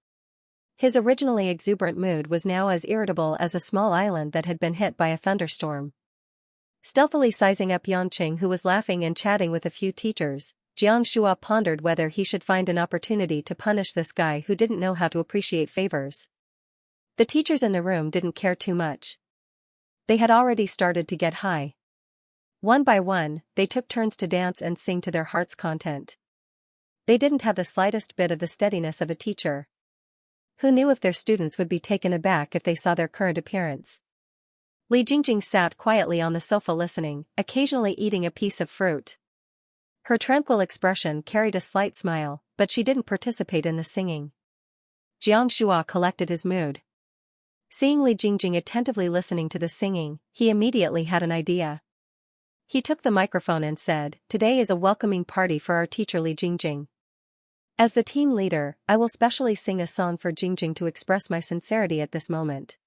His originally exuberant mood was now as irritable as a small island that had been hit by a thunderstorm. Stealthily sizing up Yangqing, who was laughing and chatting with a few teachers, Jiang Shua pondered whether he should find an opportunity to punish this guy who didn't know how to appreciate favors. The teachers in the room didn't care too much. They had already started to get high. One by one, they took turns to dance and sing to their heart's content. They didn't have the slightest bit of the steadiness of a teacher. Who knew if their students would be taken aback if they saw their current appearance? Li Jingjing sat quietly on the sofa listening, occasionally eating a piece of fruit. Her tranquil expression carried a slight smile, but she didn't participate in the singing. Jiang Shua collected his mood. Seeing Li Jingjing attentively listening to the singing, he immediately had an idea. He took the microphone and said, "Today is a welcoming party for our teacher Li Jingjing. As the team leader, I will specially sing a song for Jingjing to express my sincerity at this moment."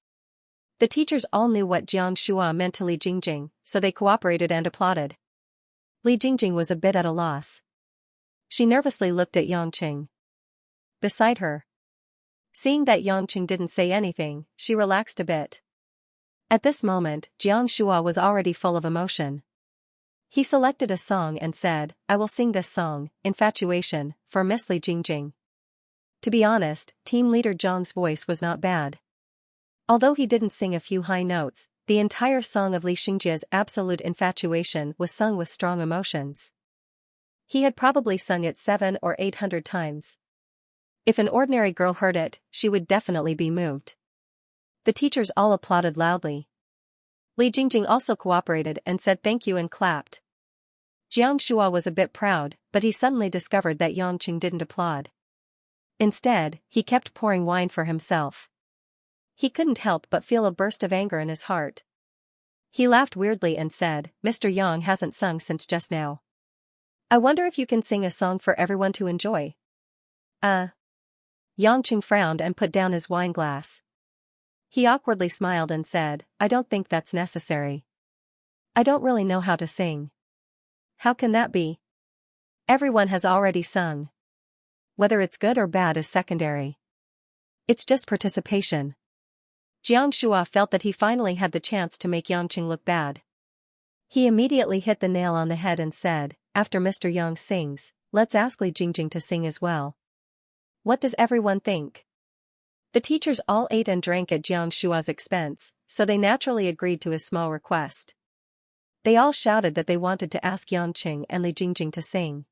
The teachers all knew what Jiang Shua meant to Li Jingjing, so they cooperated and applauded. Li Jingjing was a bit at a loss. She nervously looked at Yangqing beside her. Seeing that Yangqing didn't say anything, she relaxed a bit. At this moment, Jiang Shua was already full of emotion. He selected a song and said, "I will sing this song, Infatuation, for Miss Li Jingjing." To be honest, team leader Zhang's voice was not bad. Although he didn't sing a few high notes, the entire song of Li Xianxia's absolute infatuation was sung with strong emotions. He had probably sung it 700 or 800 times. If an ordinary girl heard it, she would definitely be moved. The teachers all applauded loudly. Li Jingjing also cooperated and said thank you and clapped. Jiang Shua was a bit proud, but he suddenly discovered that Yangqing didn't applaud. Instead, he kept pouring wine for himself. He couldn't help but feel a burst of anger in his heart. He laughed weirdly and said, "Mr. Yang hasn't sung since just now. I wonder if you can sing a song for everyone to enjoy." Yangqing frowned and put down his wine glass. He awkwardly smiled and said, "I don't think that's necessary. I don't really know how to sing." "How can that be? Everyone has already sung. Whether it's good or bad is secondary. It's just participation." Jiang Shua felt that he finally had the chance to make Yangqing look bad. He immediately hit the nail on the head and said, "After Mr. Yang sings, let's ask Li Jingjing to sing as well. What does everyone think?" The teachers all ate and drank at Jiang Shua's expense, so they naturally agreed to his small request. They all shouted that they wanted to ask Yangqing and Li Jingjing to sing.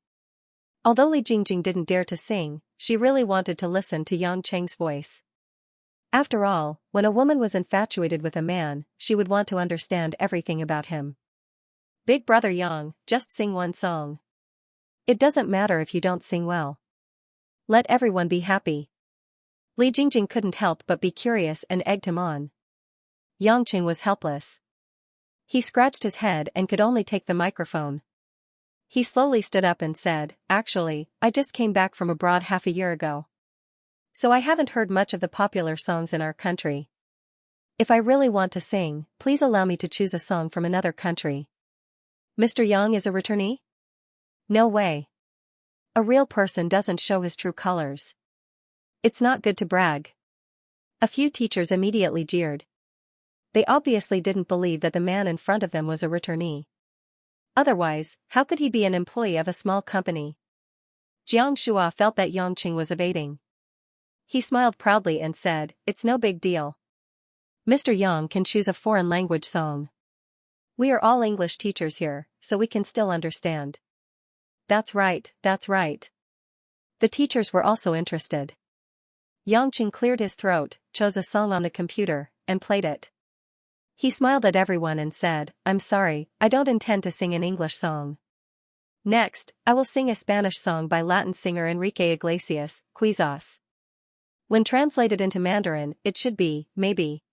Although Li Jingjing didn't dare to sing, she really wanted to listen to Yang Cheng's voice. After all, when a woman was infatuated with a man, she would want to understand everything about him. Big brother Yang, just sing one song. It doesn't matter if you don't sing well. Let everyone be happy. Li Jingjing couldn't help but be curious and egged him on. Yang Cheng was helpless. He scratched his head and could only take the microphone. He slowly stood up and said, "Actually, I just came back from abroad half a year ago. So I haven't heard much of the popular songs in our country. If I really want to sing, please allow me to choose a song from another country." Mr. Yang is a returnee? No way. A real person doesn't show his true colors. It's not good to brag. A few teachers immediately jeered. They obviously didn't believe that the man in front of them was a returnee. Otherwise, how could he be an employee of a small company? Xianxia felt that Yang Cheng was evading. He smiled proudly and said, "It's no big deal. Mr. Yang can choose a foreign language song. We are all English teachers here, so we can still understand." That's right, that's right. The teachers were also interested. Yang Cheng cleared his throat, chose a song on the computer, and played it. He smiled at everyone and said, "I'm sorry, I don't intend to sing an English song. Next, I will sing a Spanish song by Latin singer Enrique Iglesias, Quizás. When translated into Mandarin, it should be, maybe."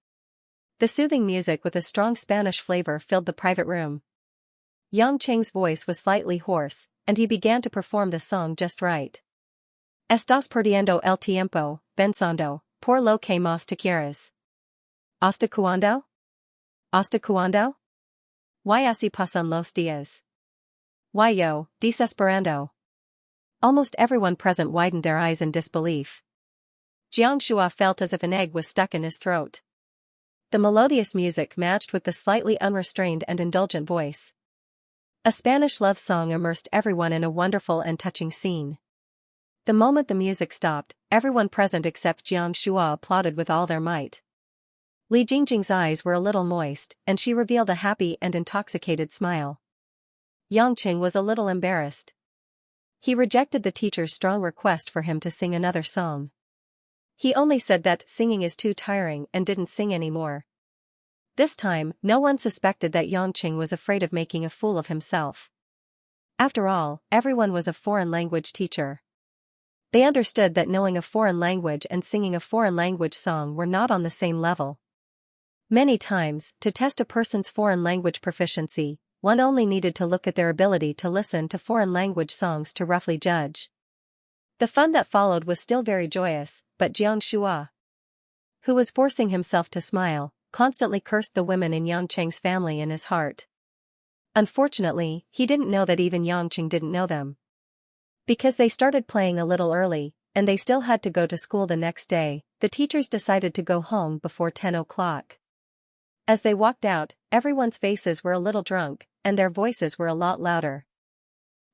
The soothing music with a strong Spanish flavor filled the private room. Yang Cheng's voice was slightly hoarse, and he began to perform the song just right. "Estás perdiendo el tiempo, pensando, por lo que más te quieres. ¿Hasta cuándo? ¿Hasta cuándo? Why así pasan los días? Why yo, desesperando?" Almost everyone present widened their eyes in disbelief. Xianxia felt as if an egg was stuck in his throat. The melodious music matched with the slightly unrestrained and indulgent voice. A Spanish love song immersed everyone in a wonderful and touching scene. The moment the music stopped, everyone present except Xianxia applauded with all their might. Li Jingjing's eyes were a little moist, and she revealed a happy and intoxicated smile. Yang Cheng was a little embarrassed. He rejected the teacher's strong request for him to sing another song. He only said that singing is too tiring and didn't sing anymore. This time, no one suspected that Yang Cheng was afraid of making a fool of himself. After all, everyone was a foreign language teacher. They understood that knowing a foreign language and singing a foreign language song were not on the same level. Many times, to test a person's foreign language proficiency, one only needed to look at their ability to listen to foreign language songs to roughly judge. The fun that followed was still very joyous, but Xianxia, who was forcing himself to smile, constantly cursed the women in Yang Cheng's family in his heart. Unfortunately, he didn't know that even Yang Cheng didn't know them. Because they started playing a little early, and they still had to go to school the next day, the teachers decided to go home before 10 o'clock. As they walked out, everyone's faces were a little drunk, and their voices were a lot louder.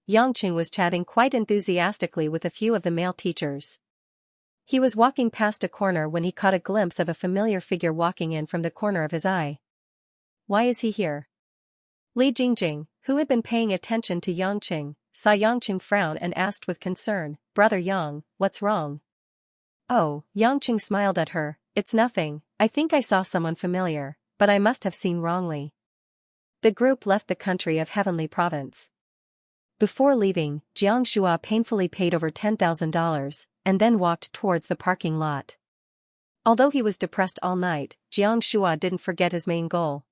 Yang Cheng was chatting quite enthusiastically with a few of the male teachers. He was walking past a corner when he caught a glimpse of a familiar figure walking in from the corner of his eye. Why is he here? Li Jingjing, who had been paying attention to Yang Cheng, saw Yang Cheng frown and asked with concern, "Brother Yang, what's wrong?" "Oh," Yang Cheng smiled at her, "it's nothing, I think I saw someone familiar, but I must have seen wrongly." The group left the country of Heavenly Province. Before leaving, Xianxia painfully paid over $10,000, and then walked towards the parking lot. Although he was depressed all night, Xianxia didn't forget his main goal.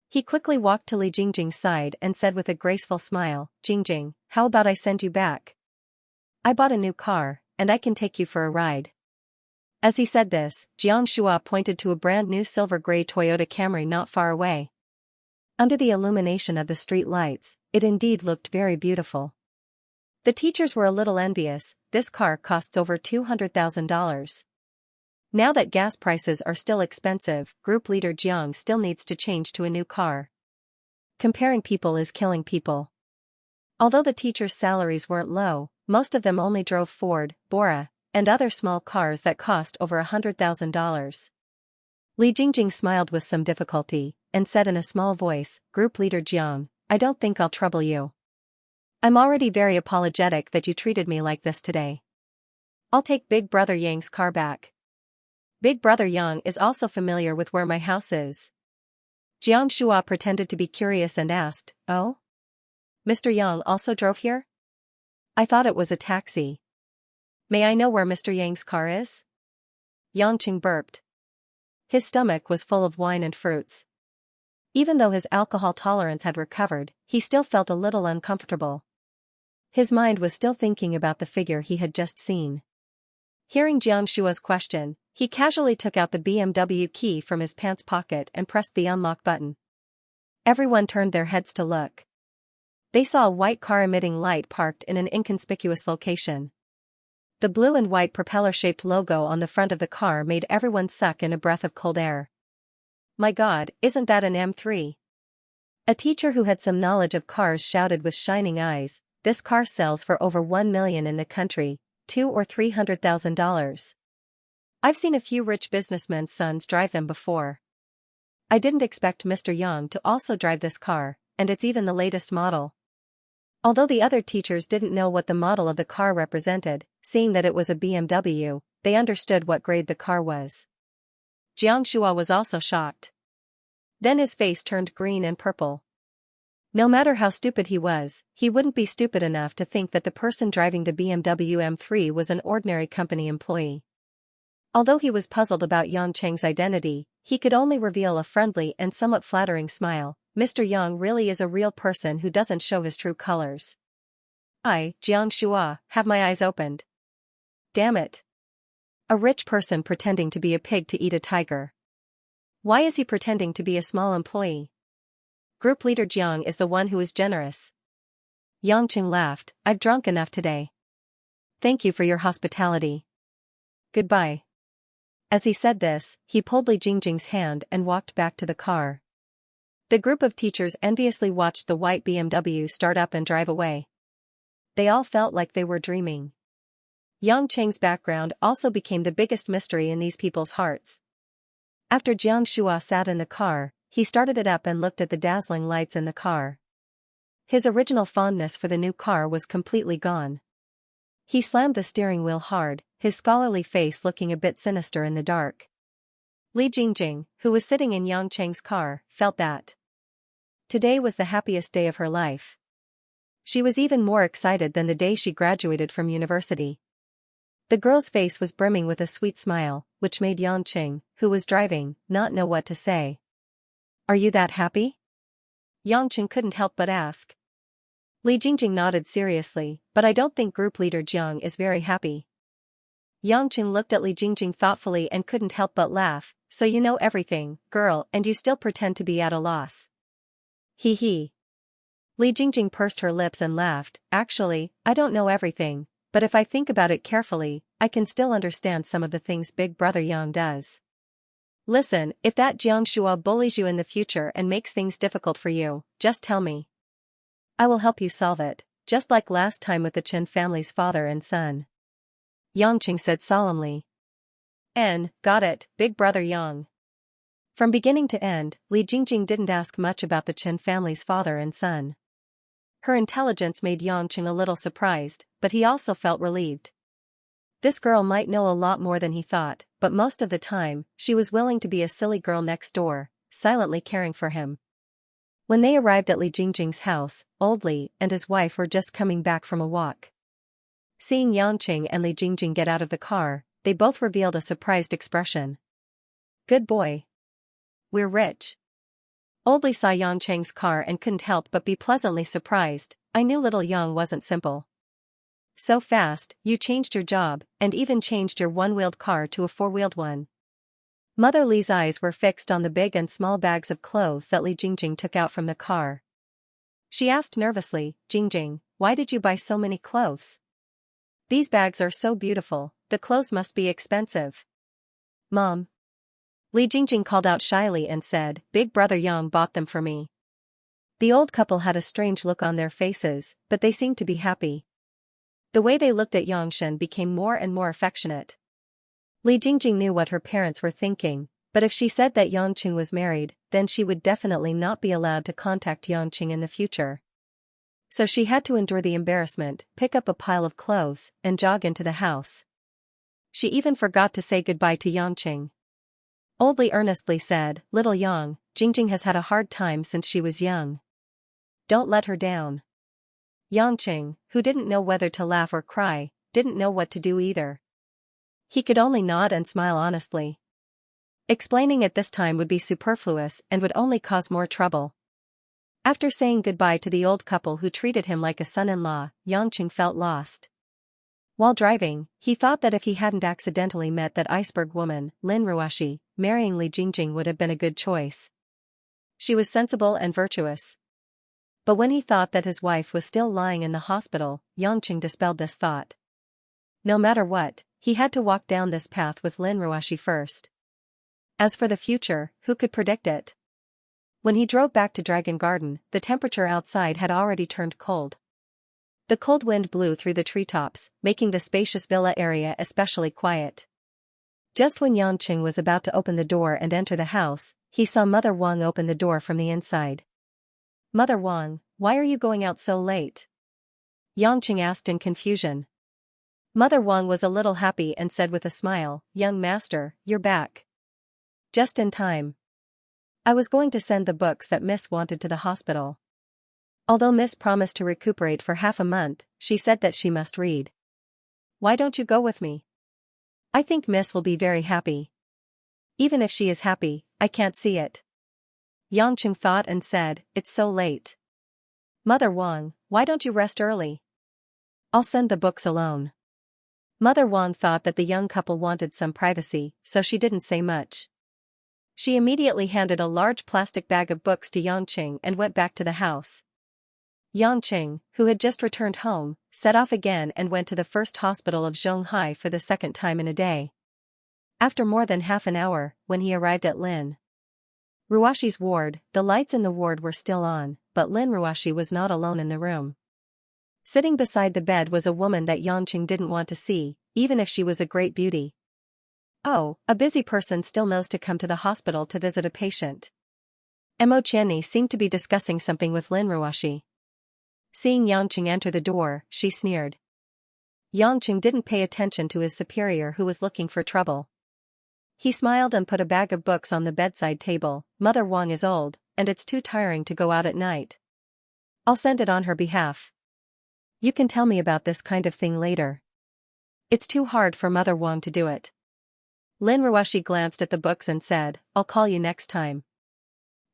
He quickly walked to Li Jingjing's side and said with a graceful smile, "Jingjing, how about I send you back? I bought a new car, and I can take you for a ride." As he said this, Xianxia pointed to a brand new silver-gray Toyota Camry not far away. Under the illumination of the street lights, it indeed looked very beautiful. The teachers were a little envious. This car costs over $200,000. Now that gas prices are still expensive, group leader Jiang still needs to change to a new car. Comparing people is killing people. Although the teachers' salaries weren't low, most of them only drove Ford, Bora, and other small cars that cost over $100,000. Li Jingjing smiled with some difficulty, and said in a small voice, "Group leader Jiang, I don't think I'll trouble you. I'm already very apologetic that you treated me like this today. I'll take Big Brother Yang's car back. Big Brother Yang is also familiar with where my house is. Xianxia pretended to be curious and asked, "Oh? Mr. Yang also drove here? I thought it was a taxi. May I know where Mr. Yang's car is?" Yangqing burped. His stomach was full of wine and fruits. Even though his alcohol tolerance had recovered, he still felt a little uncomfortable. His mind was still thinking about the figure he had just seen. Hearing Jiangshua's question, he casually took out the BMW key from his pants pocket and pressed the unlock button. Everyone turned their heads to look. They saw a white car emitting light parked in an inconspicuous location. The blue and white propeller-shaped logo on the front of the car made everyone suck in a breath of cold air. "My God, isn't that an M3? A teacher who had some knowledge of cars shouted with shining eyes, "This car sells for over 1 million in the country, $200,000 or $300,000. I've seen a few rich businessmen's sons drive them before. I didn't expect Mr. Yang to also drive this car, and it's even the latest model." Although the other teachers didn't know what the model of the car represented, seeing that it was a BMW, they understood what grade the car was. Jiangshua was also shocked. Then his face turned green and purple. No matter how stupid he was, he wouldn't be stupid enough to think that the person driving the BMW M3 was an ordinary company employee. Although he was puzzled about Yang Cheng's identity, he could only reveal a friendly and somewhat flattering smile. "Mr. Yang really is a real person who doesn't show his true colors. I, Jiangshua, have my eyes opened. Damn it. A rich person pretending to be a pig to eat a tiger. Why is he pretending to be a small employee? Group leader Jiang is the one who is generous." Yangqing laughed, "I've drunk enough today. Thank you for your hospitality. Goodbye." As he said this, he pulled Li Jingjing's hand and walked back to the car. The group of teachers enviously watched the white BMW start up and drive away. They all felt like they were dreaming. Yang Cheng's background also became the biggest mystery in these people's hearts. After Jiangshua sat in the car, he started it up and looked at the dazzling lights in the car. His original fondness for the new car was completely gone. He slammed the steering wheel hard, his scholarly face looking a bit sinister in the dark. Li Jingjing, who was sitting in Yang Cheng's car, felt that today was the happiest day of her life. She was even more excited than the day she graduated from university. The girl's face was brimming with a sweet smile, which made Yang Cheng, who was driving, not know what to say. "Are you that happy?" Yang Cheng couldn't help but ask. Li Jingjing nodded seriously, "But I don't think group leader Jiang is very happy." Yang Cheng looked at Li Jingjing thoughtfully and couldn't help but laugh. "So you know everything, girl, and you still pretend to be at a loss. Hee hee." Li Jingjing pursed her lips and laughed. "Actually, I don't know everything, but if I think about it carefully, I can still understand some of the things Big Brother Yang does. Listen, if that Jiangshua bullies you in the future and makes things difficult for you, just tell me. I will help you solve it, just like last time with the Chen family's father and son." Yangqing said solemnly. Got it, Big Brother Yang." From beginning to end, Li Jingjing didn't ask much about the Chen family's father and son. Her intelligence made Yangqing a little surprised, but he also felt relieved. This girl might know a lot more than he thought, but most of the time, she was willing to be a silly girl next door, silently caring for him. When they arrived at Li Jingjing's house, old Li and his wife were just coming back from a walk. Seeing Yangqing and Li Jingjing get out of the car, they both revealed a surprised expression. "Good boy. We're rich." Old Li saw Yangqing's car and couldn't help but be pleasantly surprised. "I knew little Yang wasn't simple. So fast, you changed your job, and even changed your one-wheeled car to a four-wheeled one." Mother Li's eyes were fixed on the big and small bags of clothes that Li Jingjing took out from the car. She asked nervously, "Jingjing, why did you buy so many clothes? These bags are so beautiful, the clothes must be expensive." "Mom." Li Jingjing called out shyly and said, "Big Brother Yang bought them for me." The old couple had a strange look on their faces, but they seemed to be happy. The way they looked at Yangshen became more and more affectionate. Li Jingjing knew what her parents were thinking, but if she said that Yangqing was married, then she would definitely not be allowed to contact Yangqing in the future. So she had to endure the embarrassment, pick up a pile of clothes, and jog into the house. She even forgot to say goodbye to Yangqing. Oldly earnestly said, "Little Yang, Jingjing has had a hard time since she was young. Don't let her down." Yangqing, who didn't know whether to laugh or cry, didn't know what to do either. He could only nod and smile honestly. Explaining it this time would be superfluous and would only cause more trouble. After saying goodbye to the old couple who treated him like a son-in-law, Yangqing felt lost. While driving, he thought that if he hadn't accidentally met that iceberg woman, Lin Ruoxi, marrying Li Jingjing would have been a good choice. She was sensible and virtuous. But when he thought that his wife was still lying in the hospital, Yangqing dispelled this thought. No matter what, he had to walk down this path with Lin Ruoxi first. As for the future, who could predict it? When he drove back to Dragon Garden, the temperature outside had already turned cold. The cold wind blew through the treetops, making the spacious villa area especially quiet. Just when Yangqing was about to open the door and enter the house, he saw Mother Wang open the door from the inside. "Mother Wang, why are you going out so late?" Yangqing asked in confusion. Mother Wang was a little happy and said with a smile, "Young master, you're back. Just in time. I was going to send the books that Miss wanted to the hospital. Although Miss promised to recuperate for half a month, she said that she must read. Why don't you go with me? I think Miss will be very happy." Even if she is happy, I can't see it. Yangqing thought and said, "It's so late. Mother Wang, why don't you rest early? I'll send the books alone." Mother Wang thought that the young couple wanted some privacy, so she didn't say much. She immediately handed a large plastic bag of books to Yangqing and went back to the house. Yangqing, who had just returned home, set off again and went to the first hospital of Zhonghai for the second time in a day. After more than half an hour, when he arrived at Lin Ruoxi's ward, the lights in the ward were still on, but Lin Ruoxi was not alone in the room. Sitting beside the bed was a woman that Yangqing didn't want to see, even if she was a great beauty. Oh, a busy person still knows to come to the hospital to visit a patient. Mo Qianni seemed to be discussing something with Lin Ruoxi. Seeing Yangqing enter the door, she sneered. Yangqing didn't pay attention to his superior who was looking for trouble. He smiled and put a bag of books on the bedside table. "Mother Wang is old, and it's too tiring to go out at night. I'll send it on her behalf. You can tell me about this kind of thing later. It's too hard for Mother Wang to do it." Lin Ruoxi glanced at the books and said, "I'll call you next time."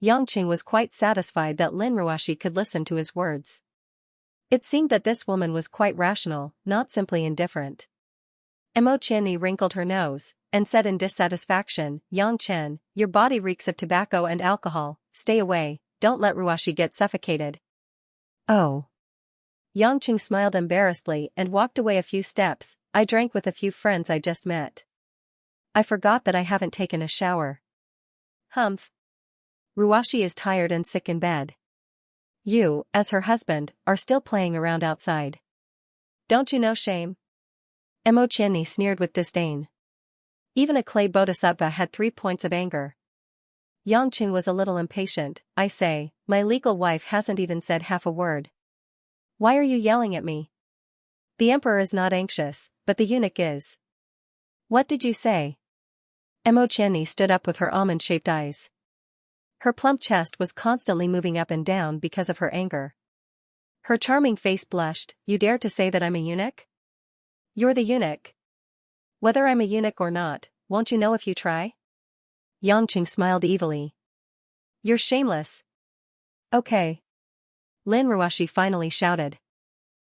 Yangqing was quite satisfied that Lin Ruoxi could listen to his words. It seemed that this woman was quite rational, not simply indifferent. Mo Qianni wrinkled her nose, and said in dissatisfaction, "Yang Chen, your body reeks of tobacco and alcohol, stay away, don't let Ruoxi get suffocated." "Oh." Yangqing smiled embarrassedly and walked away a few steps. "I drank with a few friends I just met. I forgot that I haven't taken a shower. Humph. Ruoxi is tired and sick in bed. You, as her husband, are still playing around outside. Don't you know shame?" Mo Qianni sneered with disdain. Even a clay bodhisattva had 3 points of anger. Yangqing was a little impatient. "I say, my legal wife hasn't even said half a word. Why are you yelling at me? The emperor is not anxious, but the eunuch is." "What did you say?" Mo Qianni stood up with her almond-shaped eyes. Her plump chest was constantly moving up and down because of her anger. Her charming face blushed. "You dare to say that I'm a eunuch? You're the eunuch. Whether I'm a eunuch or not, won't you know if you try?" Yangqing smiled evilly. "You're shameless." "Okay." Lin Ruoxi finally shouted.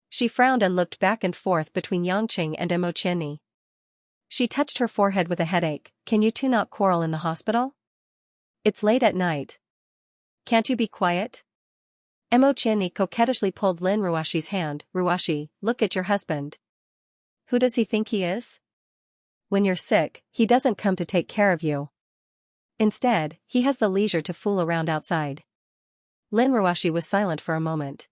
She frowned and looked back and forth between Yangqing and Mo Qianni. She touched her forehead with a headache. "Can you two not quarrel in the hospital? It's late at night. Can't you be quiet?" Mo Qianni coquettishly pulled Lin Ruoxi's hand. "Ruoxi, look at your husband. Who does he think he is? When you're sick, he doesn't come to take care of you. Instead, he has the leisure to fool around outside." Lin Ruoxi was silent for a moment.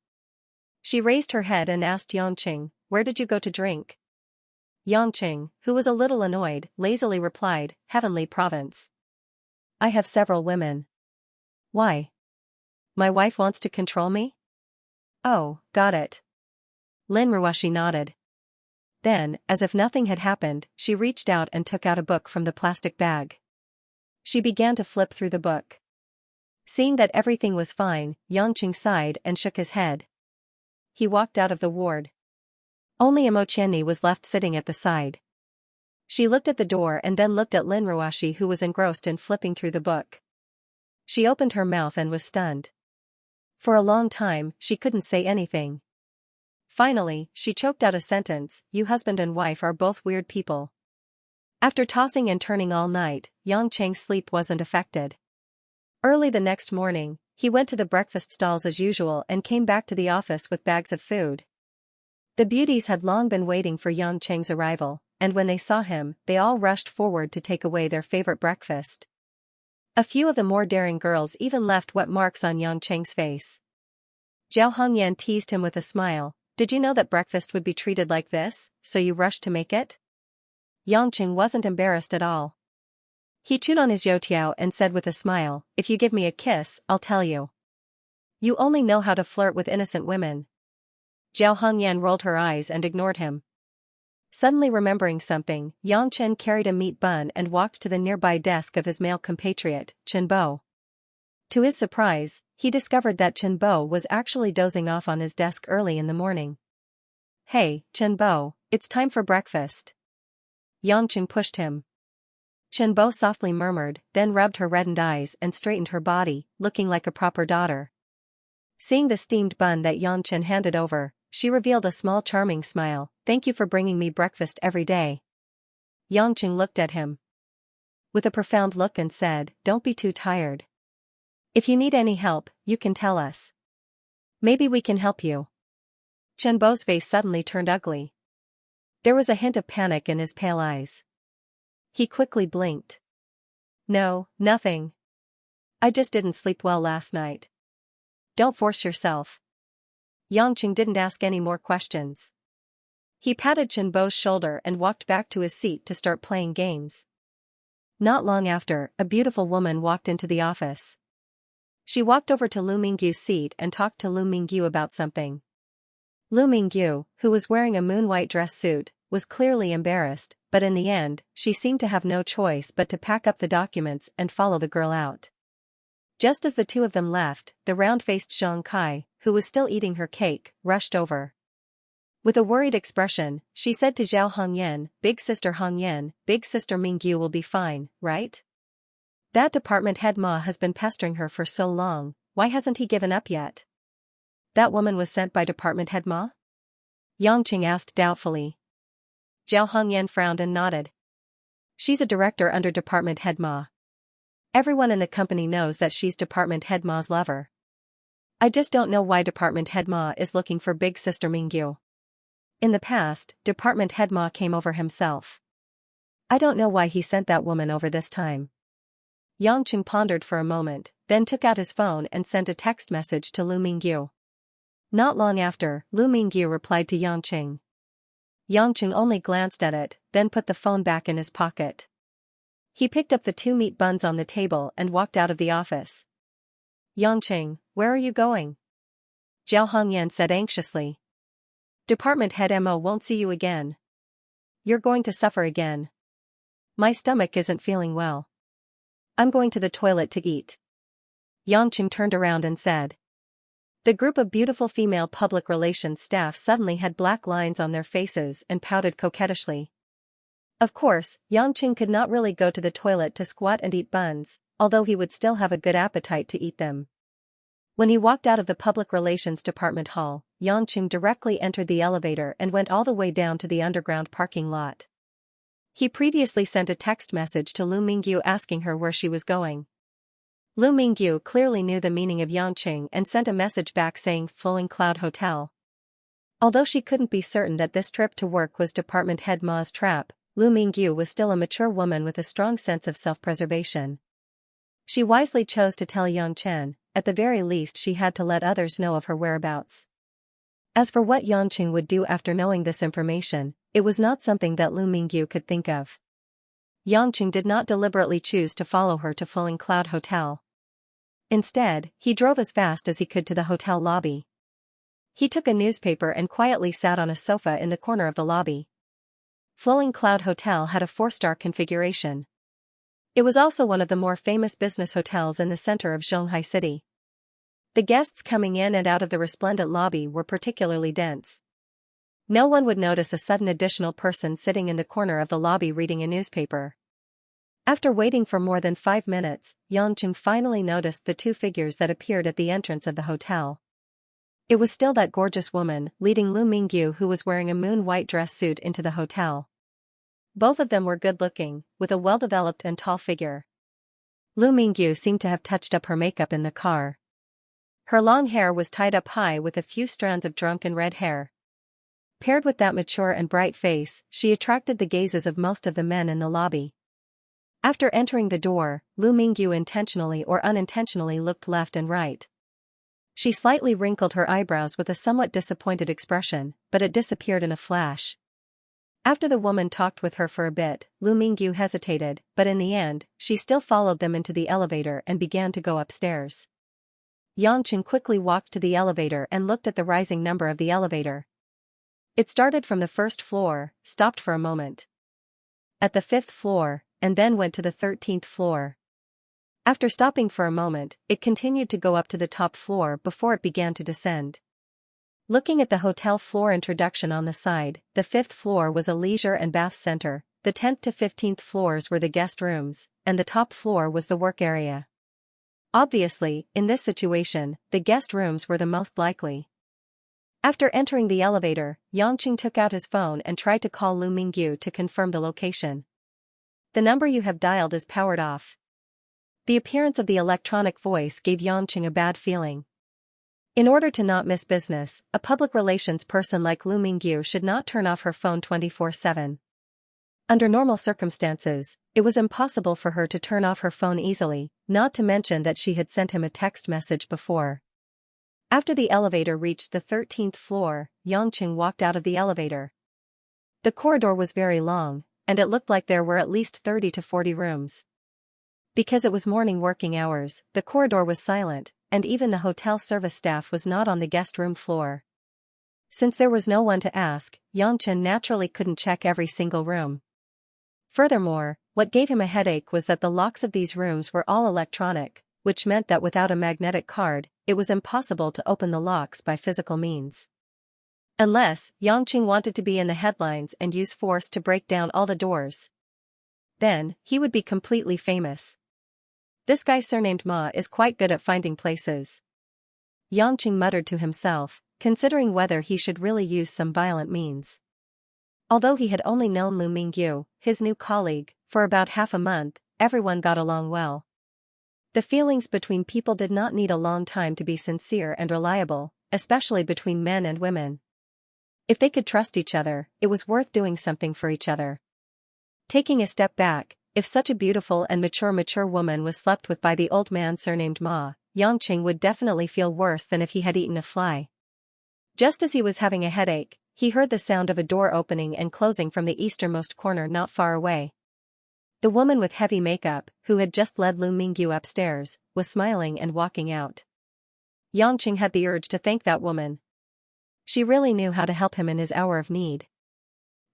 She raised her head and asked Yangqing, "Where did you go to drink?" Yangqing, who was a little annoyed, lazily replied, "Heavenly Province. I have several women." "Why? My wife wants to control me?" "Oh, got it." Lin Ruoxi nodded. Then, as if nothing had happened, she reached out and took out a book from the plastic bag. She began to flip through the book. Seeing that everything was fine, Xianxia sighed and shook his head. He walked out of the ward. Only Imocheni was left sitting at the side. She looked at the door and then looked at Lin Ruashi, who was engrossed in flipping through the book. She opened her mouth and was stunned. For a long time, she couldn't say anything. Finally, she choked out a sentence, "You husband and wife are both weird people." After tossing and turning all night, Xianxia's sleep wasn't affected. Early the next morning, he went to the breakfast stalls as usual and came back to the office with bags of food. The beauties had long been waiting for Xianxia's arrival, and when they saw him, they all rushed forward to take away their favorite breakfast. A few of the more daring girls even left wet marks on Xianxia's face. Zhao Hongyan teased him with a smile, "Did you know that breakfast would be treated like this, so you rushed to make it?" Xianxia wasn't embarrassed at all. He chewed on his youtiao and said with a smile, "If you give me a kiss, I'll tell you. You only know how to flirt with innocent women." Zhao Hongyan rolled her eyes and ignored him. Suddenly remembering something, Xianxia carried a meat bun and walked to the nearby desk of his male compatriot, Chenbo. To his surprise, he discovered that Chenbo was actually dozing off on his desk early in the morning. "Hey, Chenbo, it's time for breakfast." Xianxia pushed him. Chenbo softly murmured, then rubbed her reddened eyes and straightened her body, looking like a proper daughter. Seeing the steamed bun that Xianxia handed over, she revealed a small charming smile, "Thank you for bringing me breakfast every day." Xianxia looked at him with a profound look and said, "Don't be too tired. If you need any help, you can tell us. Maybe we can help you." Chenbo's face suddenly turned ugly. There was a hint of panic in his pale eyes. He quickly blinked. "No, nothing. I just didn't sleep well last night." "Don't force yourself." Xianxia didn't ask any more questions. He patted Chenbo's shoulder and walked back to his seat to start playing games. Not long after, a beautiful woman walked into the office. She walked over to Lu Mingyu's seat and talked to Lu Mingyu about something. Lu Mingyu, who was wearing a moon-white dress suit, was clearly embarrassed, but in the end, she seemed to have no choice but to pack up the documents and follow the girl out. Just as the two of them left, the round-faced Zhang Kai, who was still eating her cake, rushed over. With a worried expression, she said to Zhao Hongyan, "Big sister Hongyan, big sister Mingyu will be fine, right? That department head Ma has been pestering her for so long, why hasn't he given up yet?" "That woman was sent by department head Ma?" Xianxia asked doubtfully. Zhao Hongyan frowned and nodded. "She's a director under department head Ma. Everyone in the company knows that she's department head Ma's lover. I just don't know why department head Ma is looking for big sister Mingyu. In the past, department head Ma came over himself. I don't know why he sent that woman over this time." Xianxia pondered for a moment, then took out his phone and sent a text message to Lu Mingyu. Not long after, Lu Mingyu replied to Xianxia. Xianxia only glanced at it, then put the phone back in his pocket. He picked up the 2 meat buns on the table and walked out of the office. "Xianxia, where are you going?" Zhao Hongyan said anxiously. "Department head Mo won't see you again. You're going to suffer again. My stomach isn't feeling well. I'm going to the toilet to eat." Xianxia turned around and said. The group of beautiful female public relations staff suddenly had black lines on their faces and pouted coquettishly. Of course, Xianxia could not really go to the toilet to squat and eat buns, although he would still have a good appetite to eat them. When he walked out of the public relations department hall, Xianxia directly entered the elevator and went all the way down to the underground parking lot. He previously sent a text message to Lu Mingyu asking her where she was going. Lu Mingyu clearly knew the meaning of Xianxia and sent a message back saying Flowing Cloud Hotel. Although she couldn't be certain that this trip to work was department head Ma's trap, Lu Mingyu was still a mature woman with a strong sense of self-preservation. She wisely chose to tell Xianxia, at the very least she had to let others know of her whereabouts. As for what Xianxia would do after knowing this information, it was not something that Lu Mingyu could think of. Xianxia did not deliberately choose to follow her to Flowing Cloud Hotel. Instead, he drove as fast as he could to the hotel lobby. He took a newspaper and quietly sat on a sofa in the corner of the lobby. Flowing Cloud Hotel had a 4-star configuration. It was also one of the more famous business hotels in the center of Shanghai City. The guests coming in and out of the resplendent lobby were particularly dense. No one would notice a sudden additional person sitting in the corner of the lobby reading a newspaper. After waiting for more than 5 minutes, Xianxia finally noticed the 2 figures that appeared at the entrance of the hotel. It was still that gorgeous woman, leading Lu Mingyu, who was wearing a moon-white dress suit into the hotel. Both of them were good-looking, with a well-developed and tall figure. Lu Mingyu seemed to have touched up her makeup in the car. Her long hair was tied up high with a few strands of drunken red hair. Paired with that mature and bright face, she attracted the gazes of most of the men in the lobby. After entering the door, Lu Mingyu intentionally or unintentionally looked left and right. She slightly wrinkled her eyebrows with a somewhat disappointed expression, but it disappeared in a flash. After the woman talked with her for a bit, Lu Mingyu hesitated, but in the end, she still followed them into the elevator and began to go upstairs. Xianxia quickly walked to the elevator and looked at the rising number of the elevator. It started from the 1st floor, stopped for a moment at the 5th floor, and then went to the 13th floor. After stopping for a moment, it continued to go up to the top floor before it began to descend. Looking at the hotel floor introduction on the side, the 5th floor was a leisure and bath center, the 10th to 15th floors were the guest rooms, and the top floor was the work area. Obviously, in this situation, the guest rooms were the most likely. After entering the elevator, Xianxia took out his phone and tried to call Lu Mingyu to confirm the location. The number you have dialed is powered off. The appearance of the electronic voice gave Xianxia a bad feeling. In order to not miss business, a public relations person like Lu Mingyu should not turn off her phone 24/7. Under normal circumstances, it was impossible for her to turn off her phone easily, not to mention that she had sent him a text message before. After the elevator reached the 13th floor, Xianxia walked out of the elevator. The corridor was very long, and it looked like there were at least 30 to 40 rooms. Because it was morning working hours, the corridor was silent, and even the hotel service staff was not on the guest room floor. Since there was no one to ask, Xianxia naturally couldn't check every single room. Furthermore, what gave him a headache was that the locks of these rooms were all electronic, which meant that without a magnetic card, it was impossible to open the locks by physical means. Unless Xianxia wanted to be in the headlines and use force to break down all the doors. Then, he would be completely famous. This guy surnamed Ma is quite good at finding places. Xianxia muttered to himself, considering whether he should really use some violent means. Although he had only known Lu Mingyu, his new colleague, for about half a month, everyone got along well. The feelings between people did not need a long time to be sincere and reliable, especially between men and women. If they could trust each other, it was worth doing something for each other. Taking a step back, if such a beautiful and mature woman was slept with by the old man surnamed Ma, Xianxia would definitely feel worse than if he had eaten a fly. Just as he was having a headache, he heard the sound of a door opening and closing from the easternmost corner not far away. The woman with heavy makeup, who had just led Lu Mingyu upstairs, was smiling and walking out. Xianxia had the urge to thank that woman. She really knew how to help him in his hour of need.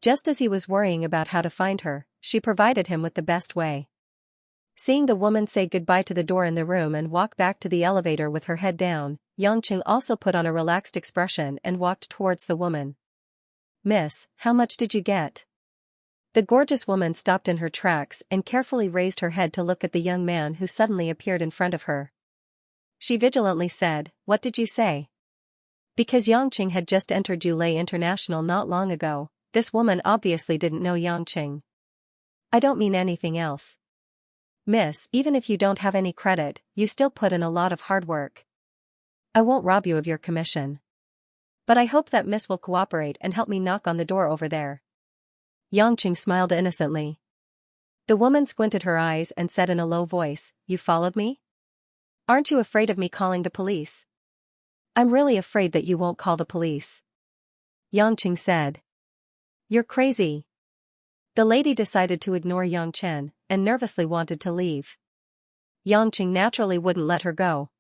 Just as he was worrying about how to find her, she provided him with the best way. Seeing the woman say goodbye to the door in the room and walk back to the elevator with her head down, Xianxia also put on a relaxed expression and walked towards the woman. "Miss, how much did you get?" The gorgeous woman stopped in her tracks and carefully raised her head to look at the young man who suddenly appeared in front of her. She vigilantly said, "What did you say?" Because Xianxia had just entered Yulei International not long ago, this woman obviously didn't know Xianxia. "I don't mean anything else. Miss, even if you don't have any credit, you still put in a lot of hard work. I won't rob you of your commission. But I hope that Miss will cooperate and help me knock on the door over there." Xianxia smiled innocently. The woman squinted her eyes and said in a low voice, "You followed me? Aren't you afraid of me calling the police?" "I'm really afraid that you won't call the police," Xianxia said. "You're crazy." The lady decided to ignore Xianxia and nervously wanted to leave. Xianxia naturally wouldn't let her go.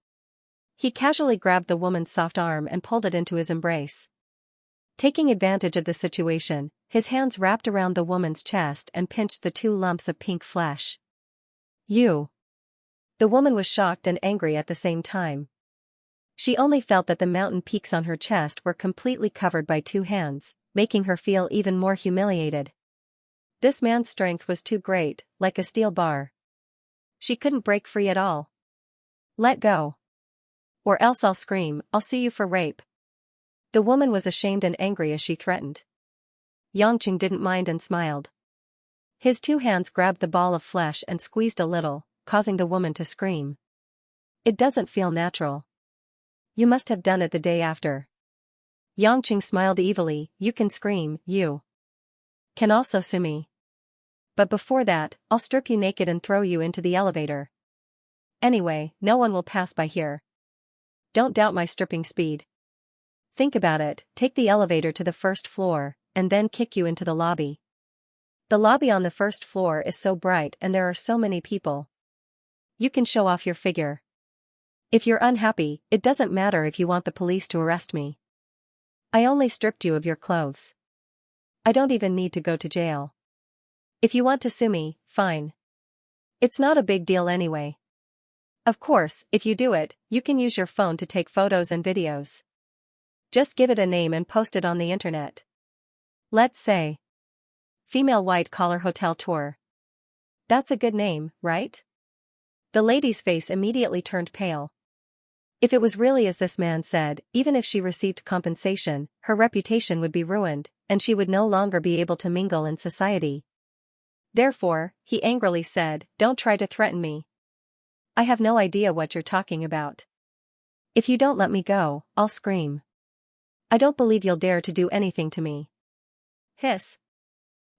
He casually grabbed the woman's soft arm and pulled it into his embrace. Taking advantage of the situation, his hands wrapped around the woman's chest and pinched the 2 lumps of pink flesh. You. The woman was shocked and angry at the same time. She only felt that the mountain peaks on her chest were completely covered by 2 hands, making her feel even more humiliated. This man's strength was too great, like a steel bar. She couldn't break free at all. Let go. Or else I'll scream, I'll sue you for rape. The woman was ashamed and angry as she threatened. Xianxia didn't mind and smiled. His 2 hands grabbed the ball of flesh and squeezed a little, causing the woman to scream. It doesn't feel natural. You must have done it the day after. Xianxia smiled evilly. You can scream, you can also sue me. But before that, I'll strip you naked and throw you into the elevator. Anyway, no one will pass by here. Don't doubt my stripping speed. Think about it, take the elevator to the 1st floor, and then kick you into the lobby. The lobby on the 1st floor is so bright and there are so many people. You can show off your figure. If you're unhappy, it doesn't matter if you want the police to arrest me. I only stripped you of your clothes. I don't even need to go to jail. If you want to sue me, fine. It's not a big deal anyway. Of course, if you do it, you can use your phone to take photos and videos. Just give it a name and post it on the internet. Let's say Female White Collar Hotel Tour. That's a good name, right? The lady's face immediately turned pale. If it was really as this man said, even if she received compensation, her reputation would be ruined, and she would no longer be able to mingle in society. Therefore, he angrily said, don't try to threaten me. I have no idea what you're talking about. If you don't let me go, I'll scream. I don't believe you'll dare to do anything to me. Hiss.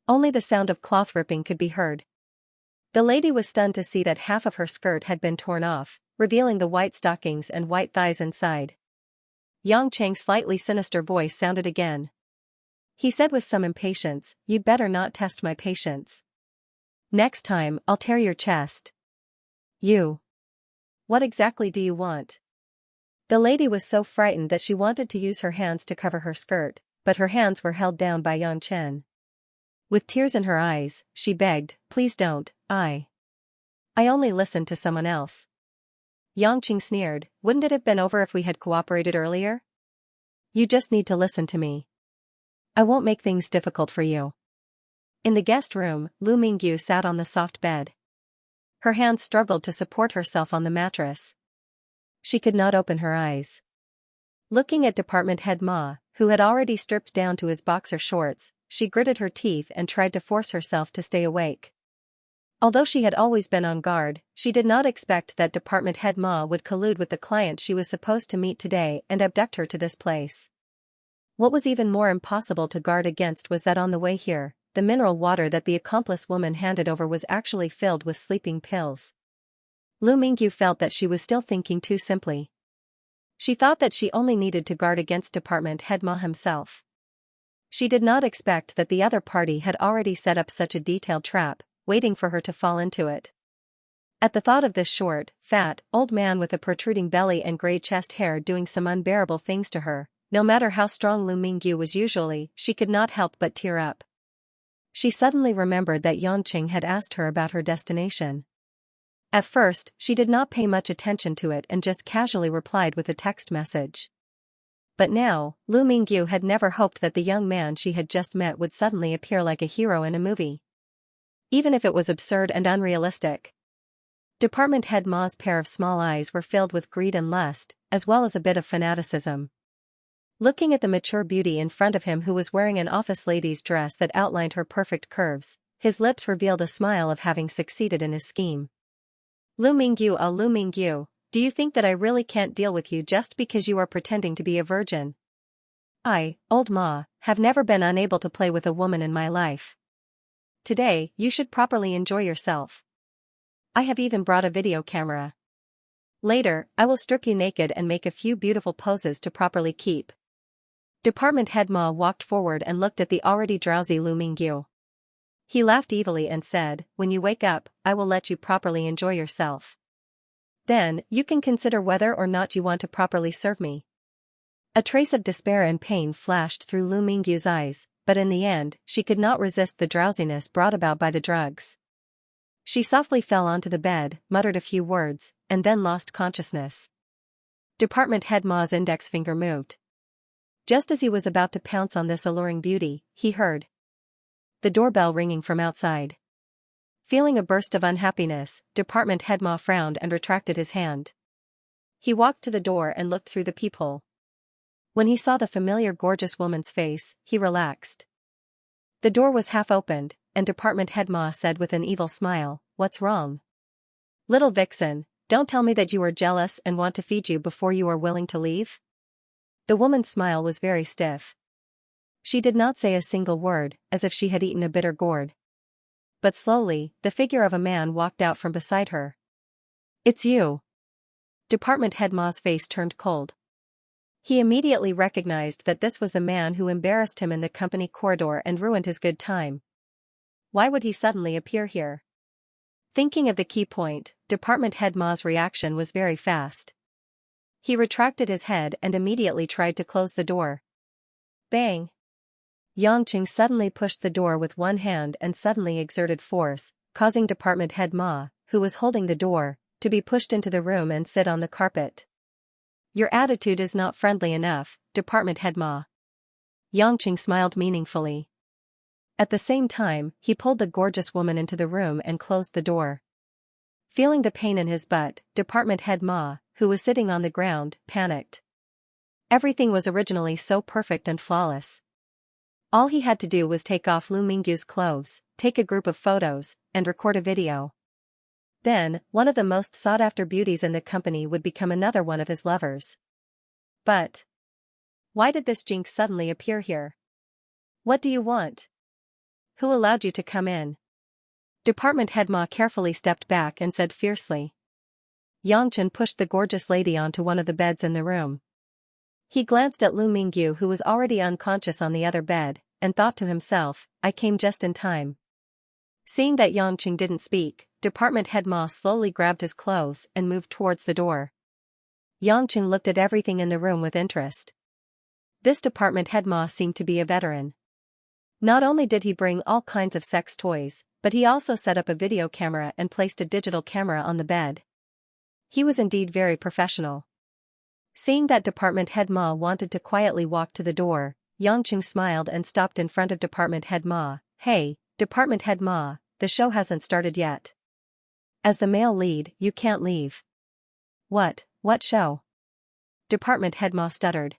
Only the sound of cloth ripping could be heard. The lady was stunned to see that half of her skirt had been torn off, revealing the white stockings and white thighs inside. Xianxia's slightly sinister voice sounded again. He said with some impatience, you'd better not test my patience. Next time, I'll tear your chest. You. What exactly do you want? The lady was so frightened that she wanted to use her hands to cover her skirt, but her hands were held down by Xianxia. With tears in her eyes, she begged, please don't, I only listened to someone else. Xianxia sneered, wouldn't it have been over if we had cooperated earlier? You just need to listen to me. I won't make things difficult for you. In the guest room, Lu Mingyu sat on the soft bed. Her hands struggled to support herself on the mattress. She could not open her eyes. Looking at Department Head Ma, who had already stripped down to his boxer shorts, she gritted her teeth and tried to force herself to stay awake. Although she had always been on guard, she did not expect that Department Head Ma would collude with the client she was supposed to meet today and abduct her to this place. What was even more impossible to guard against was that on the way here, the mineral water that the accomplice woman handed over was actually filled with sleeping pills. Lu Mingyu felt that she was still thinking too simply. She thought that she only needed to guard against Department Head Ma himself. She did not expect that the other party had already set up such a detailed trap, waiting for her to fall into it. At the thought of this short, fat, old man with a protruding belly and gray chest hair doing some unbearable things to her, no matter how strong Lu Mingyu was usually, she could not help but tear up. She suddenly remembered that Xianxia had asked her about her destination. At first, she did not pay much attention to it and just casually replied with a text message. But now, Lu Mingyu had never hoped that the young man she had just met would suddenly appear like a hero in a movie. Even if it was absurd and unrealistic. Department Head Ma's pair of small eyes were filled with greed and lust, as well as a bit of fanaticism. Looking at the mature beauty in front of him who was wearing an office lady's dress that outlined her perfect curves, his lips revealed a smile of having succeeded in his scheme. Lu Mingyu, do you think that I really can't deal with you just because you are pretending to be a virgin? I, old Ma, have never been unable to play with a woman in my life. Today, you should properly enjoy yourself. I have even brought a video camera. Later, I will strip you naked and make a few beautiful poses to properly keep. Department Head Ma walked forward and looked at the already drowsy Lu Mingyu. He laughed evilly and said, when you wake up, I will let you properly enjoy yourself. Then, you can consider whether or not you want to properly serve me. A trace of despair and pain flashed through Lu Mingyu's eyes, but in the end, she could not resist the drowsiness brought about by the drugs. She softly fell onto the bed, muttered a few words, and then lost consciousness. Department head Ma's index finger moved. Just as he was about to pounce on this alluring beauty, he heard the doorbell ringing from outside. Feeling a burst of unhappiness, Department head Ma frowned and retracted his hand. He walked to the door and looked through the peephole. When he saw the familiar gorgeous woman's face, he relaxed. The door was half opened, and Department head Ma said with an evil smile, "What's wrong? Little vixen, don't tell me that you are jealous and want to feed you before you are willing to leave?" The woman's smile was very stiff. She did not say a single word, as if she had eaten a bitter gourd. But slowly, the figure of a man walked out from beside her. "It's you." Department head Ma's face turned cold. He immediately recognized that this was the man who embarrassed him in the company corridor and ruined his good time. Why would he suddenly appear here? Thinking of the key point, Department head Ma's reaction was very fast. He retracted his head and immediately tried to close the door. Bang! Xianxia suddenly pushed the door with one hand and suddenly exerted force, causing Department head Ma, who was holding the door, to be pushed into the room and sit on the carpet. "Your attitude is not friendly enough, Department head Ma." Xianxia smiled meaningfully. At the same time, he pulled the gorgeous woman into the room and closed the door. Feeling the pain in his butt, Department head Ma, who was sitting on the ground, panicked. Everything was originally so perfect and flawless. All he had to do was take off Lu Mingyu's clothes, take a group of photos, and record a video. Then, one of the most sought-after beauties in the company would become another one of his lovers. But why did this jinx suddenly appear here? What do you want? Who allowed you to come in? Department head Ma carefully stepped back and said fiercely. Xianxia pushed the gorgeous lady onto one of the beds in the room. He glanced at Lu Mingyu, who was already unconscious on the other bed, and thought to himself, "I came just in time." Seeing that Xianxia didn't speak, Department head Ma slowly grabbed his clothes and moved towards the door. Xianxia looked at everything in the room with interest. This Department head Ma seemed to be a veteran. Not only did he bring all kinds of sex toys, but he also set up a video camera and placed a digital camera on the bed. He was indeed very professional. Seeing that Department head Ma wanted to quietly walk to the door, Xianxia smiled and stopped in front of Department head Ma. "Hey, Department head Ma, the show hasn't started yet. As the male lead, you can't leave." What show?" Department head Ma stuttered.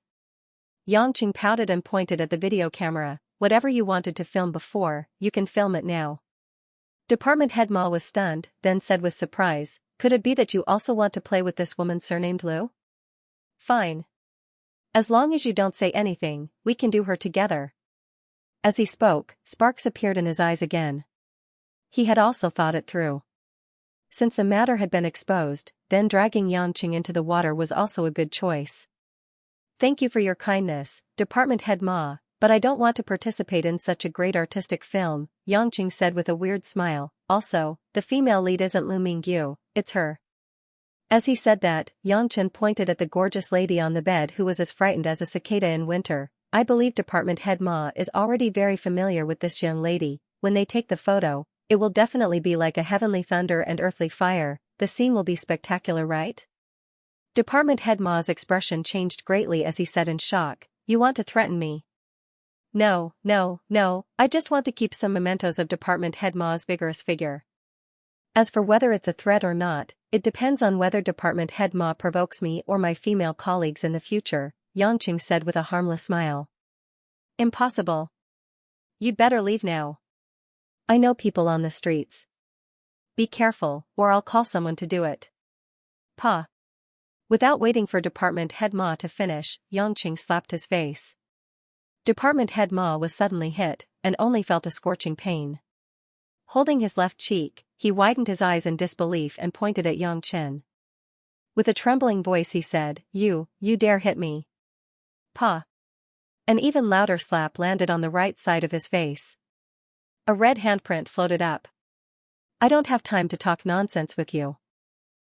Xianxia pouted and pointed at the video camera. "Whatever you wanted to film before, you can film it now." Department head Ma was stunned, then said with surprise, "Could it be that you also want to play with this woman surnamed Lu?" "Fine. As long as you don't say anything, we can do her together." As he spoke, sparks appeared in his eyes again. He had also thought it through. Since the matter had been exposed, then dragging Xianxia into the water was also a good choice. "Thank you for your kindness, Department head Ma, but I don't want to participate in such a great artistic film," Xianxia said with a weird smile. "Also, the female lead isn't Lu Mingyu, it's her." As he said that, Xianxia pointed at the gorgeous lady on the bed who was as frightened as a cicada in winter. "I believe Department head Ma is already very familiar with this young lady. When they take the photo, it will definitely be like a heavenly thunder and earthly fire. The scene will be spectacular, right?" Department head Ma's expression changed greatly as he said in shock, "You want to threaten me?" No, I just want to keep some mementos of Department head Ma's vigorous figure. As for whether it's a threat or not, it depends on whether Department head Ma provokes me or my female colleagues in the future," Xianxia said with a harmless smile. "Impossible. You'd better leave now. I know people on the streets. Be careful, or I'll call someone to do it." "Pa." Without waiting for Department head Ma to finish, Xianxia slapped his face. Department head Ma was suddenly hit, and only felt a scorching pain. Holding his left cheek, he widened his eyes in disbelief and pointed at Xianxia. With a trembling voice he said, You dare hit me?" "Pa." An even louder slap landed on the right side of his face. A red handprint floated up. "I don't have time to talk nonsense with you.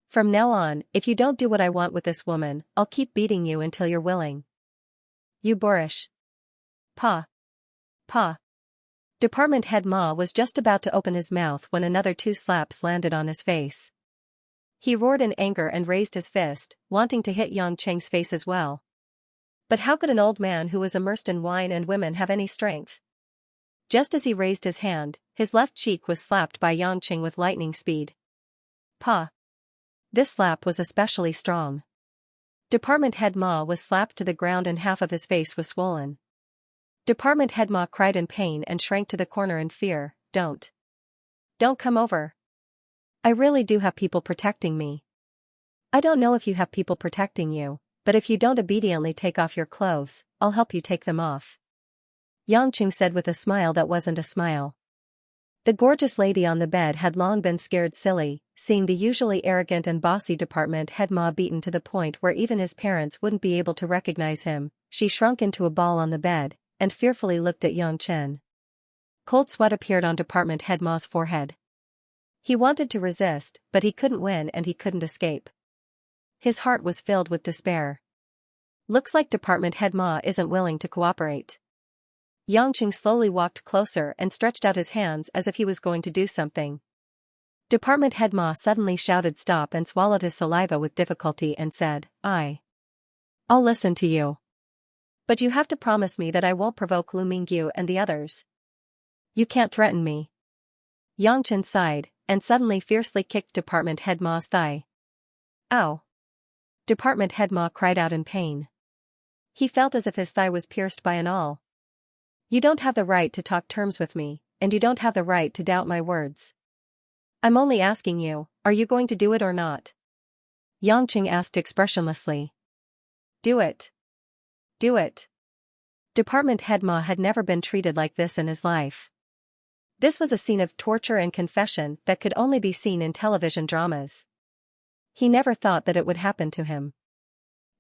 From now on, if you don't do what I want with this woman, I'll keep beating you until you're willing." You boorish. Pa. Pa. Department head Ma was just about to open his mouth when another 2 slaps landed on his face. He roared in anger and raised his fist, wanting to hit Yang Cheng's face as well. But how could an old man who was immersed in wine and women have any strength? Just as he raised his hand, his left cheek was slapped by Yang Cheng with lightning speed. Pa. This slap was especially strong. Department head Ma was slapped to the ground and half of his face was swollen. Department head Ma cried in pain and shrank to the corner in fear. Don't come over. I really do have people protecting me. I don't know if you have people protecting you, but if you don't obediently take off your clothes, I'll help you take them off. Yang Cheng said with a smile that wasn't a smile. The gorgeous lady on the bed had long been scared silly, seeing the usually arrogant and bossy department head Ma beaten to the point where even his parents wouldn't be able to recognize him. She shrunk into a ball on the bed, and fearfully looked at Yang Chen. Cold sweat appeared on department head Ma's forehead. He wanted to resist, but he couldn't win and he couldn't escape. His heart was filled with despair. Looks like department head Ma isn't willing to cooperate. Yang Cheng slowly walked closer and stretched out his hands as if he was going to do something. Department head Ma suddenly shouted stop and swallowed his saliva with difficulty and said, I'll listen to you. But you have to promise me that I won't provoke Lu Mingyu and the others. You can't threaten me. Yang Chen sighed, and suddenly fiercely kicked department head Ma's thigh. Ow! Department head Ma cried out in pain. He felt as if his thigh was pierced by an awl. You don't have the right to talk terms with me, and you don't have the right to doubt my words. I'm only asking you, are you going to do it or not? Yang Cheng asked expressionlessly. Do it. Do it. Department head Ma had never been treated like this in his life. This was a scene of torture and confession that could only be seen in television dramas. He never thought that it would happen to him.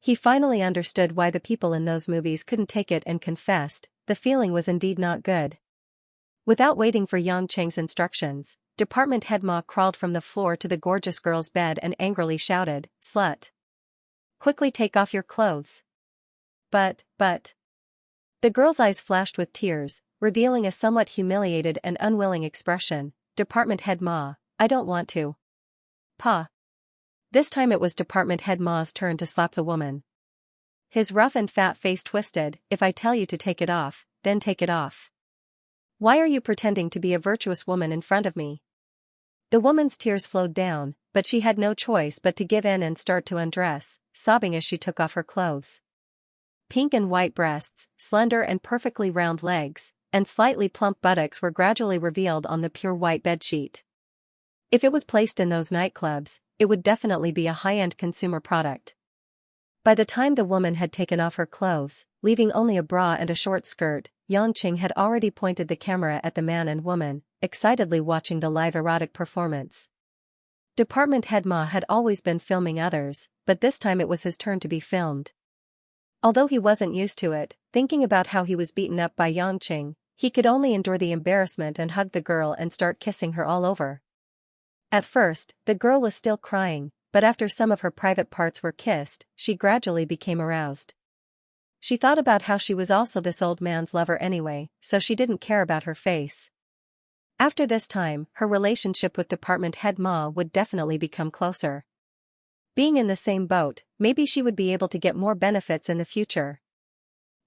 He finally understood why the people in those movies couldn't take it and confessed. The feeling was indeed not good. Without waiting for Yang Cheng's instructions, department head Ma crawled from the floor to the gorgeous girl's bed and angrily shouted, Slut! Quickly take off your clothes. But. The girl's eyes flashed with tears, revealing a somewhat humiliated and unwilling expression. Department head Ma, I don't want to. Pa. This time it was department head Ma's turn to slap the woman. His rough and fat face twisted. If I tell you to take it off, then take it off. Why are you pretending to be a virtuous woman in front of me? The woman's tears flowed down, but she had no choice but to give in and start to undress, sobbing as she took off her clothes. Pink and white breasts, slender and perfectly round legs, and slightly plump buttocks were gradually revealed on the pure white bedsheet. If it was placed in those nightclubs, it would definitely be a high-end consumer product. By the time the woman had taken off her clothes, leaving only a bra and a short skirt, Yang Cheng had already pointed the camera at the man and woman, excitedly watching the live erotic performance. Department head Ma had always been filming others, but this time it was his turn to be filmed. Although he wasn't used to it, thinking about how he was beaten up by Yang Cheng, he could only endure the embarrassment and hug the girl and start kissing her all over. At first, the girl was still crying, but after some of her private parts were kissed, she gradually became aroused. She thought about how she was also this old man's lover anyway, so she didn't care about her face. After this time, her relationship with department head Ma would definitely become closer. Being in the same boat, maybe she would be able to get more benefits in the future.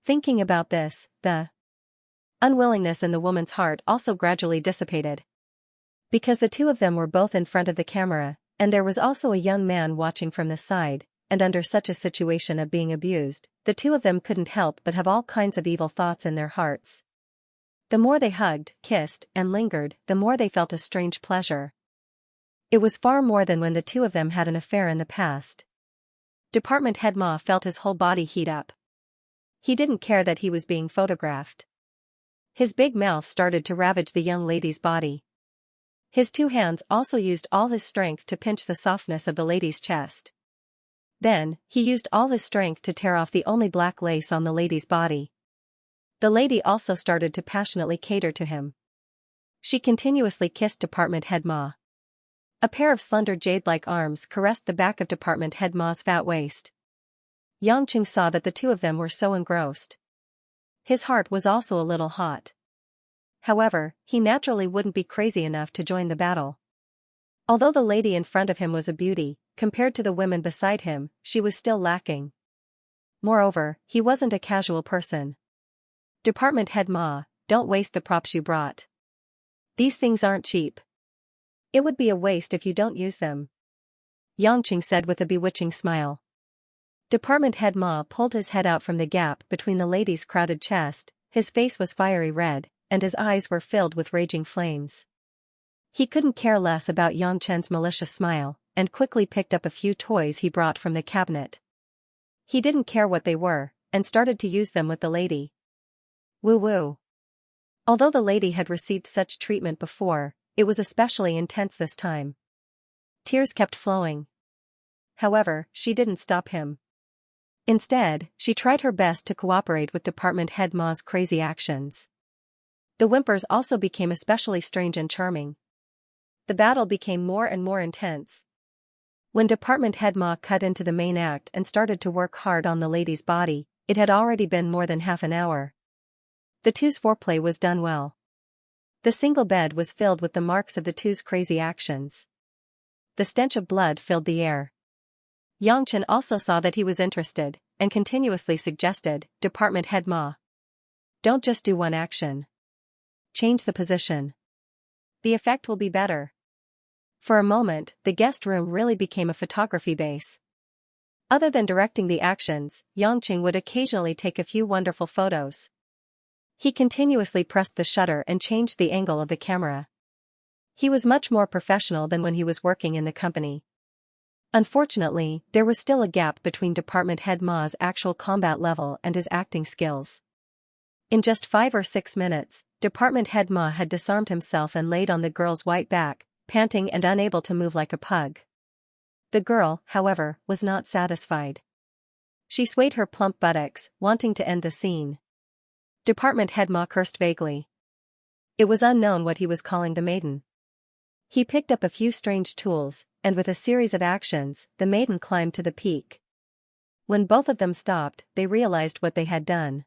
Thinking about this, the unwillingness in the woman's heart also gradually dissipated. Because the two of them were both in front of the camera, and there was also a young man watching from the side, and under such a situation of being abused, the two of them couldn't help but have all kinds of evil thoughts in their hearts. The more they hugged, kissed, and lingered, the more they felt a strange pleasure. It was far more than when the two of them had an affair in the past. Department head Ma felt his whole body heat up. He didn't care that he was being photographed. His big mouth started to ravage the young lady's body. His two hands also used all his strength to pinch the softness of the lady's chest. Then, he used all his strength to tear off the only black lace on the lady's body. The lady also started to passionately cater to him. She continuously kissed department head Ma. A pair of slender jade-like arms caressed the back of department head Ma's fat waist. Yang Cheng saw that the two of them were so engrossed. His heart was also a little hot. However, he naturally wouldn't be crazy enough to join the battle. Although the lady in front of him was a beauty, compared to the women beside him, she was still lacking. Moreover, he wasn't a casual person. Department head Ma, don't waste the props you brought. These things aren't cheap. It would be a waste if you don't use them. Xianxia said with a bewitching smile. Department head Ma pulled his head out from the gap between the lady's crowded chest, his face was fiery red, and his eyes were filled with raging flames. He couldn't care less about Xianxia's malicious smile, and quickly picked up a few toys he brought from the cabinet. He didn't care what they were, and started to use them with the lady. Woo-woo. Although the lady had received such treatment before, it was especially intense this time. Tears kept flowing. However, she didn't stop him. Instead, she tried her best to cooperate with Department head Ma's crazy actions. The whimpers also became especially strange and charming. The battle became more and more intense. When Department head Ma cut into the main act and started to work hard on the lady's body, it had already been more than half an hour. The two's foreplay was done well. The single bed was filled with the marks of the two's crazy actions. The stench of blood filled the air. Xianxia also saw that he was interested, and continuously suggested, Department head Ma. Don't just do one action. Change the position. The effect will be better. For a moment, the guest room really became a photography base. Other than directing the actions, Xianxia would occasionally take a few wonderful photos. He continuously pressed the shutter and changed the angle of the camera. He was much more professional than when he was working in the company. Unfortunately, there was still a gap between Department head Ma's actual combat level and his acting skills. In just 5 or 6 minutes, Department head Ma had disarmed himself and laid on the girl's white back, panting and unable to move like a pug. The girl, however, was not satisfied. She swayed her plump buttocks, wanting to end the scene. Department head Ma cursed vaguely. It was unknown what he was calling the maiden. He picked up a few strange tools, and with a series of actions, the maiden climbed to the peak. When both of them stopped, they realized what they had done.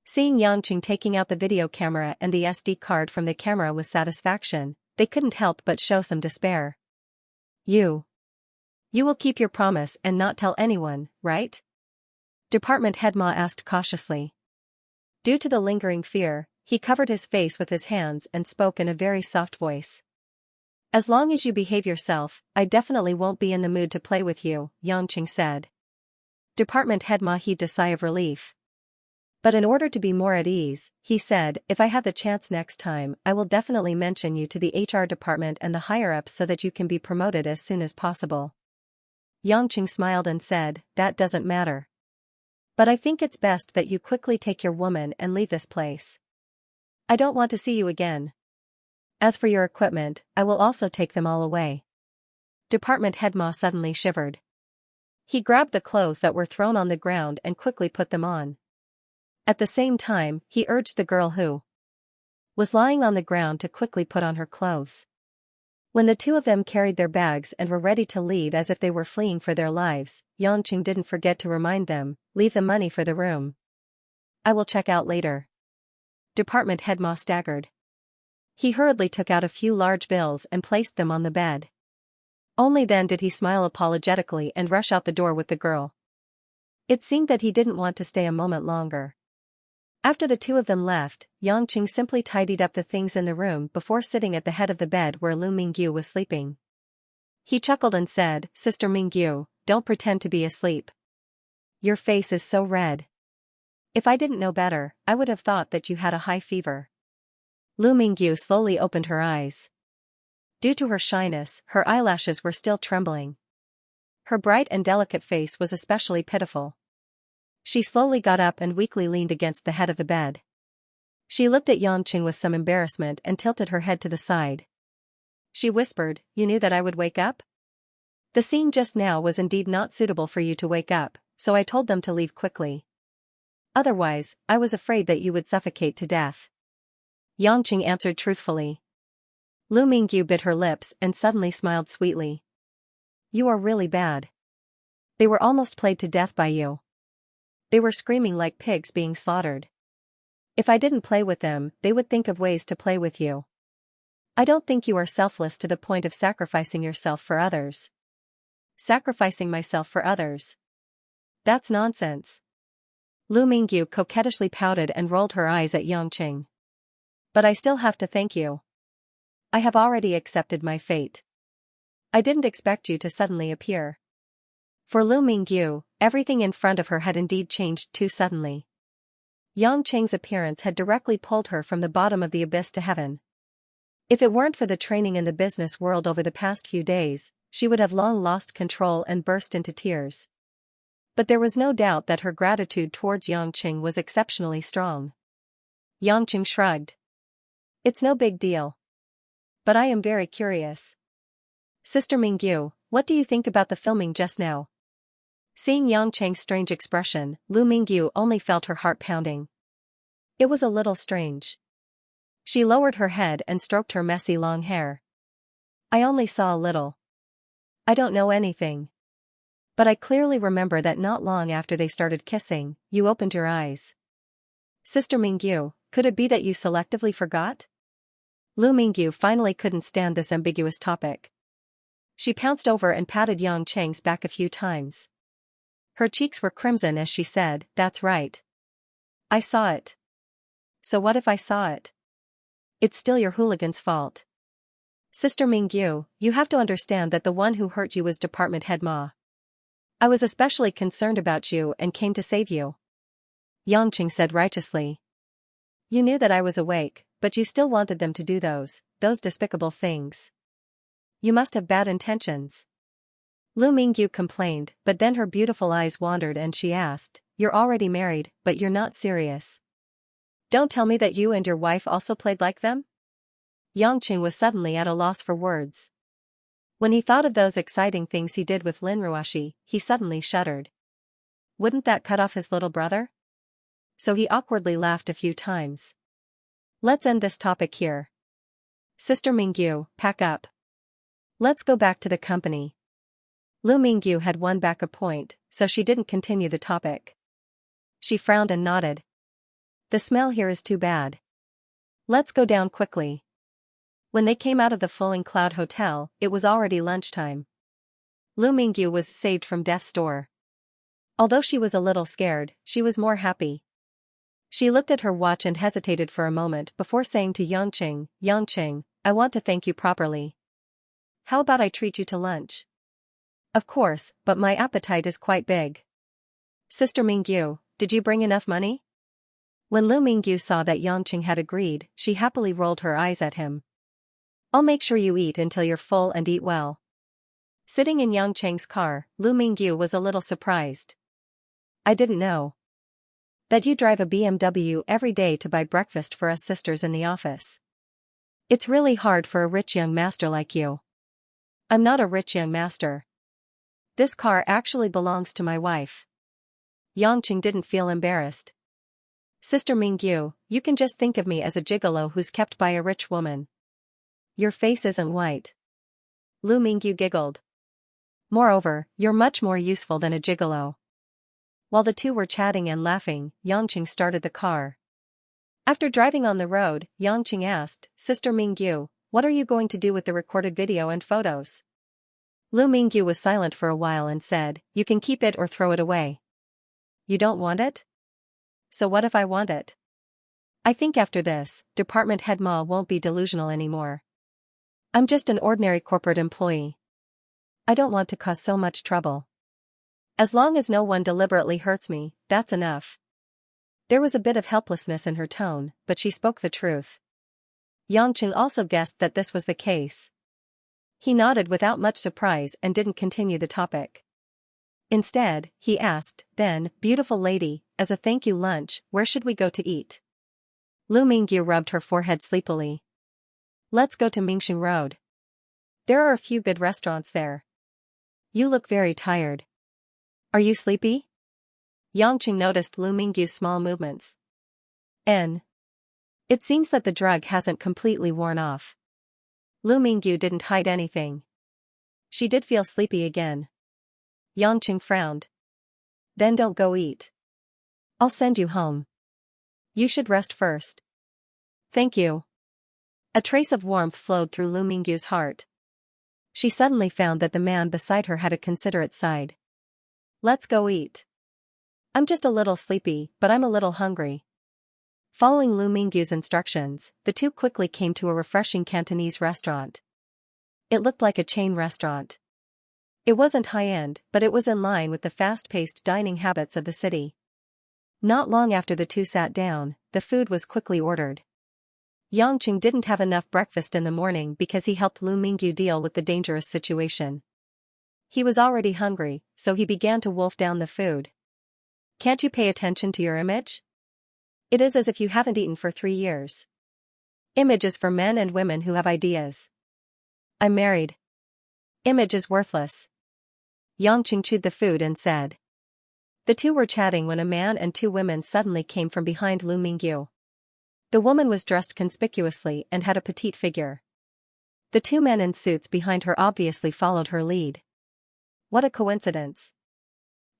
Seeing Xianxia taking out the video camera and the SD card from the camera with satisfaction, they couldn't help but show some despair. You will keep your promise and not tell anyone, right? Department head Ma asked cautiously. Due to the lingering fear, he covered his face with his hands and spoke in a very soft voice. As long as you behave yourself, I definitely won't be in the mood to play with you, Xianxia said. Department head Ma heaved a sigh of relief. But in order to be more at ease, he said, if I have the chance next time, I will definitely mention you to the HR department and the higher-ups so that you can be promoted as soon as possible. Xianxia smiled and said, that doesn't matter. But I think it's best that you quickly take your woman and leave this place. I don't want to see you again. As for your equipment, I will also take them all away. Department head Ma suddenly shivered. He grabbed the clothes that were thrown on the ground and quickly put them on. At the same time, he urged the girl who was lying on the ground to quickly put on her clothes. When the two of them carried their bags and were ready to leave as if they were fleeing for their lives, Xianxia didn't forget to remind them, leave the money for the room. I will check out later. Department head Ma staggered. He hurriedly took out a few large bills and placed them on the bed. Only then did he smile apologetically and rush out the door with the girl. It seemed that he didn't want to stay a moment longer. After the two of them left, Xianxia simply tidied up the things in the room before sitting at the head of the bed where Lu Mingyu was sleeping. He chuckled and said, Sister Mingyu, don't pretend to be asleep. Your face is so red. If I didn't know better, I would have thought that you had a high fever. Lu Mingyu slowly opened her eyes. Due to her shyness, her eyelashes were still trembling. Her bright and delicate face was especially pitiful. She slowly got up and weakly leaned against the head of the bed. She looked at Xianxia with some embarrassment and tilted her head to the side. She whispered, you knew that I would wake up? The scene just now was indeed not suitable for you to wake up, so I told them to leave quickly. Otherwise, I was afraid that you would suffocate to death. Xianxia answered truthfully. Lu Mingyu bit her lips and suddenly smiled sweetly. You are really bad. They were almost played to death by you. They were screaming like pigs being slaughtered. If I didn't play with them, they would think of ways to play with you. I don't think you are selfless to the point of sacrificing yourself for others. Sacrificing myself for others. That's nonsense. Lu Mingyu coquettishly pouted and rolled her eyes at Yangqing. But I still have to thank you. I have already accepted my fate. I didn't expect you to suddenly appear. For Lu Mingyu, everything in front of her had indeed changed too suddenly. Yangqing's appearance had directly pulled her from the bottom of the abyss to heaven. If it weren't for the training in the business world over the past few days, she would have long lost control and burst into tears. But there was no doubt that her gratitude towards Yangqing was exceptionally strong. Yangqing shrugged. It's no big deal. But I am very curious. Sister Mingyu, what do you think about the filming just now? Seeing Yangqing's strange expression, Lu Mingyu only felt her heart pounding. It was a little strange. She lowered her head and stroked her messy long hair. I only saw a little. I don't know anything. But I clearly remember that not long after they started kissing, you opened your eyes. Sister Mingyu, could it be that you selectively forgot? Lu Mingyu finally couldn't stand this ambiguous topic. She pounced over and patted Yangqing's back a few times. Her cheeks were crimson as she said, "That's right. I saw it. So what if I saw it? It's still your hooligan's fault. Sister Mingyu, you have to understand that the one who hurt you was Department Head Ma. I was especially concerned about you and came to save you." Yangqing said righteously. You knew that I was awake, but you still wanted them to do those despicable things. You must have bad intentions. Lu Mingyu complained, but then her beautiful eyes wandered and she asked, "You're already married, but you're not serious. Don't tell me that you and your wife also played like them?" Yangqing was suddenly at a loss for words. When he thought of those exciting things he did with Lin Ruoshi, he suddenly shuddered. Wouldn't that cut off his little brother? So he awkwardly laughed a few times. Let's end this topic here. Sister Mingyu, pack up. Let's go back to the company. Lu Mingyu had won back a point, so she didn't continue the topic. She frowned and nodded. The smell here is too bad. Let's go down quickly. When they came out of the Flowing Cloud Hotel, it was already lunchtime. Lu Mingyu was saved from death's door. Although she was a little scared, she was more happy. She looked at her watch and hesitated for a moment before saying to Yangqing, "Yangqing, I want to thank you properly. How about I treat you to lunch?" "Of course, but my appetite is quite big." "Sister Mingyu, did you bring enough money?" When Lu Mingyu saw that Yangqing had agreed, she happily rolled her eyes at him. "I'll make sure you eat until you're full and eat well." Sitting in Yangqing's car, Lu Mingyu was a little surprised. "I didn't know that you drive a BMW every day to buy breakfast for us sisters in the office. It's really hard for a rich young master like you." "I'm not a rich young master. This car actually belongs to my wife." Yangqing didn't feel embarrassed. "Sister Mingyu, you can just think of me as a gigolo who's kept by a rich woman." "Your face isn't white." Lu Mingyu giggled. "Moreover, you're much more useful than a gigolo." While the two were chatting and laughing, Yangqing started the car. After driving on the road, Yangqing asked, "Sister Mingyu, what are you going to do with the recorded video and photos?" Lu Mingyu was silent for a while and said, "You can keep it or throw it away." "You don't want it? So what if I want it?" "I think after this, Department Head Ma won't be delusional anymore. I'm just an ordinary corporate employee. I don't want to cause so much trouble. As long as no one deliberately hurts me, that's enough." There was a bit of helplessness in her tone, but she spoke the truth. Yangqing also guessed that this was the case. He nodded without much surprise and didn't continue the topic. Instead, he asked, "Then, beautiful lady, as a thank you lunch, where should we go to eat?" Lu Mingyu rubbed her forehead sleepily. "Let's go to Mingxing Road. There are a few good restaurants there." "You look very tired. Are you sleepy?" Yangqing noticed Lu Mingyu's small movements. It seems that the drug hasn't completely worn off." Lu Mingyu didn't hide anything. She did feel sleepy again. Yangqing frowned. "Then don't go eat. I'll send you home." You should rest first. Thank you. A trace of warmth flowed through Lu Mingyu's heart. She suddenly found that the man beside her had a considerate side. Let's go eat. I'm just a little sleepy, but I'm a little hungry. Following Lu Mingyu's instructions, the two quickly came to a refreshing Cantonese restaurant. It looked like a chain restaurant. It wasn't high-end, but it was in line with the fast-paced dining habits of the city. Not long after the two sat down, the food was quickly ordered. Yangqing didn't have enough breakfast in the morning because he helped Lu Mingyu deal with the dangerous situation. He was already hungry, so he began to wolf down the food. Can't you pay attention to your image? It is as if you haven't eaten for 3 years. Image is for men and women who have ideas. I'm married. Image is worthless. Yangqing chewed the food and said. The two were chatting when a man and 2 women suddenly came from behind Lu Mingyu. The woman was dressed conspicuously and had a petite figure. The 2 men in suits behind her obviously followed her lead. What a coincidence.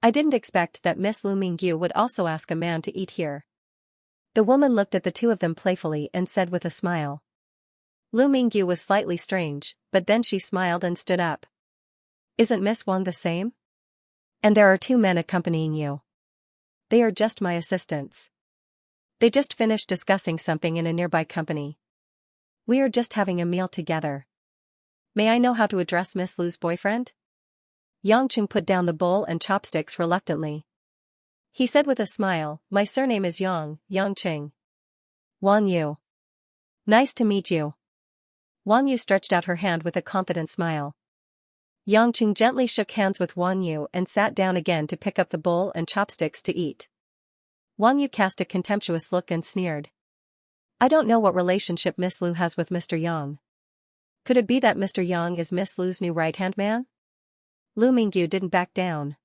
I didn't expect that Miss Lu Mingyu would also ask a man to eat here. The woman looked at the 2 of them playfully and said with a smile. Lu Mingyu was slightly strange, but then she smiled and stood up. Isn't Miss Wang the same? And there are 2 men accompanying you. They are just my assistants. They just finished discussing something in a nearby company. We are just having a meal together. May I know how to address Miss Lu's boyfriend? Yangqing put down the bowl and chopsticks reluctantly. He said with a smile, my surname is Yangqing. Wang Yu. Nice to meet you. Wang Yu stretched out her hand with a confident smile. Yangqing gently shook hands with Wang Yu and sat down again to pick up the bowl and chopsticks to eat. Wang Yu cast a contemptuous look and sneered. I don't know what relationship Miss Lu has with Mr. Yang. Could it be that Mr. Yang is Miss Lu's new right-hand man? Lu Mingyu didn't back down.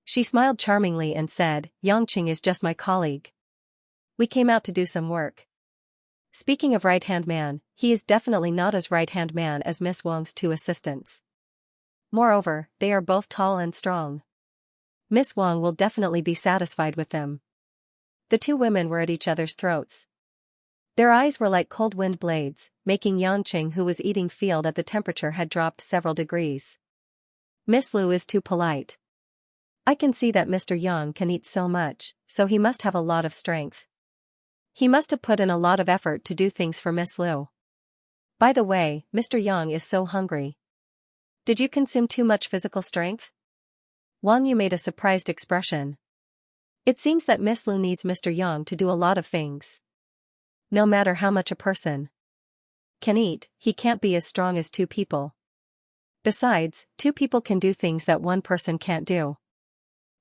She smiled charmingly and said, Yangqing is just my colleague. We came out to do some work. Speaking of right-hand man, he is definitely not as right-hand man as Miss Wang's 2 assistants. Moreover, they are both tall and strong. Miss Wang will definitely be satisfied with them. The 2 women were at each other's throats. Their eyes were like cold wind blades, making Yangqing, who was eating, feel that the temperature had dropped several degrees. Miss Lu is too polite. I can see that Mr. Yang can eat so much, so he must have a lot of strength. He must have put in a lot of effort to do things for Miss Lu. By the way, Mr. Yang is so hungry. Did you consume too much physical strength? Wang Yu made a surprised expression. It seems that Miss Lu needs Mr. Yang to do a lot of things. No matter how much a person can eat, he can't be as strong as 2 people. Besides, 2 people can do things that 1 person can't do.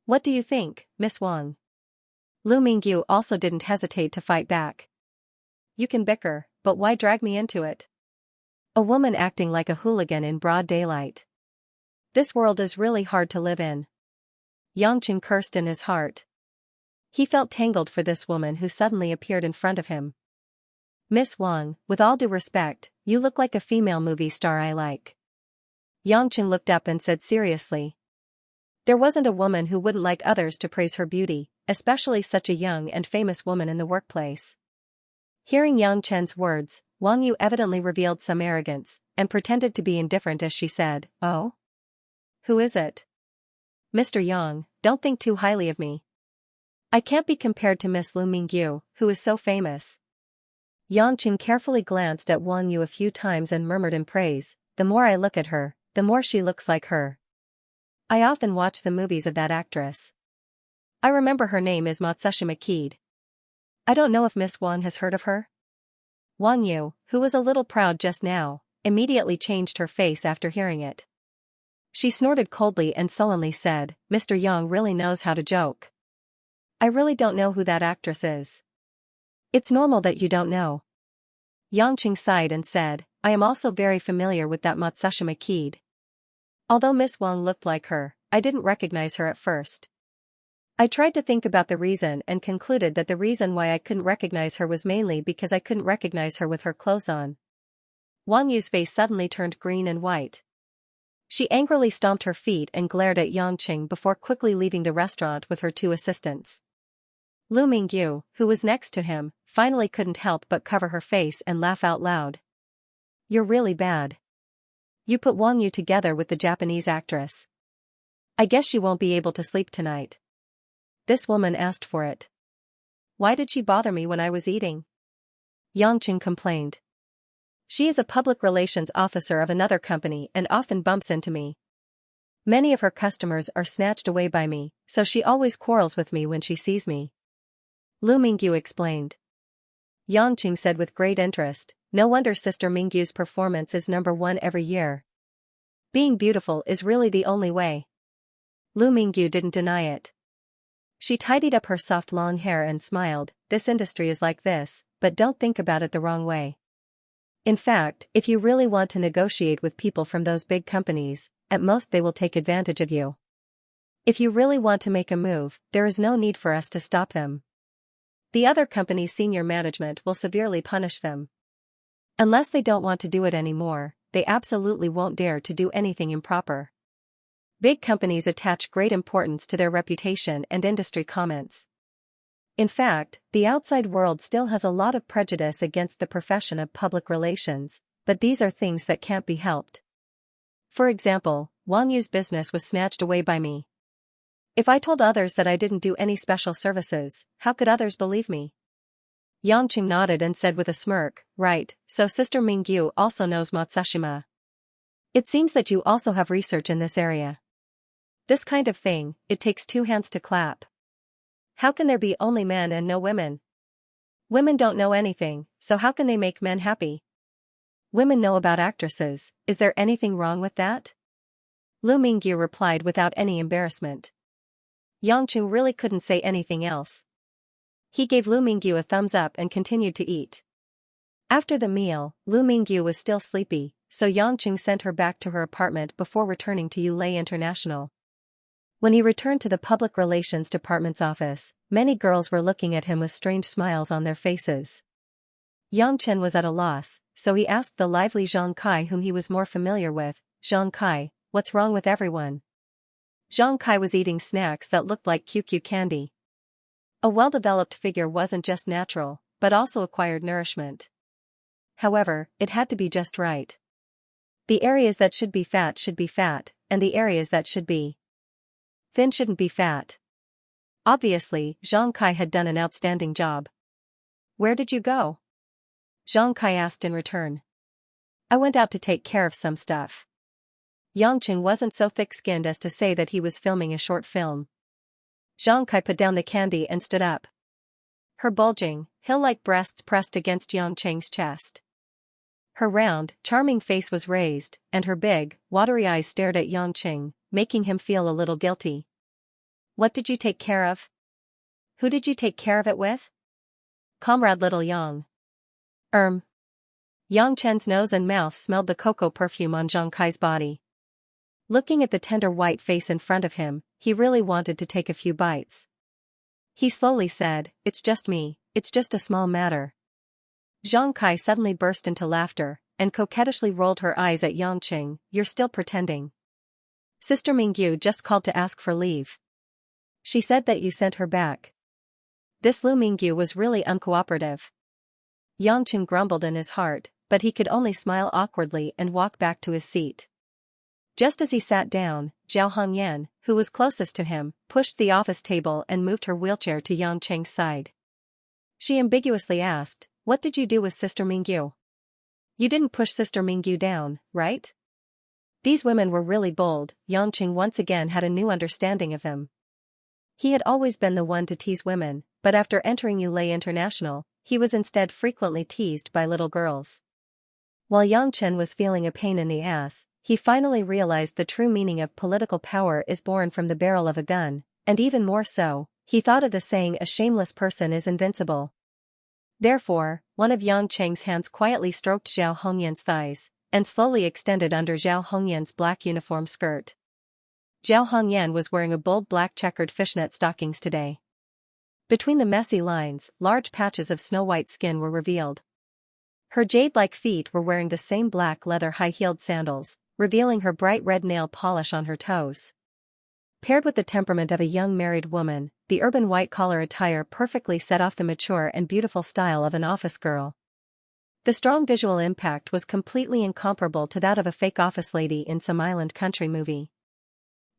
What do you think, Miss Wang? Lu Mingyu also didn't hesitate to fight back. You can bicker, but why drag me into it? A woman acting like a hooligan in broad daylight. This world is really hard to live in. Yangqing cursed in his heart. He felt tangled for this woman who suddenly appeared in front of him. Miss Wang, with all due respect, you look like a female movie star I like. Yangqing looked up and said seriously. There wasn't a woman who wouldn't like others to praise her beauty, especially such a young and famous woman in the workplace. Hearing Yang Chen's words, Wang Yu evidently revealed some arrogance, and pretended to be indifferent as she said, Oh? Who is it? Mr. Yang, don't think too highly of me. I can't be compared to Miss Lu Mingyu, who is so famous. Yangqing carefully glanced at Wang Yu a few times and murmured in praise, the more I look at her, the more she looks like her. I often watch the movies of that actress. I remember her name is Matsushima Kid. I don't know if Miss Wang has heard of her? Wang Yu, who was a little proud just now, immediately changed her face after hearing it. She snorted coldly and sullenly said, Mr. Yang really knows how to joke. I really don't know who that actress is. It's normal that you don't know. Yangqing sighed and said, I am also very familiar with that Matsushima Kid. Although Miss Wang looked like her, I didn't recognize her at first. I tried to think about the reason and concluded that the reason why I couldn't recognize her was mainly because I couldn't recognize her with her clothes on. Wang Yu's face suddenly turned green and white. She angrily stomped her feet and glared at Yangqing before quickly leaving the restaurant with her 2 assistants. Lu Mingyu, who was next to him, finally couldn't help but cover her face and laugh out loud. You're really bad. You put Wang Yu together with the Japanese actress. I guess she won't be able to sleep tonight. This woman asked for it. Why did she bother me when I was eating? Yangqing complained. She is a public relations officer of another company and often bumps into me. Many of her customers are snatched away by me, so she always quarrels with me when she sees me. Lu Mingyu explained. Yangqing said with great interest, no wonder Sister Mingyu's performance is #1 every year. Being beautiful is really the only way. Lu Mingyu didn't deny it. She tidied up her soft long hair and smiled, this industry is like this, but don't think about it the wrong way. In fact, if you really want to negotiate with people from those big companies, at most they will take advantage of you. If you really want to make a move, there is no need for us to stop them. The other company's senior management will severely punish them. Unless they don't want to do it anymore, they absolutely won't dare to do anything improper. Big companies attach great importance to their reputation and industry comments. In fact, the outside world still has a lot of prejudice against the profession of public relations, but these are things that can't be helped. For example, Wang Yu's business was snatched away by me. If I told others that I didn't do any special services, how could others believe me? Yangqing nodded and said with a smirk, right, so Sister Mingyu also knows Matsushima. It seems that you also have research in this area. This kind of thing, it takes 2 hands to clap. How can there be only men and no women? Women don't know anything, so how can they make men happy? Women know about actresses, is there anything wrong with that? Lu Mingyu replied without any embarrassment. Yangqing really couldn't say anything else. He gave Lu Mingyu a thumbs up and continued to eat. After the meal, Lu Mingyu was still sleepy, so Yangqing sent her back to her apartment before returning to Yulei International. When he returned to the Public Relations Department's office, many girls were looking at him with strange smiles on their faces. Yang Chen was at a loss, so he asked the lively Zhang Kai, whom he was more familiar with, Zhang Kai, what's wrong with everyone? Zhang Kai was eating snacks that looked like QQ candy. A well-developed figure wasn't just natural, but also acquired nourishment. However, it had to be just right. The areas that should be fat, and the areas that should be thin shouldn't be fat. Obviously, Zhang Kai had done an outstanding job. Where did you go? Zhang Kai asked in return. I went out to take care of some stuff. Yangqing wasn't so thick-skinned as to say that he was filming a short film. Zhang Kai put down the candy and stood up. Her bulging, hill-like breasts pressed against Yangqing's chest. Her round, charming face was raised, and her big, watery eyes stared at Yangqing, making him feel a little guilty. What did you take care of? Who did you take care of it with? Comrade Little Yang. Yang Chen's nose and mouth smelled the cocoa perfume on Zhang Kai's body. Looking at the tender white face in front of him, he really wanted to take a few bites. He slowly said, it's just me, it's just a small matter. Zhang Kai suddenly burst into laughter, and coquettishly rolled her eyes at Yangqing, you're still pretending. Sister Mingyu just called to ask for leave. She said that you sent her back. This Lu Mingyu was really uncooperative. Yangqing grumbled in his heart, but he could only smile awkwardly and walk back to his seat. Just as he sat down, Zhao Hongyan, who was closest to him, pushed the office table and moved her wheelchair to Yangqing's side. She ambiguously asked, what did you do with Sister Mingyu? You didn't push Sister Mingyu down, right? These women were really bold. Yangqing once again had a new understanding of him. He had always been the one to tease women, but after entering Yulei International, he was instead frequently teased by little girls. While Yang Chen was feeling a pain in the ass, he finally realized the true meaning of political power is born from the barrel of a gun, and even more so, he thought of the saying a shameless person is invincible. Therefore, one of Yang Cheng's hands quietly stroked Zhao Hongyan's thighs, and slowly extended under Zhao Hongyan's black uniform skirt. Zhao Hongyan was wearing a bold black checkered fishnet stockings today. Between the messy lines, large patches of snow-white skin were revealed. Her jade-like feet were wearing the same black leather high-heeled sandals, revealing her bright red nail polish on her toes. Paired with the temperament of a young married woman, the urban white-collar attire perfectly set off the mature and beautiful style of an office girl. The strong visual impact was completely incomparable to that of a fake office lady in some island country movie.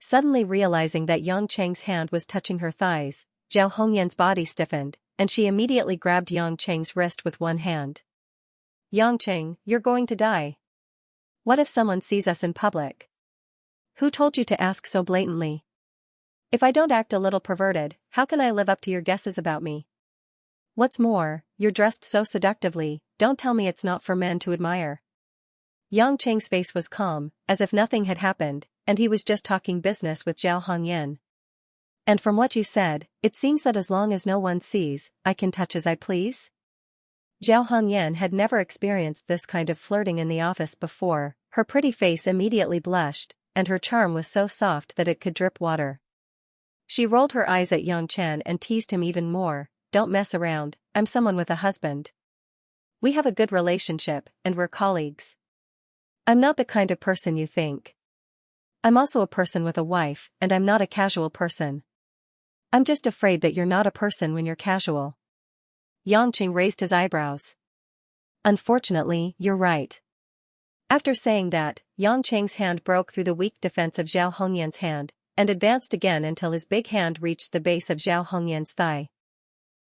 Suddenly realizing that Yang Cheng's hand was touching her thighs, Zhao Hongyan's body stiffened, and she immediately grabbed Yang Cheng's wrist with one hand. "Yang Cheng, you're going to die. What if someone sees us in public? Who told you to ask so blatantly? If I don't act a little perverted, how can I live up to your guesses about me? What's more, you're dressed so seductively, don't tell me it's not for men to admire." Yang Cheng's face was calm, as if nothing had happened, and he was just talking business with Zhao Hongyan. "And from what you said, it seems that as long as no one sees, I can touch as I please?" Zhao Hongyan had never experienced this kind of flirting in the office before. Her pretty face immediately blushed, and her charm was so soft that it could drip water. She rolled her eyes at Yang Chen and teased him even more. "Don't mess around, I'm someone with a husband. We have a good relationship, and we're colleagues. I'm not the kind of person you think. I'm also a person with a wife, and I'm not a casual person. I'm just afraid that you're not a person when you're casual." Yang Cheng raised his eyebrows. "Unfortunately, you're right." After saying that, Yang Cheng's hand broke through the weak defense of Zhao Hongyan's hand, and advanced again until his big hand reached the base of Zhao Hongyan's thigh.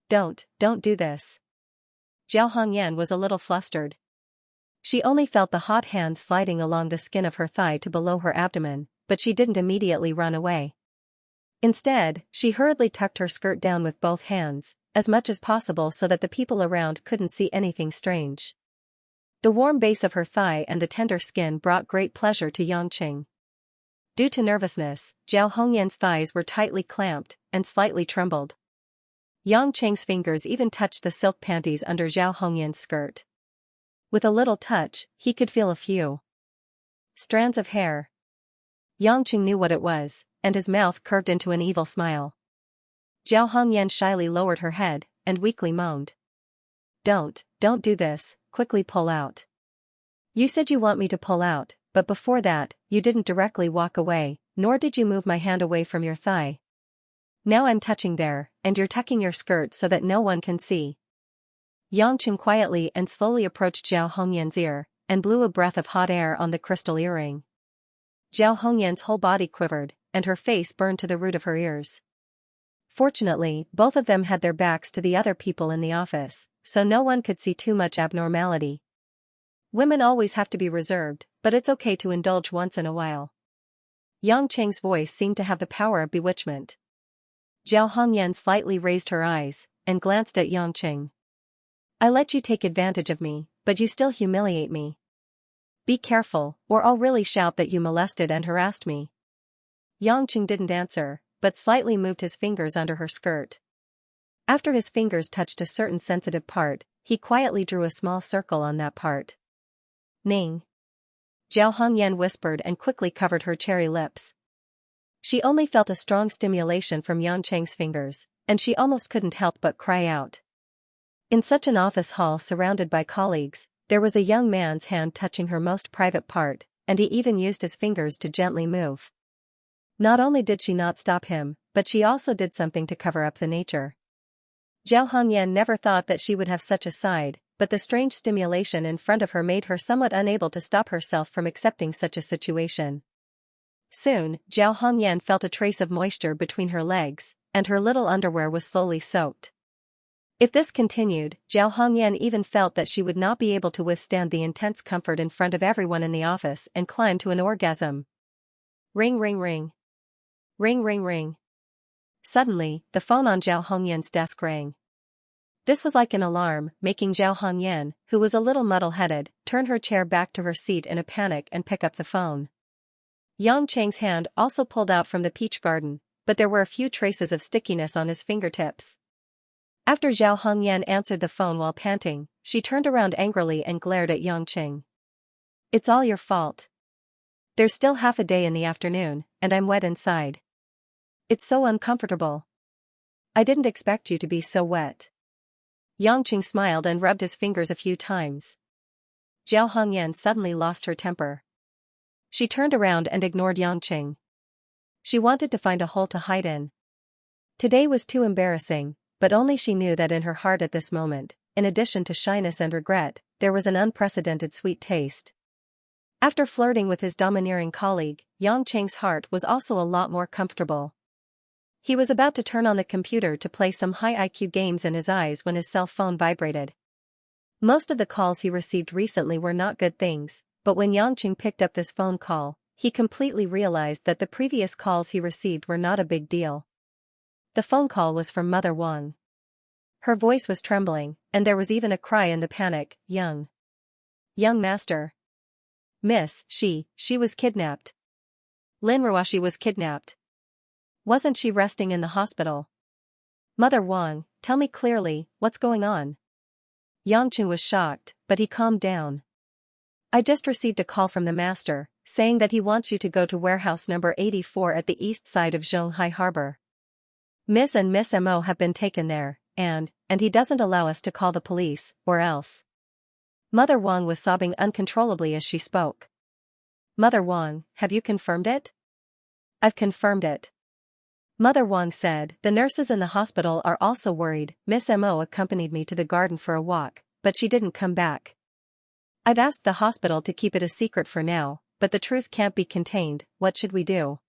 Don't do this." Zhao Hongyan was a little flustered. She only felt the hot hand sliding along the skin of her thigh to below her abdomen, but she didn't immediately run away. Instead, she hurriedly tucked her skirt down with both hands, as much as possible so that the people around couldn't see anything strange. The warm base of her thigh and the tender skin brought great pleasure to Yang Cheng. Due to nervousness, Zhao Hongyan's thighs were tightly clamped and slightly trembled. Yang Cheng's fingers even touched the silk panties under Zhao Hongyan's skirt. With a little touch, he could feel a few strands of hair. Yang Cheng knew what it was, and his mouth curved into an evil smile. Zhao Hongyan shyly lowered her head, and weakly moaned. Don't do this, quickly pull out. You said you want me to pull out, but before that, you didn't directly walk away, nor did you move my hand away from your thigh. Now I'm touching there, and you're tucking your skirt so that no one can see." Yang Cheng quietly and slowly approached Zhao Hongyan's ear, and blew a breath of hot air on the crystal earring. Zhao Hongyan's whole body quivered, and her face burned to the root of her ears. Fortunately, both of them had their backs to the other people in the office, so no one could see too much abnormality. Women always have to be reserved, but it's okay to indulge once in a while. Yang Cheng's voice seemed to have the power of bewitchment. Zhao Hongyan slightly raised her eyes, and glanced at Yang Cheng. "I let you take advantage of me, but you still humiliate me. Be careful, or I'll really shout that you molested and harassed me." Yang Cheng didn't answer, but slightly moved his fingers under her skirt. After his fingers touched a certain sensitive part, he quietly drew a small circle on that part. "Ning." Zhao Hongyan whispered and quickly covered her cherry lips. She only felt a strong stimulation from Yang Cheng's fingers, and she almost couldn't help but cry out. In such an office hall surrounded by colleagues, there was a young man's hand touching her most private part, and he even used his fingers to gently move. Not only did she not stop him, but she also did something to cover up the nature. Zhao Hongyan never thought that she would have such a side, but the strange stimulation in front of her made her somewhat unable to stop herself from accepting such a situation. Soon, Zhao Hongyan felt a trace of moisture between her legs, and her little underwear was slowly soaked. If this continued, Zhao Hongyan even felt that she would not be able to withstand the intense comfort in front of everyone in the office and climb to an orgasm. Ring ring ring. Ring ring ring. Suddenly, the phone on Zhao Hongyan's desk rang. This was like an alarm, making Zhao Hongyan, who was a little muddle-headed, turn her chair back to her seat in a panic and pick up the phone. Yang Cheng's hand also pulled out from the peach garden, but there were a few traces of stickiness on his fingertips. After Zhao Hongyan answered the phone while panting, she turned around angrily and glared at Yang Cheng. "It's all your fault. There's still half a day in the afternoon, and I'm wet inside. It's so uncomfortable. I didn't expect you to be so wet." Yang Cheng smiled and rubbed his fingers a few times. Zhao Hongyan suddenly lost her temper. She turned around and ignored Yang Cheng. She wanted to find a hole to hide in. Today was too embarrassing, but only she knew that in her heart at this moment, in addition to shyness and regret, there was an unprecedented sweet taste. After flirting with his domineering colleague, Yang Cheng's heart was also a lot more comfortable. He was about to turn on the computer to play some high IQ games in his eyes when his cell phone vibrated. Most of the calls he received recently were not good things, but when Yang Cheng picked up this phone call, he completely realized that the previous calls he received were not a big deal. The phone call was from Mother Wang. Her voice was trembling, and there was even a cry in the panic, Young Master. Miss, she was kidnapped. Lin Ruoshi was kidnapped. Wasn't she resting in the hospital? Mother Wang, tell me clearly, what's going on? Yang Cheng was shocked, but he calmed down. I just received a call from the master, saying that he wants you to go to warehouse number 84 at the east side of Zhonghai Harbor. Miss and Miss Mo have been taken there, and he doesn't allow us to call the police, or else. Mother Wang was sobbing uncontrollably as she spoke. Mother Wang, have you confirmed it? I've confirmed it. Mother Wang said, the nurses in the hospital are also worried. Miss Mo accompanied me to the garden for a walk, but she didn't come back. I've asked the hospital to keep it a secret for now, but the truth can't be contained. What should we do?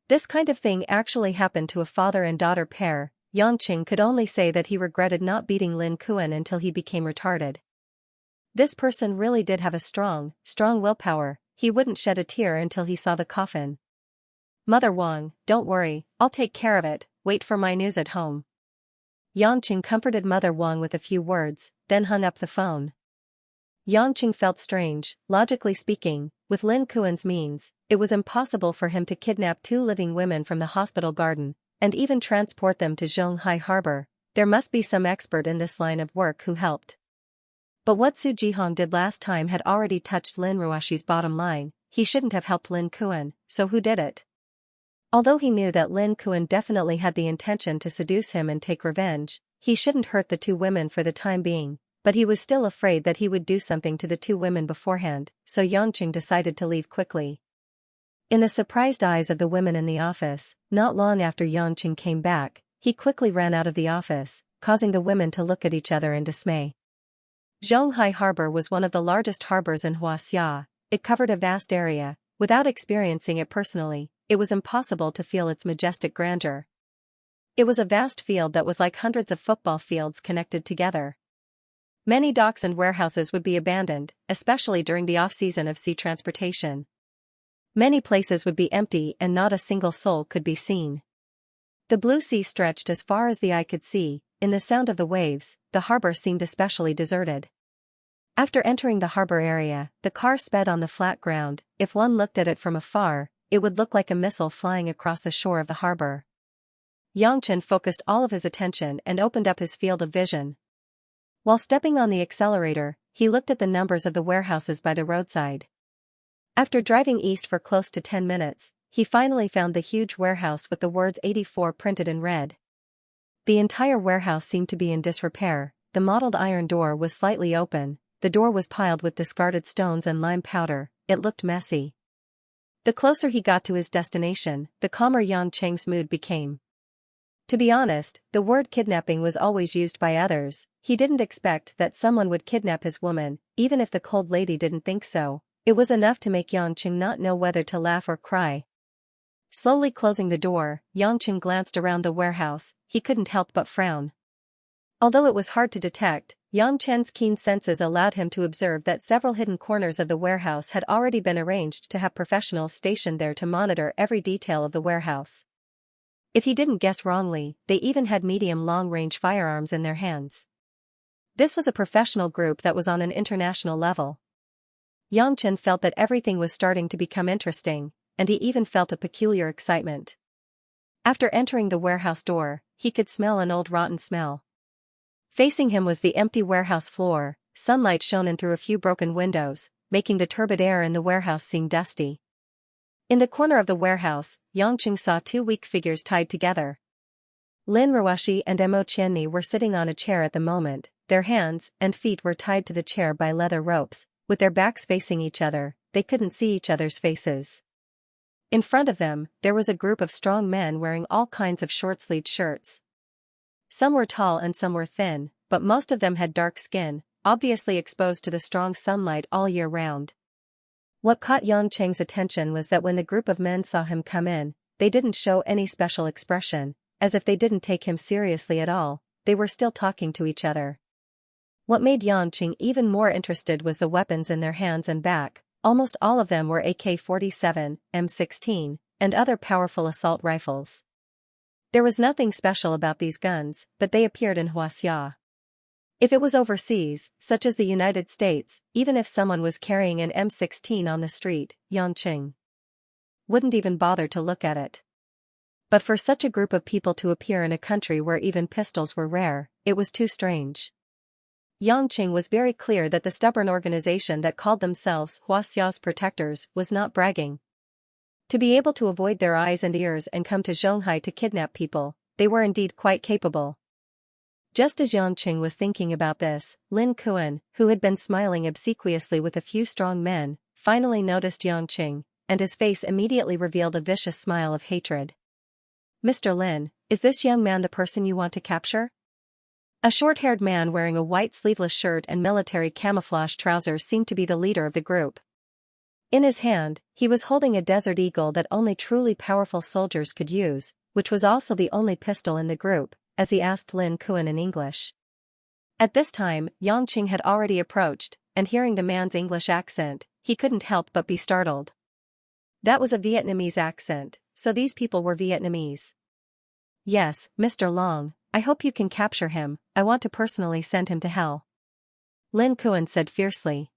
This kind of thing actually happened to a father and daughter pair. Yang Cheng could only say that he regretted not beating Lin Kuan until he became retarded. This person really did have a strong willpower. He wouldn't shed a tear until he saw the coffin. Mother Wang, don't worry, I'll take care of it, wait for my news at home. Yang Cheng comforted Mother Wang with a few words, then hung up the phone. Yang Cheng felt strange. Logically speaking, with Lin Kuan's means, it was impossible for him to kidnap 2 living women from the hospital garden, and even transport them to Zhonghai Harbor. There must be some expert in this line of work who helped. But what Su Jihong did last time had already touched Lin Ruoshi's bottom line. He shouldn't have helped Lin Kuan, so who did it? Although he knew that Lin Kuan definitely had the intention to seduce him and take revenge, he shouldn't hurt the 2 women for the time being, but he was still afraid that he would do something to the 2 women beforehand, so Yang Cheng decided to leave quickly. In the surprised eyes of the women in the office, not long after Yang Cheng came back, he quickly ran out of the office, causing the women to look at each other in dismay. Zhonghai Harbor was one of the largest harbors in Xianxia. It covered a vast area. Without experiencing it personally, it was impossible to feel its majestic grandeur. It was a vast field that was like hundreds of football fields connected together. Many docks and warehouses would be abandoned, especially during the off-season of sea transportation. Many places would be empty and not a single soul could be seen. The blue sea stretched as far as the eye could see. In the sound of the waves, the harbor seemed especially deserted. After entering the harbor area, the car sped on the flat ground. If one looked at it from afar, it would look like a missile flying across the shore of the harbor. Yang Chen focused all of his attention and opened up his field of vision. While stepping on the accelerator, he looked at the numbers of the warehouses by the roadside. After driving east for close to 10 minutes, he finally found the huge warehouse with the words 84 printed in red. The entire warehouse seemed to be in disrepair. The mottled iron door was slightly open. The door was piled with discarded stones and lime powder. It looked messy. The closer he got to his destination, the calmer Yang Cheng's mood became. To be honest, the word kidnapping was always used by others. He didn't expect that someone would kidnap his woman, even if the cold lady didn't think so. It was enough to make Yang Cheng not know whether to laugh or cry. Slowly closing the door, Yang Cheng glanced around the warehouse. He couldn't help but frown. Although it was hard to detect, Yang Chen's keen senses allowed him to observe that several hidden corners of the warehouse had already been arranged to have professionals stationed there to monitor every detail of the warehouse. If he didn't guess wrongly, they even had medium long-range firearms in their hands. This was a professional group that was on an international level. Yang Chen felt that everything was starting to become interesting, and he even felt a peculiar excitement. After entering the warehouse door, he could smell an old rotten smell. Facing him was the empty warehouse floor. Sunlight shone in through a few broken windows, making the turbid air in the warehouse seem dusty. In the corner of the warehouse, Yang Cheng saw 2 weak figures tied together. Lin Ruoshi and Mo Qianni were sitting on a chair at the moment. Their hands and feet were tied to the chair by leather ropes. With their backs facing each other, they couldn't see each other's faces. In front of them, there was a group of strong men wearing all kinds of short-sleeved shirts. Some were tall and some were thin, but most of them had dark skin, obviously exposed to the strong sunlight all year round. What caught Xianxia's attention was that when the group of men saw him come in, they didn't show any special expression, as if they didn't take him seriously at all. They were still talking to each other. What made Xianxia even more interested was the weapons in their hands and back. Almost all of them were AK-47, M16, and other powerful assault rifles. There was nothing special about these guns, but they appeared in Xianxia. If it was overseas, such as the United States, even if someone was carrying an M16 on the street, Xianxia wouldn't even bother to look at it. But for such a group of people to appear in a country where even pistols were rare, it was too strange. Xianxia was very clear that the stubborn organization that called themselves Xiaxia's protectors was not bragging. To be able to avoid their eyes and ears and come to Zhonghai to kidnap people, they were indeed quite capable. Just as Xianxia was thinking about this, Lin Kuan, who had been smiling obsequiously with a few strong men, finally noticed Xianxia, and his face immediately revealed a vicious smile of hatred. "Mr. Lin, is this young man the person you want to capture?" A short-haired man wearing a white sleeveless shirt and military camouflage trousers seemed to be the leader of the group. In his hand, he was holding a Desert Eagle that only truly powerful soldiers could use, which was also the only pistol in the group, as he asked Lin Kuan in English. At this time, Xianxia had already approached, and hearing the man's English accent, he couldn't help but be startled. That was a Vietnamese accent, so these people were Vietnamese. "Yes, Mr. Long, I hope you can capture him. I want to personally send him to hell," Lin Kuan said fiercely.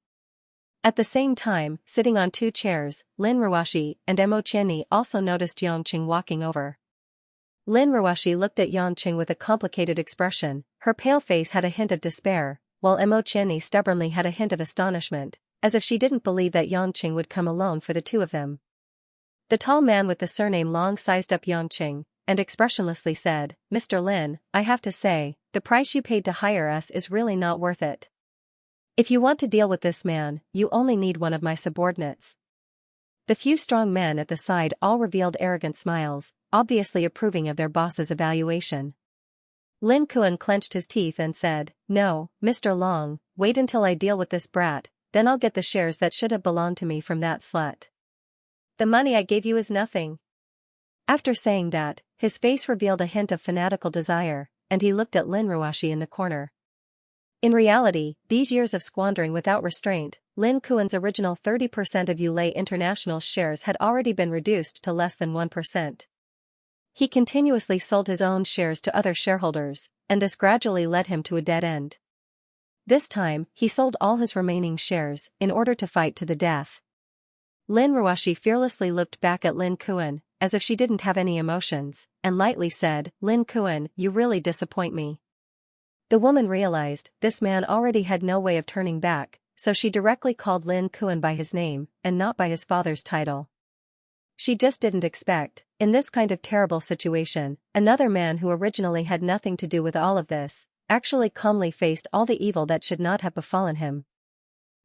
At the same time, sitting on two chairs, Lin Ruoshi and Mo Qianni also noticed Xianxia walking over. Lin Ruoshi looked at Xianxia with a complicated expression. Her pale face had a hint of despair, while Mo Qianni stubbornly had a hint of astonishment, as if she didn't believe that Xianxia would come alone for the two of them. The tall man with the surname Long sized up Xianxia, and expressionlessly said, "Mr. Lin, I have to say, the price you paid to hire us is really not worth it. If you want to deal with this man, you only need one of my subordinates." The few strong men at the side all revealed arrogant smiles, obviously approving of their boss's evaluation. Lin Kuan clenched his teeth and said, "No, Mr. Long, wait until I deal with this brat, then I'll get the shares that should have belonged to me from that slut. The money I gave you is nothing." After saying that, his face revealed a hint of fanatical desire, and he looked at Lin Ruoshi in the corner. In reality, these years of squandering without restraint, Lin Kuan's original 30% of Yulei International's shares had already been reduced to less than 1%. He continuously sold his own shares to other shareholders, and this gradually led him to a dead end. This time, he sold all his remaining shares in order to fight to the death. Lin Ruoshi fearlessly looked back at Lin Kuan, as if she didn't have any emotions, and lightly said, "Lin Kuan, you really disappoint me." The woman realized this man already had no way of turning back, so she directly called Lin Kuan by his name, and not by his father's title. She just didn't expect, in this kind of terrible situation, another man who originally had nothing to do with all of this, actually calmly faced all the evil that should not have befallen him.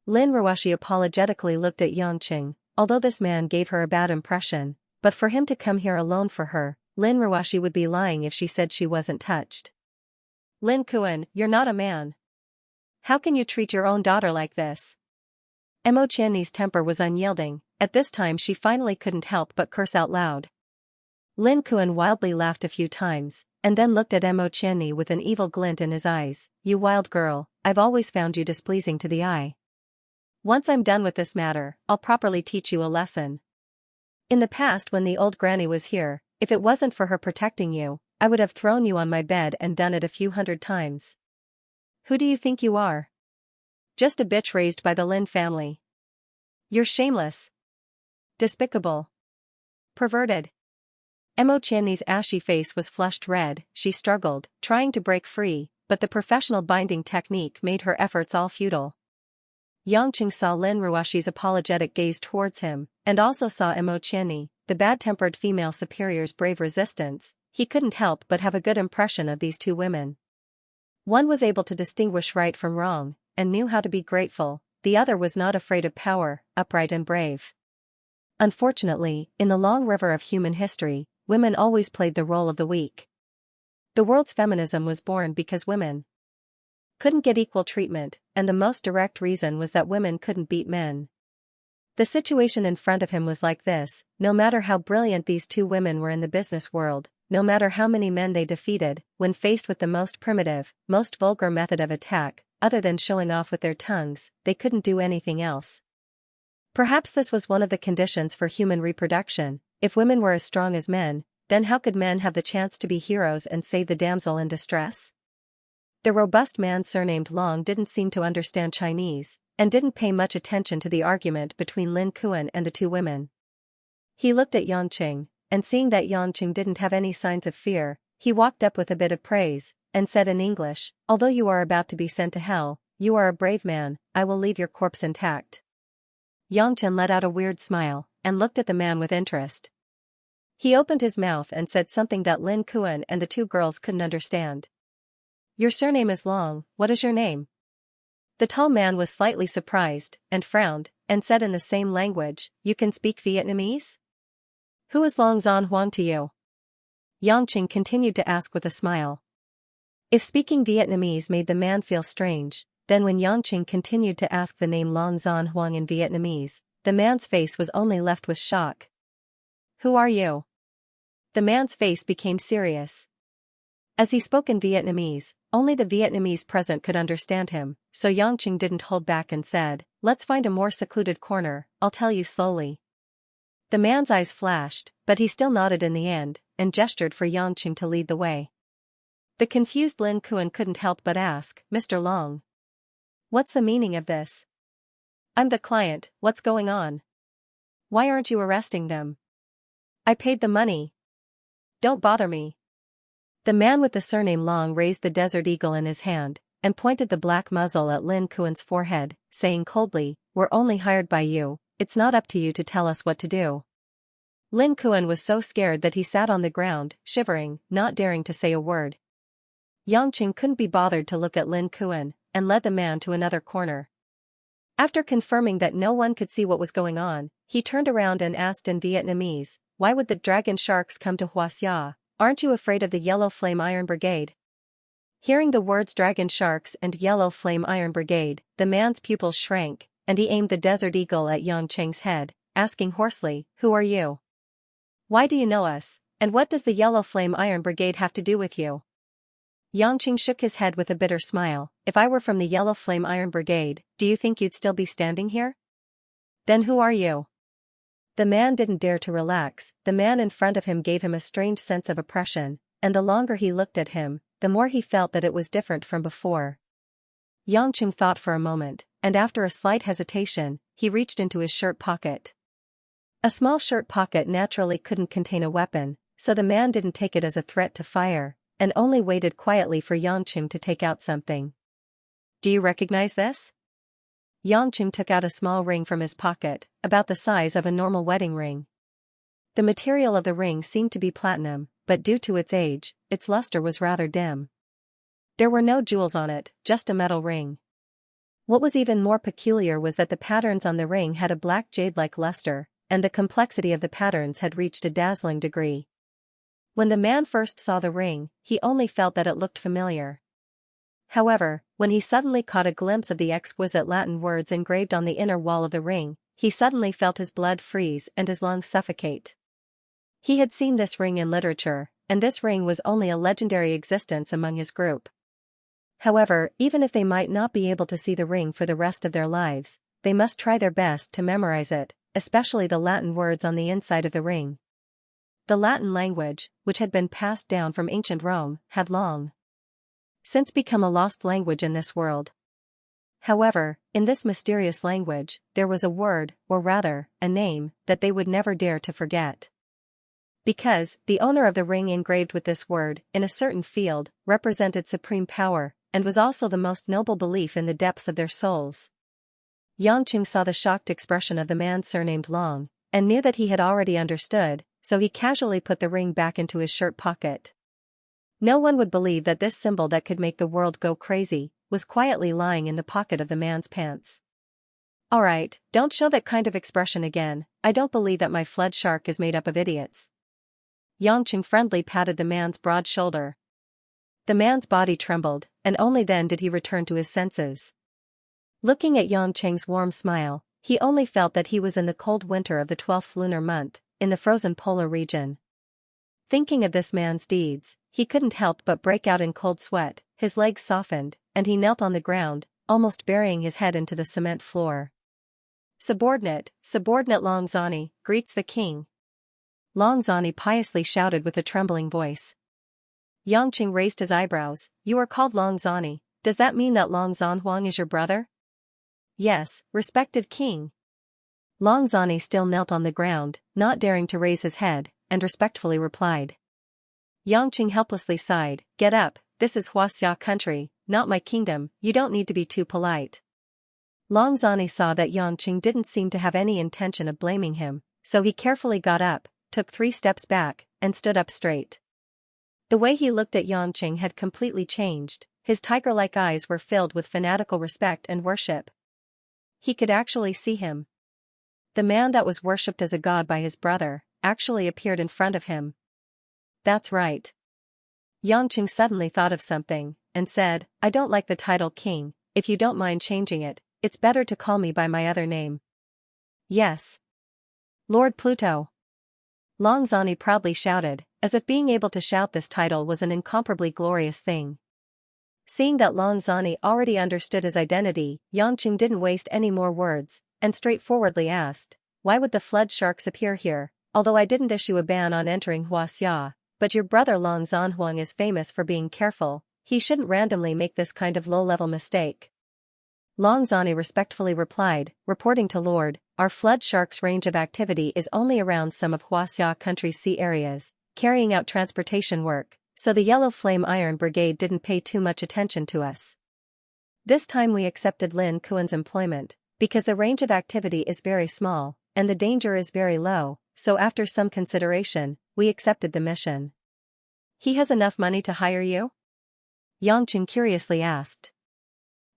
Lin Ruoshi apologetically looked at Xianxia, although this man gave her a bad impression, but for him to come here alone for her, Lin Ruoshi would be lying if she said she wasn't touched. "Lin Kuan, you're not a man. How can you treat your own daughter like this?" Mo Qianni's temper was unyielding. At this time she finally couldn't help but curse out loud. Lin Kuan wildly laughed a few times, and then looked at Mo Qianni with an evil glint in his eyes. "You wild girl, I've always found you displeasing to the eye. Once I'm done with this matter, I'll properly teach you a lesson. In the past when the old granny was here, if it wasn't for her protecting you, I would have thrown you on my bed and done it a few hundred times. Who do you think you are? Just a bitch raised by the Lin family. You're shameless. Despicable. Perverted." Mo Qianni's ashy face was flushed red. She struggled, trying to break free, but the professional binding technique made her efforts all futile. Xianxia saw Lin Ruoshi's apologetic gaze towards him, and also saw Mo Qianni, the bad-tempered female superior's brave resistance. He couldn't help but have a good impression of these two women. One was able to distinguish right from wrong, and knew how to be grateful. The other was not afraid of power, upright and brave. Unfortunately, in the long river of human history, women always played the role of the weak. The world's feminism was born because women couldn't get equal treatment, and the most direct reason was that women couldn't beat men. The situation in front of him was like this: no matter how brilliant these two women were in the business world, no matter how many men they defeated, when faced with the most primitive, most vulgar method of attack, other than showing off with their tongues, they couldn't do anything else. Perhaps this was one of the conditions for human reproduction. If women were as strong as men, then how could men have the chance to be heroes and save the damsel in distress? The robust man surnamed Long didn't seem to understand Chinese, and didn't pay much attention to the argument between Lin Kuan and the two women. He looked at Yangqing, and seeing that Yangqing didn't have any signs of fear, he walked up with a bit of praise, and said in English, "Although you are about to be sent to hell, you are a brave man. I will leave your corpse intact." Yangqing let out a weird smile, and looked at the man with interest. He opened his mouth and said something that Lin Kuan and the two girls couldn't understand. "Your surname is Long, what is your name?" The tall man was slightly surprised, and frowned, and said in the same language, "You can speak Vietnamese? Who is Long Zan Huang to you?" Yangqing continued to ask with a smile. If speaking Vietnamese made the man feel strange, then when Yangqing continued to ask the name Long Zan Huang in Vietnamese, the man's face was only left with shock. "Who are you?" The man's face became serious. As he spoke in Vietnamese, only the Vietnamese present could understand him, so Yangqing didn't hold back and said, "Let's find a more secluded corner, I'll tell you slowly." The man's eyes flashed, but he still nodded in the end, and gestured for Yangqing to lead the way. The confused Lin Kuan couldn't help but ask, "Mr. Long, what's the meaning of this?" "I'm the client, what's going on? Why aren't you arresting them?" "I paid the money. Don't bother me." The man with the surname Long raised the Desert Eagle in his hand, and pointed the black muzzle at Lin Kuan's forehead, saying coldly, "We're only hired by you, it's not up to you to tell us what to do." Lin Kuan was so scared that he sat on the ground, shivering, not daring to say a word. Yangqing couldn't be bothered to look at Lin Kuan, and led the man to another corner. After confirming that no one could see what was going on, he turned around and asked in Vietnamese, "Why would the dragon sharks come to Xianxia? Aren't you afraid of the Yellow Flame Iron Brigade?" Hearing the words Dragon Sharks and Yellow Flame Iron Brigade, the man's pupils shrank, and he aimed the Desert Eagle at Yangqing's head, asking hoarsely, "Who are you? Why do you know us, and what does the Yellow Flame Iron Brigade have to do with you?" Yangqing shook his head with a bitter smile. "If I were from the Yellow Flame Iron Brigade, do you think you'd still be standing here? Then who are you?" The man didn't dare to relax. The man in front of him gave him a strange sense of oppression, and the longer he looked at him, the more he felt that it was different from before. Yangqing thought for a moment, and after a slight hesitation, he reached into his shirt pocket. A small shirt pocket naturally couldn't contain a weapon, so the man didn't take it as a threat to fire, and only waited quietly for Yangqing to take out something. "Do you recognize this?" Yangqing took out a small ring from his pocket, about the size of a normal wedding ring. The material of the ring seemed to be platinum, but due to its age, its luster was rather dim. There were no jewels on it, just a metal ring. What was even more peculiar was that the patterns on the ring had a black jade-like luster, and the complexity of the patterns had reached a dazzling degree. When the man first saw the ring, he only felt that it looked familiar. However, when he suddenly caught a glimpse of the exquisite Latin words engraved on the inner wall of the ring, he suddenly felt his blood freeze and his lungs suffocate. He had seen this ring in literature, and this ring was only a legendary existence among his group. However, even if they might not be able to see the ring for the rest of their lives, they must try their best to memorize it, especially the Latin words on the inside of the ring. The Latin language, which had been passed down from ancient Rome, had long since become a lost language in this world. However, in this mysterious language, there was a word, or rather, a name, that they would never dare to forget. Because, the owner of the ring engraved with this word, in a certain field, represented supreme power, and was also the most noble belief in the depths of their souls. Yangqing saw the shocked expression of the man surnamed Long, and knew that he had already understood, so he casually put the ring back into his shirt pocket. No one would believe that this symbol that could make the world go crazy was quietly lying in the pocket of the man's pants. Alright, don't show that kind of expression again. I don't believe that my flood shark is made up of idiots. Xianxia friendly patted the man's broad shoulder. The man's body trembled, and only then did he return to his senses. Looking at Xianxia's warm smile, he only felt that he was in the cold winter of the 12th lunar month, in the frozen polar region. Thinking of this man's deeds, he couldn't help but break out in cold sweat, his legs softened, and he knelt on the ground, almost burying his head into the cement floor. Subordinate Longzani, greets the king. Longzani piously shouted with a trembling voice. Xianxia raised his eyebrows. You are called Longzani, does that mean that Longzanhuang is your brother? Yes, respected king. Longzani still knelt on the ground, not daring to raise his head, and respectfully replied. Xianxia helplessly sighed, get up, this is Xianxia country, not my kingdom, you don't need to be too polite. Longzani saw that Xianxia didn't seem to have any intention of blaming him, so he carefully got up, took 3 steps back, and stood up straight. The way he looked at Xianxia had completely changed, his tiger-like eyes were filled with fanatical respect and worship. He could actually see him. The man that was worshipped as a god by his brother, actually appeared in front of him. That's right. Xianxia suddenly thought of something, and said, I don't like the title king, if you don't mind changing it, it's better to call me by my other name. Yes. Lord Pluto. Longzani proudly shouted, as if being able to shout this title was an incomparably glorious thing. Seeing that Longzani already understood his identity, Xianxia didn't waste any more words, and straightforwardly asked, why would the flood sharks appear here, although I didn't issue a ban on entering Xianxia, but your brother Longzanhuang is famous for being careful, he shouldn't randomly make this kind of low-level mistake. Longzani respectfully replied, reporting to Lord, our flood shark's range of activity is only around some of Xianxia country's sea areas, carrying out transportation work, so the Yellow Flame Iron Brigade didn't pay too much attention to us. This time we accepted Lin Kuan's employment, because the range of activity is very small, and the danger is very low, so after some consideration, we accepted the mission. He has enough money to hire you? Xianxia curiously asked.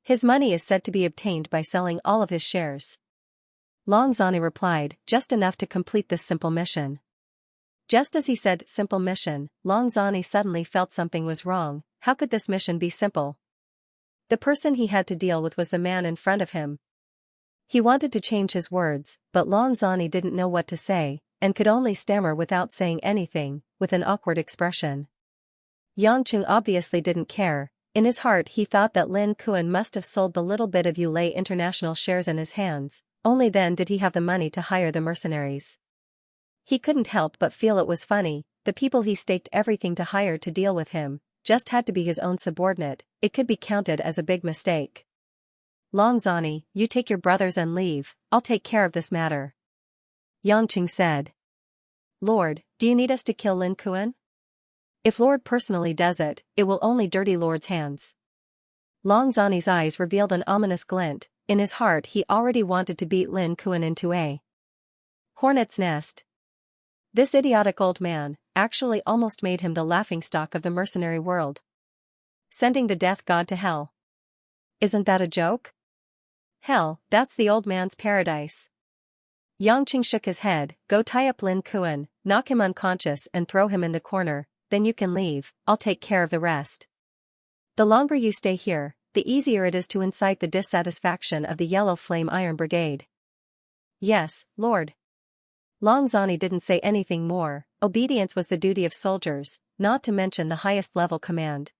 His money is said to be obtained by selling all of his shares. Longzani replied, just enough to complete this simple mission. Just as he said simple mission, Longzani suddenly felt something was wrong. How could this mission be simple? The person he had to deal with was the man in front of him. He wanted to change his words, but Longzani didn't know what to say, and could only stammer without saying anything, with an awkward expression. Xianxia obviously didn't care. In his heart he thought that Lin Kuan must have sold the little bit of Yulei International shares in his hands, only then did he have the money to hire the mercenaries. He couldn't help but feel it was funny, the people he staked everything to hire to deal with him, just had to be his own subordinate, it could be counted as a big mistake. Longzani, you take your brothers and leave, I'll take care of this matter. Xianxia said. Lord, do you need us to kill Lin Kuan? If Lord personally does it, it will only dirty Lord's hands. Longzani's eyes revealed an ominous glint, in his heart he already wanted to beat Lin Kuan into a hornet's nest. This idiotic old man, actually almost made him the laughingstock of the mercenary world. Sending the death god to hell. Isn't that a joke? Hell, that's the old man's paradise. Xianxia shook his head, go tie up Lin Kuan, knock him unconscious and throw him in the corner, then you can leave, I'll take care of the rest. The longer you stay here, the easier it is to incite the dissatisfaction of the Yellow Flame Iron Brigade. Yes, Lord. Longzani didn't say anything more, obedience was the duty of soldiers, not to mention the highest level command.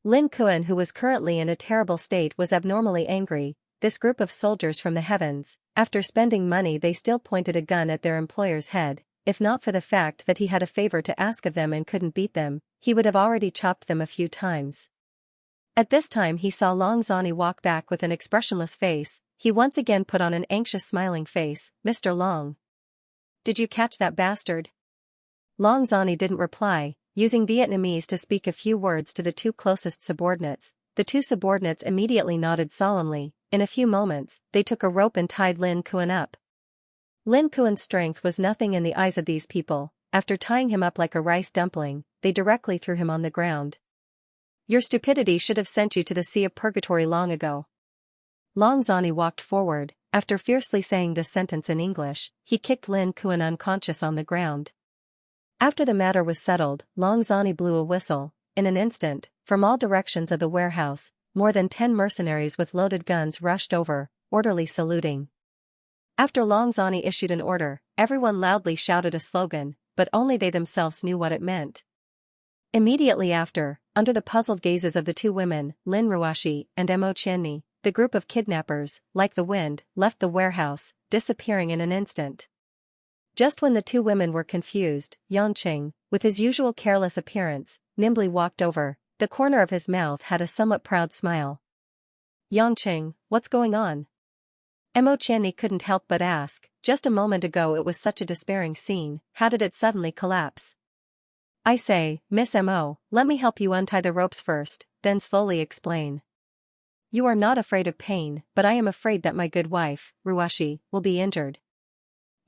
Lin Kuan, who was currently in a terrible state, was abnormally angry. This group of soldiers from the heavens, after spending money they still pointed a gun at their employer's head. If not for the fact that he had a favor to ask of them and couldn't beat them, he would have already chopped them a few times. At this time he saw Longzani walk back with an expressionless face. He once again put on an anxious smiling face. Mr. Long. Did you catch that bastard? Longzani didn't reply, using Vietnamese to speak a few words to the 2 closest subordinates. The 2 subordinates immediately nodded solemnly. In a few moments, they took a rope and tied Lin Kuan up. Lin Kuan's strength was nothing in the eyes of these people. After tying him up like a rice dumpling, they directly threw him on the ground. Your stupidity should have sent you to the Sea of Purgatory long ago. Longzani walked forward, After fiercely saying this sentence in English, he kicked Lin Kuan unconscious on the ground. After the matter was settled, Long Zani blew a whistle. In an instant, from all directions of the warehouse, more than 10 mercenaries with loaded guns rushed over, orderly saluting. After Long Zani issued an order, everyone loudly shouted a slogan, but only they themselves knew what it meant. Immediately after, under the puzzled gazes of the two women, Lin Ruashi and Mo Qianni, the group of kidnappers, like the wind, left the warehouse, disappearing in an instant. Just when the two women were confused, Yangqing, with his usual careless appearance, nimbly walked over. The corner of his mouth had a somewhat proud smile. "Yangqing, what's going on?" Mo Qianni couldn't help but ask. Just a moment ago it was such a despairing scene, how did it suddenly collapse? "I say, Miss Mo, let me help you untie the ropes first, then slowly explain. You are not afraid of pain, but I am afraid that my good wife, Ruashi, will be injured."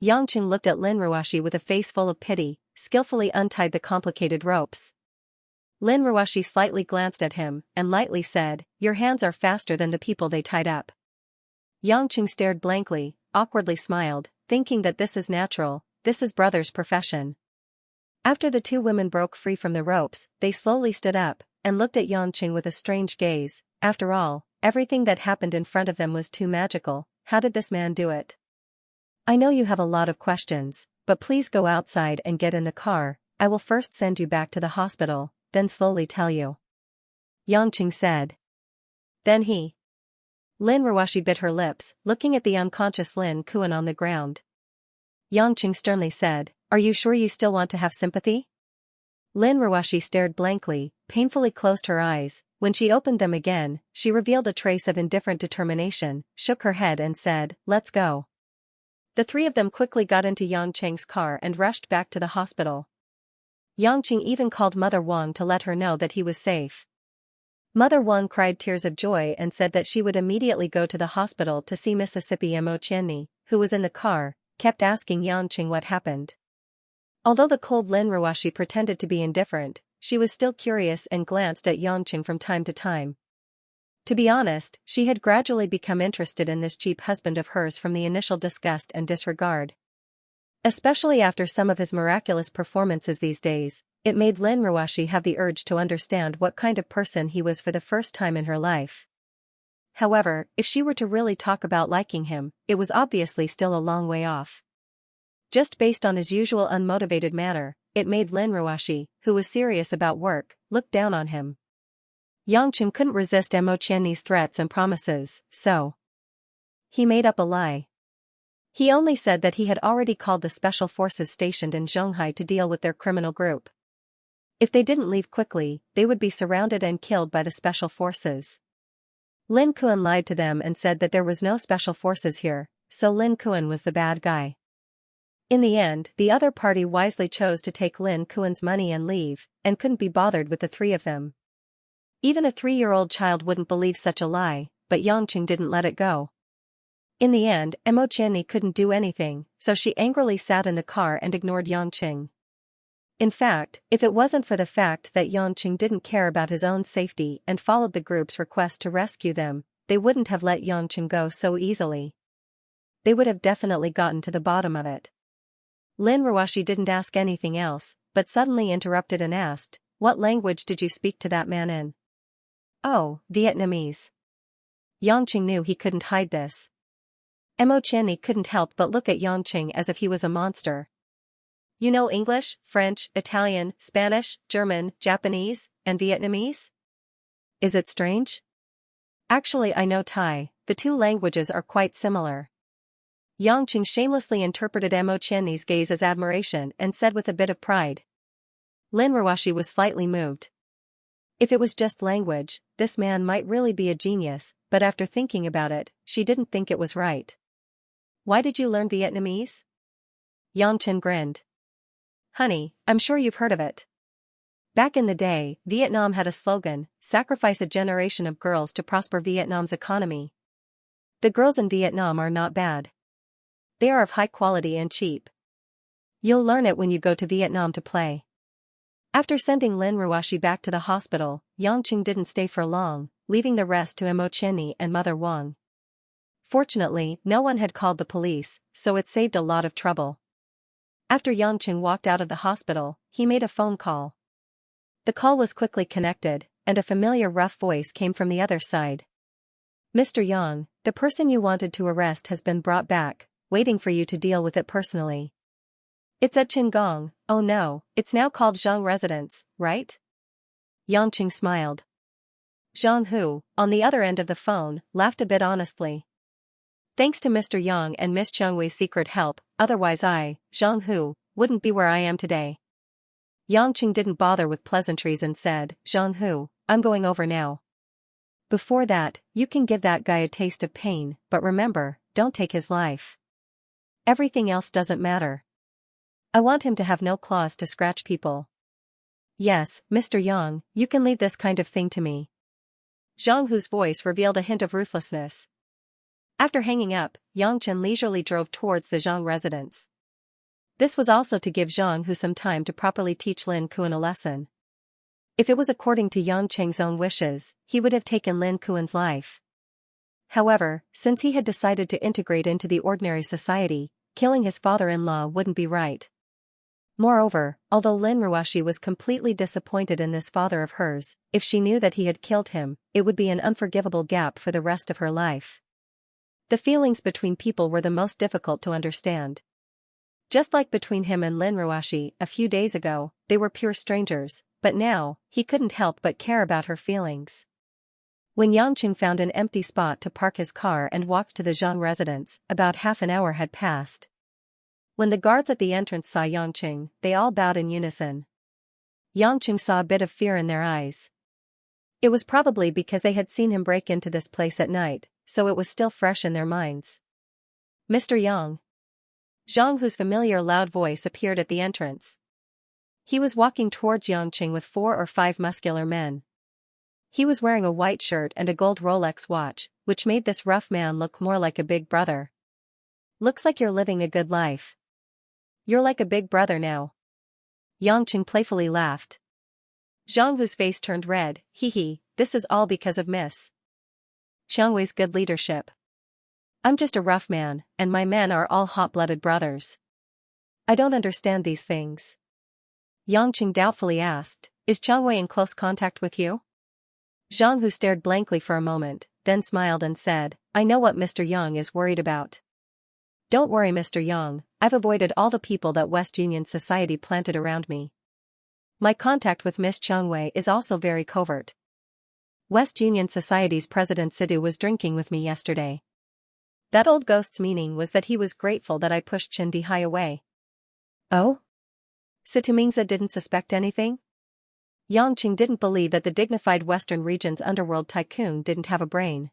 Yangqing looked at Lin Ruashi with a face full of pity, skillfully untied the complicated ropes. Lin Ruashi slightly glanced at him, and lightly said, "Your hands are faster than the people they tied up." Yangqing stared blankly, awkwardly smiled, thinking that this is natural, this is brother's profession. After the two women broke free from the ropes, they slowly stood up, and looked at Yangqing with a strange gaze. After all, everything that happened in front of them was too magical. How did this man do it? "I know you have a lot of questions, but please go outside and get in the car. I will first send you back to the hospital, then slowly tell you," Yangqing said. Then he. Lin Ruashi bit her lips, looking at the unconscious Lin Kuan on the ground. Yangqing sternly said, "Are you sure you still want to have sympathy?" Lin Ruashi stared blankly, painfully closed her eyes. When she opened them again, she revealed a trace of indifferent determination, shook her head and said, "Let's go." The three of them quickly got into Yangqing's car and rushed back to the hospital. Yangqing even called Mother Wang to let her know that he was safe. Mother Wang cried tears of joy and said that she would immediately go to the hospital to see Mississippi Mo Qianni, who was in the car, kept asking Yangqing what happened. Although the cold Lin Ruashi pretended to be indifferent, she was still curious and glanced at Yangqing from time to time. To be honest, she had gradually become interested in this cheap husband of hers from the initial disgust and disregard. Especially after some of his miraculous performances these days, it made Lin Ruashi have the urge to understand what kind of person he was for the first time in her life. However, if she were to really talk about liking him, it was obviously still a long way off. Just based on his usual unmotivated manner, it made Lin Ruashi, who was serious about work, look down on him. Yangqing couldn't resist Mo Qianni's threats and promises, so he made up a lie. He only said that he had already called the special forces stationed in Zhonghai to deal with their criminal group. If they didn't leave quickly, they would be surrounded and killed by the special forces. Lin Kuan lied to them and said that there was no special forces here, so Lin Kuan was the bad guy. In the end, the other party wisely chose to take Lin Kuan's money and leave, and couldn't be bothered with the three of them. Even a 3-year-old child wouldn't believe such a lie, but Yangqing didn't let it go. In the end, Mo Qianni couldn't do anything, so she angrily sat in the car and ignored Yangqing. In fact, if it wasn't for the fact that Yangqing didn't care about his own safety and followed the group's request to rescue them, they wouldn't have let Yangqing go so easily. They would have definitely gotten to the bottom of it. Lin Ruashi didn't ask anything else, but suddenly interrupted and asked, "What language did you speak to that man in?" "Oh, Vietnamese." Yangqing knew he couldn't hide this. Mo Qianni couldn't help but look at Yangqing as if he was a monster. "You know English, French, Italian, Spanish, German, Japanese, and Vietnamese? Is it strange?" "Actually I know Thai, the two languages are quite similar." Yangqing shamelessly interpreted Mo Qianni's gaze as admiration and said with a bit of pride. Lin Ruashi was slightly moved. If it was just language, this man might really be a genius, but after thinking about it, she didn't think it was right. "Why did you learn Vietnamese?" Yangqing grinned. "Honey, I'm sure you've heard of it. Back in the day, Vietnam had a slogan, sacrifice a generation of girls to prosper Vietnam's economy. The girls in Vietnam are not bad. They are of high quality and cheap. You'll learn it when you go to Vietnam to play." After sending Lin Ruashi back to the hospital, Yangqing didn't stay for long, leaving the rest to Mo Qianni and Mother Wang. Fortunately, no one had called the police, so it saved a lot of trouble. After Yangqing walked out of the hospital, he made a phone call. The call was quickly connected, and a familiar rough voice came from the other side. Mr. Yang, the person you wanted to arrest has been brought back, waiting for you to deal with it personally. It's at Qinggong. Oh no, it's now called Zhang Residence, right? Yangqing smiled. Zhang Hu, on the other end of the phone, laughed a bit honestly. Thanks to Mr. Yang and Miss Chengwei's secret help, otherwise I, Zhang Hu, wouldn't be where I am today. Yangqing didn't bother with pleasantries and said, Zhang Hu, I'm going over now. Before that, you can give that guy a taste of pain, but remember, don't take his life. Everything else doesn't matter. I want him to have no claws to scratch people. Yes, Mr. Yang, you can leave this kind of thing to me. Zhang Hu's voice revealed a hint of ruthlessness. After hanging up, Yangqing leisurely drove towards the Zhang residence. This was also to give Zhang Hu some time to properly teach Lin Kuan a lesson. If it was according to Yangqing's own wishes, he would have taken Lin Kuan's life. However, since he had decided to integrate into the ordinary society, killing his father-in-law wouldn't be right. Moreover, although Lin Ruashi was completely disappointed in this father of hers, if she knew that he had killed him, it would be an unforgivable gap for the rest of her life. The feelings between people were the most difficult to understand. Just like between him and Lin Ruashi a few days ago, they were pure strangers, but now, he couldn't help but care about her feelings. When Yangqing found an empty spot to park his car and walked to the Zhang residence, about half an hour had passed. When the guards at the entrance saw Yangqing, they all bowed in unison. Yangqing saw a bit of fear in their eyes. It was probably because they had seen him break into this place at night, so it was still fresh in their minds. Mr. Yang. Zhang Hu's familiar loud voice appeared at the entrance. He was walking towards Yangqing with 4 or 5 muscular men. He was wearing a white shirt and a gold Rolex watch, which made this rough man look more like a big brother. Looks like you're living a good life. You're like a big brother now. Yangqing playfully laughed. Zhang Hu's face turned red. Hee, this is all because of Miss Chengwei's good leadership. I'm just a rough man, and my men are all hot-blooded brothers. I don't understand these things. Yangqing doubtfully asked, is Chengwei in close contact with you? Zhang Hu stared blankly for a moment, then smiled and said, I know what Mr. Yang is worried about. Don't worry Mr. Yang, I've avoided all the people that West Union Society planted around me. My contact with Miss Chengwei is also very covert. West Union Society's President Sidhu was drinking with me yesterday. That old ghost's meaning was that he was grateful that I pushed Chen Dihai away. Oh? Situmingza didn't suspect anything? Yangqing didn't believe that the dignified Western region's underworld tycoon didn't have a brain.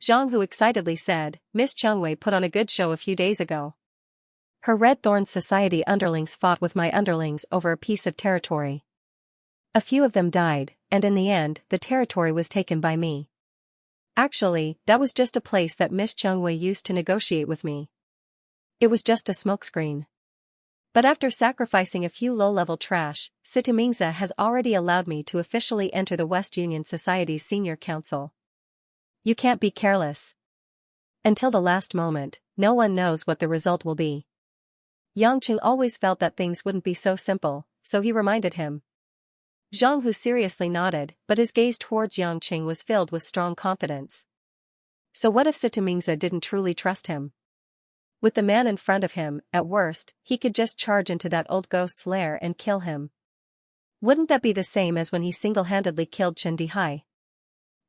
Zhang Hu excitedly said, Miss Chengwei put on a good show a few days ago. Her Red Thorns Society underlings fought with my underlings over a piece of territory. A few of them died, and in the end, the territory was taken by me. Actually, that was just a place that Miss Chengwei used to negotiate with me. It was just a smokescreen. But after sacrificing a few low-level trash, Situmingza has already allowed me to officially enter the West Union Society's senior council. You can't be careless. Until the last moment, no one knows what the result will be. Yangqing always felt that things wouldn't be so simple, so he reminded him. Zhang Hu seriously nodded, but his gaze towards Yangqing was filled with strong confidence. So what if Situmingza didn't truly trust him? With the man in front of him, at worst, he could just charge into that old ghost's lair and kill him. Wouldn't that be the same as when he single-handedly killed Chen Dihai?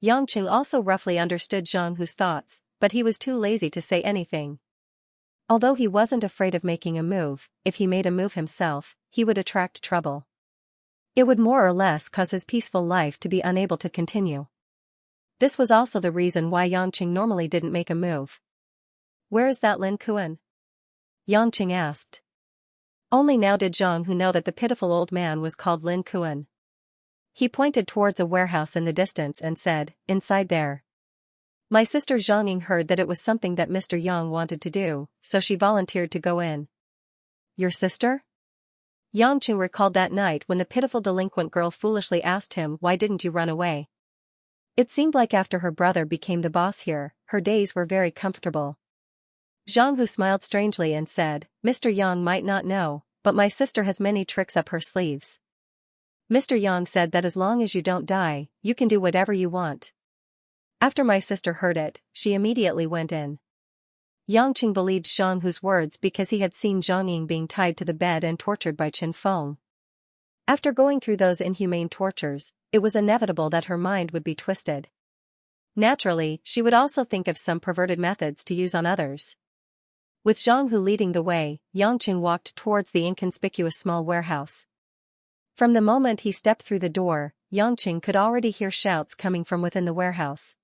Yangqing also roughly understood Zhang Hu's thoughts, but he was too lazy to say anything. Although he wasn't afraid of making a move, if he made a move himself, he would attract trouble. It would more or less cause his peaceful life to be unable to continue. This was also the reason why Yangqing normally didn't make a move. Where is that Lin Kuan? Yangqing asked. Only now did Zhang Hu know that the pitiful old man was called Lin Kuan. He pointed towards a warehouse in the distance and said, inside there. My sister Zhang Ying heard that it was something that Mr. Yang wanted to do, so she volunteered to go in. Your sister? Yangqing recalled that night when the pitiful delinquent girl foolishly asked him why didn't you run away. It seemed like after her brother became the boss here, her days were very comfortable. Zhang Hu smiled strangely and said, Mr. Yang might not know, but my sister has many tricks up her sleeves. Mr. Yang said that as long as you don't die, you can do whatever you want. After my sister heard it, she immediately went in. Yang Qing believed Zhang Hu's words because he had seen Zhang Ying being tied to the bed and tortured by Chen Feng. After going through those inhumane tortures, it was inevitable that her mind would be twisted. Naturally, she would also think of some perverted methods to use on others. With Zhang Hu leading the way, Yang Qing walked towards the inconspicuous small warehouse. From the moment he stepped through the door, Yang Qing could already hear shouts coming from within the warehouse.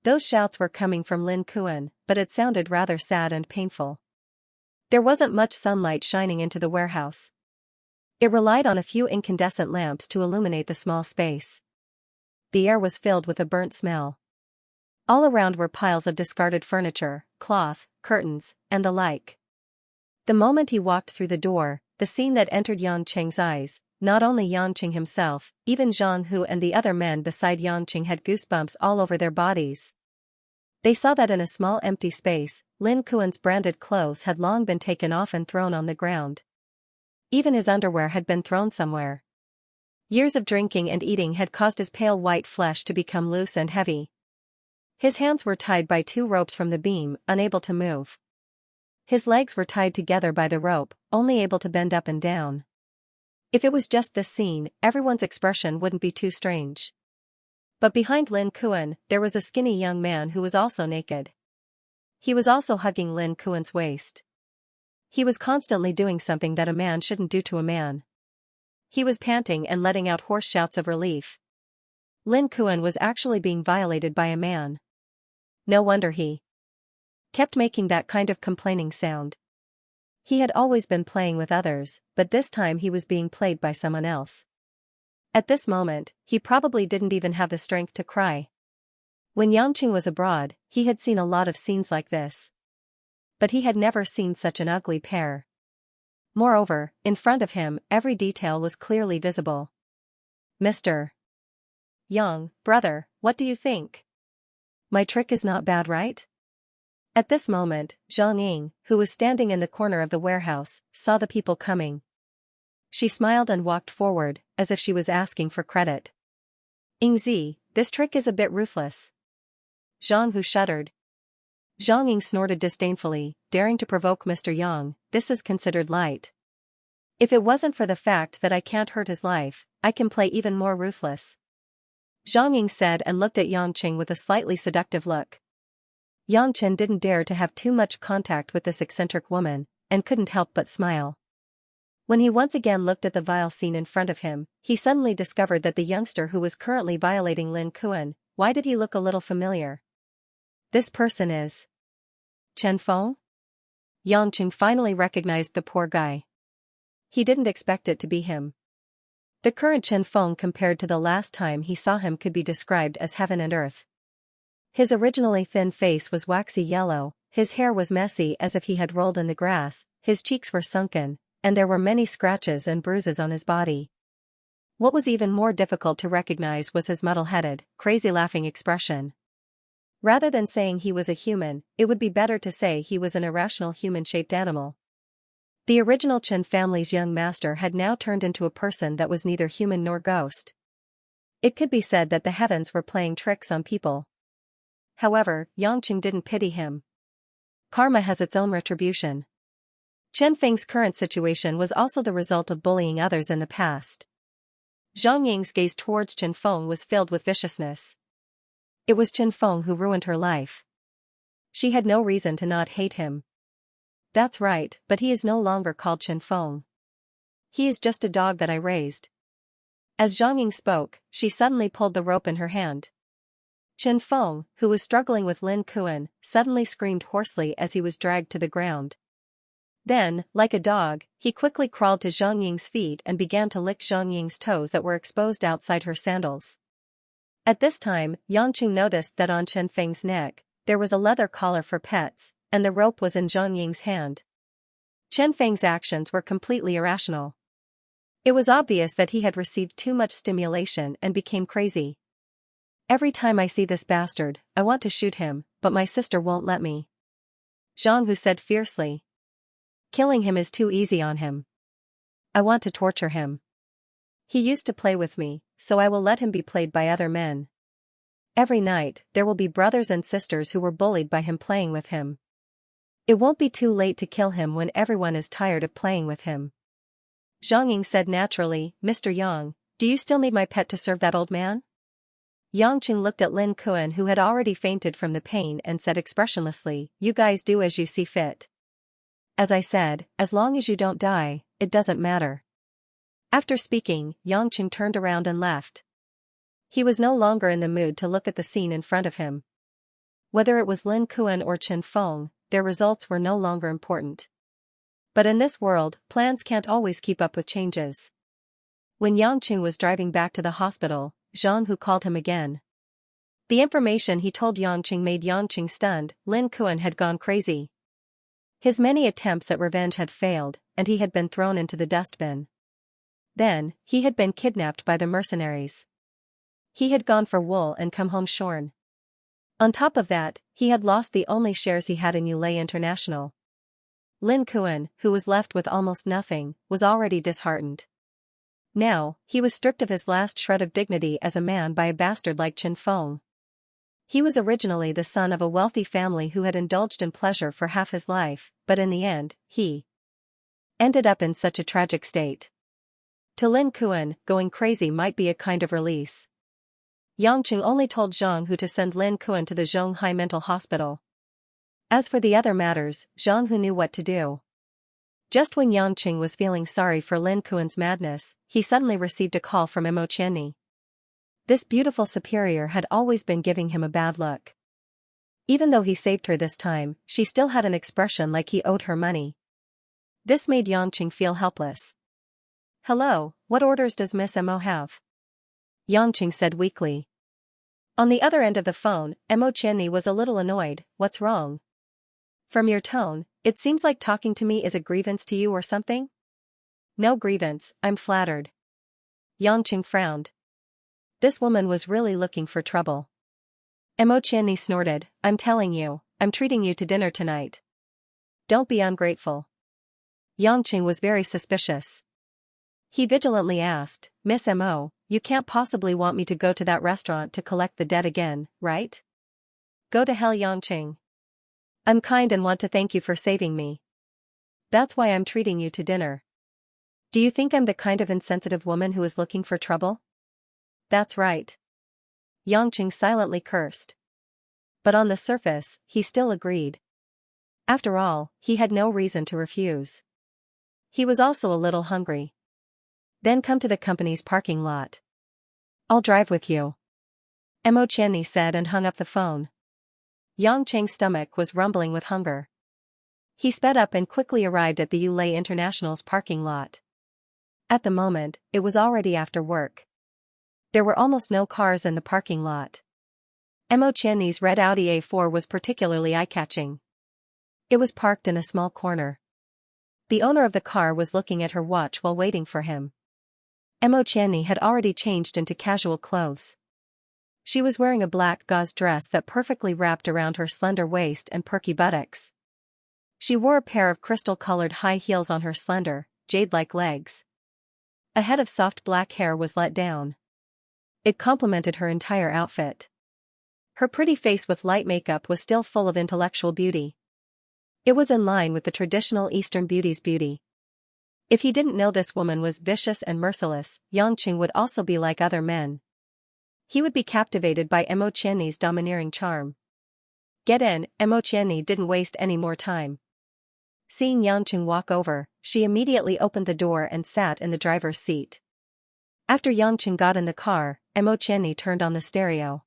Those shouts were coming from Lin Kuan, but it sounded rather sad and painful. There wasn't much sunlight shining into the warehouse. It relied on a few incandescent lamps to illuminate the small space. The air was filled with a burnt smell. All around were piles of discarded furniture, cloth, curtains, and the like. The moment he walked through the door, the scene that entered Yang Qing's eyes, not only Yang Qing himself, even Zhang Hu and the other men beside Yang Qing had goosebumps all over their bodies. They saw that in a small empty space, Lin Kuan's branded clothes had long been taken off and thrown on the ground. Even his underwear had been thrown somewhere. Years of drinking and eating had caused his pale white flesh to become loose and heavy. His hands were tied by 2 ropes from the beam, unable to move. His legs were tied together by the rope, only able to bend up and down. If it was just this scene, everyone's expression wouldn't be too strange. But behind Lin Kuan, there was a skinny young man who was also naked. He was also hugging Lin Kuan's waist. He was constantly doing something that a man shouldn't do to a man. He was panting and letting out hoarse shouts of relief. Lin Kuan was actually being violated by a man. No wonder he kept making that kind of complaining sound. He had always been playing with others, but this time he was being played by someone else. At this moment, he probably didn't even have the strength to cry. When Yang Qing was abroad, he had seen a lot of scenes like this. But he had never seen such an ugly pair. Moreover, in front of him, every detail was clearly visible. Mr. Yang, brother, what do you think? My trick is not bad, right? At this moment, Zhang Ying, who was standing in the corner of the warehouse, saw the people coming. She smiled and walked forward, as if she was asking for credit. Yingzi, this trick is a bit ruthless. Zhang Hu shuddered. Zhang Ying snorted disdainfully, daring to provoke Mr. Yang, this is considered light. If it wasn't for the fact that I can't hurt his life, I can play even more ruthless. Zhang Ying said and looked at Yang Qing with a slightly seductive look. Yang Chen didn't dare to have too much contact with this eccentric woman, and couldn't help but smile. When he once again looked at the vile scene in front of him, he suddenly discovered that the youngster who was currently violating Lin Kuan, why did he look a little familiar? This person is Chen Feng? Yang Qing finally recognized the poor guy. He didn't expect it to be him. The current Chen Feng compared to the last time he saw him could be described as heaven and earth. His originally thin face was waxy yellow, his hair was messy as if he had rolled in the grass, his cheeks were sunken, and there were many scratches and bruises on his body. What was even more difficult to recognize was his muddle-headed, crazy-laughing expression. Rather than saying he was a human, it would be better to say he was an irrational human-shaped animal. The original Chen family's young master had now turned into a person that was neither human nor ghost. It could be said that the heavens were playing tricks on people. However, Yang Qing didn't pity him. Karma has its own retribution. Chen Feng's current situation was also the result of bullying others in the past. Zhang Ying's gaze towards Chen Feng was filled with viciousness. It was Chen Feng who ruined her life. She had no reason to not hate him. That's right, but he is no longer called Chen Feng. He is just a dog that I raised. As Zhang Ying spoke, she suddenly pulled the rope in her hand. Chen Feng, who was struggling with Lin Kuan, suddenly screamed hoarsely as he was dragged to the ground. Then, like a dog, he quickly crawled to Zhang Ying's feet and began to lick Zhang Ying's toes that were exposed outside her sandals. At this time, Yang Qing noticed that on Chen Feng's neck, there was a leather collar for pets, and the rope was in Zhang Ying's hand. Chen Feng's actions were completely irrational. It was obvious that he had received too much stimulation and became crazy. Every time I see this bastard, I want to shoot him, but my sister won't let me. Zhang said fiercely. Killing him is too easy on him. I want to torture him. He used to play with me, so I will let him be played by other men. Every night, there will be brothers and sisters who were bullied by him playing with him. It won't be too late to kill him when everyone is tired of playing with him. Zhang Ying said naturally, Mr. Yang, do you still need my pet to serve that old man? Yang Qing looked at Lin Kuan, who had already fainted from the pain, and said expressionlessly, you guys do as you see fit. As I said, as long as you don't die, it doesn't matter. After speaking, Yang Qing turned around and left. He was no longer in the mood to look at the scene in front of him. Whether it was Lin Kuan or Chen Feng, their results were no longer important. But in this world, plans can't always keep up with changes. When Yang Qing was driving back to the hospital, Zhang Hu called him again. The information he told Yang Qing made Yang Qing stunned. Lin Kuan had gone crazy. His many attempts at revenge had failed, and he had been thrown into the dustbin. Then, he had been kidnapped by the mercenaries. He had gone for wool and come home shorn. On top of that, he had lost the only shares he had in Yulei International. Lin Kuan, who was left with almost nothing, was already disheartened. Now, he was stripped of his last shred of dignity as a man by a bastard like Chen Feng. He was originally the son of a wealthy family who had indulged in pleasure for half his life, but in the end, he ended up in such a tragic state. To Lin Kuan, going crazy might be a kind of release. Yang Qing only told Zhang Hu to send Lin Kuan to the Zhonghai Mental Hospital. As for the other matters, Zhang Hu knew what to do. Just when Yang Qing was feeling sorry for Lin Kuan's madness, he suddenly received a call from Mo Qianni. This beautiful superior had always been giving him a bad look. Even though he saved her this time, she still had an expression like he owed her money. This made Yang Qing feel helpless. Hello, what orders does Miss Mo have? Yang Qing said weakly. On the other end of the phone, Mo Qianni was a little annoyed. What's wrong? From your tone, it seems like talking to me is a grievance to you or something? No grievance, I'm flattered. Yang Qing frowned. This woman was really looking for trouble. Mo Qianni snorted, I'm telling you, I'm treating you to dinner tonight. Don't be ungrateful. Yang Qing was very suspicious. He vigilantly asked, Miss Mo, you can't possibly want me to go to that restaurant to collect the debt again, right? Go to hell, Yang Qing. I'm kind and want to thank you for saving me. That's why I'm treating you to dinner. Do you think I'm the kind of insensitive woman who is looking for trouble? That's right. Yang Qing silently cursed. But on the surface, he still agreed. After all, he had no reason to refuse. He was also a little hungry. Then come to the company's parking lot. I'll drive with you. Mo Qianni said and hung up the phone. Yang Qing's stomach was rumbling with hunger. He sped up and quickly arrived at the Yulei International's parking lot. At the moment, it was already after work. There were almost no cars in the parking lot. Mo Qianni's red Audi A4 was particularly eye-catching. It was parked in a small corner. The owner of the car was looking at her watch while waiting for him. Mo Qianni had already changed into casual clothes. She was wearing a black gauze dress that perfectly wrapped around her slender waist and perky buttocks. She wore a pair of crystal-colored high heels on her slender, jade-like legs. A head of soft black hair was let down. It complemented her entire outfit. Her pretty face with light makeup was still full of intellectual beauty. It was in line with the traditional Eastern beauty's beauty. If he didn't know this woman was vicious and merciless, Yang Qing would also be like other men. He would be captivated by Mo Qianni's domineering charm. Get in, Mo Qianni didn't waste any more time. Seeing Yang Qing walk over, she immediately opened the door and sat in the driver's seat. After Yang Qing got in the car, Mo Qianni turned on the stereo.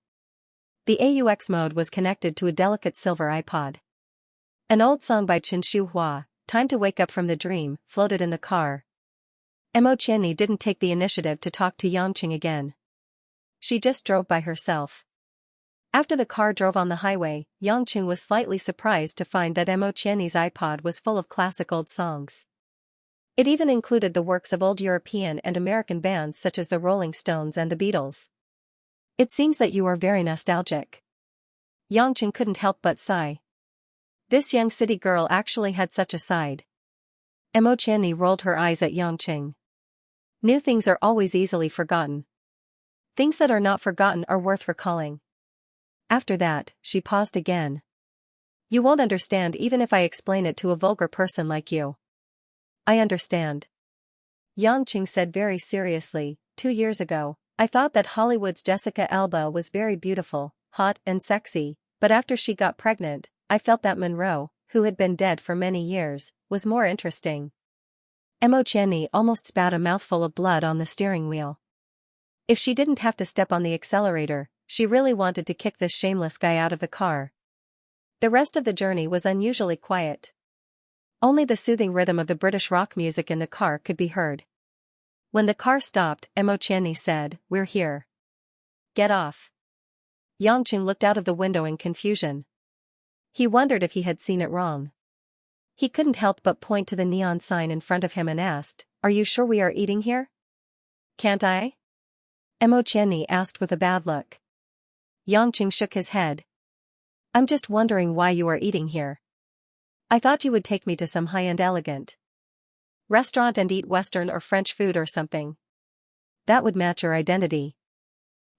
The AUX mode was connected to a delicate silver iPod. An old song by Chen Shuhua, Time to Wake Up from the Dream, floated in the car. Mo Qianni didn't take the initiative to talk to Yang Qing again. She just drove by herself. After the car drove on the highway, Yang Qing was slightly surprised to find that Mo Qianni's iPod was full of classic old songs. It even included the works of old European and American bands such as the Rolling Stones and the Beatles. It seems that you are very nostalgic. Yangqing couldn't help but sigh. This young city girl actually had such a side. Mo Qianni rolled her eyes at Yangqing. New things are always easily forgotten. Things that are not forgotten are worth recalling. After that, she paused again. You won't understand even if I explain it to a vulgar person like you. I understand. Yangqing said very seriously, 2 years ago, I thought that Hollywood's Jessica Alba was very beautiful, hot and sexy, but after she got pregnant, I felt that Monroe, who had been dead for many years, was more interesting. Mo Qianni almost spat a mouthful of blood on the steering wheel. If she didn't have to step on the accelerator, she really wanted to kick this shameless guy out of the car. The rest of the journey was unusually quiet. Only the soothing rhythm of the British rock music in the car could be heard. When the car stopped, Mo Qianni said, We're here. Get off. Yangqing looked out of the window in confusion. He wondered if he had seen it wrong. He couldn't help but point to the neon sign in front of him and asked, Are you sure we are eating here? Can't I? Mo Qianni asked with a bad look. Yangqing shook his head. I'm just wondering why you are eating here. I thought you would take me to some high-end elegant restaurant and eat Western or French food or something. That would match your identity.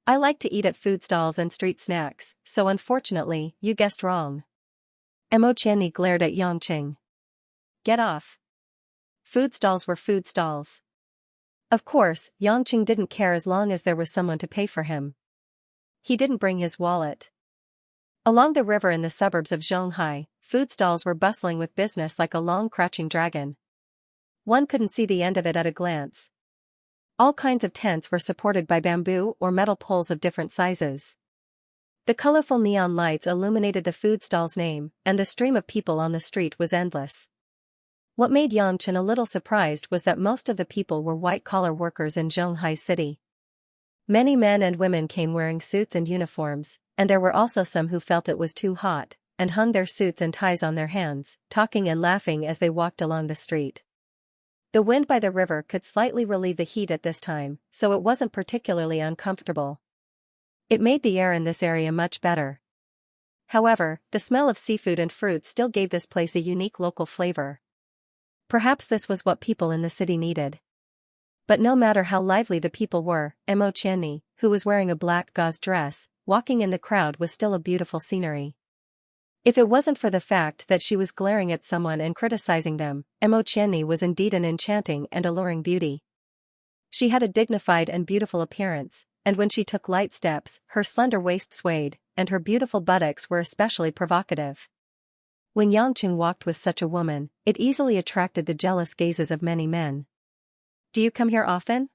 I like to eat at food stalls and street snacks, so unfortunately, you guessed wrong. Mo Qianni glared at Yangqing. Get off. Food stalls were food stalls. Of course, Yangqing didn't care as long as there was someone to pay for him. He didn't bring his wallet. Along the river in the suburbs of Zhonghai, food stalls were bustling with business like a long crouching dragon. One couldn't see the end of it at a glance. All kinds of tents were supported by bamboo or metal poles of different sizes. The colorful neon lights illuminated the food stall's name, and the stream of people on the street was endless. What made Yangqing a little surprised was that most of the people were white-collar workers in Zhonghai City. Many men and women came wearing suits and uniforms, and there were also some who felt it was too hot, and hung their suits and ties on their hands, talking and laughing as they walked along the street. The wind by the river could slightly relieve the heat at this time, so it wasn't particularly uncomfortable. It made the air in this area much better. However, the smell of seafood and fruit still gave this place a unique local flavor. Perhaps this was what people in the city needed. But no matter how lively the people were, Mo Qianni, who was wearing a black gauze dress, walking in the crowd was still a beautiful scenery. If it wasn't for the fact that she was glaring at someone and criticizing them, Mo Qianni was indeed an enchanting and alluring beauty. She had a dignified and beautiful appearance, and when she took light steps, her slender waist swayed, and her beautiful buttocks were especially provocative. When Yangqing walked with such a woman, it easily attracted the jealous gazes of many men. Do you come here often?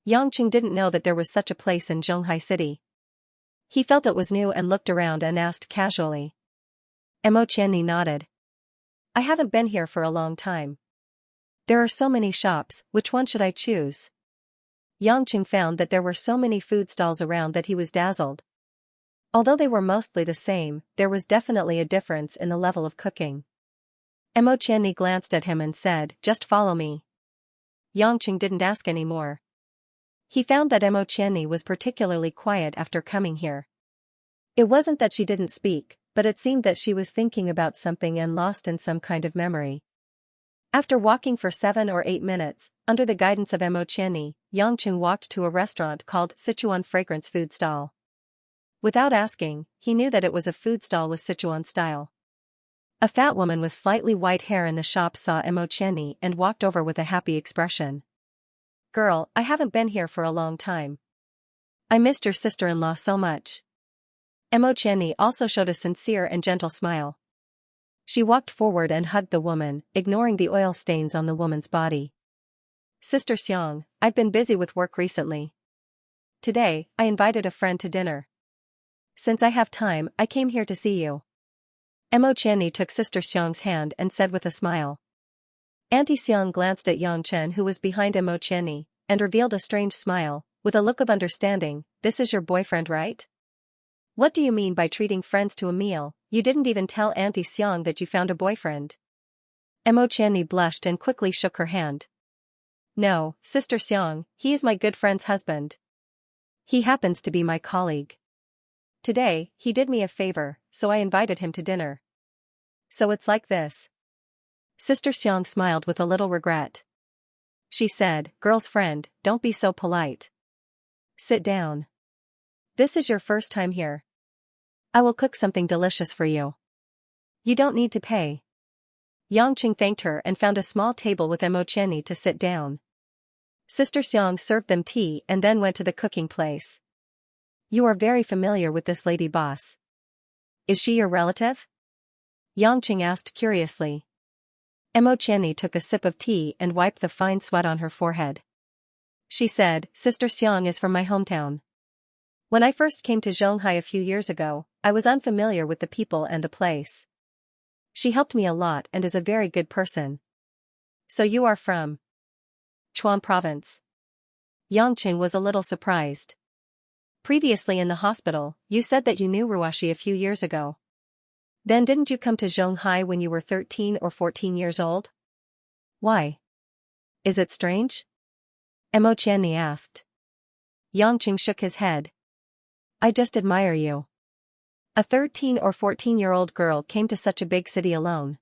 Yangqing didn't know that there was such a place in Zhonghai City. He felt it was new and looked around and asked casually. Mo Qianni nodded. I haven't been here for a long time. There are so many shops, which one should I choose? Yangqing found that there were so many food stalls around that he was dazzled. Although they were mostly the same, there was definitely a difference in the level of cooking. Mo Qianni glanced at him and said, Just follow me. Yangqing didn't ask any more. He found that Mo Qianni was particularly quiet after coming here. It wasn't that she didn't speak, but it seemed that she was thinking about something and lost in some kind of memory. After walking for 7 or 8 minutes, under the guidance of Mo Qianni, Yangqing walked to a restaurant called Sichuan Fragrance Food Stall. Without asking, he knew that it was a food stall with Sichuan style. A fat woman with slightly white hair in the shop saw Mo Qianni and walked over with a happy expression. Girl, I haven't been here for a long time. I missed your sister-in-law so much. Mo Qianni also showed a sincere and gentle smile. She walked forward and hugged the woman, ignoring the oil stains on the woman's body. Sister Xiang, I've been busy with work recently. Today, I invited a friend to dinner. Since I have time, I came here to see you. Mo Qianni took Sister Xiang's hand and said with a smile. Auntie Xiang glanced at Yangqing who was behind Mo Qianni, and revealed a strange smile, with a look of understanding. This is your boyfriend, right? What do you mean by treating friends to a meal? You didn't even tell Auntie Xiang that you found a boyfriend. Mo Qianni blushed and quickly shook her hand. No, Sister Xiang, he is my good friend's husband. He happens to be my colleague. Today, he did me a favor, so I invited him to dinner. So it's like this. Sister Xiang smiled with a little regret. She said, "Girl's friend, don't be so polite. Sit down. This is your first time here. I will cook something delicious for you. You don't need to pay." Yangqing thanked her and found a small table with Emocheni to sit down. Sister Xiang served them tea and then went to the cooking place. "You are very familiar with this lady boss. Is she your relative?" Yangqing asked curiously. Emocheni took a sip of tea and wiped the fine sweat on her forehead. She said, "Sister Xiang is from my hometown. When I first came to Zhonghai a few years ago, I was unfamiliar with the people and the place. She helped me a lot and is a very good person." "So you are from Chuan province?" Yangqing was a little surprised. "Previously in the hospital, you said that you knew Ruashi a few years ago. Then didn't you come to Zhonghai when you were 13 or 14 years old? Why? Is it strange?" Emocheni asked. Yangqing shook his head. "I just admire you. A 13 or 14-year-old girl came to such a big city alone.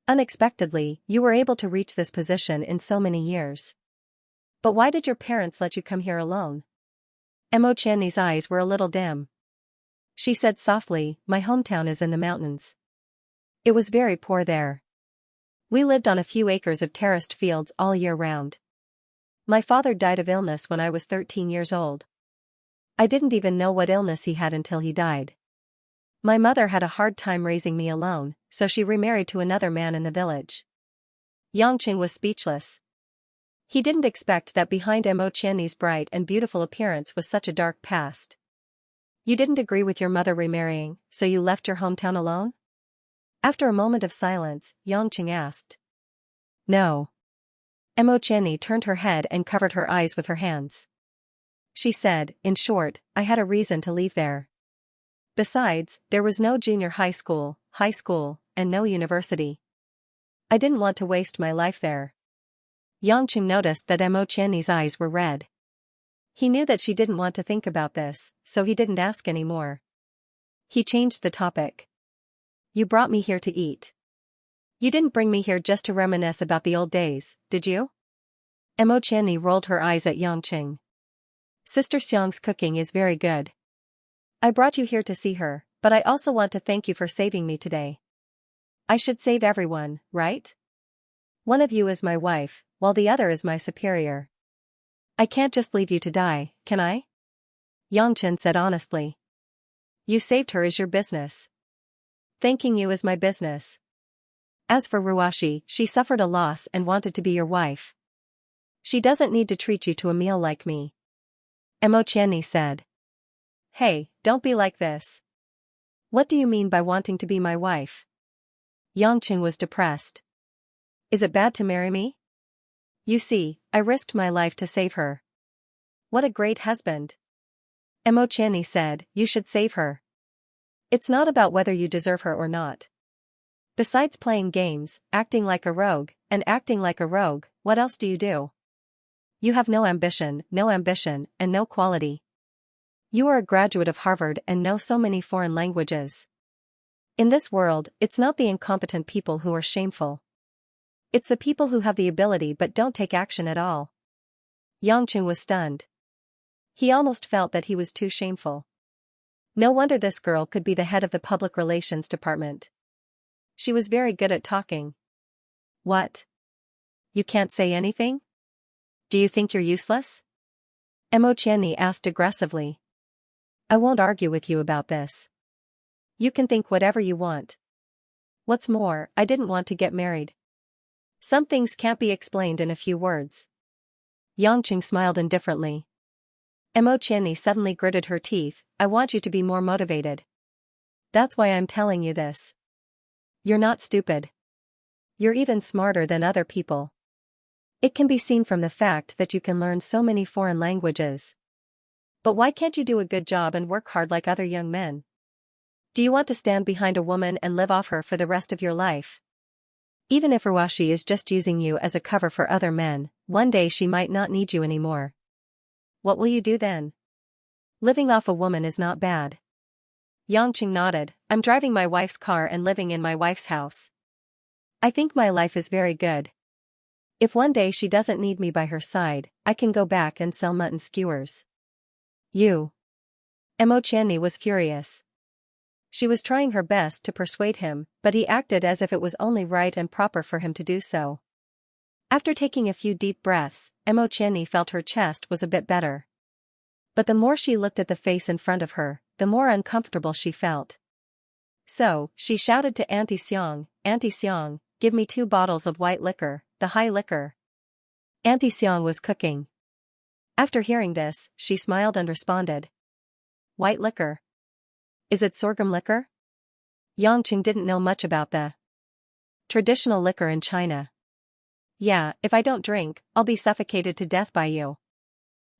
Unexpectedly, you were able to reach this position in so many years. But why did your parents let you come here alone?" Emocheni's eyes were a little dim. She said softly, "My hometown is in the mountains. It was very poor there. We lived on a few acres of terraced fields all year round. My father died of illness when I was 13 years old. I didn't even know what illness he had until he died. My mother had a hard time raising me alone, so she remarried to another man in the village." Yangqing was speechless. He didn't expect that behind Emocheni's bright and beautiful appearance was such a dark past. "You didn't agree with your mother remarrying, so you left your hometown alone?" After a moment of silence, Yangqing asked. "No." Emocheni turned her head and covered her eyes with her hands. She said, "In short, I had a reason to leave there. Besides, there was no junior high school, and no university. I didn't want to waste my life there." Yangqing noticed that Emocheni's eyes were red. He knew that she didn't want to think about this, so he didn't ask any more. He changed the topic. "You brought me here to eat. You didn't bring me here just to reminisce about the old days, did you?" Emocheni rolled her eyes at Yangqing. "Sister Xiang's cooking is very good. I brought you here to see her, but I also want to thank you for saving me today. I should save everyone, right? One of you is my wife, while the other is my superior. I can't just leave you to die, can I?" Yangqing said honestly. "You saved her is your business. Thanking you is my business. As for Ruashi, she suffered a loss and wanted to be your wife. She doesn't need to treat you to a meal like me." Emocheni said. "Hey, don't be like this. What do you mean by wanting to be my wife?" Yangqing was depressed. "Is it bad to marry me? You see, I risked my life to save her. What a great husband." Emocheni said, "You should save her. It's not about whether you deserve her or not. Besides playing games, acting like a rogue, what else do you do? You have no ambition, and no quality. You are a graduate of Harvard and know so many foreign languages. In this world, it's not the incompetent people who are shameful. It's the people who have the ability but don't take action at all." Yangqing was stunned. He almost felt that he was too shameful. No wonder this girl could be the head of the public relations department. She was very good at talking. "What? You can't say anything? Do you think you're useless?" Emocheni asked aggressively. "I won't argue with you about this. You can think whatever you want. What's more, I didn't want to get married. Some things can't be explained in a few words." Yangqing smiled indifferently. Emocheni suddenly gritted her teeth. "I want you to be more motivated. That's why I'm telling you this. You're not stupid. You're even smarter than other people. It can be seen from the fact that you can learn so many foreign languages. But why can't you do a good job and work hard like other young men? Do you want to stand behind a woman and live off her for the rest of your life? Even if Ruashi is just using you as a cover for other men, one day she might not need you anymore. What will you do then? Living off a woman is not bad. Yangqing nodded. I'm driving my wife's car and living in my wife's house. I think my life is very good. If one day she doesn't need me by her side, I can go back and sell mutton skewers. You. Mo Qianni was furious. She was trying her best to persuade him, but he acted as if it was only right and proper for him to do so. After taking a few deep breaths, Mo Qianni felt her chest was a bit better. But the more she looked at the face in front of her, the more uncomfortable she felt. So, she shouted to Auntie Xiang, give me 2 bottles of white liquor, the high liquor. Auntie Xiang was cooking. After hearing this, she smiled and responded. White liquor. Is it sorghum liquor? Yangqing didn't know much about the traditional liquor in China. Yeah, if I don't drink, I'll be suffocated to death by you.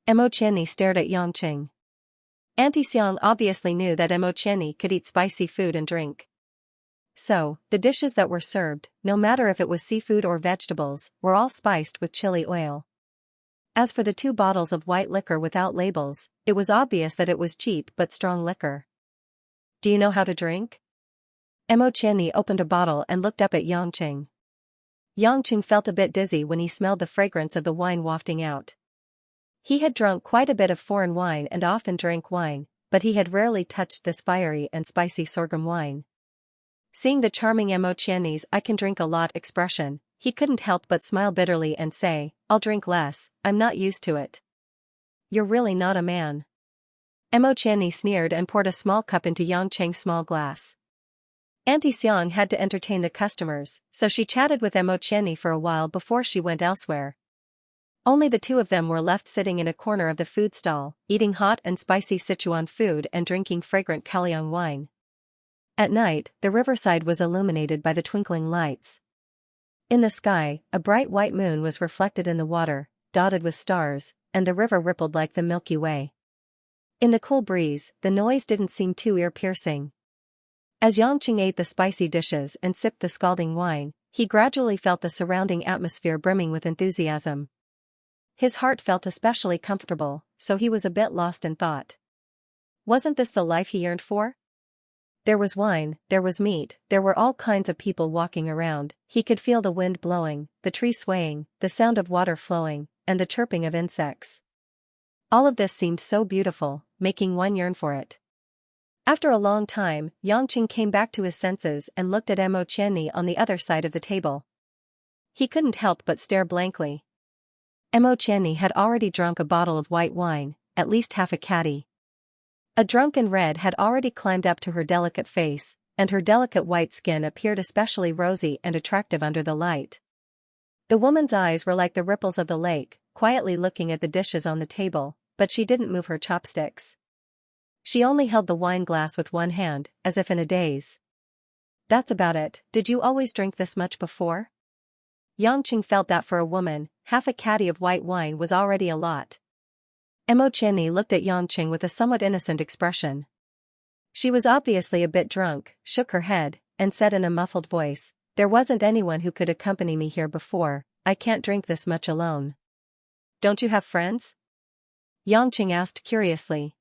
Mo Qianni stared at Yangqing. Auntie Xiang obviously knew that Mo Qianni could eat spicy food and drink. So, the dishes that were served, no matter if it was seafood or vegetables, were all spiced with chili oil. As for the 2 bottles of white liquor without labels, it was obvious that it was cheap but strong liquor. Do you know how to drink? Mo Qianni opened a bottle and looked up at Yangqing. Yangqing felt a bit dizzy when he smelled the fragrance of the wine wafting out. He had drunk quite a bit of foreign wine and often drank wine, but he had rarely touched this fiery and spicy sorghum wine. Seeing the charming Mo Qianni's "I can drink a lot" expression, he couldn't help but smile bitterly and say, I'll drink less, I'm not used to it. You're really not a man. Mo Qianni sneered and poured a small cup into Yangqing's small glass. Auntie Xiang had to entertain the customers, so she chatted with Mo Qianni for a while before she went elsewhere. Only the 2 of them were left sitting in a corner of the food stall, eating hot and spicy Sichuan food and drinking fragrant Kaoyang wine. At night, the riverside was illuminated by the twinkling lights. In the sky, a bright white moon was reflected in the water, dotted with stars, and the river rippled like the Milky Way. In the cool breeze, the noise didn't seem too ear-piercing. As Yangqing ate the spicy dishes and sipped the scalding wine, he gradually felt the surrounding atmosphere brimming with enthusiasm. His heart felt especially comfortable, so he was a bit lost in thought. Wasn't this the life he yearned for? There was wine, there was meat, there were all kinds of people walking around, he could feel the wind blowing, the tree swaying, the sound of water flowing, and the chirping of insects. All of this seemed so beautiful, making one yearn for it. After a long time, Yangqing came back to his senses and looked at Mo Qianni on the other side of the table. He couldn't help but stare blankly. Mo Qianni had already drunk a bottle of white wine, at least half a caddy. A drunken red had already climbed up to her delicate face, and her delicate white skin appeared especially rosy and attractive under the light. The woman's eyes were like the ripples of the lake, quietly looking at the dishes on the table, but she didn't move her chopsticks. She only held the wine glass with one hand, as if in a daze. That's about it. Did you always drink this much before? Yangqing felt that for a woman, half a caddy of white wine was already a lot. Mo Qianni looked at Yangqing with a somewhat innocent expression. She was obviously a bit drunk, shook her head, and said in a muffled voice, There wasn't anyone who could accompany me here before, I can't drink this much alone. Don't you have friends? Yangqing asked curiously.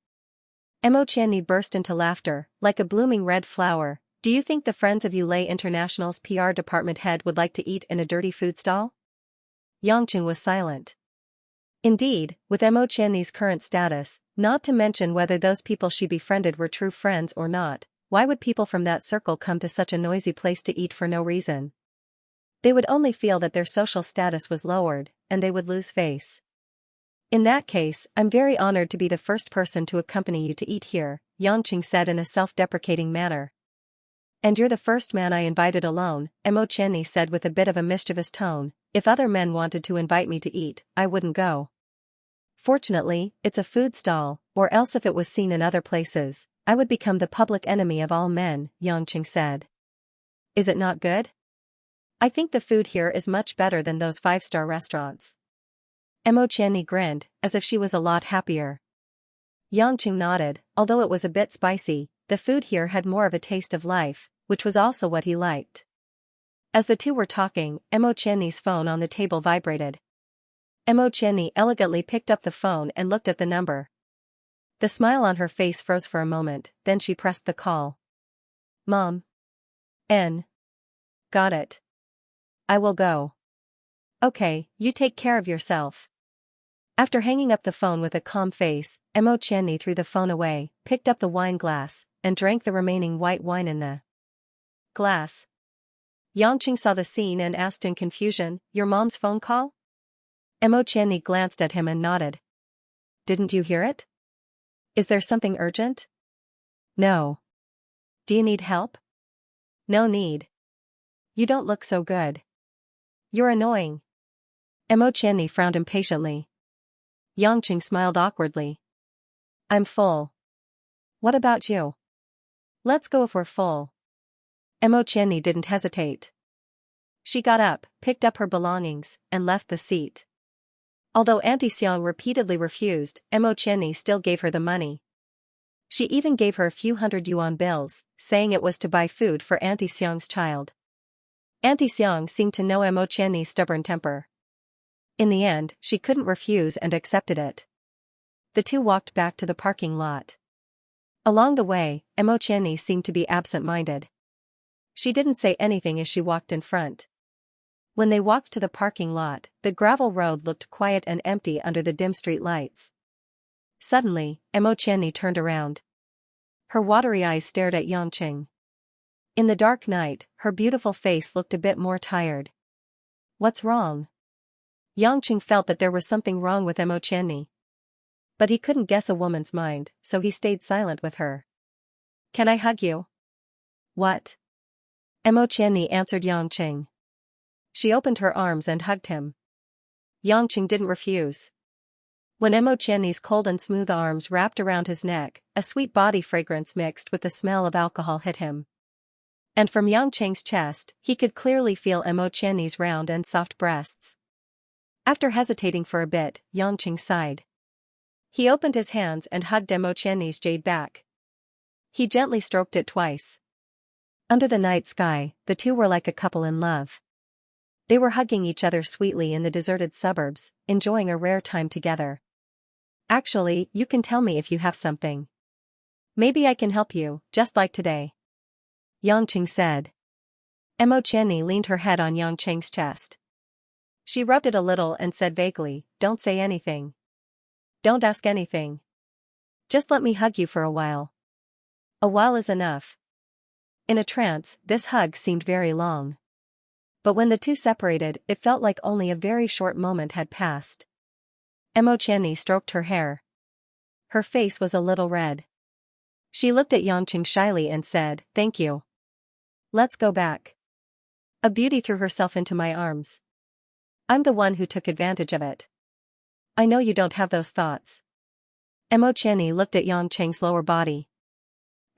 Mo Qianni burst into laughter, like a blooming red flower. Do you think the Friends of Yulei International's PR department head would like to eat in a dirty food stall? Yangqing was silent. Indeed, with Mo Qianni's current status, not to mention whether those people she befriended were true friends or not, why would people from that circle come to such a noisy place to eat for no reason? They would only feel that their social status was lowered, and they would lose face. In that case, I'm very honored to be the first person to accompany you to eat here, Yangqing said in a self-deprecating manner. And you're the first man I invited alone, Mo Qianni said with a bit of a mischievous tone. If other men wanted to invite me to eat, I wouldn't go. Fortunately, it's a food stall, or else if it was seen in other places, I would become the public enemy of all men, Yangqing said. Is it not good? I think the food here is much better than those 5-star restaurants. Mo Qianni grinned, as if she was a lot happier. Yangqing nodded. Although it was a bit spicy, the food here had more of a taste of life, which was also what he liked. As the two were talking, Mo Qianni's phone on the table vibrated. Mo Qianni elegantly picked up the phone and looked at the number. The smile on her face froze for a moment, then she pressed the call. Mom. N. Got it. I will go. Okay, you take care of yourself. After hanging up the phone with a calm face, Mo Qianni threw the phone away, picked up the wine glass, and drank the remaining white wine in the glass. Xianxia saw the scene and asked in confusion, "Your mom's phone call?" Mo Qianni glanced at him and nodded. "Didn't you hear it? Is there something urgent?" "No." "Do you need help?" "No need. You don't look so good. You're annoying." Mo Qianni frowned impatiently. Xianxia smiled awkwardly. "I'm full. What about you?" "Let's go if we're full." Mo Qianni didn't hesitate. She got up, picked up her belongings, and left the seat. Although Auntie Xiang repeatedly refused, Mo Qianni still gave her the money. She even gave her a few hundred yuan bills, saying it was to buy food for Auntie Xiang's child. Auntie Xiang seemed to know Mo Qianni's stubborn temper. In the end, she couldn't refuse and accepted it. The two walked back to the parking lot. Along the way, Mo Qianni seemed to be absent-minded. She didn't say anything as she walked in front. When they walked to the parking lot, the gravel road looked quiet and empty under the dim street lights. Suddenly, Mo Qianni turned around. Her watery eyes stared at Xianxia. In the dark night, her beautiful face looked a bit more tired. "What's wrong?" Xianxia felt that there was something wrong with Mo Qianni. But he couldn't guess a woman's mind, so he stayed silent with her. "Can I hug you?" "What?" Mo Qianni answered Xianxia. She opened her arms and hugged him. Xianxia didn't refuse. When Mo Qianni's cold and smooth arms wrapped around his neck, a sweet body fragrance mixed with the smell of alcohol hit him. And from Xianxia's chest, he could clearly feel Mo Qianni's round and soft breasts. After hesitating for a bit, Xianxia sighed. He opened his hands and hugged Mo Qianni's jade back. He gently stroked it twice. Under the night sky, the two were like a couple in love. They were hugging each other sweetly in the deserted suburbs, enjoying a rare time together. "Actually, you can tell me if you have something. Maybe I can help you, just like today," Xianxia said. Mo Qianni leaned her head on Xianxia's chest. She rubbed it a little and said vaguely, "Don't say anything. Don't ask anything. Just let me hug you for a while." "A while is enough." In a trance, this hug seemed very long. But when the two separated, it felt like only a very short moment had passed. Mo Qianni stroked her hair. Her face was a little red. She looked at Xianxia shyly and said, "Thank you. Let's go back." A beauty threw herself into my arms. I'm the one who took advantage of it. I know you don't have those thoughts. Mo Qianni looked at Xianxia's lower body.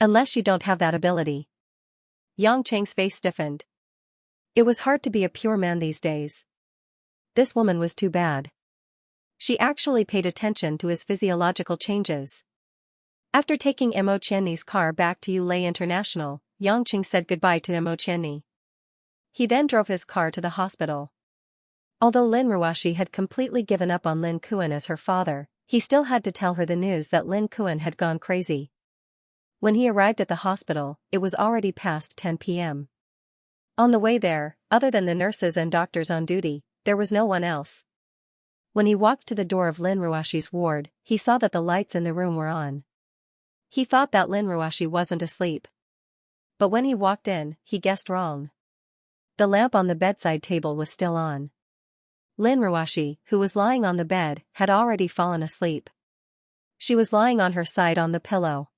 Unless you don't have that ability. Xianxia's face stiffened. It was hard to be a pure man these days. This woman was too bad. She actually paid attention to his physiological changes. After taking Mo Qianni's car back to Yulei International, Xianxia said goodbye to Mo Qianni. He then drove his car to the hospital. Although Lin Ruoxi had completely given up on Lin Kuan as her father, he still had to tell her the news that Lin Kuan had gone crazy. When he arrived at the hospital, it was already past 10 p.m. On the way there, other than the nurses and doctors on duty, there was no one else. When he walked to the door of Lin Ruoxi's ward, he saw that the lights in the room were on. He thought that Lin Ruoxi wasn't asleep. But when he walked in, he guessed wrong. The lamp on the bedside table was still on. Lin Ruoxi, who was lying on the bed, had already fallen asleep. She was lying on her side on the pillow.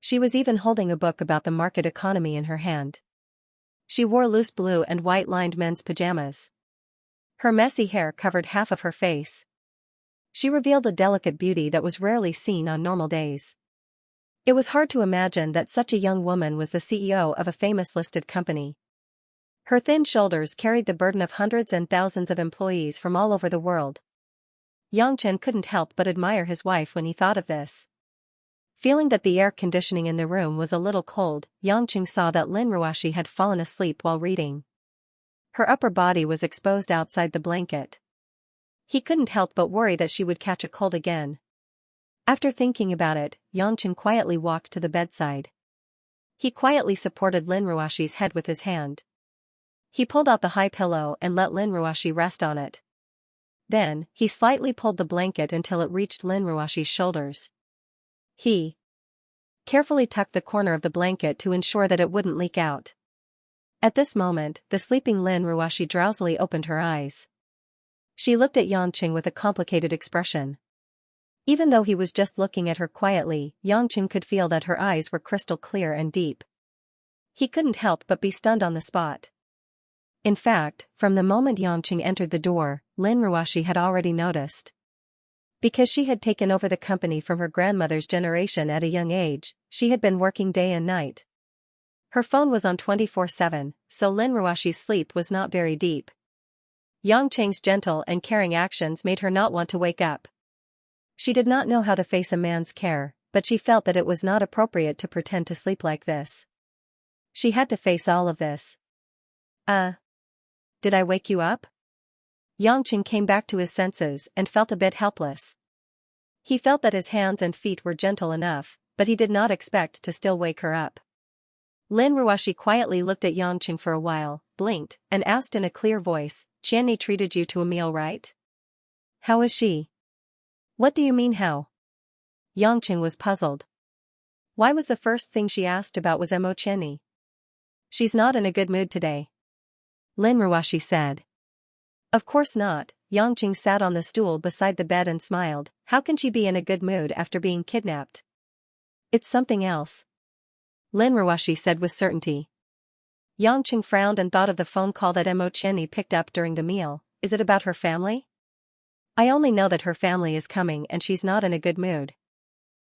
She was even holding a book about the market economy in her hand. She wore loose blue and white-lined men's pajamas. Her messy hair covered half of her face. She revealed a delicate beauty that was rarely seen on normal days. It was hard to imagine that such a young woman was the CEO of a famous listed company. Her thin shoulders carried the burden of hundreds and thousands of employees from all over the world. Xianxia couldn't help but admire his wife when he thought of this. Feeling that the air conditioning in the room was a little cold, Xianxia saw that Lin Ruoxi had fallen asleep while reading. Her upper body was exposed outside the blanket. He couldn't help but worry that she would catch a cold again. After thinking about it, Yangqing quietly walked to the bedside. He quietly supported Lin Ruoxi's head with his hand. He pulled out the high pillow and let Lin Ruoxi rest on it. Then, he slightly pulled the blanket until it reached Lin Ruoxi's shoulders. He carefully tucked the corner of the blanket to ensure that it wouldn't leak out. At this moment, the sleeping Lin Ruoxi drowsily opened her eyes. She looked at Yangqing with a complicated expression. Even though he was just looking at her quietly, Yangqing could feel that her eyes were crystal clear and deep. He couldn't help but be stunned on the spot. In fact, from the moment Yangqing entered the door, Lin Ruoxi had already noticed. Because she had taken over the company from her grandmother's generation at a young age, she had been working day and night. Her phone was on 24/7, so Lin Ruoxi's sleep was not very deep. Yangqing's gentle and caring actions made her not want to wake up. She did not know how to face a man's care, but she felt that it was not appropriate to pretend to sleep like this. She had to face all of this. Did I wake you up? Yangqing came back to his senses and felt a bit helpless. He felt that his hands and feet were gentle enough, but he did not expect to still wake her up. Lin Ruoxi quietly looked at Yangqing for a while, blinked, and asked in a clear voice, "Qianni treated you to a meal, right? How is she?" "What do you mean how?" Yangqing was puzzled. Why was the first thing she asked about was Mo Qianni? "She's not in a good mood today," Lin Ruoxi said. "Of course not." Yangqing sat on the stool beside the bed and smiled. "How can she be in a good mood after being kidnapped?" "It's something else," Lin Ruoxi said with certainty. Yangqing frowned and thought of the phone call that Mo Qianni picked up during the meal. "Is it about her family?" "I only know that her family is coming and she's not in a good mood."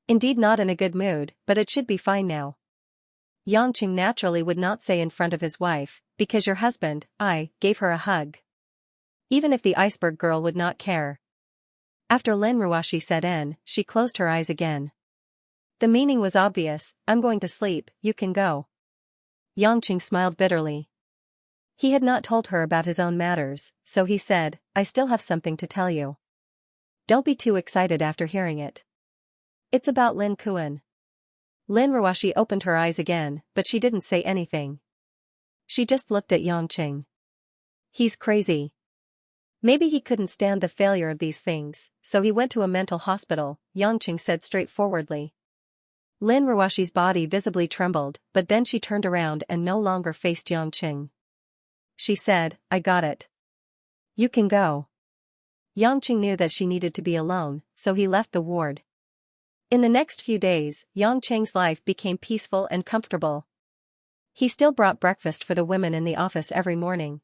"Indeed not in a good mood, but it should be fine now." Yangqing naturally would not say in front of his wife, "Because your husband, I, gave her a hug." Even if the iceberg girl would not care. After Lin Ruoxi said N, she closed her eyes again. The meaning was obvious. "I'm going to sleep, you can go." Yangqing smiled bitterly. He had not told her about his own matters, so he said, "I still have something to tell you. Don't be too excited after hearing it. It's about Lin Kuan." Lin Ruoxi opened her eyes again, but she didn't say anything. She just looked at Yangqing. He's crazy. Maybe he couldn't stand the failure of these things, so he went to a mental hospital, Yangqing said straightforwardly. Lin Ruoxi's body visibly trembled, but then she turned around and no longer faced Yangqing. She said, "I got it. You can go." Yangqing knew that she needed to be alone, so he left the ward. In the next few days, Yangqing's life became peaceful and comfortable. He still brought breakfast for the women in the office every morning.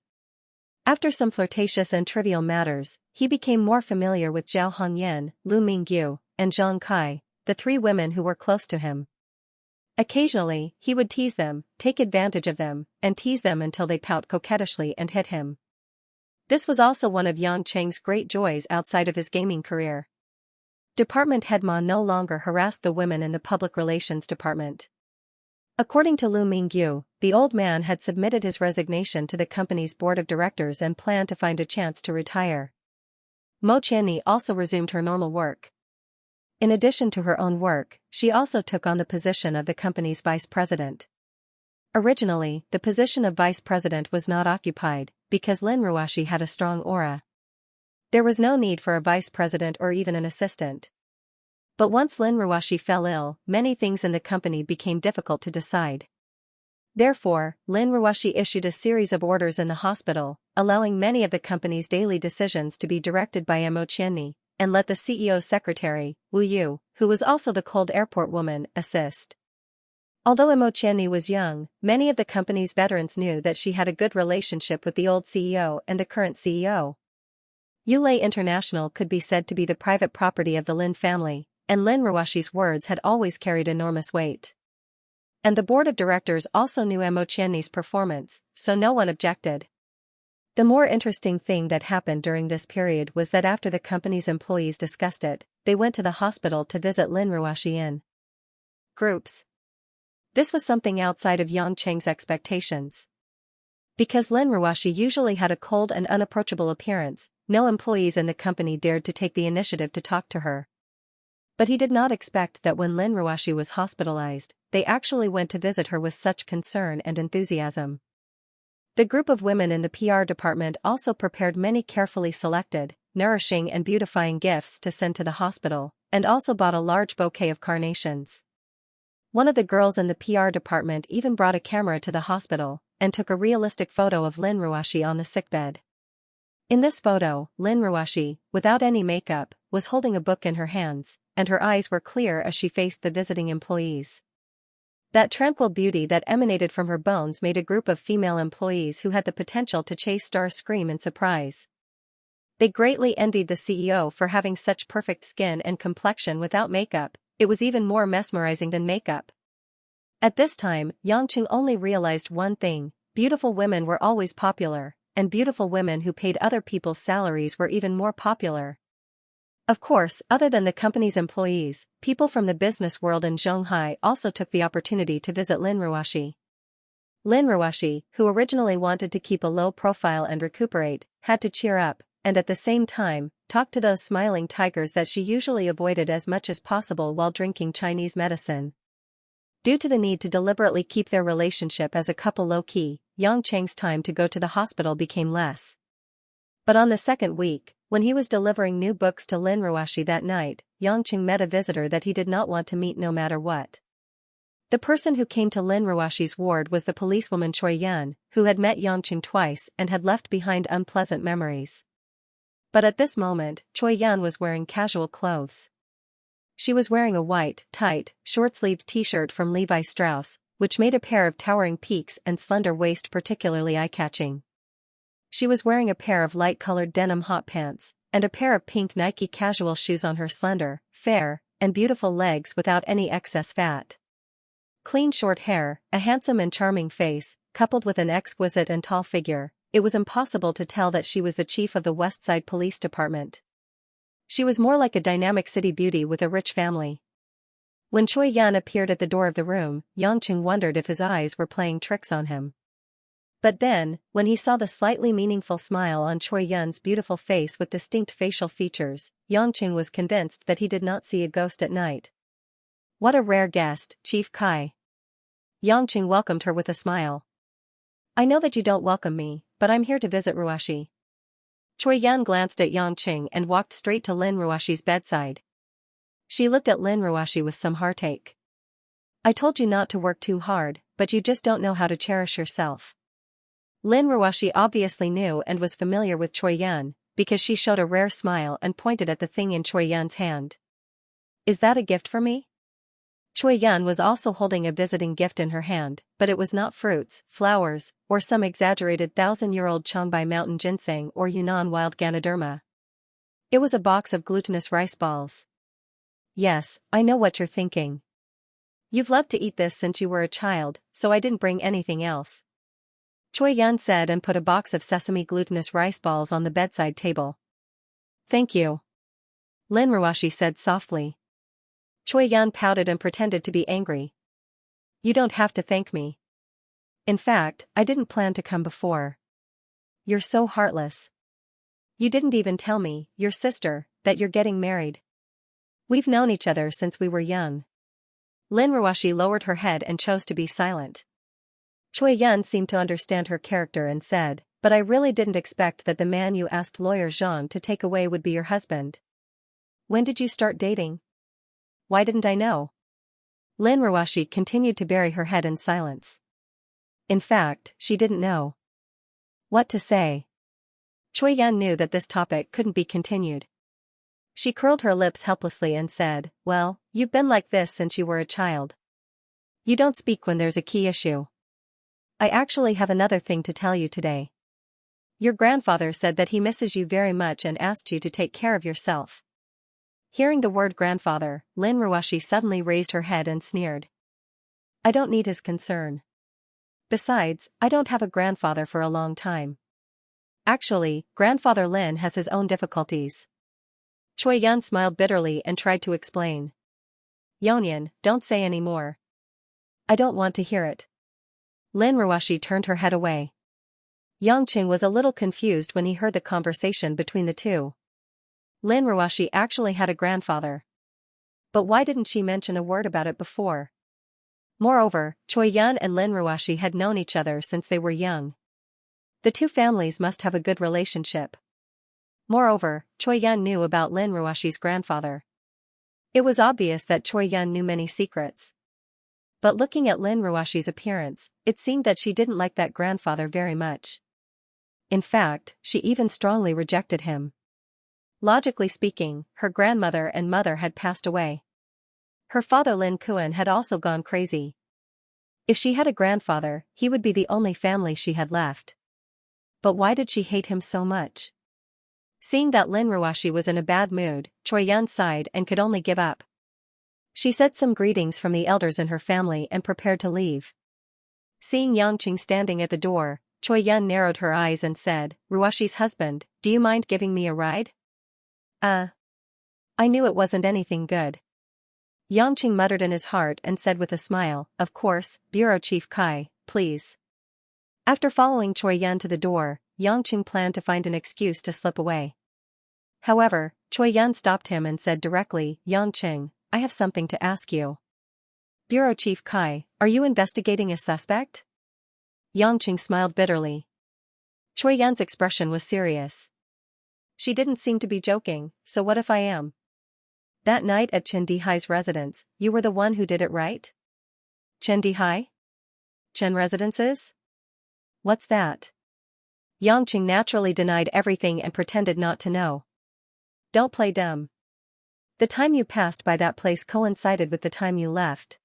After some flirtatious and trivial matters, he became more familiar with Zhao Hongyan, Lu Mingyu, and Zhang Kai, the three women who were close to him. Occasionally, he would tease them, take advantage of them, and tease them until they pout coquettishly and hit him. This was also one of Yangqing's great joys outside of his gaming career. Department head Ma no longer harassed the women in the public relations department. According to Lu Mingyu, the old man had submitted his resignation to the company's board of directors and planned to find a chance to retire. Mo Qianni also resumed her normal work. In addition to her own work, she also took on the position of the company's vice president. Originally, the position of vice president was not occupied, because Lin Ruoxi had a strong aura. There was no need for a vice president or even an assistant. But once Lin Ruoxi fell ill, many things in the company became difficult to decide. Therefore, Lin Ruoxi issued a series of orders in the hospital, allowing many of the company's daily decisions to be directed by Mo Qianni, and let the CEO's secretary, Wu Yu, who was also the cold airport woman, assist. Although Mo Qianni was young, many of the company's veterans knew that she had a good relationship with the old CEO and the current CEO. Yulei International could be said to be the private property of the Lin family, and Lin Ruoxi's words had always carried enormous weight. And the board of directors also knew Mo Qianni's performance, so no one objected. The more interesting thing that happened during this period was that after the company's employees discussed it, they went to the hospital to visit Lin Ruoxi in groups. This was something outside of Yangqing's expectations. Because Lin Ruoxi usually had a cold and unapproachable appearance, no employees in the company dared to take the initiative to talk to her. But he did not expect that when Lin Ruoxi was hospitalized, they actually went to visit her with such concern and enthusiasm. The group of women in the PR department also prepared many carefully selected, nourishing and beautifying gifts to send to the hospital, and also bought a large bouquet of carnations. One of the girls in the PR department even brought a camera to the hospital, and took a realistic photo of Lin Ruoxi on the sickbed. In this photo, Lin Ruoxi, without any makeup, was holding a book in her hands, and her eyes were clear as she faced the visiting employees. That tranquil beauty that emanated from her bones made a group of female employees who had the potential to chase stars scream in surprise. They greatly envied the CEO for having such perfect skin and complexion without makeup. It was even more mesmerizing than makeup. At this time, Xianxia only realized one thing: beautiful women were always popular, and beautiful women who paid other people's salaries were even more popular. Of course, other than the company's employees, people from the business world in Shanghai also took the opportunity to visit Lin Ruoxi. Lin Ruoxi, who originally wanted to keep a low profile and recuperate, had to cheer up, and at the same time, talk to those smiling tigers that she usually avoided as much as possible while drinking Chinese medicine. Due to the need to deliberately keep their relationship as a couple low-key, Xianxia's time to go to the hospital became less. But on the second week, when he was delivering new books to Lin Ruoxi that night, Xianxia met a visitor that he did not want to meet no matter what. The person who came to Lin Ruoxi's ward was the policewoman Choi Yan, who had met Xianxia twice and had left behind unpleasant memories. But at this moment, Choi Yan was wearing casual clothes. She was wearing a white, tight, short-sleeved t-shirt from Levi Strauss, which made a pair of towering peaks and slender waist particularly eye-catching. She was wearing a pair of light-colored denim hot pants, and a pair of pink Nike casual shoes on her slender, fair, and beautiful legs without any excess fat. Clean short hair, a handsome and charming face, coupled with an exquisite and tall figure, it was impossible to tell that she was the chief of the West Side Police Department. She was more like a dynamic city beauty with a rich family. When Choi Yan appeared at the door of the room, Xianxia wondered if his eyes were playing tricks on him. But then, when he saw the slightly meaningful smile on Choi Yan's beautiful face with distinct facial features, Xianxia was convinced that he did not see a ghost at night. What a rare guest, Chief Kai. Xianxia welcomed her with a smile. I know that you don't welcome me, but I'm here to visit Ruoxi. Choi Yan glanced at Xianxia and walked straight to Lin Ruoxi's bedside. She looked at Lin Ruoxi with some heartache. I told you not to work too hard, but you just don't know how to cherish yourself. Lin Ruoxi obviously knew and was familiar with Choi Yan, because she showed a rare smile and pointed at the thing in Choi Yan's hand. Is that a gift for me? Choi Yan was also holding a visiting gift in her hand, but it was not fruits, flowers, or some exaggerated 1,000-year-old Changbai mountain ginseng or Yunnan wild Ganoderma. It was a box of glutinous rice balls. Yes, I know what you're thinking. You've loved to eat this since you were a child, so I didn't bring anything else. Choi Yan said and put a box of sesame glutinous rice balls on the bedside table. Thank you. Lin Ruoxi said softly. Choi Yan pouted and pretended to be angry. You don't have to thank me. In fact, I didn't plan to come before. You're so heartless. You didn't even tell me, your sister, that you're getting married. We've known each other since we were young. Lin Ruoxi lowered her head and chose to be silent. Choi Yan seemed to understand her character and said, but I really didn't expect that the man you asked lawyer Zhang to take away would be your husband. When did you start dating? Why didn't I know? Lin Ruoxi continued to bury her head in silence. In fact, she didn't know what to say. Choi Yan knew that this topic couldn't be continued. She curled her lips helplessly and said, well, you've been like this since you were a child. You don't speak when there's a key issue. I actually have another thing to tell you today. Your grandfather said that he misses you very much and asked you to take care of yourself. Hearing the word grandfather, Lin Ruoxi suddenly raised her head and sneered. I don't need his concern. Besides, I don't have a grandfather for a long time. Actually, Grandfather Lin has his own difficulties. Choi Yan smiled bitterly and tried to explain. Yonyan, don't say any more. I don't want to hear it. Lin Ruoxi turned her head away. Xianxia was a little confused when he heard the conversation between the two. Lin Ruoxi actually had a grandfather. But why didn't she mention a word about it before? Moreover, Choi Yun and Lin Ruashi had known each other since they were young. The two families must have a good relationship. Moreover, Choi Yun knew about Lin Ruashi's grandfather. It was obvious that Choi Yun knew many secrets. But looking at Lin Ruashi's appearance, it seemed that she didn't like that grandfather very much. In fact, she even strongly rejected him. Logically speaking, her grandmother and mother had passed away. Her father Lin Kuan had also gone crazy. If she had a grandfather, he would be the only family she had left. But why did she hate him so much? Seeing that Lin Ruashi was in a bad mood, Choi Yun sighed and could only give up. She said some greetings from the elders in her family and prepared to leave. Seeing Yangqing standing at the door, Choi Yun narrowed her eyes and said, "Ruashi's husband, do you mind giving me a ride?" I knew it wasn't anything good." Yangqing muttered in his heart and said with a smile, "Of course, Bureau Chief Kai, please." After following Choi Yun to the door, Yangqing planned to find an excuse to slip away. However, Choi Yun stopped him and said directly, "Yangqing, I have something to ask you." "Bureau Chief Kai, are you investigating a suspect?" Yangqing smiled bitterly. Choi Yun's expression was serious. She didn't seem to be joking, "So what if I am?" "That night at Chen Dihai's residence, you were the one who did it, right?" "Chen Dihai? Chen Residences? What's that?" Yangqing naturally denied everything and pretended not to know. "Don't play dumb. The time you passed by that place coincided with the time you left.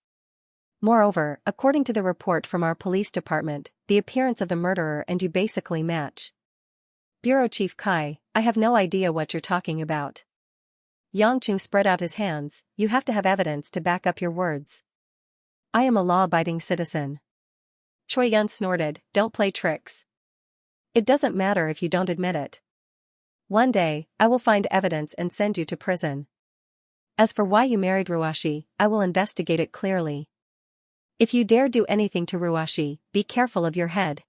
Moreover, according to the report from our police department, the appearance of the murderer and you basically match." "Bureau Chief Kai, I have no idea what you're talking about." Yangqing spread out his hands, "You have to have evidence to back up your words." "I am a law-abiding citizen." Choi Yun snorted, "Don't play tricks. It doesn't matter if you don't admit it. One day, I will find evidence and send you to prison. As for why you married Ruashi, I will investigate it clearly. If you dare do anything to Ruashi, be careful of your head.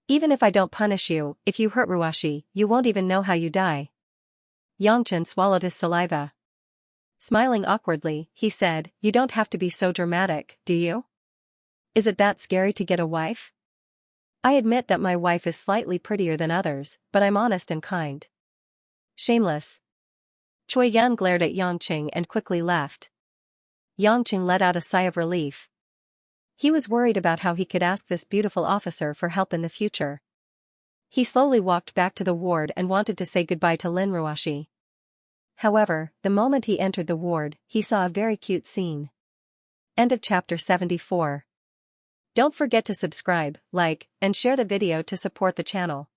Even if I don't punish you, if you hurt Ruashi, you won't even know how you die." Yangchen swallowed his saliva. Smiling awkwardly, he said, "You don't have to be so dramatic, do you? Is it that scary to get a wife? I admit that my wife is slightly prettier than others, but I'm honest and kind." "Shameless." Choi Yun glared at Yangqing and quickly left. Yangqing let out a sigh of relief. He was worried about how he could ask this beautiful officer for help in the future. He slowly walked back to the ward and wanted to say goodbye to Lin Ruashi. However, the moment he entered the ward, he saw a very cute scene. End of chapter 74. Don't forget to subscribe, like, and share the video to support the channel.